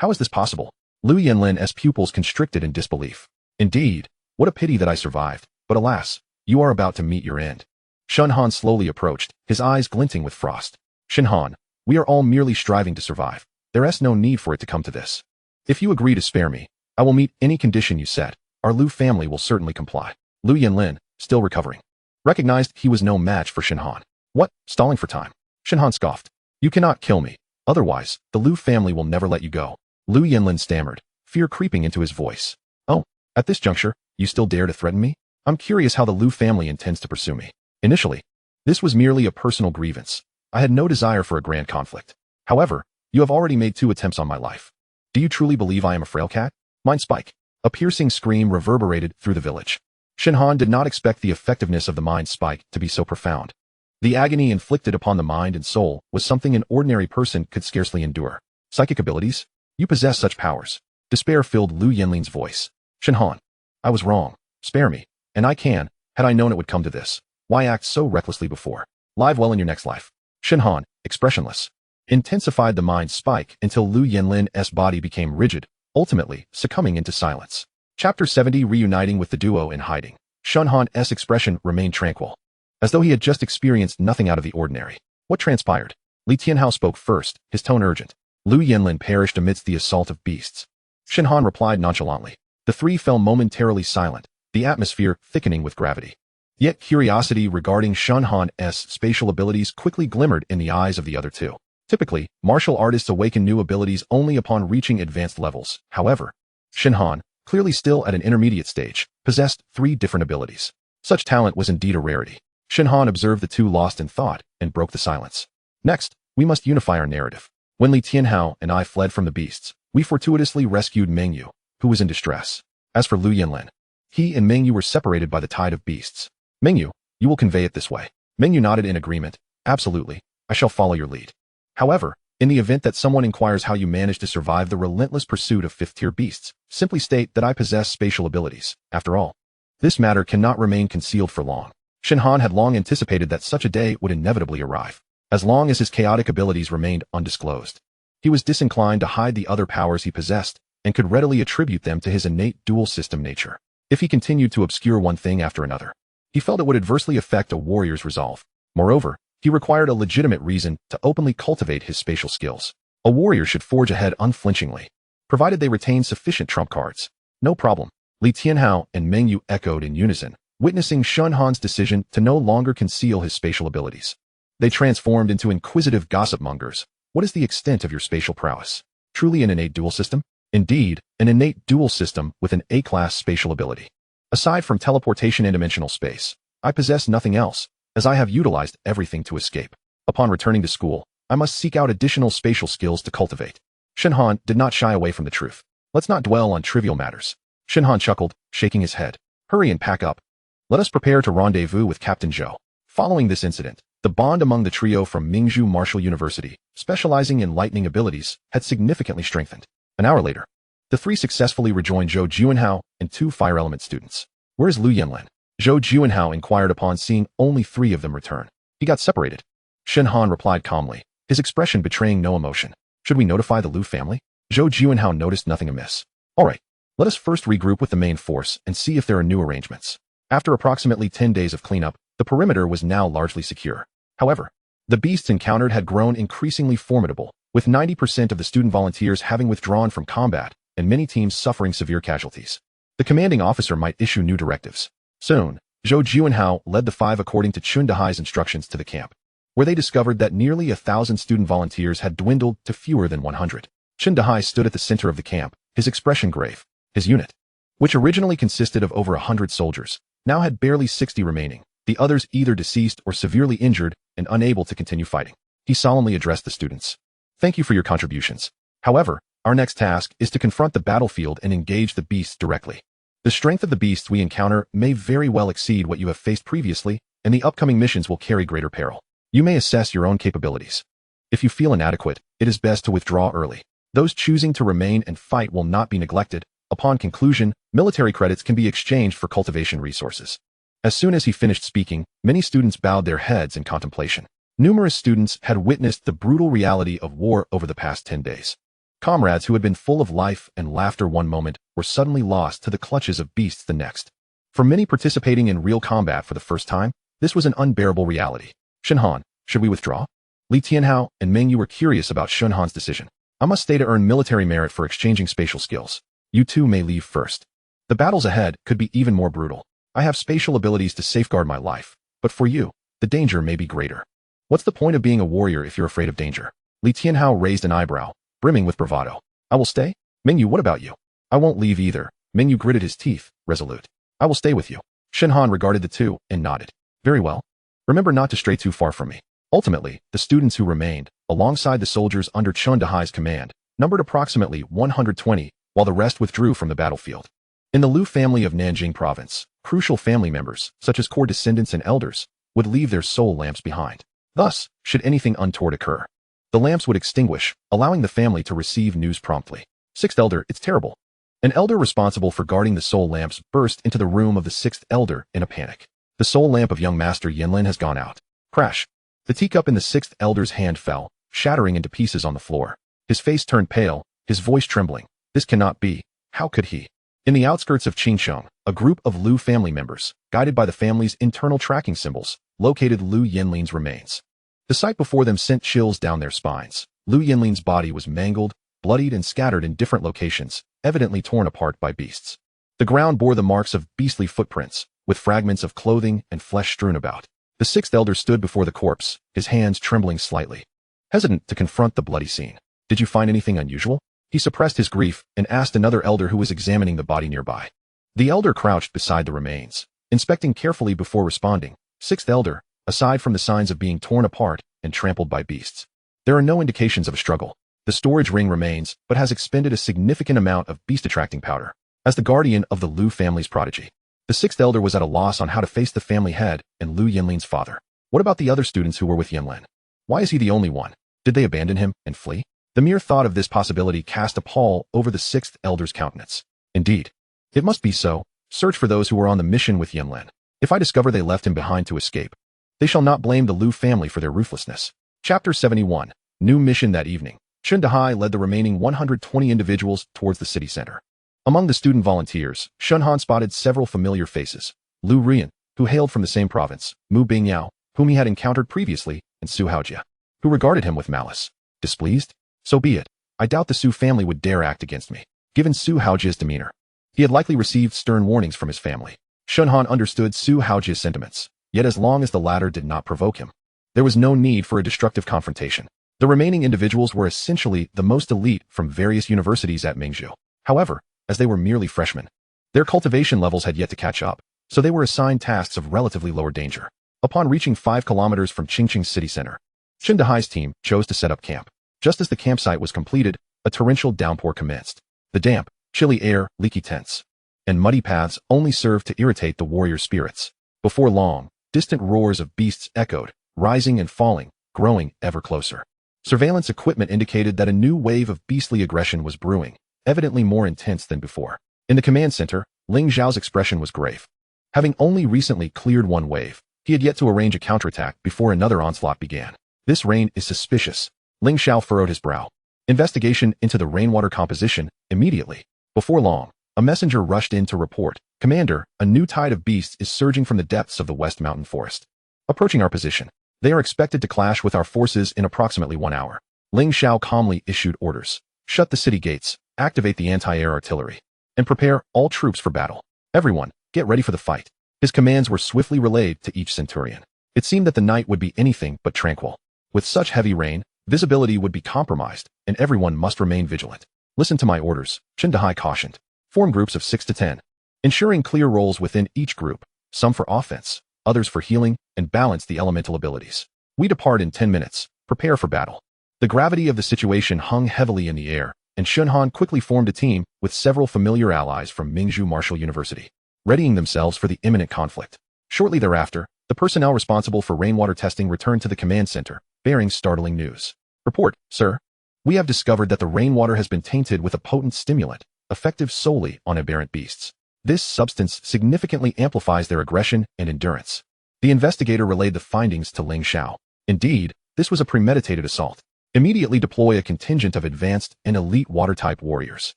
How is this possible? Lu Yinlin's pupils constricted in disbelief. Indeed, what a pity that I survived, but alas, you are about to meet your end. Shen Han slowly approached, his eyes glinting with frost. Shen Han, we are all merely striving to survive. There is no need for it to come to this. If you agree to spare me, I will meet any condition you set. Our Lu family will certainly comply. Lu Yinlin, still recovering, recognized he was no match for Shen Han. What, stalling for time? Shen Han scoffed. You cannot kill me. Otherwise, the Lu family will never let you go. Lu Yinlin stammered, fear creeping into his voice. Oh, at this juncture, you still dare to threaten me? I'm curious how the Lu family intends to pursue me. Initially, this was merely a personal grievance. I had no desire for a grand conflict. However, you have already made 2 attempts on my life. Do you truly believe I am a frail cat? Mine spike. A piercing scream reverberated through the village. Shen Han did not expect the effectiveness of the mind spike to be so profound. The agony inflicted upon the mind and soul was something an ordinary person could scarcely endure. Psychic abilities? You possess such powers. Despair filled Lu Yinlin's voice. Shen Han, I was wrong. Spare me. And I can, had I known it would come to this. Why act so recklessly before? Live well in your next life. Shen Han, expressionless, intensified the mind spike until Lu Yinlin's body became rigid, ultimately succumbing into silence. Chapter 70 Reuniting with the duo in hiding. Shen Han's expression remained tranquil, as though he had just experienced nothing out of the ordinary. What transpired? Li Tianhao spoke first, his tone urgent. Lu Yinlin perished amidst the assault of beasts. Shen Han replied nonchalantly. The 3 fell momentarily silent, the atmosphere thickening with gravity. Yet curiosity regarding Shen Han's spatial abilities quickly glimmered in the eyes of the other 2. Typically, martial artists awaken new abilities only upon reaching advanced levels. However, Shen Han, clearly still at an intermediate stage, possessed 3 different abilities. Such talent was indeed a rarity. Shen Han observed the 2 lost in thought and broke the silence. Next, we must unify our narrative. When Li Tianhao and I fled from the beasts, we fortuitously rescued Mengyu, who was in distress. As for Lu Yinlin, he and Mengyu were separated by the tide of beasts. Mengyu, you will convey it this way. Mengyu nodded in agreement. Absolutely, I shall follow your lead. However, in the event that someone inquires how you managed to survive the relentless pursuit of 5th-tier beasts, simply state that I possess spatial abilities. After all, this matter cannot remain concealed for long. Shen Han had long anticipated that such a day would inevitably arrive. As long as his chaotic abilities remained undisclosed, he was disinclined to hide the other powers he possessed and could readily attribute them to his innate dual system nature. If he continued to obscure one thing after another, he felt it would adversely affect a warrior's resolve. Moreover, he required a legitimate reason to openly cultivate his spatial skills. A warrior should forge ahead unflinchingly, provided they retain sufficient trump cards. No problem. Li Tianhao and Mengyu echoed in unison, witnessing Shen Han's decision to no longer conceal his spatial abilities. They transformed into inquisitive gossip mongers. What is the extent of your spatial prowess? Truly an innate dual system? Indeed, an innate dual system with an A-class spatial ability. Aside from teleportation and dimensional space, I possess nothing else, as I have utilized everything to escape. Upon returning to school, I must seek out additional spatial skills to cultivate. Shen Han did not shy away from the truth. Let's not dwell on trivial matters. Shen Han chuckled, shaking his head. Hurry and pack up. Let us prepare to rendezvous with Captain Zhou. Following this incident, the bond among the trio from Mingzhou Martial University, specializing in lightning abilities, had significantly strengthened. An hour later, the 3 successfully rejoined Zhou Juanhao and 2 fire element students. Where is Lu Yinlin? Zhou Juanhao inquired upon seeing only 3 of them return. He got separated. Shen Han replied calmly, his expression betraying no emotion. Should we notify the Lu family? Zhou Juanhao noticed nothing amiss. All right, let us first regroup with the main force and see if there are new arrangements. After approximately 10 days of cleanup, the perimeter was now largely secure. However, the beasts encountered had grown increasingly formidable, with 90% of the student volunteers having withdrawn from combat and many teams suffering severe casualties. The commanding officer might issue new directives. Soon, Zhou Juanhao led the 5 according to Chun Dahai's instructions to the camp, where they discovered that nearly 1,000 student volunteers had dwindled to fewer than 100. Chun Dahai stood at the center of the camp, his expression grave. His unit, which originally consisted of over 100 soldiers, now had barely 60 remaining, the others either deceased or severely injured and unable to continue fighting. He solemnly addressed the students. Thank you for your contributions. However, Our next task is to confront the battlefield and engage the beasts directly. The strength of the beasts we encounter may very well exceed what you have faced previously, and the upcoming missions will carry greater peril. You may assess your own capabilities. If you feel inadequate, it is best to withdraw early. Those choosing to remain and fight will not be neglected. Upon conclusion, military credits can be exchanged for cultivation resources. As soon as he finished speaking, many students bowed their heads in contemplation. Numerous students had witnessed the brutal reality of war over the past 10 days. Comrades who had been full of life and laughter one moment were suddenly lost to the clutches of beasts the next. For many participating in real combat for the first time, this was an unbearable reality. Shen Han, should we withdraw? Li Tianhao and Meng Yu were curious about Shen Han's decision. I must stay to earn military merit for exchanging spatial skills. You two may leave first. The battles ahead could be even more brutal. I have spatial abilities to safeguard my life, but for you, the danger may be greater. What's the point of being a warrior if you're afraid of danger? Li Tianhao raised an eyebrow, brimming with bravado. I will stay? Meng Yu, what about you? I won't leave either. Meng Yu gritted his teeth, resolute. I will stay with you. Shen Han regarded the two and nodded. Very well. Remember not to stray too far from me. Ultimately, the students who remained, alongside the soldiers under Chun Dahai's command, numbered approximately 120, while the rest withdrew from the battlefield. In the Lu family of Nanjing province, crucial family members, such as core descendants and elders, would leave their soul lamps behind. Thus, should anything untoward occur, the lamps would extinguish, allowing the family to receive news promptly. Sixth elder, it's terrible. An elder responsible for guarding the soul lamps burst into the room of the sixth elder in a panic. The soul lamp of young master Yinlin has gone out. Crash. The teacup in the sixth elder's hand fell, shattering into pieces on the floor. His face turned pale, his voice trembling. This cannot be. How could he? In the outskirts of Qingsheng, a group of Lu family members, guided by the family's internal tracking symbols, located Lu Yinlin's remains. The sight before them sent chills down their spines. Lu Yinlin's body was mangled, bloodied and scattered in different locations, evidently torn apart by beasts. The ground bore the marks of beastly footprints, with fragments of clothing and flesh strewn about. The sixth elder stood before the corpse, his hands trembling slightly, hesitant to confront the bloody scene. Did you find anything unusual? He suppressed his grief and asked another elder who was examining the body nearby. The elder crouched beside the remains, inspecting carefully before responding. Sixth elder, aside from the signs of being torn apart and trampled by beasts, there are no indications of a struggle. The storage ring remains, but has expended a significant amount of beast-attracting powder. As the guardian of the Lu family's prodigy, the sixth elder was at a loss on how to face the family head and Lu Yinlin's father. What about the other students who were with Yinlin? Why is he the only one? Did they abandon him and flee? The mere thought of this possibility cast a pall over the sixth elder's countenance. Indeed, it must be so. Search for those who were on the mission with Yinlin. If I discover they left him behind to escape, they shall not blame the Lu family for their ruthlessness. Chapter 71. New mission that evening. Chun Dahai led the remaining 120 individuals towards the city center. Among the student volunteers, Shen Han spotted several familiar faces. Lu Rian, who hailed from the same province, Mu Bingyao, whom he had encountered previously, and Su Haojia, who regarded him with malice. Displeased? So be it. I doubt the Su family would dare act against me. Given Su Haojia's demeanor, he had likely received stern warnings from his family. Shen Han understood Su Haojia's sentiments, yet as long as the latter did not provoke him, there was no need for a destructive confrontation. The remaining individuals were essentially the most elite from various universities at Mingzhou. However, as they were merely freshmen, their cultivation levels had yet to catch up, so they were assigned tasks of relatively lower danger. Upon reaching 5 kilometers from Qingqing city center, Chun Dahai's team chose to set up camp. Just as the campsite was completed, a torrential downpour commenced. The damp, chilly air, leaky tents, and muddy paths only served to irritate the warriors' spirits. Before long, distant roars of beasts echoed, rising and falling, growing ever closer. Surveillance equipment indicated that a new wave of beastly aggression was brewing, evidently more intense than before. In the command center, Ling Zhao's expression was grave. Having only recently cleared one wave, he had yet to arrange a counterattack before another onslaught began. This rain is suspicious. Ling Zhao furrowed his brow. Investigation into the rainwater composition immediately. Before long, a messenger rushed in to report, Commander, a new tide of beasts is surging from the depths of the West Mountain Forest, approaching our position. They are expected to clash with our forces in approximately 1 hour. Ling Zhao calmly issued orders. Shut the city gates, activate the anti-air artillery, and prepare all troops for battle. Everyone, get ready for the fight. His commands were swiftly relayed to each centurion. It seemed that the night would be anything but tranquil. With such heavy rain, visibility would be compromised, and everyone must remain vigilant. Listen to my orders, Chun Dahai cautioned. Form groups of 6 to 10, ensuring clear roles within each group, some for offense, others for healing, and balance the elemental abilities. We depart in 10 minutes. Prepare for battle. The gravity of the situation hung heavily in the air, and Shen Han quickly formed a team with several familiar allies from Mingzhu Martial University, readying themselves for the imminent conflict. Shortly thereafter, the personnel responsible for rainwater testing returned to the command center, bearing startling news. Report, sir. We have discovered that the rainwater has been tainted with a potent stimulant, effective solely on aberrant beasts. This substance significantly amplifies their aggression and endurance. The investigator relayed the findings to Ling Xiao. Indeed, this was a premeditated assault. Immediately deploy a contingent of advanced and elite water-type warriors.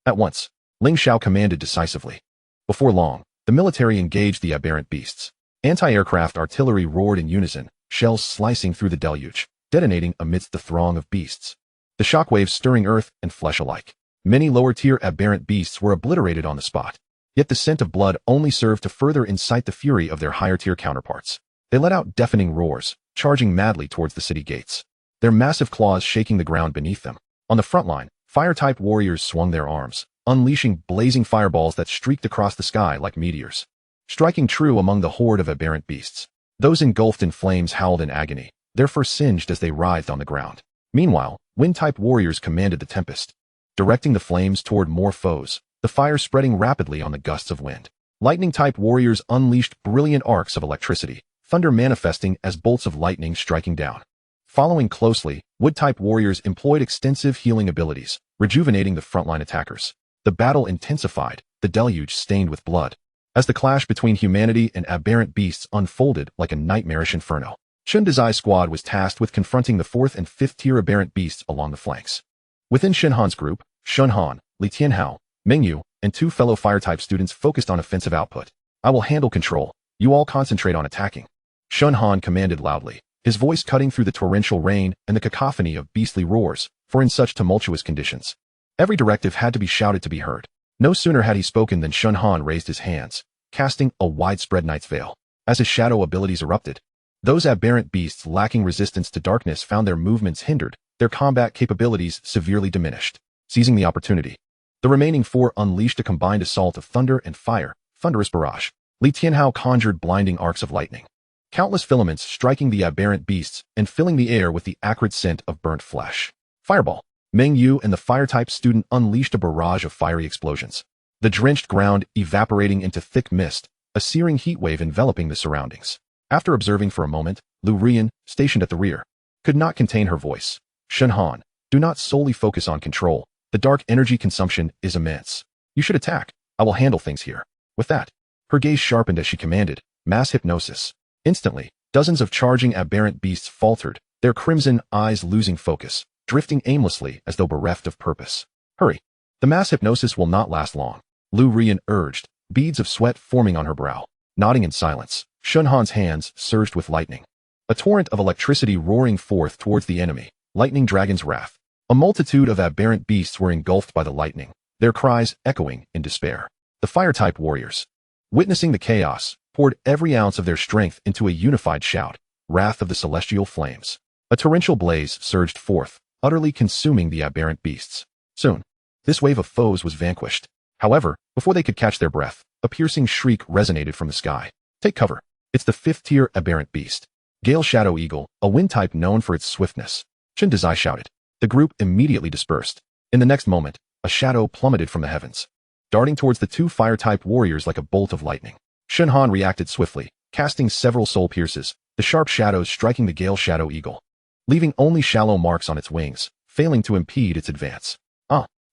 At once, Ling Xiao commanded decisively. Before long, the military engaged the aberrant beasts. Anti-aircraft artillery roared in unison, shells slicing through the deluge, detonating amidst the throng of beasts. The shockwaves stirring earth and flesh alike. Many lower-tier aberrant beasts were obliterated on the spot. Yet the scent of blood only served to further incite the fury of their higher-tier counterparts. They let out deafening roars, charging madly towards the city gates, their massive claws shaking the ground beneath them. On the front line, fire-type warriors swung their arms, unleashing blazing fireballs that streaked across the sky like meteors, striking true among the horde of aberrant beasts. Those engulfed in flames howled in agony, their fur singed as they writhed on the ground. Meanwhile, wind-type warriors commanded the tempest, directing the flames toward more foes, the fire spreading rapidly on the gusts of wind. Lightning-type warriors unleashed brilliant arcs of electricity, thunder manifesting as bolts of lightning striking down. Following closely, wood-type warriors employed extensive healing abilities, rejuvenating the frontline attackers. The battle intensified, the deluge stained with blood, as the clash between humanity and aberrant beasts unfolded like a nightmarish inferno. Shen Han's squad was tasked with confronting the 4th and 5th tier aberrant beasts along the flanks. Within Shen Han's group, Shen Han, Li Tianhao, Meng Yu, and 2 fellow fire-type students focused on offensive output. I will handle control. You all concentrate on attacking. Shen Han commanded loudly, his voice cutting through the torrential rain and the cacophony of beastly roars, for in such tumultuous conditions, every directive had to be shouted to be heard. No sooner had he spoken than Shen Han raised his hands, casting a widespread night's veil. As his shadow abilities erupted, those aberrant beasts lacking resistance to darkness found their movements hindered, their combat capabilities severely diminished. Seizing the opportunity, the remaining 4 unleashed a combined assault of thunder and fire, thunderous barrage. Li Tianhao conjured blinding arcs of lightning, countless filaments striking the aberrant beasts and filling the air with the acrid scent of burnt flesh. Fireball. Meng Yu and the fire-type student unleashed a barrage of fiery explosions, the drenched ground evaporating into thick mist, a searing heat wave enveloping the surroundings. After observing for a moment, Lu Rian, stationed at the rear, could not contain her voice. Shen Han, do not solely focus on control. The dark energy consumption is immense. You should attack. I will handle things here. With that, her gaze sharpened as she commanded, mass hypnosis. Instantly, dozens of charging aberrant beasts faltered, their crimson eyes losing focus, drifting aimlessly as though bereft of purpose. Hurry. The mass hypnosis will not last long, Lu Rian urged, beads of sweat forming on her brow. Nodding in silence, Shen Han's hands surged with lightning, a torrent of electricity roaring forth towards the enemy, lightning dragon's wrath. A multitude of aberrant beasts were engulfed by the lightning, their cries echoing in despair. The fire-type warriors, witnessing the chaos, poured every ounce of their strength into a unified shout, wrath of the celestial flames. A torrential blaze surged forth, utterly consuming the aberrant beasts. Soon, this wave of foes was vanquished. However, before they could catch their breath, a piercing shriek resonated from the sky. Take cover. It's the 5th tier aberrant beast, Gale Shadow Eagle, a wind type known for its swiftness. Chen Dazai shouted. The group immediately dispersed. In the next moment, a shadow plummeted from the heavens, darting towards the 2 fire-type warriors like a bolt of lightning. Shen Han reacted swiftly, casting several soul pierces, the sharp shadows striking the Gale Shadow Eagle, leaving only shallow marks on its wings, failing to impede its advance.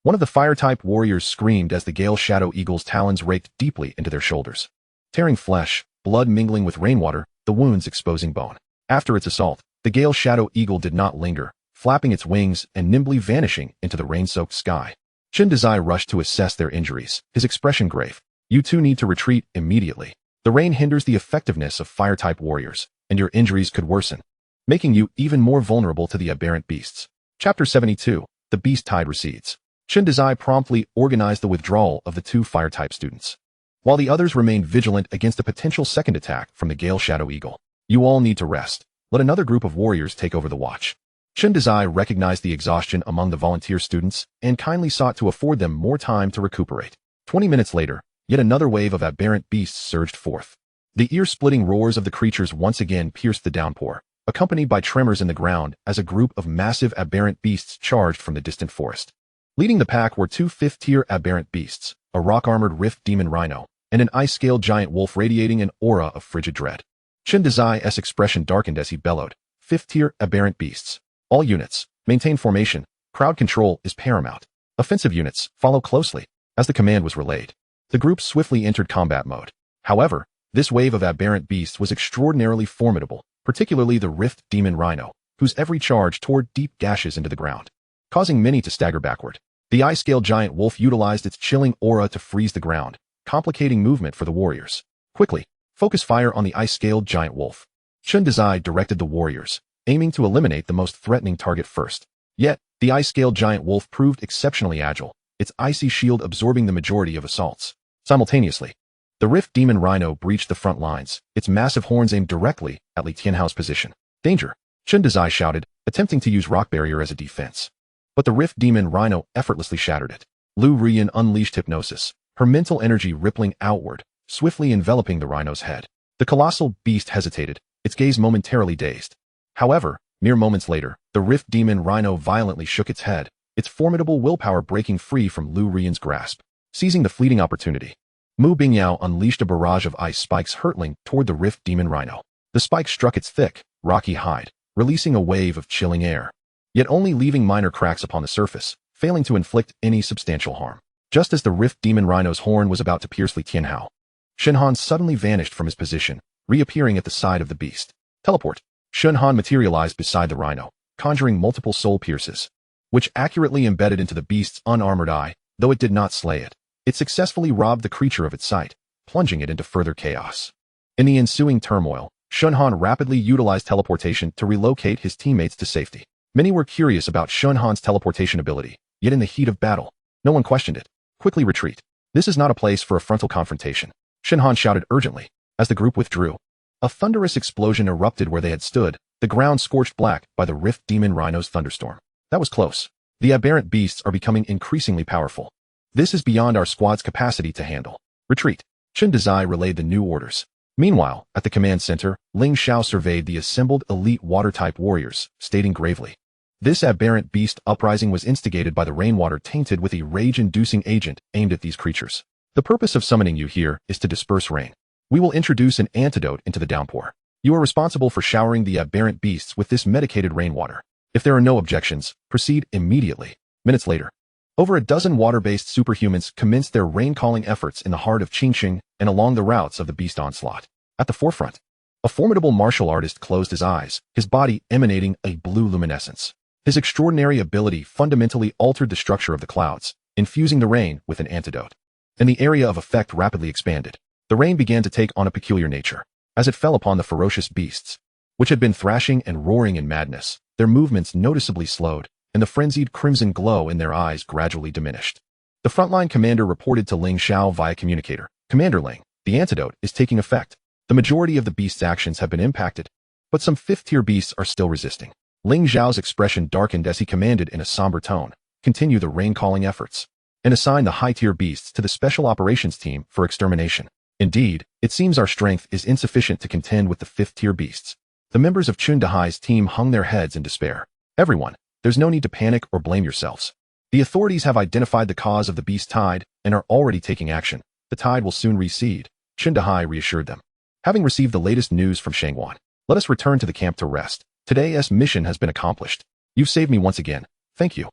One of the fire-type warriors screamed as the Gale Shadow Eagle's talons raked deeply into their shoulders, tearing flesh, blood mingling with rainwater, the wounds exposing bone. After its assault, the Gale Shadow Eagle did not linger, flapping its wings and nimbly vanishing into the rain-soaked sky. Chen Dazai rushed to assess their injuries, his expression grave. You 2 need to retreat immediately. The rain hinders the effectiveness of fire-type warriors, and your injuries could worsen, making you even more vulnerable to the aberrant beasts. Chapter 72, The Beast Tide Recedes. Chen Dazai promptly organized the withdrawal of the 2 fire-type students, while the others remained vigilant against a potential second attack from the Gale Shadow Eagle. You all need to rest. Let another group of warriors take over the watch. Chen Dazai recognized the exhaustion among the volunteer students and kindly sought to afford them more time to recuperate. 20 minutes later, yet another wave of aberrant beasts surged forth. The ear-splitting roars of the creatures once again pierced the downpour, accompanied by tremors in the ground as a group of massive aberrant beasts charged from the distant forest. Leading the pack were two 5th-tier aberrant beasts, a rock-armored rift demon rhino, and an ice-scaled giant wolf radiating an aura of frigid dread. Chen Dazai's expression darkened as he bellowed, 5th-tier aberrant beasts. All units, maintain formation. Crowd control is paramount. Offensive units, follow closely. As the command was relayed, the group swiftly entered combat mode. However, this wave of aberrant beasts was extraordinarily formidable, particularly the rift demon rhino, whose every charge tore deep gashes into the ground, causing many to stagger backward. The ice-scaled giant wolf utilized its chilling aura to freeze the ground, complicating movement for the warriors. Quickly, focus fire on the ice-scaled giant wolf. Chen Dazai directed the warriors, aiming to eliminate the most threatening target first. Yet, the ice-scaled giant wolf proved exceptionally agile, its icy shield absorbing the majority of assaults. Simultaneously, the rift demon rhino breached the front lines, its massive horns aimed directly at Li Tianhao's position. Danger! Chen Dazai shouted, attempting to use rock barrier as a defense. But the rift demon rhino effortlessly shattered it. Lu Rian unleashed hypnosis, her mental energy rippling outward, swiftly enveloping the rhino's head. The colossal beast hesitated, its gaze momentarily dazed. However, mere moments later, the rift demon rhino violently shook its head, its formidable willpower breaking free from Lu Rian's grasp. Seizing the fleeting opportunity, Mu Bingyao unleashed a barrage of ice spikes hurtling toward the rift demon rhino. The spike struck its thick, rocky hide, releasing a wave of chilling air, yet only leaving minor cracks upon the surface, failing to inflict any substantial harm. Just as the rift demon rhino's horn was about to pierce Li Tianhao, Shen Han suddenly vanished from his position, reappearing at the side of the beast. Teleport. Shen Han materialized beside the rhino, conjuring multiple soul pierces, which accurately embedded into the beast's unarmored eye, though it did not slay it. It successfully robbed the creature of its sight, plunging it into further chaos. In the ensuing turmoil, Shen Han rapidly utilized teleportation to relocate his teammates to safety. Many were curious about Shen Han's teleportation ability, yet in the heat of battle, no one questioned it. Quickly retreat. This is not a place for a frontal confrontation, Shen Han shouted urgently. As the group withdrew, a thunderous explosion erupted where they had stood, the ground scorched black by the rift demon rhino's thunderstorm. That was close. The aberrant beasts are becoming increasingly powerful. This is beyond our squad's capacity to handle. Retreat. Chen Dazai relayed the new orders. Meanwhile, at the command center, Ling Xiao surveyed the assembled elite water-type warriors, stating gravely, this aberrant beast uprising was instigated by the rainwater tainted with a rage-inducing agent aimed at these creatures. The purpose of summoning you here is to disperse rain. We will introduce an antidote into the downpour. You are responsible for showering the aberrant beasts with this medicated rainwater. If there are no objections, proceed immediately. Minutes later, over a dozen water-based superhumans commenced their rain-calling efforts in the heart of Qingqing and along the routes of the beast onslaught. At the forefront, a formidable martial artist closed his eyes, his body emanating a blue luminescence. His extraordinary ability fundamentally altered the structure of the clouds, infusing the rain with an antidote. And the area of effect rapidly expanded. The rain began to take on a peculiar nature. As it fell upon the ferocious beasts, which had been thrashing and roaring in madness, their movements noticeably slowed, and the frenzied crimson glow in their eyes gradually diminished. The frontline commander reported to Ling Xiao via communicator, Commander Ling, the antidote is taking effect. The majority of the beast's actions have been impacted, but some 5th-tier beasts are still resisting. Ling Xiao's expression darkened as he commanded in a somber tone, continue the rain-calling efforts, and assign the high-tier beasts to the special operations team for extermination. Indeed, it seems our strength is insufficient to contend with the 5th-tier beasts. The members of Chun Dahai's team hung their heads in despair. Everyone, there's no need to panic or blame yourselves. The authorities have identified the cause of the beast tide and are already taking action. The tide will soon recede, Chun Dahai reassured them. Having received the latest news from Shangwan, let us return to the camp to rest. Today's mission has been accomplished. You've saved me once again. Thank you.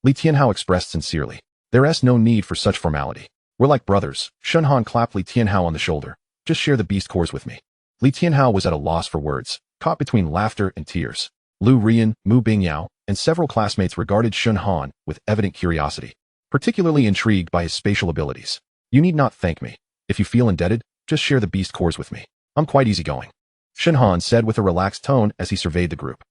Li Tianhao expressed sincerely. There's no need for such formality. We're like brothers. Shen Han clapped Li Tianhao on the shoulder. Just share the beast cores with me. Li Tianhao was at a loss for words, caught between laughter and tears. Lu Rian, Mu Bingyao, and several classmates regarded Shen Han with evident curiosity, particularly intrigued by his spatial abilities. You need not thank me. If you feel indebted, just share the beast cores with me. I'm quite easygoing, Shen Han said with a relaxed tone as he surveyed the group.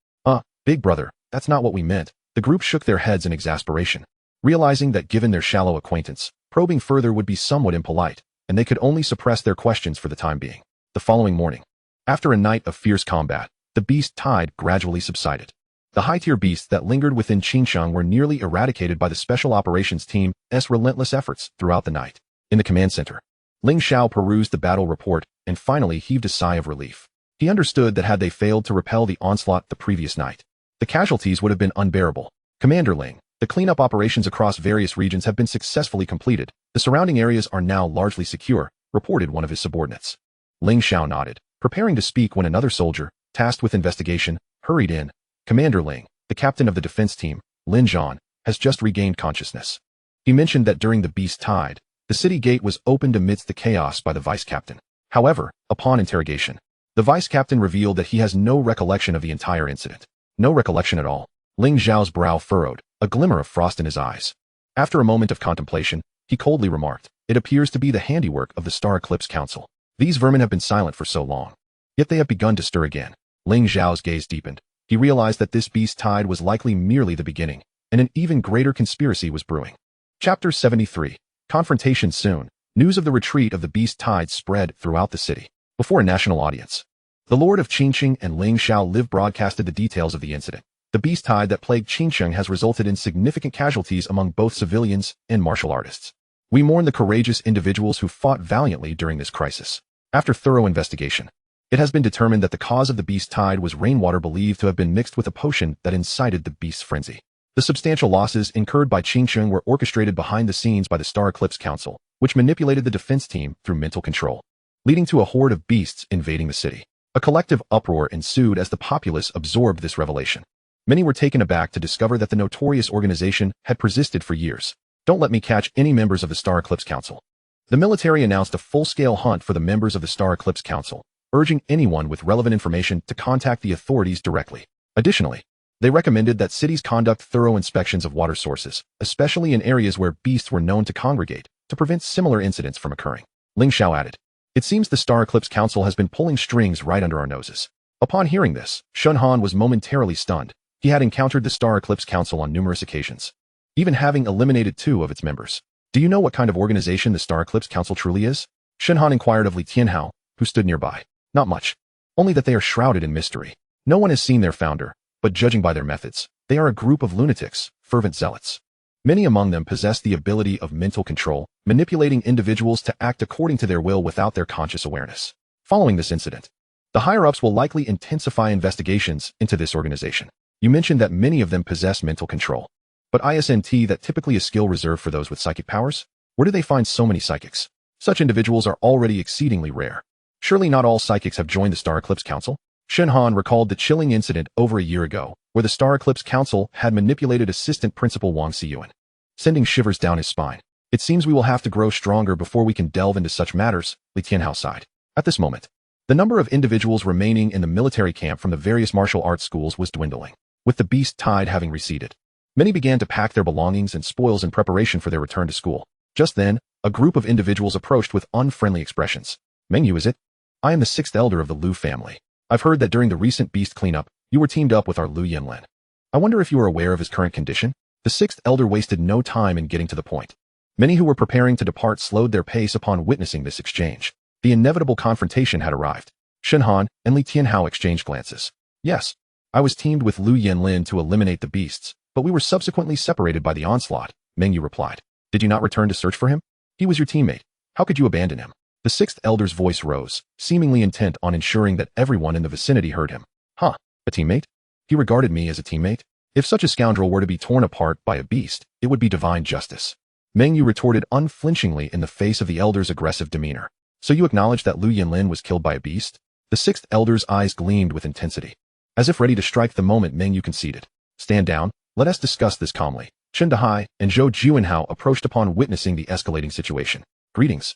Big brother, that's not what we meant. The group shook their heads in exasperation, realizing that given their shallow acquaintance, probing further would be somewhat impolite, and they could only suppress their questions for the time being. The following morning, after a night of fierce combat, the beast tide gradually subsided. The high-tier beasts that lingered within Qingsheng were nearly eradicated by the Special Operations Team's relentless efforts throughout the night. In the command center, Ling Xiao perused the battle report and finally heaved a sigh of relief. He understood that had they failed to repel the onslaught the previous night, the casualties would have been unbearable. Commander Ling, The cleanup operations across various regions have been successfully completed. The surrounding areas are now largely secure, reported one of his subordinates. Ling Xiao nodded, preparing to speak when another soldier, tasked with investigation, hurried in. Commander Ling, the captain of the defense team, Lin Zhan, has just regained consciousness. He mentioned that during the beast tide, the city gate was opened amidst the chaos by the vice captain. However, upon interrogation, the vice captain revealed that he has no recollection of the entire incident. No recollection at all. Ling Zhao's brow furrowed, a glimmer of frost in his eyes. After a moment of contemplation, he coldly remarked, "It appears to be the handiwork of the Star Eclipse Council. These vermin have been silent for so long. Yet they have begun to stir again." Ling Zhao's gaze deepened. He realized that this beast tide was likely merely the beginning, and an even greater conspiracy was brewing. Chapter 73. Confrontation soon. News of the retreat of the beast tide spread throughout the city. Before a national audience, the Lord of Qingqing and Ling Xiao live broadcasted the details of the incident. The beast tide that plagued Qingqing has resulted in significant casualties among both civilians and martial artists. We mourn the courageous individuals who fought valiantly during this crisis. After thorough investigation, it has been determined that the cause of the beast tide was rainwater believed to have been mixed with a potion that incited the beast's frenzy. The substantial losses incurred by Qingqing were orchestrated behind the scenes by the Star Eclipse Council, which manipulated the defense team through mental control, leading to a horde of beasts invading the city. A collective uproar ensued as the populace absorbed this revelation. Many were taken aback to discover that the notorious organization had persisted for years. "Don't let me catch any members of the Star Eclipse Council." The military announced a full-scale hunt for the members of the Star Eclipse Council, urging anyone with relevant information to contact the authorities directly. Additionally, they recommended that cities conduct thorough inspections of water sources, especially in areas where beasts were known to congregate, to prevent similar incidents from occurring. Ling Xiao added, "It seems the Star Eclipse Council has been pulling strings right under our noses." Upon hearing this, Shen Han was momentarily stunned. He had encountered the Star Eclipse Council on numerous occasions, even having eliminated 2 of its members. "Do you know what kind of organization the Star Eclipse Council truly is?" Shen Han inquired of Li Tianhao, who stood nearby. "Not much. Only that they are shrouded in mystery. No one has seen their founder, but judging by their methods, they are a group of lunatics, fervent zealots. Many among them possess the ability of mental control, manipulating individuals to act according to their will without their conscious awareness. Following this incident, the higher-ups will likely intensify investigations into this organization. You mentioned that many of them possess mental control. But isn't that typically a skill reserved for those with psychic powers? Where do they find so many psychics? Such individuals are already exceedingly rare. Surely not all psychics have joined the Star Eclipse Council?" Shen Han recalled the chilling incident over a year ago, where the Star Eclipse Council had manipulated Assistant Principal Wang Xiyuan, sending shivers down his spine. "It seems we will have to grow stronger before we can delve into such matters," Li Tianhao sighed. At this moment, the number of individuals remaining in the military camp from the various martial arts schools was dwindling. With the beast tide having receded, many began to pack their belongings and spoils in preparation for their return to school. Just then, a group of individuals approached with unfriendly expressions. "Mengyu, is it? I am the 6th elder of the Lu family. I've heard that during the recent beast cleanup, you were teamed up with our Lu Yanlin. I wonder if you are aware of his current condition?" The 6th elder wasted no time in getting to the point. Many who were preparing to depart slowed their pace upon witnessing this exchange. The inevitable confrontation had arrived. Shen Han and Li Tianhao exchanged glances. "Yes, I was teamed with Lu Yanlin to eliminate the beasts, but we were subsequently separated by the onslaught," Mengyu replied. "Did you not return to search for him? He was your teammate. How could you abandon him?" The 6th elder's voice rose, seemingly intent on ensuring that everyone in the vicinity heard him. "Huh, a teammate? He regarded me as a teammate? If such a scoundrel were to be torn apart by a beast, it would be divine justice." Mengyu retorted unflinchingly in the face of the elder's aggressive demeanor. "So you acknowledge that Lu Yanlin was killed by a beast?" The 6th elder's eyes gleamed with intensity. As if ready to strike the moment Mengyu conceded. "Stand down, let us discuss this calmly." Chen Dahai and Zhou Juanhao approached upon witnessing the escalating situation. "Greetings.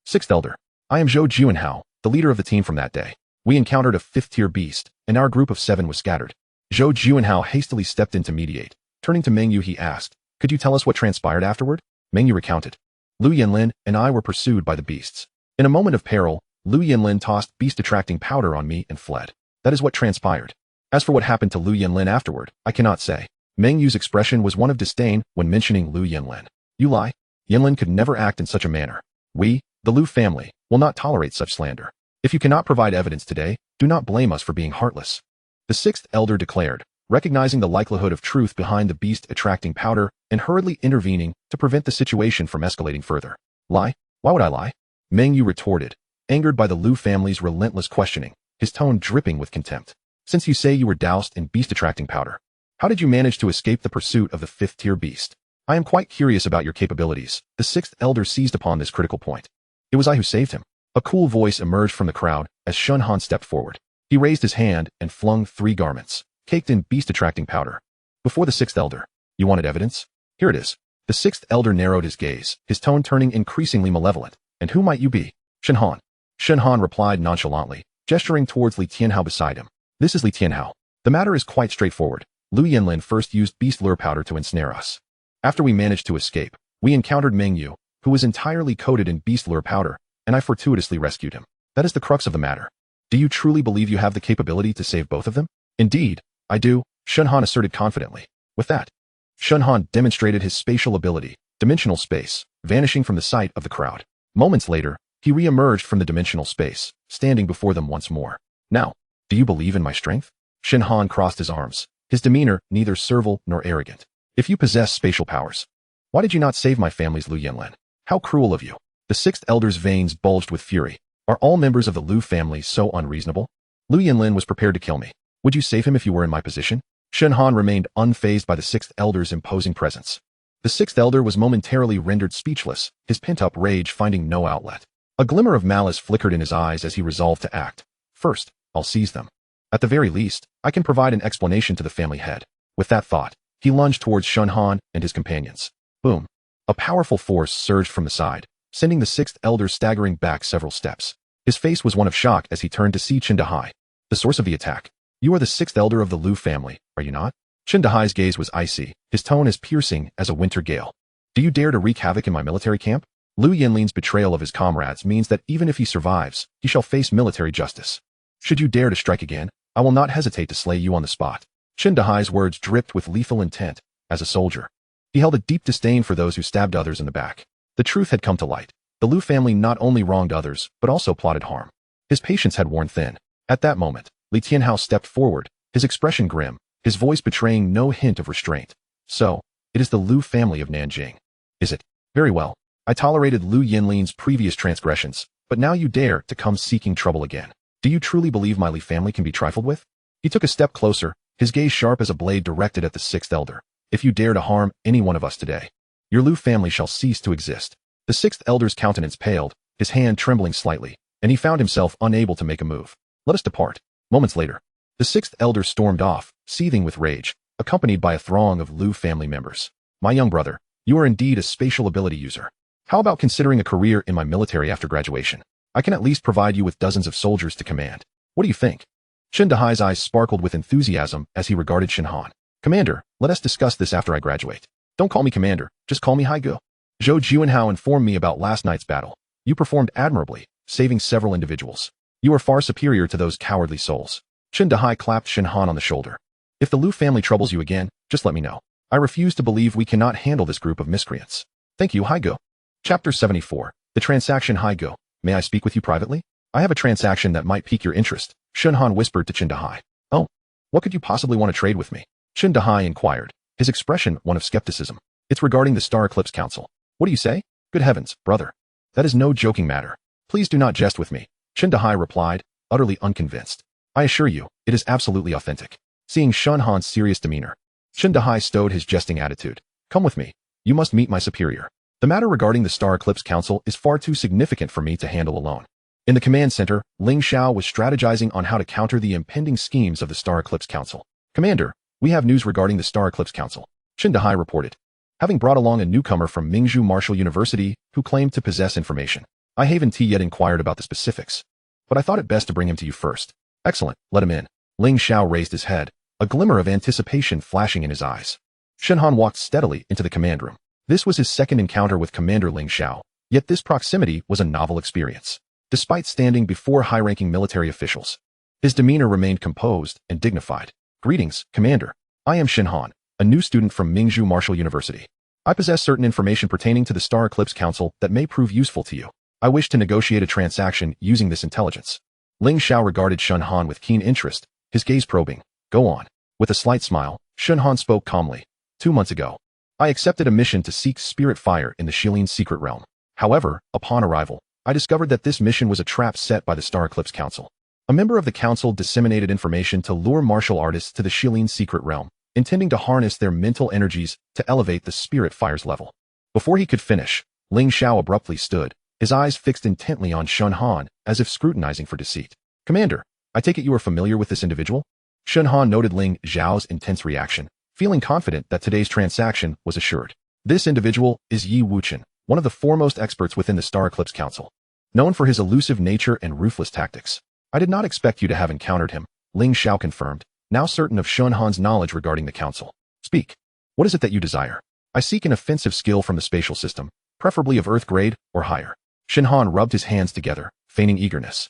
6th elder. I am Zhou Juanhao, the leader of the team from that day. We encountered a 5th-tier beast, and our group of 7 was scattered." Zhou Juanhao hastily stepped in to mediate. Turning to Mengyu, he asked, "Could you tell us what transpired afterward?" Mengyu recounted. "Lu Yanlin and I were pursued by the beasts. In a moment of peril, Lu Yanlin tossed beast-attracting powder on me and fled. That is what transpired. As for what happened to Lu Yanlin afterward, I cannot say." Mengyu's expression was one of disdain when mentioning Lu Yanlin. "You lie. Yanlin could never act in such a manner. We, the Lu family, will not tolerate such slander. If you cannot provide evidence today, do not blame us for being heartless." The 6th elder declared, recognizing the likelihood of truth behind the beast-attracting powder and hurriedly intervening to prevent the situation from escalating further. "Lie? Why would I lie?" Mengyu retorted, angered by the Lu family's relentless questioning, his tone dripping with contempt. "Since you say you were doused in beast-attracting powder, How did you manage to escape the pursuit of the fifth-tier beast? I am quite curious about your capabilities. The sixth elder seized upon this critical point. It was I who saved him. A cool voice emerged from the crowd as Shen Han stepped forward. He raised his hand and flung 3 garments, caked in beast-attracting powder, before the sixth elder. You wanted evidence? Here it is. The sixth elder narrowed his gaze, his tone turning increasingly malevolent. And who might you be? Shen Han. Shen Han replied nonchalantly, gesturing towards Li Tianhao beside him. This is Li Tianhao. The matter is quite straightforward. Lu Yanlin first used beast lure powder to ensnare us. After we managed to escape, we encountered Meng Yu, who was entirely coated in beast lure powder, and I fortuitously rescued him. That is the crux of the matter. Do you truly believe you have the capability to save both of them? Indeed, I do, Shen Han asserted confidently. With that, Shen Han demonstrated his spatial ability, dimensional space, vanishing from the sight of the crowd. Moments later, he re-emerged from the dimensional space, standing before them once more. Now, do you believe in my strength? Shen Han crossed his arms, his demeanor neither servile nor arrogant. If you possess spatial powers, why did you not save my family's Lu Yanlin? How cruel of you. The sixth elder's veins bulged with fury. Are all members of the Lu family so unreasonable? Lu Yanlin was prepared to kill me. Would you save him if you were in my position? Shen Han remained unfazed by the sixth elder's imposing presence. The sixth elder was momentarily rendered speechless, his pent-up rage finding no outlet. A glimmer of malice flickered in his eyes as he resolved to act. First, I'll seize them. At the very least, I can provide an explanation to the family head. With that thought, he lunged towards Shen Han and his companions. Boom. A powerful force surged from the side, sending the sixth elder staggering back several steps. His face was one of shock as he turned to see Chen Dahai, the source of the attack. You are the sixth elder of the Lu family, are you not? Chen Dahai's gaze was icy, his tone as piercing as a winter gale. Do you dare to wreak havoc in my military camp? Lu Yanlin's betrayal of his comrades means that even if he survives, he shall face military justice. Should you dare to strike again, I will not hesitate to slay you on the spot. Chen Dahai's words dripped with lethal intent. As a soldier, he held a deep disdain for those who stabbed others in the back. The truth had come to light. The Lu family not only wronged others, but also plotted harm. His patience had worn thin. At that moment, Li Tianhao stepped forward, his expression grim, his voice betraying no hint of restraint. So, it is the Lu family of Nanjing. Is it? Very well. I tolerated Lu Yanlin's previous transgressions, but now you dare to come seeking trouble again. Do you truly believe my Li family can be trifled with? He took a step closer, his gaze sharp as a blade directed at the sixth elder. If you dare to harm any one of us today, your Lu family shall cease to exist. The sixth elder's countenance paled, his hand trembling slightly, and he found himself unable to make a move. Let us depart. Moments later, the sixth elder stormed off, seething with rage, accompanied by a throng of Lu family members. My young brother, you are indeed a spatial ability user. How about considering a career in my military after graduation? I can at least provide you with dozens of soldiers to command. What do you think? Chen Dahai's eyes sparkled with enthusiasm as he regarded Shen Han. Commander, let us discuss this after I graduate. Don't call me Commander, just call me Haigu. Zhou Jianhao informed me about last night's battle. You performed admirably, saving several individuals. You are far superior to those cowardly souls. Chen Dahai clapped Shen Han on the shoulder. If the Lu family troubles you again, just let me know. I refuse to believe we cannot handle this group of miscreants. Thank you, Haigu. Chapter 74. The Transaction. Haigu, may I speak with you privately? I have a transaction that might pique your interest, Shen Han whispered to Chen Dahai. Oh, what could you possibly want to trade with me? Chen Dahai inquired, his expression one of skepticism. It's regarding the Star Eclipse Council. What do you say? Good heavens, brother. That is no joking matter. Please do not jest with me, Chen Dahai replied, utterly unconvinced. I assure you, it is absolutely authentic. Seeing Shen Han's serious demeanor, Chen Dahai stowed his jesting attitude. Come with me. You must meet my superior. The matter regarding the Star Eclipse Council is far too significant for me to handle alone. In the command center, Ling Xiao was strategizing on how to counter the impending schemes of the Star Eclipse Council. Commander, we have news regarding the Star Eclipse Council, Chen Dahai reported. Having brought along a newcomer from Mingzhu Martial University who claimed to possess information, I haven't yet inquired about the specifics, but I thought it best to bring him to you first. Excellent, let him in. Ling Xiao raised his head, a glimmer of anticipation flashing in his eyes. Shen Han walked steadily into the command room. This was his second encounter with Commander Ling Xiao, yet this proximity was a novel experience. Despite standing before high-ranking military officials, his demeanor remained composed and dignified. Greetings, Commander. I am Shen Han, a new student from Mingzhu Martial University. I possess certain information pertaining to the Star Eclipse Council that may prove useful to you. I wish to negotiate a transaction using this intelligence. Ling Xiao regarded Shen Han with keen interest, his gaze probing. Go on. With a slight smile, Shen Han spoke calmly. 2 months ago, I accepted a mission to seek spirit fire in the Shilin secret realm. However, upon arrival, I discovered that this mission was a trap set by the Star Eclipse Council. A member of the council disseminated information to lure martial artists to the Shilin secret realm, intending to harness their mental energies to elevate the spirit fire's level. Before he could finish, Ling Xiao abruptly stood, his eyes fixed intently on Shen Han, as if scrutinizing for deceit. Commander, I take it you are familiar with this individual? Shen Han noted Ling Xiao's intense reaction, feeling confident that today's transaction was assured. This individual is Yi Wuqian, one of the foremost experts within the Star Eclipse Council, known for his elusive nature and ruthless tactics. I did not expect you to have encountered him, Ling Xiao confirmed, now certain of Shen Han's knowledge regarding the council. Speak. What is it that you desire? I seek an offensive skill from the spatial system, preferably of Earth grade or higher. Shen Han rubbed his hands together, feigning eagerness.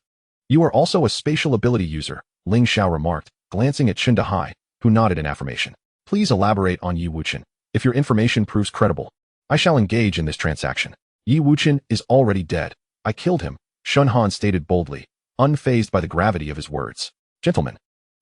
You are also a spatial ability user, Ling Xiao remarked, glancing at Chen Dahai, who nodded in affirmation. Please elaborate on Yi Wuqian. If your information proves credible, I shall engage in this transaction. Yi Wuqian is already dead. I killed him, Shen Han stated boldly, unfazed by the gravity of his words. Gentlemen,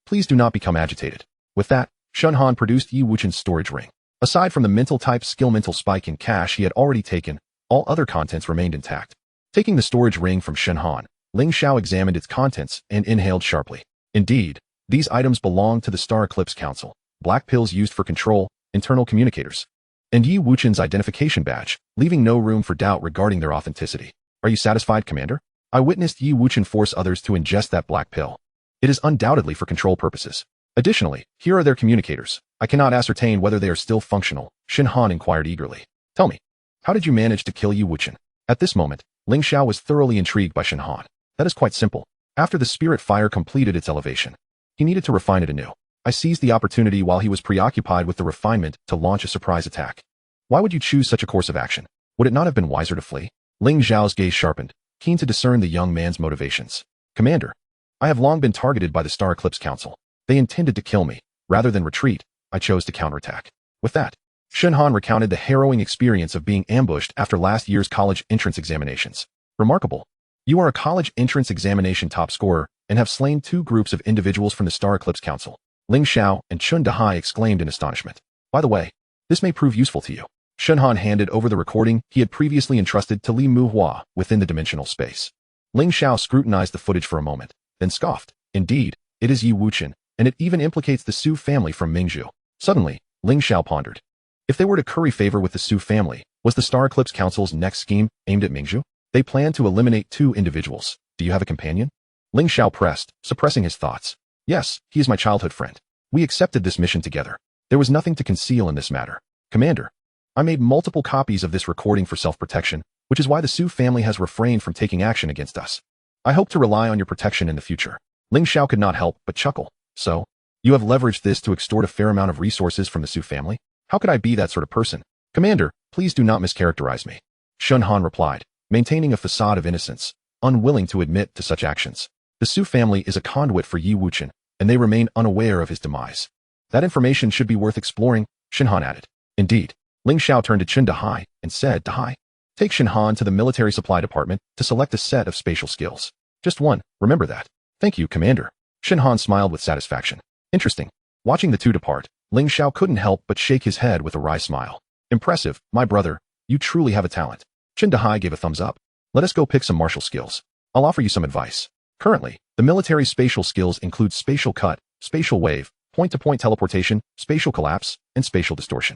please do not become agitated. With that, Shen Han produced Yi Wuqian's storage ring. Aside from the mental type skill mental spike in cash he had already taken, all other contents remained intact. Taking the storage ring from Shen Han, Ling Xiao examined its contents and inhaled sharply. Indeed, these items belonged to the Star Eclipse Council, black pills used for control, internal communicators, and Yi Wuqian's identification badge, leaving no room for doubt regarding their authenticity. Are you satisfied, Commander? I witnessed Yi Wuqian force others to ingest that black pill. It is undoubtedly for control purposes. Additionally, here are their communicators. I cannot ascertain whether they are still functional, Shen Han inquired eagerly. Tell me, how did you manage to kill Yi Wuqian? At this moment, Ling Xiao was thoroughly intrigued by Shen Han. That is quite simple. After the spirit fire completed its elevation, he needed to refine it anew. I seized the opportunity while he was preoccupied with the refinement to launch a surprise attack. Why would you choose such a course of action? Would it not have been wiser to flee? Ling Xiao's gaze sharpened, keen to discern the young man's motivations. Commander, I have long been targeted by the Star Eclipse Council. They intended to kill me. Rather than retreat, I chose to counterattack. With that, Shen Han recounted the harrowing experience of being ambushed after last year's college entrance examinations. Remarkable. You are a college entrance examination top scorer and have slain 2 groups of individuals from the Star Eclipse Council. Ling Xiao and Chen Dahai exclaimed in astonishment. By the way, this may prove useful to you. Shen Han handed over the recording he had previously entrusted to Li Muhua within the dimensional space. Ling Xiao scrutinized the footage for a moment, then scoffed. Indeed, it is Yi Wuqian, and it even implicates the Su family from Mingzhu. Suddenly, Ling Xiao pondered. If they were to curry favor with the Su family, was the Star Eclipse Council's next scheme aimed at Mingzhu? They planned to eliminate 2 individuals. Do you have a companion? Ling Xiao pressed, suppressing his thoughts. Yes, he is my childhood friend. We accepted this mission together. There was nothing to conceal in this matter. Commander, I made multiple copies of this recording for self-protection, which is why the Su family has refrained from taking action against us. I hope to rely on your protection in the future. Ling Xiao could not help but chuckle. So, you have leveraged this to extort a fair amount of resources from the Su family? How could I be that sort of person? Commander, please do not mischaracterize me. Shen Han replied, maintaining a facade of innocence, unwilling to admit to such actions. The Su family is a conduit for Yi Wuqian, and they remain unaware of his demise. That information should be worth exploring, Shen Han added. Indeed. Ling Xiao turned to Chen Dahai and said, Dahai, take Shen Han to the military supply department to select a set of spatial skills. Just one, remember that. Thank you, Commander. Shen Han smiled with satisfaction. Interesting. Watching the 2 depart, Ling Xiao couldn't help but shake his head with a wry smile. Impressive, my brother. You truly have a talent. Chen Dahai gave a thumbs up. Let us go pick some martial skills. I'll offer you some advice. Currently, the military spatial skills include spatial cut, spatial wave, point-to-point teleportation, spatial collapse, and spatial distortion.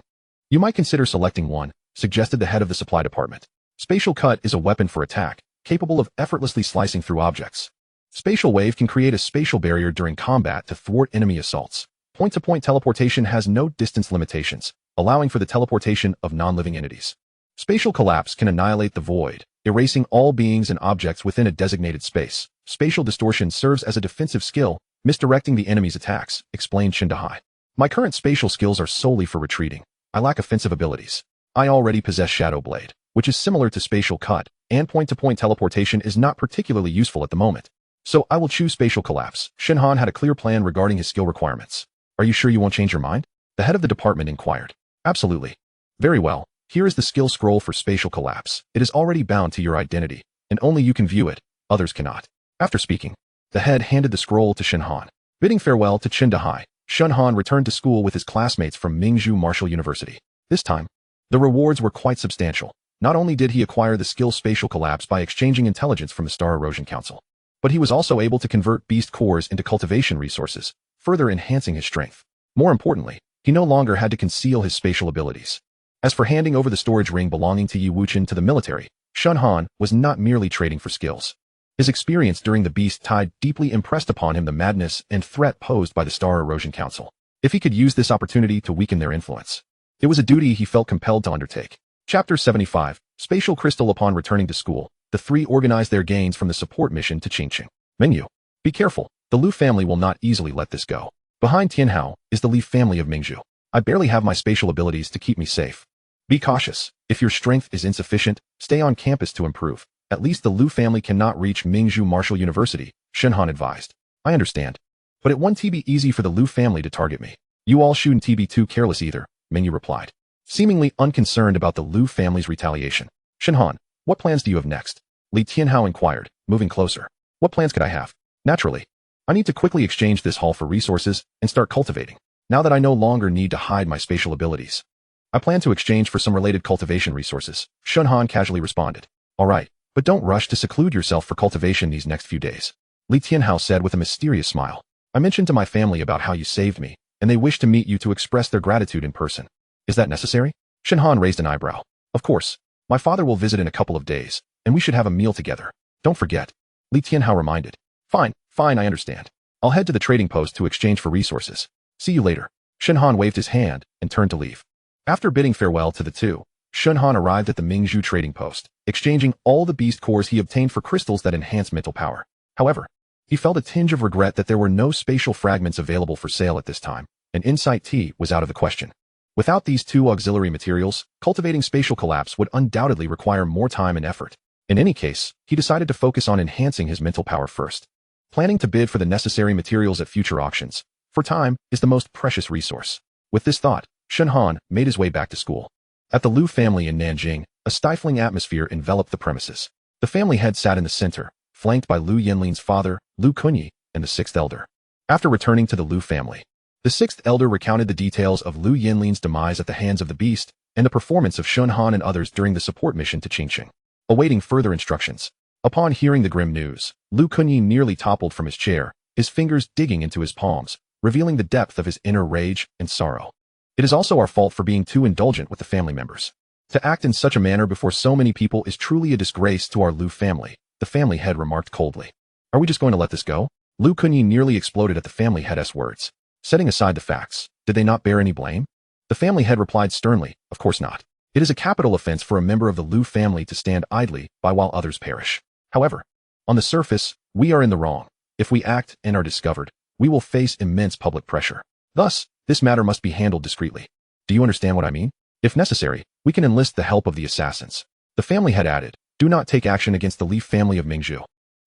You might consider selecting one, suggested the head of the supply department. Spatial cut is a weapon for attack, capable of effortlessly slicing through objects. Spatial wave can create a spatial barrier during combat to thwart enemy assaults. Point-to-point teleportation has no distance limitations, allowing for the teleportation of non-living entities. Spatial collapse can annihilate the void, erasing all beings and objects within a designated space. Spatial distortion serves as a defensive skill, misdirecting the enemy's attacks, explained Chen Dahai. My current spatial skills are solely for retreating. I lack offensive abilities. I already possess Shadow Blade, which is similar to spatial cut, and point-to-point teleportation is not particularly useful at the moment. So I will choose spatial collapse. Shen Han had a clear plan regarding his skill requirements. Are you sure you won't change your mind? The head of the department inquired. Absolutely. Very well. Here is the skill scroll for spatial collapse. It is already bound to your identity, and only you can view it. Others cannot. After speaking, the head handed the scroll to Shen Han. Bidding farewell to Chen Dahai, Shen Han returned to school with his classmates from Mingzhu Martial University. This time, the rewards were quite substantial. Not only did he acquire the skill spatial collapse by exchanging intelligence from the Star Erosion Council, but he was also able to convert beast cores into cultivation resources, further enhancing his strength. More importantly, He no longer had to conceal his spatial abilities. As for handing over the storage ring belonging to Yi Wuxian to the military, Shen Han was not merely trading for skills. His experience during the Beast Tide deeply impressed upon him the madness and threat posed by the Star Erosion Council. If he could use this opportunity to weaken their influence, it was a duty he felt compelled to undertake. Chapter 75, Spatial Crystal. Upon returning to school, the three organized their gains from the support mission to Qingqing. Mingyu. Be careful, the Lu family will not easily let this go. Behind Tianhao is the Li family of Mingzhu. I barely have my spatial abilities to keep me safe. Be cautious. If your strength is insufficient, stay on campus to improve. At least the Lu family cannot reach Mingzhu Martial University, Shen Han advised. I understand. But it won't be easy for the Lu family to target me. You all shouldn't be too careless either, Mingyu replied, seemingly unconcerned about the Lu family's retaliation. Shen Han, what plans do you have next? Li Tianhao inquired, moving closer. What plans could I have? Naturally. I need to quickly exchange this hall for resources and start cultivating, now that I no longer need to hide my spatial abilities. I plan to exchange for some related cultivation resources, Shen Han casually responded. All right, but don't rush to seclude yourself for cultivation these next few days, Li Tianhao said with a mysterious smile. I mentioned to my family about how you saved me, and they wish to meet you to express their gratitude in person. Is that necessary? Shen Han raised an eyebrow. Of course. My father will visit in a couple of days, and we should have a meal together. Don't forget. Li Tianhao reminded. Fine, I understand. I'll head to the trading post to exchange for resources. See you later. Shen Han waved his hand and turned to leave. After bidding farewell to the two, Shen Han arrived at the Mingzhu trading post, exchanging all the beast cores he obtained for crystals that enhance mental power. However, he felt a tinge of regret that there were no spatial fragments available for sale at this time, and Insight T was out of the question. Without these two auxiliary materials, cultivating spatial collapse would undoubtedly require more time and effort. In any case, he decided to focus on enhancing his mental power first, planning to bid for the necessary materials at future auctions, for time is the most precious resource. With this thought, Shen Han made his way back to school. At the Lu family in Nanjing, a stifling atmosphere enveloped the premises. The family head sat in the center, flanked by Lu Yinlin's father, Lu Kunyi, and the sixth elder. After returning to the Lu family, the sixth elder recounted the details of Lu Yinlin's demise at the hands of the beast and the performance of Shen Han and others during the support mission to Qingqing. Awaiting further instructions. Upon hearing the grim news, Lu Kunyi nearly toppled from his chair, his fingers digging into his palms, revealing the depth of his inner rage and sorrow. It is also our fault for being too indulgent with the family members. To act in such a manner before so many people is truly a disgrace to our Lu family, the family head remarked coldly. Are we just going to let this go? Lu Kunyi nearly exploded at the family head's words. Setting aside the facts, did they not bear any blame? The family head replied sternly, of course not. It is a capital offense for a member of the Lu family to stand idly by while others perish. However, on the surface, we are in the wrong. If we act and are discovered, we will face immense public pressure. Thus, this matter must be handled discreetly. Do you understand what I mean? If necessary, we can enlist the help of the assassins. The family had added, do not take action against the Li family of Mingzhu.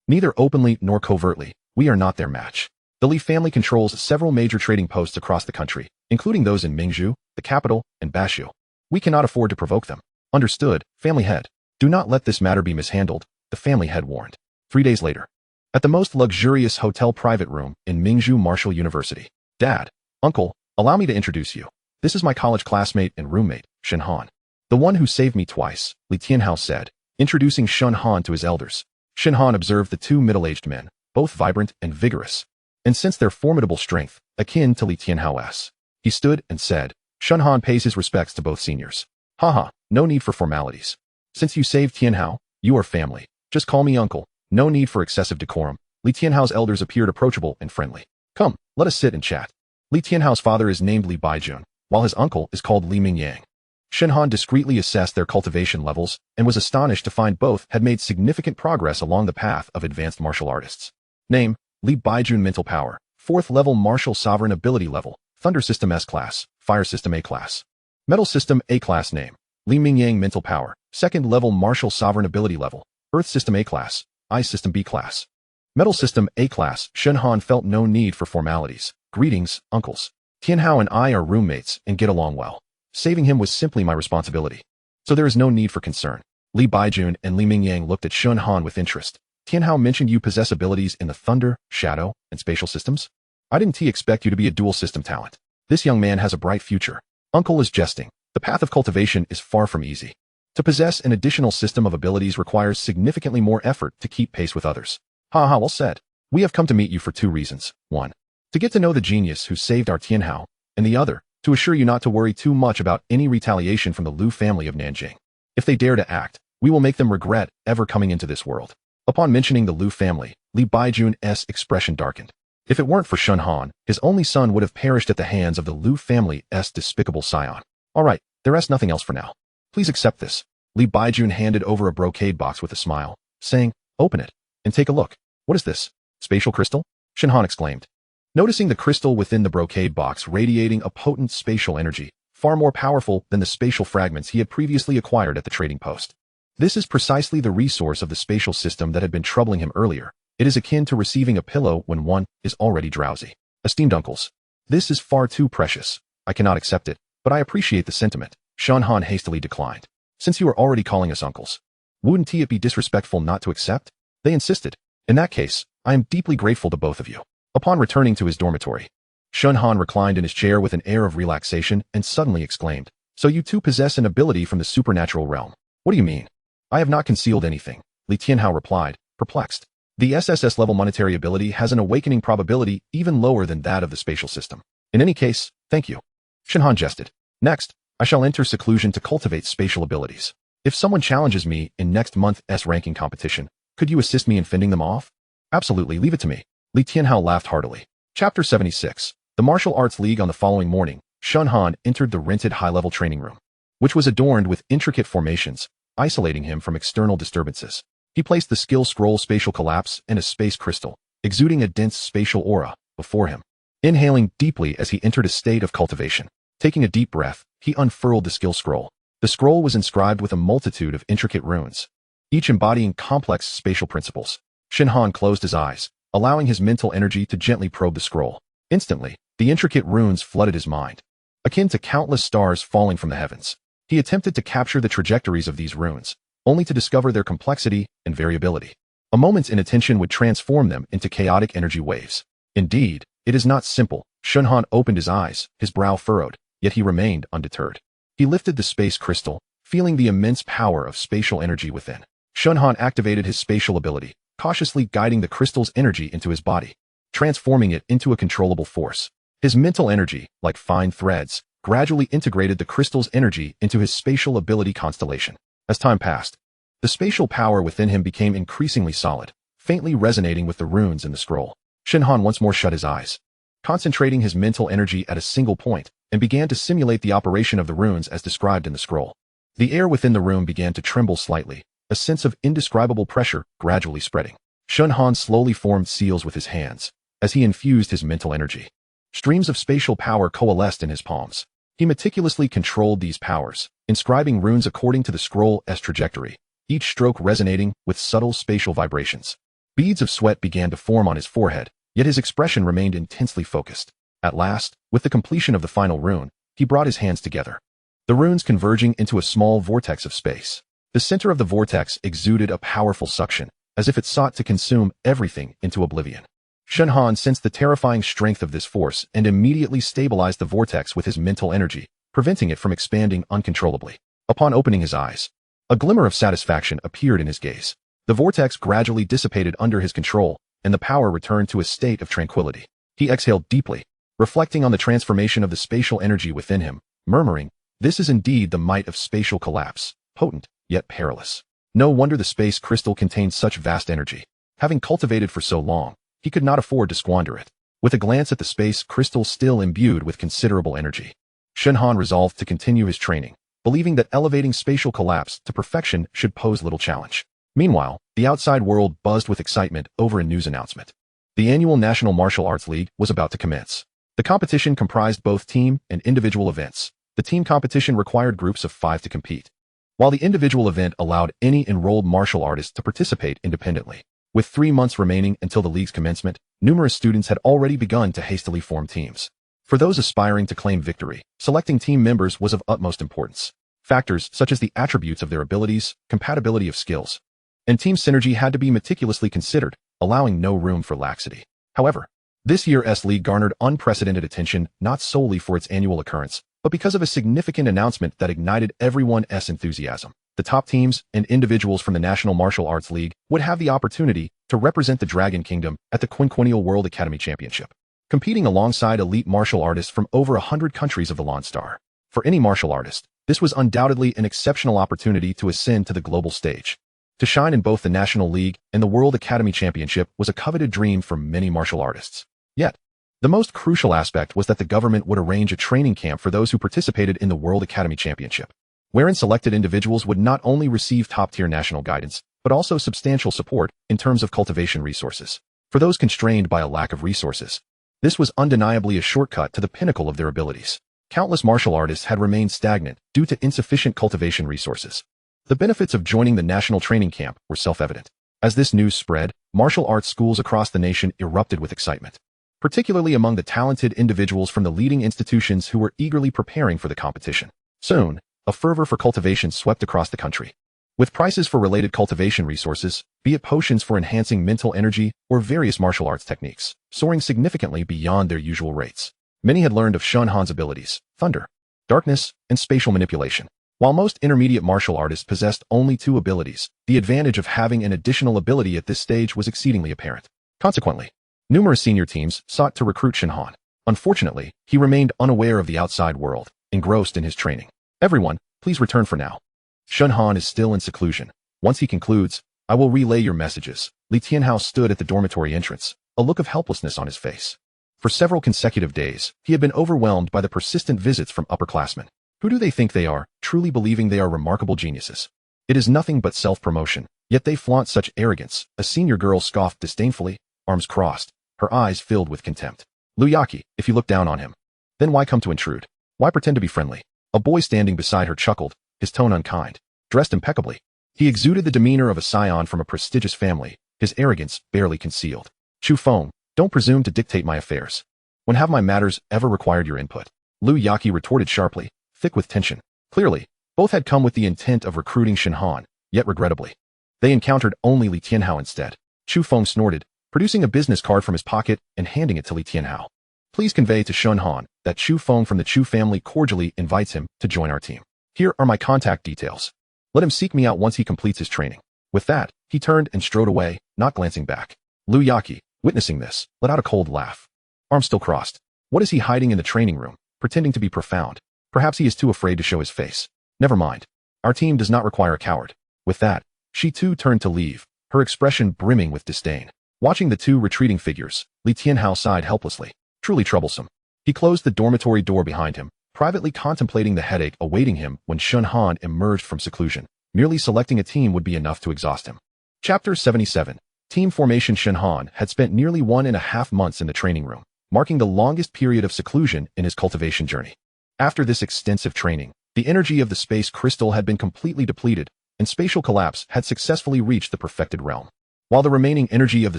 Neither openly nor covertly, we are not their match. The Li family controls several major trading posts across the country, including those in Mingzhu, the capital, and Bashu. We cannot afford to provoke them. Understood, family head. Do not let this matter be mishandled, the family head warned. 3 days later, at the most luxurious hotel private room in Mingzhu Martial University. Dad, uncle, allow me to introduce you. This is my college classmate and roommate, Shen Han. The one who saved me twice, Li Tianhao said, introducing Shen Han to his elders. Shen Han observed the two middle-aged men, both vibrant and vigorous, and sensed their formidable strength, akin to Li Tianhao's. He stood and said, Shen Han pays his respects to both seniors. Haha, no need for formalities. Since you saved Tianhao, you are family. Just call me uncle. No need for excessive decorum. Li Tianhao's elders appeared approachable and friendly. Come, let us sit and chat. Li Tianhao's father is named Li Baijun, while his uncle is called Li Mingyang. Shen Han discreetly assessed their cultivation levels and was astonished to find both had made significant progress along the path of advanced martial artists. Name, Li Baijun mental power, 4th level martial sovereign ability level, Thunder System S class, Fire System A class. Metal System A class name, Li Mingyang mental power, 2nd level martial sovereign ability level, Earth System A class, Ice System B class. Metal System A class. Shen Han felt no need for formalities. Greetings, uncles. Tianhao and I are roommates and get along well. Saving him was simply my responsibility, so there is no need for concern. Li Baijun and Li Mingyang looked at Shen Han with interest. Tianhao mentioned you possess abilities in the thunder, shadow, and spatial systems? I didn't expect you to be a dual system talent. This young man has a bright future. Uncle is jesting. The path of cultivation is far from easy. To possess an additional system of abilities requires significantly more effort to keep pace with others. Haha, well said. We have come to meet you for 2 reasons. 1. To get to know the genius who saved our Tianhao, and the other, to assure you not to worry too much about any retaliation from the Liu family of Nanjing. If they dare to act, we will make them regret ever coming into this world. Upon mentioning the Liu family, Li Baijun's expression darkened. If it weren't for Shen Han, his only son would have perished at the hands of the Liu family's despicable scion. All right, there is nothing else for now. Please accept this. Li Baijun handed over a brocade box with a smile, saying, "Open it, and take a look." "What is this? Spatial crystal?" Shen Han exclaimed. Noticing the crystal within the brocade box radiating a potent spatial energy, far more powerful than the spatial fragments he had previously acquired at the trading post. This is precisely the resource of the spatial system that had been troubling him earlier. It is akin to receiving a pillow when one is already drowsy. Esteemed uncles, this is far too precious. I cannot accept it, but I appreciate the sentiment. Shen Han hastily declined. Since you are already calling us uncles, wouldn't it be disrespectful not to accept? They insisted. In that case, I am deeply grateful to both of you. Upon returning to his dormitory, Shen Han reclined in his chair with an air of relaxation and suddenly exclaimed, "So you two possess an ability from the supernatural realm. What do you mean?" "I have not concealed anything," Li Tianhao replied, perplexed. "The SSS-level monetary ability has an awakening probability even lower than that of the spatial system. In any case, thank you." Shen Han jested. "Next, I shall enter seclusion to cultivate spatial abilities. If someone challenges me in next month's ranking competition, could you assist me in fending them off?" "Absolutely, leave it to me." Li Tianhao laughed heartily. Chapter 76. The Martial Arts League. On the following morning, Shen Han entered the rented high-level training room, which was adorned with intricate formations, isolating him from external disturbances. He placed the skill scroll spatial collapse and a space crystal, exuding a dense spatial aura, before him. Inhaling deeply as he entered a state of cultivation. Taking a deep breath, he unfurled the skill scroll. The scroll was inscribed with a multitude of intricate runes, each embodying complex spatial principles. Shen Han closed his eyes, allowing his mental energy to gently probe the scroll. Instantly, the intricate runes flooded his mind, akin to countless stars falling from the heavens. He attempted to capture the trajectories of these runes, only to discover their complexity and variability. A moment's inattention would transform them into chaotic energy waves. Indeed, it is not simple. Shen Han opened his eyes, his brow furrowed, yet he remained undeterred. He lifted the space crystal, feeling the immense power of spatial energy within. Shen Han activated his spatial ability, cautiously guiding the crystal's energy into his body, transforming it into a controllable force. His mental energy, like fine threads, gradually integrated the crystal's energy into his spatial ability constellation. As time passed, the spatial power within him became increasingly solid, faintly resonating with the runes in the scroll. Shen Han once more shut his eyes, concentrating his mental energy at a single point, and began to simulate the operation of the runes as described in the scroll. The air within the room began to tremble slightly, a sense of indescribable pressure gradually spreading. Shen Han slowly formed seals with his hands, as he infused his mental energy. Streams of spatial power coalesced in his palms. He meticulously controlled these powers, inscribing runes according to the scroll's trajectory, each stroke resonating with subtle spatial vibrations. Beads of sweat began to form on his forehead, yet his expression remained intensely focused. At last, with the completion of the final rune, he brought his hands together, the runes converging into a small vortex of space. The center of the vortex exuded a powerful suction, as if it sought to consume everything into oblivion. Shen Han sensed the terrifying strength of this force and immediately stabilized the vortex with his mental energy, preventing it from expanding uncontrollably. Upon opening his eyes, a glimmer of satisfaction appeared in his gaze. The vortex gradually dissipated under his control, and the power returned to a state of tranquility. He exhaled deeply, reflecting on the transformation of the spatial energy within him, murmuring, "This is indeed the might of spatial collapse, potent, yet perilous." No wonder the space crystal contained such vast energy. Having cultivated for so long, he could not afford to squander it. With a glance at the space crystal still imbued with considerable energy, Shen Han resolved to continue his training, believing that elevating spatial collapse to perfection should pose little challenge. Meanwhile, the outside world buzzed with excitement over a news announcement. The annual National Martial Arts League was about to commence. The competition comprised both team and individual events. The team competition required groups of 5 to compete, while the individual event allowed any enrolled martial artist to participate independently. With 3 months remaining until the league's commencement, numerous students had already begun to hastily form teams. For those aspiring to claim victory, selecting team members was of utmost importance. Factors such as the attributes of their abilities, compatibility of skills, and team synergy had to be meticulously considered, allowing no room for laxity. However, this year's league garnered unprecedented attention not solely for its annual occurrence, but because of a significant announcement that ignited everyone's enthusiasm. The top teams and individuals from the National Martial Arts League would have the opportunity to represent the Dragon Kingdom at the Quinquennial World Academy Championship. competing alongside elite martial artists from over 100 countries of the Lan Star. For any martial artist, this was undoubtedly an exceptional opportunity to ascend to the global stage. To shine in both the National League and the World Academy Championship was a coveted dream for many martial artists. Yet, the most crucial aspect was that the government would arrange a training camp for those who participated in the World Academy Championship, wherein selected individuals would not only receive top-tier national guidance, but also substantial support in terms of cultivation resources. For those constrained by a lack of resources, this was undeniably a shortcut to the pinnacle of their abilities. Countless martial artists had remained stagnant due to insufficient cultivation resources. The benefits of joining the national training camp were self-evident. As this news spread, martial arts schools across the nation erupted with excitement, particularly among the talented individuals from the leading institutions who were eagerly preparing for the competition. Soon, a fervor for cultivation swept across the country, with prices for related cultivation resources, be it potions for enhancing mental energy or various martial arts techniques, soaring significantly beyond their usual rates. Many had learned of Shen Han's abilities, thunder, darkness, and spatial manipulation. While most intermediate martial artists possessed only 2 abilities, the advantage of having an additional ability at this stage was exceedingly apparent. Consequently, numerous senior teams sought to recruit Shen Han. Unfortunately, he remained unaware of the outside world, engrossed in his training. Everyone, please return for now. Shen Han is still in seclusion. Once he concludes, I will relay your messages. Li Tianhao stood at the dormitory entrance, a look of helplessness on his face. For several consecutive days, he had been overwhelmed by the persistent visits from upperclassmen. Who do they think they are, truly believing they are remarkable geniuses? It is nothing but self-promotion, yet they flaunt such arrogance, a senior girl scoffed disdainfully, arms crossed, her eyes filled with contempt. Lu Yaqi, if you look down on him, then why come to intrude? Why pretend to be friendly? A boy standing beside her chuckled, his tone unkind. Dressed impeccably, he exuded the demeanor of a scion from a prestigious family, his arrogance barely concealed. Chu Feng, don't presume to dictate my affairs. When have my matters ever required your input? Lu Yaqi retorted sharply, thick with tension. Clearly, both had come with the intent of recruiting Shen Han, yet regrettably, they encountered only Li Tianhao instead. Chu Feng snorted, producing a business card from his pocket and handing it to Li Tianhao. Please convey to Shen Han that Chu Feng from the Chu family cordially invites him to join our team. Here are my contact details. Let him seek me out once he completes his training. With that, he turned and strode away, not glancing back. Lu Yaqi, witnessing this, let out a cold laugh. Arms still crossed. What is he hiding in the training room, pretending to be profound? Perhaps he is too afraid to show his face. Never mind. Our team does not require a coward. With that, she too turned to leave, her expression brimming with disdain. Watching the 2 retreating figures, Li Tianhao sighed helplessly. Truly troublesome. He closed the dormitory door behind him, privately contemplating the headache awaiting him when Shen Han emerged from seclusion. Merely selecting a team would be enough to exhaust him. Chapter 77. Team formation. Shen Han had spent nearly 1.5 months in the training room, marking the longest period of seclusion in his cultivation journey. After this extensive training, the energy of the space crystal had been completely depleted, and spatial collapse had successfully reached the perfected realm. While the remaining energy of the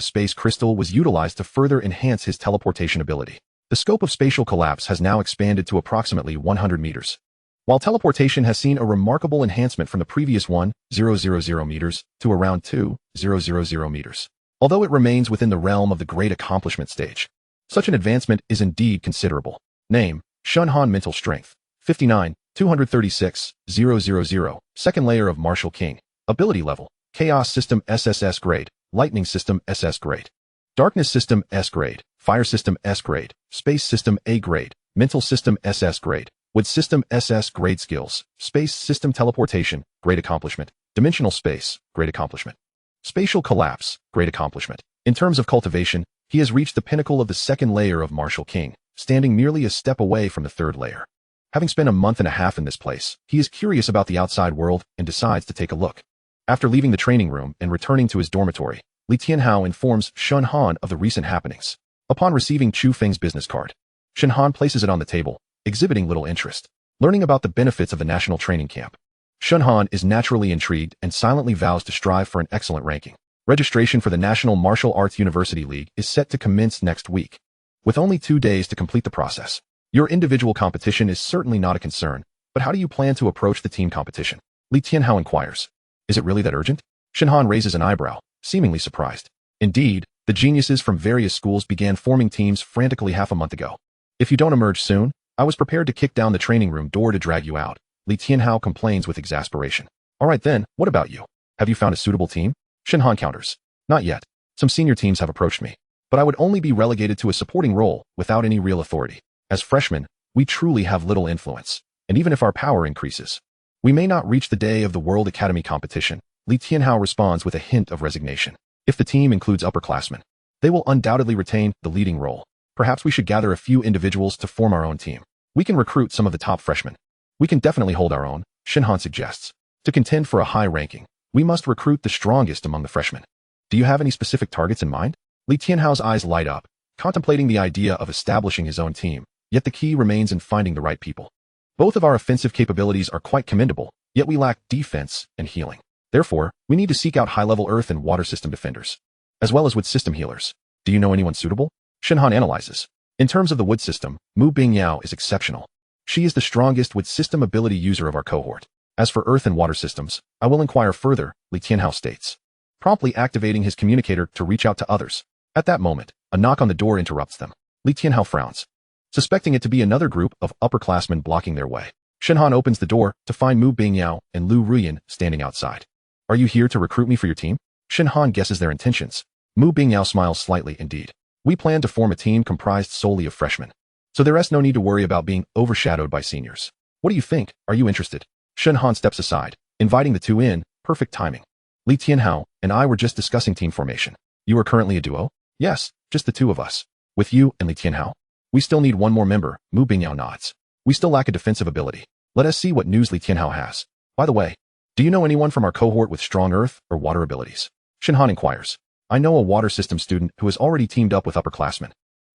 space crystal was utilized to further enhance his teleportation ability, the scope of spatial collapse has now expanded to approximately 100 meters. While teleportation has seen a remarkable enhancement from the previous 1,000 meters to around 2,000 meters. Although it remains within the realm of the great accomplishment stage, such an advancement is indeed considerable. Name, Shen Han. Mental strength, 59, 236,000. Second layer of Martial King. Ability level, Chaos System SSS grade, Lightning System SS grade, Darkness System S grade, Fire System S grade, Space System A grade, Mental System SS grade, Wood System SS grade. Skills, Space System Teleportation, great accomplishment. Dimensional Space, great accomplishment. Spatial Collapse, great accomplishment. In terms of cultivation, he has reached the pinnacle of the second layer of Martial King, standing merely a step away from the third layer. Having spent a month and a half in this place, he is curious about the outside world and decides to take a look. After leaving the training room and returning to his dormitory, Li Tianhao informs Shen Han of the recent happenings. Upon receiving Chu Feng's business card, Shen Han places it on the table, exhibiting little interest. Learning about the benefits of the national training camp, Shen Han is naturally intrigued and silently vows to strive for an excellent ranking. Registration for the National Martial Arts University League is set to commence next week, with only 2 days to complete the process. Your individual competition is certainly not a concern, but how do you plan to approach the team competition? Li Tianhao inquires. Is it really that urgent? Shen Han raises an eyebrow, seemingly surprised. Indeed, the geniuses from various schools began forming teams frantically half a month ago. If you don't emerge soon, I was prepared to kick down the training room door to drag you out. Li Tianhao complains with exasperation. All right then, what about you? Have you found a suitable team? Shen Han counters. Not yet. Some senior teams have approached me. but I would only be relegated to a supporting role without any real authority. As freshmen, we truly have little influence, and even if our power increases, we may not reach the day of the World Academy competition. Li Tianhao responds with a hint of resignation. If the team includes upperclassmen, they will undoubtedly retain the leading role. Perhaps we should gather a few individuals to form our own team. We can recruit some of the top freshmen. We can definitely hold our own, Shen Han suggests. To contend for a high ranking, we must recruit the strongest among the freshmen. Do you have any specific targets in mind? Li Tianhao's eyes light up, contemplating the idea of establishing his own team, yet the key remains in finding the right people. Both of our offensive capabilities are quite commendable, yet we lack defense and healing. Therefore, we need to seek out high-level earth and water system defenders, as well as wood system healers. Do you know anyone suitable? Shen Han analyzes. In terms of the wood system, Mu Bingyao is exceptional. She is the strongest wood system ability user of our cohort. As for earth and water systems, I will inquire further, Li Tianhao states, promptly activating his communicator to reach out to others. At that moment, a knock on the door interrupts them. Li Tianhao frowns, suspecting it to be another group of upperclassmen blocking their way. Shen Han opens the door to find Mu Bingyao and Lu Ruyan standing outside. Are you here to recruit me for your team? Shen Han guesses their intentions. Mu Bingyao smiles slightly indeed. We plan to form a team comprised solely of freshmen, so there is no need to worry about being overshadowed by seniors. What do you think? Are you interested? Shen Han steps aside, inviting the two in. Perfect timing. Li Tianhao and I were just discussing team formation. You are currently a duo? Yes, just the two of us. With you and Li Tianhao? We still need one more member, Mu Bingyao nods. We still lack a defensive ability. Let us see what news Li Tianhao has. By the way, do you know anyone from our cohort with strong earth or water abilities? Shen Han inquires. I know a water system student who has already teamed up with upperclassmen.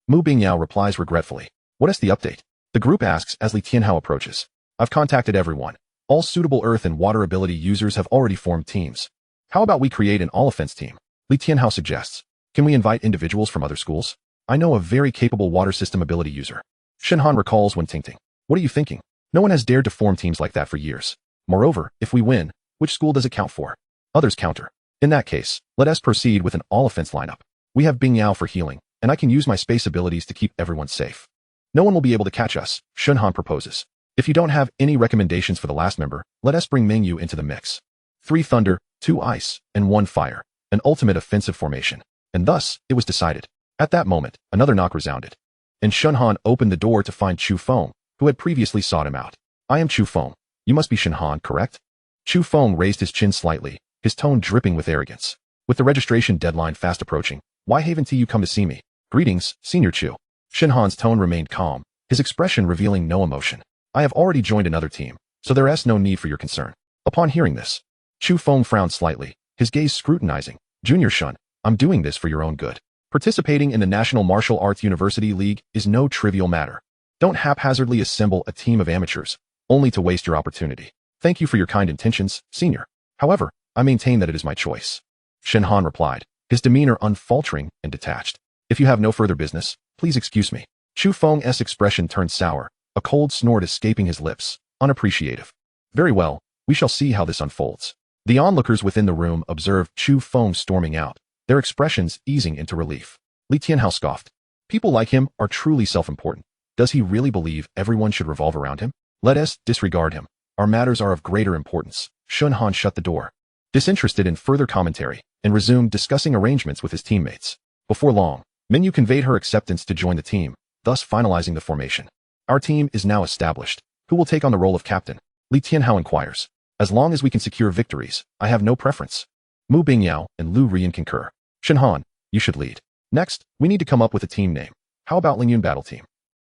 Mu Bingyao replies regretfully. What is the update? The group asks as Li Tianhao approaches. I've contacted everyone. All suitable earth and water ability users have already formed teams. How about we create an all-offense team? Li Tianhao suggests. Can we invite individuals from other schools? I know a very capable water system ability user. Shen Han recalls when Tingting. What are you thinking? No one has dared to form teams like that for years. Moreover, if we win, which school does it count for? Others counter. In that case, let us proceed with an all-offense lineup. We have Bingyao for healing, and I can use my space abilities to keep everyone safe. No one will be able to catch us, Shen Han proposes. If you don't have any recommendations for the last member, let us bring Mingyu into the mix. 3 thunder, 2 ice, and 1 fire. An ultimate offensive formation. And thus, it was decided. At that moment, another knock resounded. And Shen Han opened the door to find Chu Feng, who had previously sought him out. I am Chu Feng. You must be Shen Han, correct? Chu Feng raised his chin slightly, his tone dripping with arrogance. With the registration deadline fast approaching, why haven't you come to see me? Greetings, Senior Chu. Shen Han's tone remained calm, his expression revealing no emotion. I have already joined another team, so there is no need for your concern. Upon hearing this, Chu Feng frowned slightly, his gaze scrutinizing. Junior Shun, I'm doing this for your own good. Participating in the National Martial Arts University League is no trivial matter. Don't haphazardly assemble a team of amateurs, only to waste your opportunity. Thank you for your kind intentions, Senior. However, I maintain that it is my choice. Shen Han replied, his demeanor unfaltering and detached. If you have no further business, please excuse me. Chu Feng's expression turned sour, a cold snort escaping his lips, unappreciative. Very well, we shall see how this unfolds. The onlookers within the room observed Chu Feng storming out, their expressions easing into relief. Li Tianhao scoffed. People like him are truly self-important. Does he really believe everyone should revolve around him? Let us disregard him. Our matters are of greater importance. Shen Han shut the door, disinterested in further commentary, and resumed discussing arrangements with his teammates. Before long, Mingyu conveyed her acceptance to join the team, thus finalizing the formation. Our team is now established. Who will take on the role of captain? Li Tianhao inquires. As long as we can secure victories, I have no preference. Mu Bingyao and Lu Rian concur. Shen Han, you should lead. Next, we need to come up with a team name. How about Lingyun Battle Team?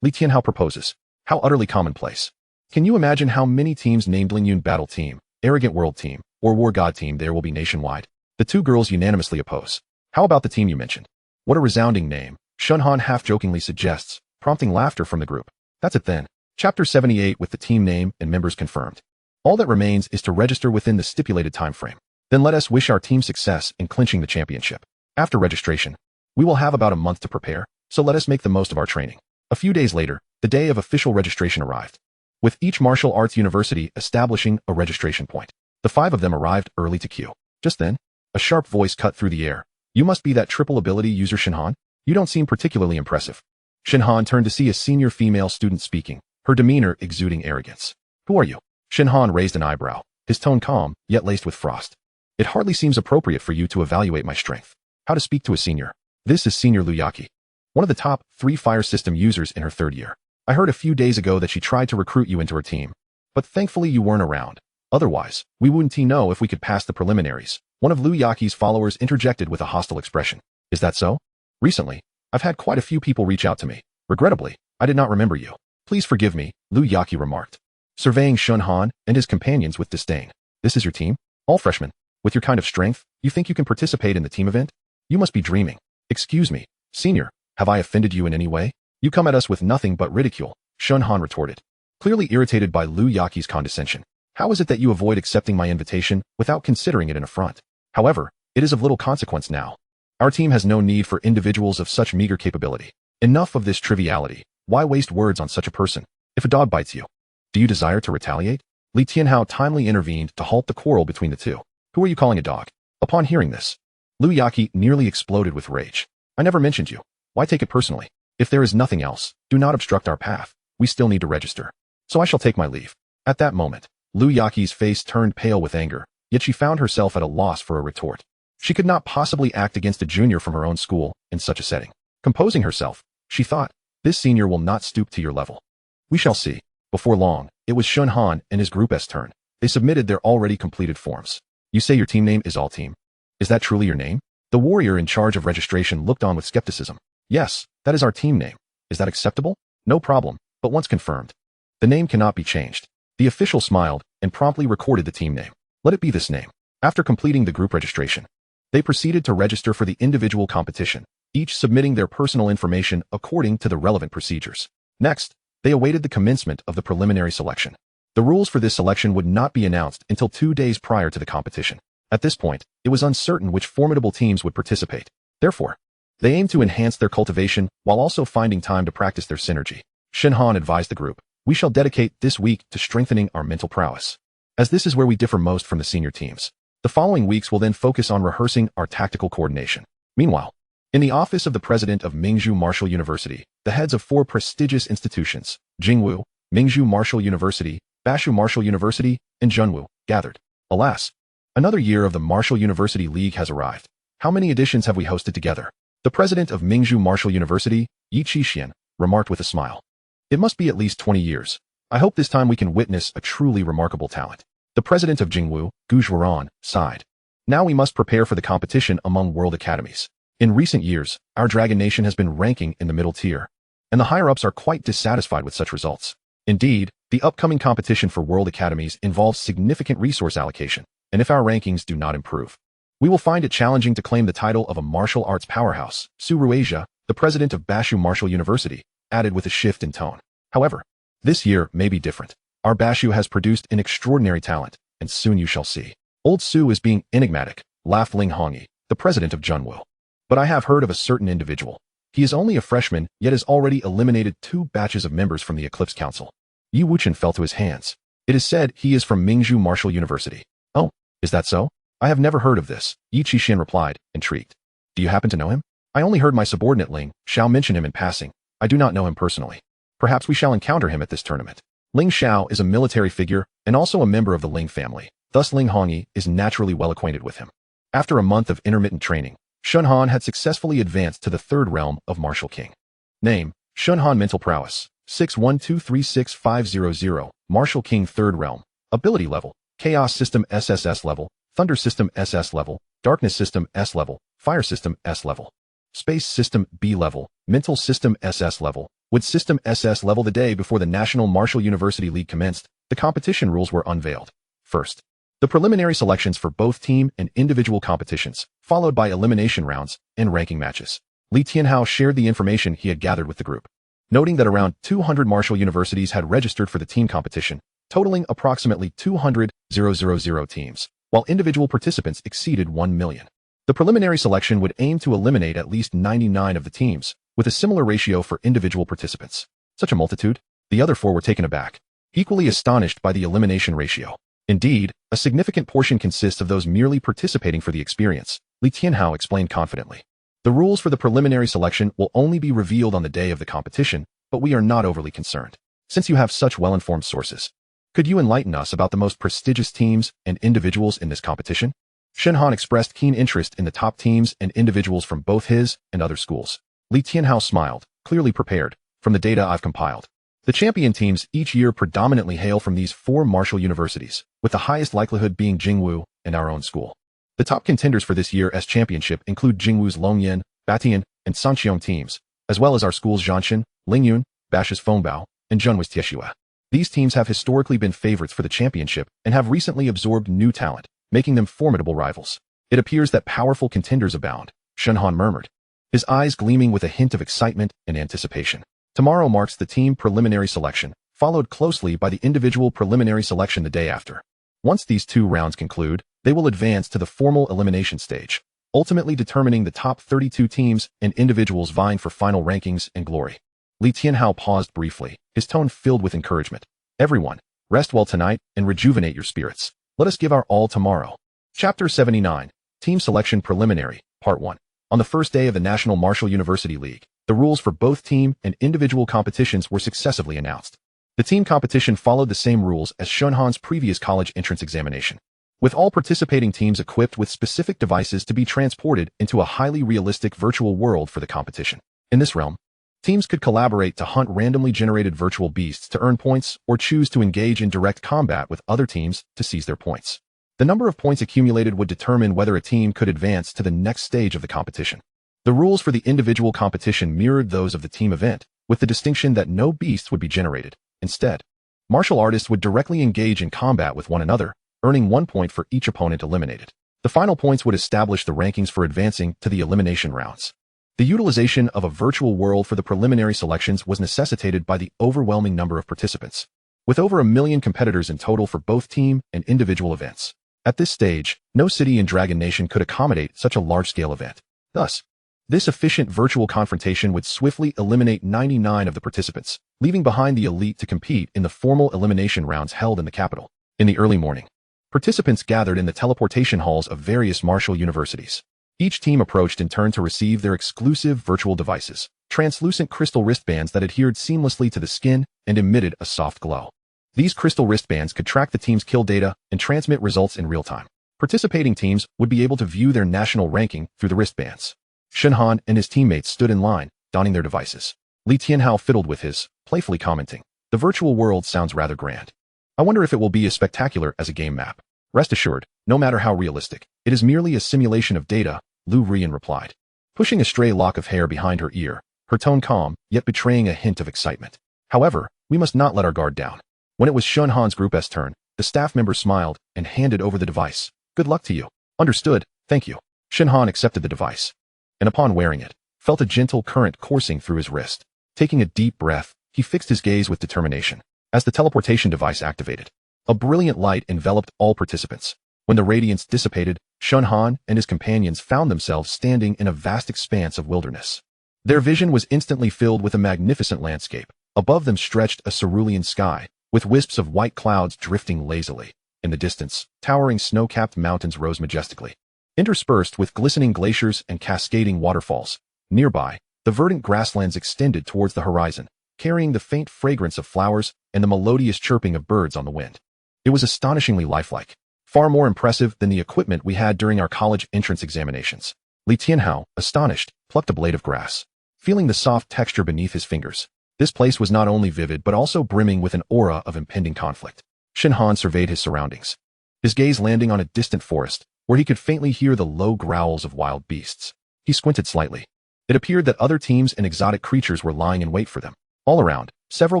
Li Tianhao proposes. How utterly commonplace. Can you imagine how many teams named Lingyun Battle Team, Arrogant World Team, or War God Team there will be nationwide? The two girls unanimously oppose. How about the team you mentioned? What a resounding name, Shen Han half-jokingly suggests, prompting laughter from the group. That's it then. Chapter 78 with the team name and members confirmed. All that remains is to register within the stipulated time frame. Then let us wish our team success in clinching the championship. After registration, we will have about a month to prepare, so let us make the most of our training. A few days later, the day of official registration arrived, with each martial arts university establishing a registration point. The 5 of them arrived early to queue. Just then, a sharp voice cut through the air. You must be that triple ability user Shen Han? You don't seem particularly impressive. Shen Han turned to see a senior female student speaking, her demeanor exuding arrogance. Who are you? Shen Han raised an eyebrow, his tone calm, yet laced with frost. It hardly seems appropriate for you to evaluate my strength. How to speak to a senior? This is Senior Luyaki, one of the top 3 fire system users in her 3rd year. I heard a few days ago that she tried to recruit you into her team, but thankfully you weren't around. Otherwise, we wouldn't know if we could pass the preliminaries. One of Luyaki's followers interjected with a hostile expression. Is that so? Recently, I've had quite a few people reach out to me. Regrettably, I did not remember you. Please forgive me, Luyaki remarked, surveying Shen Han and his companions with disdain. This is your team? All freshmen? With your kind of strength, you think you can participate in the team event? You must be dreaming. Excuse me, Senior, have I offended you in any way? You come at us with nothing but ridicule, Shen Han retorted, clearly irritated by Luyaki's condescension. How is it that you avoid accepting my invitation without considering it an affront? However, it is of little consequence now. Our team has no need for individuals of such meager capability. Enough of this triviality. Why waste words on such a person? If a dog bites you, do you desire to retaliate? Li Tianhao timely intervened to halt the quarrel between the two. Who are you calling a dog? Upon hearing this, Luyaki nearly exploded with rage. I never mentioned you. Why take it personally? If there is nothing else, do not obstruct our path. We still need to register. So I shall take my leave. At that moment, Luyaki's face turned pale with anger, yet she found herself at a loss for a retort. She could not possibly act against a junior from her own school in such a setting. Composing herself, she thought, this senior will not stoop to your level. We shall see. Before long, it was Shen Han and his group's turn. They submitted their already completed forms. You say your team name is All Team. Is that truly your name? The warrior in charge of registration looked on with skepticism. Yes, that is our team name. Is that acceptable? No problem, but once confirmed, the name cannot be changed. The official smiled and promptly recorded the team name. Let it be this name. After completing the group registration, they proceeded to register for the individual competition, each submitting their personal information according to the relevant procedures. Next, they awaited the commencement of the preliminary selection. The rules for this selection would not be announced until 2 days prior to the competition. At this point, it was uncertain which formidable teams would participate. Therefore, they aimed to enhance their cultivation while also finding time to practice their synergy. Shen Han advised the group, we shall dedicate this week to strengthening our mental prowess, as this is where we differ most from the senior teams. The following weeks will then focus on rehearsing our tactical coordination. Meanwhile, in the office of the president of Mingzhu Martial University, the heads of 4 prestigious institutions, Jingwu, Mingzhu Martial University, Bashu Martial University, and Zhenwu, gathered. Alas, another year of the Martial University League has arrived. How many editions have we hosted together? The president of Mingzhu Martial University, Yi Qixian, remarked with a smile. It must be at least 20 years. I hope this time we can witness a truly remarkable talent. The president of Jingwu, Gu Zhuaran, sighed. Now we must prepare for the competition among world academies. In recent years, our Dragon Nation has been ranking in the middle tier, and the higher-ups are quite dissatisfied with such results. Indeed, the upcoming competition for world academies involves significant resource allocation, and if our rankings do not improve, we will find it challenging to claim the title of a martial arts powerhouse. Su Ruasia, the president of Bashu Martial University, added with a shift in tone. However, this year may be different. Our Bashu has produced an extraordinary talent, and soon you shall see. Old Su is being enigmatic, laughed Ling Hongyi, the president of Zhenwu. But I have heard of a certain individual. He is only a freshman, yet has already eliminated 2 batches of members from the Eclipse Council. Yi Wuxian fell to his hands. It is said he is from Mingzhu Martial University. Oh, is that so? I have never heard of this, Yi Qixian replied, intrigued. Do you happen to know him? I only heard my subordinate Ling Xiao mention him in passing. I do not know him personally. Perhaps we shall encounter him at this tournament. Ling Xiao is a military figure and also a member of the Ling family. Thus Ling Hongyi is naturally well acquainted with him. After a month of intermittent training, Shen Han had successfully advanced to the 3rd realm of Martial King. Name, Shen Han Mental Prowess, 612365500, Martial King 3rd realm. Ability level, Chaos System SSS-level, Thunder System SS-level, Darkness System S-level, Fire System S-level, Space System B-level, Mental System SS-level. With System SS-level the day before the National Martial University League commenced, the competition rules were unveiled. First, the preliminary selections for both team and individual competitions, followed by elimination rounds and ranking matches. Li Tianhao shared the information he had gathered with the group, noting that around 200 martial universities had registered for the team competition, totaling approximately 200,000 teams, while individual participants exceeded 1 million. The preliminary selection would aim to eliminate at least 99 of the teams, with a similar ratio for individual participants. Such a multitude? The other 4 were taken aback, equally astonished by the elimination ratio. Indeed, a significant portion consists of those merely participating for the experience, Li Tianhao explained confidently. The rules for the preliminary selection will only be revealed on the day of the competition, but we are not overly concerned. Since you have such well-informed sources, could you enlighten us about the most prestigious teams and individuals in this competition? Shen Han expressed keen interest in the top teams and individuals from both his and other schools. Li Tianhao smiled, clearly prepared, from the data I've compiled. The champion teams each year predominantly hail from these 4 martial universities, with the highest likelihood being Jingwu and our own school. The top contenders for this year's championship include Jingwu's Longyan, Batian, and Sanqiong teams, as well as our schools Zhanshan, Lingyun, Bash's Fengbao, and Zhenhui's Tieshua. These teams have historically been favorites for the championship and have recently absorbed new talent, making them formidable rivals. It appears that powerful contenders abound, Shen Han murmured, his eyes gleaming with a hint of excitement and anticipation. Tomorrow marks the team preliminary selection, followed closely by the individual preliminary selection the day after. Once these 2 rounds conclude, they will advance to the formal elimination stage, ultimately determining the top 32 teams and individuals vying for final rankings and glory. Li Tianhao paused briefly, his tone filled with encouragement. Everyone, rest well tonight and rejuvenate your spirits. Let us give our all tomorrow. Chapter 79, Team Selection Preliminary, Part 1. On the first day of the National Martial University League, the rules for both team and individual competitions were successively announced. The team competition followed the same rules as Shen Han's previous college entrance examination, with all participating teams equipped with specific devices to be transported into a highly realistic virtual world for the competition. In this realm, teams could collaborate to hunt randomly generated virtual beasts to earn points or choose to engage in direct combat with other teams to seize their points. The number of points accumulated would determine whether a team could advance to the next stage of the competition. The rules for the individual competition mirrored those of the team event, with the distinction that no beasts would be generated. Instead, martial artists would directly engage in combat with one another, earning 1 point for each opponent eliminated. The final points would establish the rankings for advancing to the elimination rounds. The utilization of a virtual world for the preliminary selections was necessitated by the overwhelming number of participants, with over 1 million competitors in total for both team and individual events. At this stage, no city in Dragon Nation could accommodate such a large-scale event. Thus, this efficient virtual confrontation would swiftly eliminate 99 of the participants, leaving behind the elite to compete in the formal elimination rounds held in the capital. In the early morning, participants gathered in the teleportation halls of various martial universities. Each team approached in turn to receive their exclusive virtual devices, translucent crystal wristbands that adhered seamlessly to the skin and emitted a soft glow. These crystal wristbands could track the team's kill data and transmit results in real time. Participating teams would be able to view their national ranking through the wristbands. Shen Han and his teammates stood in line, donning their devices. Li Tianhao fiddled with his, playfully commenting, "The virtual world sounds rather grand. I wonder if it will be as spectacular as a game map." "Rest assured, no matter how realistic, it is merely a simulation of data," Lu Rian replied, pushing a stray lock of hair behind her ear, her tone calm, yet betraying a hint of excitement. "However, we must not let our guard down." When it was Shen Han's group's turn, the staff member smiled and handed over the device. "Good luck to you." "Understood, thank you." Shen Han accepted the device, and upon wearing it, felt a gentle current coursing through his wrist. Taking a deep breath, he fixed his gaze with determination. As the teleportation device activated, a brilliant light enveloped all participants. When the radiance dissipated, Shen Han and his companions found themselves standing in a vast expanse of wilderness. Their vision was instantly filled with a magnificent landscape. Above them stretched a cerulean sky, with wisps of white clouds drifting lazily. In the distance, towering snow-capped mountains rose majestically, interspersed with glistening glaciers and cascading waterfalls. Nearby, the verdant grasslands extended towards the horizon, carrying the faint fragrance of flowers and the melodious chirping of birds on the wind. It was astonishingly lifelike, far more impressive than the equipment we had during our college entrance examinations. Li Tianhao, astonished, plucked a blade of grass, feeling the soft texture beneath his fingers. This place was not only vivid but also brimming with an aura of impending conflict. Shen Han surveyed his surroundings, his gaze landing on a distant forest, where he could faintly hear the low growls of wild beasts. He squinted slightly. It appeared that other teams and exotic creatures were lying in wait for them. All around, several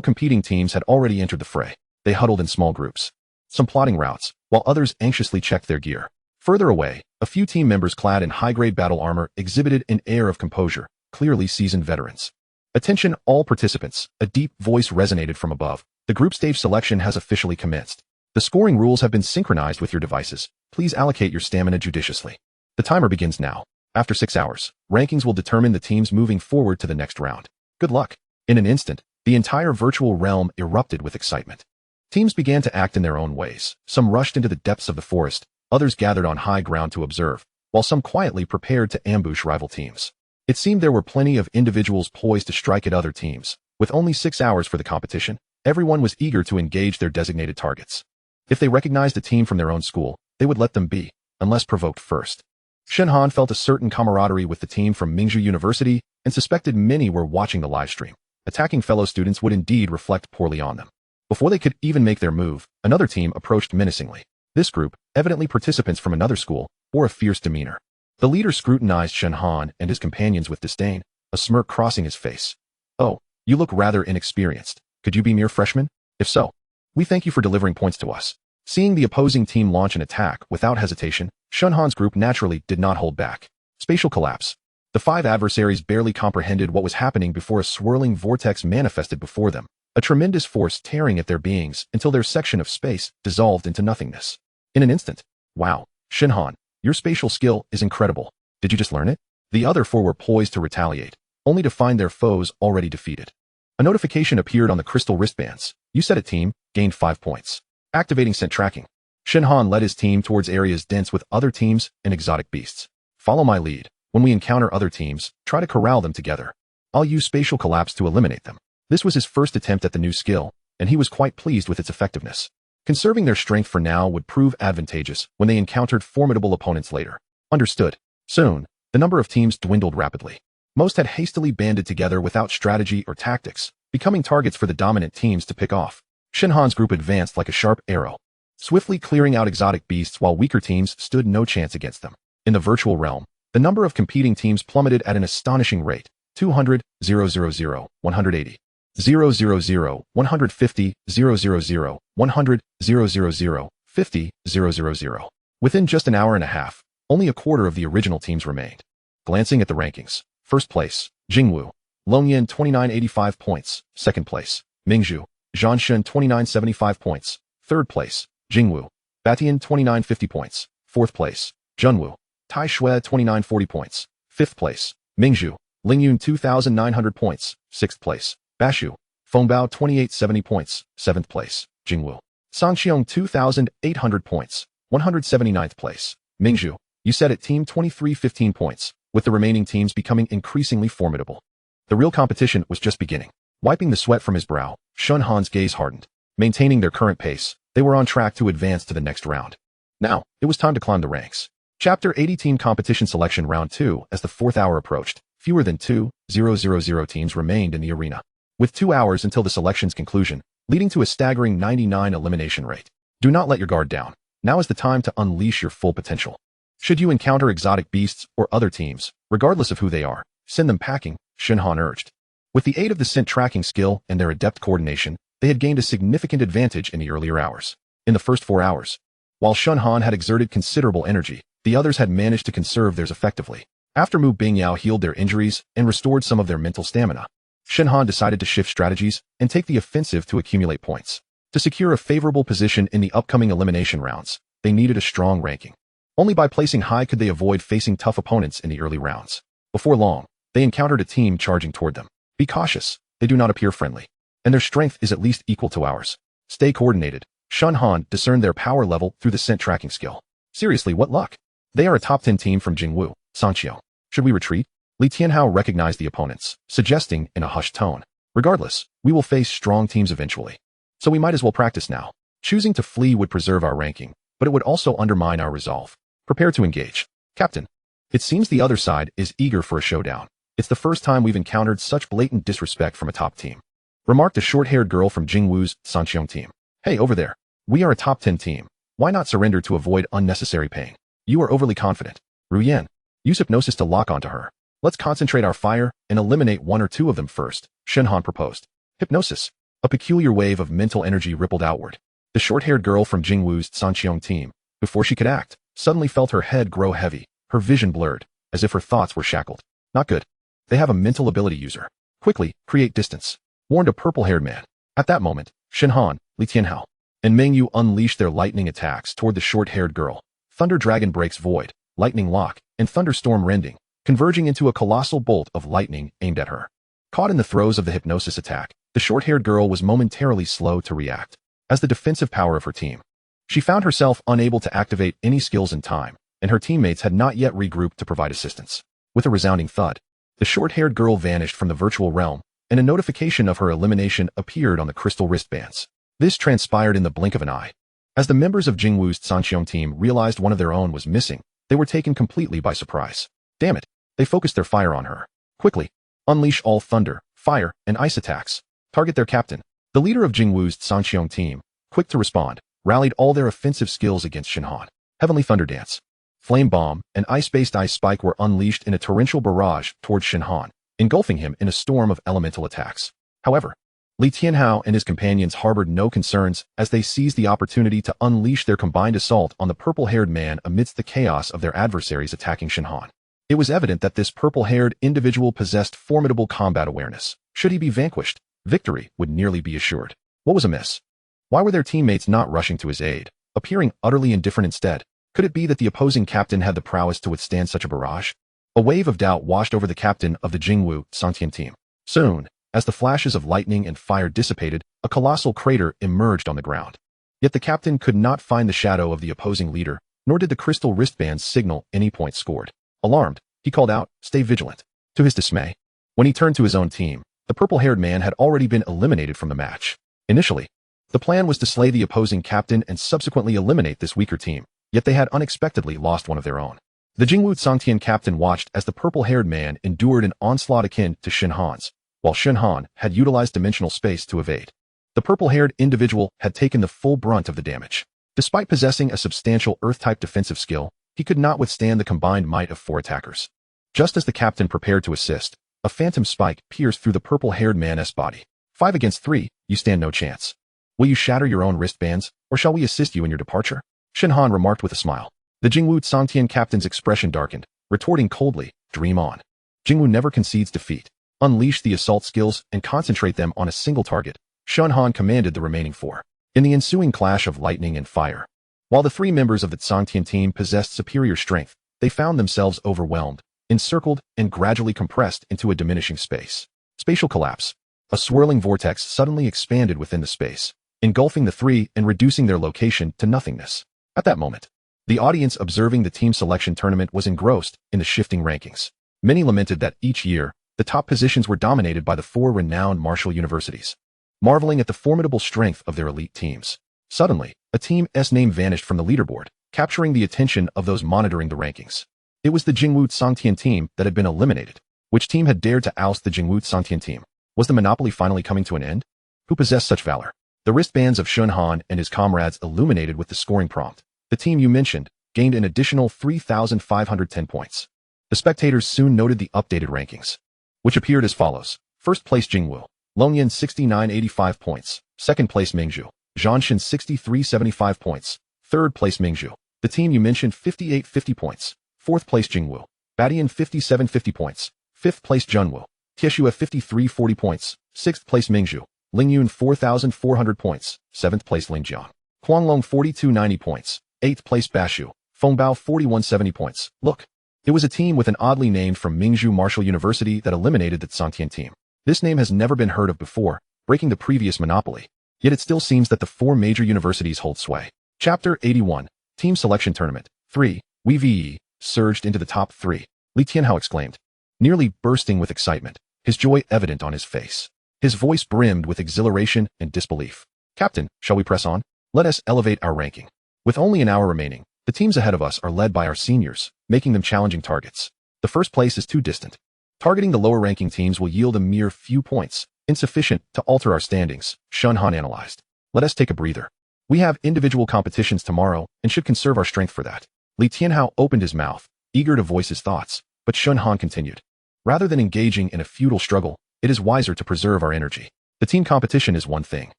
competing teams had already entered the fray. They huddled in small groups, some plotting routes, while others anxiously checked their gear. Further away, a few team members clad in high-grade battle armor exhibited an air of composure, clearly seasoned veterans. "Attention all participants," a deep voice resonated from above. "The group stage selection has officially commenced. The scoring rules have been synchronized with your devices. Please allocate your stamina judiciously. The timer begins now. After 6 hours, rankings will determine the teams moving forward to the next round. Good luck." In an instant, the entire virtual realm erupted with excitement. Teams began to act in their own ways. Some rushed into the depths of the forest, others gathered on high ground to observe, while some quietly prepared to ambush rival teams. It seemed there were plenty of individuals poised to strike at other teams. With only 6 hours for the competition, everyone was eager to engage their designated targets. If they recognized a team from their own school, they would let them be. unless provoked first. Shen Han felt a certain camaraderie with the team from Mingzhu University and suspected many were watching the livestream. Attacking fellow students would indeed reflect poorly on them. Before they could even make their move, another team approached menacingly. This group, evidently participants from another school, bore a fierce demeanor. The leader scrutinized Shen Han and his companions with disdain, a smirk crossing his face. "Oh, you look rather inexperienced. Could you be mere freshmen? If so, we thank you for delivering points to us." Seeing the opposing team launch an attack without hesitation, Shen Han's group naturally did not hold back. Spatial collapse. The 5 adversaries barely comprehended what was happening before a swirling vortex manifested before them, a tremendous force tearing at their beings until their section of space dissolved into nothingness. In an instant. Wow, Shen Han, your spatial skill is incredible. Did you just learn it? The other 4 were poised to retaliate, only to find their foes already defeated. A notification appeared on the crystal wristbands. You said it, team, gained 5 points. Activating scent tracking. Shen Han led his team towards areas dense with other teams and exotic beasts. Follow my lead. When we encounter other teams, try to corral them together. I'll use spatial collapse to eliminate them. This was his first attempt at the new skill, and he was quite pleased with its effectiveness. Conserving their strength for now would prove advantageous when they encountered formidable opponents later. Understood. Soon, the number of teams dwindled rapidly. Most had hastily banded together without strategy or tactics, becoming targets for the dominant teams to pick off. Shen Han's group advanced like a sharp arrow, swiftly clearing out exotic beasts while weaker teams stood no chance against them. In the virtual realm, the number of competing teams plummeted at an astonishing rate. 200, 000, 180. 000, 150, 000, 100, 000, 50, 000. Within just an hour and a half, only a quarter of the original teams remained. Glancing at the rankings. First place, Jingwu, Longyan 2985 points. Second place, Mingzhu, Zhanshen 2975 points. Third place, Jingwu, Batian 2950 points. Fourth place, Junwu, Tai Shui 2940 points. Fifth place, Mingzhu, Lingyun 2900 points. Sixth place, Bashu, Fengbao 2870 points. Seventh place, Jingwu, Sanqiong 2800 points. 179th place, Mingzhu, you said it, team 2315 points, with the remaining teams becoming increasingly formidable. The real competition was just beginning. Wiping the sweat from his brow, Shen Han's gaze hardened. Maintaining their current pace, they were on track to advance to the next round. Now, it was time to climb the ranks. Chapter 80 Team Competition Selection Round 2. As the 4th hour approached, fewer than 2,000 teams remained in the arena, with 2 hours until the selection's conclusion, leading to a staggering 99 elimination rate. Do not let your guard down. Now is the time to unleash your full potential. Should you encounter exotic beasts or other teams, regardless of who they are, send them packing, Shen Han urged. With the aid of the scent tracking skill and their adept coordination, they had gained a significant advantage in the earlier hours. In the first 4 hours, while Shen Han had exerted considerable energy, the others had managed to conserve theirs effectively. After Mu Bingyao healed their injuries and restored some of their mental stamina, Shen Han decided to shift strategies and take the offensive to accumulate points. To secure a favorable position in the upcoming elimination rounds, they needed a strong ranking. Only by placing high could they avoid facing tough opponents in the early rounds. Before long, they encountered a team charging toward them. Be cautious, they do not appear friendly, and their strength is at least equal to ours. Stay coordinated. Shen Han discerned their power level through the scent tracking skill. Seriously, what luck? They are a top 10 team from Jingwu, Sanqiao. Should we retreat? Li Tianhao recognized the opponents, suggesting in a hushed tone. Regardless, we will face strong teams eventually. So we might as well practice now. Choosing to flee would preserve our ranking, but it would also undermine our resolve. Prepare to engage. Captain. It seems the other side is eager for a showdown. It's the first time we've encountered such blatant disrespect from a top team. Remarked a short-haired girl from Jingwu's Sanqiong team. Hey, over there. We are a top 10 team. Why not surrender to avoid unnecessary pain? You are overly confident. Ruyan. Use hypnosis to lock onto her. Let's concentrate our fire and eliminate 1 or 2 of them first, Shen Han proposed. Hypnosis. A peculiar wave of mental energy rippled outward. The short-haired girl from Jingwu's Sanqiong team, before she could act, suddenly felt her head grow heavy, her vision blurred, as if her thoughts were shackled. Not good. They have a mental ability user. Quickly, create distance, warned a purple-haired man. At that moment, Shen Han, Li Tianhao, and Meng Yu unleashed their lightning attacks toward the short-haired girl. Thunder Dragon breaks void, lightning lock, and thunderstorm rending, converging into a colossal bolt of lightning aimed at her. Caught in the throes of the hypnosis attack, the short-haired girl was momentarily slow to react. As the defensive power of her team, she found herself unable to activate any skills in time, and her teammates had not yet regrouped to provide assistance. With a resounding thud, the short-haired girl vanished from the virtual realm, and a notification of her elimination appeared on the crystal wristbands. This transpired in the blink of an eye. As the members of Jingwu's Sanqiong team realized one of their own was missing, they were taken completely by surprise. Damn it, they focused their fire on her. Quickly, unleash all thunder, fire, and ice attacks. Target their captain. The leader of Jingwu's Sanqiong team, quick to respond, rallied all their offensive skills against Shen Han. Heavenly Thunder Dance, Flame Bomb, and Ice-based Ice Spike were unleashed in a torrential barrage towards Shen Han, engulfing him in a storm of elemental attacks. However, Li Tianhao and his companions harbored no concerns as they seized the opportunity to unleash their combined assault on the purple-haired man amidst the chaos of their adversaries attacking Shen Han. It was evident that this purple-haired individual possessed formidable combat awareness. Should he be vanquished, victory would nearly be assured. What was amiss? Why were their teammates not rushing to his aid, appearing utterly indifferent instead? Could it be that the opposing captain had the prowess to withstand such a barrage? A wave of doubt washed over the captain of the Jingwu Sanqian team. Soon, as the flashes of lightning and fire dissipated, a colossal crater emerged on the ground. Yet the captain could not find the shadow of the opposing leader, nor did the crystal wristbands signal any point scored. Alarmed, he called out, "Stay vigilant." To his dismay, when he turned to his own team, the purple-haired man had already been eliminated from the match. Initially, the plan was to slay the opposing captain and subsequently eliminate this weaker team, yet they had unexpectedly lost one of their own. The Jingwu Sanqian captain watched as the purple-haired man endured an onslaught akin to Shen Han's, while Shen Han had utilized dimensional space to evade. The purple-haired individual had taken the full brunt of the damage. Despite possessing a substantial Earth-type defensive skill, he could not withstand the combined might of 4 attackers. Just as the captain prepared to assist, a phantom spike pierced through the purple-haired man's body. 5 against 3, you stand no chance. Will you shatter your own wristbands, or shall we assist you in your departure? Shen Han remarked with a smile. The Jingwu Sanqian captain's expression darkened, retorting coldly, "Dream on. Jingwu never concedes defeat. Unleash the assault skills and concentrate them on a single target." Shen Han commanded the remaining 4. In the ensuing clash of lightning and fire, while the 3 members of the Sanqian team possessed superior strength, they found themselves overwhelmed, encircled, and gradually compressed into a diminishing space. Spatial collapse. A swirling vortex suddenly expanded within the space, engulfing the 3 and reducing their location to nothingness. At that moment, the audience observing the team selection tournament was engrossed in the shifting rankings. Many lamented that each year, the top positions were dominated by the 4 renowned martial universities, marveling at the formidable strength of their elite teams. Suddenly, a team's name vanished from the leaderboard, capturing the attention of those monitoring the rankings. It was the Jingwu Sanqian team that had been eliminated. Which team had dared to oust the Jingwu Sanqian team? Was the monopoly finally coming to an end? Who possessed such valor? The wristbands of Shen Han and his comrades illuminated with the scoring prompt. The team you mentioned gained an additional 3,510 points. The spectators soon noted the updated rankings, which appeared as follows. First place Jingwu, Longyan 6985 points. Second place Mingzhu, Zhanshan 6375 points. Third place Mingzhu, the team you mentioned 5850 points. Fourth place Jingwu, Badian 5750 points. Fifth place Junwu, Tieshua 5340 points. Sixth place Mingzhu, Lingyun 4400 points. Seventh place Lingjiang, Huanglong 4290 points. Eighth place Bashu, Fengbao 4170 points. Look, it was a team with an oddly named from Mingzhu Martial University that eliminated the Sanqian team. This name has never been heard of before, breaking the previous monopoly. Yet it still seems that the 4 major universities hold sway. Chapter 81, Team Selection Tournament. 3. We surged into the top 3. Li Tianhao exclaimed, nearly bursting with excitement, his joy evident on his face. His voice brimmed with exhilaration and disbelief. Captain, shall we press on? Let us elevate our ranking. With only an hour remaining, the teams ahead of us are led by our seniors, making them challenging targets. The first place is too distant. Targeting the lower-ranking teams will yield a mere few points, insufficient to alter our standings, Shen Han analyzed. Let us take a breather. We have individual competitions tomorrow and should conserve our strength for that. Li Tianhao opened his mouth, eager to voice his thoughts, but Shen Han continued. Rather than engaging in a futile struggle, it is wiser to preserve our energy. The team competition is one thing,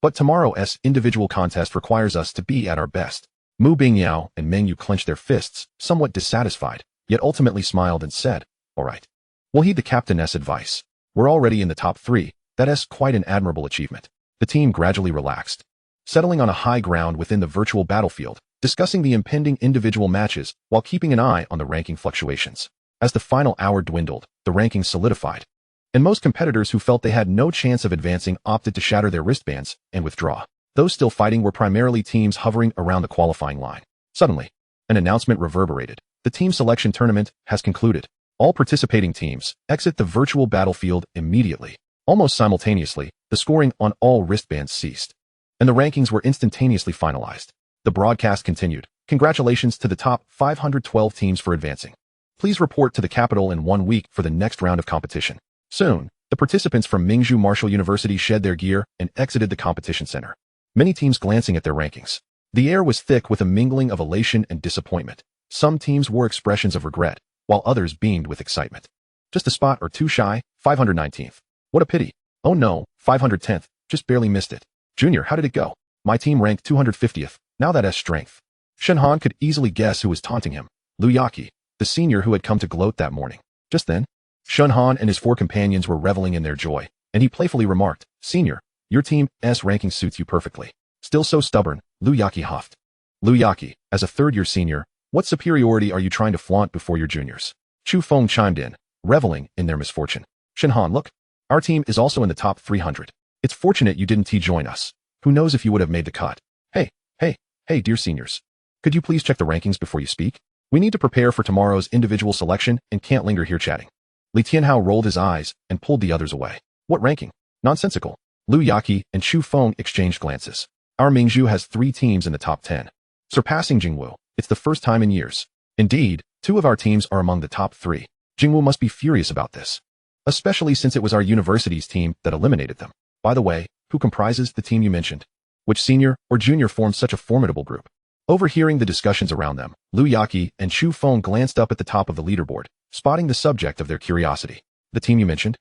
but tomorrow's individual contest requires us to be at our best. Mu Bingyao and Meng Yu clenched their fists, somewhat dissatisfied, yet ultimately smiled and said, "All right. We'll heed the captain's advice. We're already in the top 3. That's quite an admirable achievement." The team gradually relaxed, settling on a high ground within the virtual battlefield, discussing the impending individual matches while keeping an eye on the ranking fluctuations. As the final hour dwindled, the rankings solidified, and most competitors who felt they had no chance of advancing opted to shatter their wristbands and withdraw. Those still fighting were primarily teams hovering around the qualifying line. Suddenly, an announcement reverberated. The team selection tournament has concluded. All participating teams exit the virtual battlefield immediately. Almost simultaneously, the scoring on all wristbands ceased, and the rankings were instantaneously finalized. The broadcast continued. Congratulations to the top 512 teams for advancing. Please report to the capital in 1 week for the next round of competition. Soon, the participants from Mingzhu Martial University shed their gear and exited the competition center. Many teams glancing at their rankings. The air was thick with a mingling of elation and disappointment. Some teams wore expressions of regret, while others beamed with excitement. Just a spot or two shy, 519th. What a pity. Oh no, 510th, just barely missed it. Junior, how did it go? My team ranked 250th, now that has strength. Shen Han could easily guess who was taunting him. Liu Yaqi, the senior who had come to gloat that morning. Just then, Shen Han and his 4 companions were reveling in their joy, and he playfully remarked, Senior, your team's ranking suits you perfectly. Still so stubborn, Liu Yaqi huffed. Liu Yaqi, as a third-year senior, what superiority are you trying to flaunt before your juniors? Chu Feng chimed in, reveling in their misfortune. Shen Han, look, our team is also in the top 300. It's fortunate you didn't join us. Who knows if you would have made the cut. Hey, dear seniors. Could you please check the rankings before you speak? We need to prepare for tomorrow's individual selection and can't linger here chatting. Li Tianhao rolled his eyes and pulled the others away. What ranking? Nonsensical. Liu Yaqi and Chu Feng exchanged glances. Our Mingzhu has 3 teams in the top 10. Surpassing Jingwu, it's the first time in years. Indeed, 2 of our teams are among the top 3. Jingwu must be furious about this. Especially since it was our university's team that eliminated them. By the way, who comprises the team you mentioned? Which senior or junior formed such a formidable group? Overhearing the discussions around them, Liu Yaqi and Chu Feng glanced up at the top of the leaderboard, spotting the subject of their curiosity. The team you mentioned?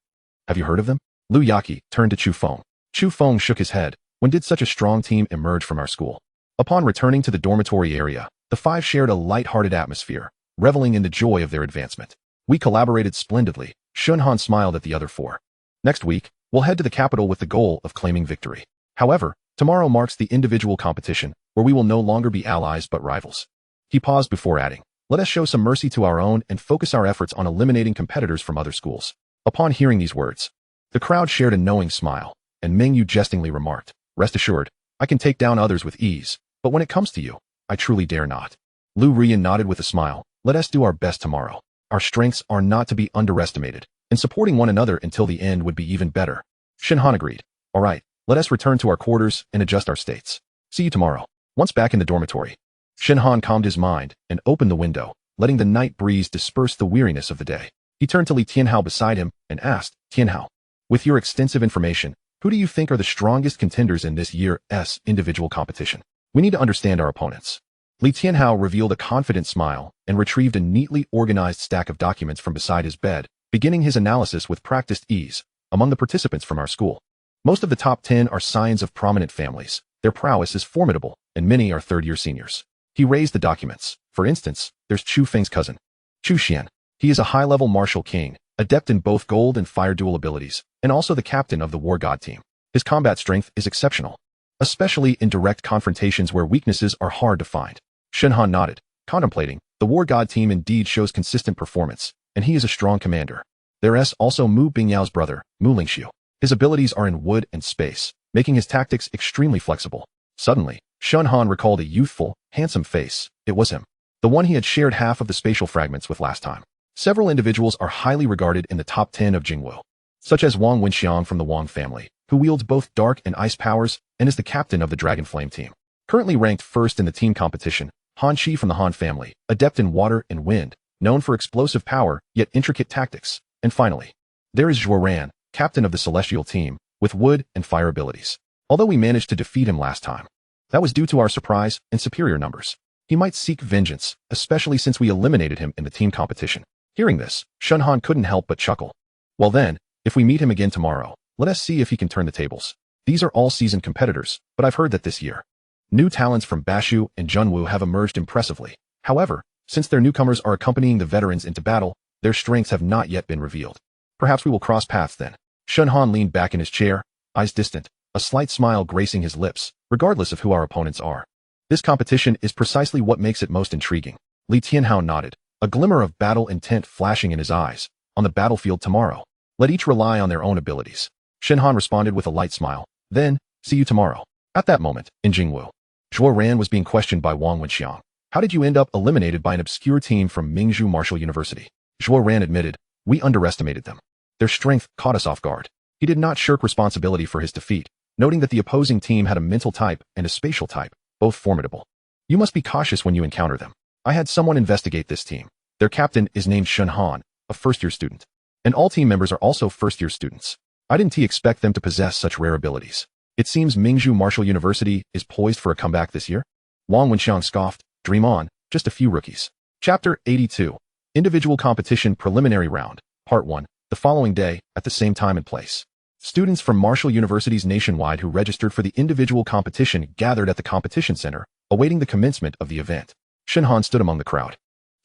Have you heard of them? Liu Yaqi turned to Chu Feng. Chu Feng shook his head. When did such a strong team emerge from our school? Upon returning to the dormitory area, the 5 shared a light-hearted atmosphere, reveling in the joy of their advancement. We collaborated splendidly. Shen Han smiled at the other 4. Next week, we'll head to the capital with the goal of claiming victory. However, tomorrow marks the individual competition, where we will no longer be allies but rivals. He paused before adding, let us show some mercy to our own and focus our efforts on eliminating competitors from other schools. Upon hearing these words, the crowd shared a knowing smile, and Mingyu jestingly remarked, rest assured, I can take down others with ease, but when it comes to you, I truly dare not. Lu Rian nodded with a smile, let us do our best tomorrow. Our strengths are not to be underestimated, and supporting one another until the end would be even better. Shen Han agreed. All right, let us return to our quarters and adjust our states. See you tomorrow. Once back in the dormitory, Shen Han calmed his mind and opened the window, letting the night breeze disperse the weariness of the day. He turned to Li Tianhao beside him and asked, Tianhao, with your extensive information, who do you think are the strongest contenders in this year's individual competition? We need to understand our opponents. Li Tianhao revealed a confident smile and retrieved a neatly organized stack of documents from beside his bed, beginning his analysis with practiced ease. Among the participants from our school, most of the top 10 are scions of prominent families. Their prowess is formidable, and many are third-year seniors. He raised the documents. For instance, there's Chu Feng's cousin, Chu Xian. He is a high-level martial king, adept in both gold and fire duel abilities, and also the captain of the war god team. His combat strength is exceptional, especially in direct confrontations where weaknesses are hard to find. Shen Han nodded, contemplating. The war god team indeed shows consistent performance, and he is a strong commander. There's also Mu Bingyao's brother, Mu Lingxiu. His abilities are in wood and space, making his tactics extremely flexible. Suddenly, Shen Han recalled a youthful, handsome face. It was him. The one he had shared half of the spatial fragments with last time. Several individuals are highly regarded in the top 10 of Jingwu, such as Wang Wenxiang from the Wang family, who wields both dark and ice powers and is the captain of the Dragon Flame team. Currently ranked first in the team competition, Han Qi from the Han family, adept in water and wind, known for explosive power, yet intricate tactics. And finally, there is Zhuo Ran, captain of the Celestial team, with wood and fire abilities. Although we managed to defeat him last time, that was due to our surprise and superior numbers. He might seek vengeance, especially since we eliminated him in the team competition. Hearing this, Shen Han couldn't help but chuckle. Well then, if we meet him again tomorrow, let us see if he can turn the tables. These are all seasoned competitors, but I've heard that this year, new talents from Bashu and Junwu have emerged impressively. However, since their newcomers are accompanying the veterans into battle, their strengths have not yet been revealed. Perhaps we will cross paths then. Shen Han leaned back in his chair, eyes distant, a slight smile gracing his lips, regardless of who our opponents are. This competition is precisely what makes it most intriguing. Li Tianhao nodded, a glimmer of battle intent flashing in his eyes. On the battlefield tomorrow, let each rely on their own abilities. Shen Han responded with a light smile. Then, see you tomorrow. At that moment, in Jingwu, Zhuo Ran was being questioned by Wang Wenxiang. How did you end up eliminated by an obscure team from Mingzhu Martial University? Zhuo Ran admitted, we underestimated them. Their strength caught us off guard. He did not shirk responsibility for his defeat, noting that the opposing team had a mental type and a spatial type, both formidable. You must be cautious when you encounter them. I had someone investigate this team. Their captain is named Shen Han, a first-year student. And all team members are also first-year students. I didn't expect them to possess such rare abilities. It seems Mingzhu Martial University is poised for a comeback this year. Wang Wenxiang scoffed, dream on, just a few rookies. Chapter 82. Individual Competition Preliminary Round, Part 1, the following day, at the same time and place. Students from Martial Universities nationwide who registered for the individual competition gathered at the competition center, awaiting the commencement of the event. Shen Han stood among the crowd,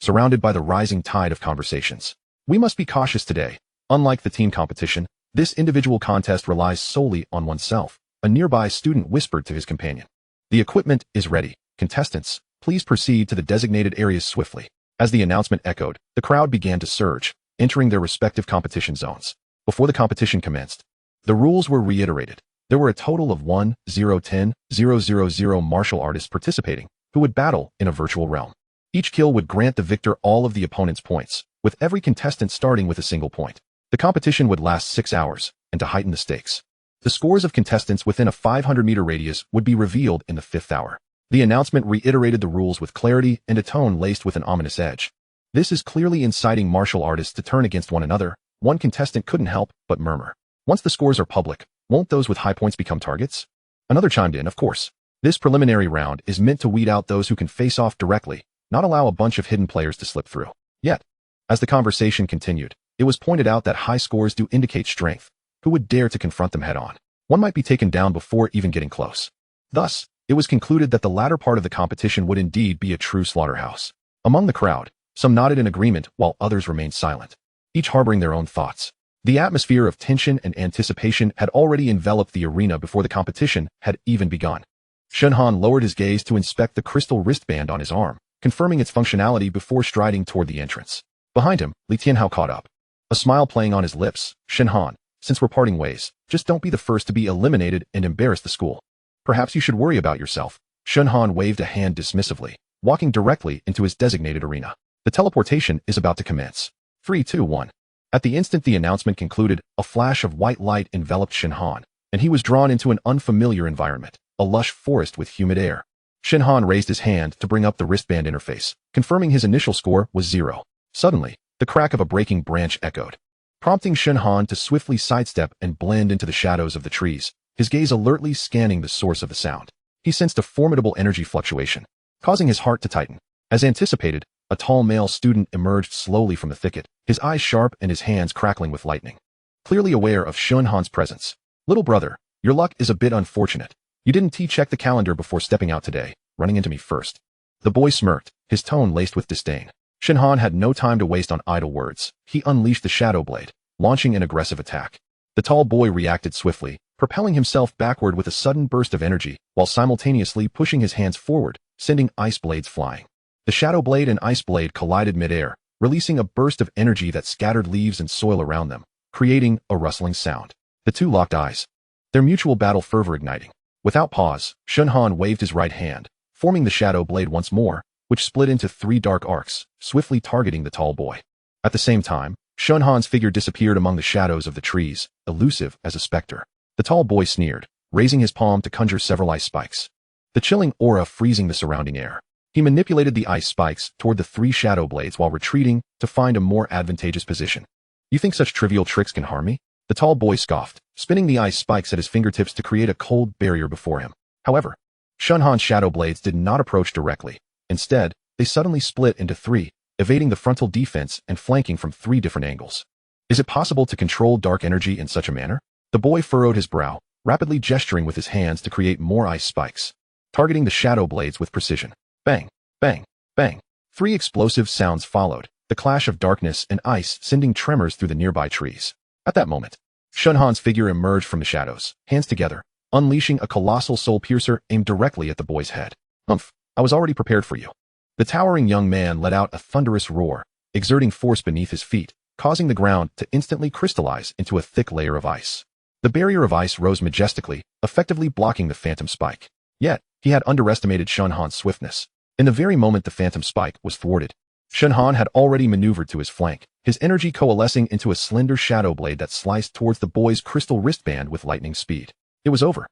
surrounded by the rising tide of conversations. We must be cautious today. Unlike the team competition, this individual contest relies solely on oneself, a nearby student whispered to his companion. The equipment is ready. Contestants, please proceed to the designated areas swiftly. As the announcement echoed, the crowd began to surge, entering their respective competition zones. Before the competition commenced, the rules were reiterated. There were a total of 1,010,000 martial artists participating, who would battle in a virtual realm. Each kill would grant the victor all of the opponent's points, with every contestant starting with a single point. The competition would last 6 hours, and to heighten the stakes, the scores of contestants within a 500-meter radius would be revealed in the 5th hour. The announcement reiterated the rules with clarity and a tone laced with an ominous edge. This is clearly inciting martial artists to turn against one another. One contestant couldn't help but murmur. Once the scores are public, won't those with high points become targets? Another chimed in, of course. This preliminary round is meant to weed out those who can face off directly, not allow a bunch of hidden players to slip through. Yet, as the conversation continued, it was pointed out that high scores do indicate strength. Who would dare to confront them head-on? One might be taken down before even getting close. Thus, it was concluded that the latter part of the competition would indeed be a true slaughterhouse. Among the crowd, some nodded in agreement while others remained silent, each harboring their own thoughts. The atmosphere of tension and anticipation had already enveloped the arena before the competition had even begun. Shen Han lowered his gaze to inspect the crystal wristband on his arm, confirming its functionality before striding toward the entrance. Behind him, Li Tianhao caught up, a smile playing on his lips. Shen Han, since we're parting ways, just don't be the first to be eliminated and embarrass the school. Perhaps you should worry about yourself. Shen Han waved a hand dismissively, walking directly into his designated arena. The teleportation is about to commence. 3, 2, 1. At the instant the announcement concluded, a flash of white light enveloped Shen Han, and he was drawn into an unfamiliar environment, a lush forest with humid air. Shen Han raised his hand to bring up the wristband interface, confirming his initial score was 0. Suddenly, the crack of a breaking branch echoed, prompting Shen Han to swiftly sidestep and blend into the shadows of the trees, his gaze alertly scanning the source of the sound. He sensed a formidable energy fluctuation, causing his heart to tighten. As anticipated, a tall male student emerged slowly from the thicket, his eyes sharp and his hands crackling with lightning. Clearly aware of Shen Han's presence. Little brother, your luck is a bit unfortunate. You didn't check the calendar before stepping out today, running into me first. The boy smirked, his tone laced with disdain. Shen Han had no time to waste on idle words. He unleashed the Shadow Blade, launching an aggressive attack. The tall boy reacted swiftly, propelling himself backward with a sudden burst of energy, while simultaneously pushing his hands forward, sending ice blades flying. The Shadow Blade and Ice Blade collided mid-air, releasing a burst of energy that scattered leaves and soil around them, creating a rustling sound. The two locked eyes, their mutual battle fervor igniting. Without pause, Shen Han waved his right hand, forming the Shadow Blade once more, which split into 3 dark arcs, swiftly targeting the tall boy. At the same time, Shen Han's figure disappeared among the shadows of the trees, elusive as a specter. The tall boy sneered, raising his palm to conjure several ice spikes, the chilling aura freezing the surrounding air. He manipulated the ice spikes toward the 3 shadow blades while retreating to find a more advantageous position. You think such trivial tricks can harm me? The tall boy scoffed, spinning the ice spikes at his fingertips to create a cold barrier before him. However, Shen Han's shadow blades did not approach directly. Instead, they suddenly split into 3, evading the frontal defense and flanking from 3 different angles. Is it possible to control dark energy in such a manner? The boy furrowed his brow, rapidly gesturing with his hands to create more ice spikes, targeting the shadow blades with precision. Bang, bang, bang. 3 explosive sounds followed, the clash of darkness and ice sending tremors through the nearby trees. At that moment, Shen Han's figure emerged from the shadows, hands together, unleashing a colossal soul piercer aimed directly at the boy's head. Humph, I was already prepared for you. The towering young man let out a thunderous roar, exerting force beneath his feet, causing the ground to instantly crystallize into a thick layer of ice. The barrier of ice rose majestically, effectively blocking the phantom spike. Yet, he had underestimated Shen Han's swiftness. In the very moment the phantom spike was thwarted, Shen Han had already maneuvered to his flank, his energy coalescing into a slender shadow blade that sliced towards the boy's crystal wristband with lightning speed. It was over.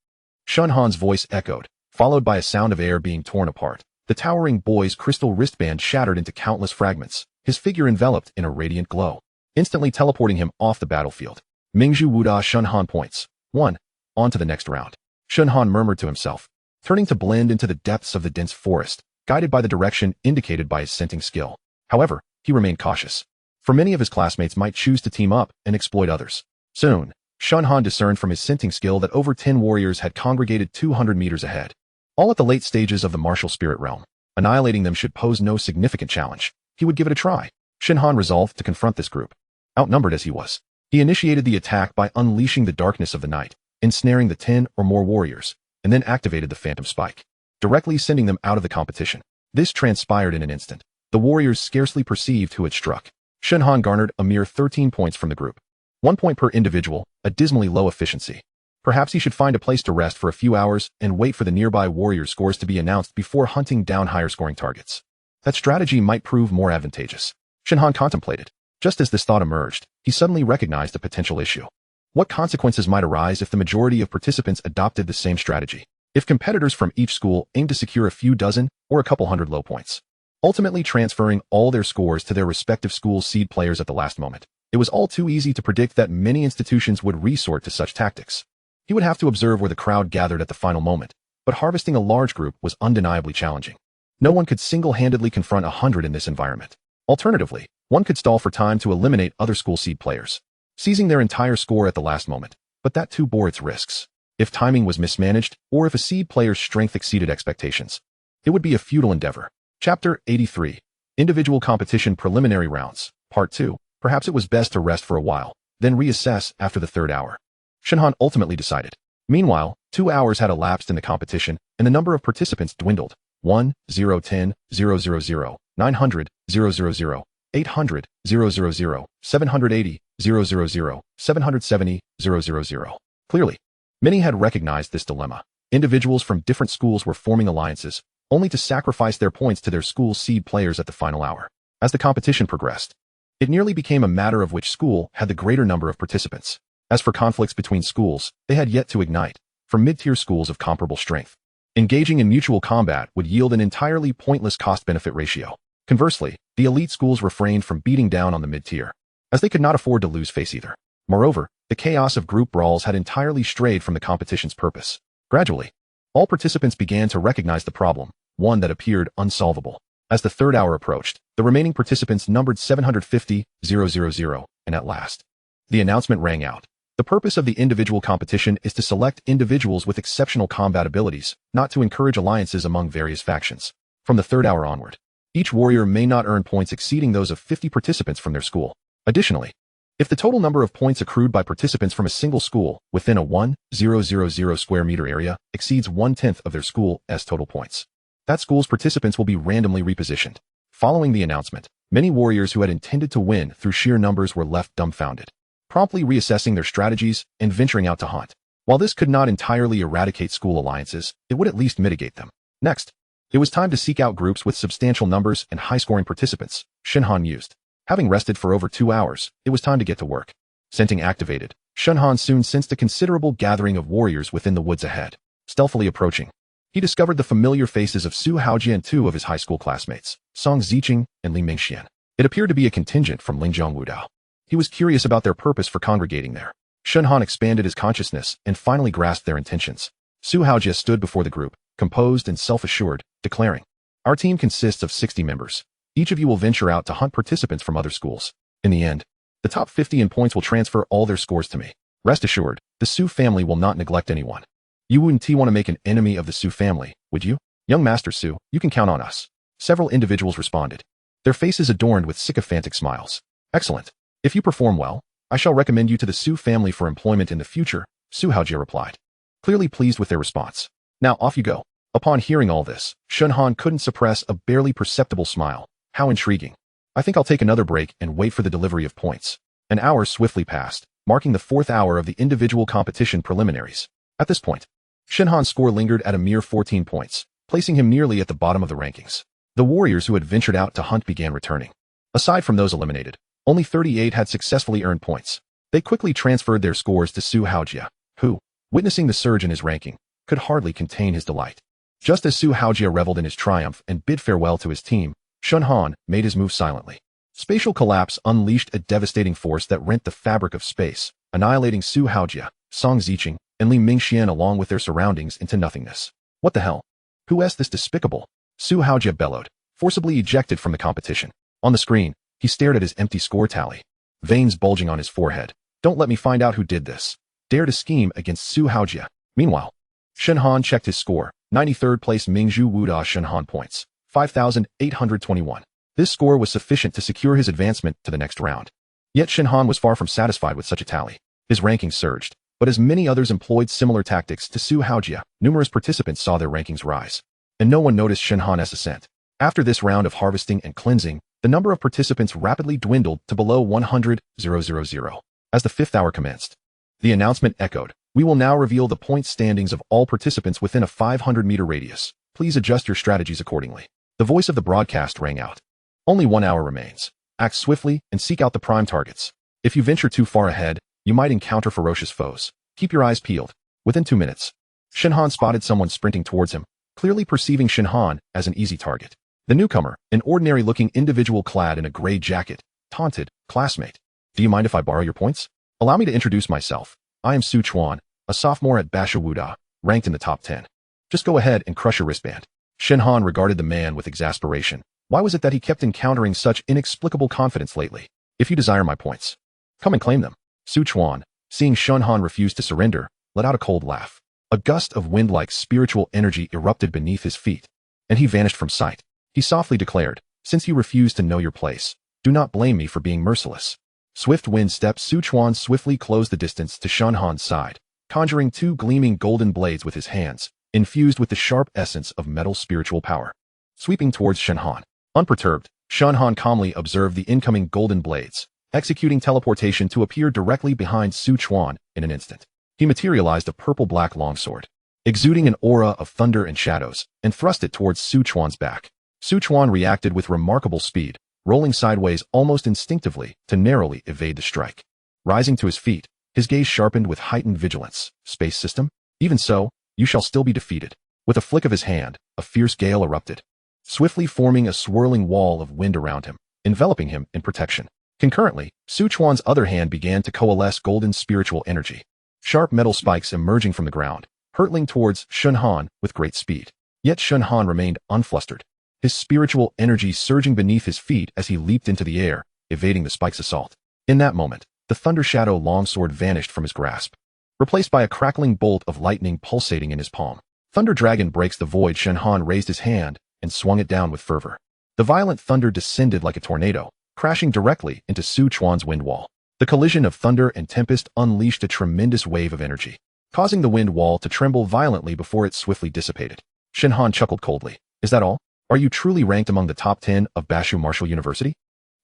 Shen Han's voice echoed, followed by a sound of air being torn apart, The towering boy's crystal wristband shattered into countless fragments, his figure enveloped in a radiant glow, instantly teleporting him off the battlefield. Mingzhu Wuda Shen Han points. 1. On to the next round. Shen Han murmured to himself, turning to blend into the depths of the dense forest, guided by the direction indicated by his scenting skill. However, he remained cautious, for many of his classmates might choose to team up and exploit others. Soon, Shen Han discerned from his scenting skill that over 10 warriors had congregated 200 meters ahead, all at the late stages of the martial spirit realm. Annihilating them should pose no significant challenge. He would give it a try. Shen Han resolved to confront this group. Outnumbered as he was, he initiated the attack by unleashing the darkness of the night, ensnaring the 10 or more warriors, and then activated the phantom spike, directly sending them out of the competition. This transpired in an instant. The warriors scarcely perceived who had struck. Shen Han garnered a mere 13 points from the group. 1 point per individual, a dismally low efficiency. Perhaps he should find a place to rest for a few hours and wait for the nearby warriors' scores to be announced before hunting down higher-scoring targets. That strategy might prove more advantageous. Shen Han contemplated. Just as this thought emerged, he suddenly recognized a potential issue. What consequences might arise if the majority of participants adopted the same strategy? If competitors from each school aimed to secure a few dozen or a couple hundred low points, ultimately transferring all their scores to their respective school's seed players at the last moment. It was all too easy to predict that many institutions would resort to such tactics. He would have to observe where the crowd gathered at the final moment, but harvesting a large group was undeniably challenging. No one could single-handedly confront 100 in this environment. Alternatively, one could stall for time to eliminate other school seed players, seizing their entire score at the last moment, but that too bore its risks. If timing was mismanaged, or if a seed player's strength exceeded expectations, it would be a futile endeavor. Chapter 83. Individual Competition Preliminary Rounds. Part 2. Perhaps it was best to rest for a while, then reassess after the third hour. Shen Han ultimately decided. Meanwhile, 2 hours had elapsed in the competition, and the number of participants dwindled. 1, 0, 10, 0, 0, 0, 900, 0, 0, 0, 800, 0, 0, 0, 780, 0, 0, 0, 770, 0, 0, 0. Clearly, many had recognized this dilemma. Individuals from different schools were forming alliances, only to sacrifice their points to their school's seed players at the final hour. As the competition progressed, it nearly became a matter of which school had the greater number of participants. As for conflicts between schools, they had yet to ignite, for mid-tier schools of comparable strength. Engaging in mutual combat would yield an entirely pointless cost-benefit ratio. Conversely, the elite schools refrained from beating down on the mid-tier, as they could not afford to lose face either. Moreover, the chaos of group brawls had entirely strayed from the competition's purpose. Gradually, all participants began to recognize the problem, one that appeared unsolvable. As the third hour approached, the remaining participants numbered 750, 000, and at last, the announcement rang out. The purpose of the individual competition is to select individuals with exceptional combat abilities, not to encourage alliances among various factions. From the third hour onward, each warrior may not earn points exceeding those of 50 participants from their school. Additionally, if the total number of points accrued by participants from a single school within a 1,000 square meter area exceeds 1/10 of their school's total points, that school's participants will be randomly repositioned. Following the announcement, many warriors who had intended to win through sheer numbers were left dumbfounded, promptly reassessing their strategies and venturing out to hunt. While this could not entirely eradicate school alliances, it would at least mitigate them. Next, it was time to seek out groups with substantial numbers and high-scoring participants. Shen Han mused. Having rested for over 2 hours, it was time to get to work. Scenting activated, Shen Han soon sensed a considerable gathering of warriors within the woods ahead. Stealthily approaching, he discovered the familiar faces of Su Haojie and 2 of his high school classmates, Song Ziqing and Li Mingxian. It appeared to be a contingent from Linjiang Wudao. He was curious about their purpose for congregating there. Shen Han expanded his consciousness and finally grasped their intentions. Su Haojie stood before the group, composed and self-assured, declaring, "Our team consists of 60 members. Each of you will venture out to hunt participants from other schools. In the end, the top 50 in points will transfer all their scores to me. Rest assured, the Su family will not neglect anyone. You wouldn't want to make an enemy of the Su family, would you? Young Master Su, you can count on us." Several individuals responded, their faces adorned with sycophantic smiles. "Excellent. If you perform well, I shall recommend you to the Su family for employment in the future," Su Haojie replied, clearly pleased with their response. "Now off you go." Upon hearing all this, Shen Han couldn't suppress a barely perceptible smile. How intriguing. I think I'll take another break and wait for the delivery of points. An hour swiftly passed, marking the 4th hour of the individual competition preliminaries. At this point, Shen Han's score lingered at a mere 14 points, placing him nearly at the bottom of the rankings. The warriors who had ventured out to hunt began returning. Aside from those eliminated, only 38 had successfully earned points. They quickly transferred their scores to Su Haojie, who, witnessing the surge in his ranking, could hardly contain his delight. Just as Su Haojia reveled in his triumph and bid farewell to his team, Shen Han made his move silently. Spatial collapse unleashed a devastating force that rent the fabric of space, annihilating Su Haojia, Song Ziqing, and Li Mingxian along with their surroundings into nothingness. What the hell? Who is this despicable? Su Haojia bellowed, forcibly ejected from the competition. On the screen, he stared at his empty score tally, veins bulging on his forehead. Don't let me find out who did this. Dare to scheme against Su Haojia. Meanwhile, Shen Han checked his score, 93rd place Mingzhu Wuda Shen Han points, 5,821. This score was sufficient to secure his advancement to the next round. Yet Shen Han was far from satisfied with such a tally. His rankings surged, but as many others employed similar tactics to Su Haojia, numerous participants saw their rankings rise. And no one noticed Shen Han's ascent. After this round of harvesting and cleansing, the number of participants rapidly dwindled to below 100,000. As the 5th hour commenced, the announcement echoed. We will now reveal the point standings of all participants within a 500-meter radius. Please adjust your strategies accordingly. The voice of the broadcast rang out. Only 1 hour remains. Act swiftly and seek out the prime targets. If you venture too far ahead, you might encounter ferocious foes. Keep your eyes peeled. Within 2 minutes, Shen Han spotted someone sprinting towards him, clearly perceiving Shen Han as an easy target. The newcomer, an ordinary-looking individual clad in a gray jacket, taunted, "Classmate, do you mind if I borrow your points? Allow me to introduce myself. I am Su Chuan, a sophomore at Basha Wuda, ranked in the top 10. Just go ahead and crush your wristband." Shen Han regarded the man with exasperation. Why was it that he kept encountering such inexplicable confidence lately? If you desire my points, come and claim them. Su Chuan, seeing Shen Han refuse to surrender, let out a cold laugh. A gust of wind-like spiritual energy erupted beneath his feet, and he vanished from sight. He softly declared, "Since you refuse to know your place, do not blame me for being merciless." Swift wind steps, Su Chuan swiftly closed the distance to Shen Han's side, conjuring 2 gleaming golden blades with his hands, infused with the sharp essence of metal spiritual power. Sweeping towards Shen Han. Unperturbed, Shen Han calmly observed the incoming golden blades, executing teleportation to appear directly behind Su Chuan in an instant. He materialized a purple-black longsword, exuding an aura of thunder and shadows, and thrust it towards Su Chuan's back. Su Chuan reacted with remarkable speed, rolling sideways almost instinctively to narrowly evade the strike. Rising to his feet, his gaze sharpened with heightened vigilance. Space system? Even so, you shall still be defeated. With a flick of his hand, a fierce gale erupted, swiftly forming a swirling wall of wind around him, enveloping him in protection. Concurrently, Su Chuan's other hand began to coalesce golden spiritual energy, sharp metal spikes emerging from the ground, hurtling towards Shen Han with great speed. Yet Shen Han remained unflustered, his spiritual energy surging beneath his feet as he leaped into the air, evading the spike's assault. In that moment, the Thunder Shadow longsword vanished from his grasp, replaced by a crackling bolt of lightning pulsating in his palm. Thunder Dragon breaks the void. Shen Han raised his hand and swung it down with fervor. The violent thunder descended like a tornado, crashing directly into Su Chuan's wind wall. The collision of thunder and tempest unleashed a tremendous wave of energy, causing the wind wall to tremble violently before it swiftly dissipated. Shen Han chuckled coldly. Is that all? Are you truly ranked among the top 10 of Bashu Martial University?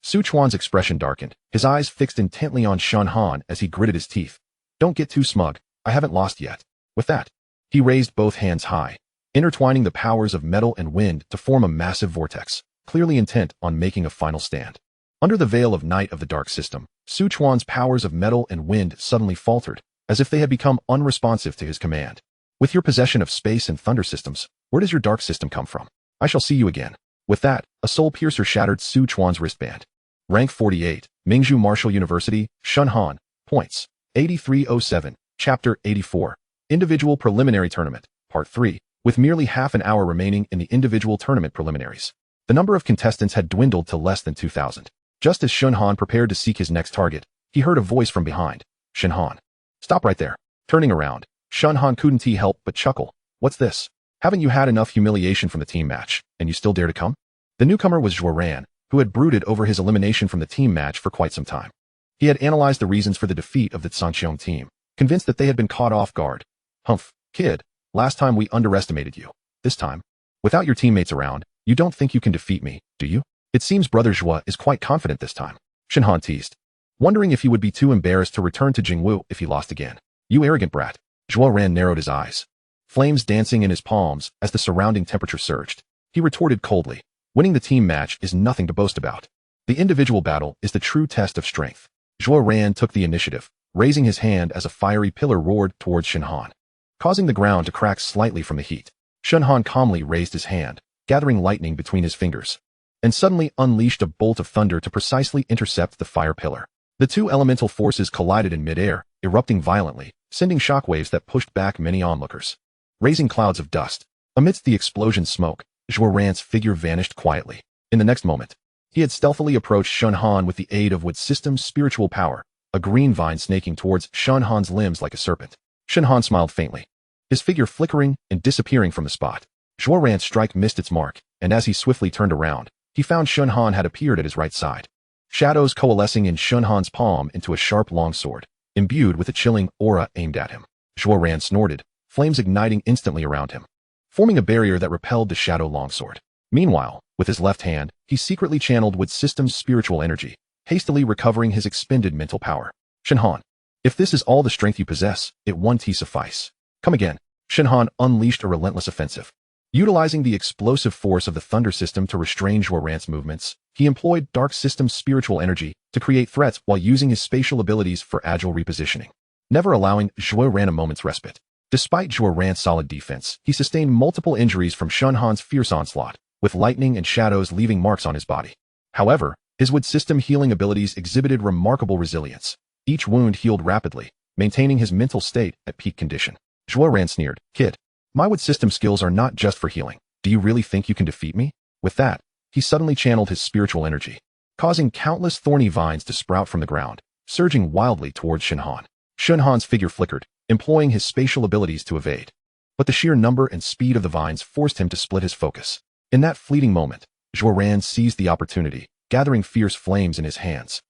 Su Chuan's expression darkened, his eyes fixed intently on Shen Han as he gritted his teeth. Don't get too smug. I haven't lost yet. With that, he raised both hands high, intertwining the powers of metal and wind to form a massive vortex, clearly intent on making a final stand. Under the veil of night of the dark system, Su Chuan's powers of metal and wind suddenly faltered, as if they had become unresponsive to his command. With your possession of space and thunder systems, where does your dark system come from? I shall see you again. With that, a soul piercer shattered Su Chuan's wristband. Rank 48, Mingzhu Martial University, Shen Han, points, 8307, Chapter 84, Individual Preliminary Tournament, Part 3, with merely half an hour remaining in the individual tournament preliminaries. The number of contestants had dwindled to less than 2,000. Just as Shen Han prepared to seek his next target, he heard a voice from behind. Shen Han. Stop right there. Turning around, Shen Han couldn't help but chuckle. What's this? Haven't you had enough humiliation from the team match, and you still dare to come? The newcomer was Zhuo Ran, who had brooded over his elimination from the team match for quite some time. He had analyzed the reasons for the defeat of the Zhangqiong team, convinced that they had been caught off guard. Humph, kid, last time we underestimated you. This time, without your teammates around, you don't think you can defeat me, do you? It seems Brother Zhuo is quite confident this time. Shen Han teased, wondering if he would be too embarrassed to return to Jingwu if he lost again. You arrogant brat. Zhuo Ran narrowed his eyes, flames dancing in his palms as the surrounding temperature surged. He retorted coldly, winning the team match is nothing to boast about. The individual battle is the true test of strength. Zhuo Ran took the initiative, raising his hand as a fiery pillar roared towards Shen Han, causing the ground to crack slightly from the heat. Shen Han calmly raised his hand, gathering lightning between his fingers, and suddenly unleashed a bolt of thunder to precisely intercept the fire pillar. The two elemental forces collided in midair, erupting violently, sending shockwaves that pushed back many onlookers, raising clouds of dust. Amidst the explosion's smoke, Zhuo Ran's figure vanished quietly. In the next moment, he had stealthily approached Shen Han with the aid of Wood System's spiritual power, a green vine snaking towards Shen Han's limbs like a serpent. Shen Han smiled faintly, his figure flickering and disappearing from the spot. Zhuo Ran's strike missed its mark, and as he swiftly turned around, he found Shen Han had appeared at his right side. Shadows coalescing in Shen Han's palm into a sharp longsword, imbued with a chilling aura aimed at him. Zhuo Ran snorted, flames igniting instantly around him, forming a barrier that repelled the shadow longsword. Meanwhile, with his left hand, he secretly channeled Wood System's spiritual energy, hastily recovering his expended mental power. Shen Han, if this is all the strength you possess, it won't suffice. Come again. Shen Han unleashed a relentless offensive. Utilizing the explosive force of the Thunder System to restrain Zhuo Ran's movements, he employed Dark System's spiritual energy to create threats while using his spatial abilities for agile repositioning, never allowing Zhuo Ran a moment's respite. Despite Zhuo Ran's solid defense, he sustained multiple injuries from Shen Han's fierce onslaught, with lightning and shadows leaving marks on his body. However, his Wood System healing abilities exhibited remarkable resilience. Each wound healed rapidly, maintaining his mental state at peak condition. Zhuo Ran sneered, "Kid, my Wood System skills are not just for healing. Do you really think you can defeat me?" With that, he suddenly channeled his spiritual energy, causing countless thorny vines to sprout from the ground, surging wildly towards Shen Han. Shen Han's figure flickered, employing his spatial abilities to evade. But the sheer number and speed of the vines forced him to split his focus. In that fleeting moment, Zhuo Ran seized the opportunity, gathering fierce flames in his hands,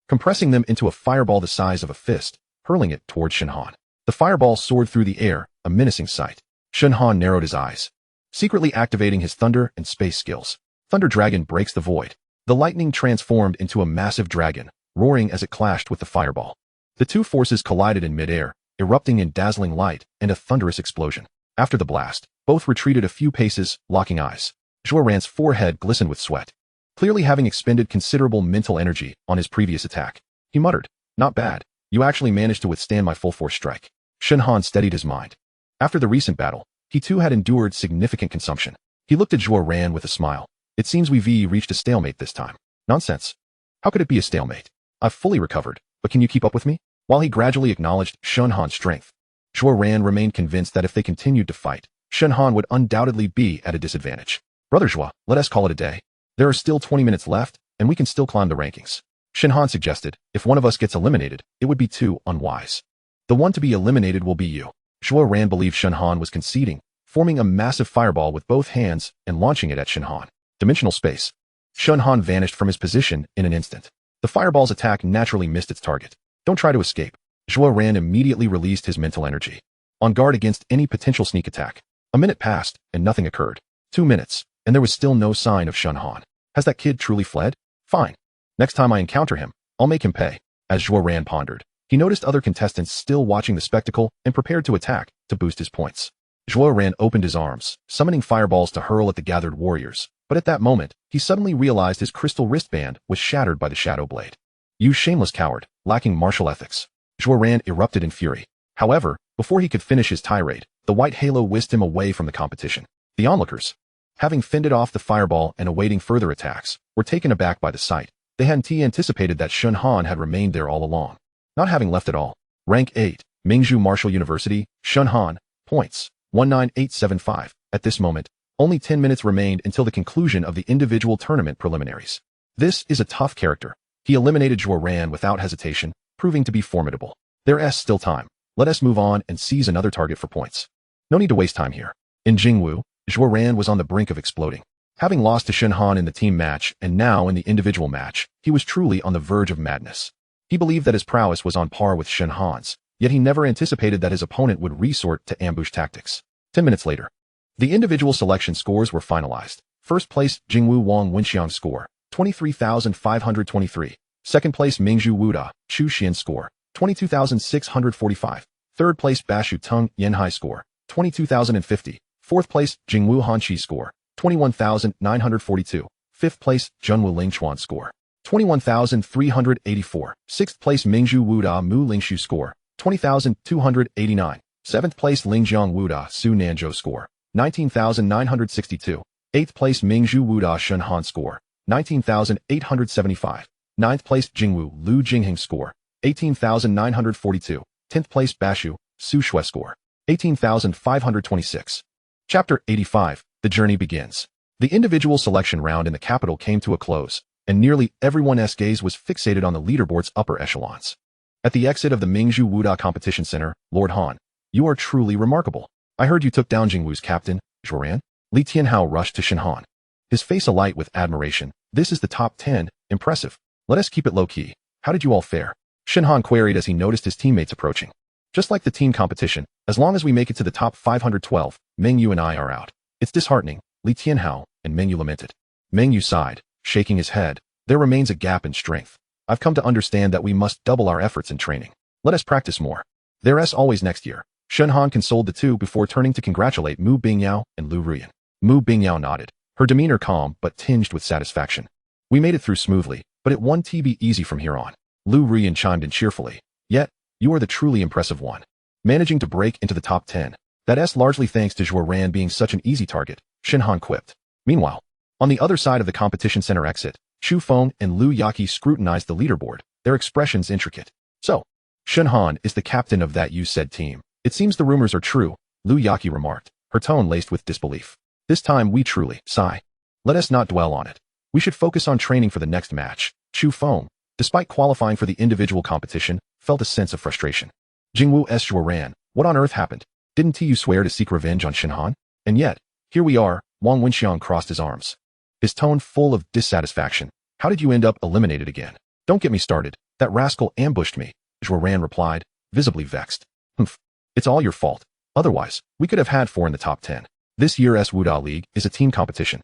compressing them into a fireball the size of a fist, hurling it towards Shen Han. The fireball soared through the air, a menacing sight. Shen Han narrowed his eyes, secretly activating his thunder and space skills. Thunder Dragon breaks the void. The lightning transformed into a massive dragon, roaring as it clashed with the fireball. The two forces collided in midair, erupting in dazzling light and a thunderous explosion. After the blast, both retreated a few paces, locking eyes. Zhuo Ran's forehead glistened with sweat, clearly having expended considerable mental energy on his previous attack. He muttered, "Not bad. You actually managed to withstand my full force strike." Shen Han steadied his mind. After the recent battle, he too had endured significant consumption. He looked at Zhuo Ran with a smile. "It seems we've reached a stalemate this time." "Nonsense. How could it be a stalemate? I've fully recovered, but can you keep up with me?" While he gradually acknowledged Shen Han's strength, Zhuo Ran remained convinced that if they continued to fight, Shen Han would undoubtedly be at a disadvantage. "Brother Zhuo, let us call it a day. There are still 20 minutes left, and we can still climb the rankings." Shen Han suggested, "If one of us gets eliminated, it would be too unwise. The one to be eliminated will be you." Zhuo Ran believed Shen Han was conceding, forming a massive fireball with both hands and launching it at Shen Han. Dimensional space. Shen Han vanished from his position in an instant. The fireball's attack naturally missed its target. "Don't try to escape." Zhuo Ran immediately released his mental energy, on guard against any potential sneak attack. A minute passed, and nothing occurred. 2 minutes, and there was still no sign of Shen Han. Has that kid truly fled? Fine. Next time I encounter him, I'll make him pay. As Zhuo Ran pondered, he noticed other contestants still watching the spectacle and prepared to attack to boost his points. Zhuo Ran opened his arms, summoning fireballs to hurl at the gathered warriors, but at that moment, he suddenly realized his crystal wristband was shattered by the shadow blade. "You shameless coward, lacking martial ethics." Zhuo Ran erupted in fury. However, before he could finish his tirade, the white halo whisked him away from the competition. The onlookers, having fended off the fireball and awaiting further attacks, were taken aback by the sight. They hadn't anticipated that Shen Han had remained there all along, not having left at all. Rank 8, Mingzhu Martial University, Shen Han, points, 19875. At this moment, only 10 minutes remained until the conclusion of the individual tournament preliminaries. This is a tough character. He eliminated Zhuo Ran without hesitation, proving to be formidable. There's still time. Let us move on and seize another target for points. No need to waste time here. In Jingwu, Zhuo Ran was on the brink of exploding. Having lost to Shen Han in the team match and now in the individual match, he was truly on the verge of madness. He believed that his prowess was on par with Shen Han's, yet he never anticipated that his opponent would resort to ambush tactics. 10 minutes later, the individual selection scores were finalized. First place, Jingwu Wang Wenxiang score, 23,523. Second place, Mingzhu Wuda, Chu Xian score, 22,645. Third place, Bashu Tung Yanhai score, 22,050. Fourth place, Jingwu Hanqi score, 21,942. Fifth place, Junwu Lingchuan score, 21,384. Sixth place, Mingzhu Wuda Mu Lingshu score, 20,289. Seventh place, Lingjiang Wuda Su Nanzhou score, 19,962. 8th place Mingzhu Wuda Shen Han score, 19,875. 9th place Jingwu Lu Jingheng score, 18,942. 10th place Bashu Su Shui score, 18,526. Chapter 85. The journey begins. The individual selection round in the capital came to a close, and nearly everyone's gaze was fixated on the leaderboard's upper echelons. At the exit of the Mingzhu Wuda Competition Center, Lord Han, you are truly remarkable. I heard you took down Jingwu's captain, Zhuoran. Li Tianhao rushed to Shen Han, his face alight with admiration. This is the top 10, impressive. Let us keep it low-key. How did you all fare? Shen Han queried as he noticed his teammates approaching. Just like the team competition, as long as we make it to the top 512, Meng Yu and I are out. It's disheartening, Li Tianhao and Meng Yu lamented. Meng Yu sighed, shaking his head. There remains a gap in strength. I've come to understand that we must double our efforts in training. Let us practice more. There's always next year. Shen Han consoled the two before turning to congratulate Mu Bingyao and Lu Ruyan. Mu Bingyao nodded, her demeanor calm but tinged with satisfaction. We made it through smoothly, but it won't be easy from here on. Lu Ruyan chimed in cheerfully. Yet, you are the truly impressive one. Managing to break into the top 10. That's largely thanks to Zhuoran being such an easy target, Shen Han quipped. Meanwhile, on the other side of the competition center exit, Chu Feng and Lu Yaqi scrutinized the leaderboard, their expressions intricate. So, Shen Han is the captain of that you said team. It seems the rumors are true, Lu Yaqi remarked, her tone laced with disbelief. This time we truly, sigh. Let us not dwell on it. We should focus on training for the next match. Chu Feng, despite qualifying for the individual competition, felt a sense of frustration. Jingwu S. Zhuoran, what on earth happened? Didn't you swear to seek revenge on Shen Han? And yet, here we are. Wang Wenxiang crossed his arms, his tone full of dissatisfaction. How did you end up eliminated again? Don't get me started. That rascal ambushed me, Zhuoran replied, visibly vexed. Humph. It's all your fault. Otherwise, we could have had 4 in the top 10. This year's Wuda League is a team competition,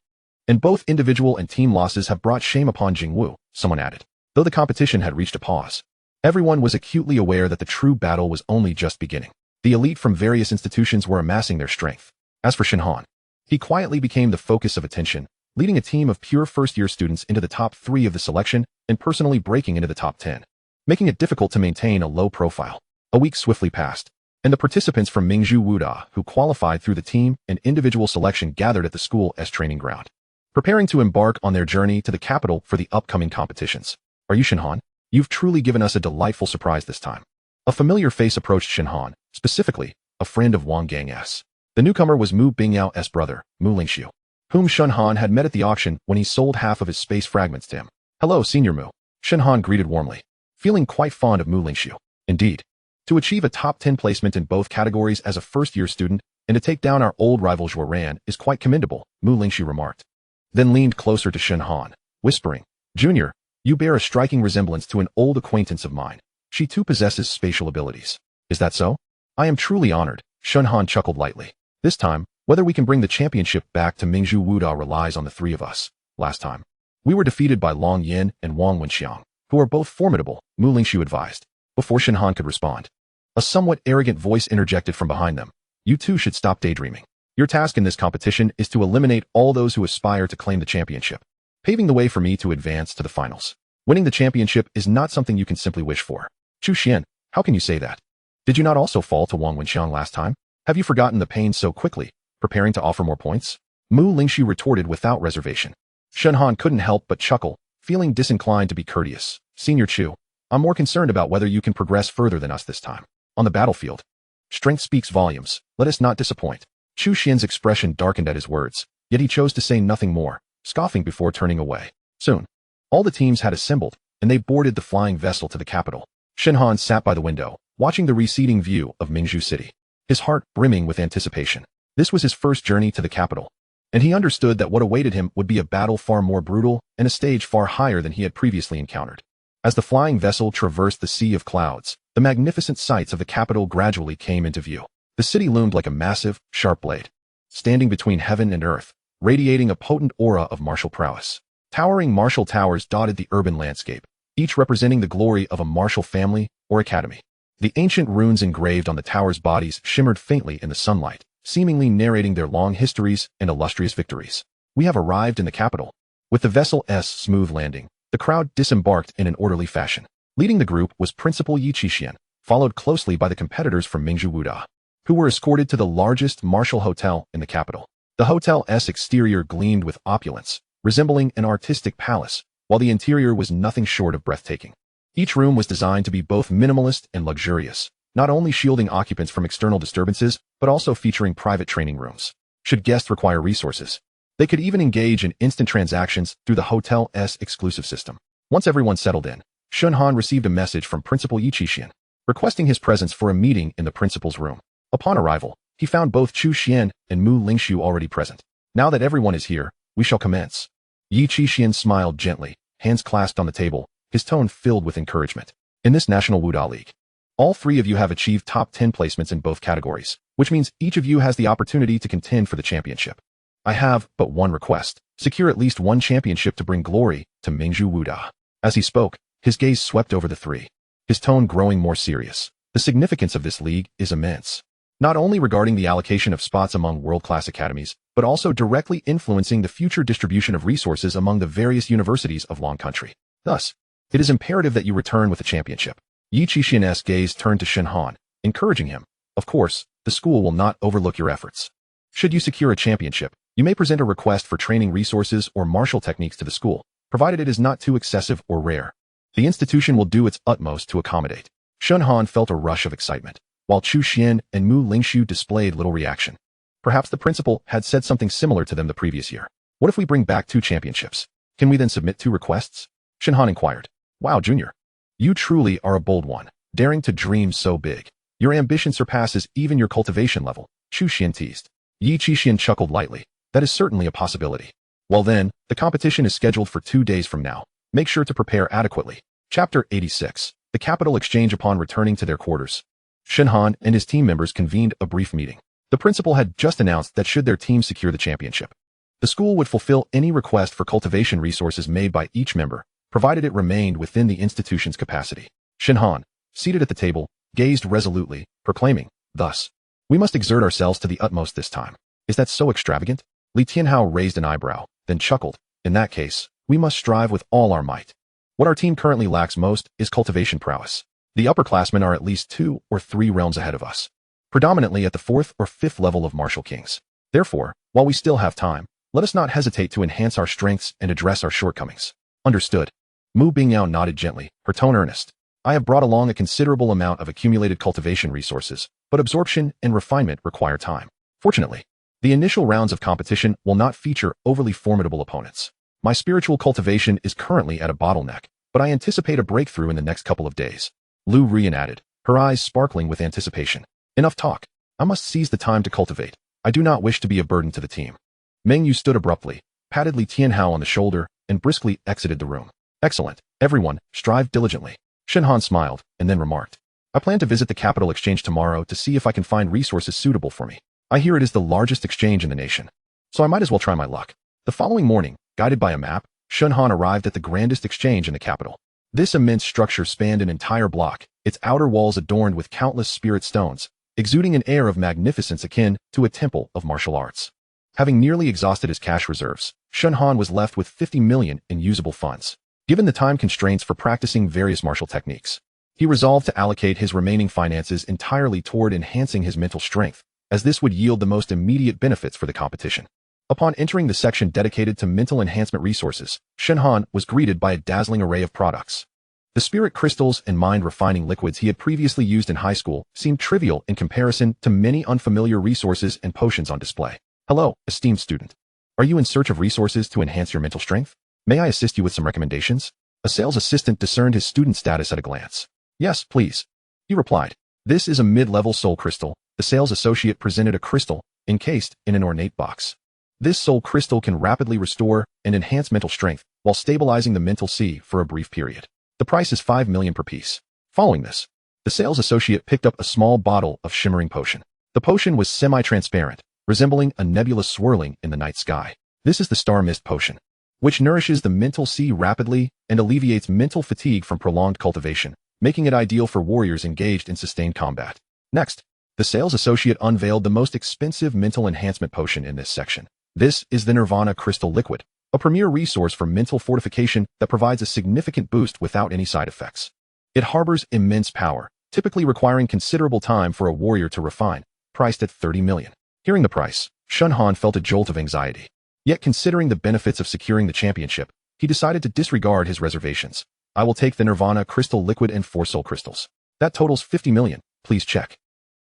and both individual and team losses have brought shame upon Jingwu, someone added. Though the competition had reached a pause, everyone was acutely aware that the true battle was only just beginning. The elite from various institutions were amassing their strength. As for Shen Han, he quietly became the focus of attention, leading a team of pure first-year students into the top 3 of the selection and personally breaking into the top 10, making it difficult to maintain a low profile. A week swiftly passed, and the participants from Mingzhu Wuda who qualified through the team and individual selection gathered at the school's training ground, preparing to embark on their journey to the capital for the upcoming competitions. Are you Shen Han? You've truly given us a delightful surprise this time. A familiar face approached Shen Han, specifically, a friend of Wang Gang's. The newcomer was Mu Bingyao's brother, Mu Lingxiu, whom Shen Han had met at the auction when he sold half of his space fragments to him. Hello, Senior Mu. Shen Han greeted warmly, feeling quite fond of Mu Lingxiu. Indeed, to achieve a top 10 placement in both categories as a first-year student and to take down our old rival Zhuoran is quite commendable, Mu Lingxiu remarked, then leaned closer to Shen Han, whispering, Junior, you bear a striking resemblance to an old acquaintance of mine. She too possesses spatial abilities. Is that so? I am truly honored, Shen Han chuckled lightly. This time, whether we can bring the championship back to Mingzhu Wuda relies on the 3 of us. Last time, we were defeated by Long Yin and Wang Wenxiang, who are both formidable, Mu Lingxiu advised. Before Shen Han could respond, a somewhat arrogant voice interjected from behind them. You two should stop daydreaming. Your task in this competition is to eliminate all those who aspire to claim the championship, paving the way for me to advance to the finals. Winning the championship is not something you can simply wish for. Chu Xian, how can you say that? Did you not also fall to Wang Wenxiang last time? Have you forgotten the pain so quickly, preparing to offer more points? Mu Lingxiu retorted without reservation. Shen Han couldn't help but chuckle, feeling disinclined to be courteous. Senior Chu, I'm more concerned about whether you can progress further than us this time. On the battlefield, strength speaks volumes. Let us not disappoint. Chu Xian's expression darkened at his words, yet he chose to say nothing more, scoffing before turning away. Soon, all the teams had assembled, and they boarded the flying vessel to the capital. Shen Han sat by the window, watching the receding view of Mingzhu City, his heart brimming with anticipation. This was his first journey to the capital, and he understood that what awaited him would be a battle far more brutal and a stage far higher than he had previously encountered. As the flying vessel traversed the sea of clouds, the magnificent sights of the capital gradually came into view. The city loomed like a massive, sharp blade, standing between heaven and earth, radiating a potent aura of martial prowess. Towering martial towers dotted the urban landscape, each representing the glory of a martial family or academy. The ancient runes engraved on the towers' bodies shimmered faintly in the sunlight, seemingly narrating their long histories and illustrious victories. We have arrived in the capital. With the vessel's smooth landing, the crowd disembarked in an orderly fashion. Leading the group was Principal Yi Qixian, followed closely by the competitors from Mingzhu Wuda. who were escorted to the largest martial hotel in the capital. The hotel's exterior gleamed with opulence, resembling an artistic palace, while the interior was nothing short of breathtaking. Each room was designed to be both minimalist and luxurious, not only shielding occupants from external disturbances, but also featuring private training rooms. Should guests require resources, they could even engage in instant transactions through the hotel's exclusive system. Once everyone settled in, Shen Han received a message from Principal Yi Qixian, requesting his presence for a meeting in the principal's room. Upon arrival, he found both Chu Xian and Mu Lingshu already present. Now that everyone is here, we shall commence. Yi Qixian smiled gently, hands clasped on the table, his tone filled with encouragement. In this National Wuda League, all three of you have achieved top 10 placements in both categories, which means each of you has the opportunity to contend for the championship. I have but one request: secure at least one championship to bring glory to Mingzhu Wuda. As he spoke, his gaze swept over the three, his tone growing more serious. The significance of this league is immense, not only regarding the allocation of spots among world-class academies, but also directly influencing the future distribution of resources among the various universities of Long Country. Thus, it is imperative that you return with the championship. Yi Qixian's gaze turned to Shen Han, encouraging him. Of course, the school will not overlook your efforts. Should you secure a championship, you may present a request for training resources or martial techniques to the school, provided it is not too excessive or rare. The institution will do its utmost to accommodate. Shen Han felt a rush of excitement, while Chu Xian and Mu Lingshu displayed little reaction. Perhaps the principal had said something similar to them the previous year. What if we bring back 2 championships? Can we then submit 2 requests? Shen Han inquired. Wow, Junior. You truly are a bold one, daring to dream so big. Your ambition surpasses even your cultivation level, Chu Xian teased. Yi Qixian chuckled lightly. That is certainly a possibility. Well then, the competition is scheduled for 2 days from now. Make sure to prepare adequately. Chapter 86. The Capital Exchange. Upon returning to their quarters, Shen Han and his team members convened a brief meeting. The principal had just announced that should their team secure the championship, the school would fulfill any request for cultivation resources made by each member, provided it remained within the institution's capacity. Shen Han, seated at the table, gazed resolutely, proclaiming, "Thus, we must exert ourselves to the utmost this time." Is that so extravagant? Li Tianhao raised an eyebrow, then chuckled. In that case, we must strive with all our might. What our team currently lacks most is cultivation prowess. The upperclassmen are at least 2 or 3 realms ahead of us, predominantly at the 4th or 5th level of martial kings. Therefore, while we still have time, let us not hesitate to enhance our strengths and address our shortcomings. Understood. Mu Bingyao nodded gently, her tone earnest. I have brought along a considerable amount of accumulated cultivation resources, but absorption and refinement require time. Fortunately, the initial rounds of competition will not feature overly formidable opponents. My spiritual cultivation is currently at a bottleneck, but I anticipate a breakthrough in the next couple of days. Lu Rian added, her eyes sparkling with anticipation. Enough talk. I must seize the time to cultivate. I do not wish to be a burden to the team. Meng Yu stood abruptly, patted Li Tianhao on the shoulder, and briskly exited the room. Excellent. Everyone, strive diligently. Shen Han smiled, and then remarked, I plan to visit the Capital Exchange tomorrow to see if I can find resources suitable for me. I hear it is the largest exchange in the nation, so I might as well try my luck. The following morning, guided by a map, Shen Han arrived at the grandest exchange in the capital. This immense structure spanned an entire block, its outer walls adorned with countless spirit stones, exuding an air of magnificence akin to a temple of martial arts. Having nearly exhausted his cash reserves, Shen Han was left with 50 million in usable funds. Given the time constraints for practicing various martial techniques, he resolved to allocate his remaining finances entirely toward enhancing his mental strength, as this would yield the most immediate benefits for the competition. Upon entering the section dedicated to mental enhancement resources, Shen Han was greeted by a dazzling array of products. The spirit crystals and mind-refining liquids he had previously used in high school seemed trivial in comparison to many unfamiliar resources and potions on display. Hello, esteemed student. Are you in search of resources to enhance your mental strength? May I assist you with some recommendations? A sales assistant discerned his student status at a glance. Yes, please. He replied. This is a mid-level soul crystal. The sales associate presented a crystal, encased in an ornate box. This soul crystal can rapidly restore and enhance mental strength while stabilizing the mental sea for a brief period. The price is 5 million per piece. Following this, the sales associate picked up a small bottle of shimmering potion. The potion was semi-transparent, resembling a nebula swirling in the night sky. This is the Star Mist Potion, which nourishes the mental sea rapidly and alleviates mental fatigue from prolonged cultivation, making it ideal for warriors engaged in sustained combat. Next, the sales associate unveiled the most expensive mental enhancement potion in this section. This is the Nirvana Crystal Liquid, a premier resource for mental fortification that provides a significant boost without any side effects. It harbors immense power, typically requiring considerable time for a warrior to refine, priced at 30 million. Hearing the price, Shen Han felt a jolt of anxiety. Yet considering the benefits of securing the championship, he decided to disregard his reservations. I will take the Nirvana Crystal Liquid and 4 Soul Crystals. That totals 50 million, please check.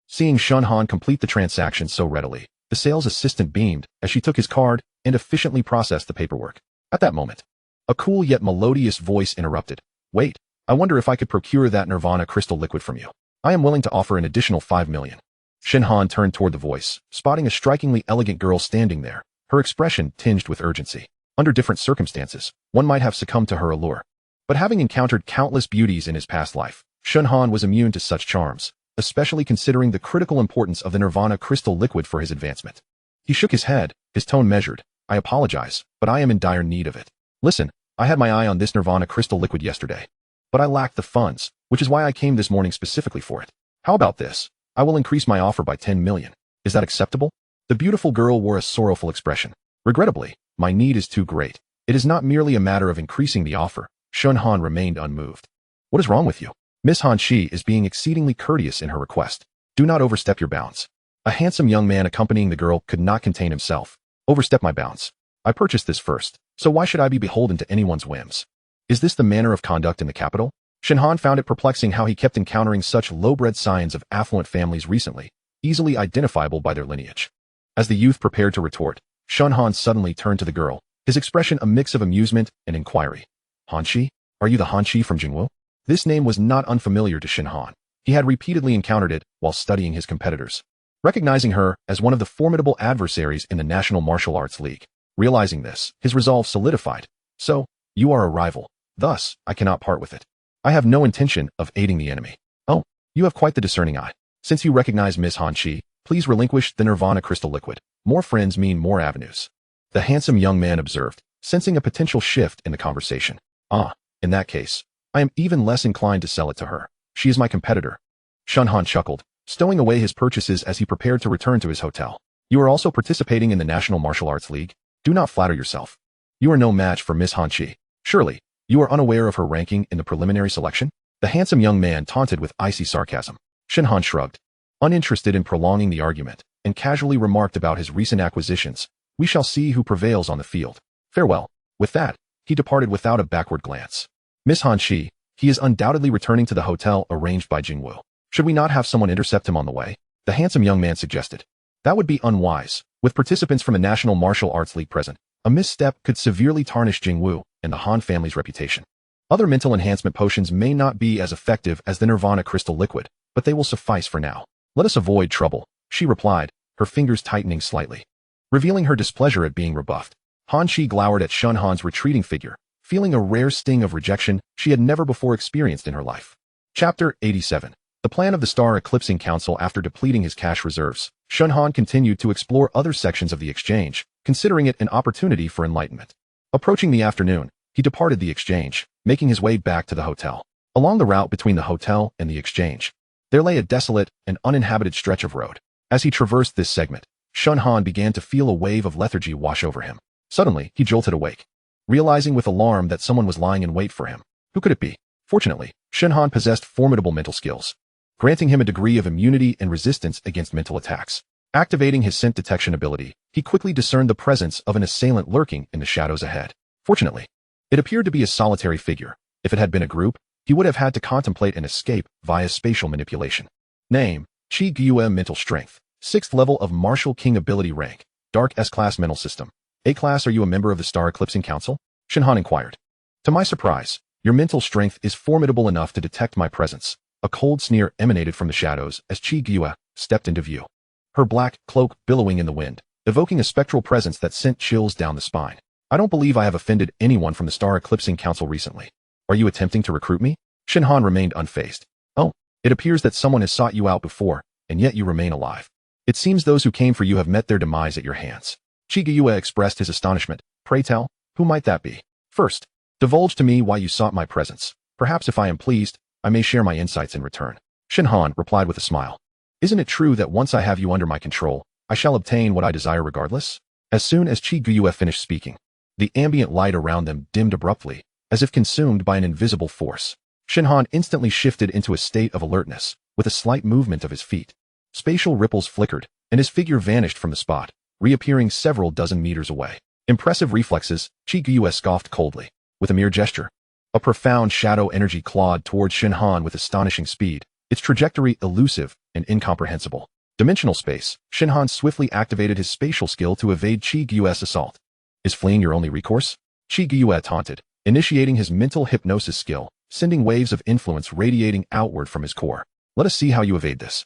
Seeing Shen Han complete the transaction so readily, the sales assistant beamed as she took his card and efficiently processed the paperwork. At that moment, a cool yet melodious voice interrupted. Wait, I wonder if I could procure that Nirvana Crystal Liquid from you. I am willing to offer an additional 5 million. Shen Han turned toward the voice, spotting a strikingly elegant girl standing there, her expression tinged with urgency. Under different circumstances, one might have succumbed to her allure. But having encountered countless beauties in his past life, Shen Han was immune to such charms, especially considering the critical importance of the Nirvana Crystal Liquid for his advancement. He shook his head, his tone measured. I apologize, but I am in dire need of it. Listen, I had my eye on this Nirvana Crystal Liquid yesterday, but I lacked the funds, which is why I came this morning specifically for it. How about this? I will increase my offer by 10 million. Is that acceptable? The beautiful girl wore a sorrowful expression. Regrettably, my need is too great. It is not merely a matter of increasing the offer. Shen Han remained unmoved. What is wrong with you? Miss Han Shi is being exceedingly courteous in her request. Do not overstep your bounds. A handsome young man accompanying the girl could not contain himself. Overstep my bounds. I purchased this first, so why should I be beholden to anyone's whims? Is this the manner of conduct in the capital? Shen Han found it perplexing how he kept encountering such low-bred scions of affluent families recently, easily identifiable by their lineage. As the youth prepared to retort, Shen Han suddenly turned to the girl, his expression a mix of amusement and inquiry. Hanshi? Are you the Hanshi from Jingwu? This name was not unfamiliar to Shen Han. He had repeatedly encountered it while studying his competitors. Recognizing her as one of the formidable adversaries in the National Martial Arts League. Realizing this, his resolve solidified. So, you are a rival. Thus, I cannot part with it. I have no intention of aiding the enemy. Oh, you have quite the discerning eye. Since you recognize Miss Hanshi, please relinquish the Nirvana Crystal Liquid. More friends mean more avenues. The handsome young man observed, sensing a potential shift in the conversation. Ah, in that case, I am even less inclined to sell it to her. She is my competitor. Shen Han chuckled, stowing away his purchases as he prepared to return to his hotel. You are also participating in the National Martial Arts League? Do not flatter yourself. You are no match for Miss Hanshi. Surely, you are unaware of her ranking in the preliminary selection? The handsome young man taunted with icy sarcasm. Shen Han shrugged, uninterested in prolonging the argument, and casually remarked about his recent acquisitions. We shall see who prevails on the field. Farewell. With that, he departed without a backward glance. Miss Hanshi, he is undoubtedly returning to the hotel arranged by Jingwu. Should we not have someone intercept him on the way? The handsome young man suggested. That would be unwise. With participants from the National Martial Arts League present, a misstep could severely tarnish Jingwu and the Han family's reputation. Other mental enhancement potions may not be as effective as the Nirvana Crystal Liquid, but they will suffice for now. Let us avoid trouble, she replied, her fingers tightening slightly. Revealing her displeasure at being rebuffed, Hanshi glowered at Shen Han's retreating figure, feeling a rare sting of rejection she had never before experienced in her life. Chapter 87. The plan of the Star Eclipsing Council. After depleting his cash reserves, Shen Han continued to explore other sections of the exchange, considering it an opportunity for enlightenment. Approaching the afternoon, he departed the exchange, making his way back to the hotel. Along the route between the hotel and the exchange, there lay a desolate and uninhabited stretch of road. As he traversed this segment, Shen Han began to feel a wave of lethargy wash over him. Suddenly, he jolted awake, realizing with alarm that someone was lying in wait for him. Who could it be? Fortunately, Shen Han possessed formidable mental skills, granting him a degree of immunity and resistance against mental attacks. Activating his scent detection ability, he quickly discerned the presence of an assailant lurking in the shadows ahead. Fortunately, it appeared to be a solitary figure. If it had been a group, he would have had to contemplate an escape via spatial manipulation. Name: Qi Gyue. Mental strength, 6th level of Martial King ability rank, Dark S-class mental system. A-class. Are you a member of the Star Eclipsing Council? Shen Han inquired. To my surprise, your mental strength is formidable enough to detect my presence. A cold sneer emanated from the shadows as Qi Gyue stepped into view. Her black cloak billowing in the wind, evoking a spectral presence that sent chills down the spine. I don't believe I have offended anyone from the Star Eclipsing Council recently. Are you attempting to recruit me? Shen Han remained unfazed. Oh, it appears that someone has sought you out before, and yet you remain alive. It seems those who came for you have met their demise at your hands. Qi Gyue expressed his astonishment. Pray tell, who might that be? First, divulge to me why you sought my presence. Perhaps if I am pleased, I may share my insights in return. Shen Han replied with a smile. Isn't it true that once I have you under my control, I shall obtain what I desire regardless? As soon as Qi Gyue finished speaking, the ambient light around them dimmed abruptly, as if consumed by an invisible force. Shen Han instantly shifted into a state of alertness, with a slight movement of his feet. Spatial ripples flickered, and his figure vanished from the spot, reappearing several dozen meters away. Impressive reflexes, Chi Gyue scoffed coldly. With a mere gesture, a profound shadow energy clawed towards Shen Han with astonishing speed, its trajectory elusive and incomprehensible. Dimensional space, Shen Han swiftly activated his spatial skill to evade Chi Gyue's assault. Is fleeing your only recourse? Chi Gyue taunted, initiating his mental hypnosis skill, sending waves of influence radiating outward from his core. Let us see how you evade this.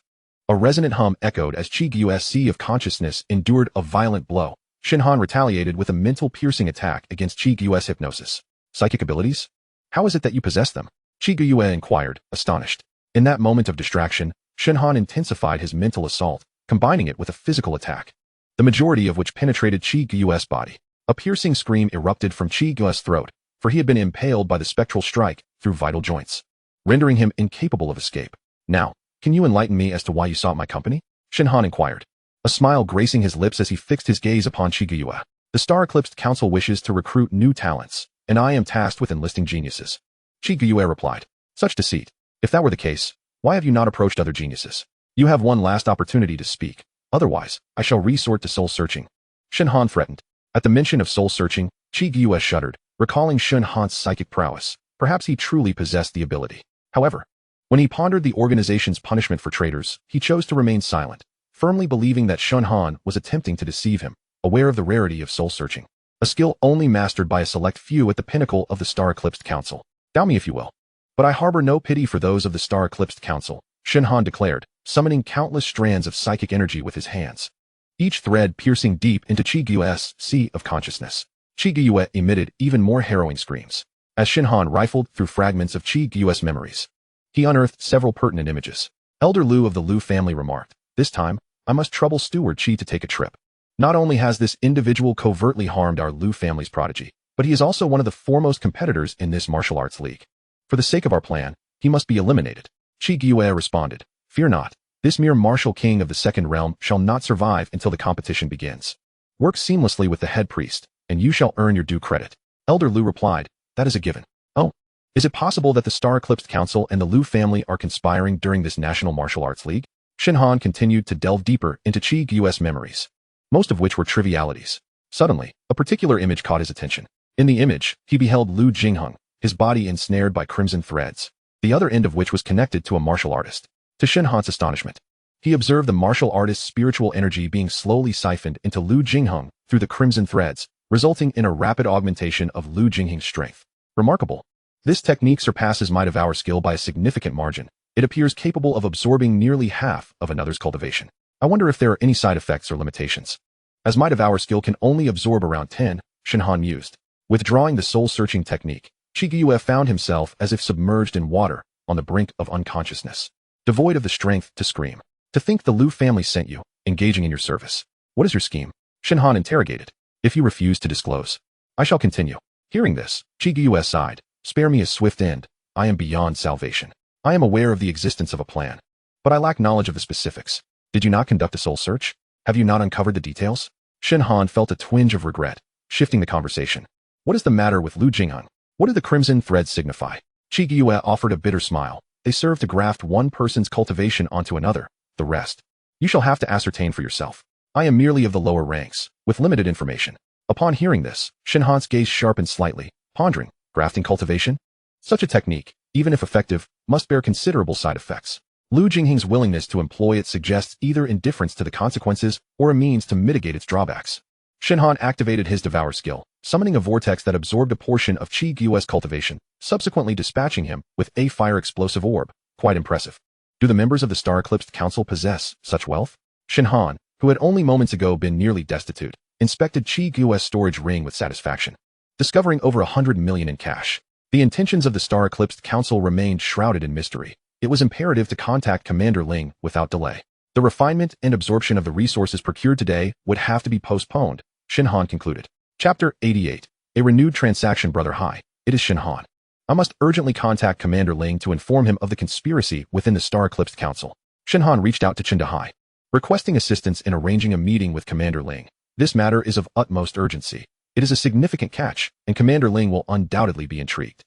A resonant hum echoed as Chi Gyue's sea of consciousness endured a violent blow. Shen Han retaliated with a mental piercing attack against Chi Gyue's hypnosis. Psychic abilities? How is it that you possess them? Chi Gyue inquired, astonished. In that moment of distraction, Shen Han intensified his mental assault, combining it with a physical attack, the majority of which penetrated Chi Gyue's body. A piercing scream erupted from Chi Gyue's throat, for he had been impaled by the spectral strike through vital joints, rendering him incapable of escape. Now, can you enlighten me as to why you sought my company? Shen Han inquired, a smile gracing his lips as he fixed his gaze upon Chi Gyue. The Star-Eclipsed Council wishes to recruit new talents, and I am tasked with enlisting geniuses. Chi Gyue replied, such deceit. If that were the case, why have you not approached other geniuses? You have one last opportunity to speak. Otherwise, I shall resort to soul-searching. Shen Han threatened. At the mention of soul-searching, Chi Gyue shuddered, recalling Shen Han's psychic prowess. Perhaps he truly possessed the ability. However, when he pondered the organization's punishment for traitors, he chose to remain silent, firmly believing that Shen Han was attempting to deceive him, aware of the rarity of soul-searching, a skill only mastered by a select few at the pinnacle of the Star-Eclipsed Council. Doubt me if you will, but I harbor no pity for those of the Star-Eclipsed Council, Shen Han declared, summoning countless strands of psychic energy with his hands, each thread piercing deep into Chi Gyue's sea of consciousness. Chi Gyue emitted even more harrowing screams, as Shen Han rifled through fragments of Chi Gyue's memories. He unearthed several pertinent images. Elder Lu of the Lu family remarked, this time, I must trouble Steward Chi to take a trip. Not only has this individual covertly harmed our Lu family's prodigy, but he is also one of the foremost competitors in this martial arts league. For the sake of our plan, he must be eliminated. Chi Gyue responded, fear not, this mere martial king of the second realm shall not survive until the competition begins. Work seamlessly with the head priest, and you shall earn your due credit. Elder Lu replied, that is a given. Oh, is it possible that the Star-Eclipsed Council and the Lu family are conspiring during this national martial arts league? Shen Han continued to delve deeper into Chi Gyue's memories, most of which were trivialities. Suddenly, a particular image caught his attention. In the image, he beheld Lu Jingheng, his body ensnared by crimson threads, the other end of which was connected to a martial artist. To Shen Han's astonishment, he observed the martial artist's spiritual energy being slowly siphoned into Lu Jingheng through the crimson threads, resulting in a rapid augmentation of Lu Jingheng's strength. Remarkable. This technique surpasses my devour skill by a significant margin. It appears capable of absorbing nearly half of another's cultivation. I wonder if there are any side effects or limitations. As my devour skill can only absorb around 10, Shen Han mused. Withdrawing the soul-searching technique, Chi Gyue found himself as if submerged in water, on the brink of unconsciousness, devoid of the strength to scream. To think the Lu family sent you, engaging in your service. What is your scheme? Shen Han interrogated. If you refuse to disclose, I shall continue. Hearing this, Chi Gyue sighed. Spare me a swift end. I am beyond salvation. I am aware of the existence of a plan, but I lack knowledge of the specifics. Did you not conduct a soul search? Have you not uncovered the details? Shen Han felt a twinge of regret, shifting the conversation. What is the matter with Lu Jingheng? What do the crimson threads signify? Chi Gyue offered a bitter smile. They serve to graft one person's cultivation onto another, the rest. You shall have to ascertain for yourself. I am merely of the lower ranks, with limited information. Upon hearing this, Shen Han's gaze sharpened slightly, pondering, grafting cultivation? Such a technique, even if effective, must bear considerable side effects. Lu Jingheng's willingness to employ it suggests either indifference to the consequences or a means to mitigate its drawbacks. Shen Han activated his devour skill, summoning a vortex that absorbed a portion of Chi Gyue's cultivation, subsequently dispatching him with a fire explosive orb. Quite impressive. Do the members of the Star-Eclipsed Council possess such wealth? Shen Han, who had only moments ago been nearly destitute, inspected Chi Gyue's storage ring with satisfaction, discovering over 100 million in cash. The intentions of the Star-Eclipsed Council remained shrouded in mystery. It was imperative to contact Commander Ling without delay. The refinement and absorption of the resources procured today would have to be postponed, Shen Han concluded. Chapter 88. A renewed transaction. Brother Hai, it is Shen Han. I must urgently contact Commander Ling to inform him of the conspiracy within the Star-Eclipsed Council. Shen Han reached out to Chen Hai, requesting assistance in arranging a meeting with Commander Ling. This matter is of utmost urgency. It is a significant catch, and Commander Ling will undoubtedly be intrigued.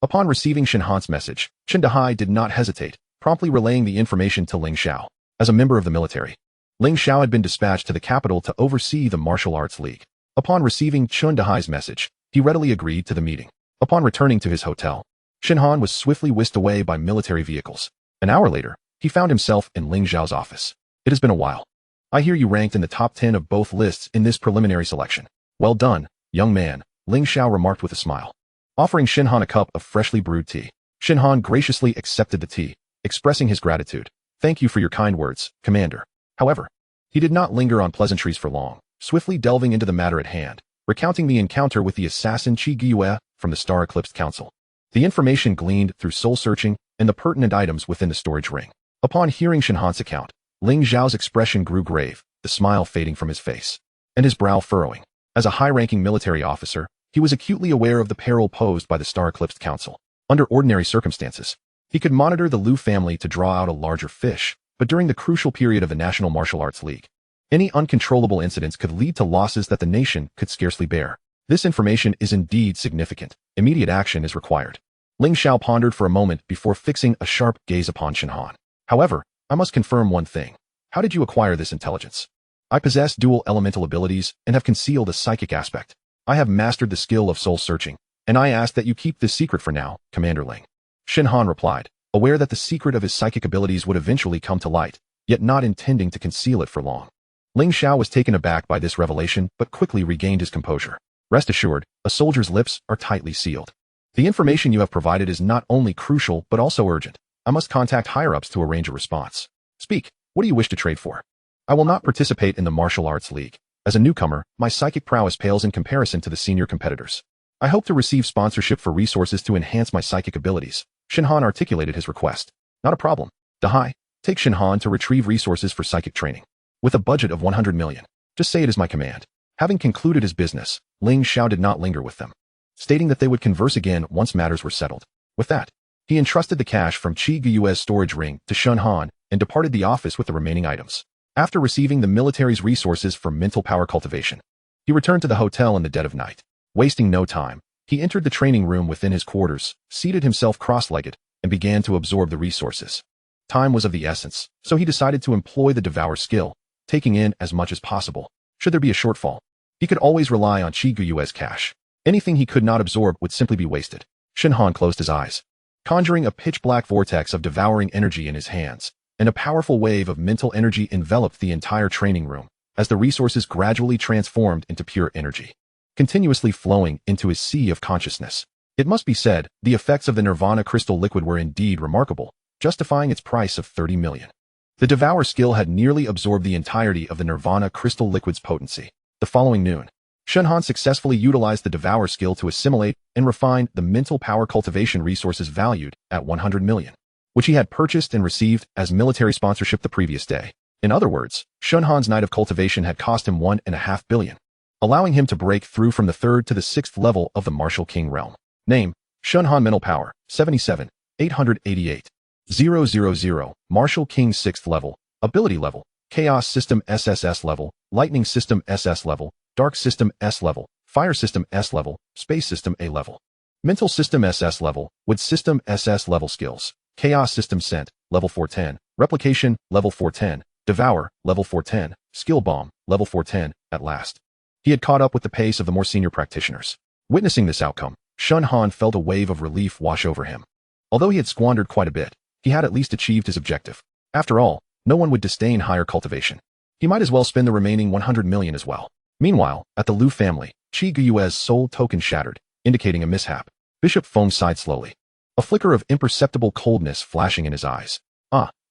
Upon receiving Shen Han's message, Chen Hai did not hesitate, promptly relaying the information to Ling Xiao. As a member of the military, Ling Xiao had been dispatched to the capital to oversee the martial arts league. Upon receiving Chun Dahai's message, he readily agreed to the meeting. Upon returning to his hotel, Shen Han was swiftly whisked away by military vehicles. An hour later, he found himself in Ling Xiao's office. It has been a while. I hear you ranked in the top 10 of both lists in this preliminary selection. Well done, young man, Ling Xiao remarked with a smile. Offering Shen Han a cup of freshly brewed tea, Shen Han graciously accepted the tea, expressing his gratitude. Thank you for your kind words, Commander. However, he did not linger on pleasantries for long, swiftly delving into the matter at hand, recounting the encounter with the assassin Qi Gyue from the Star Eclipse Council. The information gleaned through soul-searching and the pertinent items within the storage ring. Upon hearing Shen Han's account, Ling Xiao's expression grew grave, the smile fading from his face, and his brow furrowing. As a high-ranking military officer, he was acutely aware of the peril posed by the Star Eclipse Council. Under ordinary circumstances, he could monitor the Liu family to draw out a larger fish, but during the crucial period of the National Martial Arts League, any uncontrollable incidents could lead to losses that the nation could scarcely bear. This information is indeed significant. Immediate action is required. Ling Xiao pondered for a moment before fixing a sharp gaze upon Shen Han. However, I must confirm one thing. How did you acquire this intelligence? I possess dual elemental abilities and have concealed a psychic aspect. I have mastered the skill of soul searching, and I ask that you keep this secret for now, Commander Ling. Shen Han replied, aware that the secret of his psychic abilities would eventually come to light, yet not intending to conceal it for long. Ling Xiao was taken aback by this revelation but quickly regained his composure. Rest assured, a soldier's lips are tightly sealed. The information you have provided is not only crucial but also urgent. I must contact higher-ups to arrange a response. Speak, what do you wish to trade for? I will not participate in the Martial Arts League. As a newcomer, my psychic prowess pales in comparison to the senior competitors. I hope to receive sponsorship for resources to enhance my psychic abilities. Shen Han articulated his request. Not a problem. Dahai, take Shen Han to retrieve resources for psychic training. With a budget of 100 million. Just say it is my command. Having concluded his business, Ling Xiao did not linger with them, stating that they would converse again once matters were settled. With that, he entrusted the cash from Qi Gyue's storage ring to Shen Han and departed the office with the remaining items. After receiving the military's resources for mental power cultivation, he returned to the hotel in the dead of night. Wasting no time, he entered the training room within his quarters, seated himself cross-legged, and began to absorb the resources. Time was of the essence, so he decided to employ the devour skill, taking in as much as possible. Should there be a shortfall, he could always rely on Qi Gyue's cash. Anything he could not absorb would simply be wasted. Shen Han closed his eyes, conjuring a pitch-black vortex of devouring energy in his hands, and a powerful wave of mental energy enveloped the entire training room, as the resources gradually transformed into pure energy, continuously flowing into his sea of consciousness. It must be said, the effects of the Nirvana crystal liquid were indeed remarkable, justifying its price of 30 million. The devour skill had nearly absorbed the entirety of the Nirvana crystal liquid's potency. The following noon, Shen Han successfully utilized the devour skill to assimilate and refine the mental power cultivation resources valued at 100 million, which he had purchased and received as military sponsorship the previous day. In other words, Shen Han's night of cultivation had cost him 1.5 billion, allowing him to break through from the 3rd to the 6th level of the Martial King realm. Name, Shen Han Mental Power, 77, 888. 000, Martial King 6th level, Ability level, Chaos System SSS level, Lightning System SS level, Dark System S level, Fire System S level, Space System A level. Mental System SS level, with System SS level skills, Chaos System Scent, level 410, Replication, level 410, Devour, level 410, Skill Bomb, level 410, at last. He had caught up with the pace of the more senior practitioners. Witnessing this outcome, Shen Han felt a wave of relief wash over him. Although he had squandered quite a bit, he had at least achieved his objective. After all, no one would disdain higher cultivation. He might as well spend the remaining 100 million as well. Meanwhile, at the Liu family, Qi Gyue's soul token shattered, indicating a mishap. Bishop Feng sighed slowly, a flicker of imperceptible coldness flashing in his eyes.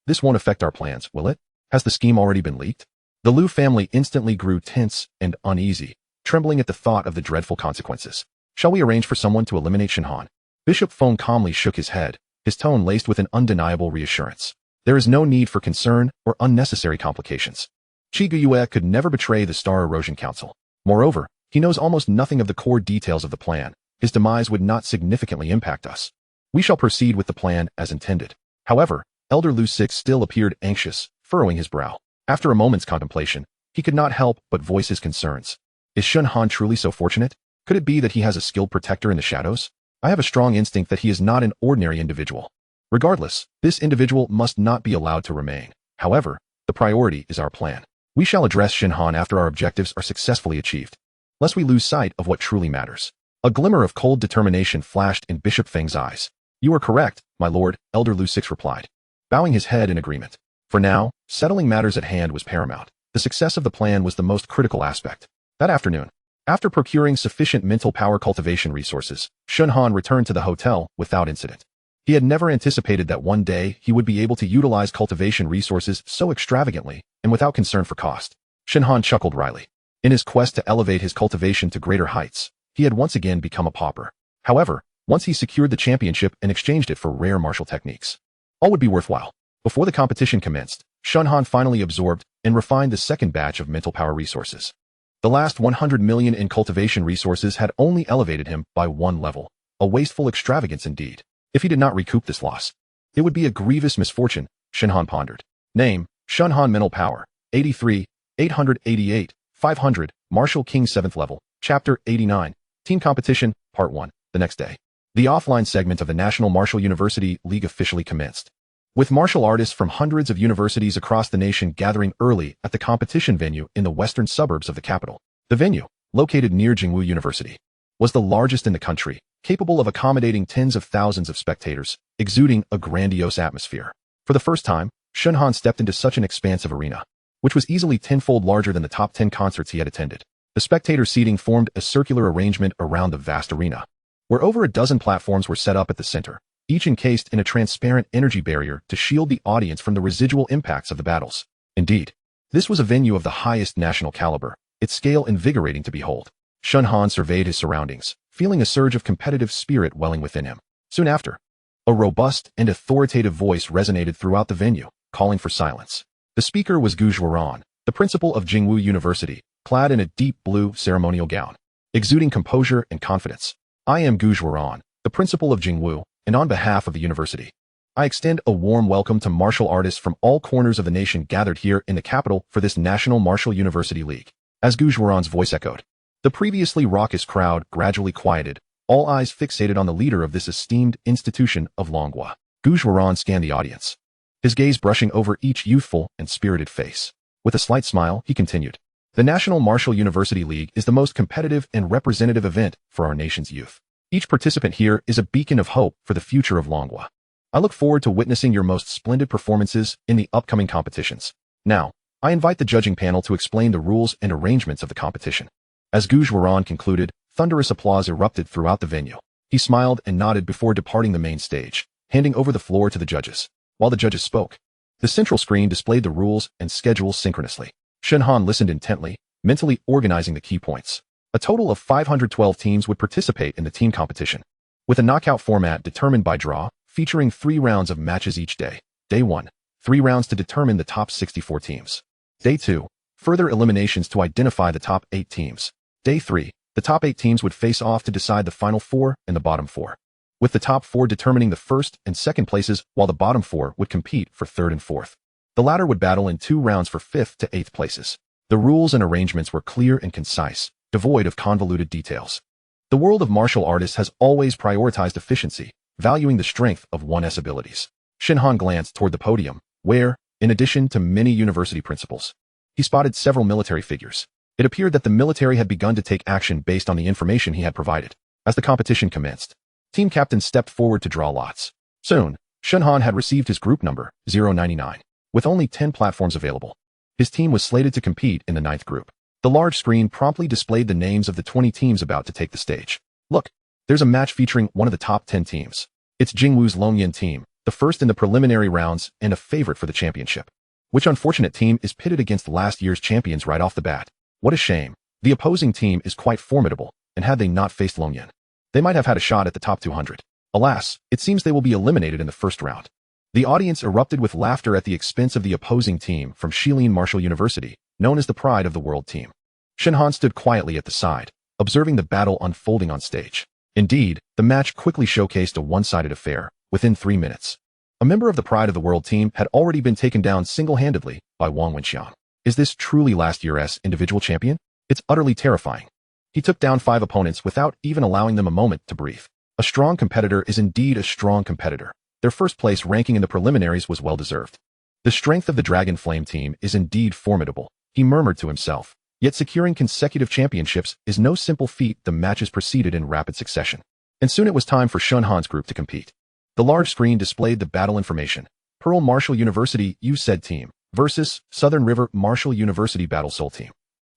This won't affect our plans, will it? Has the scheme already been leaked? The Liu family instantly grew tense and uneasy, trembling at the thought of the dreadful consequences. Shall we arrange for someone to eliminate Shen Han? Bishop Feng calmly shook his head, his tone laced with an undeniable reassurance. There is no need for concern or unnecessary complications. Qi Gyue could never betray the Star Erosion Council. Moreover, he knows almost nothing of the core details of the plan. His demise would not significantly impact us. We shall proceed with the plan as intended. However, Elder Liu Six still appeared anxious, furrowing his brow. After a moment's contemplation, he could not help but voice his concerns. Is Shen Han truly so fortunate? Could it be that he has a skilled protector in the shadows? I have a strong instinct that he is not an ordinary individual. Regardless, this individual must not be allowed to remain. However, The priority is our plan. We shall address Shen Han after our objectives are successfully achieved, lest we lose sight of what truly matters. A glimmer of cold determination flashed in Bishop Feng's eyes. You are correct, my lord, Elder Lu Six replied, bowing his head in agreement. For now, settling matters at hand was paramount. The success of the plan was the most critical aspect. That afternoon, after procuring sufficient mental power cultivation resources, Shen Han returned to the hotel without incident. He had never anticipated that one day he would be able to utilize cultivation resources so extravagantly and without concern for cost. Shen Han chuckled wryly. In his quest to elevate his cultivation to greater heights, he had once again become a pauper. However, once he secured the championship and exchanged it for rare martial techniques, all would be worthwhile. Before the competition commenced, Shen Han finally absorbed and refined the second batch of mental power resources. The last 100 million in cultivation resources had only elevated him by one level, a wasteful extravagance indeed. If he did not recoup this loss, it would be a grievous misfortune, Shen Han pondered. Name, Shen Han Mental Power, 83, 888, 500, Martial King 7th Level, Chapter 89, Team Competition, Part 1. The next day, the offline segment of the National Martial University League officially commenced, with martial artists from hundreds of universities across the nation gathering early at the competition venue in the western suburbs of the capital. The venue, located near Jingwu University, was the largest in the country, capable of accommodating tens of thousands of spectators, exuding a grandiose atmosphere. For the first time, Shen Han stepped into such an expansive arena, which was easily tenfold larger than the top 10 concerts he had attended. The spectator seating formed a circular arrangement around the vast arena, where over a dozen platforms were set up at the center, each encased in a transparent energy barrier to shield the audience from the residual impacts of the battles. Indeed, this was a venue of the highest national caliber, its scale invigorating to behold. Shen Han surveyed his surroundings, feeling a surge of competitive spirit welling within him. Soon after, a robust and authoritative voice resonated throughout the venue, calling for silence. The speaker was Gu Zhuoran, the principal of Jingwu University, clad in a deep blue ceremonial gown, exuding composure and confidence. I am Gu Zhuoran, the principal of Jingwu, and on behalf of the university, I extend a warm welcome to martial artists from all corners of the nation gathered here in the capital for this National Martial University League. As Gu Zhuoran's voice echoed, the previously raucous crowd gradually quieted, all eyes fixated on the leader of this esteemed institution of Langhua. Gu Zhuoran scanned the audience, his gaze brushing over each youthful and spirited face. With a slight smile, he continued, the National Martial University League is the most competitive and representative event for our nation's youth. Each participant here is a beacon of hope for the future of Langhua. I look forward to witnessing your most splendid performances in the upcoming competitions. Now, I invite the judging panel to explain the rules and arrangements of the competition. As Gu Zhuoran concluded, thunderous applause erupted throughout the venue. He smiled and nodded before departing the main stage, handing over the floor to the judges. While the judges spoke, the central screen displayed the rules and schedules synchronously. Shen Han listened intently, mentally organizing the key points. A total of 512 teams would participate in the team competition, with a knockout format determined by draw, featuring 3 rounds of matches each day. Day 1, 3 rounds to determine the top 64 teams. Day 2, further eliminations to identify the top 8 teams. Day 3, the top 8 teams would face off to decide the final 4 and the bottom 4, with the top 4 determining the first and second places, while the bottom 4 would compete for 3rd and 4th. The latter would battle in 2 rounds for 5th to 8th places. The rules and arrangements were clear and concise, devoid of convoluted details. The world of martial artists has always prioritized efficiency, valuing the strength of one's abilities. Shen Han glanced toward the podium, where, in addition to many university principals, he spotted several military figures. It appeared that the military had begun to take action based on the information he had provided. As the competition commenced, team captains stepped forward to draw lots. Soon, Shen Han had received his group number, 099. With only 10 platforms available, his team was slated to compete in the 9th group. The large screen promptly displayed the names of the 20 teams about to take the stage. Look, there's a match featuring one of the top 10 teams. It's Jingwu's Longyan team, the first in the preliminary rounds and a favorite for the championship. Which unfortunate team is pitted against last year's champions right off the bat? What a shame. The opposing team is quite formidable, and had they not faced Longyan, they might have had a shot at the top 200. Alas, it seems they will be eliminated in the first round. The audience erupted with laughter at the expense of the opposing team from Shilin Martial University, known as the Pride of the World team. Shen Han stood quietly at the side, observing the battle unfolding on stage. Indeed, the match quickly showcased a one-sided affair. Within 3 minutes, a member of the Pride of the World team had already been taken down single-handedly by Wang Wenxiang. Is this truly last year's individual champion? It's utterly terrifying. He took down 5 opponents without even allowing them a moment to breathe. A strong competitor is indeed a strong competitor. Their first place ranking in the preliminaries was well-deserved. The strength of the Dragon Flame team is indeed formidable, he murmured to himself. Yet securing consecutive championships is no simple feat. The matches proceeded in rapid succession. And soon it was time for Shen Han's group to compete. The large screen displayed the battle information. Pearl Martial University USAID team versus Southern River Martial University Battle Soul team.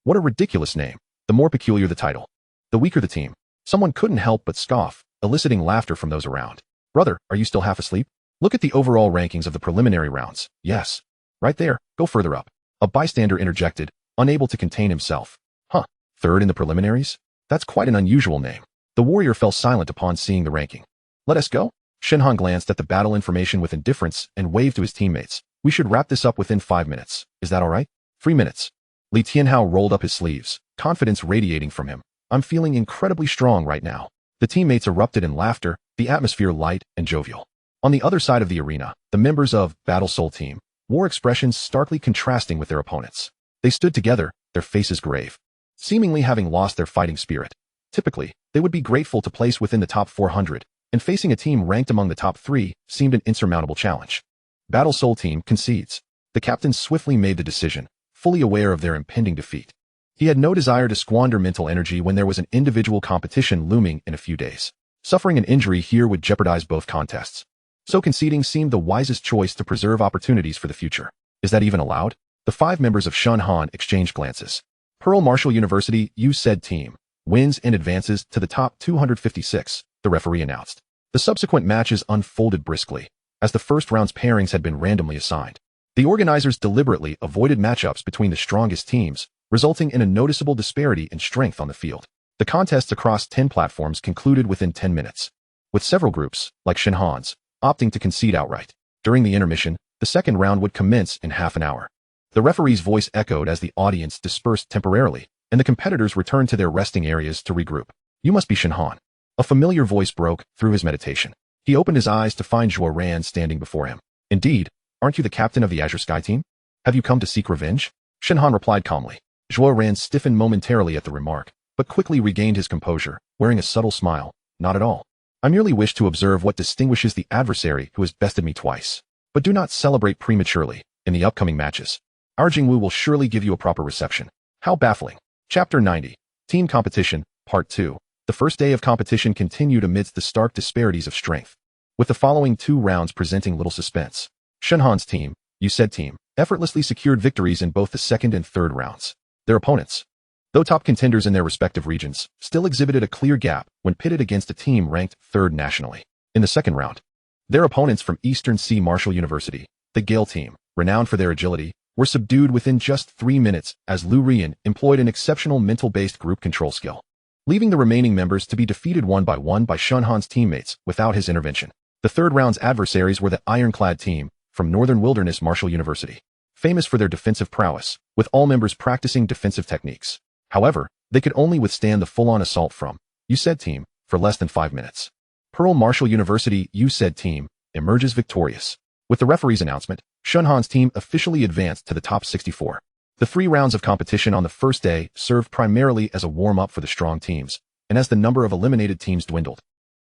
What a ridiculous name. The more peculiar the title, the weaker the team. Someone couldn't help but scoff, eliciting laughter from those around. Brother, are you still half asleep? Look at the overall rankings of the preliminary rounds. Yes. Right there. Go further up. A bystander interjected, unable to contain himself. Huh. Third in the preliminaries? That's quite an unusual name. The warrior fell silent upon seeing the ranking. Let us go? Shen Han glanced at the battle information with indifference and waved to his teammates. We should wrap this up within 5 minutes. Is that all right? 3 minutes. Li Tianhao rolled up his sleeves, confidence radiating from him. I'm feeling incredibly strong right now. The teammates erupted in laughter, the atmosphere light and jovial. On the other side of the arena, the members of Battle Soul team wore expressions starkly contrasting with their opponents. They stood together, their faces grave, seemingly having lost their fighting spirit. Typically, they would be grateful to place within the top 400, and facing a team ranked among the top 3 seemed an insurmountable challenge. Battle Soul team concedes. The captain swiftly made the decision, fully aware of their impending defeat. He had no desire to squander mental energy when there was an individual competition looming in a few days. Suffering an injury here would jeopardize both contests. So conceding seemed the wisest choice to preserve opportunities for the future. Is that even allowed? The 5 members of Shen Han exchanged glances. Pearl Martial University USAID team wins and advances to the top 256, the referee announced. The subsequent matches unfolded briskly, as the first round's pairings had been randomly assigned. The organizers deliberately avoided matchups between the strongest teams, resulting in a noticeable disparity in strength on the field. The contests across 10 platforms concluded within 10 minutes, with several groups, like Shen Han's, opting to concede outright. During the intermission, the second round would commence in half an hour. The referee's voice echoed as the audience dispersed temporarily, and the competitors returned to their resting areas to regroup. You must be Shen Han. A familiar voice broke through his meditation. He opened his eyes to find Zhuo Ran standing before him. Indeed, aren't you the captain of the Azure Sky team? Have you come to seek revenge? Shen Han replied calmly. Zhuo Ran stiffened momentarily at the remark, but quickly regained his composure, wearing a subtle smile. Not at all. I merely wish to observe what distinguishes the adversary who has bested me twice. But do not celebrate prematurely. In the upcoming matches, our Jingwu will surely give you a proper reception. How baffling. Chapter 90. Team Competition, Part 2. The first day of competition continued amidst the stark disparities of strength, with the following 2 rounds presenting little suspense. Shen Han's team, USAID team, effortlessly secured victories in both the second and third rounds. Their opponents, though top contenders in their respective regions, still exhibited a clear gap when pitted against a team ranked 3rd nationally. In the second round, their opponents from Eastern Sea Martial University, the Gale team, renowned for their agility, were subdued within just 3 minutes as Lu Rian employed an exceptional mental-based group control skill, leaving the remaining members to be defeated one by Shen Han's teammates without his intervention. The third round's adversaries were the Ironclad team from Northern Wilderness Martial University, famous for their defensive prowess, with all members practicing defensive techniques. However, they could only withstand the full-on assault from USAID team for less than 5 minutes. Pearl Martial University USAID team emerges victorious. With the referee's announcement, Shen Han's team officially advanced to the top 64. The 3 rounds of competition on the first day served primarily as a warm-up for the strong teams, and as the number of eliminated teams dwindled,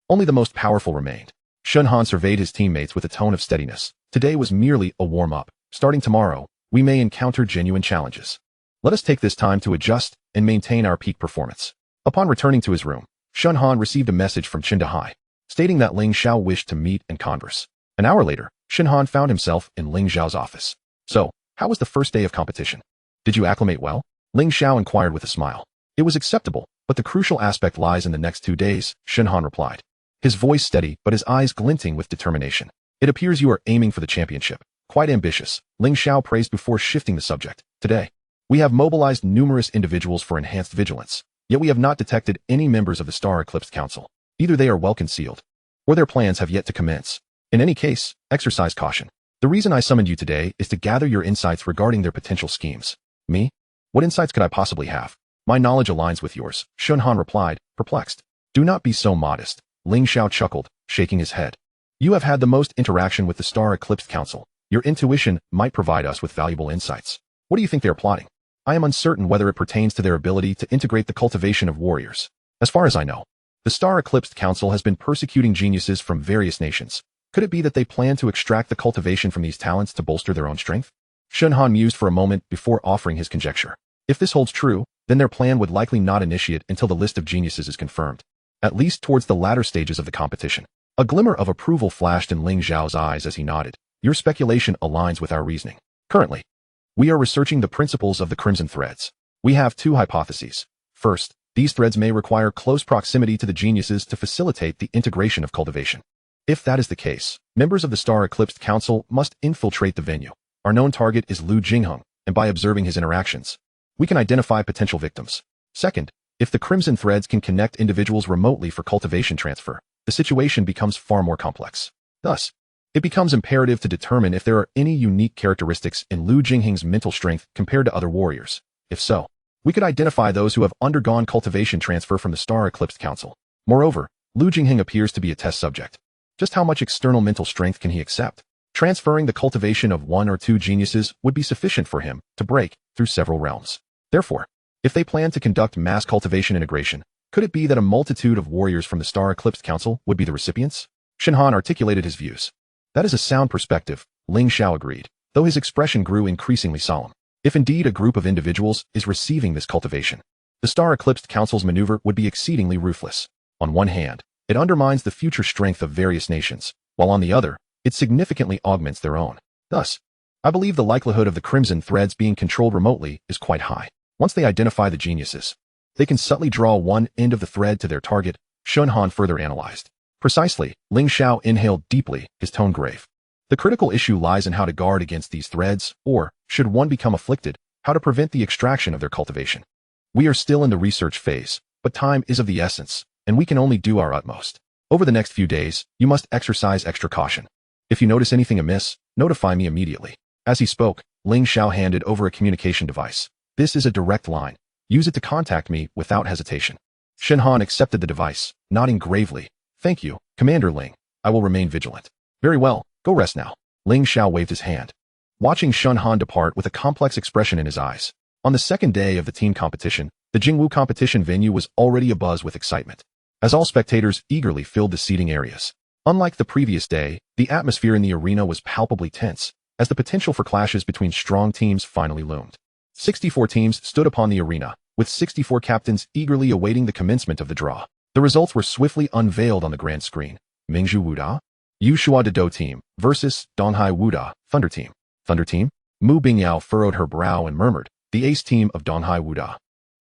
only the most powerful remained. Shen Han surveyed his teammates with a tone of steadiness. Today was merely a warm-up. Starting tomorrow, we may encounter genuine challenges. Let us take this time to adjust and maintain our peak performance. Upon returning to his room, Shen Han received a message from Qin Dahai, stating that Ling Xiao wished to meet and converse. An hour later, Shen Han found himself in Ling Xiao's office. So, how was the first day of competition? Did you acclimate well? Ling Xiao inquired with a smile. It was acceptable, but the crucial aspect lies in the next 2 days, Shen Han replied, his voice steady but his eyes glinting with determination. It appears you are aiming for the championship. Quite ambitious, Ling Xiao praised before shifting the subject. Today, we have mobilized numerous individuals for enhanced vigilance, yet we have not detected any members of the Star Eclipse Council. Either they are well concealed, or their plans have yet to commence. In any case, exercise caution. The reason I summoned you today is to gather your insights regarding their potential schemes. Me? What insights could I possibly have? My knowledge aligns with yours, Shen Han replied, perplexed. Do not be so modest, Ling Xiao chuckled, shaking his head. You have had the most interaction with the Star Eclipse Council. Your intuition might provide us with valuable insights. What do you think they are plotting? I am uncertain whether it pertains to their ability to integrate the cultivation of warriors. As far as I know, the Star Eclipse Council has been persecuting geniuses from various nations, Could it be that they plan to extract the cultivation from these talents to bolster their own strength? Shen Han mused for a moment before offering his conjecture. If this holds true, then their plan would likely not initiate until the list of geniuses is confirmed, at least towards the latter stages of the competition. A glimmer of approval flashed in Ling Xiao's eyes as he nodded. Your speculation aligns with our reasoning. Currently, we are researching the principles of the crimson threads. We have two hypotheses. First, these threads may require close proximity to the geniuses to facilitate the integration of cultivation. If that is the case, members of the Star Eclipsed Council must infiltrate the venue. Our known target is Lu Jingheng, and by observing his interactions, we can identify potential victims. Second, if the crimson threads can connect individuals remotely for cultivation transfer, the situation becomes far more complex. Thus, it becomes imperative to determine if there are any unique characteristics in Lu Jingheng's mental strength compared to other warriors. If so, we could identify those who have undergone cultivation transfer from the Star Eclipsed Council. Moreover, Lu Jingheng appears to be a test subject. Just how much external mental strength can he accept? Transferring the cultivation of one or two geniuses would be sufficient for him to break through several realms. Therefore, if they plan to conduct mass cultivation integration, could it be that a multitude of warriors from the Star Eclipsed Council would be the recipients? Shen Han articulated his views. That is a sound perspective, Ling Xiao agreed, though his expression grew increasingly solemn. If indeed a group of individuals is receiving this cultivation, the Star Eclipsed Council's maneuver would be exceedingly ruthless. On one hand, it undermines the future strength of various nations, while on the other, it significantly augments their own. Thus, I believe the likelihood of the crimson threads being controlled remotely is quite high. Once they identify the geniuses, they can subtly draw one end of the thread to their target, Shen Han further analyzed. Precisely, Ling Xiao inhaled deeply, his tone grave. The critical issue lies in how to guard against these threads, or, should one become afflicted, how to prevent the extraction of their cultivation. We are still in the research phase, but time is of the essence, and we can only do our utmost. Over the next few days, you must exercise extra caution. If you notice anything amiss, notify me immediately. As he spoke, Ling Xiao handed over a communication device. This is a direct line. Use it to contact me without hesitation. Shen Han accepted the device, nodding gravely. Thank you, Commander Ling. I will remain vigilant. Very well, go rest now. Ling Xiao waved his hand, watching Shen Han depart with a complex expression in his eyes. On the second day of the team competition, the Jingwu competition venue was already abuzz with excitement, as all spectators eagerly filled the seating areas. Unlike the previous day, the atmosphere in the arena was palpably tense, as the potential for clashes between strong teams finally loomed. 64 teams stood upon the arena, with 64 captains eagerly awaiting the commencement of the draw. The results were swiftly unveiled on the grand screen. Mingzhu Wuda, Yushua Dedo Team versus Donghai Wuda, Thunder Team. Thunder Team? Mu Bingyao furrowed her brow and murmured, the ace team of Donghai Wuda.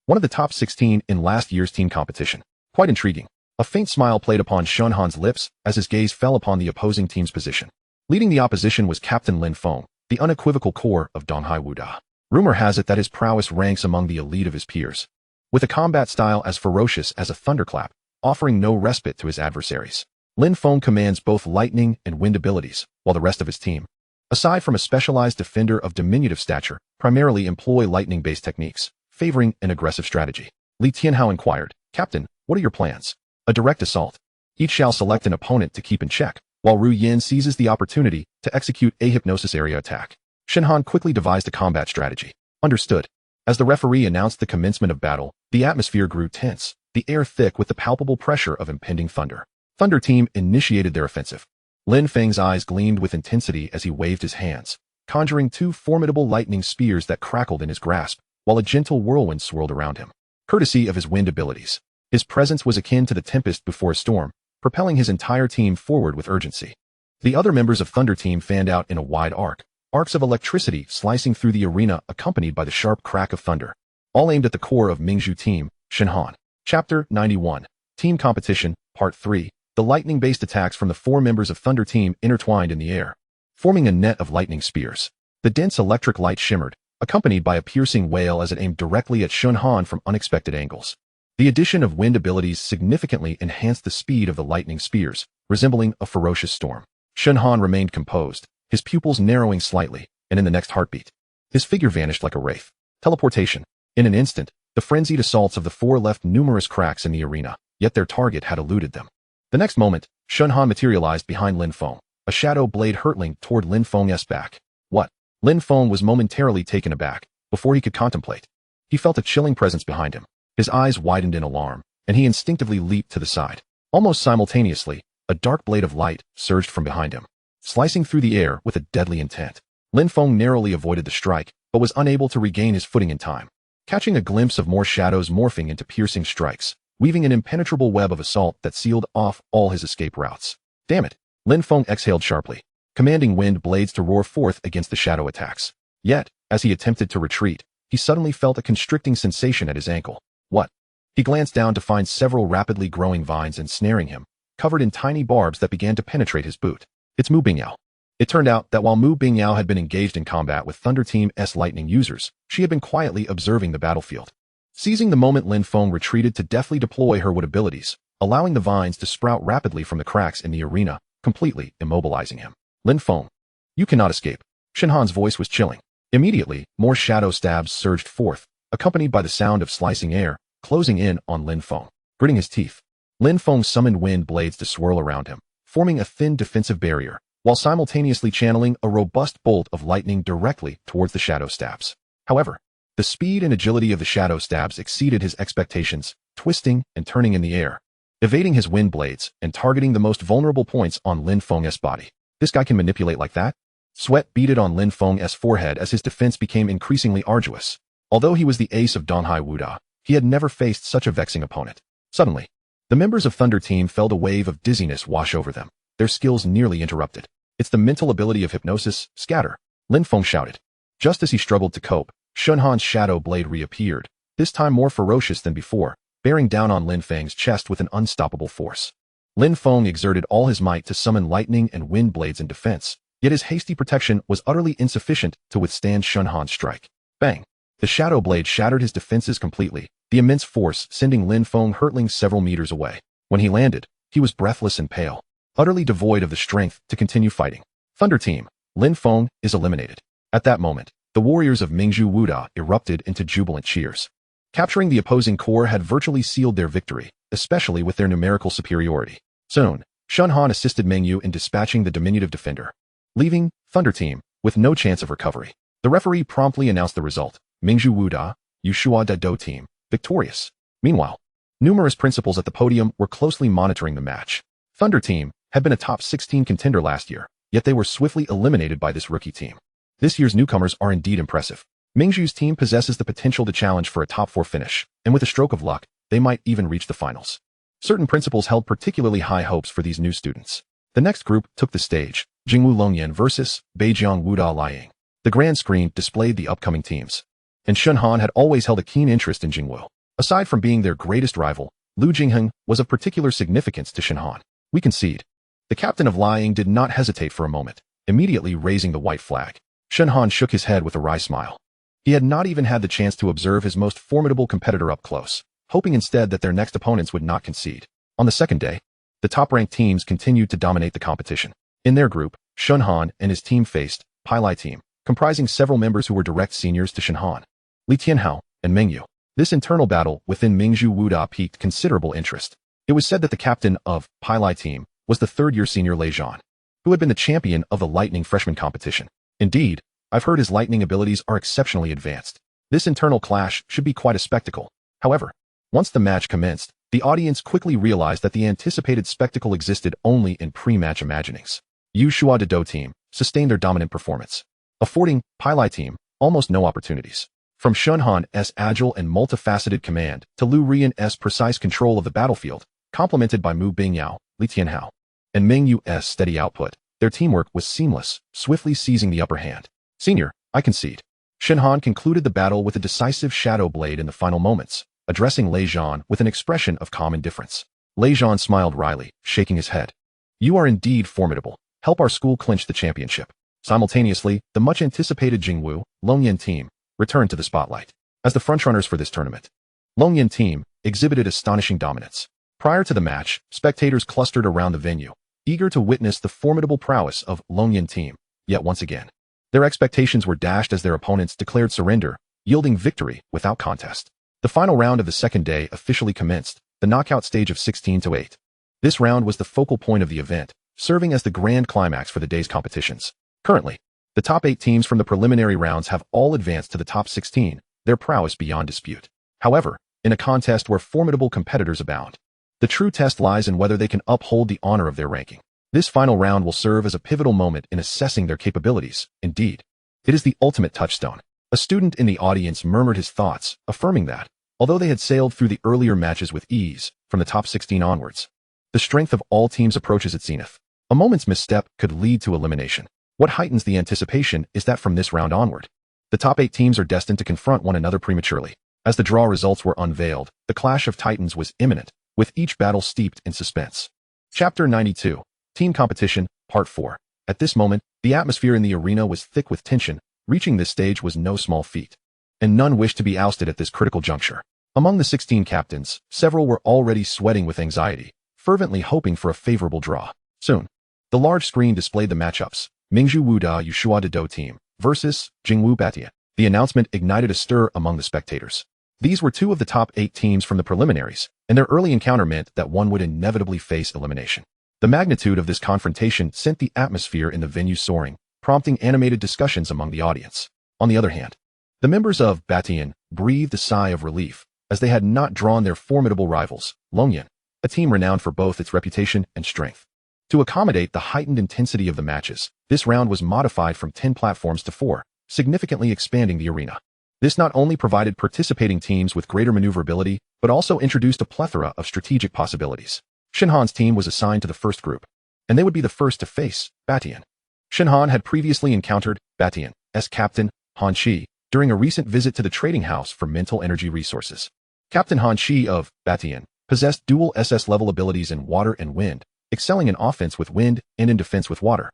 One of the top 16 in last year's team competition. Quite intriguing. A faint smile played upon Shen Han's lips as his gaze fell upon the opposing team's position. Leading the opposition was Captain Lin Feng, the unequivocal core of Donghai Wuda. Rumor has it that his prowess ranks among the elite of his peers, with a combat style as ferocious as a thunderclap, offering no respite to his adversaries. Lin Feng commands both lightning and wind abilities, while the rest of his team, aside from a specialized defender of diminutive stature, primarily employ lightning-based techniques, favoring an aggressive strategy. Li Tianhao inquired, Captain, what are your plans? A direct assault. Each shall select an opponent to keep in check, while Ru Yin seizes the opportunity to execute a hypnosis area attack. Shen Han quickly devised a combat strategy. Understood. As the referee announced the commencement of battle, the atmosphere grew tense, the air thick with the palpable pressure of impending thunder. Thunder Team initiated their offensive. Lin Feng's eyes gleamed with intensity as he waved his hands, conjuring two formidable lightning spears that crackled in his grasp, while a gentle whirlwind swirled around him. Courtesy of his wind abilities, his presence was akin to the tempest before a storm, propelling his entire team forward with urgency. The other members of Thunder Team fanned out in a wide arc, arcs of electricity slicing through the arena accompanied by the sharp crack of thunder, all aimed at the core of Mingzhu Team, Shen Han. Chapter 91. Team Competition, Part 3. The lightning-based attacks from the four members of Thunder Team intertwined in the air, forming a net of lightning spears. The dense electric light shimmered, accompanied by a piercing wail as it aimed directly at Shen Han from unexpected angles. The addition of wind abilities significantly enhanced the speed of the lightning spears, resembling a ferocious storm. Shen Han remained composed, his pupils narrowing slightly, and in the next heartbeat, his figure vanished like a wraith. Teleportation. In an instant, the frenzied assaults of the four left numerous cracks in the arena, yet their target had eluded them. The next moment, Shen Han materialized behind Lin Feng, a shadow blade hurtling toward Lin Feng's back. What? Lin Feng was momentarily taken aback, before he could contemplate. He felt a chilling presence behind him. His eyes widened in alarm, and he instinctively leaped to the side. Almost simultaneously, a dark blade of light surged from behind him, slicing through the air with a deadly intent. Lin Feng narrowly avoided the strike, but was unable to regain his footing in time. Catching a glimpse of more shadows morphing into piercing strikes, weaving an impenetrable web of assault that sealed off all his escape routes. Damn it! Lin Feng exhaled sharply, commanding wind blades to roar forth against the shadow attacks. Yet, as he attempted to retreat, he suddenly felt a constricting sensation at his ankle. What? He glanced down to find several rapidly growing vines ensnaring him, covered in tiny barbs that began to penetrate his boot. It's Mu Bingyao. It turned out that while Mu Bingyao had been engaged in combat with Thunder Team's lightning users, she had been quietly observing the battlefield. Seizing the moment, Lin Feng retreated to deftly deploy her wood abilities, allowing the vines to sprout rapidly from the cracks in the arena, completely immobilizing him. Lin Feng, you cannot escape. Shen Han's voice was chilling. Immediately, more shadow stabs surged forth, accompanied by the sound of slicing air, closing in on Lin Feng. Gritting his teeth, Lin Feng summoned wind blades to swirl around him, forming a thin defensive barrier, while simultaneously channeling a robust bolt of lightning directly towards the shadow stabs. However, the speed and agility of the shadow stabs exceeded his expectations, twisting and turning in the air, evading his wind blades and targeting the most vulnerable points on Lin Feng's body. This guy can manipulate like that? Sweat beaded on Lin Feng's forehead as his defense became increasingly arduous. Although he was the ace of Donghai Wuda, he had never faced such a vexing opponent. Suddenly, the members of Thunder Team felt a wave of dizziness wash over them, their skills nearly interrupted. It's the mental ability of hypnosis, scatter, Lin Feng shouted. Just as he struggled to cope, Shen Han's shadow blade reappeared, this time more ferocious than before, bearing down on Lin Feng's chest with an unstoppable force. Lin Feng exerted all his might to summon lightning and wind blades in defense, yet his hasty protection was utterly insufficient to withstand Shen Han's strike. Bang! The shadow blade shattered his defenses completely, the immense force sending Lin Feng hurtling several meters away. When he landed, he was breathless and pale, utterly devoid of the strength to continue fighting. Thunder Team, Lin Feng is eliminated. At that moment, the warriors of Mingzhu Wuda erupted into jubilant cheers. Capturing the opposing corps had virtually sealed their victory, especially with their numerical superiority. Soon, Shen Han assisted Mengyu in dispatching the diminutive defender, leaving Thunder Team with no chance of recovery. The referee promptly announced the result. Mingzhu Wuda, Yushua Dado Team, victorious. Meanwhile, numerous principals at the podium were closely monitoring the match. Thunder Team had been a top 16 contender last year, yet they were swiftly eliminated by this rookie team. This year's newcomers are indeed impressive. Mingzhu's team possesses the potential to challenge for a top 4 finish, and with a stroke of luck, they might even reach the finals. Certain principals held particularly high hopes for these new students. The next group took the stage, Jingwu Longyan versus Beijiang Wuda Liang. The grand screen displayed the upcoming teams, and Shen Han had always held a keen interest in Jingwu. Aside from being their greatest rival, Lu Jingheng was of particular significance to Shen Han. We concede. The captain of Liang did not hesitate for a moment, immediately raising the white flag. Shen Han shook his head with a wry smile. He had not even had the chance to observe his most formidable competitor up close, hoping instead that their next opponents would not concede. On the second day, the top-ranked teams continued to dominate the competition. In their group, Shen Han and his team faced Pai Lai Team, comprising several members who were direct seniors to Shen Han, Li Tianhao, and Mengyu. This internal battle within Mingzhu Wuda piqued considerable interest. It was said that the captain of Pai Lai Team was the third-year senior Lei Zhan, who had been the champion of the Lightning Freshman competition. Indeed, I've heard his lightning abilities are exceptionally advanced. This internal clash should be quite a spectacle. However, once the match commenced, the audience quickly realized that the anticipated spectacle existed only in pre-match imaginings. Yushua Dado Team sustained their dominant performance, affording Pai Lai Team almost no opportunities. From Shen Han's agile and multifaceted command to Lu Rian's precise control of the battlefield, complemented by Mu Bingyao, Li Tianhao, and Mengyu's steady output, their teamwork was seamless, swiftly seizing the upper hand. Senior, I concede. Shen Han concluded the battle with a decisive shadow blade in the final moments, addressing Lei Zhan with an expression of calm indifference. Lei Zhan smiled wryly, shaking his head. You are indeed formidable. Help our school clinch the championship. Simultaneously, the much-anticipated Jingwu, Longyan Team, returned to the spotlight. As the frontrunners for this tournament, Longyan Team exhibited astonishing dominance. Prior to the match, spectators clustered around the venue, eager to witness the formidable prowess of Longyan Team. Yet once again, their expectations were dashed as their opponents declared surrender, yielding victory without contest. The final round of the second day officially commenced, the knockout stage of 16-8. This round was the focal point of the event, serving as the grand climax for the day's competitions. Currently, the top 8 teams from the preliminary rounds have all advanced to the top 16, their prowess beyond dispute. However, in a contest where formidable competitors abound, The true test lies in whether they can uphold the honor of their ranking. This final round will serve as a pivotal moment in assessing their capabilities. Indeed, it is the ultimate touchstone. A student in the audience murmured his thoughts, affirming that, although they had sailed through the earlier matches with ease, from the top 16 onwards, the strength of all teams approaches its zenith. A moment's misstep could lead to elimination. What heightens the anticipation is that from this round onward, the top 8 teams are destined to confront one another prematurely. As the draw results were unveiled, the clash of titans was imminent, with each battle steeped in suspense. Chapter 92, Team Competition, Part 4. At this moment, the atmosphere in the arena was thick with tension. Reaching this stage was no small feat, and none wished to be ousted at this critical juncture. Among the 16 captains, several were already sweating with anxiety, fervently hoping for a favorable draw. Soon, the large screen displayed the matchups. Mingzhu Wuda Yushuada team versus Jingwu Batian. The announcement ignited a stir among the spectators. These were 2 of the top 8 teams from the preliminaries, and their early encounter meant that one would inevitably face elimination. The magnitude of this confrontation sent the atmosphere in the venue soaring, prompting animated discussions among the audience. On the other hand, the members of Batian breathed a sigh of relief, as they had not drawn their formidable rivals, Longyan, a team renowned for both its reputation and strength. To accommodate the heightened intensity of the matches, this round was modified from 10 platforms to 4, significantly expanding the arena. This not only provided participating teams with greater maneuverability, but also introduced a plethora of strategic possibilities. Shen Han's team was assigned to the first group, and they would be the first to face Batian. Shen Han had previously encountered Batian's captain, Han Shi, during a recent visit to the trading house for mental energy resources. Captain Han Shi of Batian possessed dual SS-level abilities in water and wind, excelling in offense with wind and in defense with water.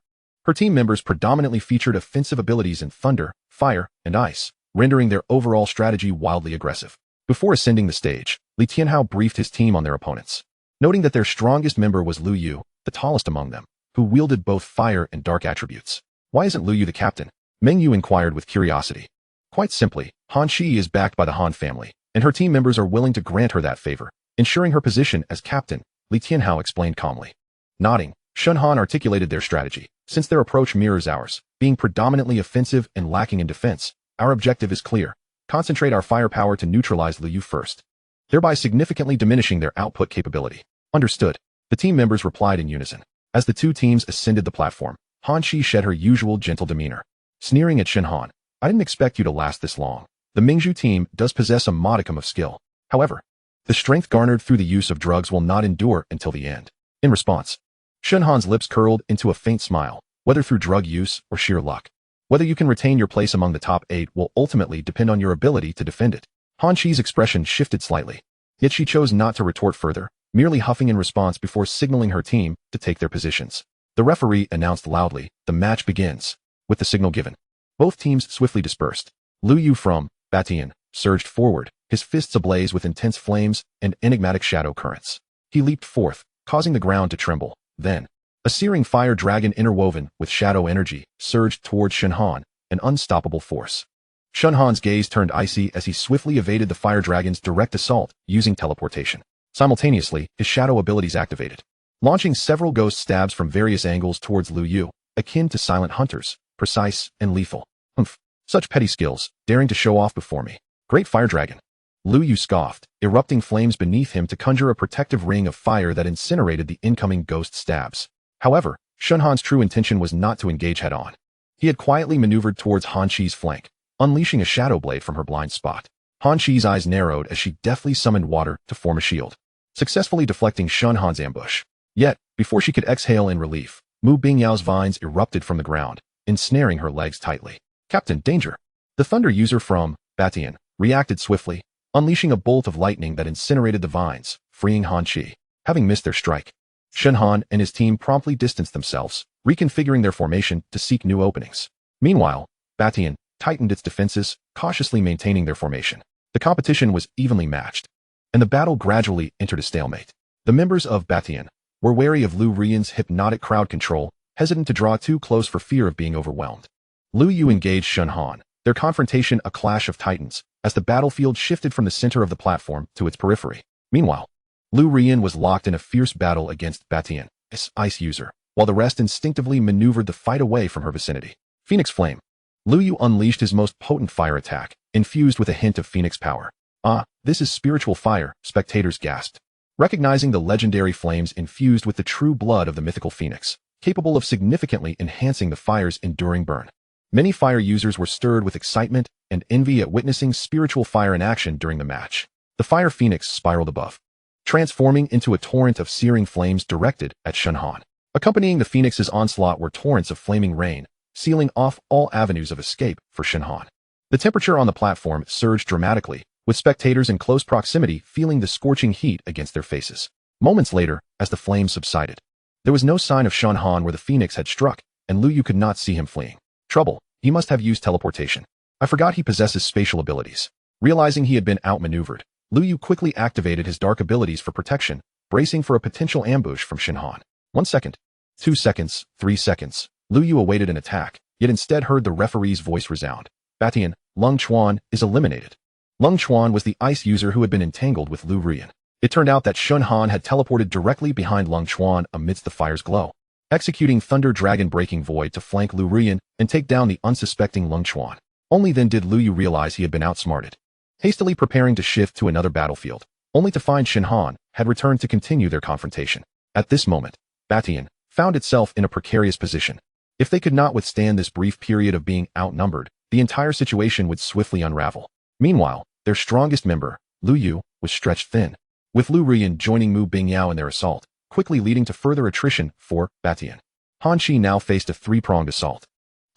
Her team members predominantly featured offensive abilities in thunder, fire, and ice, rendering their overall strategy wildly aggressive. Before ascending the stage, Li Tianhao briefed his team on their opponents, noting that their strongest member was Lu Yu, the tallest among them, who wielded both fire and dark attributes. Why isn't Lu Yu the captain? Meng Yu inquired with curiosity. Quite simply, Han Shi is backed by the Han family, and her team members are willing to grant her that favor, ensuring her position as captain, Li Tianhao explained calmly. Nodding, Shen Han articulated their strategy. Since their approach mirrors ours, being predominantly offensive and lacking in defense, our objective is clear. Concentrate our firepower to neutralize Lu Yu first, thereby significantly diminishing their output capability. Understood. The team members replied in unison. As the 2 teams ascended the platform, Han Shi shed her usual gentle demeanor, sneering at Shen Han. I didn't expect you to last this long. The Mingzhu team does possess a modicum of skill. However, the strength garnered through the use of drugs will not endure until the end. In response, Shen Han's lips curled into a faint smile. Whether through drug use or sheer luck, whether you can retain your place among the top 8 will ultimately depend on your ability to defend it. Han Shi's expression shifted slightly, yet she chose not to retort further, merely huffing in response before signaling her team to take their positions. The referee announced loudly, the match begins. With the signal given, both teams swiftly dispersed. Lu Yu from Batian surged forward, his fists ablaze with intense flames and enigmatic shadow currents. He leaped forth, causing the ground to tremble. Then, a searing fire dragon interwoven with shadow energy surged toward Shen Han, an unstoppable force. Shen Han's gaze turned icy as he swiftly evaded the fire dragon's direct assault using teleportation. Simultaneously, his shadow abilities activated, launching several ghost stabs from various angles towards Lu Yu, akin to silent hunters, precise and lethal. Such petty skills, daring to show off before me. Great fire dragon. Lu Yu scoffed, erupting flames beneath him to conjure a protective ring of fire that incinerated the incoming ghost stabs. However, Shen Han's true intention was not to engage head-on. He had quietly maneuvered towards Han Shi's flank, unleashing a shadow blade from her blind spot. Han Shi's eyes narrowed as she deftly summoned water to form a shield, successfully deflecting Shen Han's ambush. Yet, before she could exhale in relief, Mu Bingyao's vines erupted from the ground, ensnaring her legs tightly. Captain, danger! The thunder user from Batian reacted swiftly, unleashing a bolt of lightning that incinerated the vines, freeing Han Shi. Having missed their strike, Shen Han and his team promptly distanced themselves, reconfiguring their formation to seek new openings. Meanwhile, Batian tightened its defenses, cautiously maintaining their formation. The competition was evenly matched, and the battle gradually entered a stalemate. The members of Batian were wary of Lu Rian's hypnotic crowd control, hesitant to draw too close for fear of being overwhelmed. Lu Yu engaged Shen Han, their confrontation a clash of titans, as the battlefield shifted from the center of the platform to its periphery. Meanwhile, Lu Rian was locked in a fierce battle against Batian's ice user, while the rest instinctively maneuvered the fight away from her vicinity. Phoenix Flame. Lu Yu unleashed his most potent fire attack, infused with a hint of phoenix power. Ah, this is spiritual fire, spectators gasped. recognizing the legendary flames infused with the true blood of the mythical phoenix, capable of significantly enhancing the fire's enduring burn. Many fire users were stirred with excitement and envy at witnessing spiritual fire in action during the match. The fire phoenix spiraled above, transforming into a torrent of searing flames directed at Shen Han. Accompanying the phoenix's onslaught were torrents of flaming rain, sealing off all avenues of escape for Shen Han. The temperature on the platform surged dramatically, with spectators in close proximity feeling the scorching heat against their faces. Moments later, as the flames subsided, there was no sign of Shen Han where the phoenix had struck, and Lu Yu could not see him fleeing. Trouble, he must have used teleportation. I forgot he possesses spatial abilities. Realizing he had been outmaneuvered, Lu Yu quickly activated his dark abilities for protection, bracing for a potential ambush from Shen Han. 1 second, 2 seconds, 3 seconds. Lu Yu awaited an attack, yet instead heard the referee's voice resound. Batian, Lung Chuan is eliminated. Lung Chuan was the ice user who had been entangled with Lu Rian. It turned out that Shen Han had teleported directly behind Lung Chuan amidst the fire's glow, executing Thunder Dragon Breaking Void to flank Lu Rian and take down the unsuspecting Lung Chuan. Only then did Lu Yu realize he had been outsmarted, hastily preparing to shift to another battlefield, only to find Shen Han had returned to continue their confrontation. At this moment, Batian found itself in a precarious position. If they could not withstand this brief period of being outnumbered, the entire situation would swiftly unravel. Meanwhile, their strongest member, Lu Yu, was stretched thin, with Lu Rian joining Mu Bingyao in their assault, quickly leading to further attrition for Batian. Han Qi now faced a three-pronged assault.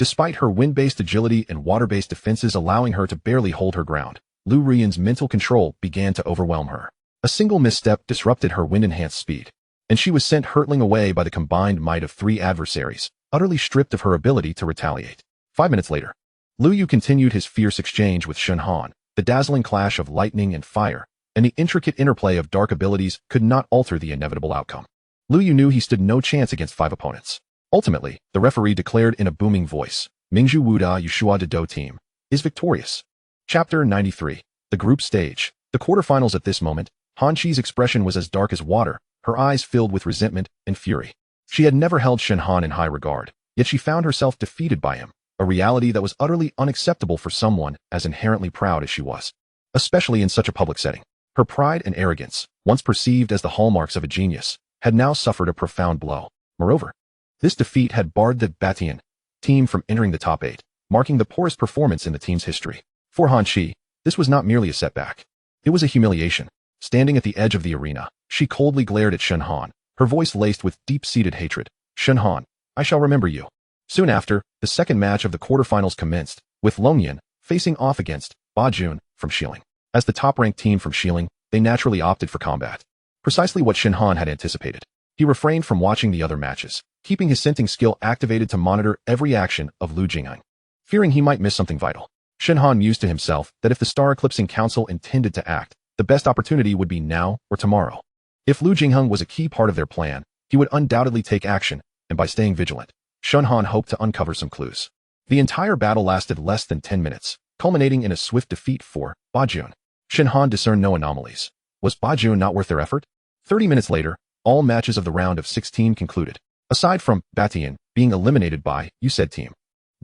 Despite her wind-based agility and water-based defenses allowing her to barely hold her ground, Lu Rian's mental control began to overwhelm her. A single misstep disrupted her wind-enhanced speed, and she was sent hurtling away by the combined might of three adversaries, utterly stripped of her ability to retaliate. 5 minutes later, Lu Yu continued his fierce exchange with Shen Han. The dazzling clash of lightning and fire, and the intricate interplay of dark abilities could not alter the inevitable outcome. Lu Yu knew he stood no chance against 5 opponents. Ultimately, the referee declared in a booming voice, Mingzhu Wuda Yushua Dedo team is victorious. Chapter 93. The Group Stage. The quarterfinals. At this moment, Han Qi's expression was as dark as water, her eyes filled with resentment and fury. She had never held Shen Han in high regard, yet she found herself defeated by him, a reality that was utterly unacceptable for someone as inherently proud as she was, especially in such a public setting. Her pride and arrogance, once perceived as the hallmarks of a genius, had now suffered a profound blow. Moreover, this defeat had barred the Batian team from entering the top 8, marking the poorest performance in the team's history. For Han Qi, this was not merely a setback. It was a humiliation. Standing at the edge of the arena, she coldly glared at Shen Han, her voice laced with deep-seated hatred. Shen Han, I shall remember you. Soon after, the second match of the quarterfinals commenced, with Longyan facing off against Ba Jun from Xiling. As the top-ranked team from Xiling, they naturally opted for combat. Precisely what Shen Han had anticipated. He refrained from watching the other matches, keeping his scenting skill activated to monitor every action of Lu Jingheng, fearing he might miss something vital. Shen Han mused to himself that if the Star Eclipsing Council intended to act, the best opportunity would be now or tomorrow. If Lu Jingheng was a key part of their plan, he would undoubtedly take action, and by staying vigilant, Shen Han hoped to uncover some clues. The entire battle lasted less than 10 minutes, culminating in a swift defeat for Ba Jun. Shen Han discerned no anomalies. Was Ba Jun not worth their effort? 30 minutes later, all matches of the round of 16 concluded. Aside from Batian being eliminated by Usaid team,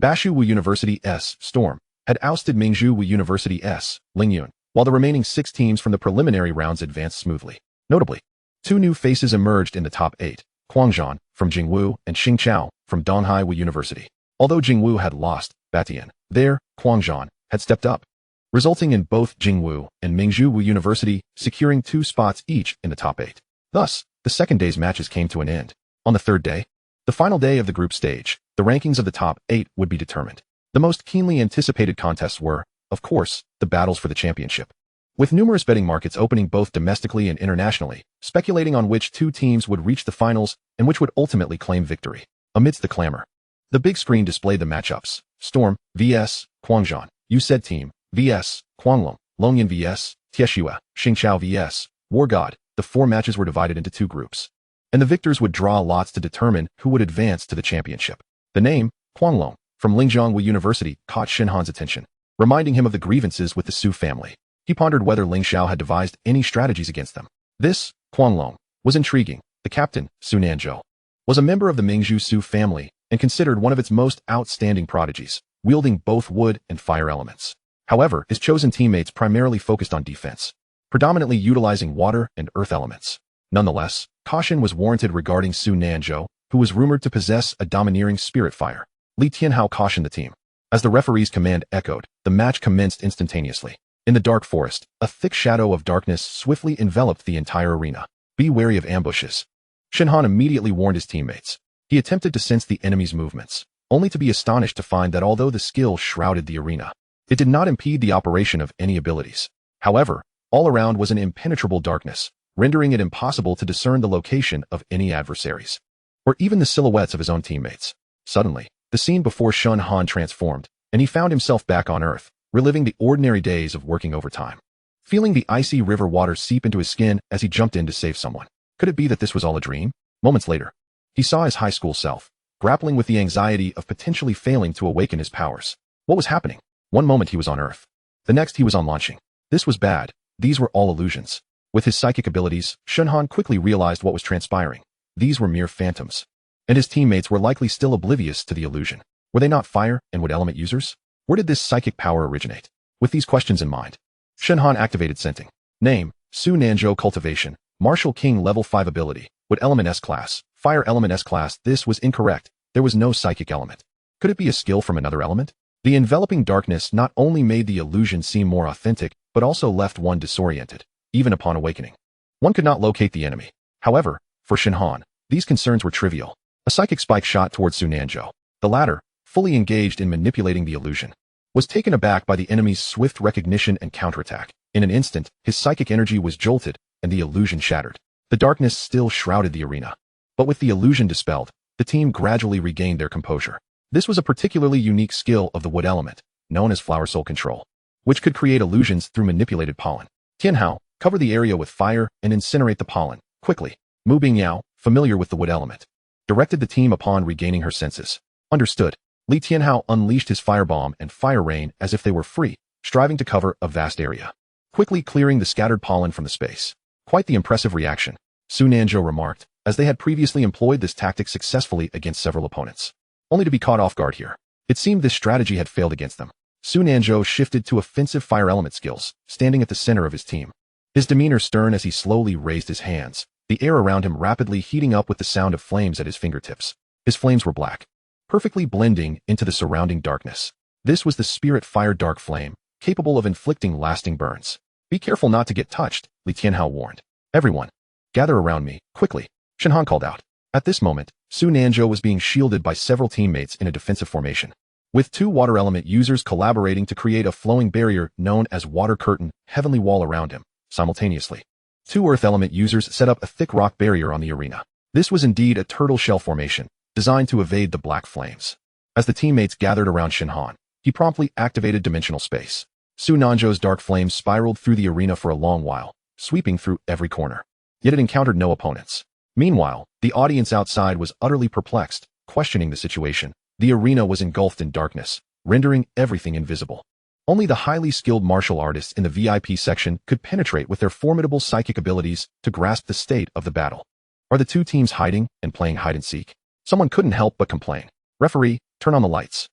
Bashu Wu University's Storm had ousted Mingzhu Wu University's Lingyun, while the remaining 6 teams from the preliminary rounds advanced smoothly. Notably, 2 new faces emerged in the top 8, Guangzhan from Jingwu and Xing Chao from Donghai Wu University. Although Jingwu had lost Batian, there, Guangzhan had stepped up, resulting in both Jingwu and Mingzhu Wu University securing 2 spots each in the top 8. Thus, the second day's matches came to an end. On the third day, the final day of the group stage, the rankings of the top 8 would be determined. The most keenly anticipated contests were, of course, the battles for the championship, with numerous betting markets opening both domestically and internationally, speculating on which 2 teams would reach the finals and which would ultimately claim victory. Amidst the clamor, the big screen displayed the matchups: Storm vs. Guangzhan, Usaid team vs. Guanglong, Longyan vs. Tieshua, Xingchao vs. War God. The 4 matches were divided into 2 groups, and the victors would draw lots to determine who would advance to the championship. The name, Guanglong, from Lingjiang Wu University, caught Shen Han's attention, reminding him of the grievances with the Su family. He pondered whether Ling Xiao had devised any strategies against them. This, Guanglong, was intriguing. The captain, Su Nanzhou, was a member of the Mingzhu Su family and considered one of its most outstanding prodigies, wielding both wood and fire elements. However, his chosen teammates primarily focused on defense, predominantly utilizing water and earth elements. Nonetheless, caution was warranted regarding Su Nanzhou, who was rumored to possess a domineering spirit fire. Li Tianhao cautioned the team. As the referee's command echoed, the match commenced instantaneously. In the dark forest, a thick shadow of darkness swiftly enveloped the entire arena. Be wary of ambushes. Shen Han immediately warned his teammates. He attempted to sense the enemy's movements, only to be astonished to find that although the skill shrouded the arena, it did not impede the operation of any abilities. However, all around was an impenetrable darkness, rendering it impossible to discern the location of any adversaries, or even the silhouettes of his own teammates. Suddenly, the scene before Shen Han transformed, and he found himself back on Earth, reliving the ordinary days of working overtime. Feeling the icy river water seep into his skin as he jumped in to save someone. Could it be that this was all a dream? Moments later, he saw his high school self, grappling with the anxiety of potentially failing to awaken his powers. What was happening? One moment he was on Earth. The next he was on launching. This was bad. These were all illusions. With his psychic abilities, Shen Han quickly realized what was transpiring. These were mere phantoms. And his teammates were likely still oblivious to the illusion. Were they not fire and wood element users? Where did this psychic power originate? With these questions in mind, Shen Han activated scenting. Name, Su Nanzhou Cultivation, Martial King Level 5 Ability, Wood Element S-Class, Fire Element S-Class. This was incorrect. There was no psychic element. Could it be a skill from another element? The enveloping darkness not only made the illusion seem more authentic, but also left one disoriented, even upon awakening. One could not locate the enemy. However, for Shen Han, these concerns were trivial. A psychic spike shot towards Su Nanzhou. The latter, fully engaged in manipulating the illusion, was taken aback by the enemy's swift recognition and counterattack. In an instant, his psychic energy was jolted, and the illusion shattered. The darkness still shrouded the arena. But with the illusion dispelled, the team gradually regained their composure. This was a particularly unique skill of the wood element, known as flower soul control, which could create illusions through manipulated pollen. Tianhao, cover the area with fire and incinerate the pollen, quickly. Mu Bingyao, familiar with the wood element, directed the team upon regaining her senses. Understood. Li Tianhao unleashed his firebomb and fire rain as if they were free, striving to cover a vast area, quickly clearing the scattered pollen from the space. Quite the impressive reaction, Su Nanzhou remarked, as they had previously employed this tactic successfully against several opponents, only to be caught off guard here. It seemed this strategy had failed against them. Su Nanzhou shifted to offensive fire element skills, standing at the center of his team. His demeanor stern as he slowly raised his hands, the air around him rapidly heating up with the sound of flames at his fingertips. His flames were black, perfectly blending into the surrounding darkness. This was the spirit fire dark flame, capable of inflicting lasting burns. Be careful not to get touched, Li Tianhao warned. Everyone, gather around me, quickly, Shen Han called out. At this moment, Su Nanzhou was being shielded by several teammates in a defensive formation, with two water element users collaborating to create a flowing barrier known as water curtain, heavenly wall around him. Simultaneously, two earth element users set up a thick rock barrier on the arena. This was indeed a turtle shell formation, designed to evade the black flames. As the teammates gathered around Shen Han, he promptly activated dimensional space. Su Nanzhou's dark flames spiraled through the arena for a long while, sweeping through every corner. Yet it encountered no opponents. Meanwhile, the audience outside was utterly perplexed, questioning the situation. The arena was engulfed in darkness, rendering everything invisible. Only the highly skilled martial artists in the VIP section could penetrate with their formidable psychic abilities to grasp the state of the battle. Are the two teams hiding and playing hide and seek? Someone couldn't help but complain. Referee, turn on the lights.